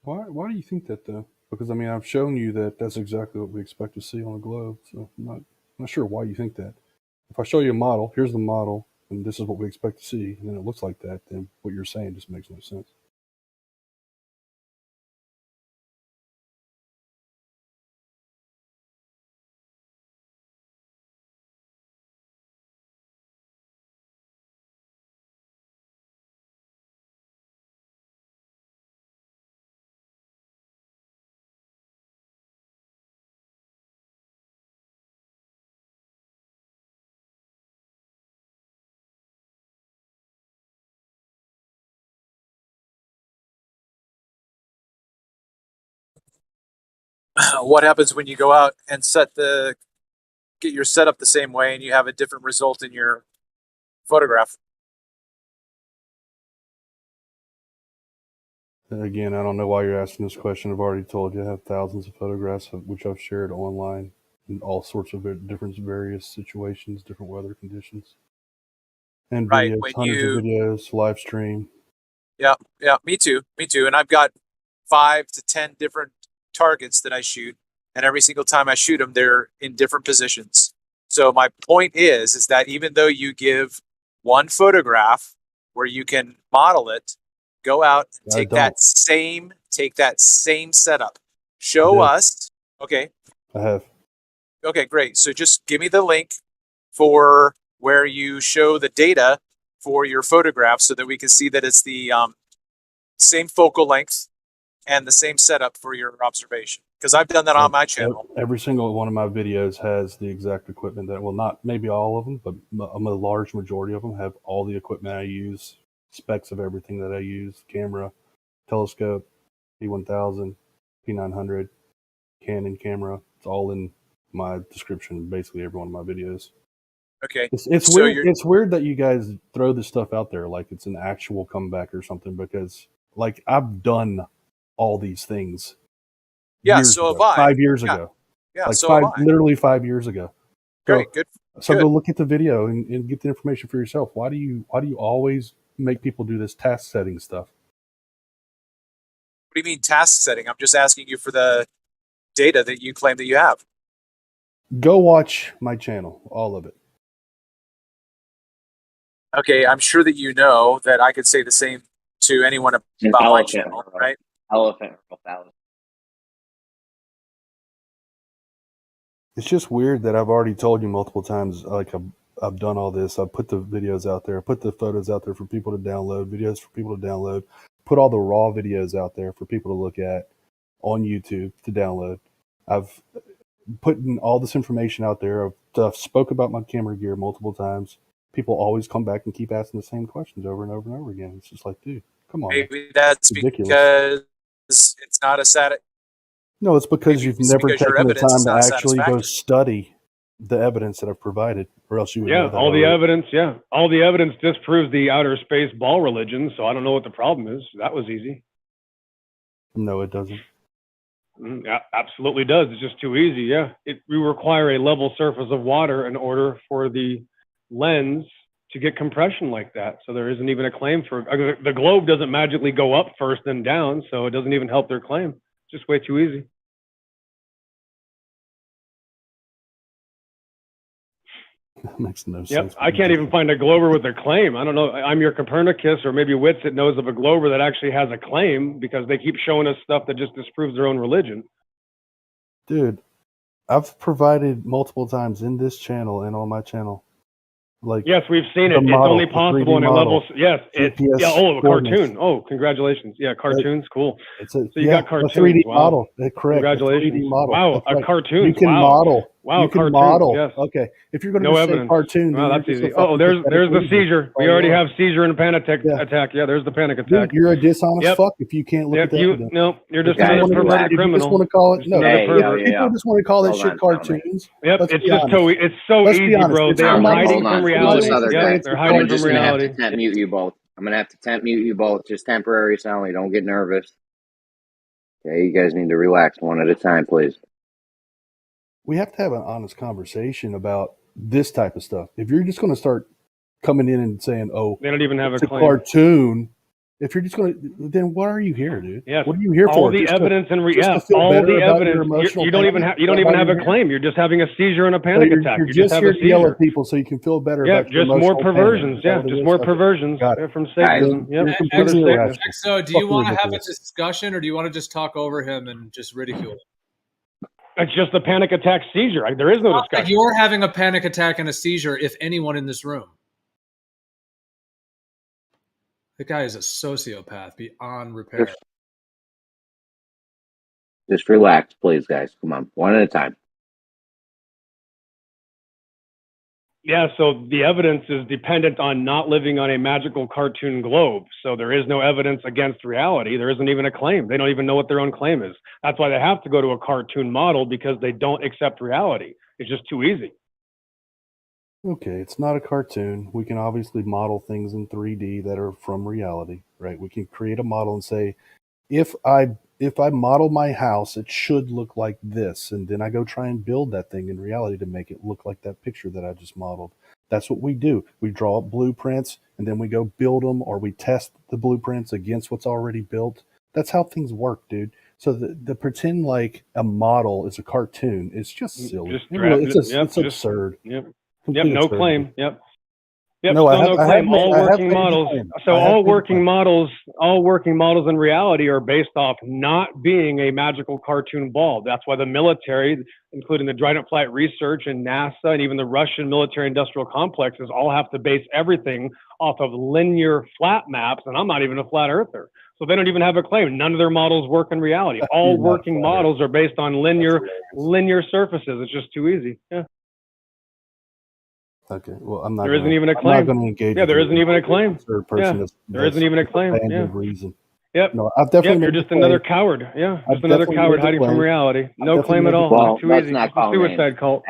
Why do you think that though? Because I mean, I've shown you that that's exactly what we expect to see on a globe. So I'm not sure why you think that. If I show you a model, here's the model, and this is what we expect to see, and then it looks like that, then what you're saying just makes no sense. What happens when you go out and get your setup the same way and you have a different result in your photograph? And again, I don't know why you're asking this question. I've already told you I have thousands of photographs which I've shared online in all sorts of different various situations, different weather conditions, and Right. videos, When hundreds of videos, live stream. Yeah, me too. And I've got 5 to 10 different targets that I shoot, and every single time I shoot them, they're in different positions. So my point is that even though you give one photograph where you can model it, go out and take that same setup. Show us. Okay. I have. Okay, great. So just give me the link for where you show the data for your photograph so that we can see that it's the same focal length and the same setup for your observation. Because I've done that on my channel. Every single one of my videos has the exact equipment that, well, not maybe all of them, but a large majority of them have all the equipment I use, specs of everything that I use, camera, telescope, P1000, P900, Canon camera. It's all in my description, basically every one of my videos. Okay. It's So weird. It's weird that you guys throw this stuff out there like it's an actual comeback or something, because like I've done all these things. Yeah, so ago, have I. 5 years ago. Yeah, like so have I. literally 5 years ago. Great, good. So go look at the video and get the information for yourself. Why do you always make people do this task setting stuff? What do you mean task setting? I'm just asking you for the data that you claim that you have. Go watch my channel, all of it. Okay, I'm sure that you know that I could say the same to anyone about my channel, right? Elephant fallacy. It's just weird that I've already told you multiple times, like I've done all this. I put the videos out there, I put the photos out there for people to download, videos for people to download, put all the raw videos out there for people to look at on YouTube to download. I've put all this information out there. I've spoke about my camera gear multiple times. People always come back and keep asking the same questions over and over and over again. It's just like, dude, come on. Maybe that's ridiculous. Because it's not a static. No, it's because you've never taken the time to actually go satisfactory. study the evidence that I've provided, or else you would know that all the already. evidence. Yeah, all the evidence disproves the outer space ball religion. So I don't know what the problem is. That was easy. No, it doesn't. Yeah, absolutely does. It's just too easy. Yeah, we require a level surface of water in order for the lens to get compression like that. So there isn't even a claim for the globe doesn't magically go up first then down. So it doesn't even help their claim. It's just way too easy. That makes no Yep, sense. I can't even find a glober with a claim. I don't know. I'm your Copernicus, or maybe Witsit knows of a glober that actually has a claim, because they keep showing us stuff that just disproves their own religion. Dude, I've provided multiple times in this channel and on my channel. Like, yes, we've seen it. It's only possible in a level. Yes, a cartoon. Oh, congratulations. Yeah, cartoons, cool. It's so you got cartoons. A 3D wow. model. Correct. Congratulations. A 3D model. Wow, That's a cartoon. You can wow. model Wow, You can cartoons, model. yes. Okay, if you're going to No say evidence. cartoon, Wow, then that's you're just easy. a fucking There's pathetic the loser. seizure. We Oh, already yeah. have seizure and panic attack. Yeah, there's the panic attack. Dude, you're a dishonest Yep. fuck if you can't look Yep. at the You evidence. no, you're If just you another wanna- perverted if you just criminal. want to call it, Just no, another Hey, pervert. people just want to call that Hold shit on, gentlemen. cartoons. Yep, Let's it's be just honest. it's so Let's be easy, honest. bro. It's They are Gentlemen, hiding hold from on. somebody reality. will Other Yeah, say guy. it's a they're I'm hiding just from gonna have cartoon. to reality. temp mute you both. I'm gonna have to temp mute you both. Just temporary, Sally. Don't get nervous. Okay, you guys need to relax one at a time, please. We have to have an honest conversation about this type of stuff. If you're just going to start coming in and saying, "Oh, They don't even have it's a a claim. cartoon," if you're just going to, then why are you here, dude? Yes. What are you here all for? the Just evidence and to feel all better the about evidence. your emotional You don't even pain? have you don't Is that even why have a you're here? claim. You're just having a seizure and a So panic you're attack. You just just have here a to yell seizure. at people so you can feel better Yeah, about your just more emotional perversions. pain. Is that Yeah, what it just is? more Okay, perversions got it. from Guys, Satanism. Yep, You're further completely Satanism. irrational. Exo, do you Fucking want to have a ridiculous. discussion, or do you want to just talk over him and just ridicule him? It's just a panic attack seizure. There is no Not that discussion. you're having a panic attack and a seizure, if anyone in this room. The guy is a sociopath beyond repair. Just relax, please, guys. Come on, one at a time. Yeah, so the evidence is dependent on not living on a magical cartoon globe. So there is no evidence against reality. There isn't even a claim. They don't even know what their own claim is. That's why they have to go to a cartoon model, because they don't accept reality. It's just too easy. Okay, it's not a cartoon. We can obviously model things in 3D that are from reality, right? We can create a model and say, if I model my house, it should look like this, and then I go try and build that thing in reality to make it look like that picture that I just modeled. That's what we do. We draw up blueprints, and then we go build them, or we test the blueprints against what's already built. That's how things work, dude. So the pretend like a model is a cartoon, it's just silly. It's absurd. Yep. Complete Yep. No absurdity. claim. Yep. Yep. No, Still no claim. All working made the models. claim. So I have all made the working claim. models in reality are based off not being a magical cartoon ball. That's why the military, including the Trident Flight Research and NASA and even the Russian military industrial complexes, all have to base everything off of linear flat maps. And I'm not even a flat earther. So they don't even have a claim. None of their models work in reality. All working models are based on linear surfaces. It's just too easy. Yeah. Okay, well, I'm not. There isn't even a I'm claim. not going to engage. Yeah, with there you. isn't even a claim. Third person. Yeah, That's, there isn't even a claim. Yeah. Reason. Yep. No, I've definitely. Yep, made you're the just another claim. coward. Yeah, I've just another definitely coward made the hiding from claim. reality. I've No definitely claim made at the all. claim. Well, It's too let's easy. not Just a call suicide names. cult.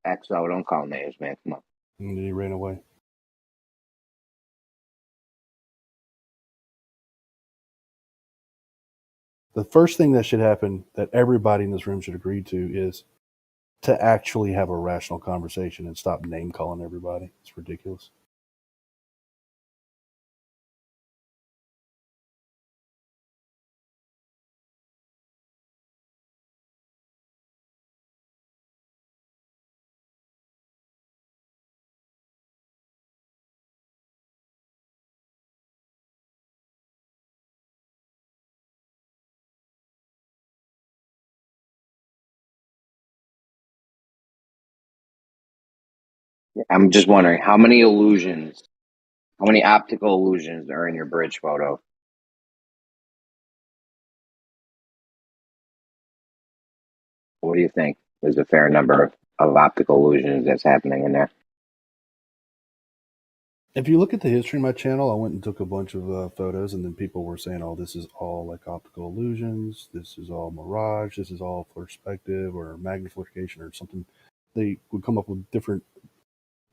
XO, don't call names, man. Come on. And then he ran away. The first thing that should happen, that everybody in this room should agree to, is to actually have a rational conversation and stop name calling everybody. It's ridiculous. I'm just wondering how many optical illusions are in your bridge photo? What do you think? There's a fair number of optical illusions that's happening in there. If you look at the history of my channel, I went and took a bunch of photos, and then people were saying, "Oh, this is all like optical illusions. This is all mirage. This is all perspective or magnification or something." They would come up with different,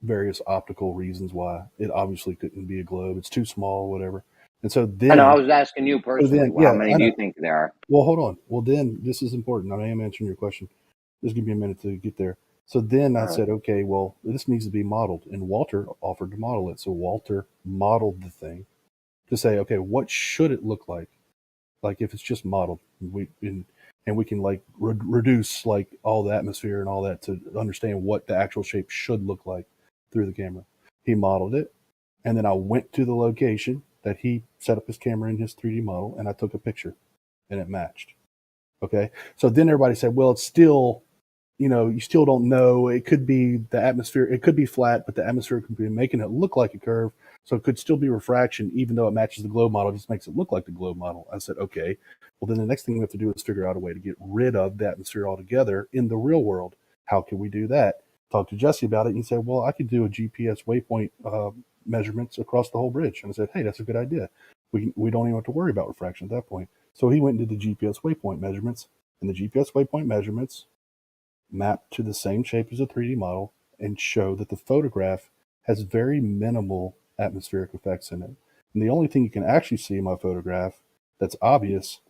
various optical reasons why it obviously couldn't be a globe. It's too small, whatever. And so then, I know. I was asking you personally. How many I do you know. think there are? Well, hold on. Well, then this is important. I am answering your question. Just give me a minute to get there. So then I said, okay, well, this needs to be modeled. And Walter offered to model it. So Walter modeled the thing to say, okay, what should it look like? Like if it's just modeled, and we can like reduce like all the atmosphere and all that to understand what the actual shape should look like through the camera. He modeled it. And then I went to the location that he set up his camera in his 3D model, and I took a picture, and it matched. Okay. So then everybody said, well, it's still, you still don't know. It could be the atmosphere. It could be flat, but the atmosphere could be making it look like a curve. So it could still be refraction, even though it matches the globe model. It just makes it look like the globe model. I said, okay. Well, then the next thing we have to do is figure out a way to get rid of the atmosphere altogether in the real world. How can we do that? Talked to Jesse about it, and he said, well, I could do a GPS waypoint measurements across the whole bridge. And I said, hey, that's a good idea. We don't even have to worry about refraction at that point. So he went and did the GPS waypoint measurements, and the GPS waypoint measurements map to the same shape as a 3D model and show that the photograph has very minimal atmospheric effects in it. And the only thing you can actually see in my photograph that's obvious,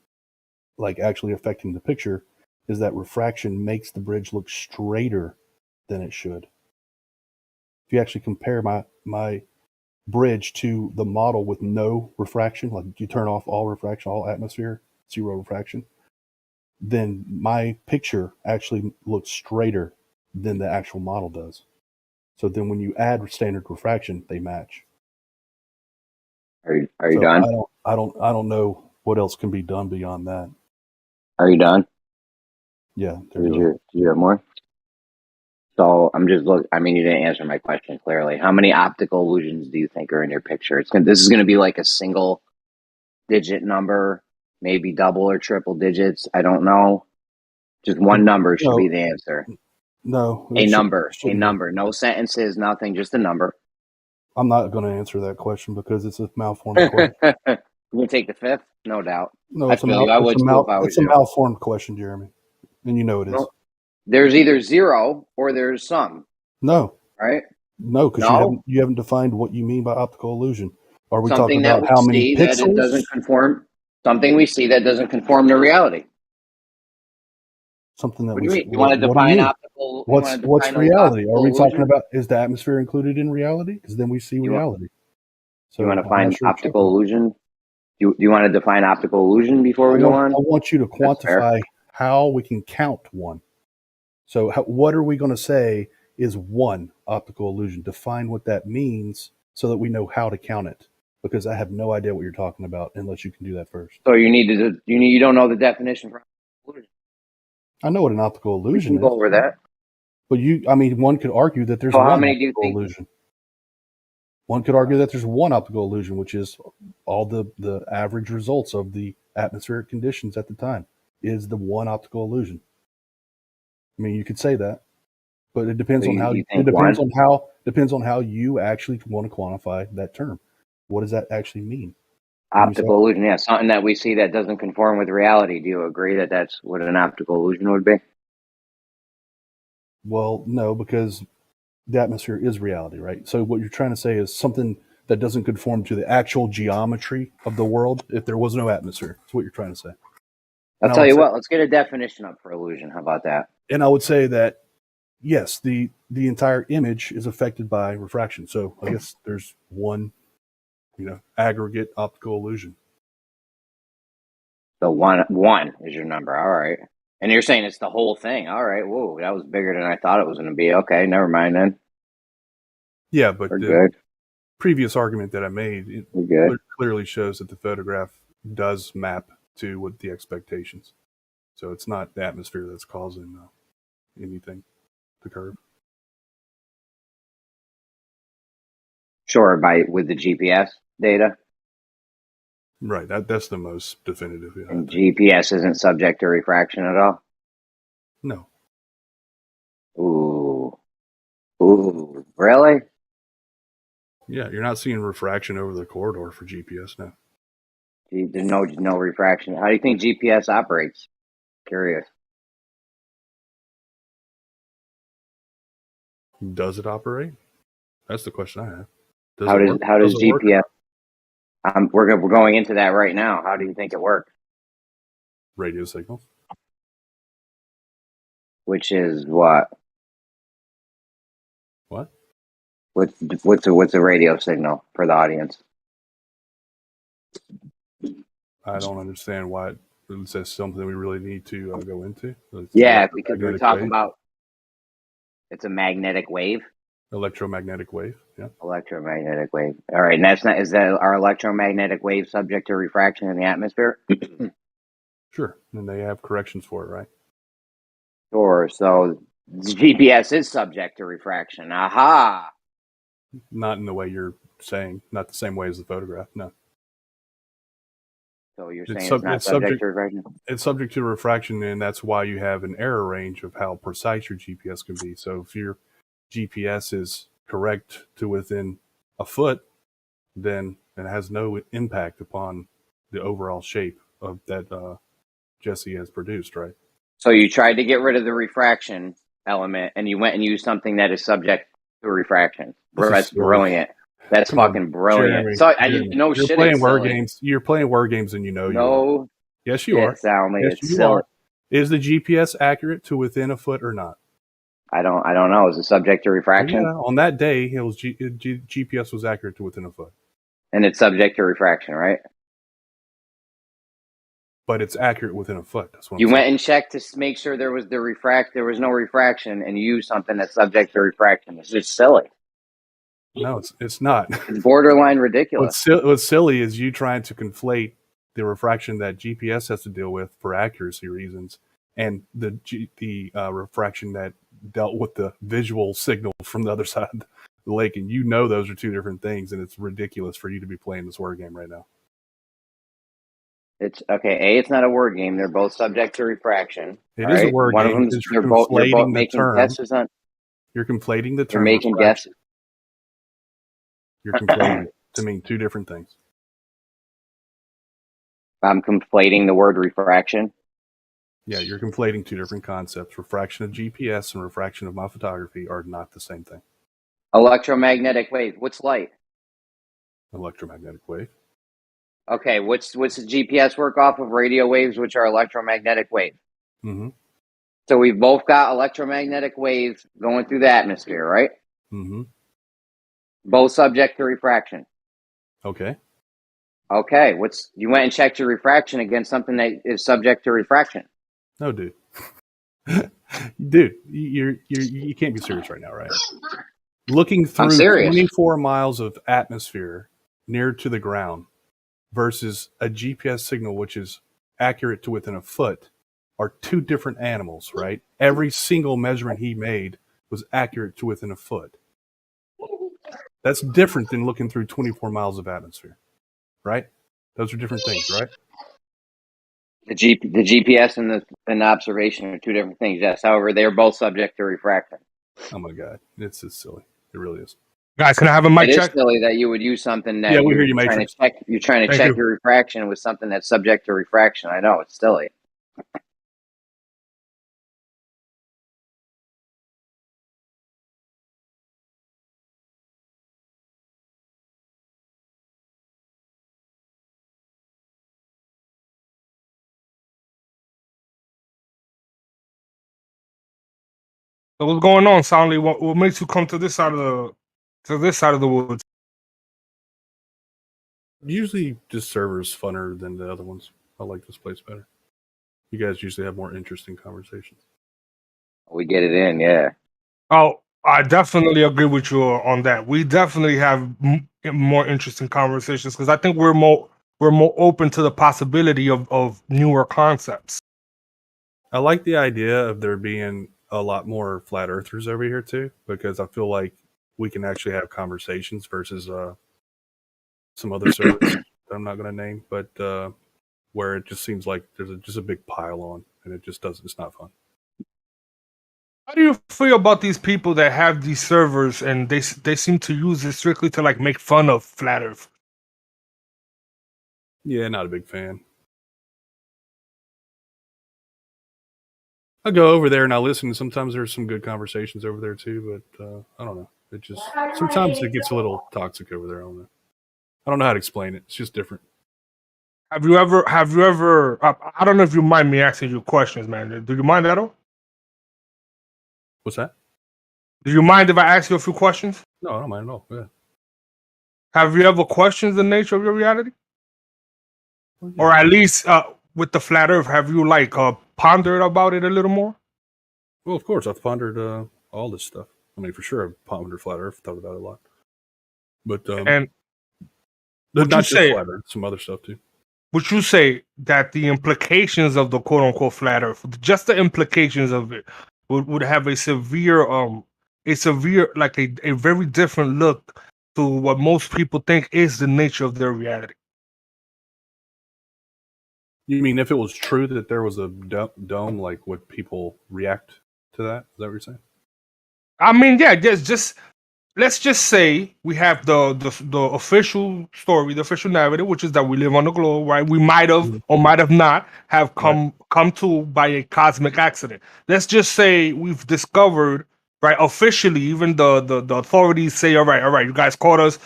like actually affecting the picture, is that refraction makes the bridge look straighter than it should. If you actually compare my bridge to the model with no refraction, like you turn off all refraction, all atmosphere, 0 refraction, then my picture actually looks straighter than the actual model does. So then when you add standard refraction, they match. Are you done? I don't know what else can be done beyond that. Are you done? Yeah. Did you have more? So I'm just I mean, you didn't answer my question clearly. How many optical illusions do you think are in your picture? This is going to be like a single digit number, maybe double or triple digits. I don't know. Just one number should be the answer. No. A number. No sentences, nothing, just a number. I'm not going to answer that question because it's a malformed question. You can take the fifth? No doubt. No, it's a malformed question, Jeremy. And you know it is. Well, there's either 0 or there's some. No. Right? No, because you haven't defined what you mean by optical illusion. Are we Something talking about how many pixels? That it doesn't conform. Something we see that doesn't conform to reality. Something that what do you mean? You want to define optical? What's reality? Are we talking about, is the atmosphere included in reality? Because then we see reality. So you want to find optical illusion? Do you want to define optical illusion before we go on? I want you to quantify how we can count one. So what are we going to say is one optical illusion? Define what that means so that we know how to count it. Because I have no idea what you're talking about unless you can do that first. So you don't know the definition for optical illusion. I know what an optical illusion is. Go over that. But one could argue that there's one optical illusion. One could argue that there's one optical illusion, which is all the average results of the atmospheric conditions at the time is the one optical illusion. I mean, you could say that, but it depends on how depends on how you actually want to quantify that term. What does that actually mean? Optical illusion, yeah, something that we see that doesn't conform with reality. Do you agree that that's what an optical illusion would be? Well, no, because the atmosphere is reality, right? So what you're trying to say is something that doesn't conform to the actual geometry of the world if there was no atmosphere. That's what you're trying to say. I'll tell you what, let's get a definition up for illusion. How about that? And I would say that, yes, the entire image is affected by refraction. So I guess there's one, aggregate optical illusion. So one is your number. All right. And you're saying it's the whole thing. All right. Whoa, that was bigger than I thought it was going to be. Okay, never mind then. Yeah, but the previous argument that I made clearly shows that the photograph does map to what the expectations. So it's not the atmosphere that's causing anything to curve. Sure, with the GPS data. Right, that's the most definitive. Yeah, and GPS isn't subject to refraction at all? No. Ooh, really? Yeah, you're not seeing refraction over the corridor for GPS now. There's no refraction. How do you think GPS operates? Curious. Does it operate? That's the question I have. How does GPS? We're going into that right now. How do you think it works? Radio signals. Which is what? What? What's a radio signal for the audience? I don't understand why it says something we really need to go into. Because we're talking about it's a magnetic wave. Electromagnetic wave, yeah. Electromagnetic wave. All right, and is that our electromagnetic wave subject to refraction in the atmosphere? Sure, and they have corrections for it, right? Sure. So GPS is subject to refraction. Aha. Not in the way you're saying. Not the same way as the photograph. No. So you're saying it's not subject to refraction? It's subject to refraction, and that's why you have an error range of how precise your GPS can be. So if your GPS is correct to within a foot, then it has no impact upon the overall shape of that Jesse has produced, right? So you tried to get rid of the refraction element, and you went and used something that is subject to refraction. That's brilliant. That's fucking brilliant. Jeremy, So Jeremy, no you're shit. playing word games. You're playing word games, and you know you are. No. Yes, you are. Soundly, yes, it's you silly. are. Is the GPS accurate to within a foot or not? I don't know. Is it subject to refraction? Yeah, on that day, it was GPS was accurate to within a foot. And it's subject to refraction, right? But it's accurate within a foot. That's what You I'm went saying. and checked to make sure there was no refraction, and you used something that's subject to refraction. It's just silly. No, it's not. It's borderline ridiculous. What's silly is you trying to conflate the refraction that GPS has to deal with for accuracy reasons, and the refraction that dealt with the visual signal from the other side of the lake, and you know those are two different things, and it's ridiculous for you to be playing this word game right now. It's okay. It's not a word game. They're both subject to refraction. It is a word One game. of them. You're both making guesses on. You're conflating the term. You're making guesses. You're conflating it to mean two different things. I'm conflating the word refraction. Yeah, you're conflating two different concepts. Refraction of GPS and refraction of my photography are not the same thing. Electromagnetic wave. What's light? Electromagnetic wave. Okay, what's the GPS work off of? Radio waves, which are electromagnetic waves. Mm-hmm. So we've both got electromagnetic waves going through the atmosphere, right? Mm-hmm. Both subject to refraction. Okay. Okay, you went and checked your refraction against something that is subject to refraction. No, dude. Dude, you can't be serious right now, right? Looking through 24 miles of atmosphere near to the ground versus a GPS signal which is accurate to within a foot are two different animals, right? Every single measurement he made was accurate to within a foot. That's different than looking through 24 miles of atmosphere, right? Those are different things, right? The GPS and the observation are two different things, yes. However, they are both subject to refraction. Oh my God. It's just silly. It really is. Guys, can I have a mic check? It is silly that you would use something that we hear you, Matrix. You're trying to check your refraction with something that's subject to refraction. I know, it's silly. So what's going on, Soundly? What makes you come to this side of the woods? Usually just servers funner than the other ones. I like this place better. You guys usually have more interesting conversations. We get it in, yeah. Oh, I definitely agree with you on that. We definitely have more interesting conversations because I think we're more open to the possibility of newer concepts. I like the idea of there being a lot more flat earthers over here too, because I feel like we can actually have conversations versus some other servers that I'm not going to name, but where it just seems like there's just a big pile on, and it's not fun. How do you feel about these people that have these servers and they seem to use it strictly to like make fun of flat Earth? Yeah, not a big fan. I go over there and I listen. Sometimes there's some good conversations over there too, but I don't know. It just sometimes it gets a little toxic over there. I don't know how to explain it. It's just different. Have you ever? I don't know if you mind me asking you questions, man. Do you mind at all? What's that? Do you mind if I ask you a few questions? No, I don't mind at all. Yeah. Have you ever questioned the nature of your reality? Well, yeah. Or at least with the flat Earth, have you like pondered about it a little more? Well, of course, I've pondered all this stuff. I mean, for sure, I've pondered flat Earth, thought about it a lot. But and not just flat Earth, some other stuff too. Would you say that the implications of the quote unquote flat Earth, just the implications of it, would have a severe, like a very different look to what most people think is the nature of their reality? You mean if it was true that there was a dome, like would people react to that? Is that what you're saying? I mean, yeah, just let's just say we have the official story, the official narrative, which is that we live on the globe, right? We might have or might have not have come to by a cosmic accident. Let's just say we've discovered, right? Officially, even the authorities say, all right, you guys caught us.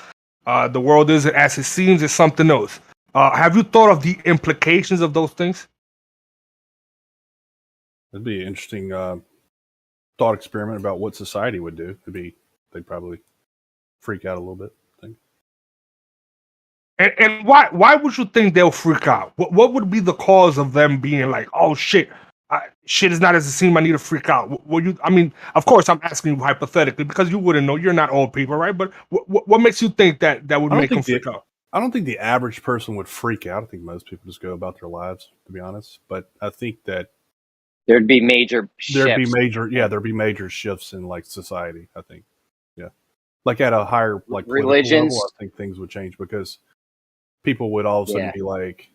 The world isn't as it seems; it's something else. Have you thought of the implications of those things? It'd be an interesting thought experiment about what society would do. They'd probably freak out a little bit. I think. And why would you think they'll freak out? What would be the cause of them being like, oh shit, shit is not as it seems. I need to freak out. I mean, of course, I'm asking you hypothetically because you wouldn't know. You're not all people, right? But what makes you think that would make them freak out? I don't think the average person would freak out. I think most people just go about their lives, to be honest. But I think that there'd be major shifts. There'd be major shifts in like society. I think, yeah, like at a higher like religions. Level, I think things would change because people would all of a sudden be like,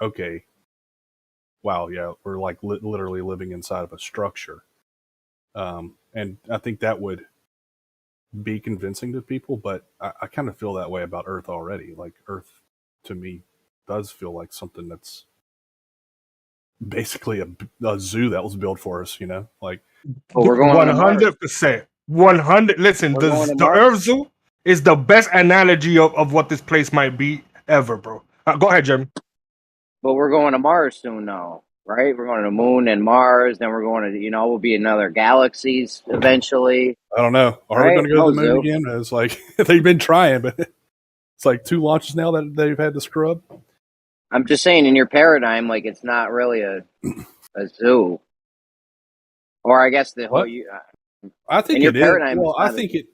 okay, wow, yeah, we're like literally living inside of a structure, and I think that would be convincing to people. But I kind of feel that way about Earth already. Like Earth, to me, does feel like something that's basically a zoo that was built for us, like. But we're going 100%. 100. Listen, the Earth Zoo is the best analogy of what this place might be ever, bro. Go ahead, Jim. But we're going to Mars soon, though, right? We're going to the moon and Mars. Then we're going to, we'll be in other galaxies eventually. I don't know. Are we going to go to the moon again? It's like they've been trying, but it's like 2 launches now that they've had to scrub. I'm just saying, in your paradigm, like it's not really a zoo, or I guess the whole. I think it is. Well, I think it.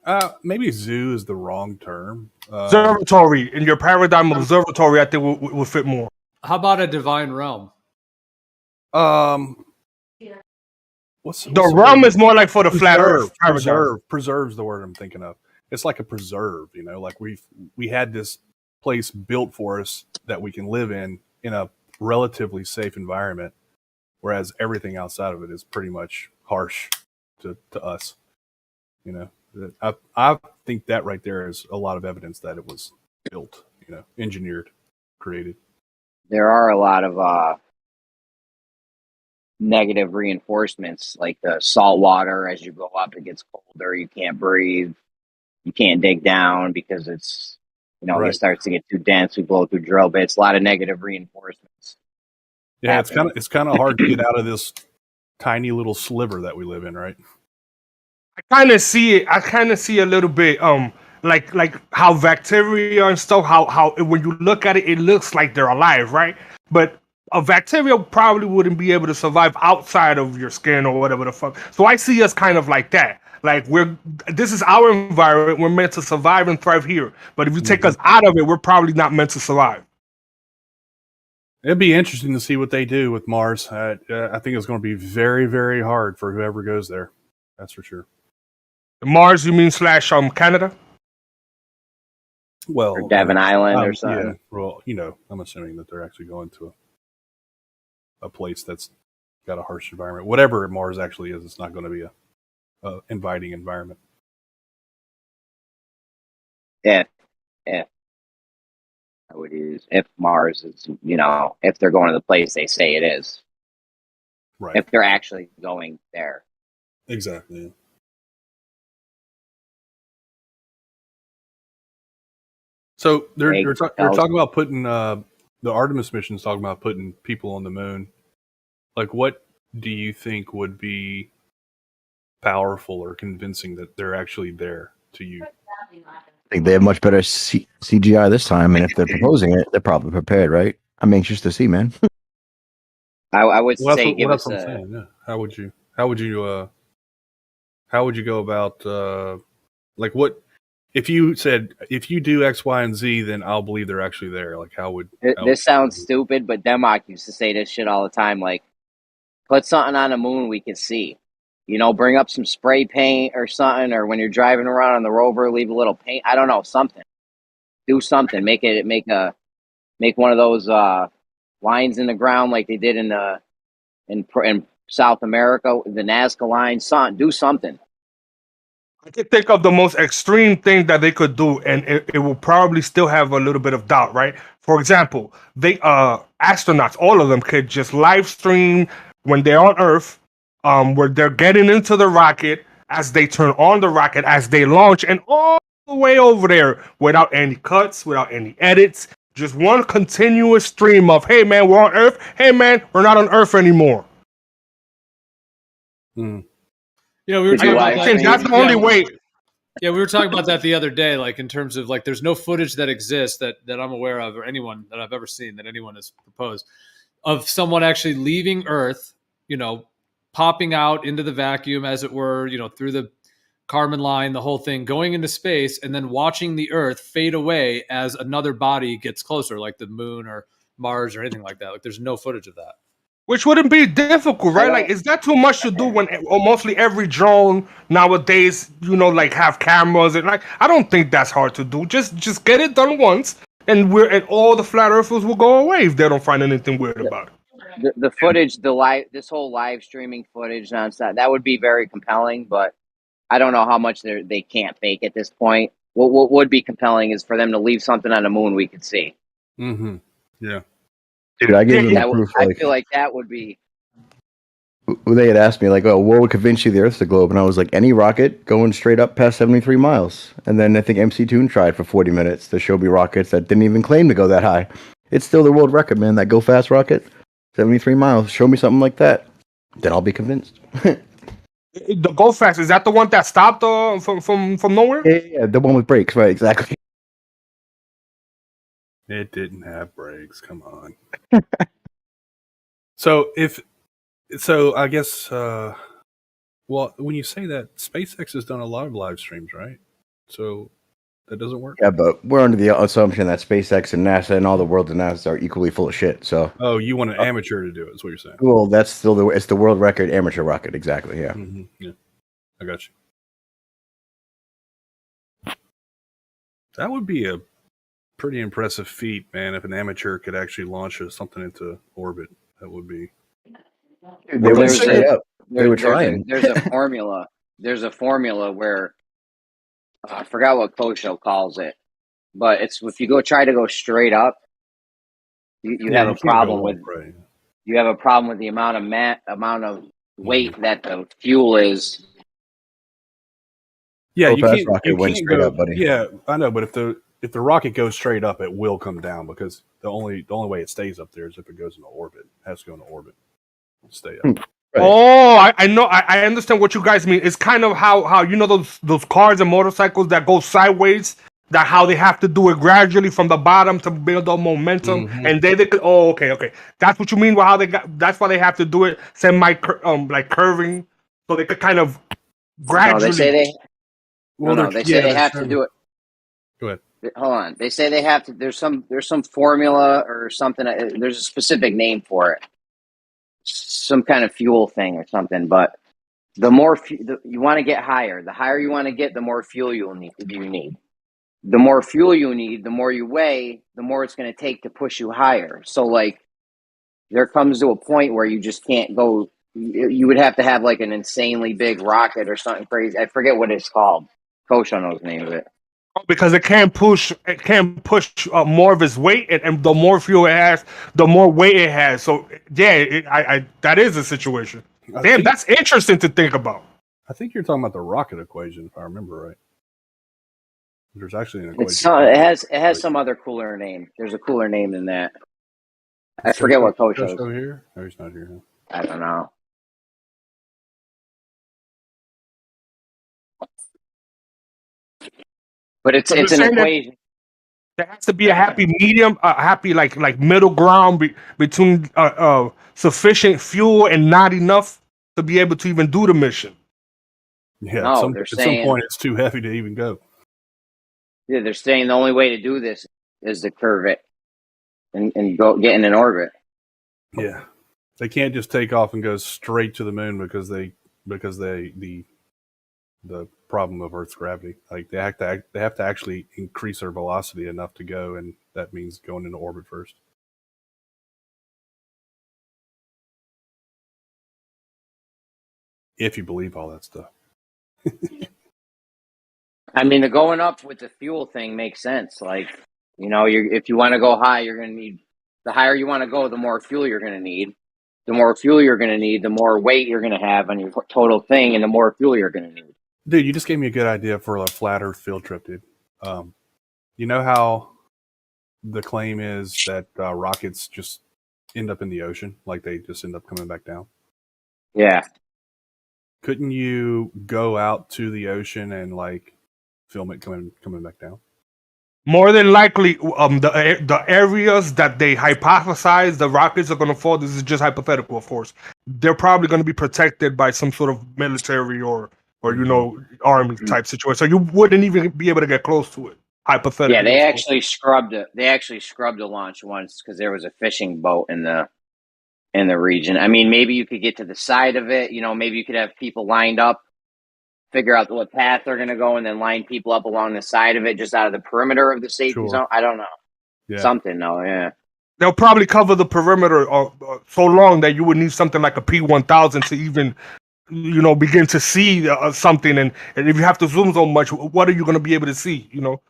Maybe zoo is the wrong term. Observatory. In your paradigm, observatory, I think would fit more. How about a divine realm? What's the realm is more like for the flat Earth. Preserve's the word I'm thinking of. It's like a preserve, like we had this place built for us that we can live in a relatively safe environment, whereas everything outside of it is pretty much harsh to us. I think that right there is a lot of evidence that it was built, engineered, created. There are a lot of negative reinforcements, like the salt water. As you go up, it gets colder. You can't breathe. You can't dig down because it's, it starts to get too dense. We blow through drill bits. A lot of negative reinforcements. Yeah, it's kind of hard to get out of this tiny little sliver that we live in, right? I kind of see it. I kind of see a little bit, like how bacteria and stuff. How when you look at it, it looks like they're alive, right? But a bacteria probably wouldn't be able to survive outside of your skin or whatever the fuck. So I see us kind of like that. Like this is our environment. We're meant to survive and thrive here. But if you take us out of it, we're probably not meant to survive. It'd be interesting to see what they do with Mars. I think it's going to be very, very hard for whoever goes there. That's for sure. Mars, you mean / Canada? Well, or Devon Island or something. Yeah, well, I'm assuming that they're actually going to a place that's got a harsh environment. Whatever Mars actually is, it's not going to be a inviting environment. Yeah. I would use if Mars is, if they're going to the place they say it is. Right. If they're actually going there. Exactly. So they're talking about putting the Artemis mission's talking about putting people on the moon. Like, what do you think would be powerful or convincing that they're actually there to you? I think they have much better CGI this time, and if they're proposing it, they're probably prepared, right? I'm anxious to see, man. I would say give us a. Saying, yeah. How would you go about like what if you said if you do X, Y, and Z, then I'll believe they're actually there. Like this sounds stupid, but Democ used to say this shit all the time. Like, put something on the moon we can see. Bring up some spray paint or something, or when you're driving around on the rover, leave a little paint. I don't know, something. Do something. Make one of those lines in the ground like they did in South America, the Nazca line. Do something. I can think of the most extreme thing that they could do, and it will probably still have a little bit of doubt, right? For example, they astronauts, all of them, could just live stream when they're on Earth, where they're getting into the rocket, as they turn on the rocket, as they launch, and all the way over there without any cuts, without any edits, just one continuous stream of, hey man, we're on Earth, hey man, we're not on Earth anymore. Yeah, we were Did you talking about live that. stream? That's the only way. Yeah, we were talking about that the other day, like in terms of like there's no footage that exists that I'm aware of, or anyone that I've ever seen that anyone has proposed of someone actually leaving Earth, you know, popping out into the vacuum, as it were, you know, through the Kármán line, the whole thing, going into space, and then watching the Earth fade away as another body gets closer, like the moon or Mars or anything like that. Like there's no footage of that. Which wouldn't be difficult, right? Like, is that too much to do when mostly every drone nowadays, you know, like have cameras and like? I don't think that's hard to do. Just get it done once, and all the flat earthers will go away if they don't find anything weird about it. The footage, this whole live streaming footage nonstop, that would be very compelling. But I don't know how much they can't fake at this point. What would be compelling is for them to leave something on the moon we could see. Mm-hmm. Yeah. Dude, I gave them the proof. I feel like that would be. They had asked me, like, oh, what would convince you the Earth's a globe? And I was like, any rocket going straight up past 73 miles. And then I think MC Toon tried for 40 minutes to show me rockets that didn't even claim to go that high. It's still the world record, man. That go fast rocket, 73 miles. Show me something like that. Then I'll be convinced. The go fast, is that the one that stopped from nowhere? Yeah, the one with brakes, right? Exactly. It didn't have brakes. Come on. So I guess, well, when you say that, SpaceX has done a lot of live streams, right? So that doesn't work. Yeah, but we're under the assumption that SpaceX and NASA and all the world and NASA are equally full of shit. So. Oh, you want an amateur to do it? Is what you're saying? Well, that's still it's the world record amateur rocket. Exactly. Yeah. Mm-hmm. Yeah, I got you. That would be a pretty impressive feat, man. If an amateur could actually launch something into orbit, that would be. Dude, they were trying. There's a formula. There's a formula where I forgot what Kosho calls it, but it's if you try to go straight up, you have a problem with you have a problem with the amount of weight that the fuel is. Yeah, you can't go up, buddy. Yeah, I know, but if the rocket goes straight up, it will come down because the only way it stays up there is if it goes into orbit. It has to go into orbit, stay up. Right. Oh, I know. I understand what you guys mean. It's kind of how you know those cars and motorcycles that go sideways. That how they have to do it gradually from the bottom to build up momentum, and then they could. Oh, okay. That's what you mean. How they got? That's why they have to do it like curving, so they could kind of gradually. No, they say they. They say they have to do it. Go ahead. Hold on. They say they have to. There's some formula or something. There's a specific name for it. Some kind of fuel thing or something. But the more you want to get higher, the higher you want to get, the more fuel you need. The more fuel you need, the more you weigh, the more it's going to take to push you higher. So, like, there comes to a point where you just can't go. You would have to have like an insanely big rocket or something crazy. I forget what it's called. Kosho knows the name of it. Because it can't push more of its weight, and the more fuel it has, the more weight it has. So yeah, that is a situation. Damn, that's interesting to think about. I think you're talking about the rocket equation, if I remember right. There's actually an equation. It has some other cooler name. There's a cooler name than that. I forget what Kosho is. Here? No, he's not here. Huh? I don't know. But it's an equation. There has to be a happy medium, happy like middle ground between sufficient fuel and not enough to be able to even do the mission. Yeah, at some point it's too heavy to even go. Yeah, they're saying the only way to do this is to curve it and get in an orbit. Yeah, they can't just take off and go straight to the moon because the problem of Earth's gravity. Like they have to actually increase their velocity enough to go, and that means going into orbit first. if you believe all that stuff. I mean, the going up with the fuel thing makes sense. Like, you know, if you want to go high, you're going to need, the higher you want to go, the more fuel you're going to need. The more fuel you're going to need, the more weight you're going to have on your total thing, and the more fuel you're going to need. Dude, you just gave me a good idea for a flat Earth field trip, dude. You know how the claim is that rockets just end up in the ocean, like they just end up coming back down? Yeah. Couldn't you go out to the ocean and like film it coming back down? More than likely, the areas that they hypothesize the rockets are going to fall, this is just hypothetical, of course. They're probably going to be protected by some sort of military or you know, army type situation. So you wouldn't even be able to get close to it. Hypothetically. Yeah, they actually scrubbed it. They actually scrubbed the launch once because there was a fishing boat in the region. I mean, maybe you could get to the side of it. You know, maybe you could have people lined up, figure out what path they're going to go, and then line people up along the side of it, just out of the perimeter of the safety zone. I don't know. Yeah. Something, though. Yeah. They'll probably cover the perimeter so long that you would need something like a P-1000 to even, you know, begin to see something. And if you have to zoom so much, what are you going to be able to see? You know.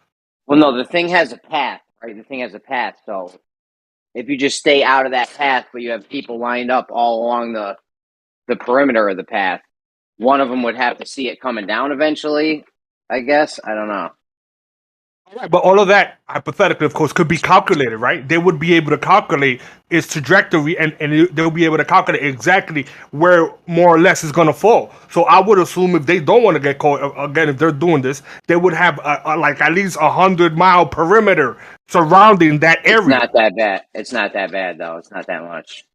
Well, no, the thing has a path, right? The thing has a path. So if you just stay out of that path, but you have people lined up all along the perimeter of the path, one of them would have to see it coming down eventually, I guess. I don't know. Right, but all of that, hypothetically, of course, could be calculated, right? They would be able to calculate its trajectory, and they'll be able to calculate exactly where more or less is going to fall. So I would assume if they don't want to get caught, again, if they're doing this, they would have like at least 100-mile perimeter surrounding that area. It's not that bad. It's not that bad, though. It's not that much.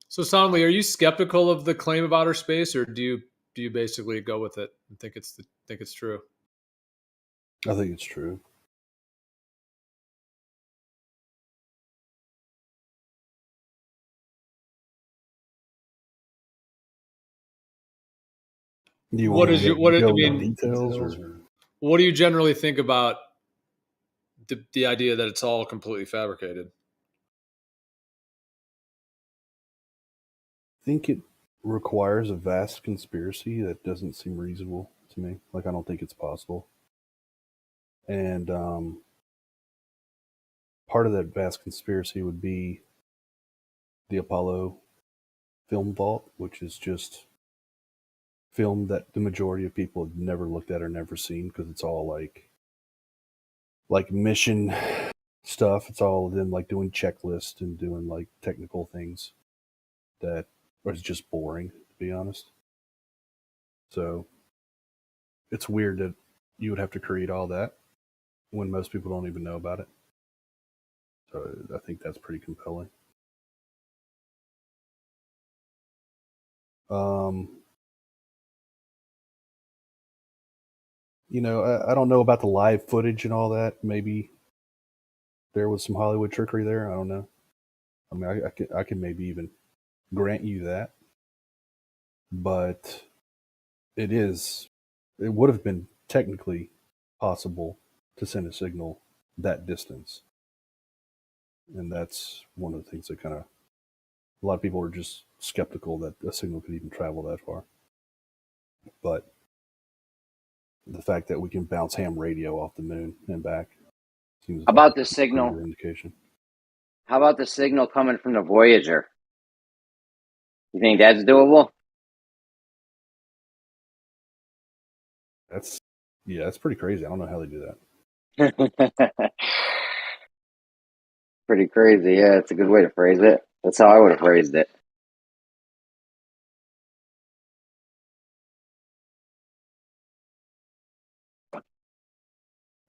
So, Sonley, are you skeptical of the claim of outer space, or do you basically go with it and think it's true? I think it's true. What do you generally think about the idea that it's all completely fabricated? I think it requires a vast conspiracy that doesn't seem reasonable to me. Like, I don't think it's possible. And part of that vast conspiracy would be the Apollo film vault, which is just film that the majority of people have never looked at or never seen, because it's all like mission stuff. It's all them like doing checklists and doing like technical things that are just boring, to be honest. So it's weird that you would have to create all that when most people don't even know about it. So I think that's pretty compelling. You know, I don't know about the live footage and all that. Maybe there was some Hollywood trickery there. I don't know. I mean, I can maybe even grant you that. But it would have been technically possible to send a signal that distance. And that's one of the things that a lot of people are just skeptical that a signal could even travel that far. But the fact that we can bounce ham radio off the moon and back seems How about the signal? Indication. How about the signal coming from the Voyager? You think that's doable? That's pretty crazy. I don't know how they do that. Pretty crazy. Yeah, it's a good way to phrase it. That's how I would have phrased it.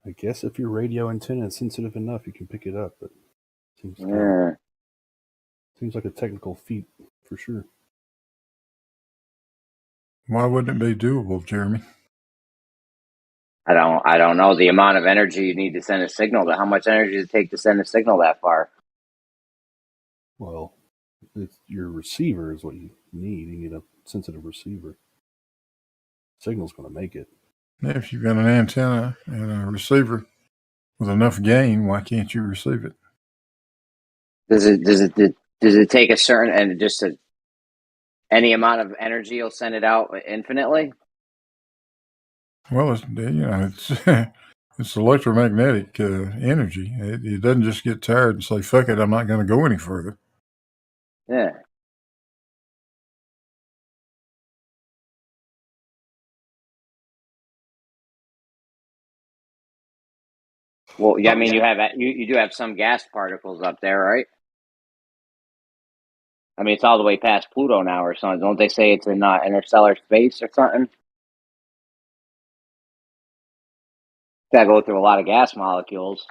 I guess if your radio antenna is sensitive enough, you can pick it up. But seems seems like a technical feat for sure. Why wouldn't it be doable, Jeremy? I don't know the amount of energy you need to send a signal. How much energy does it take to send a signal that far? Well, it's your receiver is what you need. You need a sensitive receiver. Signal's going to make it. If you've got an antenna and a receiver with enough gain, why can't you receive it? Does it take a certain and just any amount of energy you'll send it out infinitely? Well, it's it's electromagnetic energy. It doesn't just get tired and say, "Fuck it, I'm not going to go any further." Yeah. Well, yeah, I mean, you do have some gas particles up there, right? I mean, it's all the way past Pluto now or something. Don't they say it's in interstellar space or something? Got to go through a lot of gas molecules.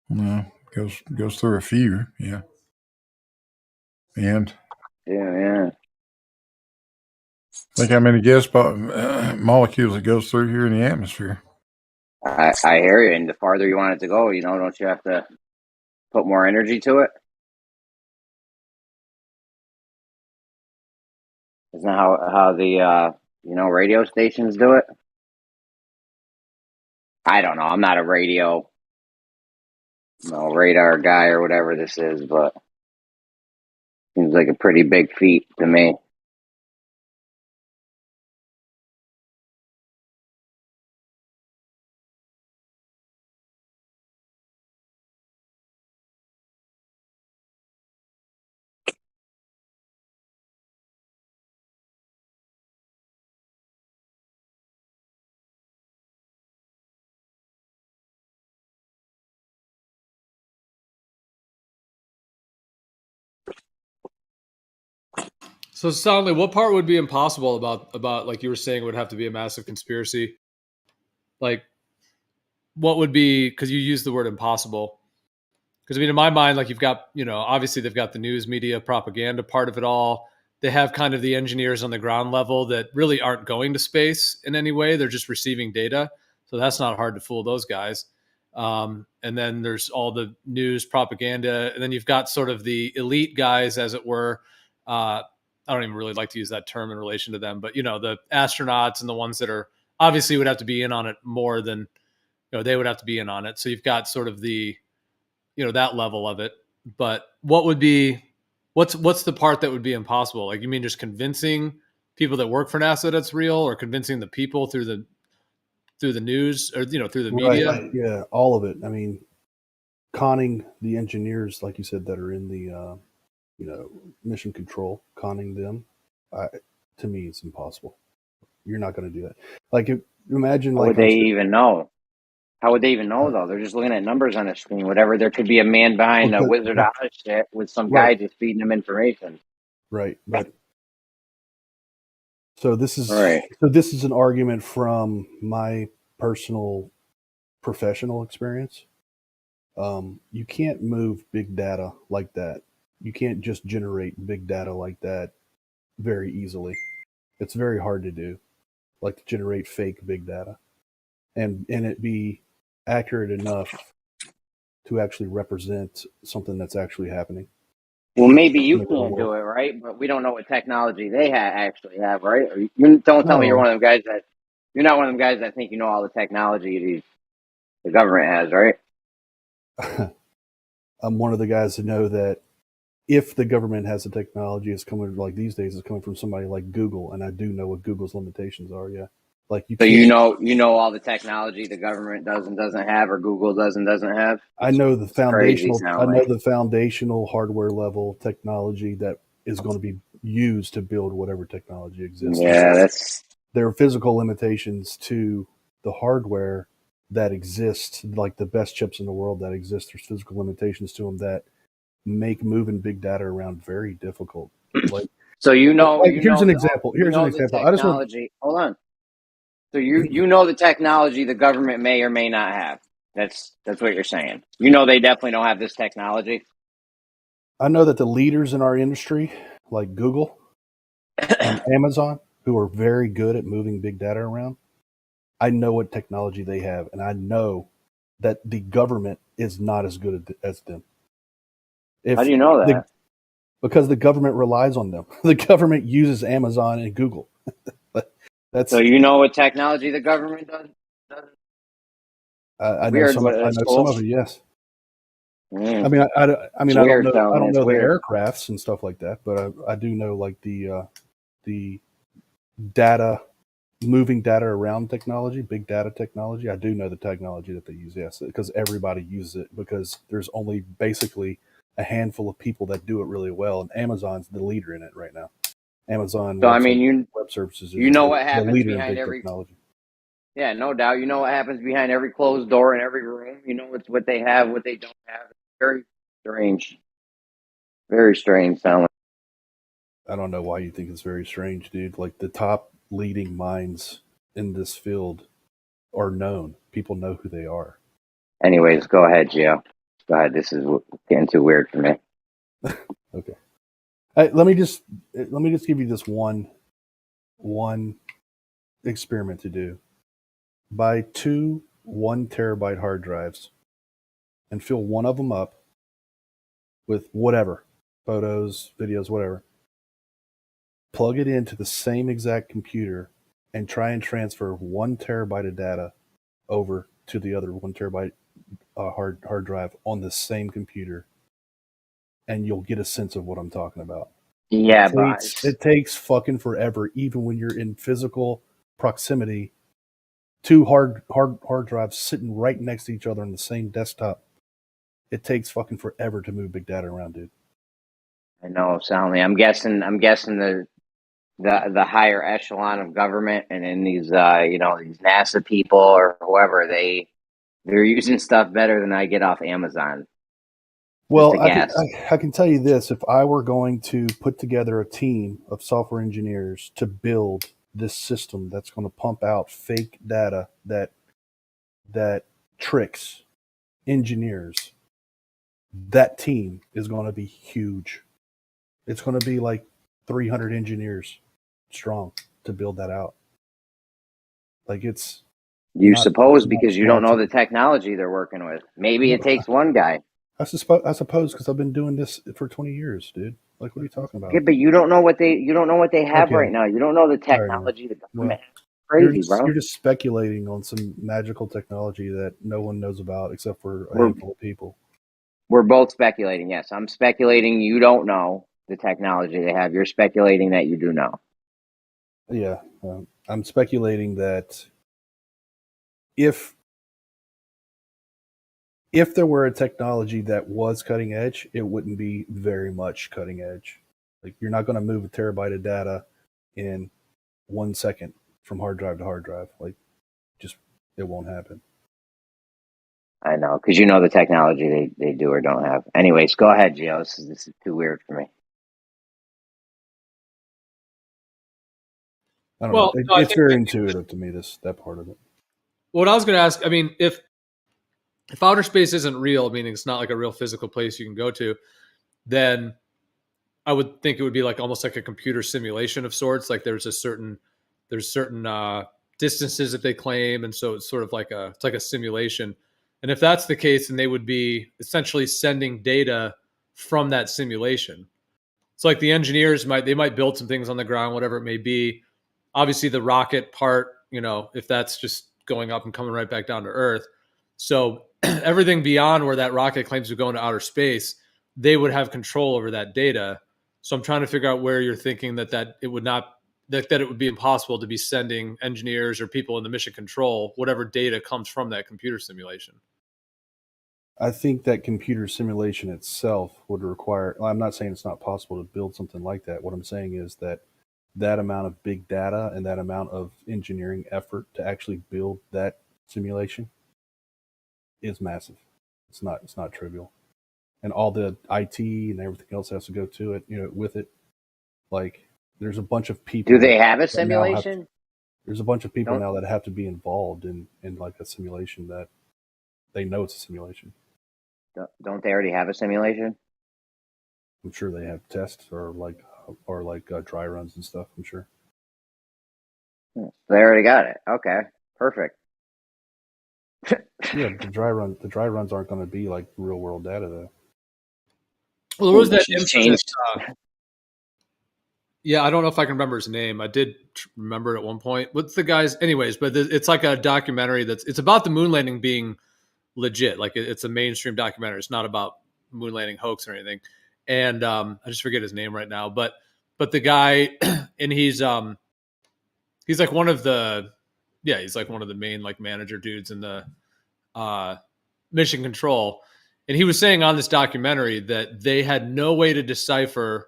No, goes through a few, yeah. And yeah. Think how many gas molecules it goes through here in the atmosphere. I hear you. And the farther you want it to go, don't you have to put more energy to it? Isn't that how the radio stations do it? I don't know. I'm not a radar guy or whatever this is, but seems like a pretty big feat to me. So, Stanley, what part would be impossible about like you were saying would have to be a massive conspiracy? Like, what would be, because you used the word impossible? Because I mean, in my mind, like you've got, obviously they've got the news media propaganda part of it all. They have kind of the engineers on the ground level that really aren't going to space in any way. They're just receiving data. So that's not hard to fool those guys. And then there's all the news propaganda. And then you've got sort of the elite guys, as it were. I don't even really like to use that term in relation to them, but the astronauts and the ones that are obviously would have to be in on it more than, they would have to be in on it. So you've got sort of the, that level of it. But what would be, what's the part that would be impossible? Like, you mean just convincing people that work for NASA that's real, or convincing the people through the news, or through the media? Right. Yeah, all of it. I mean, conning the engineers, like you said, that are in the mission control, conning them. To me, it's impossible. You're not going to do that. Like, imagine, How would they even know? How would they even know, though? They're just looking at numbers on a screen. Whatever. There could be a man behind the Wizard of Oz shit with some guy just feeding them information. Right. But so this is right. So this is an argument from my personal professional experience. You can't move big data like that. You can't just generate big data like that very easily. It's very hard to do, like to generate fake big data, and it be accurate enough to actually represent something that's actually happening. Well, maybe you can't do it, right? But we don't know what technology they actually have, right? Or you don't tell me you're one of them guys that you're not one of them guys that think you know all the technology the government has, right? I'm one of the guys that know that if the government has the technology, it's coming like these days. It's coming from somebody like Google, and I do know what Google's limitations are. Yeah, like So you know all the technology the government does and doesn't have, or Google does and doesn't have. I know the foundational. Crazy, I know the foundational hardware level technology that is going to be used to build whatever technology exists. Yeah, there are physical limitations to the hardware that exists, like the best chips in the world that exist. There's physical limitations to them that make moving big data around very difficult. Like, so here's an example. Here's an example. I just want. Hold on. So you know the technology the government may or may not have. That's what you're saying. You know they definitely don't have this technology. I know that the leaders in our industry, like Google and Amazon, who are very good at moving big data around, I know what technology they have, and I know that the government is not as good as them. How do you know that? Because the government relies on them. The government uses Amazon and Google. That's So you know what technology the government does? I know Weird, some. but I that's know some cool. of it. Yes. Mm. I mean, I It's don't weird, know. I Tony. don't It's know the weird. aircrafts and stuff like that, but I do know like the data, moving data around technology, big data technology. I do know the technology that they use. Yes, because everybody uses it because there's only basically a handful of people that do it really well, and Amazon's the leader in it right now. Amazon So I mean, Web Services you is know what the happens leader in behind big every. technology. Yeah, no doubt. You know what happens behind every closed door in every room. You know it's what they have, what they don't have. It's very strange. Very strange sound. I don't know why you think it's very strange, dude. Like the top leading minds in this field are known. People know who they are. Anyways, go ahead, Gio. Go ahead. This is getting too weird for me. Okay. Let me just give you this one experiment to do. Buy 2 1 terabyte hard drives and fill one of them up with whatever, photos, videos, whatever. Plug it into the same exact computer and try and transfer 1 terabyte of data over to the other 1 terabyte hard drive on the same computer, and you'll get a sense of what I'm talking about. Yeah, It takes fucking forever, even when you're in physical proximity. 2 hard drives sitting right next to each other on the same desktop. It takes fucking forever to move big data around, dude. I know, soundly. I'm guessing the higher echelon of government and in these these NASA people or whoever they're using stuff better than I get off Amazon. Well, guess. I can tell you this: if I were going to put together a team of software engineers to build this system that's going to pump out fake data that tricks engineers, that team is going to be huge. It's going to be like 300 engineers strong to build that out. Like it's Suppose not a because you small don't know the team. technology they're working with. Maybe No, it takes one guy. I suppose because I've been doing this for 20 years, dude. Like, what are you talking Okay, about? but you don't know what they have Okay, right now. You don't know the all right, man. technology the Well, government has. Crazy, bro. you're just speculating on some magical technology that no one knows about except for a handful of people. We're both speculating. Yes, I'm speculating you don't know the technology they have. You're speculating that you do know. Yeah, I'm speculating that if there were a technology that was cutting edge, it wouldn't be very much cutting edge. Like you're not going to move a terabyte of data in 1 second from hard drive to hard drive. Like, just it won't happen. I know, because you know the technology they do or don't have. Anyways, go ahead, Gio. This is too weird for me. I don't know. It's very intuitive to me. That part of it. What I was going to ask, I mean, if outer space isn't real, meaning it's not like a real physical place you can go to, then I would think it would be like almost like a computer simulation of sorts. Like there's certain distances that they claim, and so it's sort of like it's like a simulation. And if that's the case, then they would be essentially sending data from that simulation. It's like the engineers might build some things on the ground, whatever it may be. Obviously, the rocket part, if that's just going up and coming right back down to Earth. So everything beyond where that rocket claims to go into outer space, they would have control over that data. So I'm trying to figure out where you're thinking that it would not that it would be impossible to be sending engineers or people in the mission control whatever data comes from that computer simulation. I think that computer simulation itself would require. I'm not saying it's not possible to build something like that. What I'm saying is that amount of big data and that amount of engineering effort to actually build that simulation is massive. It's not trivial. And all the IT and everything else has to go to it, with it. Like there's a bunch of people. Do they have a simulation? There's a bunch of people Don't now that have to be involved in like a simulation that they know it's a simulation. don't they already have a simulation? I'm sure they have tests or like dry runs and stuff. I'm sure. They already got it. Okay, perfect. Yeah, the dry runs aren't going to be like real world data though. Well, there was that She's infamous. changed. Yeah, I don't know if I can remember his name. I did remember it at one point. What's the guy's? Anyways, but it's like a documentary it's about the moon landing being legit. Like it's a mainstream documentary. It's not about moon landing hoax or anything. And I just forget his name right now. But the guy, and he's like one of the he's like one of the main like manager dudes in the mission control. And he was saying on this documentary that they had no way to decipher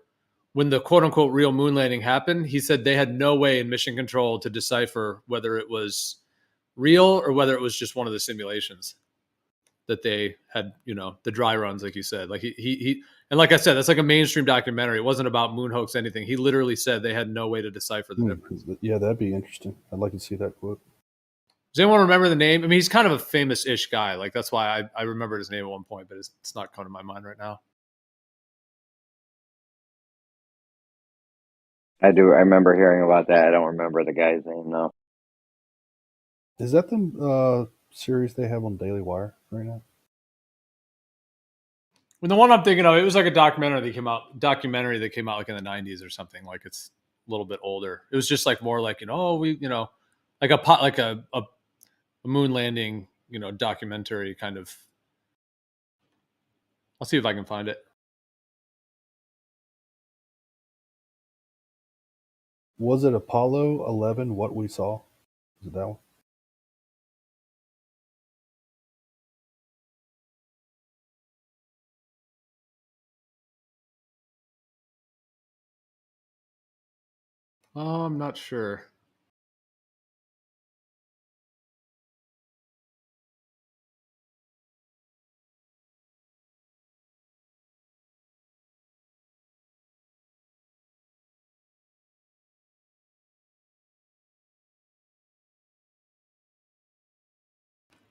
when the quote unquote real moon landing happened. He said they had no way in mission control to decipher whether it was real or whether it was just one of the simulations that they had, the dry runs, like you said. Like he and like I said, that's like a mainstream documentary. It wasn't about moon hoax, anything. He literally said they had no way to decipher the difference. Yeah, that'd be interesting. I'd like to see that quote. Does anyone remember the name? I mean, he's kind of a famous-ish guy. Like that's why I remembered his name at one point, but it's not coming to my mind right now. I do. I remember hearing about that. I don't remember the guy's name though. Is that the series they have on Daily Wire right now? When the one I'm thinking of, it was like a documentary that came out like in the 90s or something. Like it's a little bit older. It was just like more like, like a moon landing, documentary kind of. I'll see if I can find it. Was it Apollo 11? What we saw? Is it that one? Oh, I'm not sure.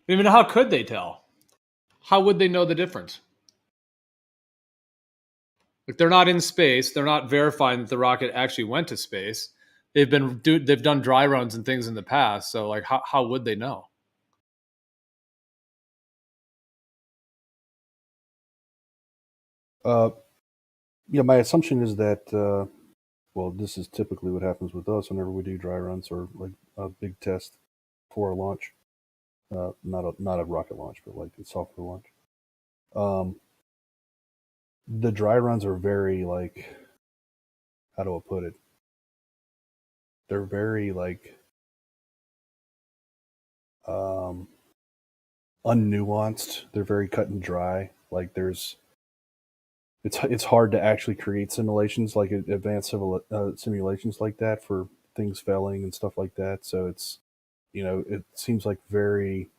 Even how could they tell? How would they know the difference? Like they're not in space. They're not verifying that the rocket actually went to space. They've done dry runs and things in the past. So like, how would they know? Yeah, my assumption is that well, this is typically what happens with us whenever we do dry runs or like a big test for a launch. Not a rocket launch, but like a software launch. The dry runs are very like, how do I put it? They're very like unnuanced. They're very cut and dry. Like it's hard to actually create simulations like advanced simulations like that for things failing and stuff like that. So it's it seems like very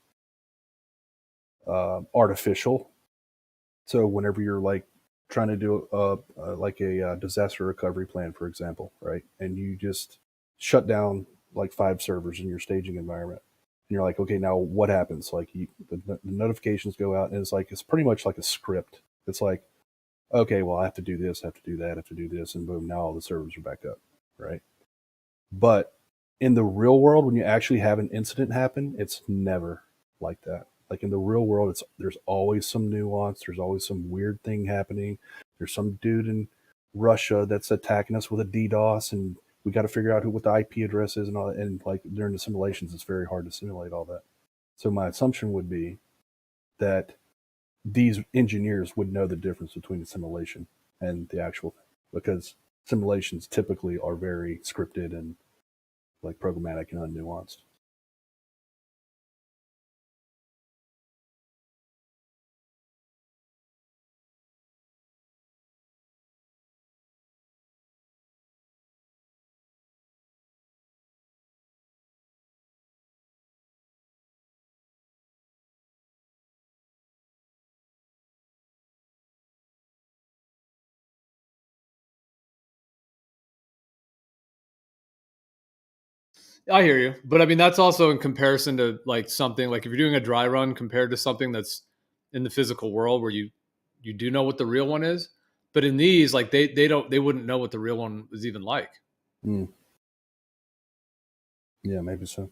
artificial. So whenever you're like trying to do a disaster recovery plan, for example, right, and you just shut down like 5 servers in your staging environment, and you're like, okay, now what happens? Like the notifications go out, and it's pretty much like a script. It's like, okay, well, I have to do this, I have to do that, I have to do this, and boom, now all the servers are back up, right? But in the real world, when you actually have an incident happen, it's never like that. Like in the real world, there's always some nuance. There's always some weird thing happening. There's some dude in Russia that's attacking us with a DDoS, and we got to figure out what the IP address is and all that. And like during the simulations, it's very hard to simulate all that. So my assumption would be that these engineers would know the difference between the simulation and the actual thing, because simulations typically are very scripted and like programmatic and unnuanced. I hear you, but I mean that's also in comparison to like something like if you're doing a dry run compared to something that's in the physical world where you do know what the real one is, but in these like they wouldn't know what the real one was even like. Mm. Yeah, maybe so.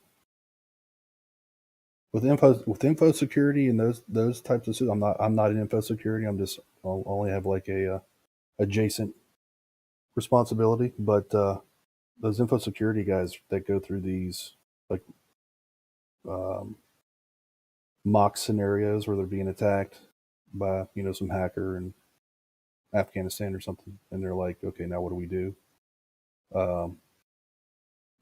With info security and those types of I'm not in info security. I'll only have like a adjacent responsibility, but those info security guys that go through these like mock scenarios where they're being attacked by some hacker in Afghanistan or something, and they're like, okay, now what do we do?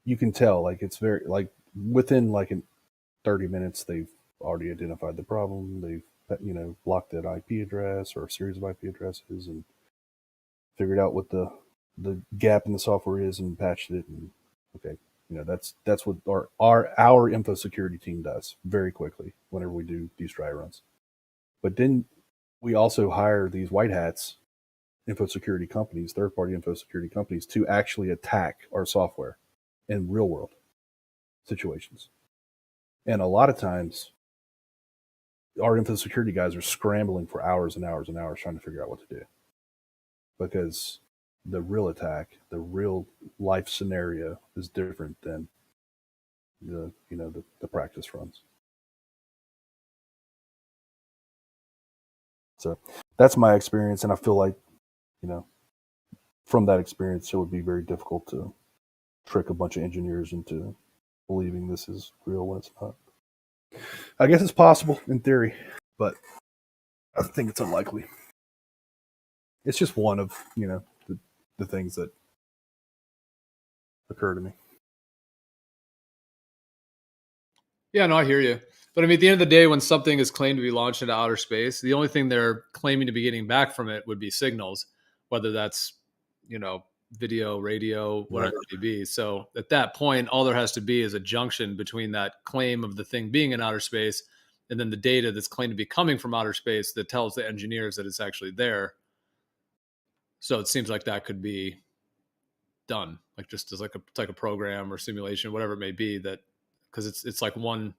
You can tell like it's very like within like in 30 minutes they've already identified the problem. They've blocked that IP address or a series of IP addresses and figured out what the gap in the software is and patched it. And okay, that's what our info security team does very quickly whenever we do these dry runs. But then we also hire these white hats info security companies, third-party info security companies, to actually attack our software in real world situations. And a lot of times our info security guys are scrambling for hours and hours and hours trying to figure out what to do, because the real attack, the real life scenario is different than the practice runs. So that's my experience, and I feel like from that experience it would be very difficult to trick a bunch of engineers into believing this is real when it's not. I guess it's possible in theory, but I think it's unlikely. It's just one of the things that occur to me. Yeah, no, I hear you. But I mean, at the end of the day, when something is claimed to be launched into outer space, the only thing they're claiming to be getting back from it would be signals, whether that's, video, radio, whatever it may be. So at that point, all there has to be is a junction between that claim of the thing being in outer space and then the data that's claimed to be coming from outer space that tells the engineers that it's actually there. So it seems like that could be done, like just as like a program or simulation, whatever it may be, that because it's like one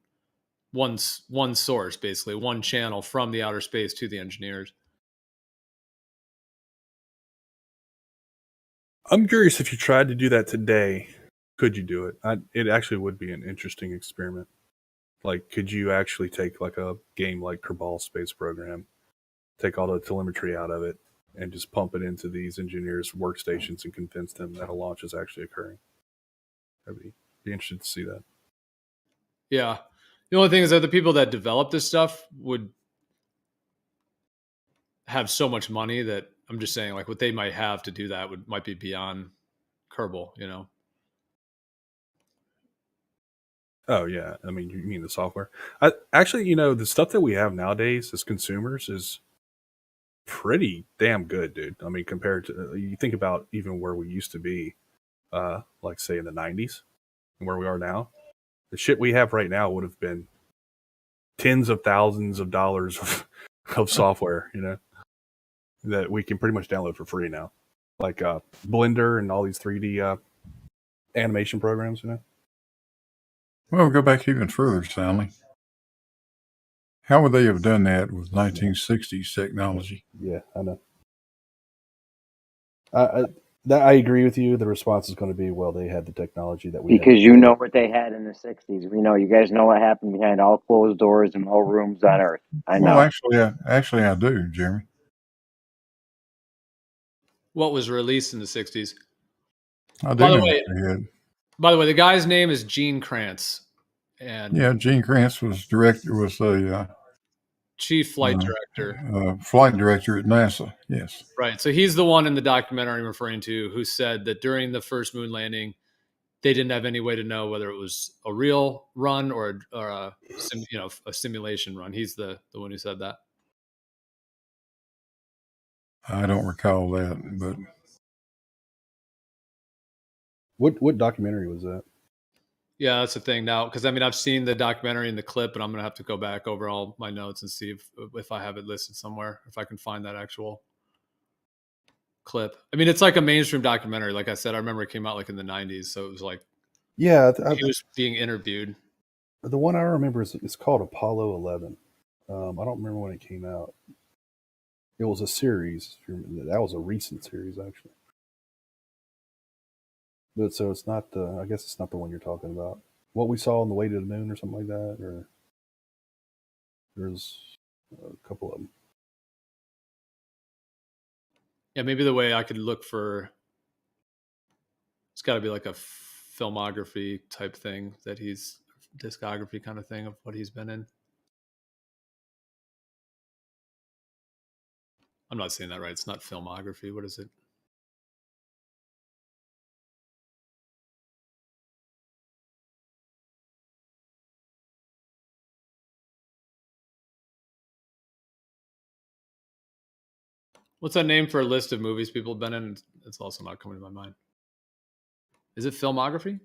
source, basically one channel from the outer space to the engineers. I'm curious, if you tried to do that today, could you do it? It actually would be an interesting experiment. Like, could you actually take like a game like Kerbal Space Program, take all the telemetry out of it, and just pump it into these engineers' workstations and convince them that a launch is actually occurring? I'd be interested to see that. Yeah. The only thing is that the people that develop this stuff would have so much money that I'm just saying, like, what they might have to do that might be beyond Kerbal, Oh yeah, I mean, you mean the software? Actually, the stuff that we have nowadays as consumers is pretty damn good, dude. I mean, compared to you think about even where we used to be, like say in the '90s, and where we are now. The shit we have right now would have been tens of thousands of dollars of software, that we can pretty much download for free now, like Blender and all these 3D animation programs, Well, we'll go back even further, Stanley. How would they have done that with 1960s technology? Yeah, I know. I agree with you. The response is going to be, well, they had the technology that we had. Because you know what they had in the 60s. We know. You guys know what happened behind all closed doors and all rooms on Earth. I know. Well, actually, I do, Jeremy. What was released in the 60s? I do know what they had. By the way, the guy's name is Gene Kranz. And yeah, Gene Kranz was a chief flight director. Flight director at NASA, yes. Right. So he's the one in the documentary I'm referring to who said that during the first moon landing, they didn't have any way to know whether it was a real run or a simulation run. He's the one who said that. I don't recall that, but what documentary was that? Yeah, that's the thing now, because I mean I've seen the documentary and the clip, and I'm gonna have to go back over all my notes and see if I have it listed somewhere, if I can find that actual clip. I mean, it's like a mainstream documentary. Like I said, I remember it came out like in the 90s, so it was like Yeah, he was being interviewed. the one I remember is called Apollo 11. I don't remember when it came out. It was a series. That was a recent series, actually. But so it's not. I guess it's not the one you're talking about. What we saw on the way to the moon, or something like that, or there's a couple of them. Yeah, maybe the way I could look for, it's got to be like a filmography type thing that he's, discography kind of thing of what he's been in. I'm not saying that right. It's not filmography. What is it? What's that name for a list of movies people have been in? It's also not coming to my mind. Is it filmography?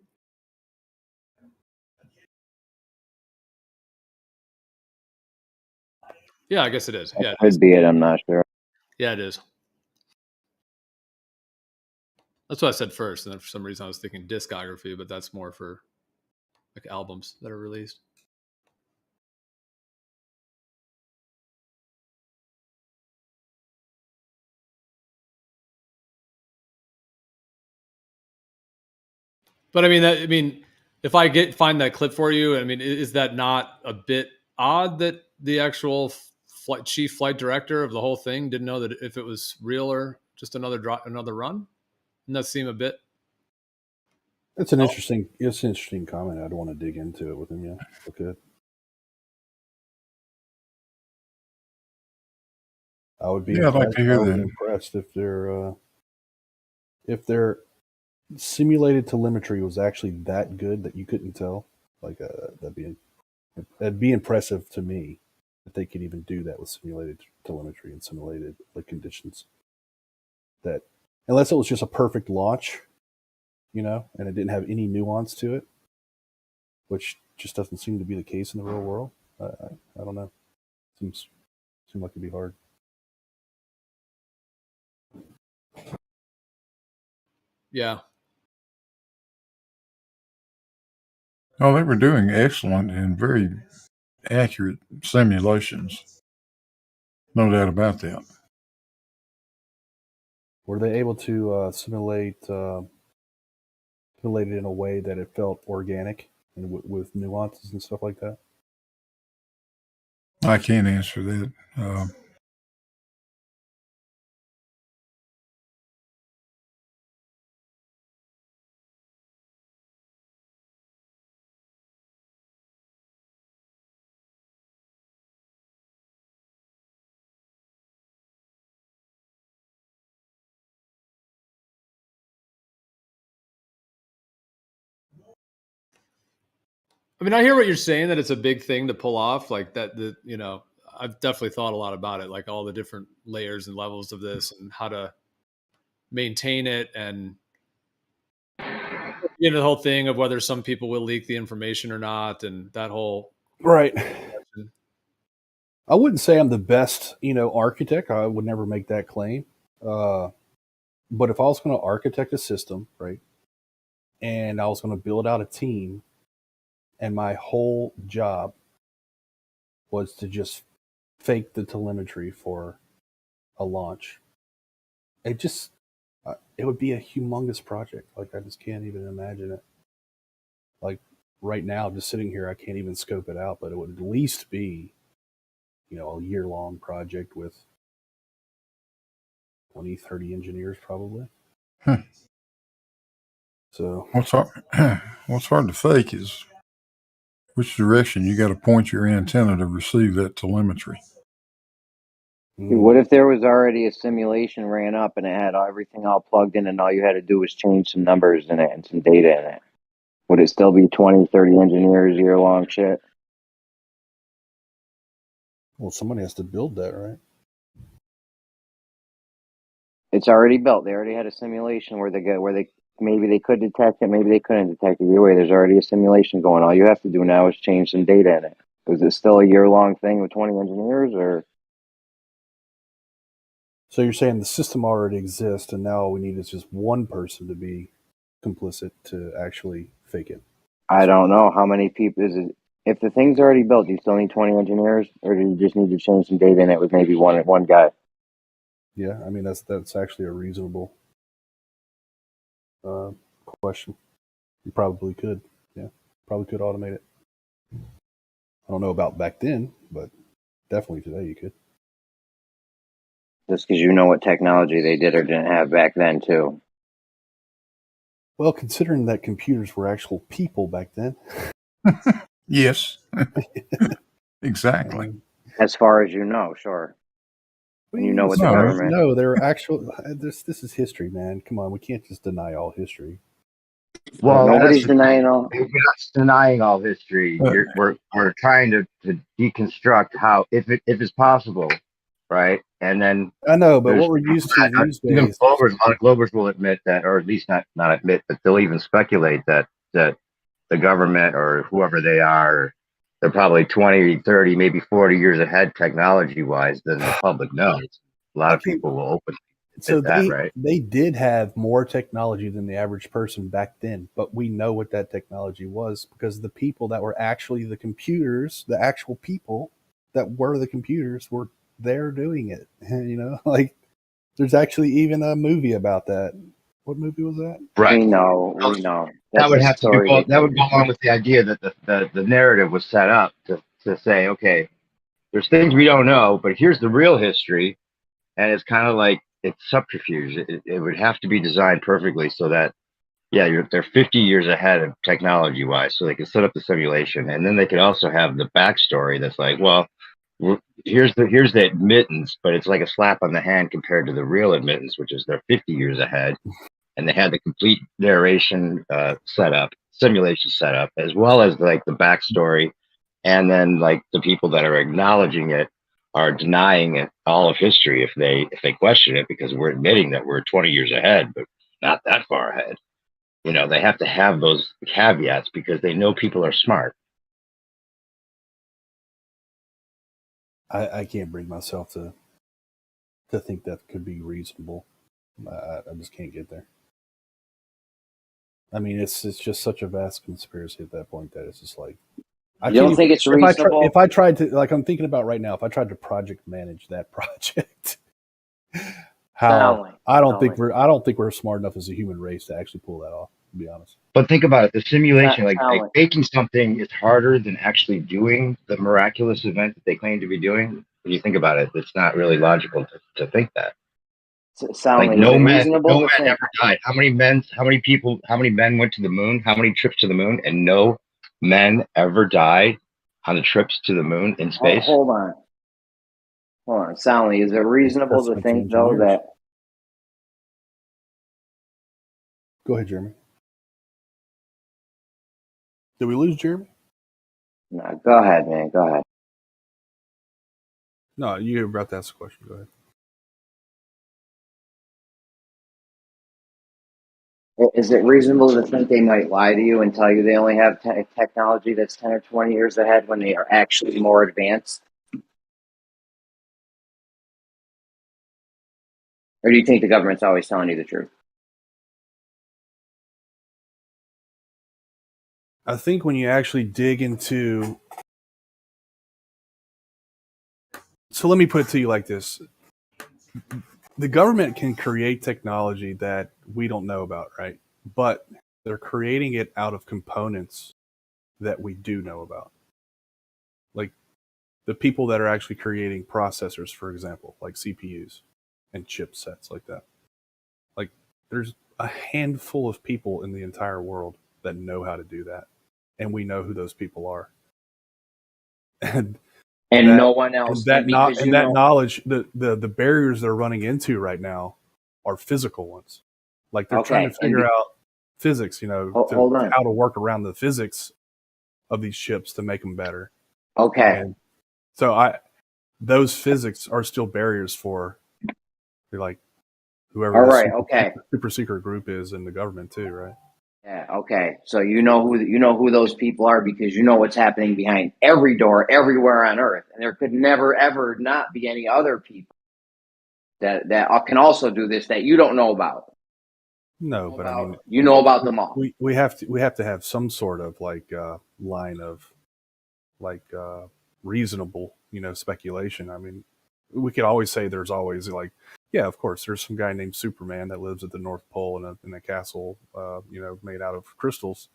Yeah, I guess it is. Yeah, it is. Could be it. I'm not sure. Yeah, it is. That's what I said first, and then for some reason I was thinking discography, but that's more for like albums that are released. But I mean, if I find that clip for you, I mean, is that not a bit odd that the actual chief flight director of the whole thing didn't know that if it was real or just another run? Doesn't that seem a bit? It's an interesting comment. I'd want to dig into it with him. Yeah, okay. I would be I'd like to hear that. impressed if their simulated telemetry was actually that good that you couldn't tell. Like that'd be impressive to me that they could even do that with simulated telemetry and simulated conditions. That unless it was just a perfect launch, and it didn't have any nuance to it, which just doesn't seem to be the case in the real world. I don't know. Seems like it'd be hard. Yeah. Oh, they were doing excellent and very accurate simulations. No doubt about that. Were they able to simulate it in a way that it felt organic and with nuances and stuff like that? I can't answer that. I mean, I hear what you're saying, that it's a big thing to pull off, like that. I've definitely thought a lot about it, like all the different layers and levels of this, and how to maintain it, and the whole thing of whether some people will leak the information or not, and that whole right. I wouldn't say I'm the best, architect. I would never make that claim. But if I was going to architect a system, right, and I was going to build out a team, and my whole job was to just fake the telemetry for a launch, it would be a humongous project. Like, I just can't even imagine it. Like, right now, just sitting here, I can't even scope it out, but it would at least be, a year-long project with 20, 30 engineers probably. So what's hard to fake is which direction you got to point your antenna to receive that telemetry. What if there was already a simulation ran up and it had everything all plugged in and all you had to do was change some numbers in it and some data in it? Would it still be 20, 30 engineers, year-long shit? Well, somebody has to build that, right? It's already built. They already had a simulation where they maybe they could detect it, maybe they couldn't detect it. Either way, there's already a simulation going. All you have to do now is change some data in it. Is it still a year-long thing with 20 engineers, or? So you're saying the system already exists, and now all we need is just one person to be complicit to actually fake it. I don't know how many people is it. If the thing's already built, do you still need 20 engineers, or do you just need to change some data in it with maybe one guy? Yeah, I mean that's actually a reasonable question. You probably could, yeah, probably could automate it. I don't know about back then, but definitely today you could. Just because you know what technology they did or didn't have back then, too. Well, considering that computers were actual people back then. Yes, exactly. As far as you know, sure. And you know what the No, government. no, they're actual. This is history, man. Come on, we can't just deny all history. Well, nobody's that's the denying thing. all. We're not denying all history. We're trying to deconstruct how, if it's possible, right? And then I know, but there's what we're used to these even days. Glovers. A lot of Glovers will admit that, or at least not admit, but they'll even speculate that the government or whoever they are, they're probably 20, 30, maybe 40 years ahead technology wise than the public knows. A lot of people will openly So admit that, right? they did have more technology than the average person back then, but we know what that technology was because the people that were actually the computers, the actual people that were the computers, were there doing it. You know, like there's actually even a movie about that. What movie was that? Right. We know. That That's would a have to do. story. That would go along with the idea that the narrative was set up to say, okay, there's things we don't know, but here's the real history, and it's kind of like it's subterfuge. It would have to be designed perfectly so that they're 50 years ahead of technology wise, so they can set up the simulation, and then they could also have the backstory that's like, well, here's the admittance, but it's like a slap on the hand compared to the real admittance, which is they're 50 years ahead. And they had the complete narration simulation set up, as well as like the backstory, and then like the people that are acknowledging it are denying it all of history if they question it, because we're admitting that we're 20 years ahead, but not that far ahead. You know, they have to have those caveats because they know people are smart. I can't bring myself to think that could be reasonable. I just can't get there. I mean, it's just such a vast conspiracy at that point that it's just like You don't think it's reasonable? If I tried to, like, I'm thinking about right now, if I tried to project manage that project, I don't think we're smart enough as a human race to actually pull that off. To be honest. But think about it, the simulation, like faking something is harder than actually doing the miraculous event that they claim to be doing. When you think about it, it's not really logical to think that. Like no man ever died. How many men went to the moon? How many trips to the moon? And no men ever died on the trips to the moon in space. Hold on, Soundly, is it reasonable to think though that? Go ahead, Jeremy. Did we lose Jeremy? No, go ahead, man. Go ahead. No, you were about to ask a question. Go ahead. Is it reasonable to think they might lie to you and tell you they only have technology that's 10 or 20 years ahead when they are actually more advanced? Or do you think the government's always telling you the truth? I think when you actually dig into... So let me put it to you like this. The government can create technology that we don't know about, right? But they're creating it out of components that we do know about. Like the people that are actually creating processors, for example, like CPUs and chipsets like that. Like there's a handful of people in the entire world that know how to do that. And we know who those people are. And no one else. And that knowledge, the barriers they're running into right now are physical ones. Like they're trying to figure out physics, how to work around the physics of these chips to make them better. Okay. And so those physics are still barriers for like whoever super secret group is in the government too, right? Yeah. Okay. So you know who those people are because you know what's happening behind every door everywhere on Earth, and there could never ever not be any other people that can also do this that you don't know about. No, but I mean, You know about them all. we have to have some sort of like line of like reasonable, speculation. I mean, we could always say there's always like, yeah, of course, there's some guy named Superman that lives at the North Pole in a castle, made out of crystals.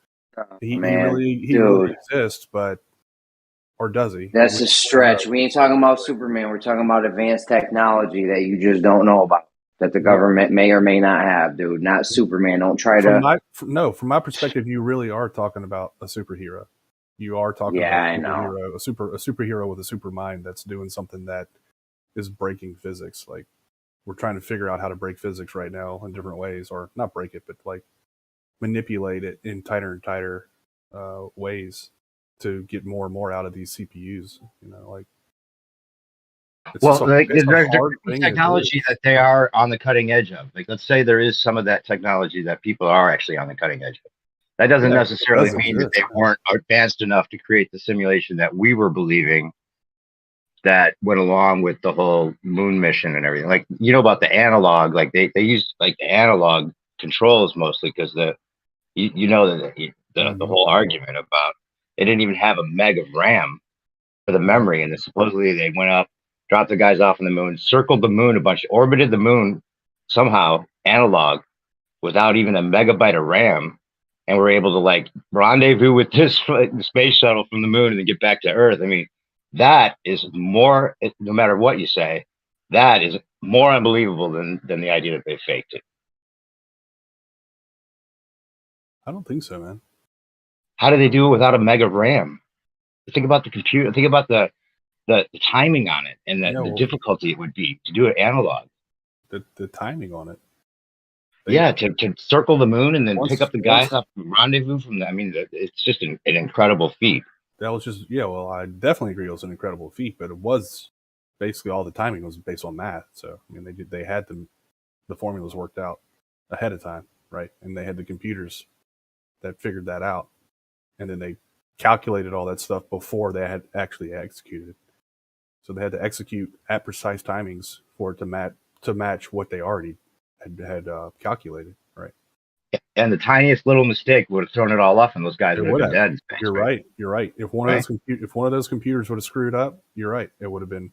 He really exists, but or does he? That's a stretch. We ain't talking about Superman. We're talking about advanced technology that you just don't know about, that the government may or may not have, dude. Not Superman. Don't try to. From my perspective, you really are talking about a superhero. You are talking about a superhero with a super mind that's doing something that is breaking physics. Like, we're trying to figure out how to break physics right now in different ways, or not break it, but like manipulate it in tighter and tighter ways to get more and more out of these CPUs. Well, there's technology that they are on the cutting edge of. Like, let's say there is some of that technology that people are actually on the cutting edge of. That doesn't necessarily mean that they weren't advanced enough to create the simulation that we were believing that went along with the whole moon mission and everything. Like, about the analog, like they used like the analog controls mostly because the whole argument about it didn't even have a meg of RAM for the memory, and supposedly they went up, dropped the guys off on the moon, circled the moon orbited the moon somehow analog without even a megabyte of RAM, and were able to like rendezvous with this space shuttle from the moon and then get back to Earth. I mean, that is more, no matter what you say, that is more unbelievable than the idea that they faked it. I don't think so, man. How do they do it without a meg of RAM? Think about the computer. Think about the timing on it and the difficulty it would be to do it analog. The timing on it. To circle the moon and then pick up the guys off rendezvous from the. I mean, it's just an incredible feat. That was just well, I definitely agree it was an incredible feat, but it was basically all the timing was based on math. So I mean, they had the formulas worked out ahead of time, right? And they had the computers that figured that out, and then they calculated all that stuff before they had actually executed it. So they had to execute at precise timings for it to match what they already had calculated, right? And the tiniest little mistake would have thrown it all off, and those guys would have been dead in space. You're right. If one of those computers would have screwed up, you're right. It would have been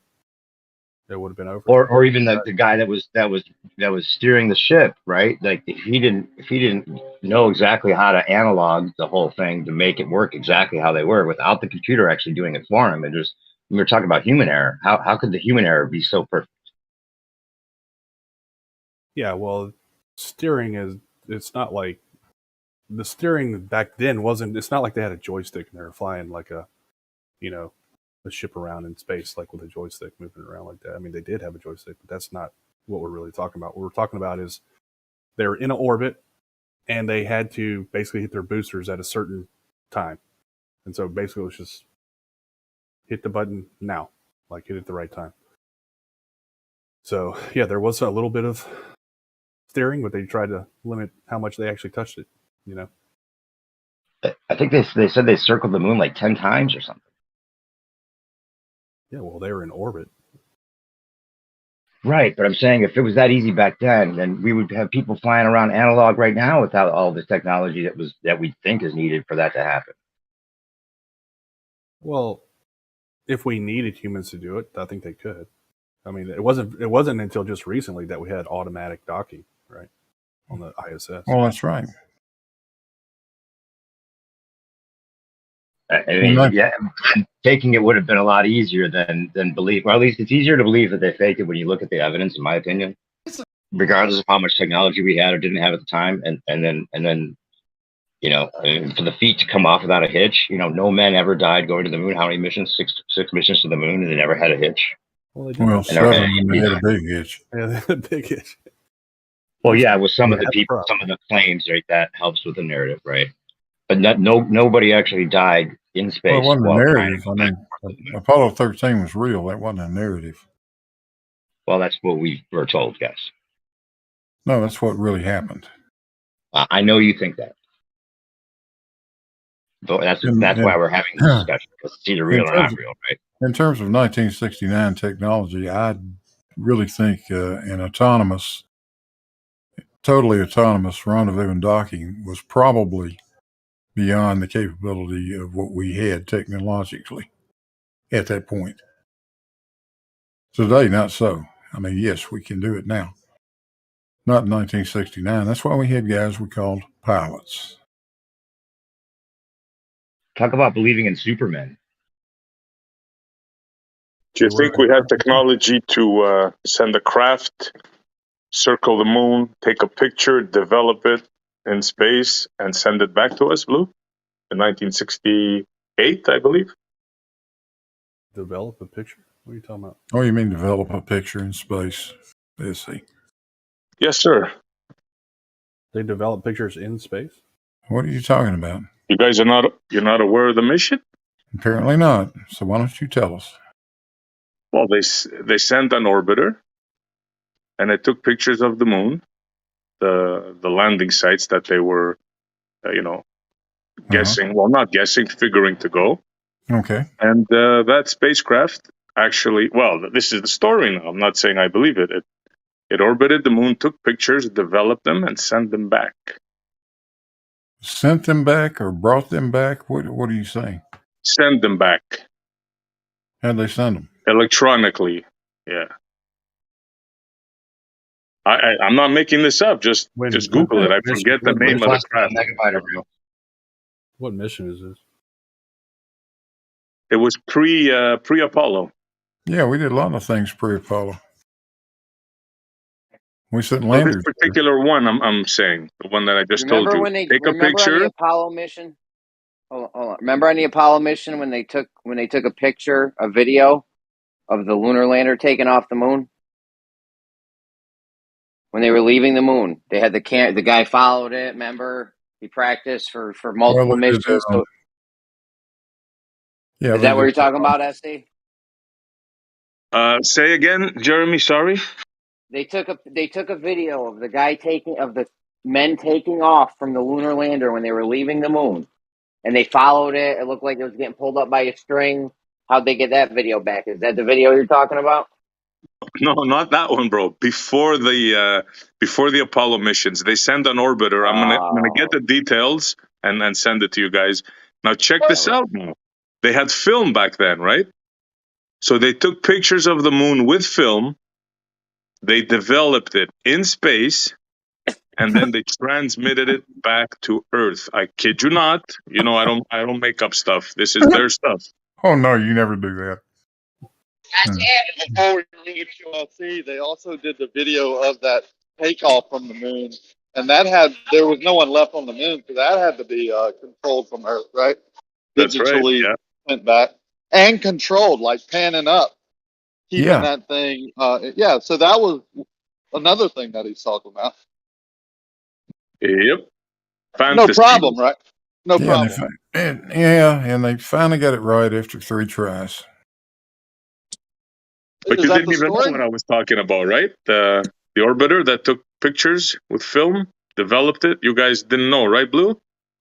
over. Or even the guy that was steering the ship, right? Like if he didn't know exactly how to analog the whole thing to make it work exactly how they were without the computer actually doing it for him. We were talking about human error. How could the human error be so perfect? Yeah, well, steering it's not like the steering back then it's not like they had a joystick and they were flying like a ship around in space, like with a joystick moving around like that. I mean, they did have a joystick, but that's not what we're really talking about. What we're talking about is they're in an orbit and they had to basically hit their boosters at a certain time. And so basically it was just hit the button now, like hit it at the right time. So yeah, there was a little bit of steering, but they tried to limit how much they actually touched it, I think they said they circled the moon like 10 times or something. Yeah, well, they were in orbit. Right, but I'm saying if it was that easy back then we would have people flying around analog right now without all the technology that we think is needed for that to happen. Well, if we needed humans to do it, I think they could. I mean, it wasn't until just recently that we had automatic docking, right, on the ISS. Oh, that's right. I mean, yeah, faking it would have been a lot easier than believe. Well, at least it's easier to believe that they faked it when you look at the evidence, in my opinion. Regardless of how much technology we had or didn't have at the time, and then for the feat to come off without a hitch, no men ever died going to the moon. How many missions? Six missions to the moon, and they never had a hitch. Well, 7 they had a big hitch. Yeah, they had a big hitch. Well, yeah, with some of the people, some of the claims, right? That helps with the narrative, right? But nobody actually died in space. Well, it wasn't a narrative. I mean, Apollo 13 was real. That wasn't a narrative. Well, that's what we were told, guys. No, that's what really happened. I know you think that. But that's why we're having this discussion, because it's either real or not real, right? In terms of 1969 technology, I really think an autonomous totally autonomous rendezvous and docking was probably beyond the capability of what we had technologically at that point. Today, not so. I mean, yes, we can do it now. Not in 1969. That's why we had guys we called pilots. Talk about believing in Superman. Do you think we had technology to send a craft, circle the moon, take a picture, develop it in space, and send it back to us, Blue? In 1968, I believe. Develop a picture? What are you talking about? Oh, you mean develop a picture in space? Let's see. Yes, sir. They develop pictures in space? What are you talking about? You guys are you're not aware of the mission? Apparently not. So why don't you tell us? Well, they sent an orbiter, and it took pictures of the moon, the landing sites that they were, guessing. Well, not guessing, figuring to go. Okay. And that spacecraft actually, well, this is the story now. I'm not saying I believe it. It orbited the moon, took pictures, developed them, and sent them back. Sent them back or brought them back? What are you saying? Send them back. How'd they send them? Electronically, yeah. I'm not making this up. Just Google it. I forget the name of the craft. What mission is this? It was pre-Apollo. Yeah, we did a lot of things pre-Apollo. We sent Well, landers. this particular one, I'm saying, the one that I just told Remember you. when they Take a remember on picture. the Apollo mission? Hold on. Remember on the Apollo mission when they took a picture, a video of the lunar lander taking off the moon? When they were leaving the moon, they had the guy followed it. Remember, he practiced for multiple missions. So, yeah, is that what you're talking about, SD? Say again, Jeremy. Sorry. They took a video of the men taking off from the lunar lander when they were leaving the moon, and they followed it. It looked like it was getting pulled up by a string. How'd they get that video back? Is that the video you're talking about? No, not that one, bro. Before the Apollo missions, they send an orbiter. I'm gonna get the details and send it to you guys. Now check this out. Now they had film back then, right? So they took pictures of the moon with film. They developed it in space, and then they transmitted it back to Earth. I kid you not. You know, I don't make up stuff. This is their stuff. Oh no, you never do that. Before we leave QLC, they also did the video of that takeoff from the moon, and there was no one left on the moon, so that had to be controlled from Earth, right? That's right. Digitally Yeah. went back and controlled, like panning up, keeping Yeah. that thing. So that was another thing that he's talking about. Yep. No problem, right? No problem. And they finally got it right after 3 tries. But Is you that didn't the even know story? what I was talking about, right? The orbiter that took pictures with film, developed it. You guys didn't know, right, Blue?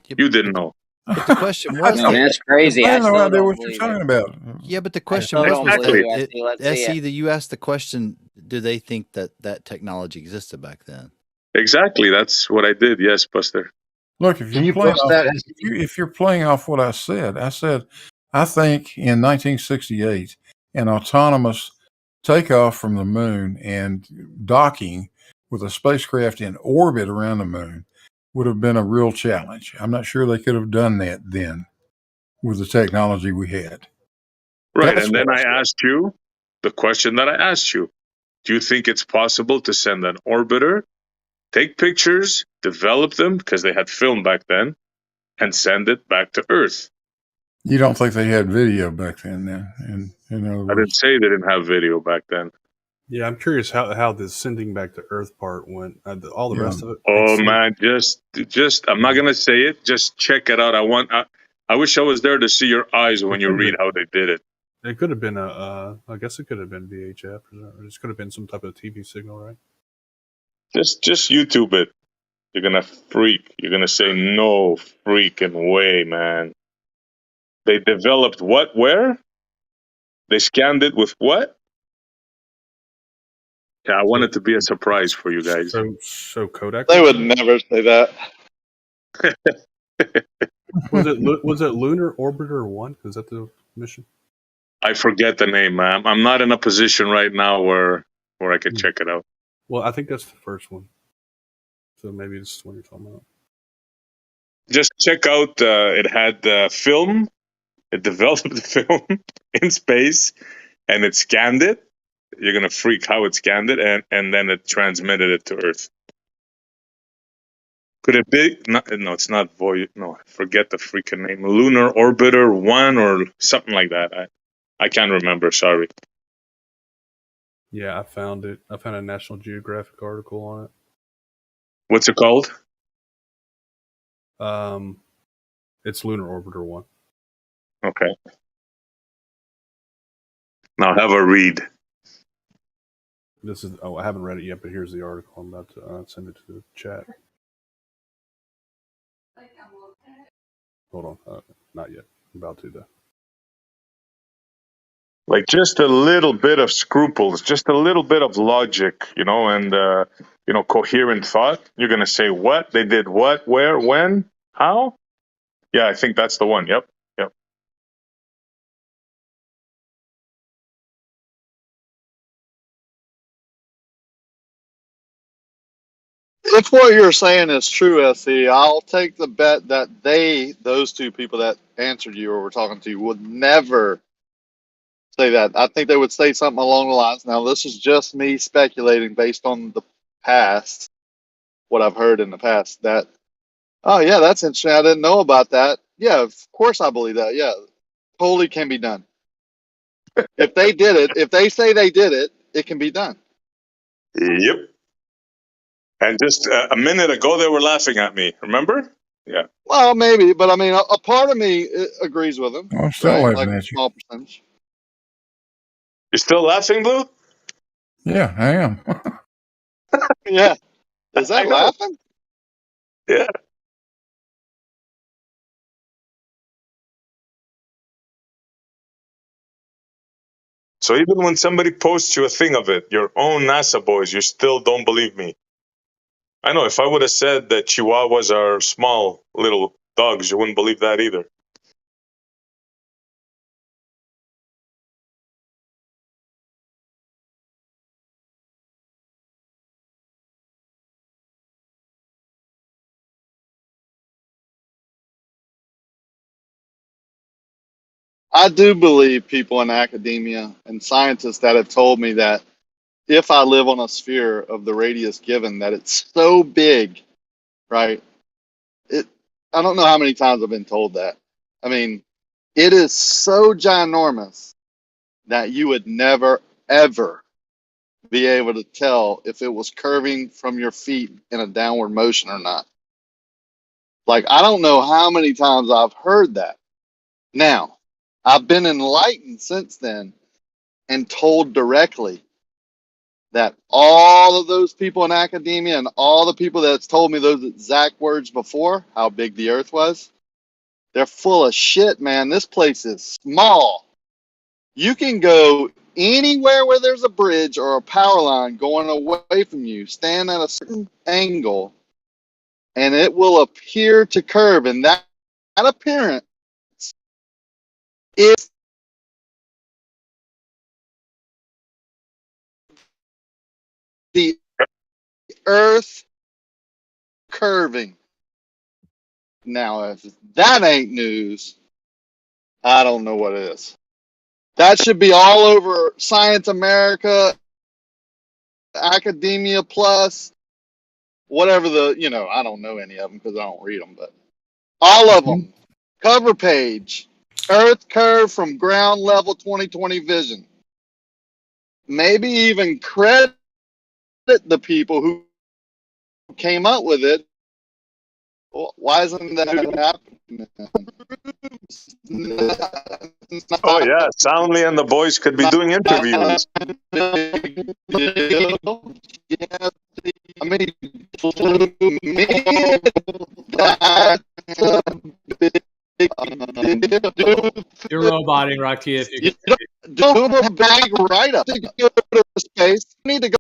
You didn't know. But the question was, No, that's crazy. I I have no still idea don't what you're believe talking it. about. yeah, but the question still was, don't was believe that you, SC. Let's see it. you asked the question, do they think that technology existed back then? Exactly. That's what I did. Yes, Buster. Look, if Can you're you playing post off, that? if you're playing off what I said I think in 1968 an autonomous takeoff from the moon and docking with a spacecraft in orbit around the moon would have been a real challenge. I'm not sure they could have done that then with the technology we had. Right. That's And then what I asked you the question that I asked you. Do you think it's possible to send an orbiter, take pictures, develop them, because they had film back then, and send it back to Earth? You don't think they had video back then? In other I words, didn't say they didn't have video back then. Yeah, I'm curious how the sending back to Earth part went. All the rest of it. Oh makes sense. man, just I'm not gonna say it. Just check it out. I wish I was there to see your eyes when you read how they did it. It could have been I guess it could have been VHF, or it could have been some type of TV signal, right? Just YouTube it. You're gonna freak. You're gonna say no freaking way, man. They developed what? Where? They scanned it with what? Yeah, I want it to be a surprise for you guys. So Kodak. They would never say that. Was it Lunar Orbiter 1? Is that the mission? I forget the name, man. I'm not in a position right now where I could check it out. Well, I think that's the first one. So maybe this is what you're talking about. Just check out. It had film. It developed the film in space, and it scanned it. You're gonna freak how it scanned it, and then it transmitted it to Earth. Could it be? No, it's not Voyager. No, forget the freaking name. Lunar Orbiter 1 or something like that. I can't remember. Sorry. Yeah, I found it. I found a National Geographic article on it. What's it called? It's Lunar Orbiter 1. Okay. Now have a read. This is. Oh, I haven't read it yet, but here's the article. I'm about to send it to the chat. Hold on, not yet. I'm about to though. Like just a little bit of scruples, just a little bit of logic, and coherent thought. You're gonna say what they did, what, where, when, how. Yeah, I think that's the one. Yep. If what you're saying is true, SC, I'll take the bet that those two people that answered you or were talking to you, would never say that. I think they would say something along the lines. Now, this is just me speculating based on the past, what I've heard in the past. That, oh yeah, that's interesting. I didn't know about that. Yeah, of course I believe that. Yeah, totally can be done. If they did it, if they say they did it, it can be done. Yep. And just a minute ago, they were laughing at me. Remember? Yeah. Well, maybe, but I mean, a part of me agrees with them. I'm still right? laughing Like at a you. small percentage. You're still laughing, Blue? Yeah, I am. Yeah. Is that laughing? Yeah. So even when somebody posts you a thing of it, your own NASA boys, you still don't believe me. I know if I would have said that Chihuahuas are small little dogs, you wouldn't believe that either. I do believe people in academia and scientists that have told me that if I live on a sphere of the radius given, that it's so big, right? I don't know how many times I've been told that. I mean, it is so ginormous that you would never, ever be able to tell if it was curving from your feet in a downward motion or not. Like, I don't know how many times I've heard that. Now, I've been enlightened since then and told directly that all of those people in academia and all the people that's told me those exact words before, how big the earth was, they're full of shit, man. This place is small. You can go anywhere where there's a bridge or a power line going away from you, stand at a certain angle, and it will appear to curve. And that appearance is the earth curving. Now, if that ain't news, I don't know what is. That should be all over Science America, Academia Plus, whatever I don't know any of them because I don't read them, but all of them. Cover page, Earth curve from ground level 2020 vision. Maybe even credit the people who came up with it. Well, why isn't that happening? Oh yeah, Soundly and the boys could be doing interviews. I mean, You're roboting, Rocky. If you do a big write-up to go to space. You need to go